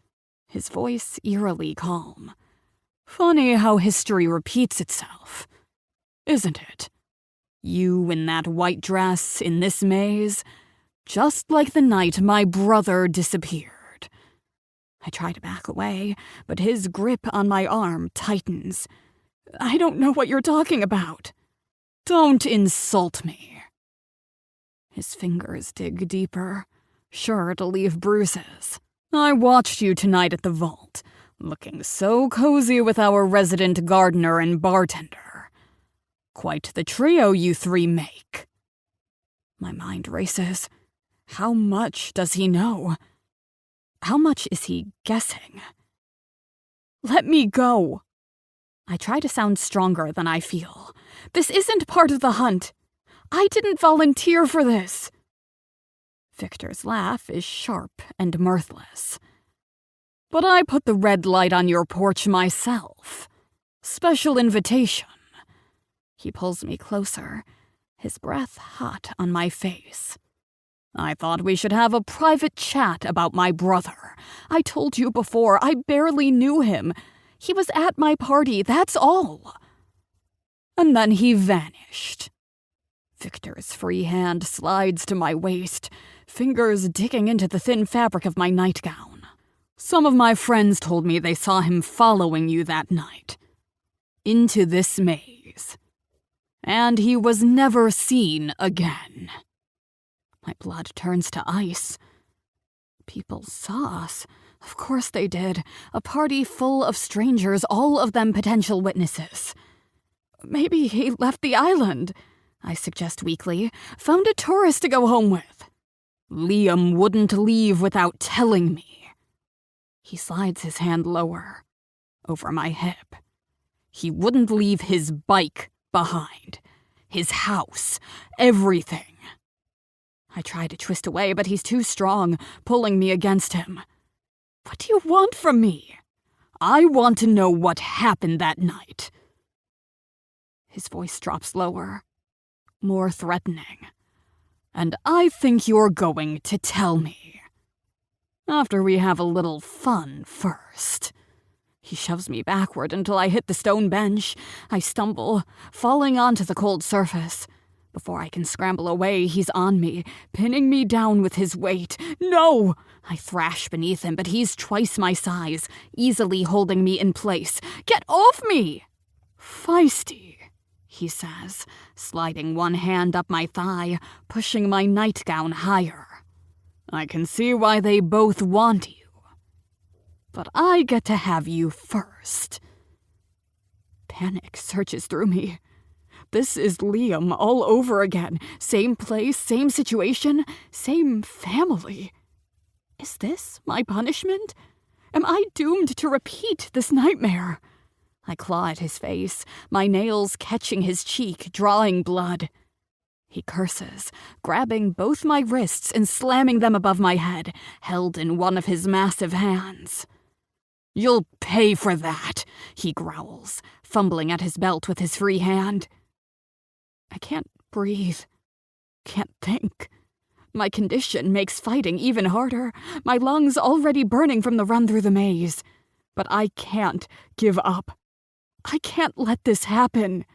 his voice eerily calm. "Funny how history repeats itself, isn't it? You in that white dress in this maze, just like the night my brother disappeared." I try to back away, but his grip on my arm tightens. "I don't know what you're talking about." "Don't insult me." His fingers dig deeper, sure to leave bruises. "I watched you tonight at the vault, Looking so cozy with our resident gardener and bartender. Quite the trio you three make. My mind races. How much does he know? How much is he guessing? Let me go. I try to sound stronger than I feel. This isn't part of the hunt. I didn't volunteer for this. Victor's laugh is sharp and mirthless. But I put the red light on your porch myself. Special invitation. He pulls me closer, his breath hot on my face. I thought we should have a private chat about my brother. I told you before, I barely knew him. He was at my party, that's all. And then he vanished. Victor's free hand slides to my waist, fingers digging into the thin fabric of my nightgown. Some of my friends told me they saw him following you that night. Into this maze. And he was never seen again. My blood turns to ice. People saw us. Of course they did. A party full of strangers, all of them potential witnesses. Maybe he left the island, I suggest weakly. Found a tourist to go home with. Liam wouldn't leave without telling me. He slides his hand lower, over my hip. He wouldn't leave his bike behind. His house. Everything. I try to twist away, but he's too strong, pulling me against him. What do you want from me? I want to know what happened that night. His voice drops lower, more threatening. And I think you're going to tell me. After we have a little fun first. He shoves me backward until I hit the stone bench. I stumble, falling onto the cold surface. Before I can scramble away, he's on me, pinning me down with his weight. No! I thrash beneath him, but he's twice my size, easily holding me in place. Get off me! Feisty, he says, sliding one hand up my thigh, pushing my nightgown higher. I can see why they both want you. But I get to have you first. Panic surges through me. This is Liam all over again. Same place, same situation, same family. Is this my punishment? Am I doomed to repeat this nightmare? I claw at his face, my nails catching his cheek, drawing blood. He curses, grabbing both my wrists and slamming them above my head, held in one of his massive hands. You'll pay for that, he growls, fumbling at his belt with his free hand. I can't breathe. Can't think. My condition makes fighting even harder, my lungs already burning from the run through the maze. But I can't give up. I can't let this happen.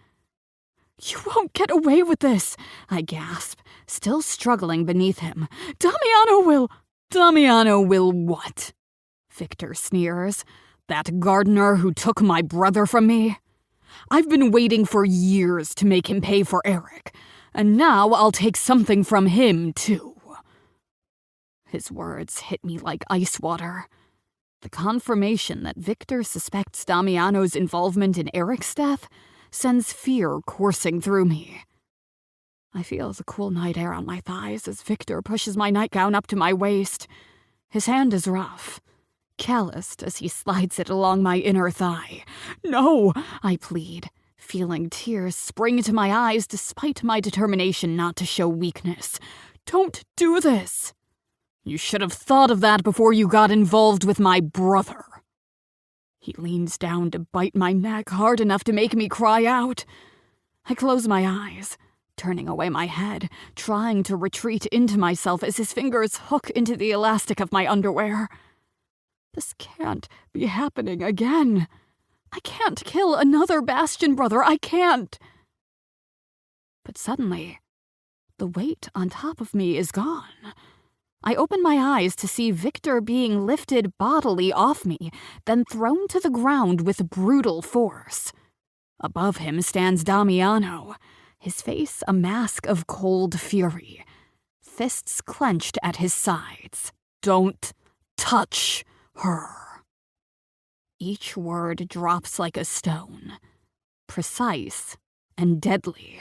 You won't get away with this, I gasp, still struggling beneath him. Damiano will what? Victor sneers. That gardener who took my brother from me? I've been waiting for years to make him pay for Eric, and now I'll take something from him, too. His words hit me like ice water. The confirmation that Victor suspects Damiano's involvement in Eric's death sends fear coursing through me. I feel the cool night air on my thighs as Victor pushes my nightgown up to my waist. His hand is rough, calloused as he slides it along my inner thigh. No, I plead, feeling tears spring to my eyes despite my determination not to show weakness. Don't do this. You should have thought of that before you got involved with my brother. He leans down to bite my neck hard enough to make me cry out. I close my eyes, turning away my head, trying to retreat into myself as his fingers hook into the elastic of my underwear. This can't be happening again. I can't kill another Bastion brother. I can't. But suddenly, the weight on top of me is gone. I open my eyes to see Victor being lifted bodily off me, then thrown to the ground with brutal force. Above him stands Damiano, his face a mask of cold fury, fists clenched at his sides. Don't touch her. Each word drops like a stone, precise and deadly.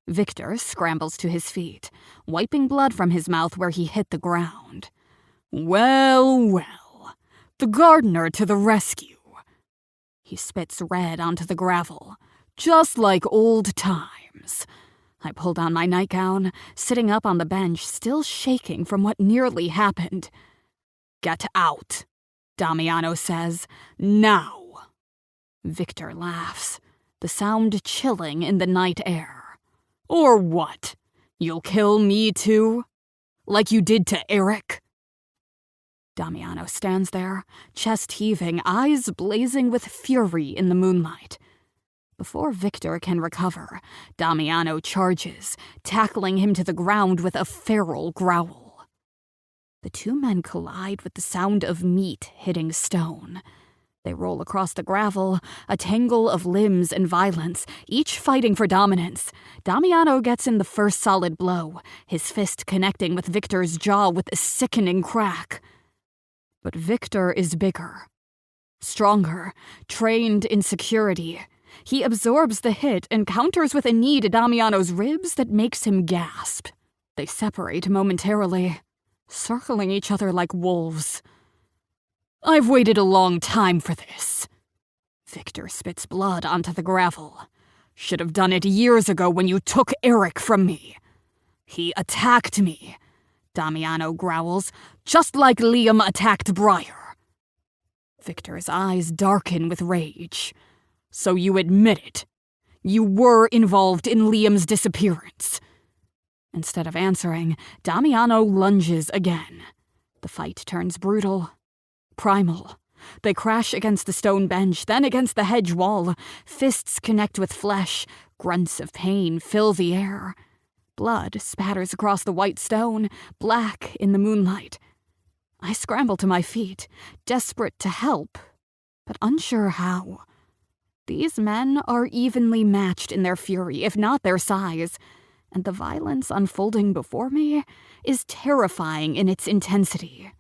Victor scrambles to his feet, wiping blood from his mouth where he hit the ground. Well, well, the gardener to the rescue. He spits red onto the gravel, just like old times. I pull down my nightgown, sitting up on the bench, still shaking from what nearly happened. Get out, Damiano says. Now. Victor laughs, the sound chilling in the night air. Or what? You'll kill me too? Like you did to Eric? Damiano stands there, chest heaving, eyes blazing with fury in the moonlight. Before Victor can recover, Damiano charges, tackling him to the ground with a feral growl. The two men collide with the sound of meat hitting stone. They roll across the gravel, a tangle of limbs and violence, each fighting for dominance. Damiano gets in the first solid blow, his fist connecting with Victor's jaw with a sickening crack. But Victor is bigger, stronger, trained in security. He absorbs the hit and counters with a knee to Damiano's ribs that makes him gasp. They separate momentarily, circling each other like wolves. I've waited a long time for this. Victor spits blood onto the gravel. Should have done it years ago when you took Eric from me. He attacked me, Damiano growls, just like Liam attacked Briar. Victor's eyes darken with rage. So you admit it. You were involved in Liam's disappearance. Instead of answering, Damiano lunges again. The fight turns brutal. Primal. They crash against the stone bench, then against the hedge wall. Fists connect with flesh. Grunts of pain fill the air. Blood spatters across the white stone, black in the moonlight. I scramble to my feet, desperate to help, but unsure how. These men are evenly matched in their fury, if not their size, and the violence unfolding before me is terrifying in its intensity.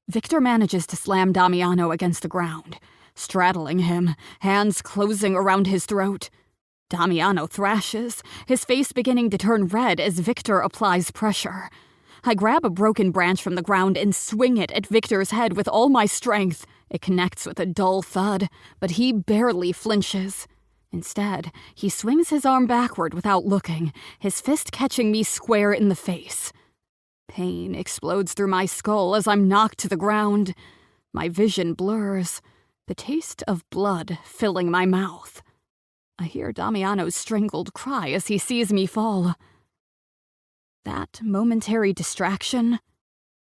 Victor manages to slam Damiano against the ground, straddling him, hands closing around his throat. Damiano thrashes, his face beginning to turn red as Victor applies pressure. I grab a broken branch from the ground and swing it at Victor's head with all my strength. It connects with a dull thud, but he barely flinches. Instead, he swings his arm backward without looking, his fist catching me square in the face. Pain explodes through my skull as I'm knocked to the ground. My vision blurs, the taste of blood filling my mouth. I hear Damiano's strangled cry as he sees me fall. That momentary distraction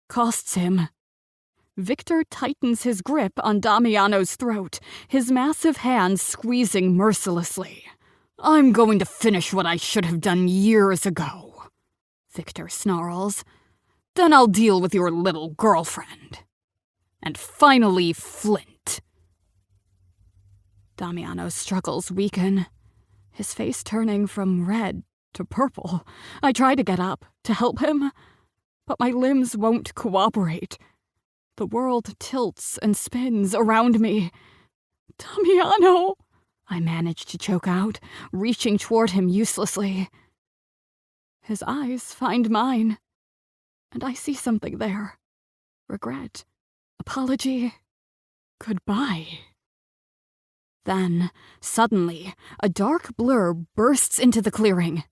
costs him. Victor tightens his grip on Damiano's throat, his massive hands squeezing mercilessly. I'm going to finish what I should have done years ago, Victor snarls. Then I'll deal with your little girlfriend. And finally, Flint. Damiano's struggles weaken, his face turning from red to purple. I try to get up, to help him, but my limbs won't cooperate. The world tilts and spins around me. Damiano! I manage to choke out, reaching toward him uselessly. His eyes find mine, and I see something there. Regret, apology, goodbye. Then, suddenly, a dark blur bursts into the clearing.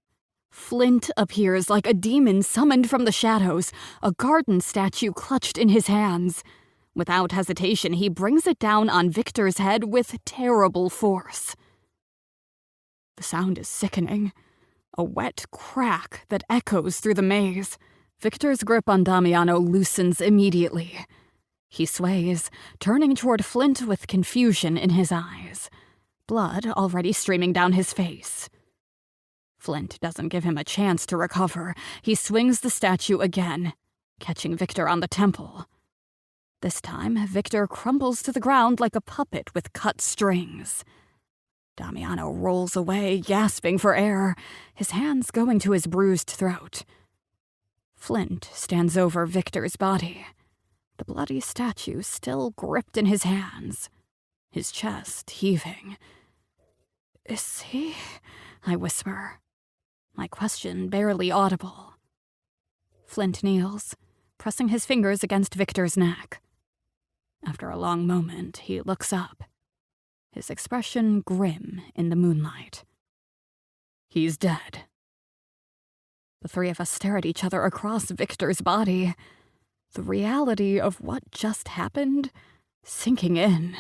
Flint appears like a demon summoned from the shadows, a garden statue clutched in his hands. Without hesitation, he brings it down on Victor's head with terrible force. The sound is sickening, a wet crack that echoes through the maze. Victor's grip on Damiano loosens immediately. He sways, turning toward Flint with confusion in his eyes, blood already streaming down his face. Flint doesn't give him a chance to recover. He swings the statue again, catching Victor on the temple. This time, Victor crumbles to the ground like a puppet with cut strings. Damiano rolls away, gasping for air, his hands going to his bruised throat. Flint stands over Victor's body, the bloody statue still gripped in his hands. his chest heaving. "Is he?" I whisper, my question barely audible. Flint kneels, pressing his fingers against Victor's neck. After a long moment, he looks up, his expression grim in the moonlight. "He's dead." The three of us stare at each other across Victor's body, the reality of what just happened sinking in.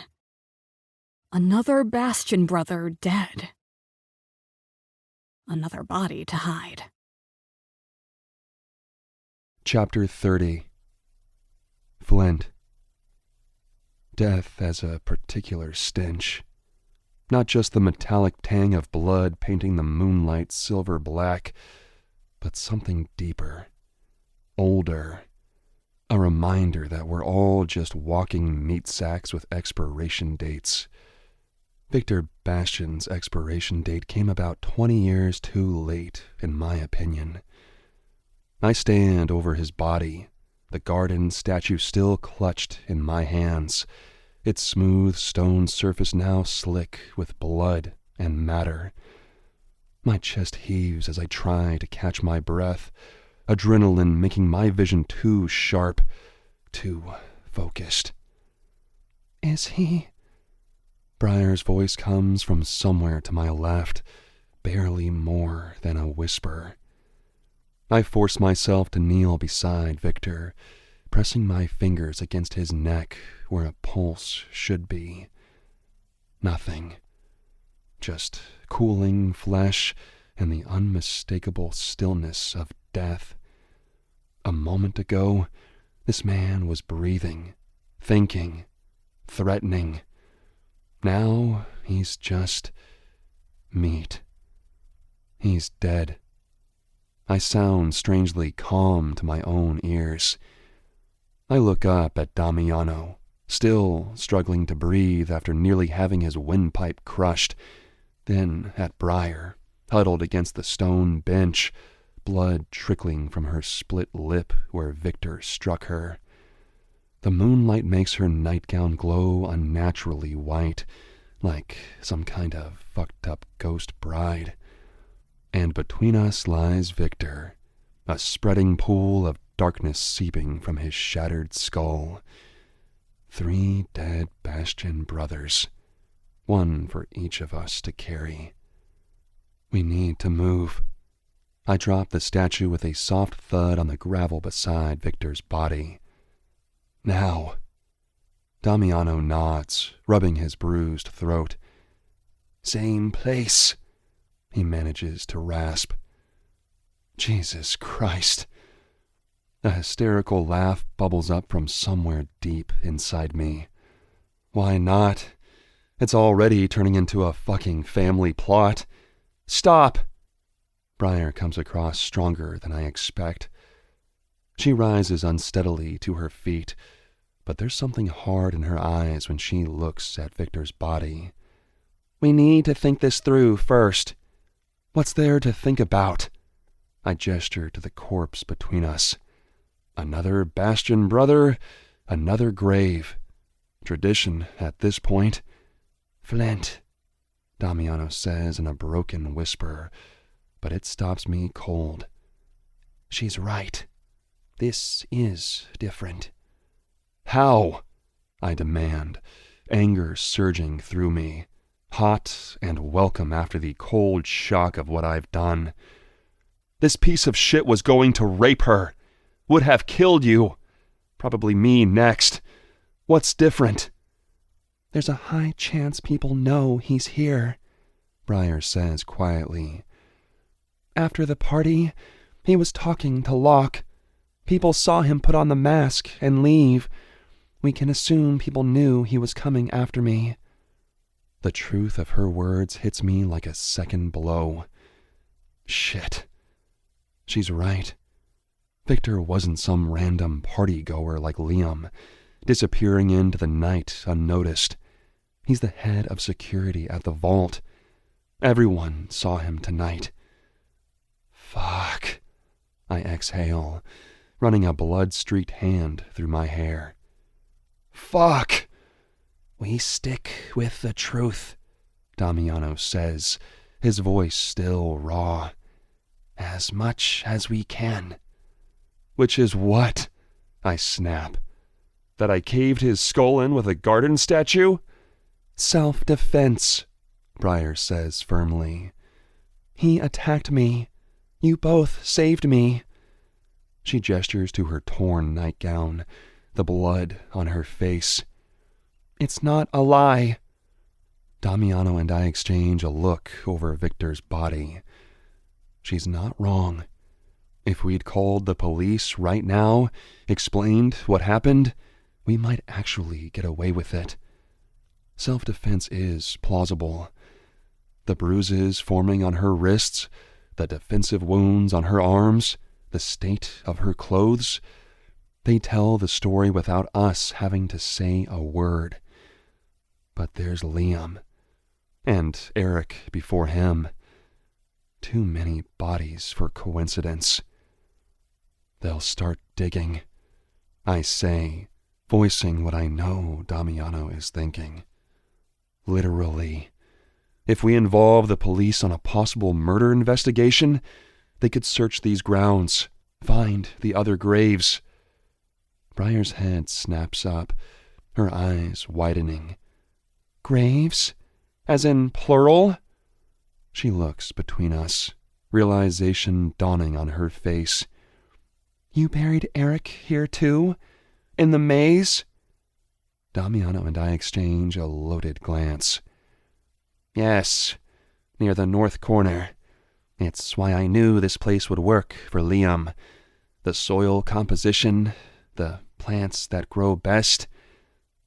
Another Bastion brother dead. Another body to hide. Chapter 30. Flint. Death has a particular stench. Not just the metallic tang of blood painting the moonlight silver black, but something deeper, older. A reminder that we're all just walking meat sacks with expiration dates. Victor Bastion's expiration date came about 20 years too late, in my opinion. I stand over his body, the garden statue still clutched in my hands, its smooth stone surface now slick with blood and matter. My chest heaves as I try to catch my breath, adrenaline making my vision too sharp, too focused. "Is he?" Briar's voice comes from somewhere to my left, barely more than a whisper. I force myself to kneel beside Victor, pressing my fingers against his neck where a pulse should be. Nothing. Just cooling flesh and the unmistakable stillness of death. A moment ago, this man was breathing, thinking, threatening. Now he's just meat. He's dead. I sound strangely calm to my own ears. I look up at Damiano, still struggling to breathe after nearly having his windpipe crushed, then at Briar, huddled against the stone bench, blood trickling from her split lip where Victor struck her. The moonlight makes her nightgown glow unnaturally white, like some kind of fucked-up ghost bride. And between us lies Victor, a spreading pool of darkness seeping from his shattered skull. 3 dead Bastion brothers, one for each of us to carry. We need to move. I drop the statue with a soft thud on the gravel beside Victor's body. Now. Damiano nods, rubbing his bruised throat. Same place, he manages to rasp. Jesus Christ. A hysterical laugh bubbles up from somewhere deep inside me. Why not? It's already turning into a fucking family plot. Stop! Briar comes across stronger than I expect. She rises unsteadily to her feet, but there's something hard in her eyes when she looks at Victor's body. We need to think this through first. What's there to think about? I gesture to the corpse between us. Another Bastion brother, another grave. Tradition at this point. Flint, Damiano says in a broken whisper, but it stops me cold. She's right. This is different. How? I demand, anger surging through me, hot and welcome after the cold shock of what I've done. This piece of shit was going to rape her. Would have killed you. Probably me next. What's different? There's a high chance people know he's here, Briar says quietly. After the party, he was talking to Locke. People saw him put on the mask and leave. We can assume people knew he was coming after me. The truth of her words hits me like a second blow. Shit. She's right. Victor wasn't some random party-goer like Liam, disappearing into the night unnoticed. He's the head of security at the vault. Everyone saw him tonight. Fuck. I exhale, running a blood-streaked hand through my hair. Fuck! We stick with the truth, Damiano says, his voice still raw. As much as we can. Which is what? I snap. That I caved his skull in with a garden statue? Self-defense, Briar says firmly. He attacked me. You both saved me. She gestures to her torn nightgown, the blood on her face. It's not a lie. Damiano and I exchange a look over Victor's body. She's not wrong. If we'd called the police right now, explained what happened, we might actually get away with it. Self-defense is plausible. The bruises forming on her wrists, the defensive wounds on her arms, the state of her clothes, they tell the story without us having to say a word. But there's Liam, and Eric before him. Too many bodies for coincidence. They'll start digging, I say, voicing what I know Damiano is thinking. Literally. If we involve the police on a possible murder investigation, they could search these grounds, find the other graves. Briar's head snaps up, her eyes widening. Graves? As in plural? She looks between us, realization dawning on her face. You buried Eric here too? In the maze? Damiano and I exchange a loaded glance. Yes, near the north corner. It's why I knew this place would work for Liam. The soil composition, the plants that grow best,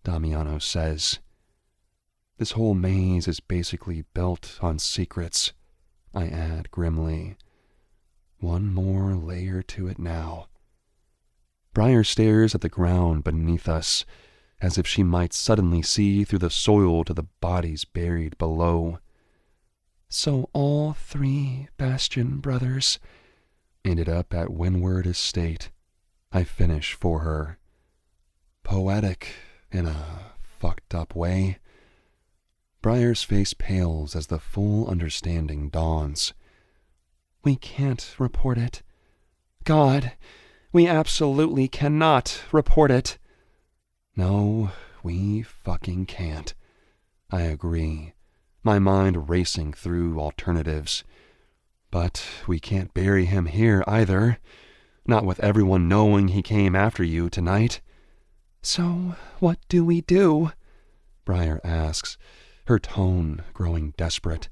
Damiano says. This whole maze is basically built on secrets, I add grimly. One more layer to it now. Briar stares at the ground beneath us, as if she might suddenly see through the soil to the bodies buried below. So all 3 Bastion brothers ended up at Windward Estate. I finish for her. Poetic in a fucked up way. Briar's face pales as the full understanding dawns. We can't report it. God, we absolutely cannot report it. No, we fucking can't. I agree, my mind racing through alternatives. But we can't bury him here either. Not with everyone knowing he came after you tonight. So what do we do? Briar asks, her tone growing desperate.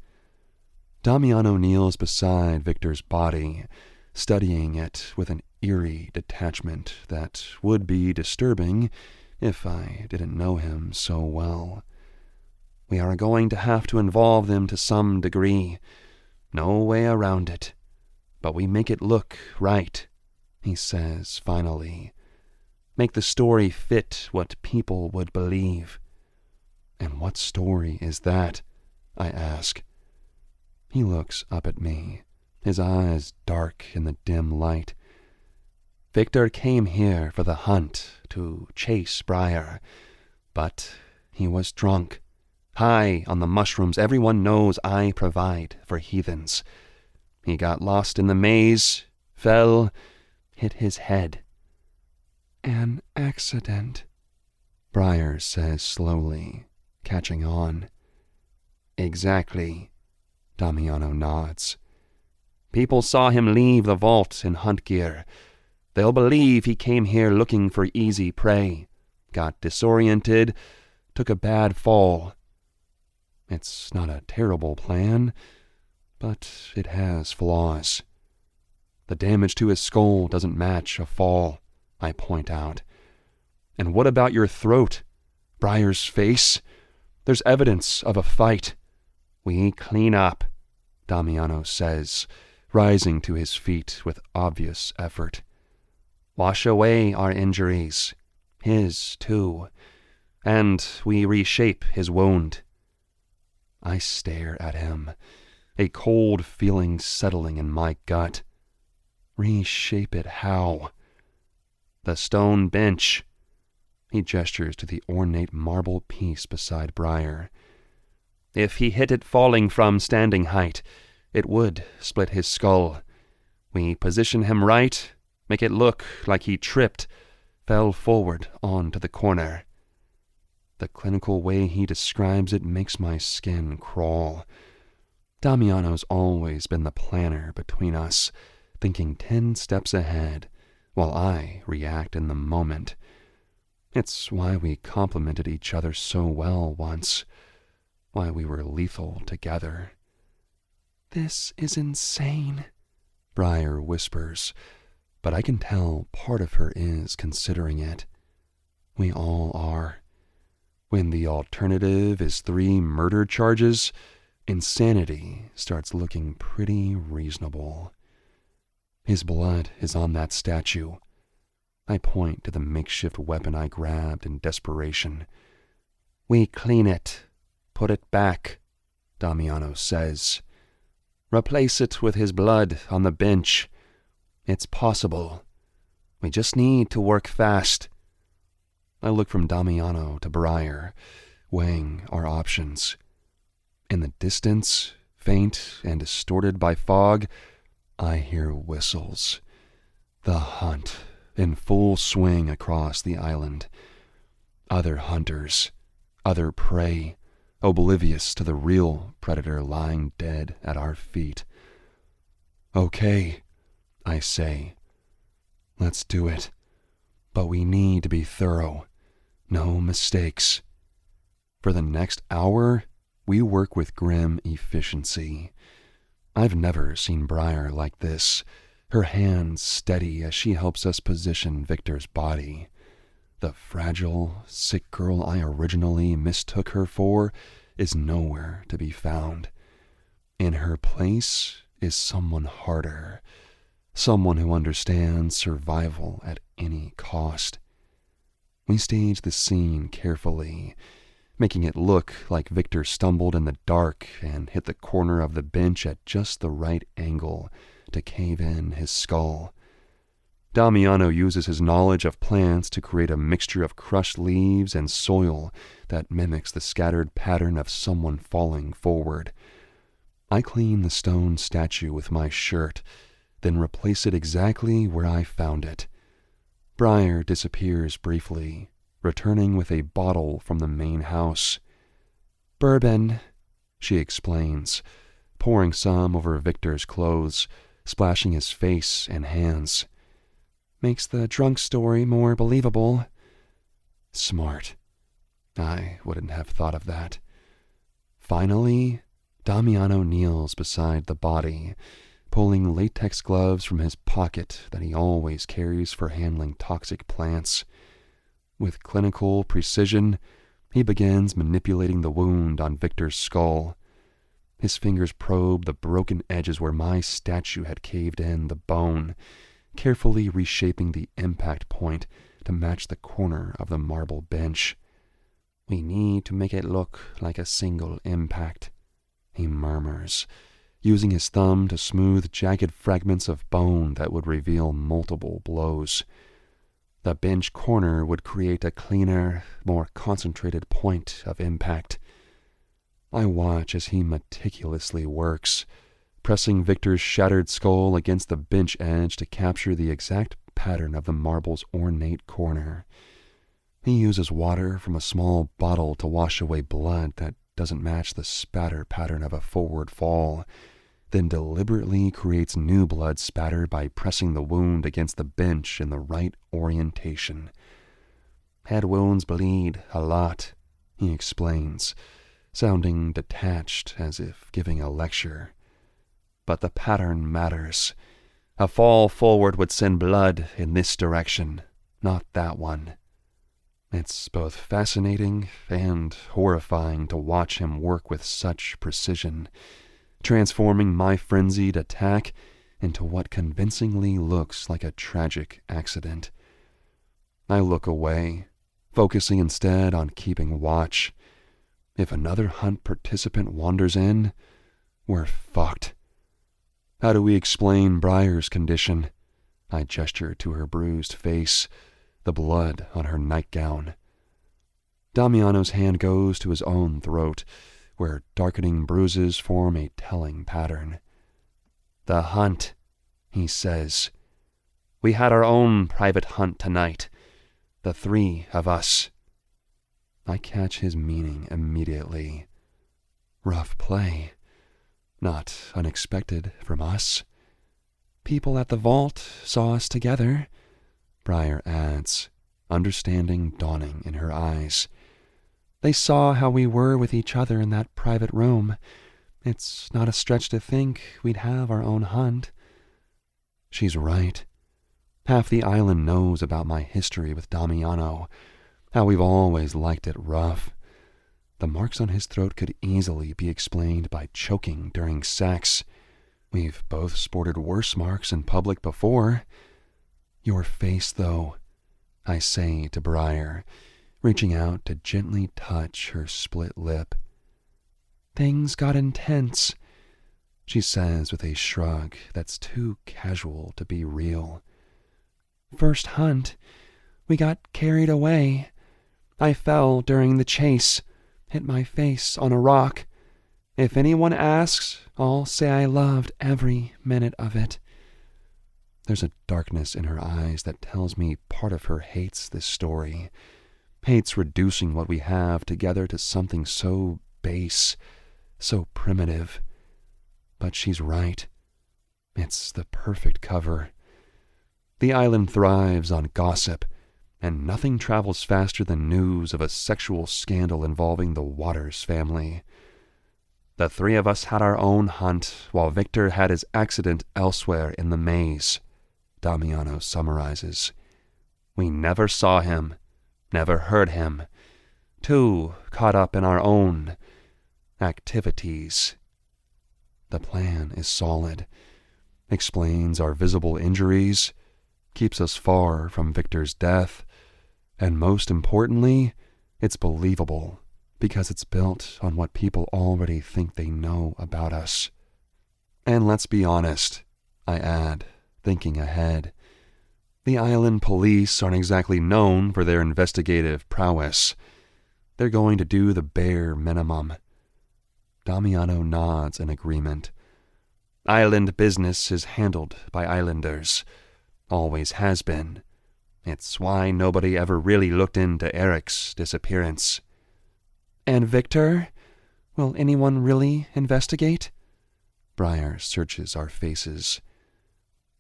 Damiano kneels beside Victor's body, studying it with an eerie detachment that would be disturbing if I didn't know him so well. We are going to have to involve them to some degree. No way around it. But we make it look right, he says finally. Make the story fit what people would believe. And what story is that? I ask. He looks up at me, his eyes dark in the dim light. Victor came here for the hunt, to chase Briar, but he was drunk, high on the mushrooms everyone knows I provide for heathens. He got lost in the maze, fell, hit his head. An accident, Briar says slowly, catching on. Exactly, Damiano nods. People saw him leave the vault in hunt gear. They'll believe he came here looking for easy prey, got disoriented, took a bad fall. It's not a terrible plan, but it has flaws. The damage to his skull doesn't match a fall, I point out. And what about your throat? Briar's face? There's evidence of a fight. We clean up, Damiano says, rising to his feet with obvious effort. Wash away our injuries, his too, and we reshape his wound. I stare at him, a cold feeling settling in my gut. Reshape it how? The stone bench. He gestures to the ornate marble piece beside Briar. If he hit it falling from standing height, it would split his skull. We position him right, make it look like he tripped, fell forward onto the corner. The clinical way he describes it makes my skin crawl. Damiano's always been the planner between us, thinking 10 steps ahead, while I react in the moment. It's why we complemented each other so well once, why we were lethal together. This is insane, Briar whispers, but I can tell part of her is considering it. We all are. When the alternative is 3 murder charges, insanity starts looking pretty reasonable. His blood is on that statue. I point to the makeshift weapon I grabbed in desperation. We clean it, put it back, Damiano says. Replace it with his blood on the bench. It's possible. We just need to work fast. I look from Damiano to Briar, weighing our options. In the distance, faint and distorted by fog, I hear whistles. The hunt, in full swing across the island. Other hunters, other prey, oblivious to the real predator lying dead at our feet. Okay, I say. Let's do it. But we need to be thorough. No mistakes. For the next hour, we work with grim efficiency. I've never seen Briar like this, her hands steady as she helps us position Victor's body. The fragile, sick girl I originally mistook her for is nowhere to be found. In her place is someone harder, someone who understands survival at any cost. We stage the scene carefully, making it look like Victor stumbled in the dark and hit the corner of the bench at just the right angle to cave in his skull. Damiano uses his knowledge of plants to create a mixture of crushed leaves and soil that mimics the scattered pattern of someone falling forward. I clean the stone statue with my shirt, then replace it exactly where I found it. Briar disappears briefly, returning with a bottle from the main house. Bourbon, she explains, pouring some over Victor's clothes, splashing his face and hands. Makes the drunk story more believable. Smart. I wouldn't have thought of that. Finally, Damiano kneels beside the body, pulling latex gloves from his pocket that he always carries for handling toxic plants. With clinical precision, he begins manipulating the wound on Victor's skull. His fingers probe the broken edges where my statue had caved in the bone, carefully reshaping the impact point to match the corner of the marble bench. We need to make it look like a single impact, he murmurs, using his thumb to smooth jagged fragments of bone that would reveal multiple blows. The bench corner would create a cleaner, more concentrated point of impact. I watch as he meticulously works, pressing Victor's shattered skull against the bench edge to capture the exact pattern of the marble's ornate corner. He uses water from a small bottle to wash away blood that doesn't match the spatter pattern of a forward fall, then deliberately creates new blood spatter by pressing the wound against the bench in the right orientation. Head wounds bleed a lot, he explains, sounding detached as if giving a lecture. But the pattern matters. A fall forward would send blood in this direction, not that one. It's both fascinating and horrifying to watch him work with such precision, transforming my frenzied attack into what convincingly looks like a tragic accident. I look away, focusing instead on keeping watch. If another hunt participant wanders in, we're fucked. How do we explain Briar's condition? I gesture to her bruised face, the blood on her nightgown. Damiano's hand goes to his own throat, where darkening bruises form a telling pattern. "The hunt," he says. "We had our own private hunt tonight. The three of us." I catch his meaning immediately. Rough play. Not unexpected from us. "People at the vault saw us together," Briar adds, understanding dawning in her eyes. "They saw how we were with each other in that private room. It's not a stretch to think we'd have our own hunt." She's right. Half the island knows about my history with Damiano, how we've always liked it rough. The marks on his throat could easily be explained by choking during sex. We've both sported worse marks in public before. "Your face, though," I say to Briar, reaching out to gently touch her split lip. "Things got intense," she says with a shrug that's too casual to be real. "First hunt, we got carried away. I fell during the chase, hit my face on a rock. If anyone asks, I'll say I loved every minute of it." There's a darkness in her eyes that tells me part of her hates this story, hates reducing what we have together to something so base, so primitive. But she's right. It's the perfect cover. The island thrives on gossip, and nothing travels faster than news of a sexual scandal involving the Waters family. "The three of us had our own hunt, while Victor had his accident elsewhere in the maze," Damiano summarizes. "We never saw him, never heard him. Too caught up in our own activities." The plan is solid. Explains our visible injuries, keeps us far from Victor's death, and most importantly, it's believable because it's built on what people already think they know about us. And let's be honest, I add, thinking ahead. The island police aren't exactly known for their investigative prowess. They're going to do the bare minimum. Damiano nods in agreement. Island business is handled by islanders. Always has been. It's why nobody ever really looked into Eric's disappearance. "And Victor? Will anyone really investigate?" Briar searches our faces.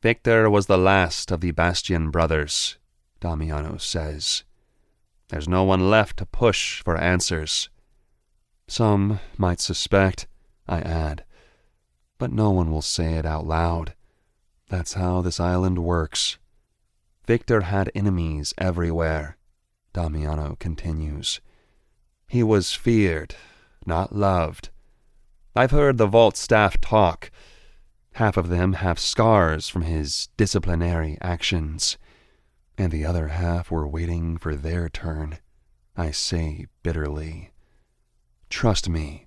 "Victor was the last of the Bastian brothers," Damiano says. "There's no one left to push for answers." Some might suspect, I add, but no one will say it out loud. That's how this island works. Victor had enemies everywhere, Damiano continues. He was feared, not loved. I've heard the vault staff talk. Half of them have scars from his disciplinary actions, and the other half were waiting for their turn, I say bitterly. Trust me,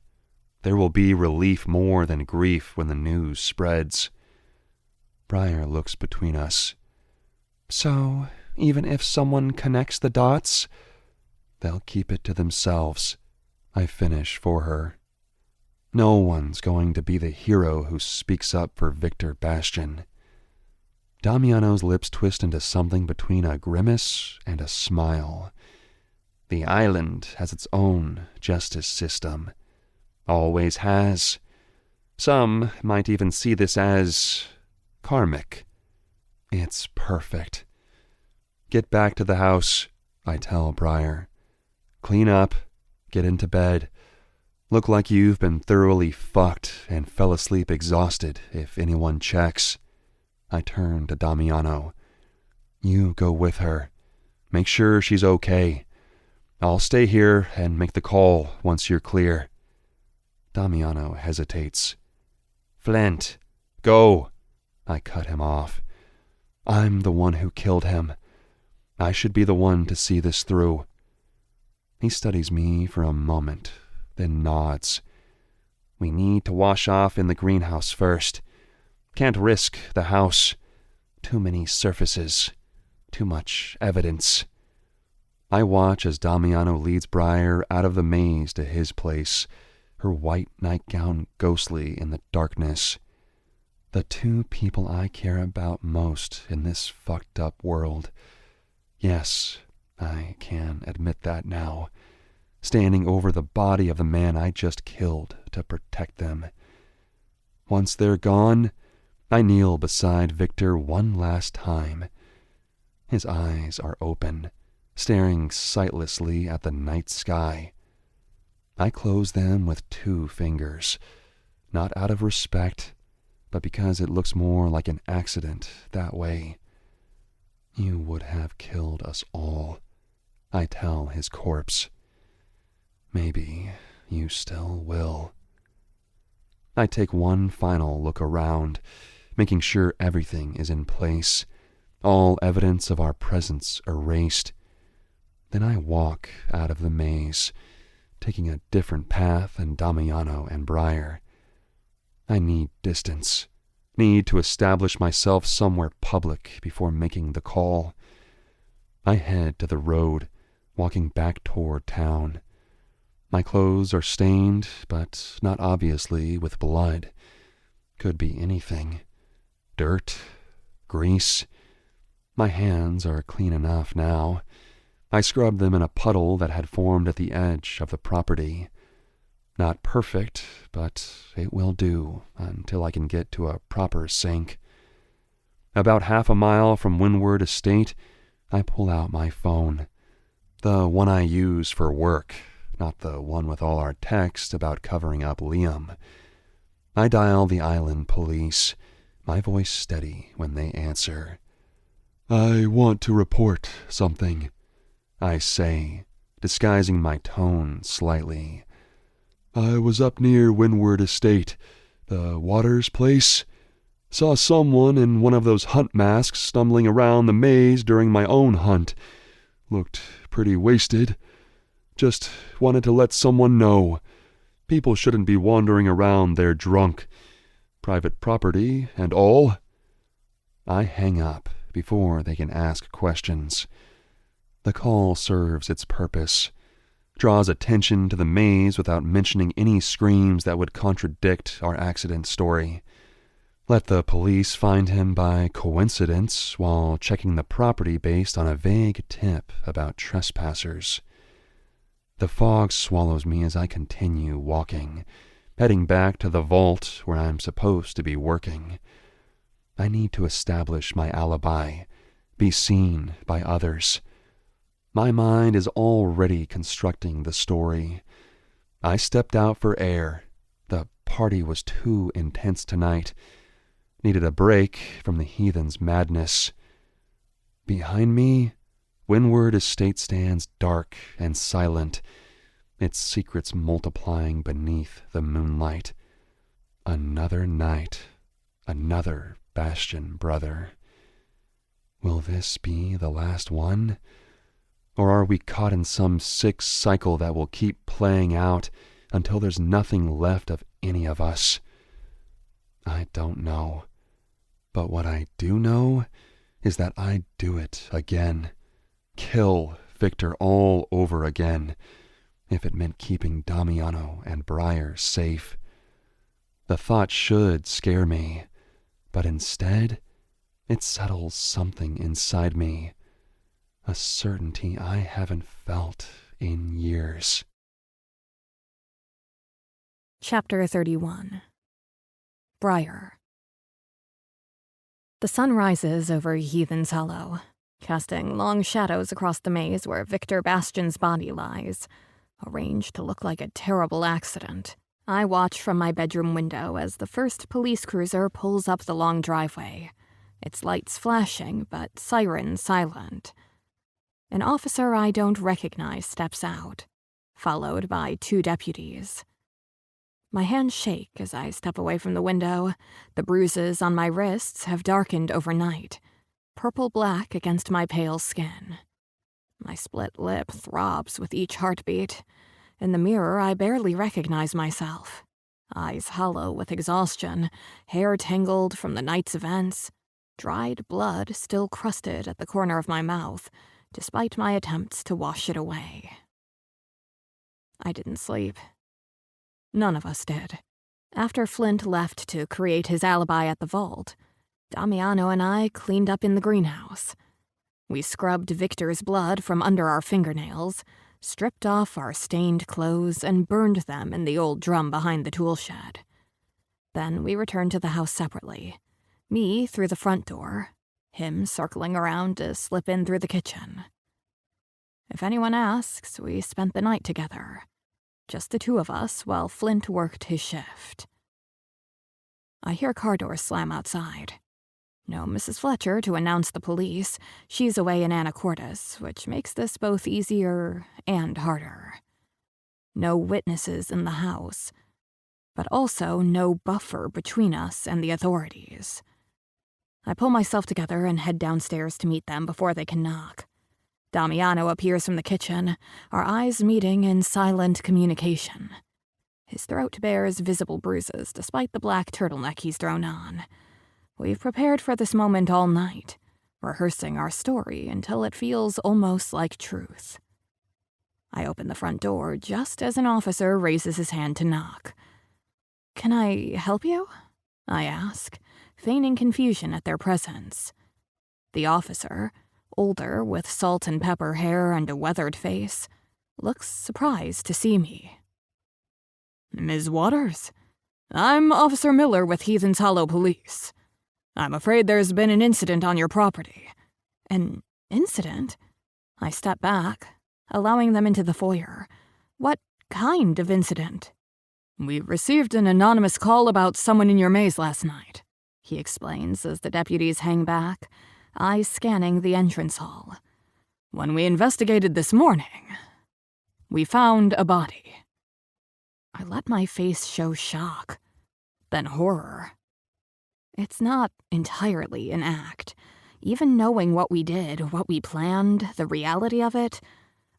there will be relief more than grief when the news spreads. Briar looks between us. So, even if someone connects the dots, they'll keep it to themselves, I finish for her. No one's going to be the hero who speaks up for Victor Bastian. Damiano's lips twist into something between a grimace and a smile. The island has its own justice system. Always has. Some might even see this as karmic. It's perfect. Get back to the house, I tell Briar. Clean up, get into bed. Look like you've been thoroughly fucked and fell asleep exhausted if anyone checks. I turn to Damiano. You go with her. Make sure she's okay. I'll stay here and make the call once you're clear. Damiano hesitates. Flint, go. I cut him off. I'm the one who killed him. I should be the one to see this through. He studies me for a moment, then nods. We need to wash off in the greenhouse first. Can't risk the house. Too many surfaces. Too much evidence. I watch as Damiano leads Briar out of the maze to his place, her white nightgown ghostly in the darkness. The two people I care about most in this fucked up world. Yes, I can admit that now. Standing over the body of the man I just killed to protect them. Once they're gone, I kneel beside Victor one last time. His eyes are open, staring sightlessly at the night sky. I close them with 2 fingers, not out of respect, but because it looks more like an accident that way. You would have killed us all, I tell his corpse. Maybe you still will. I take one final look around, making sure everything is in place, all evidence of our presence erased. Then I walk out of the maze, taking a different path than Damiano and Briar. I need distance, need to establish myself somewhere public before making the call. I head to the road, walking back toward town. My clothes are stained, but not obviously with blood. Could be anything. Dirt, grease. My hands are clean enough now. I scrubbed them in a puddle that had formed at the edge of the property. Not perfect, but it will do until I can get to a proper sink. About half a mile from Windward Estate, I pull out my phone. The one I use for work, not the one with all our text about covering up Liam. I dial the island police, my voice steady when they answer. I want to report something, I say, disguising my tone slightly. I was up near Windward Estate, the Waters place. Saw someone in one of those hunt masks stumbling around the maze during my own hunt. Looked pretty wasted. Just wanted to let someone know. People shouldn't be wandering around there drunk. Private property and all. I hang up before they can ask questions. The call serves its purpose. Draws attention to the maze without mentioning any screams that would contradict our accident story. Let the police find him by coincidence while checking the property based on a vague tip about trespassers. The fog swallows me as I continue walking, heading back to the vault where I'm supposed to be working. I need to establish my alibi, be seen by others. My mind is already constructing the story. I stepped out for air. The party was too intense tonight. Needed a break from the Heathens' madness. Behind me, Windward Estate stands dark and silent, its secrets multiplying beneath the moonlight. Another night, another Bastion brother. Will this be the last one? Or are we caught in some sick cycle that will keep playing out until there's nothing left of any of us? I don't know. But what I do know is that I'd do it again. Kill Victor all over again, if it meant keeping Damiano and Briar safe. The thought should scare me, but instead, it settles something inside me. A certainty I haven't felt in years. Chapter 31. Briar. The sun rises over Heathens Hollow, casting long shadows across the maze where Victor Bastion's body lies, arranged to look like a terrible accident. I watch from my bedroom window as the first police cruiser pulls up the long driveway, its lights flashing but siren silent. An officer I don't recognize steps out, followed by 2 deputies. My hands shake as I step away from the window. The bruises on my wrists have darkened overnight, purple-black against my pale skin. My split lip throbs with each heartbeat. In the mirror, I barely recognize myself. Eyes hollow with exhaustion, hair tangled from the night's events, dried blood still crusted at the corner of my mouth, despite my attempts to wash it away. I didn't sleep. None of us did. After Flint left to create his alibi at the vault, Damiano and I cleaned up in the greenhouse. We scrubbed Victor's blood from under our fingernails, stripped off our stained clothes, and burned them in the old drum behind the tool shed. Then we returned to the house separately, me through the front door, him circling around to slip in through the kitchen. If anyone asks, we spent the night together, just the two of us while Flint worked his shift. I hear car doors slam outside. No Mrs. Fletcher to announce the police. She's away in Anacortes, which makes this both easier and harder. No witnesses in the house, but also no buffer between us and the authorities. I pull myself together and head downstairs to meet them before they can knock. Damiano appears from the kitchen, our eyes meeting in silent communication. His throat bears visible bruises despite the black turtleneck he's thrown on. We've prepared for this moment all night, rehearsing our story until it feels almost like truth. I open the front door just as an officer raises his hand to knock. "Can I help you?" I ask, feigning confusion at their presence. The officer, older with salt and pepper hair and a weathered face, looks surprised to see me. "Ms. Waters, I'm Officer Miller with Heathens Hollow Police. I'm afraid there's been an incident on your property." "An incident?" I step back, allowing them into the foyer. "What kind of incident?" "We received an anonymous call about someone in your maze last night," he explains as the deputies hang back, eyes scanning the entrance hall. "When we investigated this morning, we found a body." I let my face show shock, then horror. It's not entirely an act. Even knowing what we did, what we planned, the reality of it,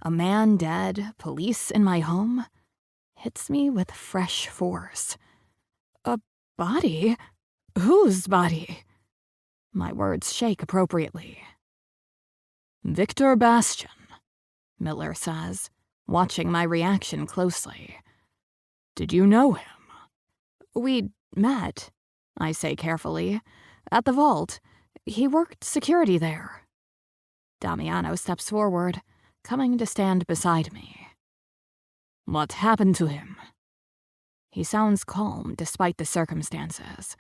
a man dead, police in my home, hits me with fresh force. "A body? Whose body?" My words shake appropriately. "Victor Bastian," Miller says, watching my reaction closely. "Did you know him?" "We'd met," I say carefully, "at the vault. He worked security there." Damiano steps forward, coming to stand beside me. "What happened to him?" He sounds calm despite the circumstances.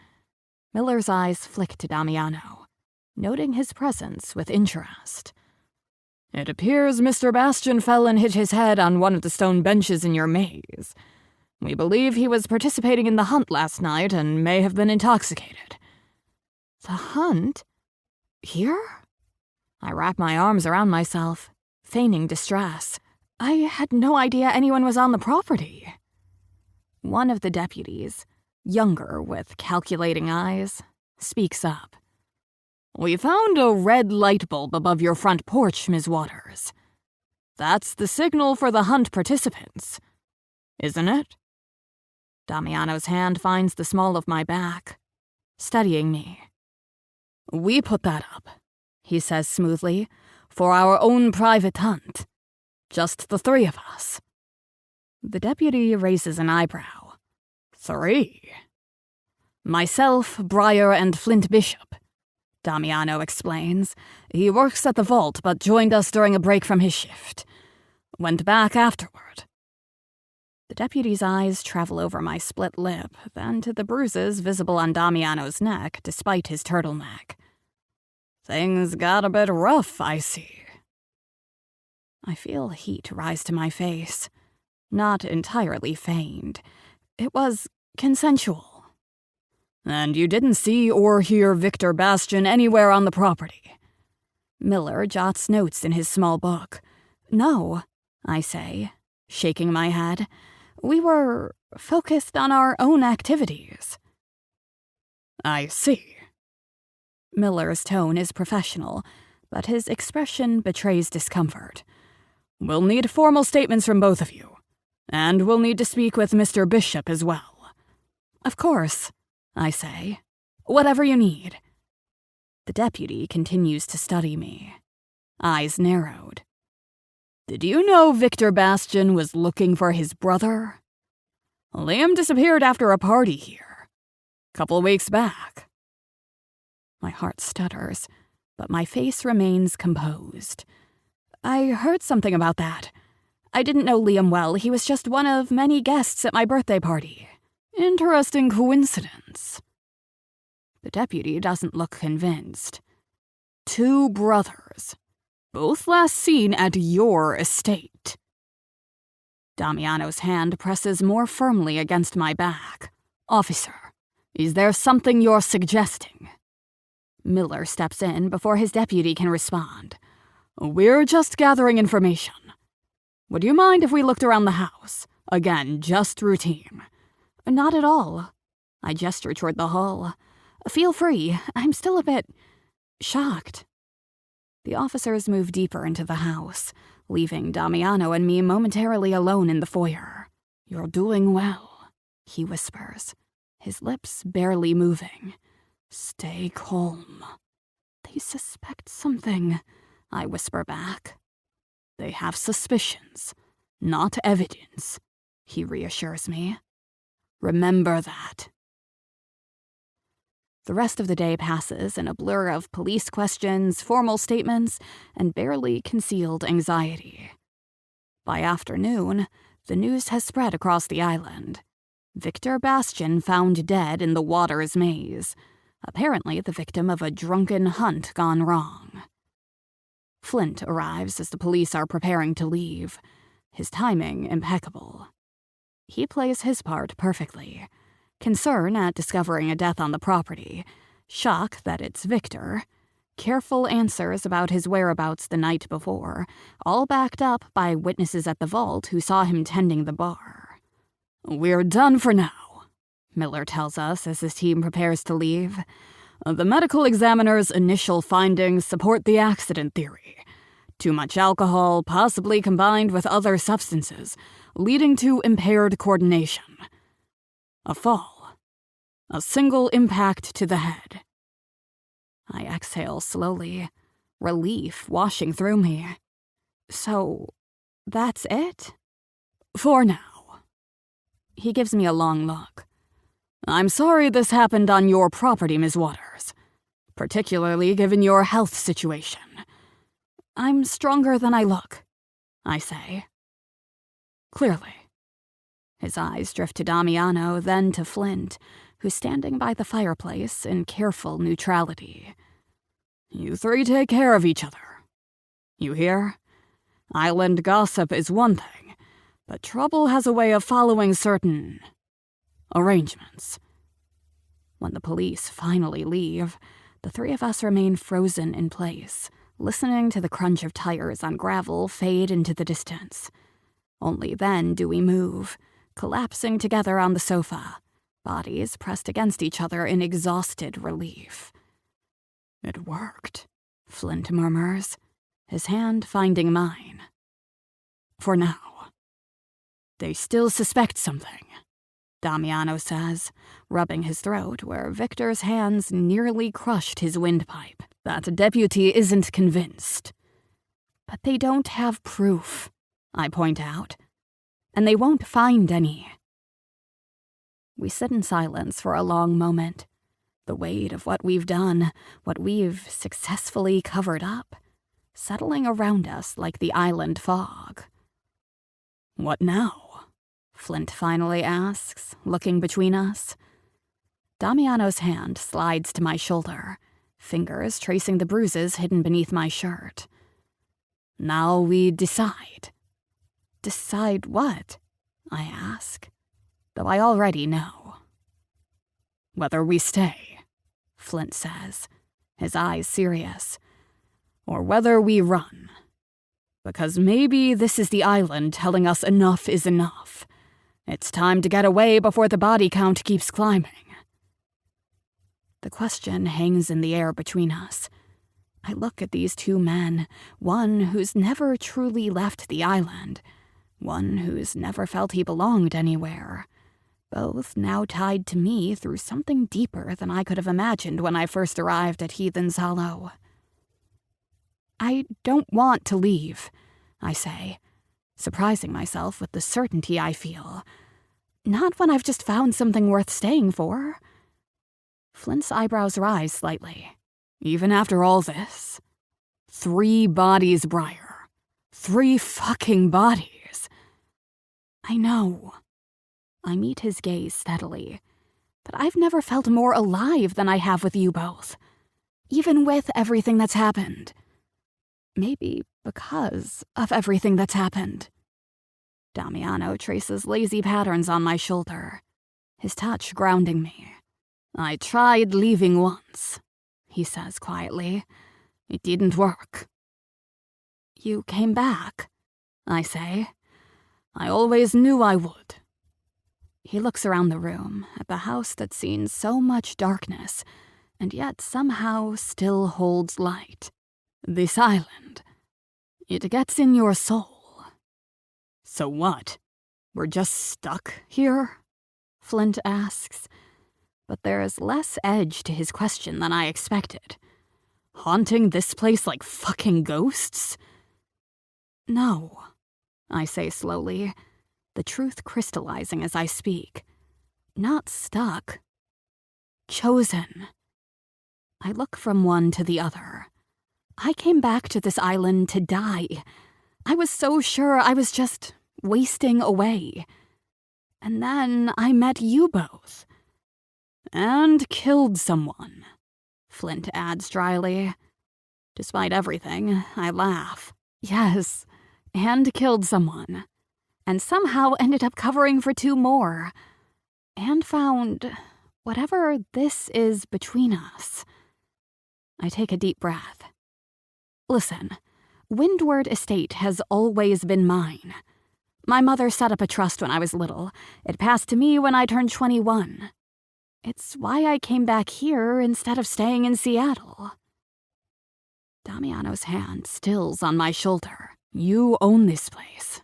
Miller's eyes flick to Damiano, noting his presence with interest. "It appears Mr. Bastian fell and hit his head on one of the stone benches in your maze. We believe he was participating in the hunt last night and may have been intoxicated." "The hunt? Here?" I wrap my arms around myself, feigning distress. I had no idea anyone was on the property. One of the deputies, younger with calculating eyes, speaks up. "We found a red light bulb above your front porch, Ms. Waters. That's the signal for the hunt participants, isn't it?" Damiano's hand finds the small of my back, studying me. "We put that up," he says smoothly, "for our own private hunt. Just the three of us." The deputy raises an eyebrow. "3? "Myself, Breyer, and Flint Bishop," Damiano explains. "He works at the vault but joined us during a break from his shift. Went back afterward." The deputy's eyes travel over my split lip, then to the bruises visible on Damiano's neck despite his turtleneck. "Things got a bit rough, I see." I feel heat rise to my face. Not entirely feigned. It was consensual. "And you didn't see or hear Victor Bastian anywhere on the property?" Miller jots notes in his small book. "No," I say, shaking my head. "We were focused on our own activities." "I see." Miller's tone is professional, but his expression betrays discomfort. "We'll need formal statements from both of you, and we'll need to speak with Mr. Bishop as well." "Of course," I say. "Whatever you need." The deputy continues to study me. eyes narrowed. "Did you know Victor Bastian was looking for his brother? Liam disappeared after a party here, a couple weeks back." My heart stutters, but my face remains composed. "I heard something about that. I didn't know Liam well. He was just one of many guests at my birthday party. Interesting coincidence." The deputy doesn't look convinced. "Two brothers, both last seen at your estate." Damiano's hand presses more firmly against my back. "Officer, is there something you're suggesting?" Miller steps in before his deputy can respond. "We're just gathering information. Would you mind if we looked around the house? Again, just routine." "Not at all." I gesture toward the hall. "Feel free. I'm still a bit shocked." The officers move deeper into the house, leaving Damiano and me momentarily alone in the foyer. "You're doing well," he whispers, his lips barely moving. "Stay calm." "They suspect something," I whisper back. "They have suspicions, not evidence," he reassures me. "Remember that." The rest of the day passes in a blur of police questions, formal statements, and barely concealed anxiety. By afternoon, the news has spread across the island. Victor Bastian found dead in the Waters Maze, apparently the victim of a drunken hunt gone wrong. Flint arrives as the police are preparing to leave, his timing impeccable. He plays his part perfectly. Concern at discovering a death on the property, shock that it's Victor, careful answers about his whereabouts the night before, all backed up by witnesses at the vault who saw him tending the bar. "We're done for now," Miller tells us as his team prepares to leave. "The medical examiner's initial findings support the accident theory. Too much alcohol, possibly combined with other substances, leading to impaired coordination. A fall. A single impact to the head." I exhale slowly, relief washing through me. "So, that's it?" "For now." He gives me a long look. "I'm sorry this happened on your property, Ms. Waters, particularly given your health situation." "I'm stronger than I look," I say. "Clearly." His eyes drift to Damiano, then to Flint, who's standing by the fireplace in careful neutrality. "You three take care of each other. You hear? Island gossip is one thing, but trouble has a way of following certain arrangements." When the police finally leave, the three of us remain frozen in place, listening to the crunch of tires on gravel fade into the distance. Only then do we move, collapsing together on the sofa, bodies pressed against each other in exhausted relief. "It worked," Flint murmurs, his hand finding mine. "For now." "They still suspect something," Damiano says, rubbing his throat where Victor's hands nearly crushed his windpipe. "That deputy isn't convinced." "But they don't have proof," I point out. "And they won't find any." We sit in silence for a long moment. The weight of what we've done, what we've successfully covered up, settling around us like the island fog. "What now?" Flint finally asks, looking between us. Damiano's hand slides to my shoulder, fingers tracing the bruises hidden beneath my shirt. "Now we decide." "Decide what?" I ask, though I already know. "Whether we stay," Flint says, his eyes serious, "or whether we run. Because maybe this is the island telling us enough is enough. It's time to get away before the body count keeps climbing." The question hangs in the air between us. I look at these two men, one who's never truly left the island, one who's never felt he belonged anywhere, both now tied to me through something deeper than I could have imagined when I first arrived at Heathens Hollow. I don't want to leave, I say, surprising myself with the certainty I feel. Not when I've just found something worth staying for. Flint's eyebrows rise slightly. Even after all this? 3 bodies, Briar. 3 fucking bodies. I know. I meet his gaze steadily, but I've never felt more alive than I have with you both. Even with everything that's happened. Maybe because of everything that's happened. Damiano traces lazy patterns on my shoulder, his touch grounding me. I tried leaving once, he says quietly. It didn't work. You came back, I say. I always knew I would. He looks around the room at the house that's seen so much darkness and yet somehow still holds light. This island. It gets in your soul. So what? We're just stuck here? Flint asks, but there's less edge to his question than I expected. Haunting this place like fucking ghosts? No, I say slowly, the truth crystallizing as I speak. Not stuck. Chosen. I look from one to the other. I came back to this island to die. I was so sure I was just wasting away. And then I met you both. And killed someone, Flint adds dryly. Despite everything, I laugh. Yes, and killed someone. And somehow ended up covering for 2 more. And found whatever this is between us. I take a deep breath. Listen, Windward Estate has always been mine. My mother set up a trust when I was little. It passed to me when I turned 21. It's why I came back here instead of staying in Seattle. Damiano's hand stills on my shoulder. You own this place.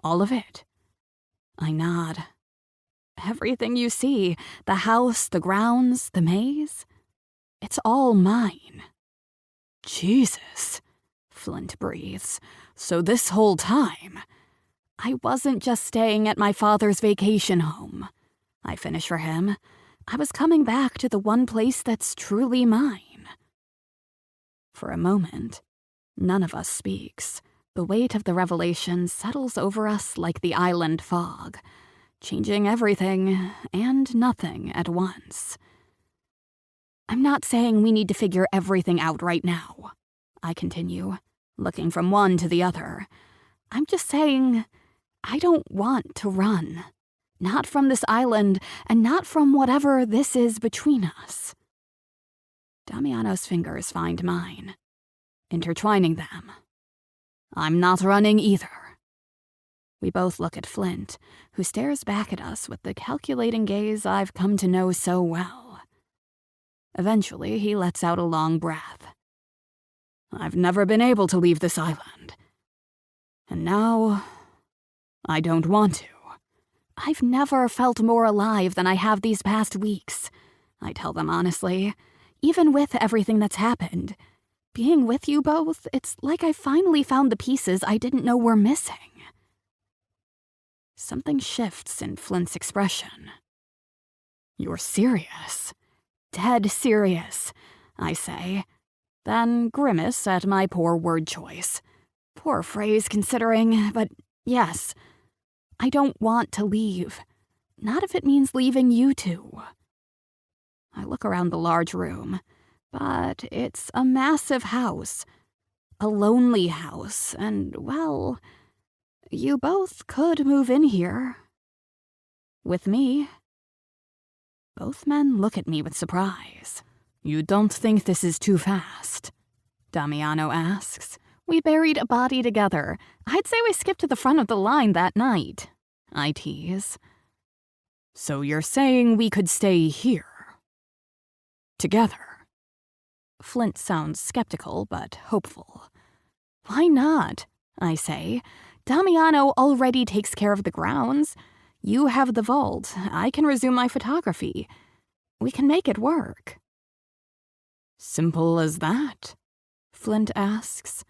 All of it. I nod. Everything you see, the house, the grounds, the maze, it's all mine. Jesus, Flint breathes. So this whole time, I wasn't just staying at my father's vacation home. I finish for him. I was coming back to the one place that's truly mine. For a moment, none of us speaks. The weight of the revelation settles over us like the island fog, changing everything and nothing at once. I'm not saying we need to figure everything out right now, I continue, looking from one to the other. I'm just saying I don't want to run. Not from this island, and not from whatever this is between us. Damiano's fingers find mine, intertwining them. I'm not running either. We both look at Flint, who stares back at us with the calculating gaze I've come to know so well. Eventually, he lets out a long breath. I've never been able to leave this island. And now, I don't want to. I've never felt more alive than I have these past weeks, I tell them honestly. Even with everything that's happened. Being with you both, it's like I finally found the pieces I didn't know were missing. Something shifts in Flint's expression. You're serious. Dead serious, I say, then grimace at my poor word choice. Poor phrase considering, but yes, I don't want to leave. Not if it means leaving you two. I look around the large room, but it's a massive house. A lonely house, and, well, you both could move in here. With me. Both men look at me with surprise. You don't think this is too fast? Damiano asks. We buried a body together. I'd say we skipped to the front of the line that night, I tease. So you're saying we could stay here? Together? Flint sounds skeptical but hopeful. Why not? I say. Damiano already takes care of the grounds. You have the vault. I can resume my photography. We can make it work. Simple as that? Flint asks,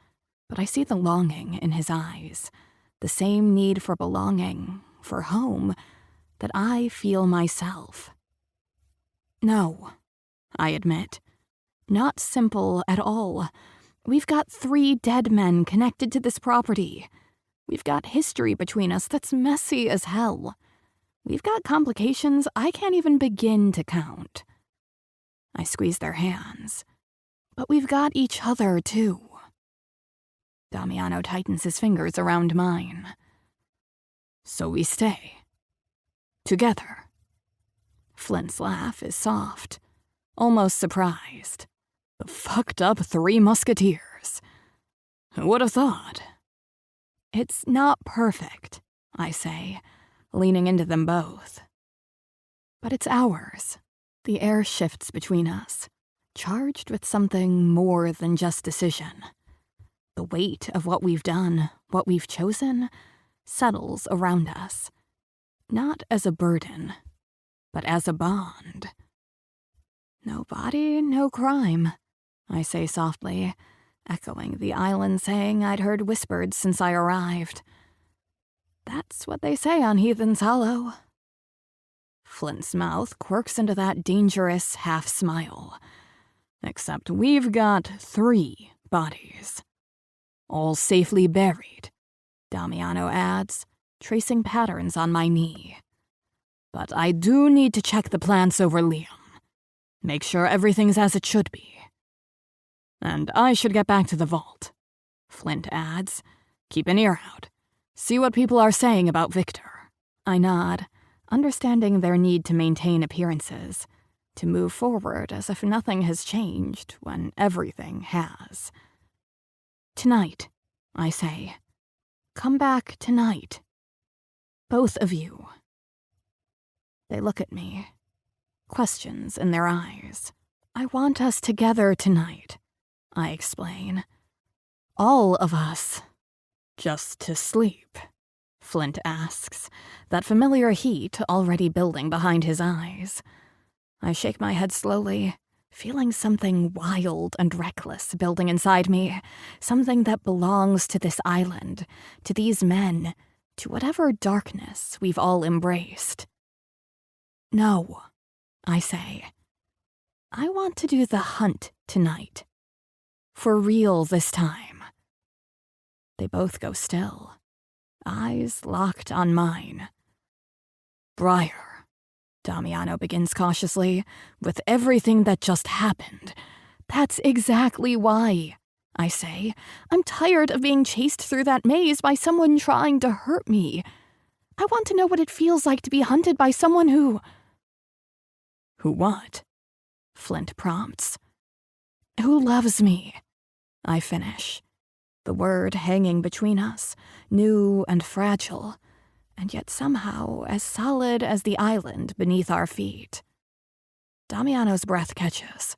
but I see the longing in his eyes, the same need for belonging, for home, that I feel myself. No, I admit. Not simple at all. We've got 3 dead men connected to this property. We've got history between us that's messy as hell. We've got complications I can't even begin to count. I squeeze their hands. But we've got each other, too. Damiano tightens his fingers around mine. So we stay. Together. Flint's laugh is soft, almost surprised. The fucked up 3 musketeers. Who would have thought? It's not perfect, I say, leaning into them both. But it's ours. The air shifts between us, charged with something more than just decision. The weight of what we've done, what we've chosen, settles around us. Not as a burden, but as a bond. No body, no crime, I say softly, echoing the island saying I'd heard whispered since I arrived. That's what they say on Heathens Hollow. Flint's mouth quirks into that dangerous half-smile. Except we've got 3 bodies. All safely buried, Damiano adds, tracing patterns on my knee. But I do need to check the plants over Liam. Make sure everything's as it should be. And I should get back to the vault, Flint adds. Keep an ear out. See what people are saying about Victor. I nod, understanding their need to maintain appearances, to move forward as if nothing has changed when everything has. Tonight, I say. Come back tonight. Both of you. They look at me, questions in their eyes. I want us together tonight, I explain. All of us. Just to sleep, Flint asks, that familiar heat already building behind his eyes. I shake my head slowly, feeling something wild and reckless building inside me, something that belongs to this island, to these men, to whatever darkness we've all embraced. No, I say. I want to do the hunt tonight. For real this time. They both go still, eyes locked on mine. Briar, Damiano begins cautiously, with everything that just happened. That's exactly why, I say. I'm tired of being chased through that maze by someone trying to hurt me. I want to know what it feels like to be hunted by someone who... Who what? Flint prompts. Who loves me, I finish. The word hanging between us, new and fragile, and yet somehow as solid as the island beneath our feet. Damiano's breath catches.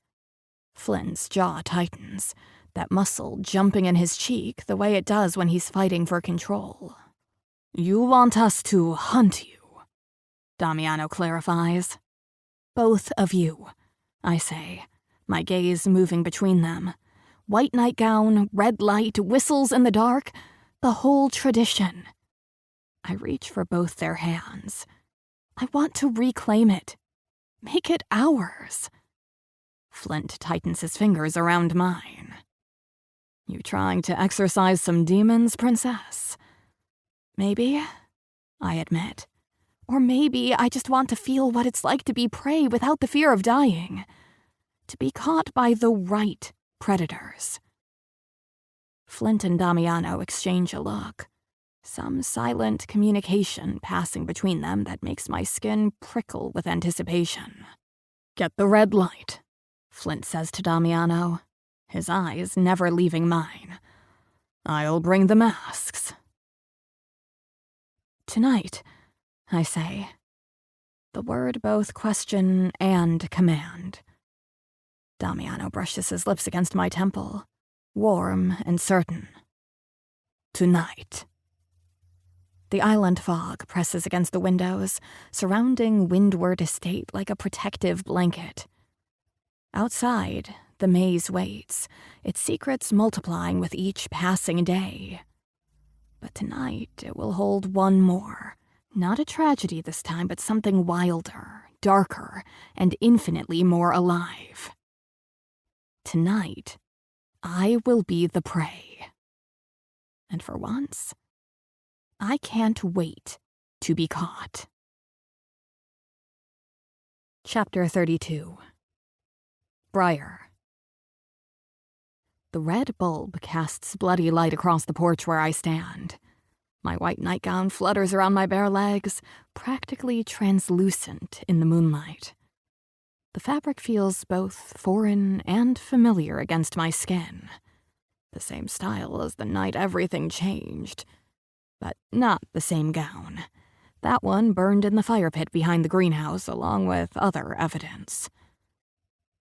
Flint's jaw tightens, that muscle jumping in his cheek the way it does when he's fighting for control. You want us to hunt you, Damiano clarifies. Both of you, I say, my gaze moving between them. White nightgown, red light, whistles in the dark, the whole tradition. I reach for both their hands. I want to reclaim it. Make it ours. Flint tightens his fingers around mine. You trying to exorcise some demons, princess? Maybe, I admit. Or maybe I just want to feel what it's like to be prey without the fear of dying. To be caught by the right predators. Flint and Damiano exchange a look. Some silent communication passing between them that makes my skin prickle with anticipation. Get the red light, Flint says to Damiano, his eyes never leaving mine. I'll bring the masks. Tonight, I say. The word both question and command. Damiano brushes his lips against my temple, warm and certain. Tonight. The island fog presses against the windows, surrounding Windward Estate like a protective blanket. Outside, The maze waits, its secrets multiplying with each passing day. But tonight it will hold one more. Not a tragedy this time, but something wilder, darker, and infinitely more alive. Tonight, I will be the prey. And for once, I can't wait to be caught. Chapter 32. Briar. The red bulb casts bloody light across the porch where I stand. My white nightgown flutters around my bare legs, practically translucent in the moonlight. The fabric feels both foreign and familiar against my skin. The same style as the night everything changed. But not the same gown. That one burned in the fire pit behind the greenhouse along with other evidence.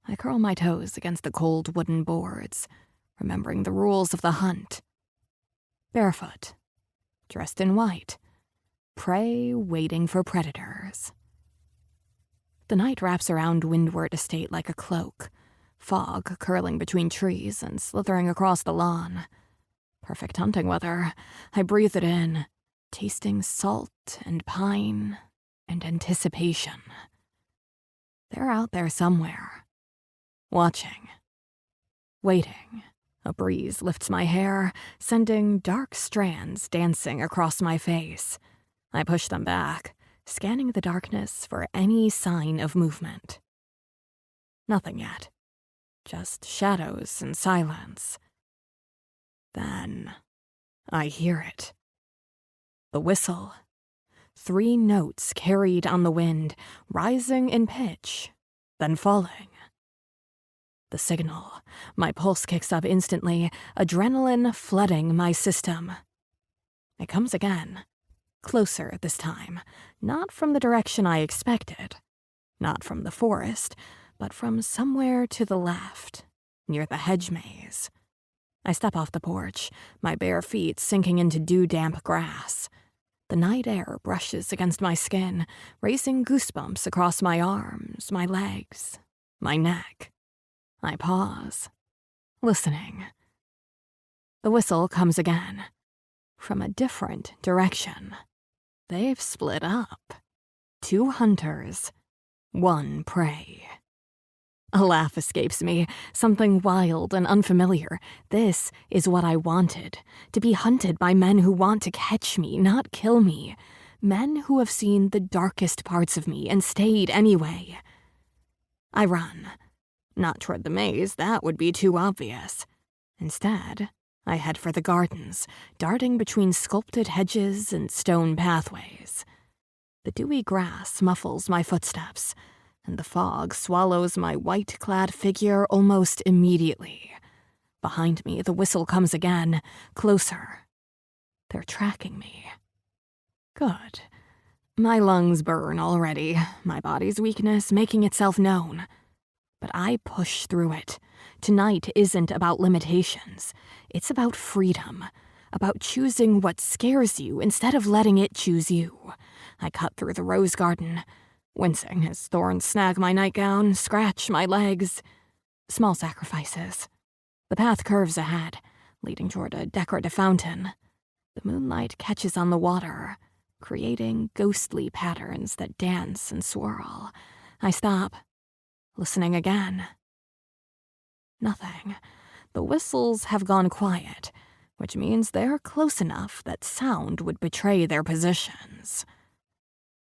I curl my toes against the cold wooden boards, remembering the rules of the hunt. Barefoot, dressed in white, prey waiting for predators. The night wraps around Windward Estate like a cloak, fog curling between trees and slithering across the lawn. Perfect hunting weather. I breathe it in, tasting salt and pine and anticipation. They're out there somewhere, watching, waiting. A breeze lifts my hair, sending dark strands dancing across my face. I push them back, scanning the darkness for any sign of movement. Nothing yet. Just shadows and silence. Then I hear it. The whistle. 3 notes carried on the wind, rising in pitch, then falling. The signal. My pulse kicks up instantly, adrenaline flooding my system. It comes again. Closer this time. Not from the direction I expected. Not from the forest, but from somewhere to the left, near the hedge maze. I step off the porch, my bare feet sinking into dew-damp grass. The night air brushes against my skin, raising goosebumps across my arms, my legs, my neck. I pause, listening. The whistle comes again, from a different direction. They've split up. 2 hunters, 1 prey. A laugh escapes me, something wild and unfamiliar. This is what I wanted, to be hunted by men who want to catch me, not kill me. Men who have seen the darkest parts of me and stayed anyway. I run. Not toward the maze, that would be too obvious. Instead, I head for the gardens, darting between sculpted hedges and stone pathways. The dewy grass muffles my footsteps, and the fog swallows my white-clad figure almost immediately. Behind me, the whistle comes again, closer. They're tracking me. Good. My lungs burn already, my body's weakness making itself known. But I push through it. Tonight isn't about limitations. It's about freedom. About choosing what scares you instead of letting it choose you. I cut through the rose garden, wincing as thorns snag my nightgown, scratch my legs. Small sacrifices. The path curves ahead, leading toward a decorative fountain. The moonlight catches on the water, creating ghostly patterns that dance and swirl. I stop, listening again. Nothing. The whistles have gone quiet, which means they're close enough that sound would betray their positions.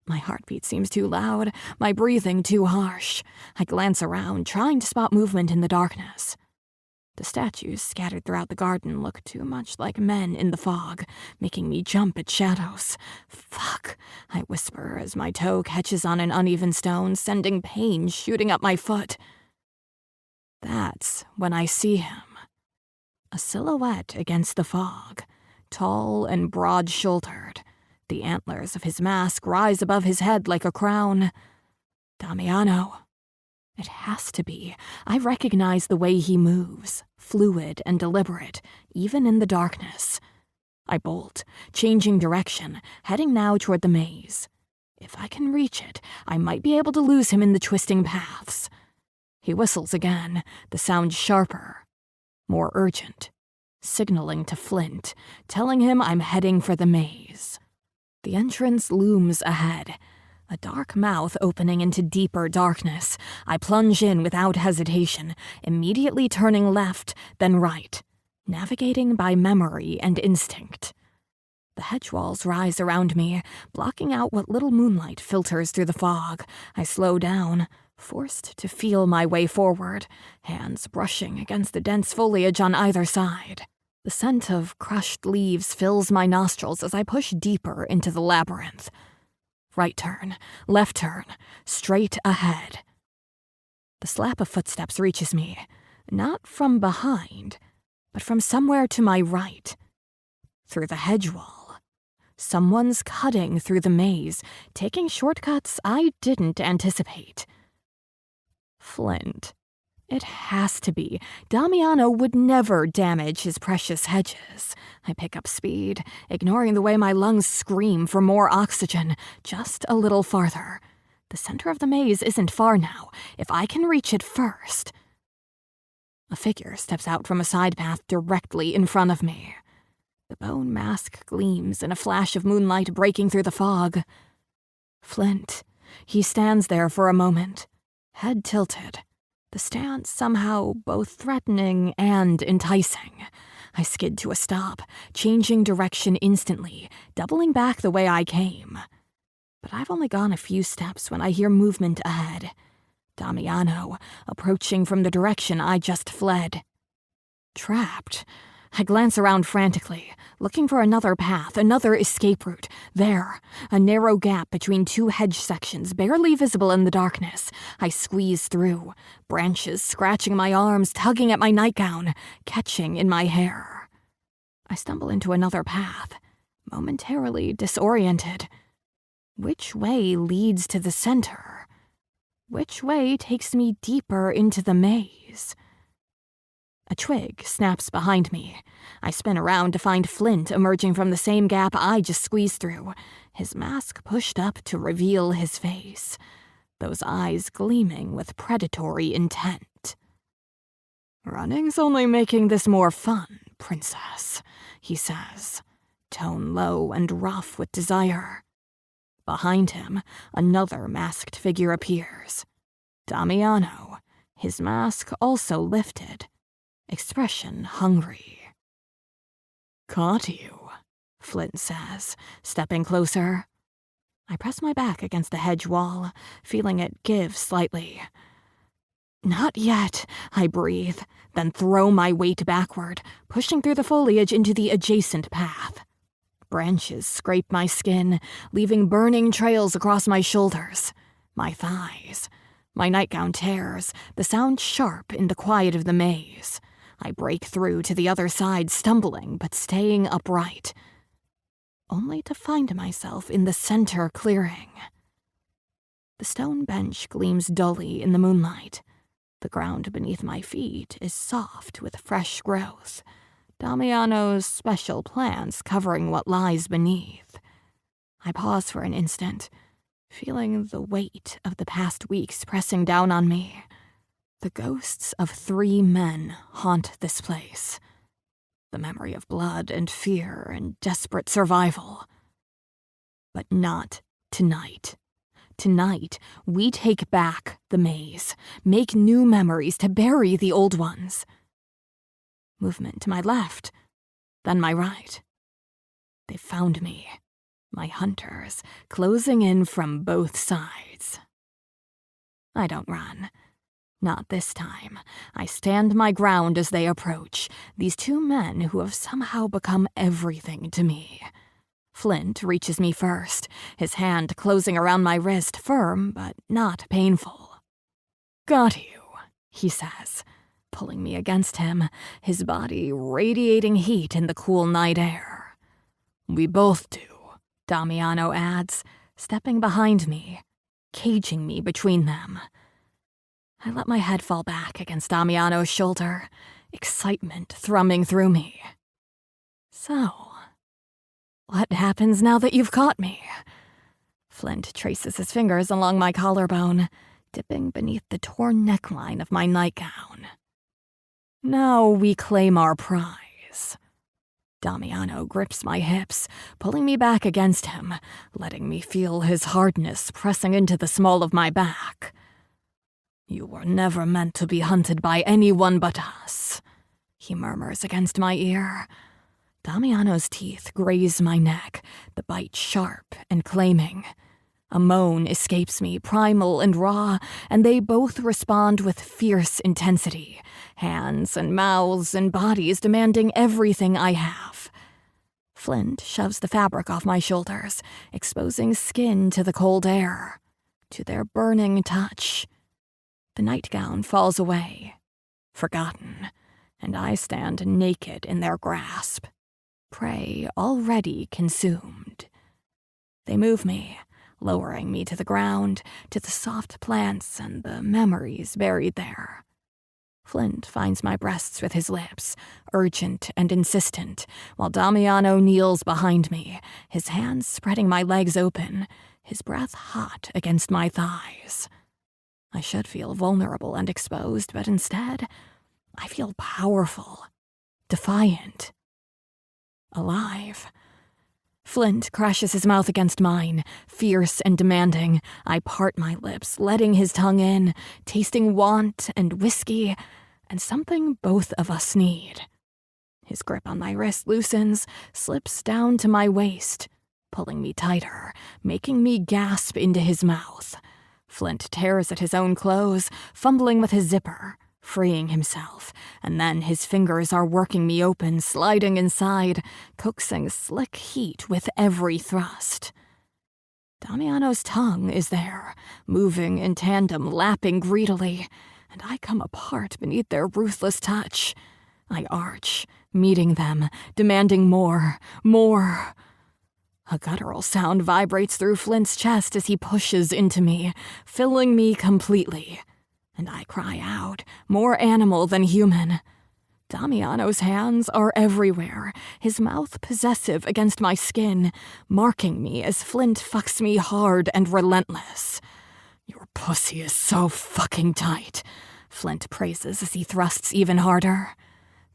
My heartbeat seems too loud, my breathing too harsh. I glance around, trying to spot movement in the darkness. The statues scattered throughout the garden look too much like men in the fog, making me jump at shadows. Fuck, I whisper as my toe catches on an uneven stone, sending pain shooting up my foot. That's when I see him. A silhouette against the fog, tall and broad-shouldered. The antlers of his mask rise above his head like a crown. Damiano. It has to be. I recognize the way he moves, fluid and deliberate, even in the darkness. I bolt, changing direction, heading now toward the maze. If I can reach it, I might be able to lose him in the twisting paths. He whistles again, the sound sharper, more urgent, signaling to Flint, telling him I'm heading for the maze. The entrance looms ahead, a dark mouth opening into deeper darkness. I plunge in without hesitation, immediately turning left, then right, navigating by memory and instinct. The hedge walls rise around me, blocking out what little moonlight filters through the fog. I slow down, forced to feel my way forward, hands brushing against the dense foliage on either side. The scent of crushed leaves fills my nostrils as I push deeper into the labyrinth. Right turn, left turn, straight ahead. The slap of footsteps reaches me, not from behind, but from somewhere to my right. Through the hedge wall. Someone's cutting through the maze, taking shortcuts I didn't anticipate. Flint. It has to be. Damiano would never damage his precious hedges. I pick up speed, ignoring the way my lungs scream for more oxygen, just a little farther. The center of the maze isn't far now, if I can reach it first. A figure steps out from a side path directly in front of me. The bone mask gleams in a flash of moonlight breaking through the fog. Flint. He stands there for a moment, head tilted, the stance somehow both threatening and enticing. I skid to a stop, changing direction instantly, doubling back the way I came. But I've only gone a few steps when I hear movement ahead. Damiano, approaching from the direction I just fled. Trapped. I glance around frantically, looking for another path, another escape route. There, a narrow gap between two hedge sections, barely visible in the darkness. I squeeze through, branches scratching my arms, tugging at my nightgown, catching in my hair. I stumble into another path, momentarily disoriented. Which way leads to the center? Which way takes me deeper into the maze? A twig snaps behind me. I spin around to find Flint emerging from the same gap I just squeezed through, his mask pushed up to reveal his face, those eyes gleaming with predatory intent. "Running's only making this more fun, princess," he says, tone low and rough with desire. Behind him, another masked figure appears. Damiano, his mask also lifted. Expression hungry. "Caught you," Flint says, stepping closer. I press my back against the hedge wall, feeling it give slightly. "Not yet," I breathe, then throw my weight backward, pushing through the foliage into the adjacent path. Branches scrape my skin, leaving burning trails across my shoulders, my thighs. My nightgown tears, the sound sharp in the quiet of the maze. I break through to the other side, stumbling but staying upright, only to find myself in the center clearing. The stone bench gleams dully in the moonlight. The ground beneath my feet is soft with fresh growth, Damiano's special plants covering what lies beneath. I pause for an instant, feeling the weight of the past weeks pressing down on me. The ghosts of 3 men haunt this place. The memory of blood and fear and desperate survival. But not tonight. Tonight, we take back the maze, make new memories to bury the old ones. Movement to my left, then my right. They found me, my hunters, closing in from both sides. I don't run. Not this time. I stand my ground as they approach, these 2 men who have somehow become everything to me. Flint reaches me first, his hand closing around my wrist, firm but not painful. "Got you," he says, pulling me against him, his body radiating heat in the cool night air. "We both do," Damiano adds, stepping behind me, caging me between them. I let my head fall back against Damiano's shoulder, excitement thrumming through me. "So, what happens now that you've caught me?" Flint traces his fingers along my collarbone, dipping beneath the torn neckline of my nightgown. Now we claim our prize. Damiano grips my hips, pulling me back against him, letting me feel his hardness pressing into the small of my back. You were never meant to be hunted by anyone but us, he murmurs against my ear. Damiano's teeth graze my neck, the bite sharp and claiming. A moan escapes me, primal and raw, and they both respond with fierce intensity, hands and mouths and bodies demanding everything I have. Flint shoves the fabric off my shoulders, exposing skin to the cold air, to their burning touch. The nightgown falls away, forgotten, and I stand naked in their grasp, prey already consumed. They move me, lowering me to the ground, to the soft plants and the memories buried there. Flint finds my breasts with his lips, urgent and insistent, while Damiano kneels behind me, his hands spreading my legs open, his breath hot against my thighs. I should feel vulnerable and exposed, but instead, I feel powerful, defiant, alive. Flint crashes his mouth against mine, fierce and demanding. I part my lips, letting his tongue in, tasting want and whiskey, and something both of us need. His grip on my wrist loosens, slips down to my waist, pulling me tighter, making me gasp into his mouth. Flint tears at his own clothes, fumbling with his zipper, freeing himself, and then his fingers are working me open, sliding inside, coaxing slick heat with every thrust. Damiano's tongue is there, moving in tandem, lapping greedily, and I come apart beneath their ruthless touch. I arch, meeting them, demanding more, more. A guttural sound vibrates through Flint's chest as he pushes into me, filling me completely. And I cry out, more animal than human. Damiano's hands are everywhere, his mouth possessive against my skin, marking me as Flint fucks me hard and relentless. Your pussy is so fucking tight, Flint praises as he thrusts even harder.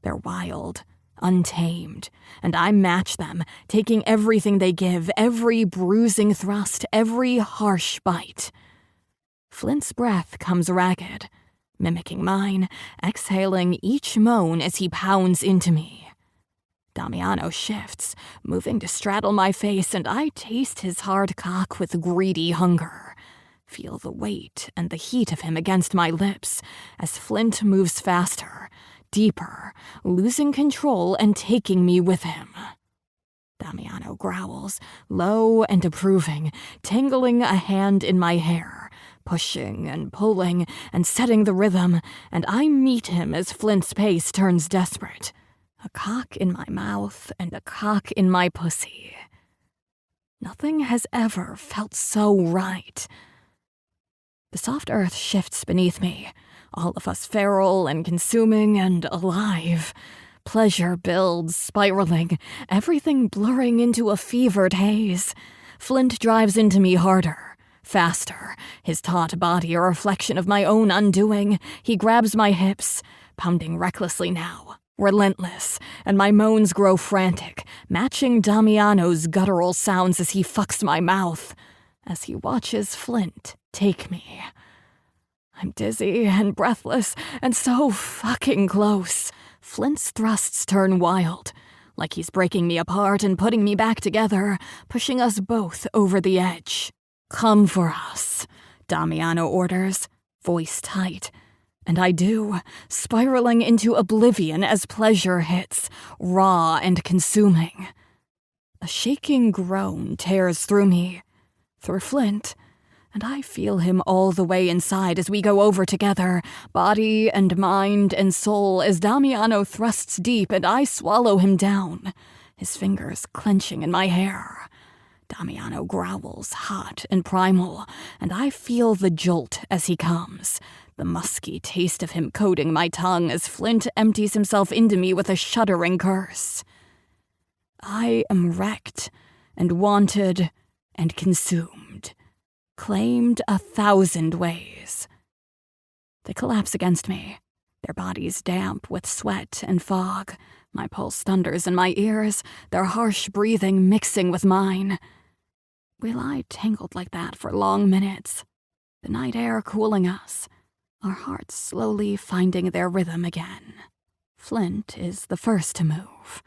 They're wild, untamed, and I match them, taking everything they give, every bruising thrust, every harsh bite. Flint's breath comes ragged, mimicking mine, exhaling each moan as he pounds into me. Damiano shifts, moving to straddle my face, and I taste his hard cock with greedy hunger. Feel the weight and the heat of him against my lips as Flint moves faster, deeper, losing control and taking me with him. Damiano growls, low and approving, tangling a hand in my hair, pushing and pulling and setting the rhythm, and I meet him as Flint's pace turns desperate. A cock in my mouth and a cock in my pussy. Nothing has ever felt so right. The soft earth shifts beneath me, all of us feral and consuming and alive. Pleasure builds, spiraling, everything blurring into a fevered haze. Flint drives into me harder, faster, his taut body a reflection of my own undoing. He grabs my hips, pounding recklessly now, relentless, and my moans grow frantic, matching Damiano's guttural sounds as he fucks my mouth, as he watches Flint take me. I'm dizzy and breathless and so fucking close. Flint's thrusts turn wild, like he's breaking me apart and putting me back together, pushing us both over the edge. Come for us, Damiano orders, voice tight. And I do, spiraling into oblivion as pleasure hits, raw and consuming. A shaking groan tears through me, through Flint, and I feel him all the way inside as we go over together, body and mind and soul, as Damiano thrusts deep and I swallow him down, his fingers clenching in my hair. Damiano growls, hot and primal, and I feel the jolt as he comes, the musky taste of him coating my tongue as Flint empties himself into me with a shuddering curse. I am wrecked and wanted and consumed, claimed 1,000 ways. They collapse against me, their bodies damp with sweat and fog, my pulse thunders in my ears, their harsh breathing mixing with mine. We lie tangled like that for long minutes, the night air cooling us, our hearts slowly finding their rhythm again. Flint is the first to move,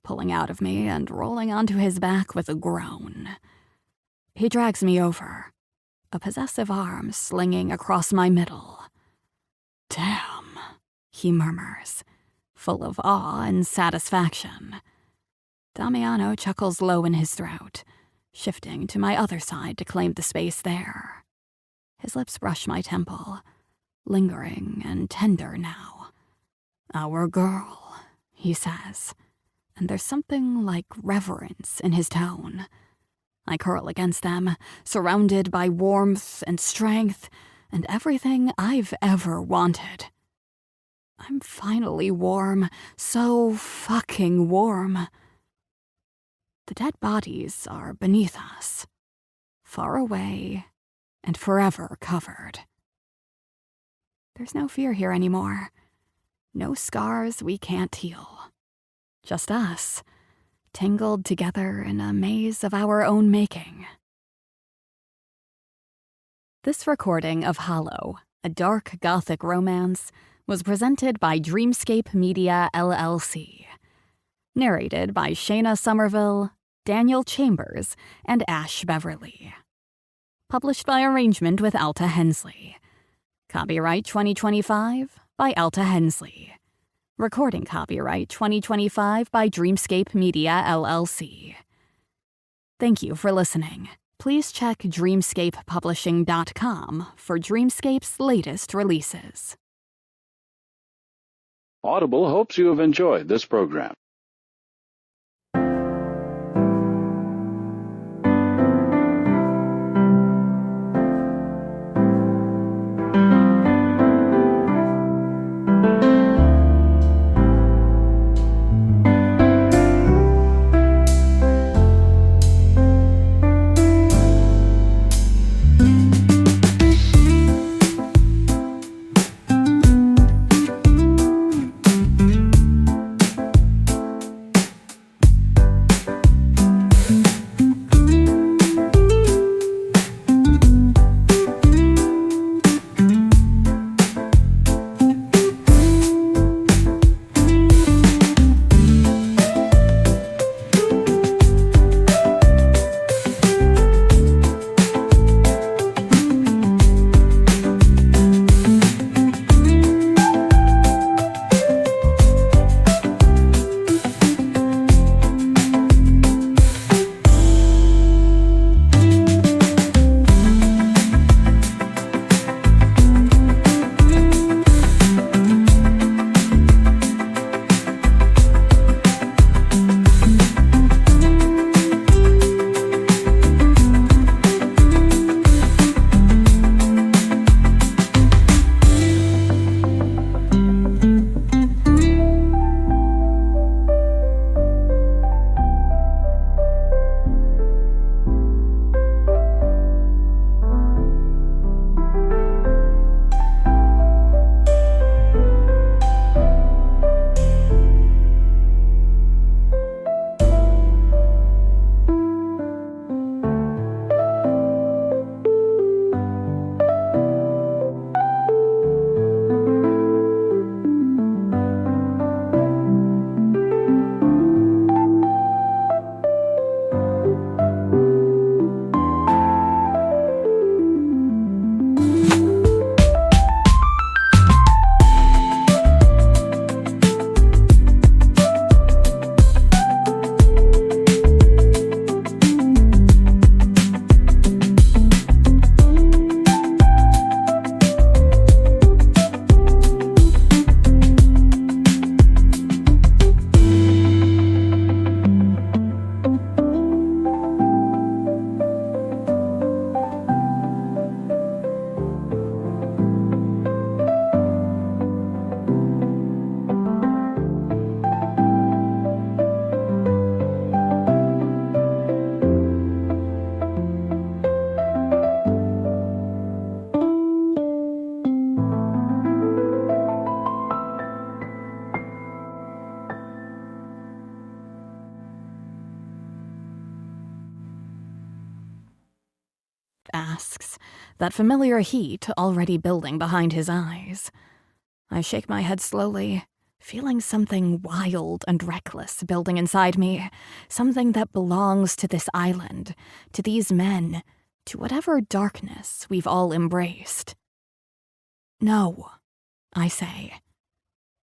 pulling out of me and rolling onto his back with a groan. He drags me over, a possessive arm slinging across my middle. "Damn," he murmurs, full of awe and satisfaction. Damiano chuckles low in his throat, shifting to my other side to claim the space there. His lips brush my temple, lingering and tender now. "Our girl," he says, and there's something like reverence in his tone. I curl against them, surrounded by warmth and strength and everything I've ever wanted. I'm finally warm, so fucking warm. The dead bodies are beneath us, far away and forever covered. There's no fear here anymore. No scars we can't heal. Just us, tangled together in a maze of our own making. This recording of Hollow, a dark gothic romance, was presented by Dreamscape Media LLC. Narrated by Shayna Somerville, Daniel Chambers, and Ash Beverly. Published by arrangement with Alta Hensley. Copyright 2025 by Alta Hensley. Recording copyright 2025 by Dreamscape Media LLC. Thank you for listening. Please check dreamscapepublishing.com for Dreamscape's latest releases. Audible hopes you have enjoyed this program. masks, that familiar heat already building behind his eyes. I shake my head slowly, feeling something wild and reckless building inside me, something that belongs to this island, to these men, to whatever darkness we've all embraced. No, I say.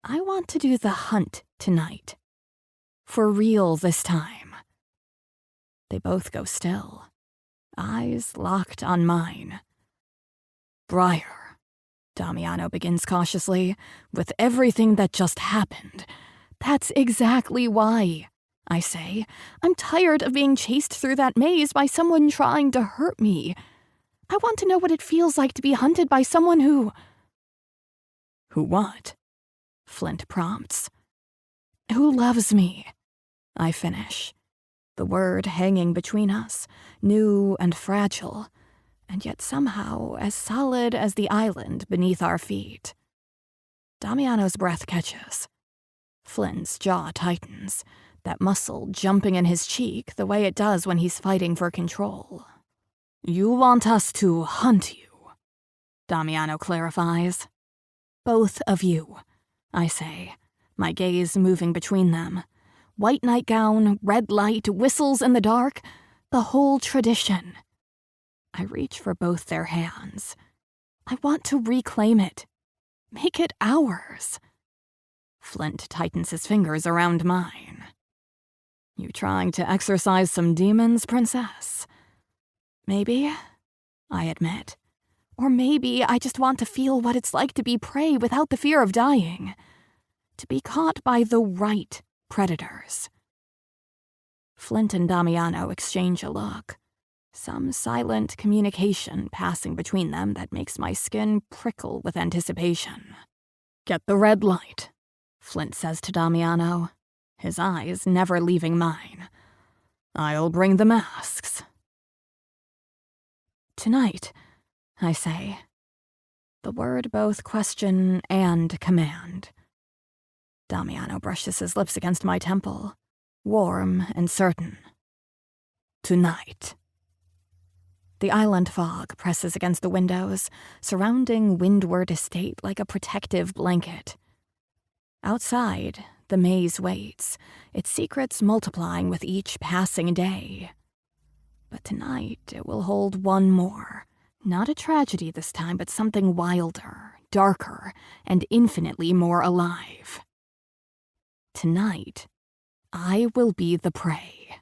I want to do the hunt tonight. For real this time. They both go still, eyes locked on mine. Briar, Damiano begins cautiously, with everything that just happened. That's exactly why, I say. I'm tired of being chased through that maze by someone trying to hurt me. I want to know what it feels like to be hunted by someone who... Who what? Flint prompts. Who loves me, I finish. The word hanging between us, new and fragile, and yet somehow as solid as the island beneath our feet. Damiano's breath catches. Flint's jaw tightens, that muscle jumping in his cheek the way it does when he's fighting for control. You want us to hunt you, Damiano clarifies. Both of you, I say, my gaze moving between them. White nightgown, red light, whistles in the dark, the whole tradition. I reach for both their hands. I want to reclaim it. Make it ours. Flint tightens his fingers around mine. You trying to exorcise some demons, princess? Maybe, I admit. Or maybe I just want to feel what it's like to be prey without the fear of dying. To be caught by the right predators. Flint and Damiano exchange a look. Some silent communication passing between them that makes my skin prickle with anticipation. Get the red light, Flint says to Damiano, his eyes never leaving mine. I'll bring the masks. Tonight, I say. The word both question and command. Damiano brushes his lips against my temple, warm and certain. Tonight. The island fog presses against the windows, surrounding Windward Estate like a protective blanket. Outside, the maze waits, its secrets multiplying with each passing day. But tonight it will hold one more. Not a tragedy this time, but something wilder, darker, and infinitely more alive. Tonight, I will be the prey.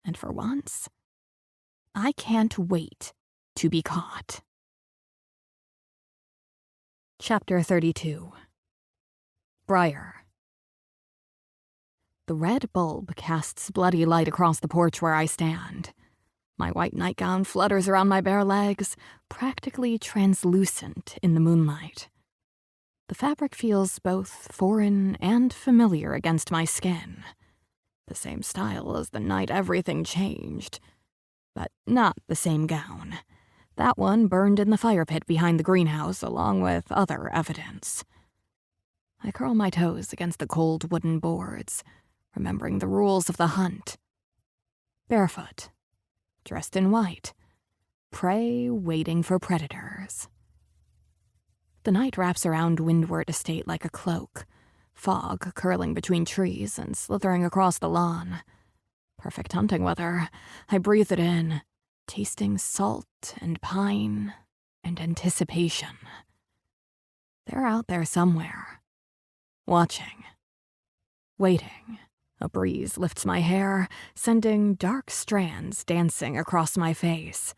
And for once, I can't wait to be caught. Chapter 32. Briar. The red bulb casts bloody light across the porch where I stand. My white nightgown flutters around my bare legs, practically translucent in the moonlight. The fabric feels both foreign and familiar against my skin. The same style as the night everything changed. But not the same gown. That one burned in the fire pit behind the greenhouse along with other evidence. I curl my toes against the cold wooden boards, remembering the rules of the hunt. Barefoot. Dressed in white. Prey waiting for predators. The night wraps around Windward Estate like a cloak, fog curling between trees and slithering across the lawn. Perfect hunting weather. I breathe it in, tasting salt and pine and anticipation. They're out there somewhere, watching, waiting. A breeze lifts my hair, sending dark strands dancing across my face.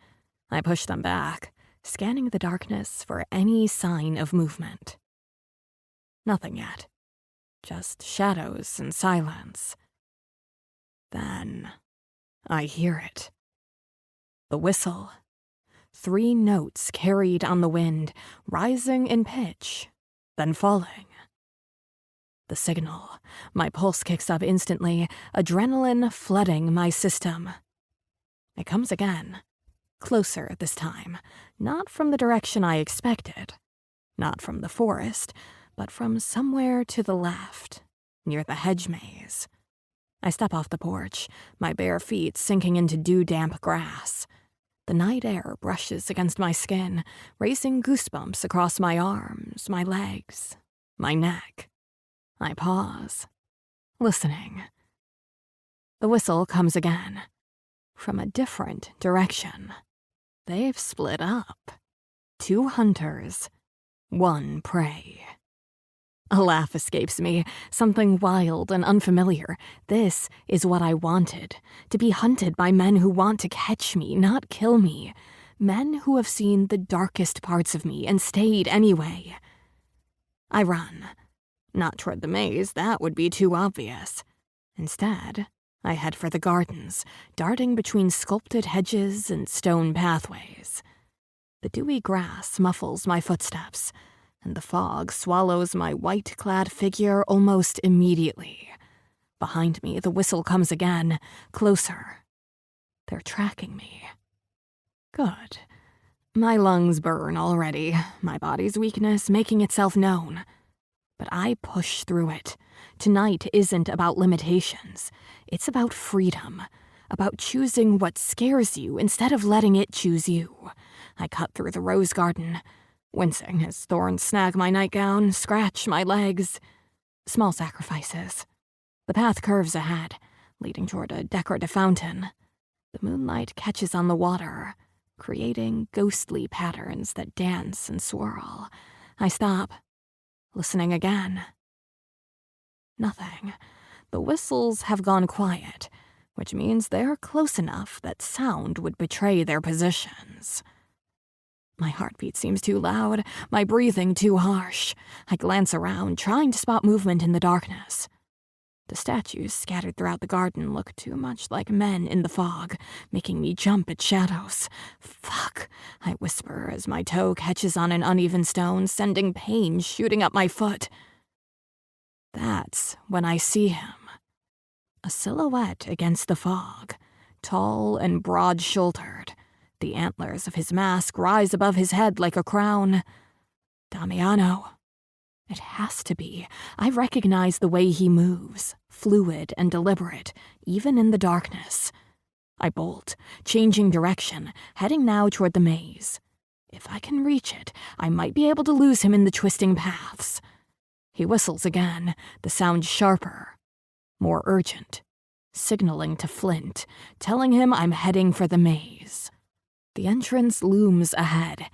I push them back, scanning the darkness for any sign of movement. Nothing yet. Just shadows and silence. Then I hear it. The whistle. 3 notes carried on the wind, rising in pitch, then falling. The signal. My pulse kicks up instantly, adrenaline flooding my system. It comes again. Closer this time. Not from the direction I expected. Not from the forest, but from somewhere to the left, near the hedge maze. I step off the porch, my bare feet sinking into dew-damp grass. The night air brushes against my skin, raising goosebumps across my arms, my legs, my neck. I pause, listening. The whistle comes again, from a different direction. They've split up. 2 hunters, 1 prey. A laugh escapes me, something wild and unfamiliar. This is what I wanted, to be hunted by men who want to catch me, not kill me. Men who have seen the darkest parts of me and stayed anyway. I run. Not toward the maze, that would be too obvious. Instead, I head for the gardens, darting between sculpted hedges and stone pathways. The dewy grass muffles my footsteps, and the fog swallows my white-clad figure almost immediately. Behind me, the whistle comes again, closer. They're tracking me. Good. My lungs burn already, my body's weakness making itself known. But I push through it. Tonight isn't about limitations. It's about freedom, about choosing what scares you instead of letting it choose you. I cut through the rose garden, wincing as thorns snag my nightgown, scratch my legs. Small sacrifices. The path curves ahead, leading toward a decorative fountain. The moonlight catches on the water, creating ghostly patterns that dance and swirl. I stop, listening again. Nothing. The whistles have gone quiet, which means they're close enough that sound would betray their positions. My heartbeat seems too loud, my breathing too harsh. I glance around, trying to spot movement in the darkness. The statues scattered throughout the garden look too much like men in the fog, making me jump at shadows. Fuck, I whisper as my toe catches on an uneven stone, sending pain shooting up my foot. That's when I see him. A silhouette against the fog, tall and broad-shouldered. The antlers of his mask rise above his head like a crown. Damiano. It has to be. I recognize the way he moves, fluid and deliberate, even in the darkness. I bolt, changing direction, heading now toward the maze. If I can reach it, I might be able to lose him in the twisting paths. He whistles again, the sound sharper, more urgent, signaling to Flint, telling him I'm heading for the maze. The entrance looms ahead,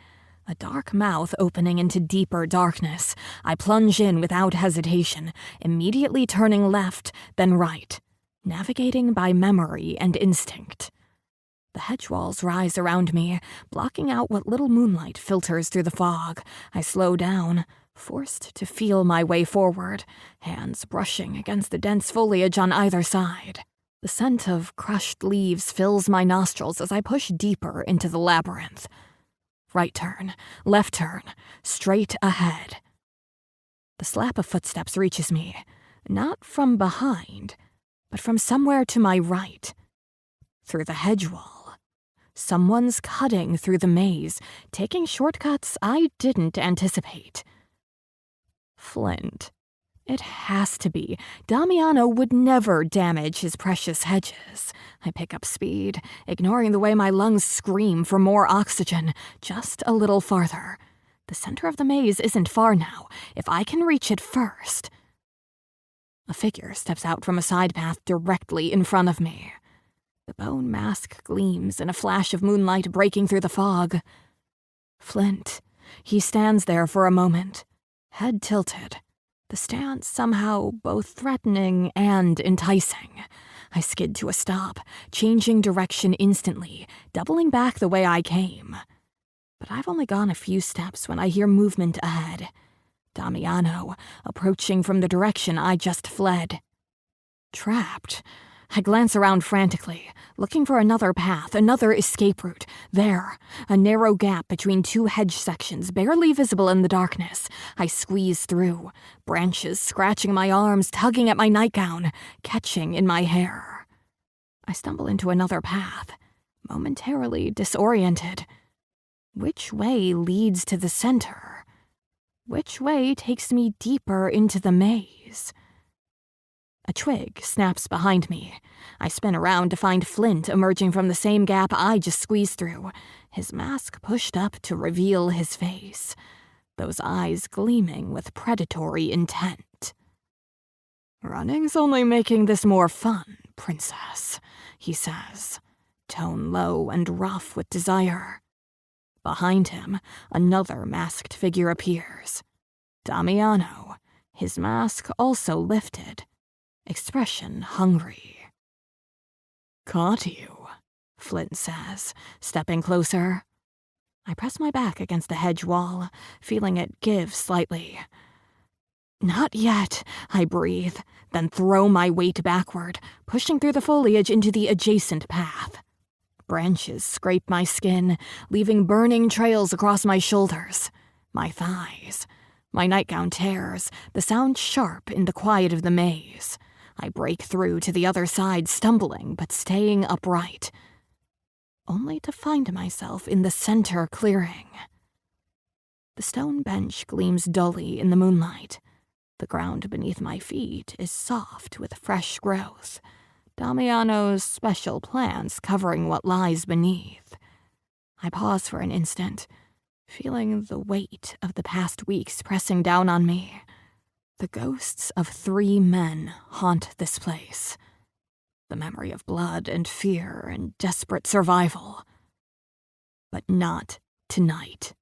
a dark mouth opening into deeper darkness. I plunge in without hesitation, immediately turning left, then right, navigating by memory and instinct. The hedge walls rise around me, blocking out what little moonlight filters through the fog. I slow down, forced to feel my way forward, hands brushing against the dense foliage on either side. The scent of crushed leaves fills my nostrils as I push deeper into the labyrinth. Right turn, left turn, straight ahead. The slap of footsteps reaches me, not from behind, but from somewhere to my right. Through the hedge wall. Someone's cutting through the maze, taking shortcuts I didn't anticipate. Flint. It has to be. Damiano would never damage his precious hedges. I pick up speed, ignoring the way my lungs scream for more oxygen, just a little farther. The center of the maze isn't far now, if I can reach it first. A figure steps out from a side path directly in front of me. The bone mask gleams in a flash of moonlight breaking through the fog. Flint. He stands there for a moment, head tilted. The stance somehow both threatening and enticing. I skid to a stop, changing direction instantly, doubling back the way I came. But I've only gone a few steps when I hear movement ahead. Damiano, approaching from the direction I just fled. Trapped. I glance around frantically, looking for another path, another escape route. There, a narrow gap between 2 hedge sections, barely visible in the darkness. I squeeze through, branches scratching my arms, tugging at my nightgown, catching in my hair. I stumble into another path, momentarily disoriented. Which way leads to the center? Which way takes me deeper into the maze? A twig snaps behind me. I spin around to find Flint emerging from the same gap I just squeezed through, his mask pushed up to reveal his face, those eyes gleaming with predatory intent. "Running's only making this more fun, princess," he says, tone low and rough with desire. Behind him, another masked figure appears. Damiano, his mask also lifted, expression hungry. "Caught you," Flint says, stepping closer. I press my back against the hedge wall, feeling it give slightly. "Not yet," I breathe, then throw my weight backward, pushing through the foliage into the adjacent path. Branches scrape my skin, leaving burning trails across my shoulders, my thighs. My nightgown tears, the sound sharp in the quiet of the maze. I break through to the other side, stumbling but staying upright, only to find myself in the center clearing. The stone bench gleams dully in the moonlight. The ground beneath my feet is soft with fresh growth, Damiano's special plants covering what lies beneath. I pause for an instant, feeling the weight of the past weeks pressing down on me. The ghosts of 3 men haunt this place. The memory of blood and fear and desperate survival. But not tonight.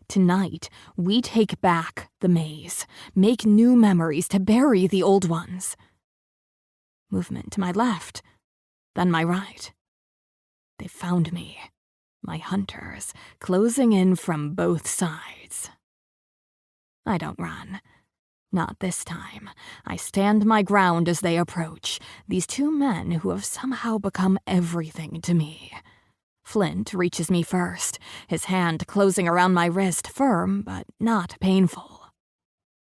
Tonight, we take back the maze, make new memories to bury the old ones. Movement to my left, then my right. They found me, my hunters, closing in from both sides. I don't run. Not this time. I stand my ground as they approach, these 2 men who have somehow become everything to me. Flint reaches me first, his hand closing around my wrist, firm but not painful.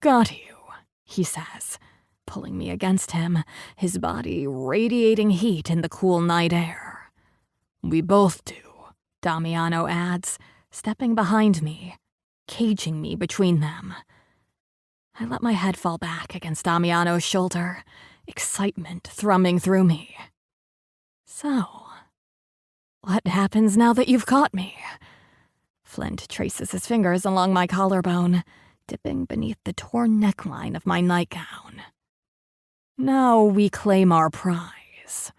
"Got you," he says, pulling me against him, his body radiating heat in the cool night air. "We both do," Damiano adds, stepping behind me, caging me between them. I let my head fall back against Damiano's shoulder, excitement thrumming through me. "So, what happens now that you've caught me?" Flint traces his fingers along my collarbone, dipping beneath the torn neckline of my nightgown. "Now we claim our prize."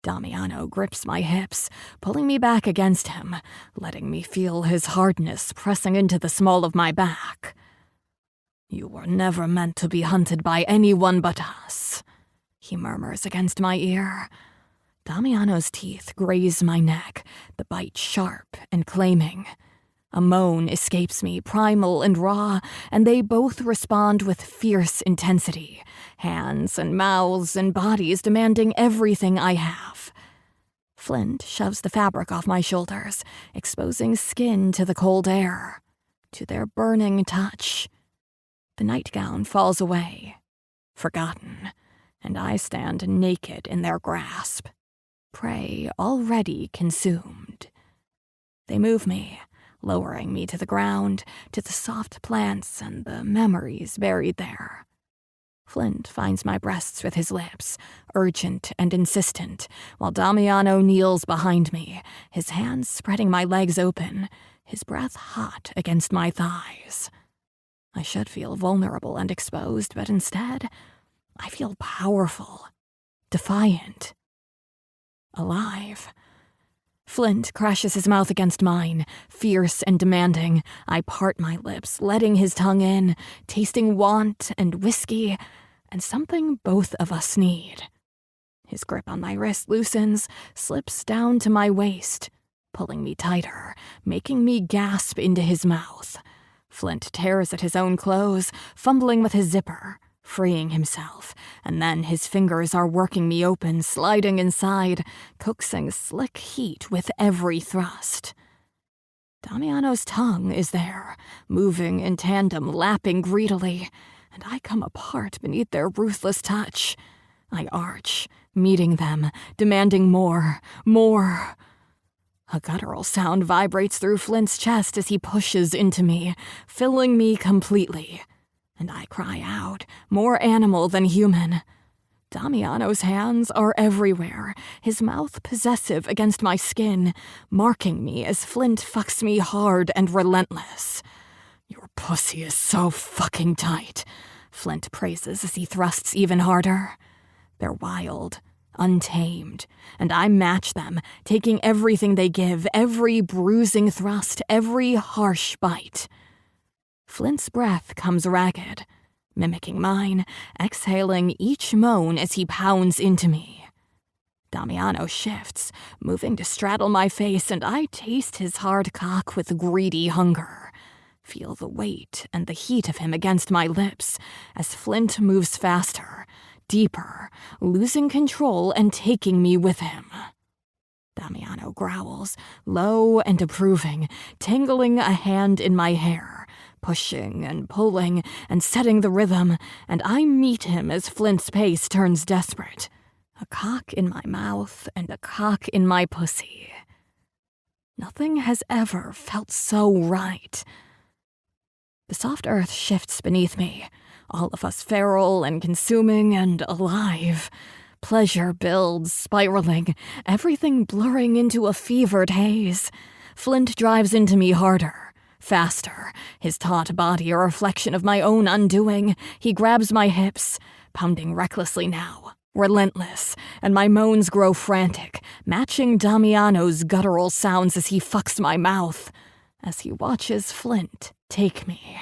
Damiano grips my hips, pulling me back against him, letting me feel his hardness pressing into the small of my back. "You were never meant to be hunted by anyone but us," he murmurs against my ear. Damiano's teeth graze my neck, the bite sharp and claiming. A moan escapes me, primal and raw, and they both respond with fierce intensity, hands and mouths and bodies demanding everything I have. Flint shoves the fabric off my shoulders, exposing skin to the cold air, to their burning touch. The nightgown falls away, forgotten, and I stand naked in their grasp, prey already consumed. They move me, lowering me to the ground, to the soft plants and the memories buried there. Flint finds my breasts with his lips, urgent and insistent, while Damiano kneels behind me, his hands spreading my legs open, his breath hot against my thighs. I should feel vulnerable and exposed, but instead, I feel powerful, defiant, alive. Flint crashes his mouth against mine, fierce and demanding. I part my lips, letting his tongue in, tasting want and whiskey, and something both of us need. His grip on my wrist loosens, slips down to my waist, pulling me tighter, making me gasp into his mouth. Flint tears at his own clothes, fumbling with his zipper, freeing himself, and then his fingers are working me open, sliding inside, coaxing slick heat with every thrust. Damiano's tongue is there, moving in tandem, lapping greedily, and I come apart beneath their ruthless touch. I arch, meeting them, demanding more, more. A guttural sound vibrates through Flint's chest as he pushes into me, filling me completely. And I cry out, more animal than human. Damiano's hands are everywhere, his mouth possessive against my skin, marking me as Flint fucks me hard and relentless. "Your pussy is so fucking tight," Flint praises as he thrusts even harder. They're wild, untamed, and I match them, taking everything they give, every bruising thrust, every harsh bite. Flint's breath comes ragged, mimicking mine, exhaling each moan as he pounds into me. Damiano shifts, moving to straddle my face, and I taste his hard cock with greedy hunger. Feel the weight and the heat of him against my lips as Flint moves faster, deeper, losing control and taking me with him. Damiano growls, low and approving, tangling a hand in my hair, pushing and pulling and setting the rhythm, and I meet him as Flint's pace turns desperate. A cock in my mouth and a cock in my pussy. Nothing has ever felt so right. The soft earth shifts beneath me, all of us feral and consuming and alive. Pleasure builds, spiraling, everything blurring into a fevered haze. Flint drives into me harder, faster, his taut body a reflection of my own undoing. He grabs my hips, pounding recklessly now, relentless, and my moans grow frantic, matching Damiano's guttural sounds as he fucks my mouth, as he watches Flint take me.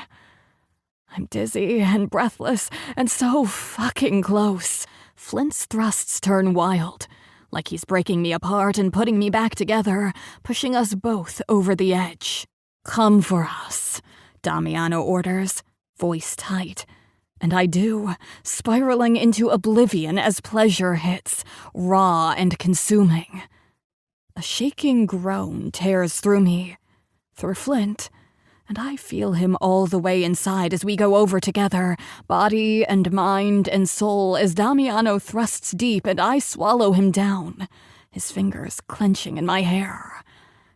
I'm dizzy and breathless and so fucking close. Flint's thrusts turn wild, like he's breaking me apart and putting me back together, pushing us both over the edge. "Come for us," Damiano orders, voice tight. And I do, spiraling into oblivion as pleasure hits, raw and consuming. A shaking groan tears through me, through Flint, and I feel him all the way inside as we go over together, body and mind and soul, as Damiano thrusts deep and I swallow him down, his fingers clenching in my hair.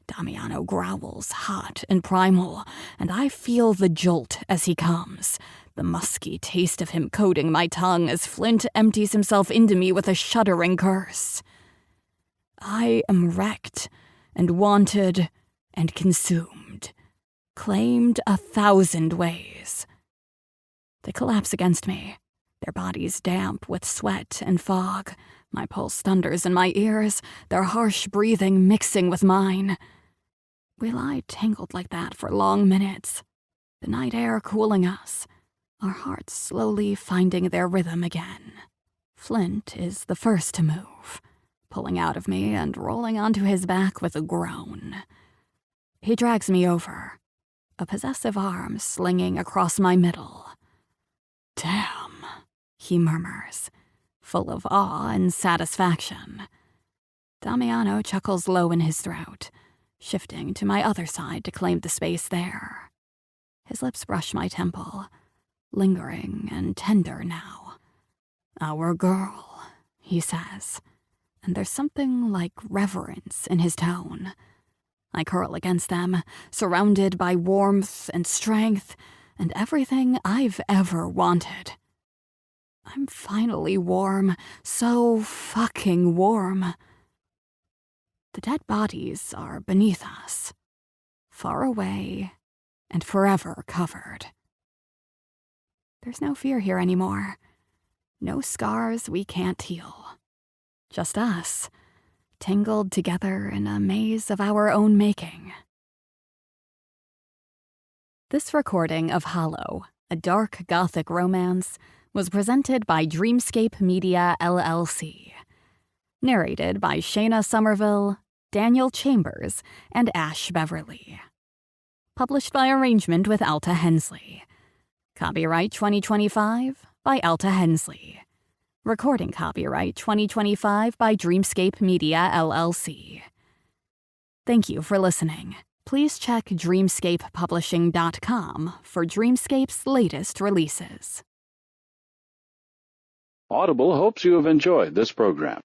Damiano growls, hot and primal, and I feel the jolt as he comes, the musky taste of him coating my tongue as Flint empties himself into me with a shuddering curse. I am wrecked and wanted and consumed, claimed 1,000 ways. They collapse against me, their bodies damp with sweat and fog, my pulse thunders in my ears, their harsh breathing mixing with mine. We lie tangled like that for long minutes, the night air cooling us, our hearts slowly finding their rhythm again. Flint is the first to move, pulling out of me and rolling onto his back with a groan. He drags me over, a possessive arm slinging across my middle. "Damn," he murmurs, full of awe and satisfaction. Damiano chuckles low in his throat, shifting to my other side to claim the space there. His lips brush my temple, lingering and tender now. "Our girl," he says, and there's something like reverence in his tone. I curl against them, surrounded by warmth and strength and everything I've ever wanted. I'm finally warm, so fucking warm. The dead bodies are beneath us, far away and forever covered. There's no fear here anymore, no scars we can't heal. Just us, tangled together in a maze of our own making. This recording of Hollow, a dark Gothic romance, was presented by Dreamscape Media LLC. Narrated by Shayna Somerville, Daniel Chambers, and Ash Beverly. Published by arrangement with Alta Hensley. Copyright 2025 by Alta Hensley. Recording copyright 2025 by Dreamscape Media LLC. Thank you for listening. Please check dreamscapepublishing.com for Dreamscape's latest releases. Audible hopes you have enjoyed this program.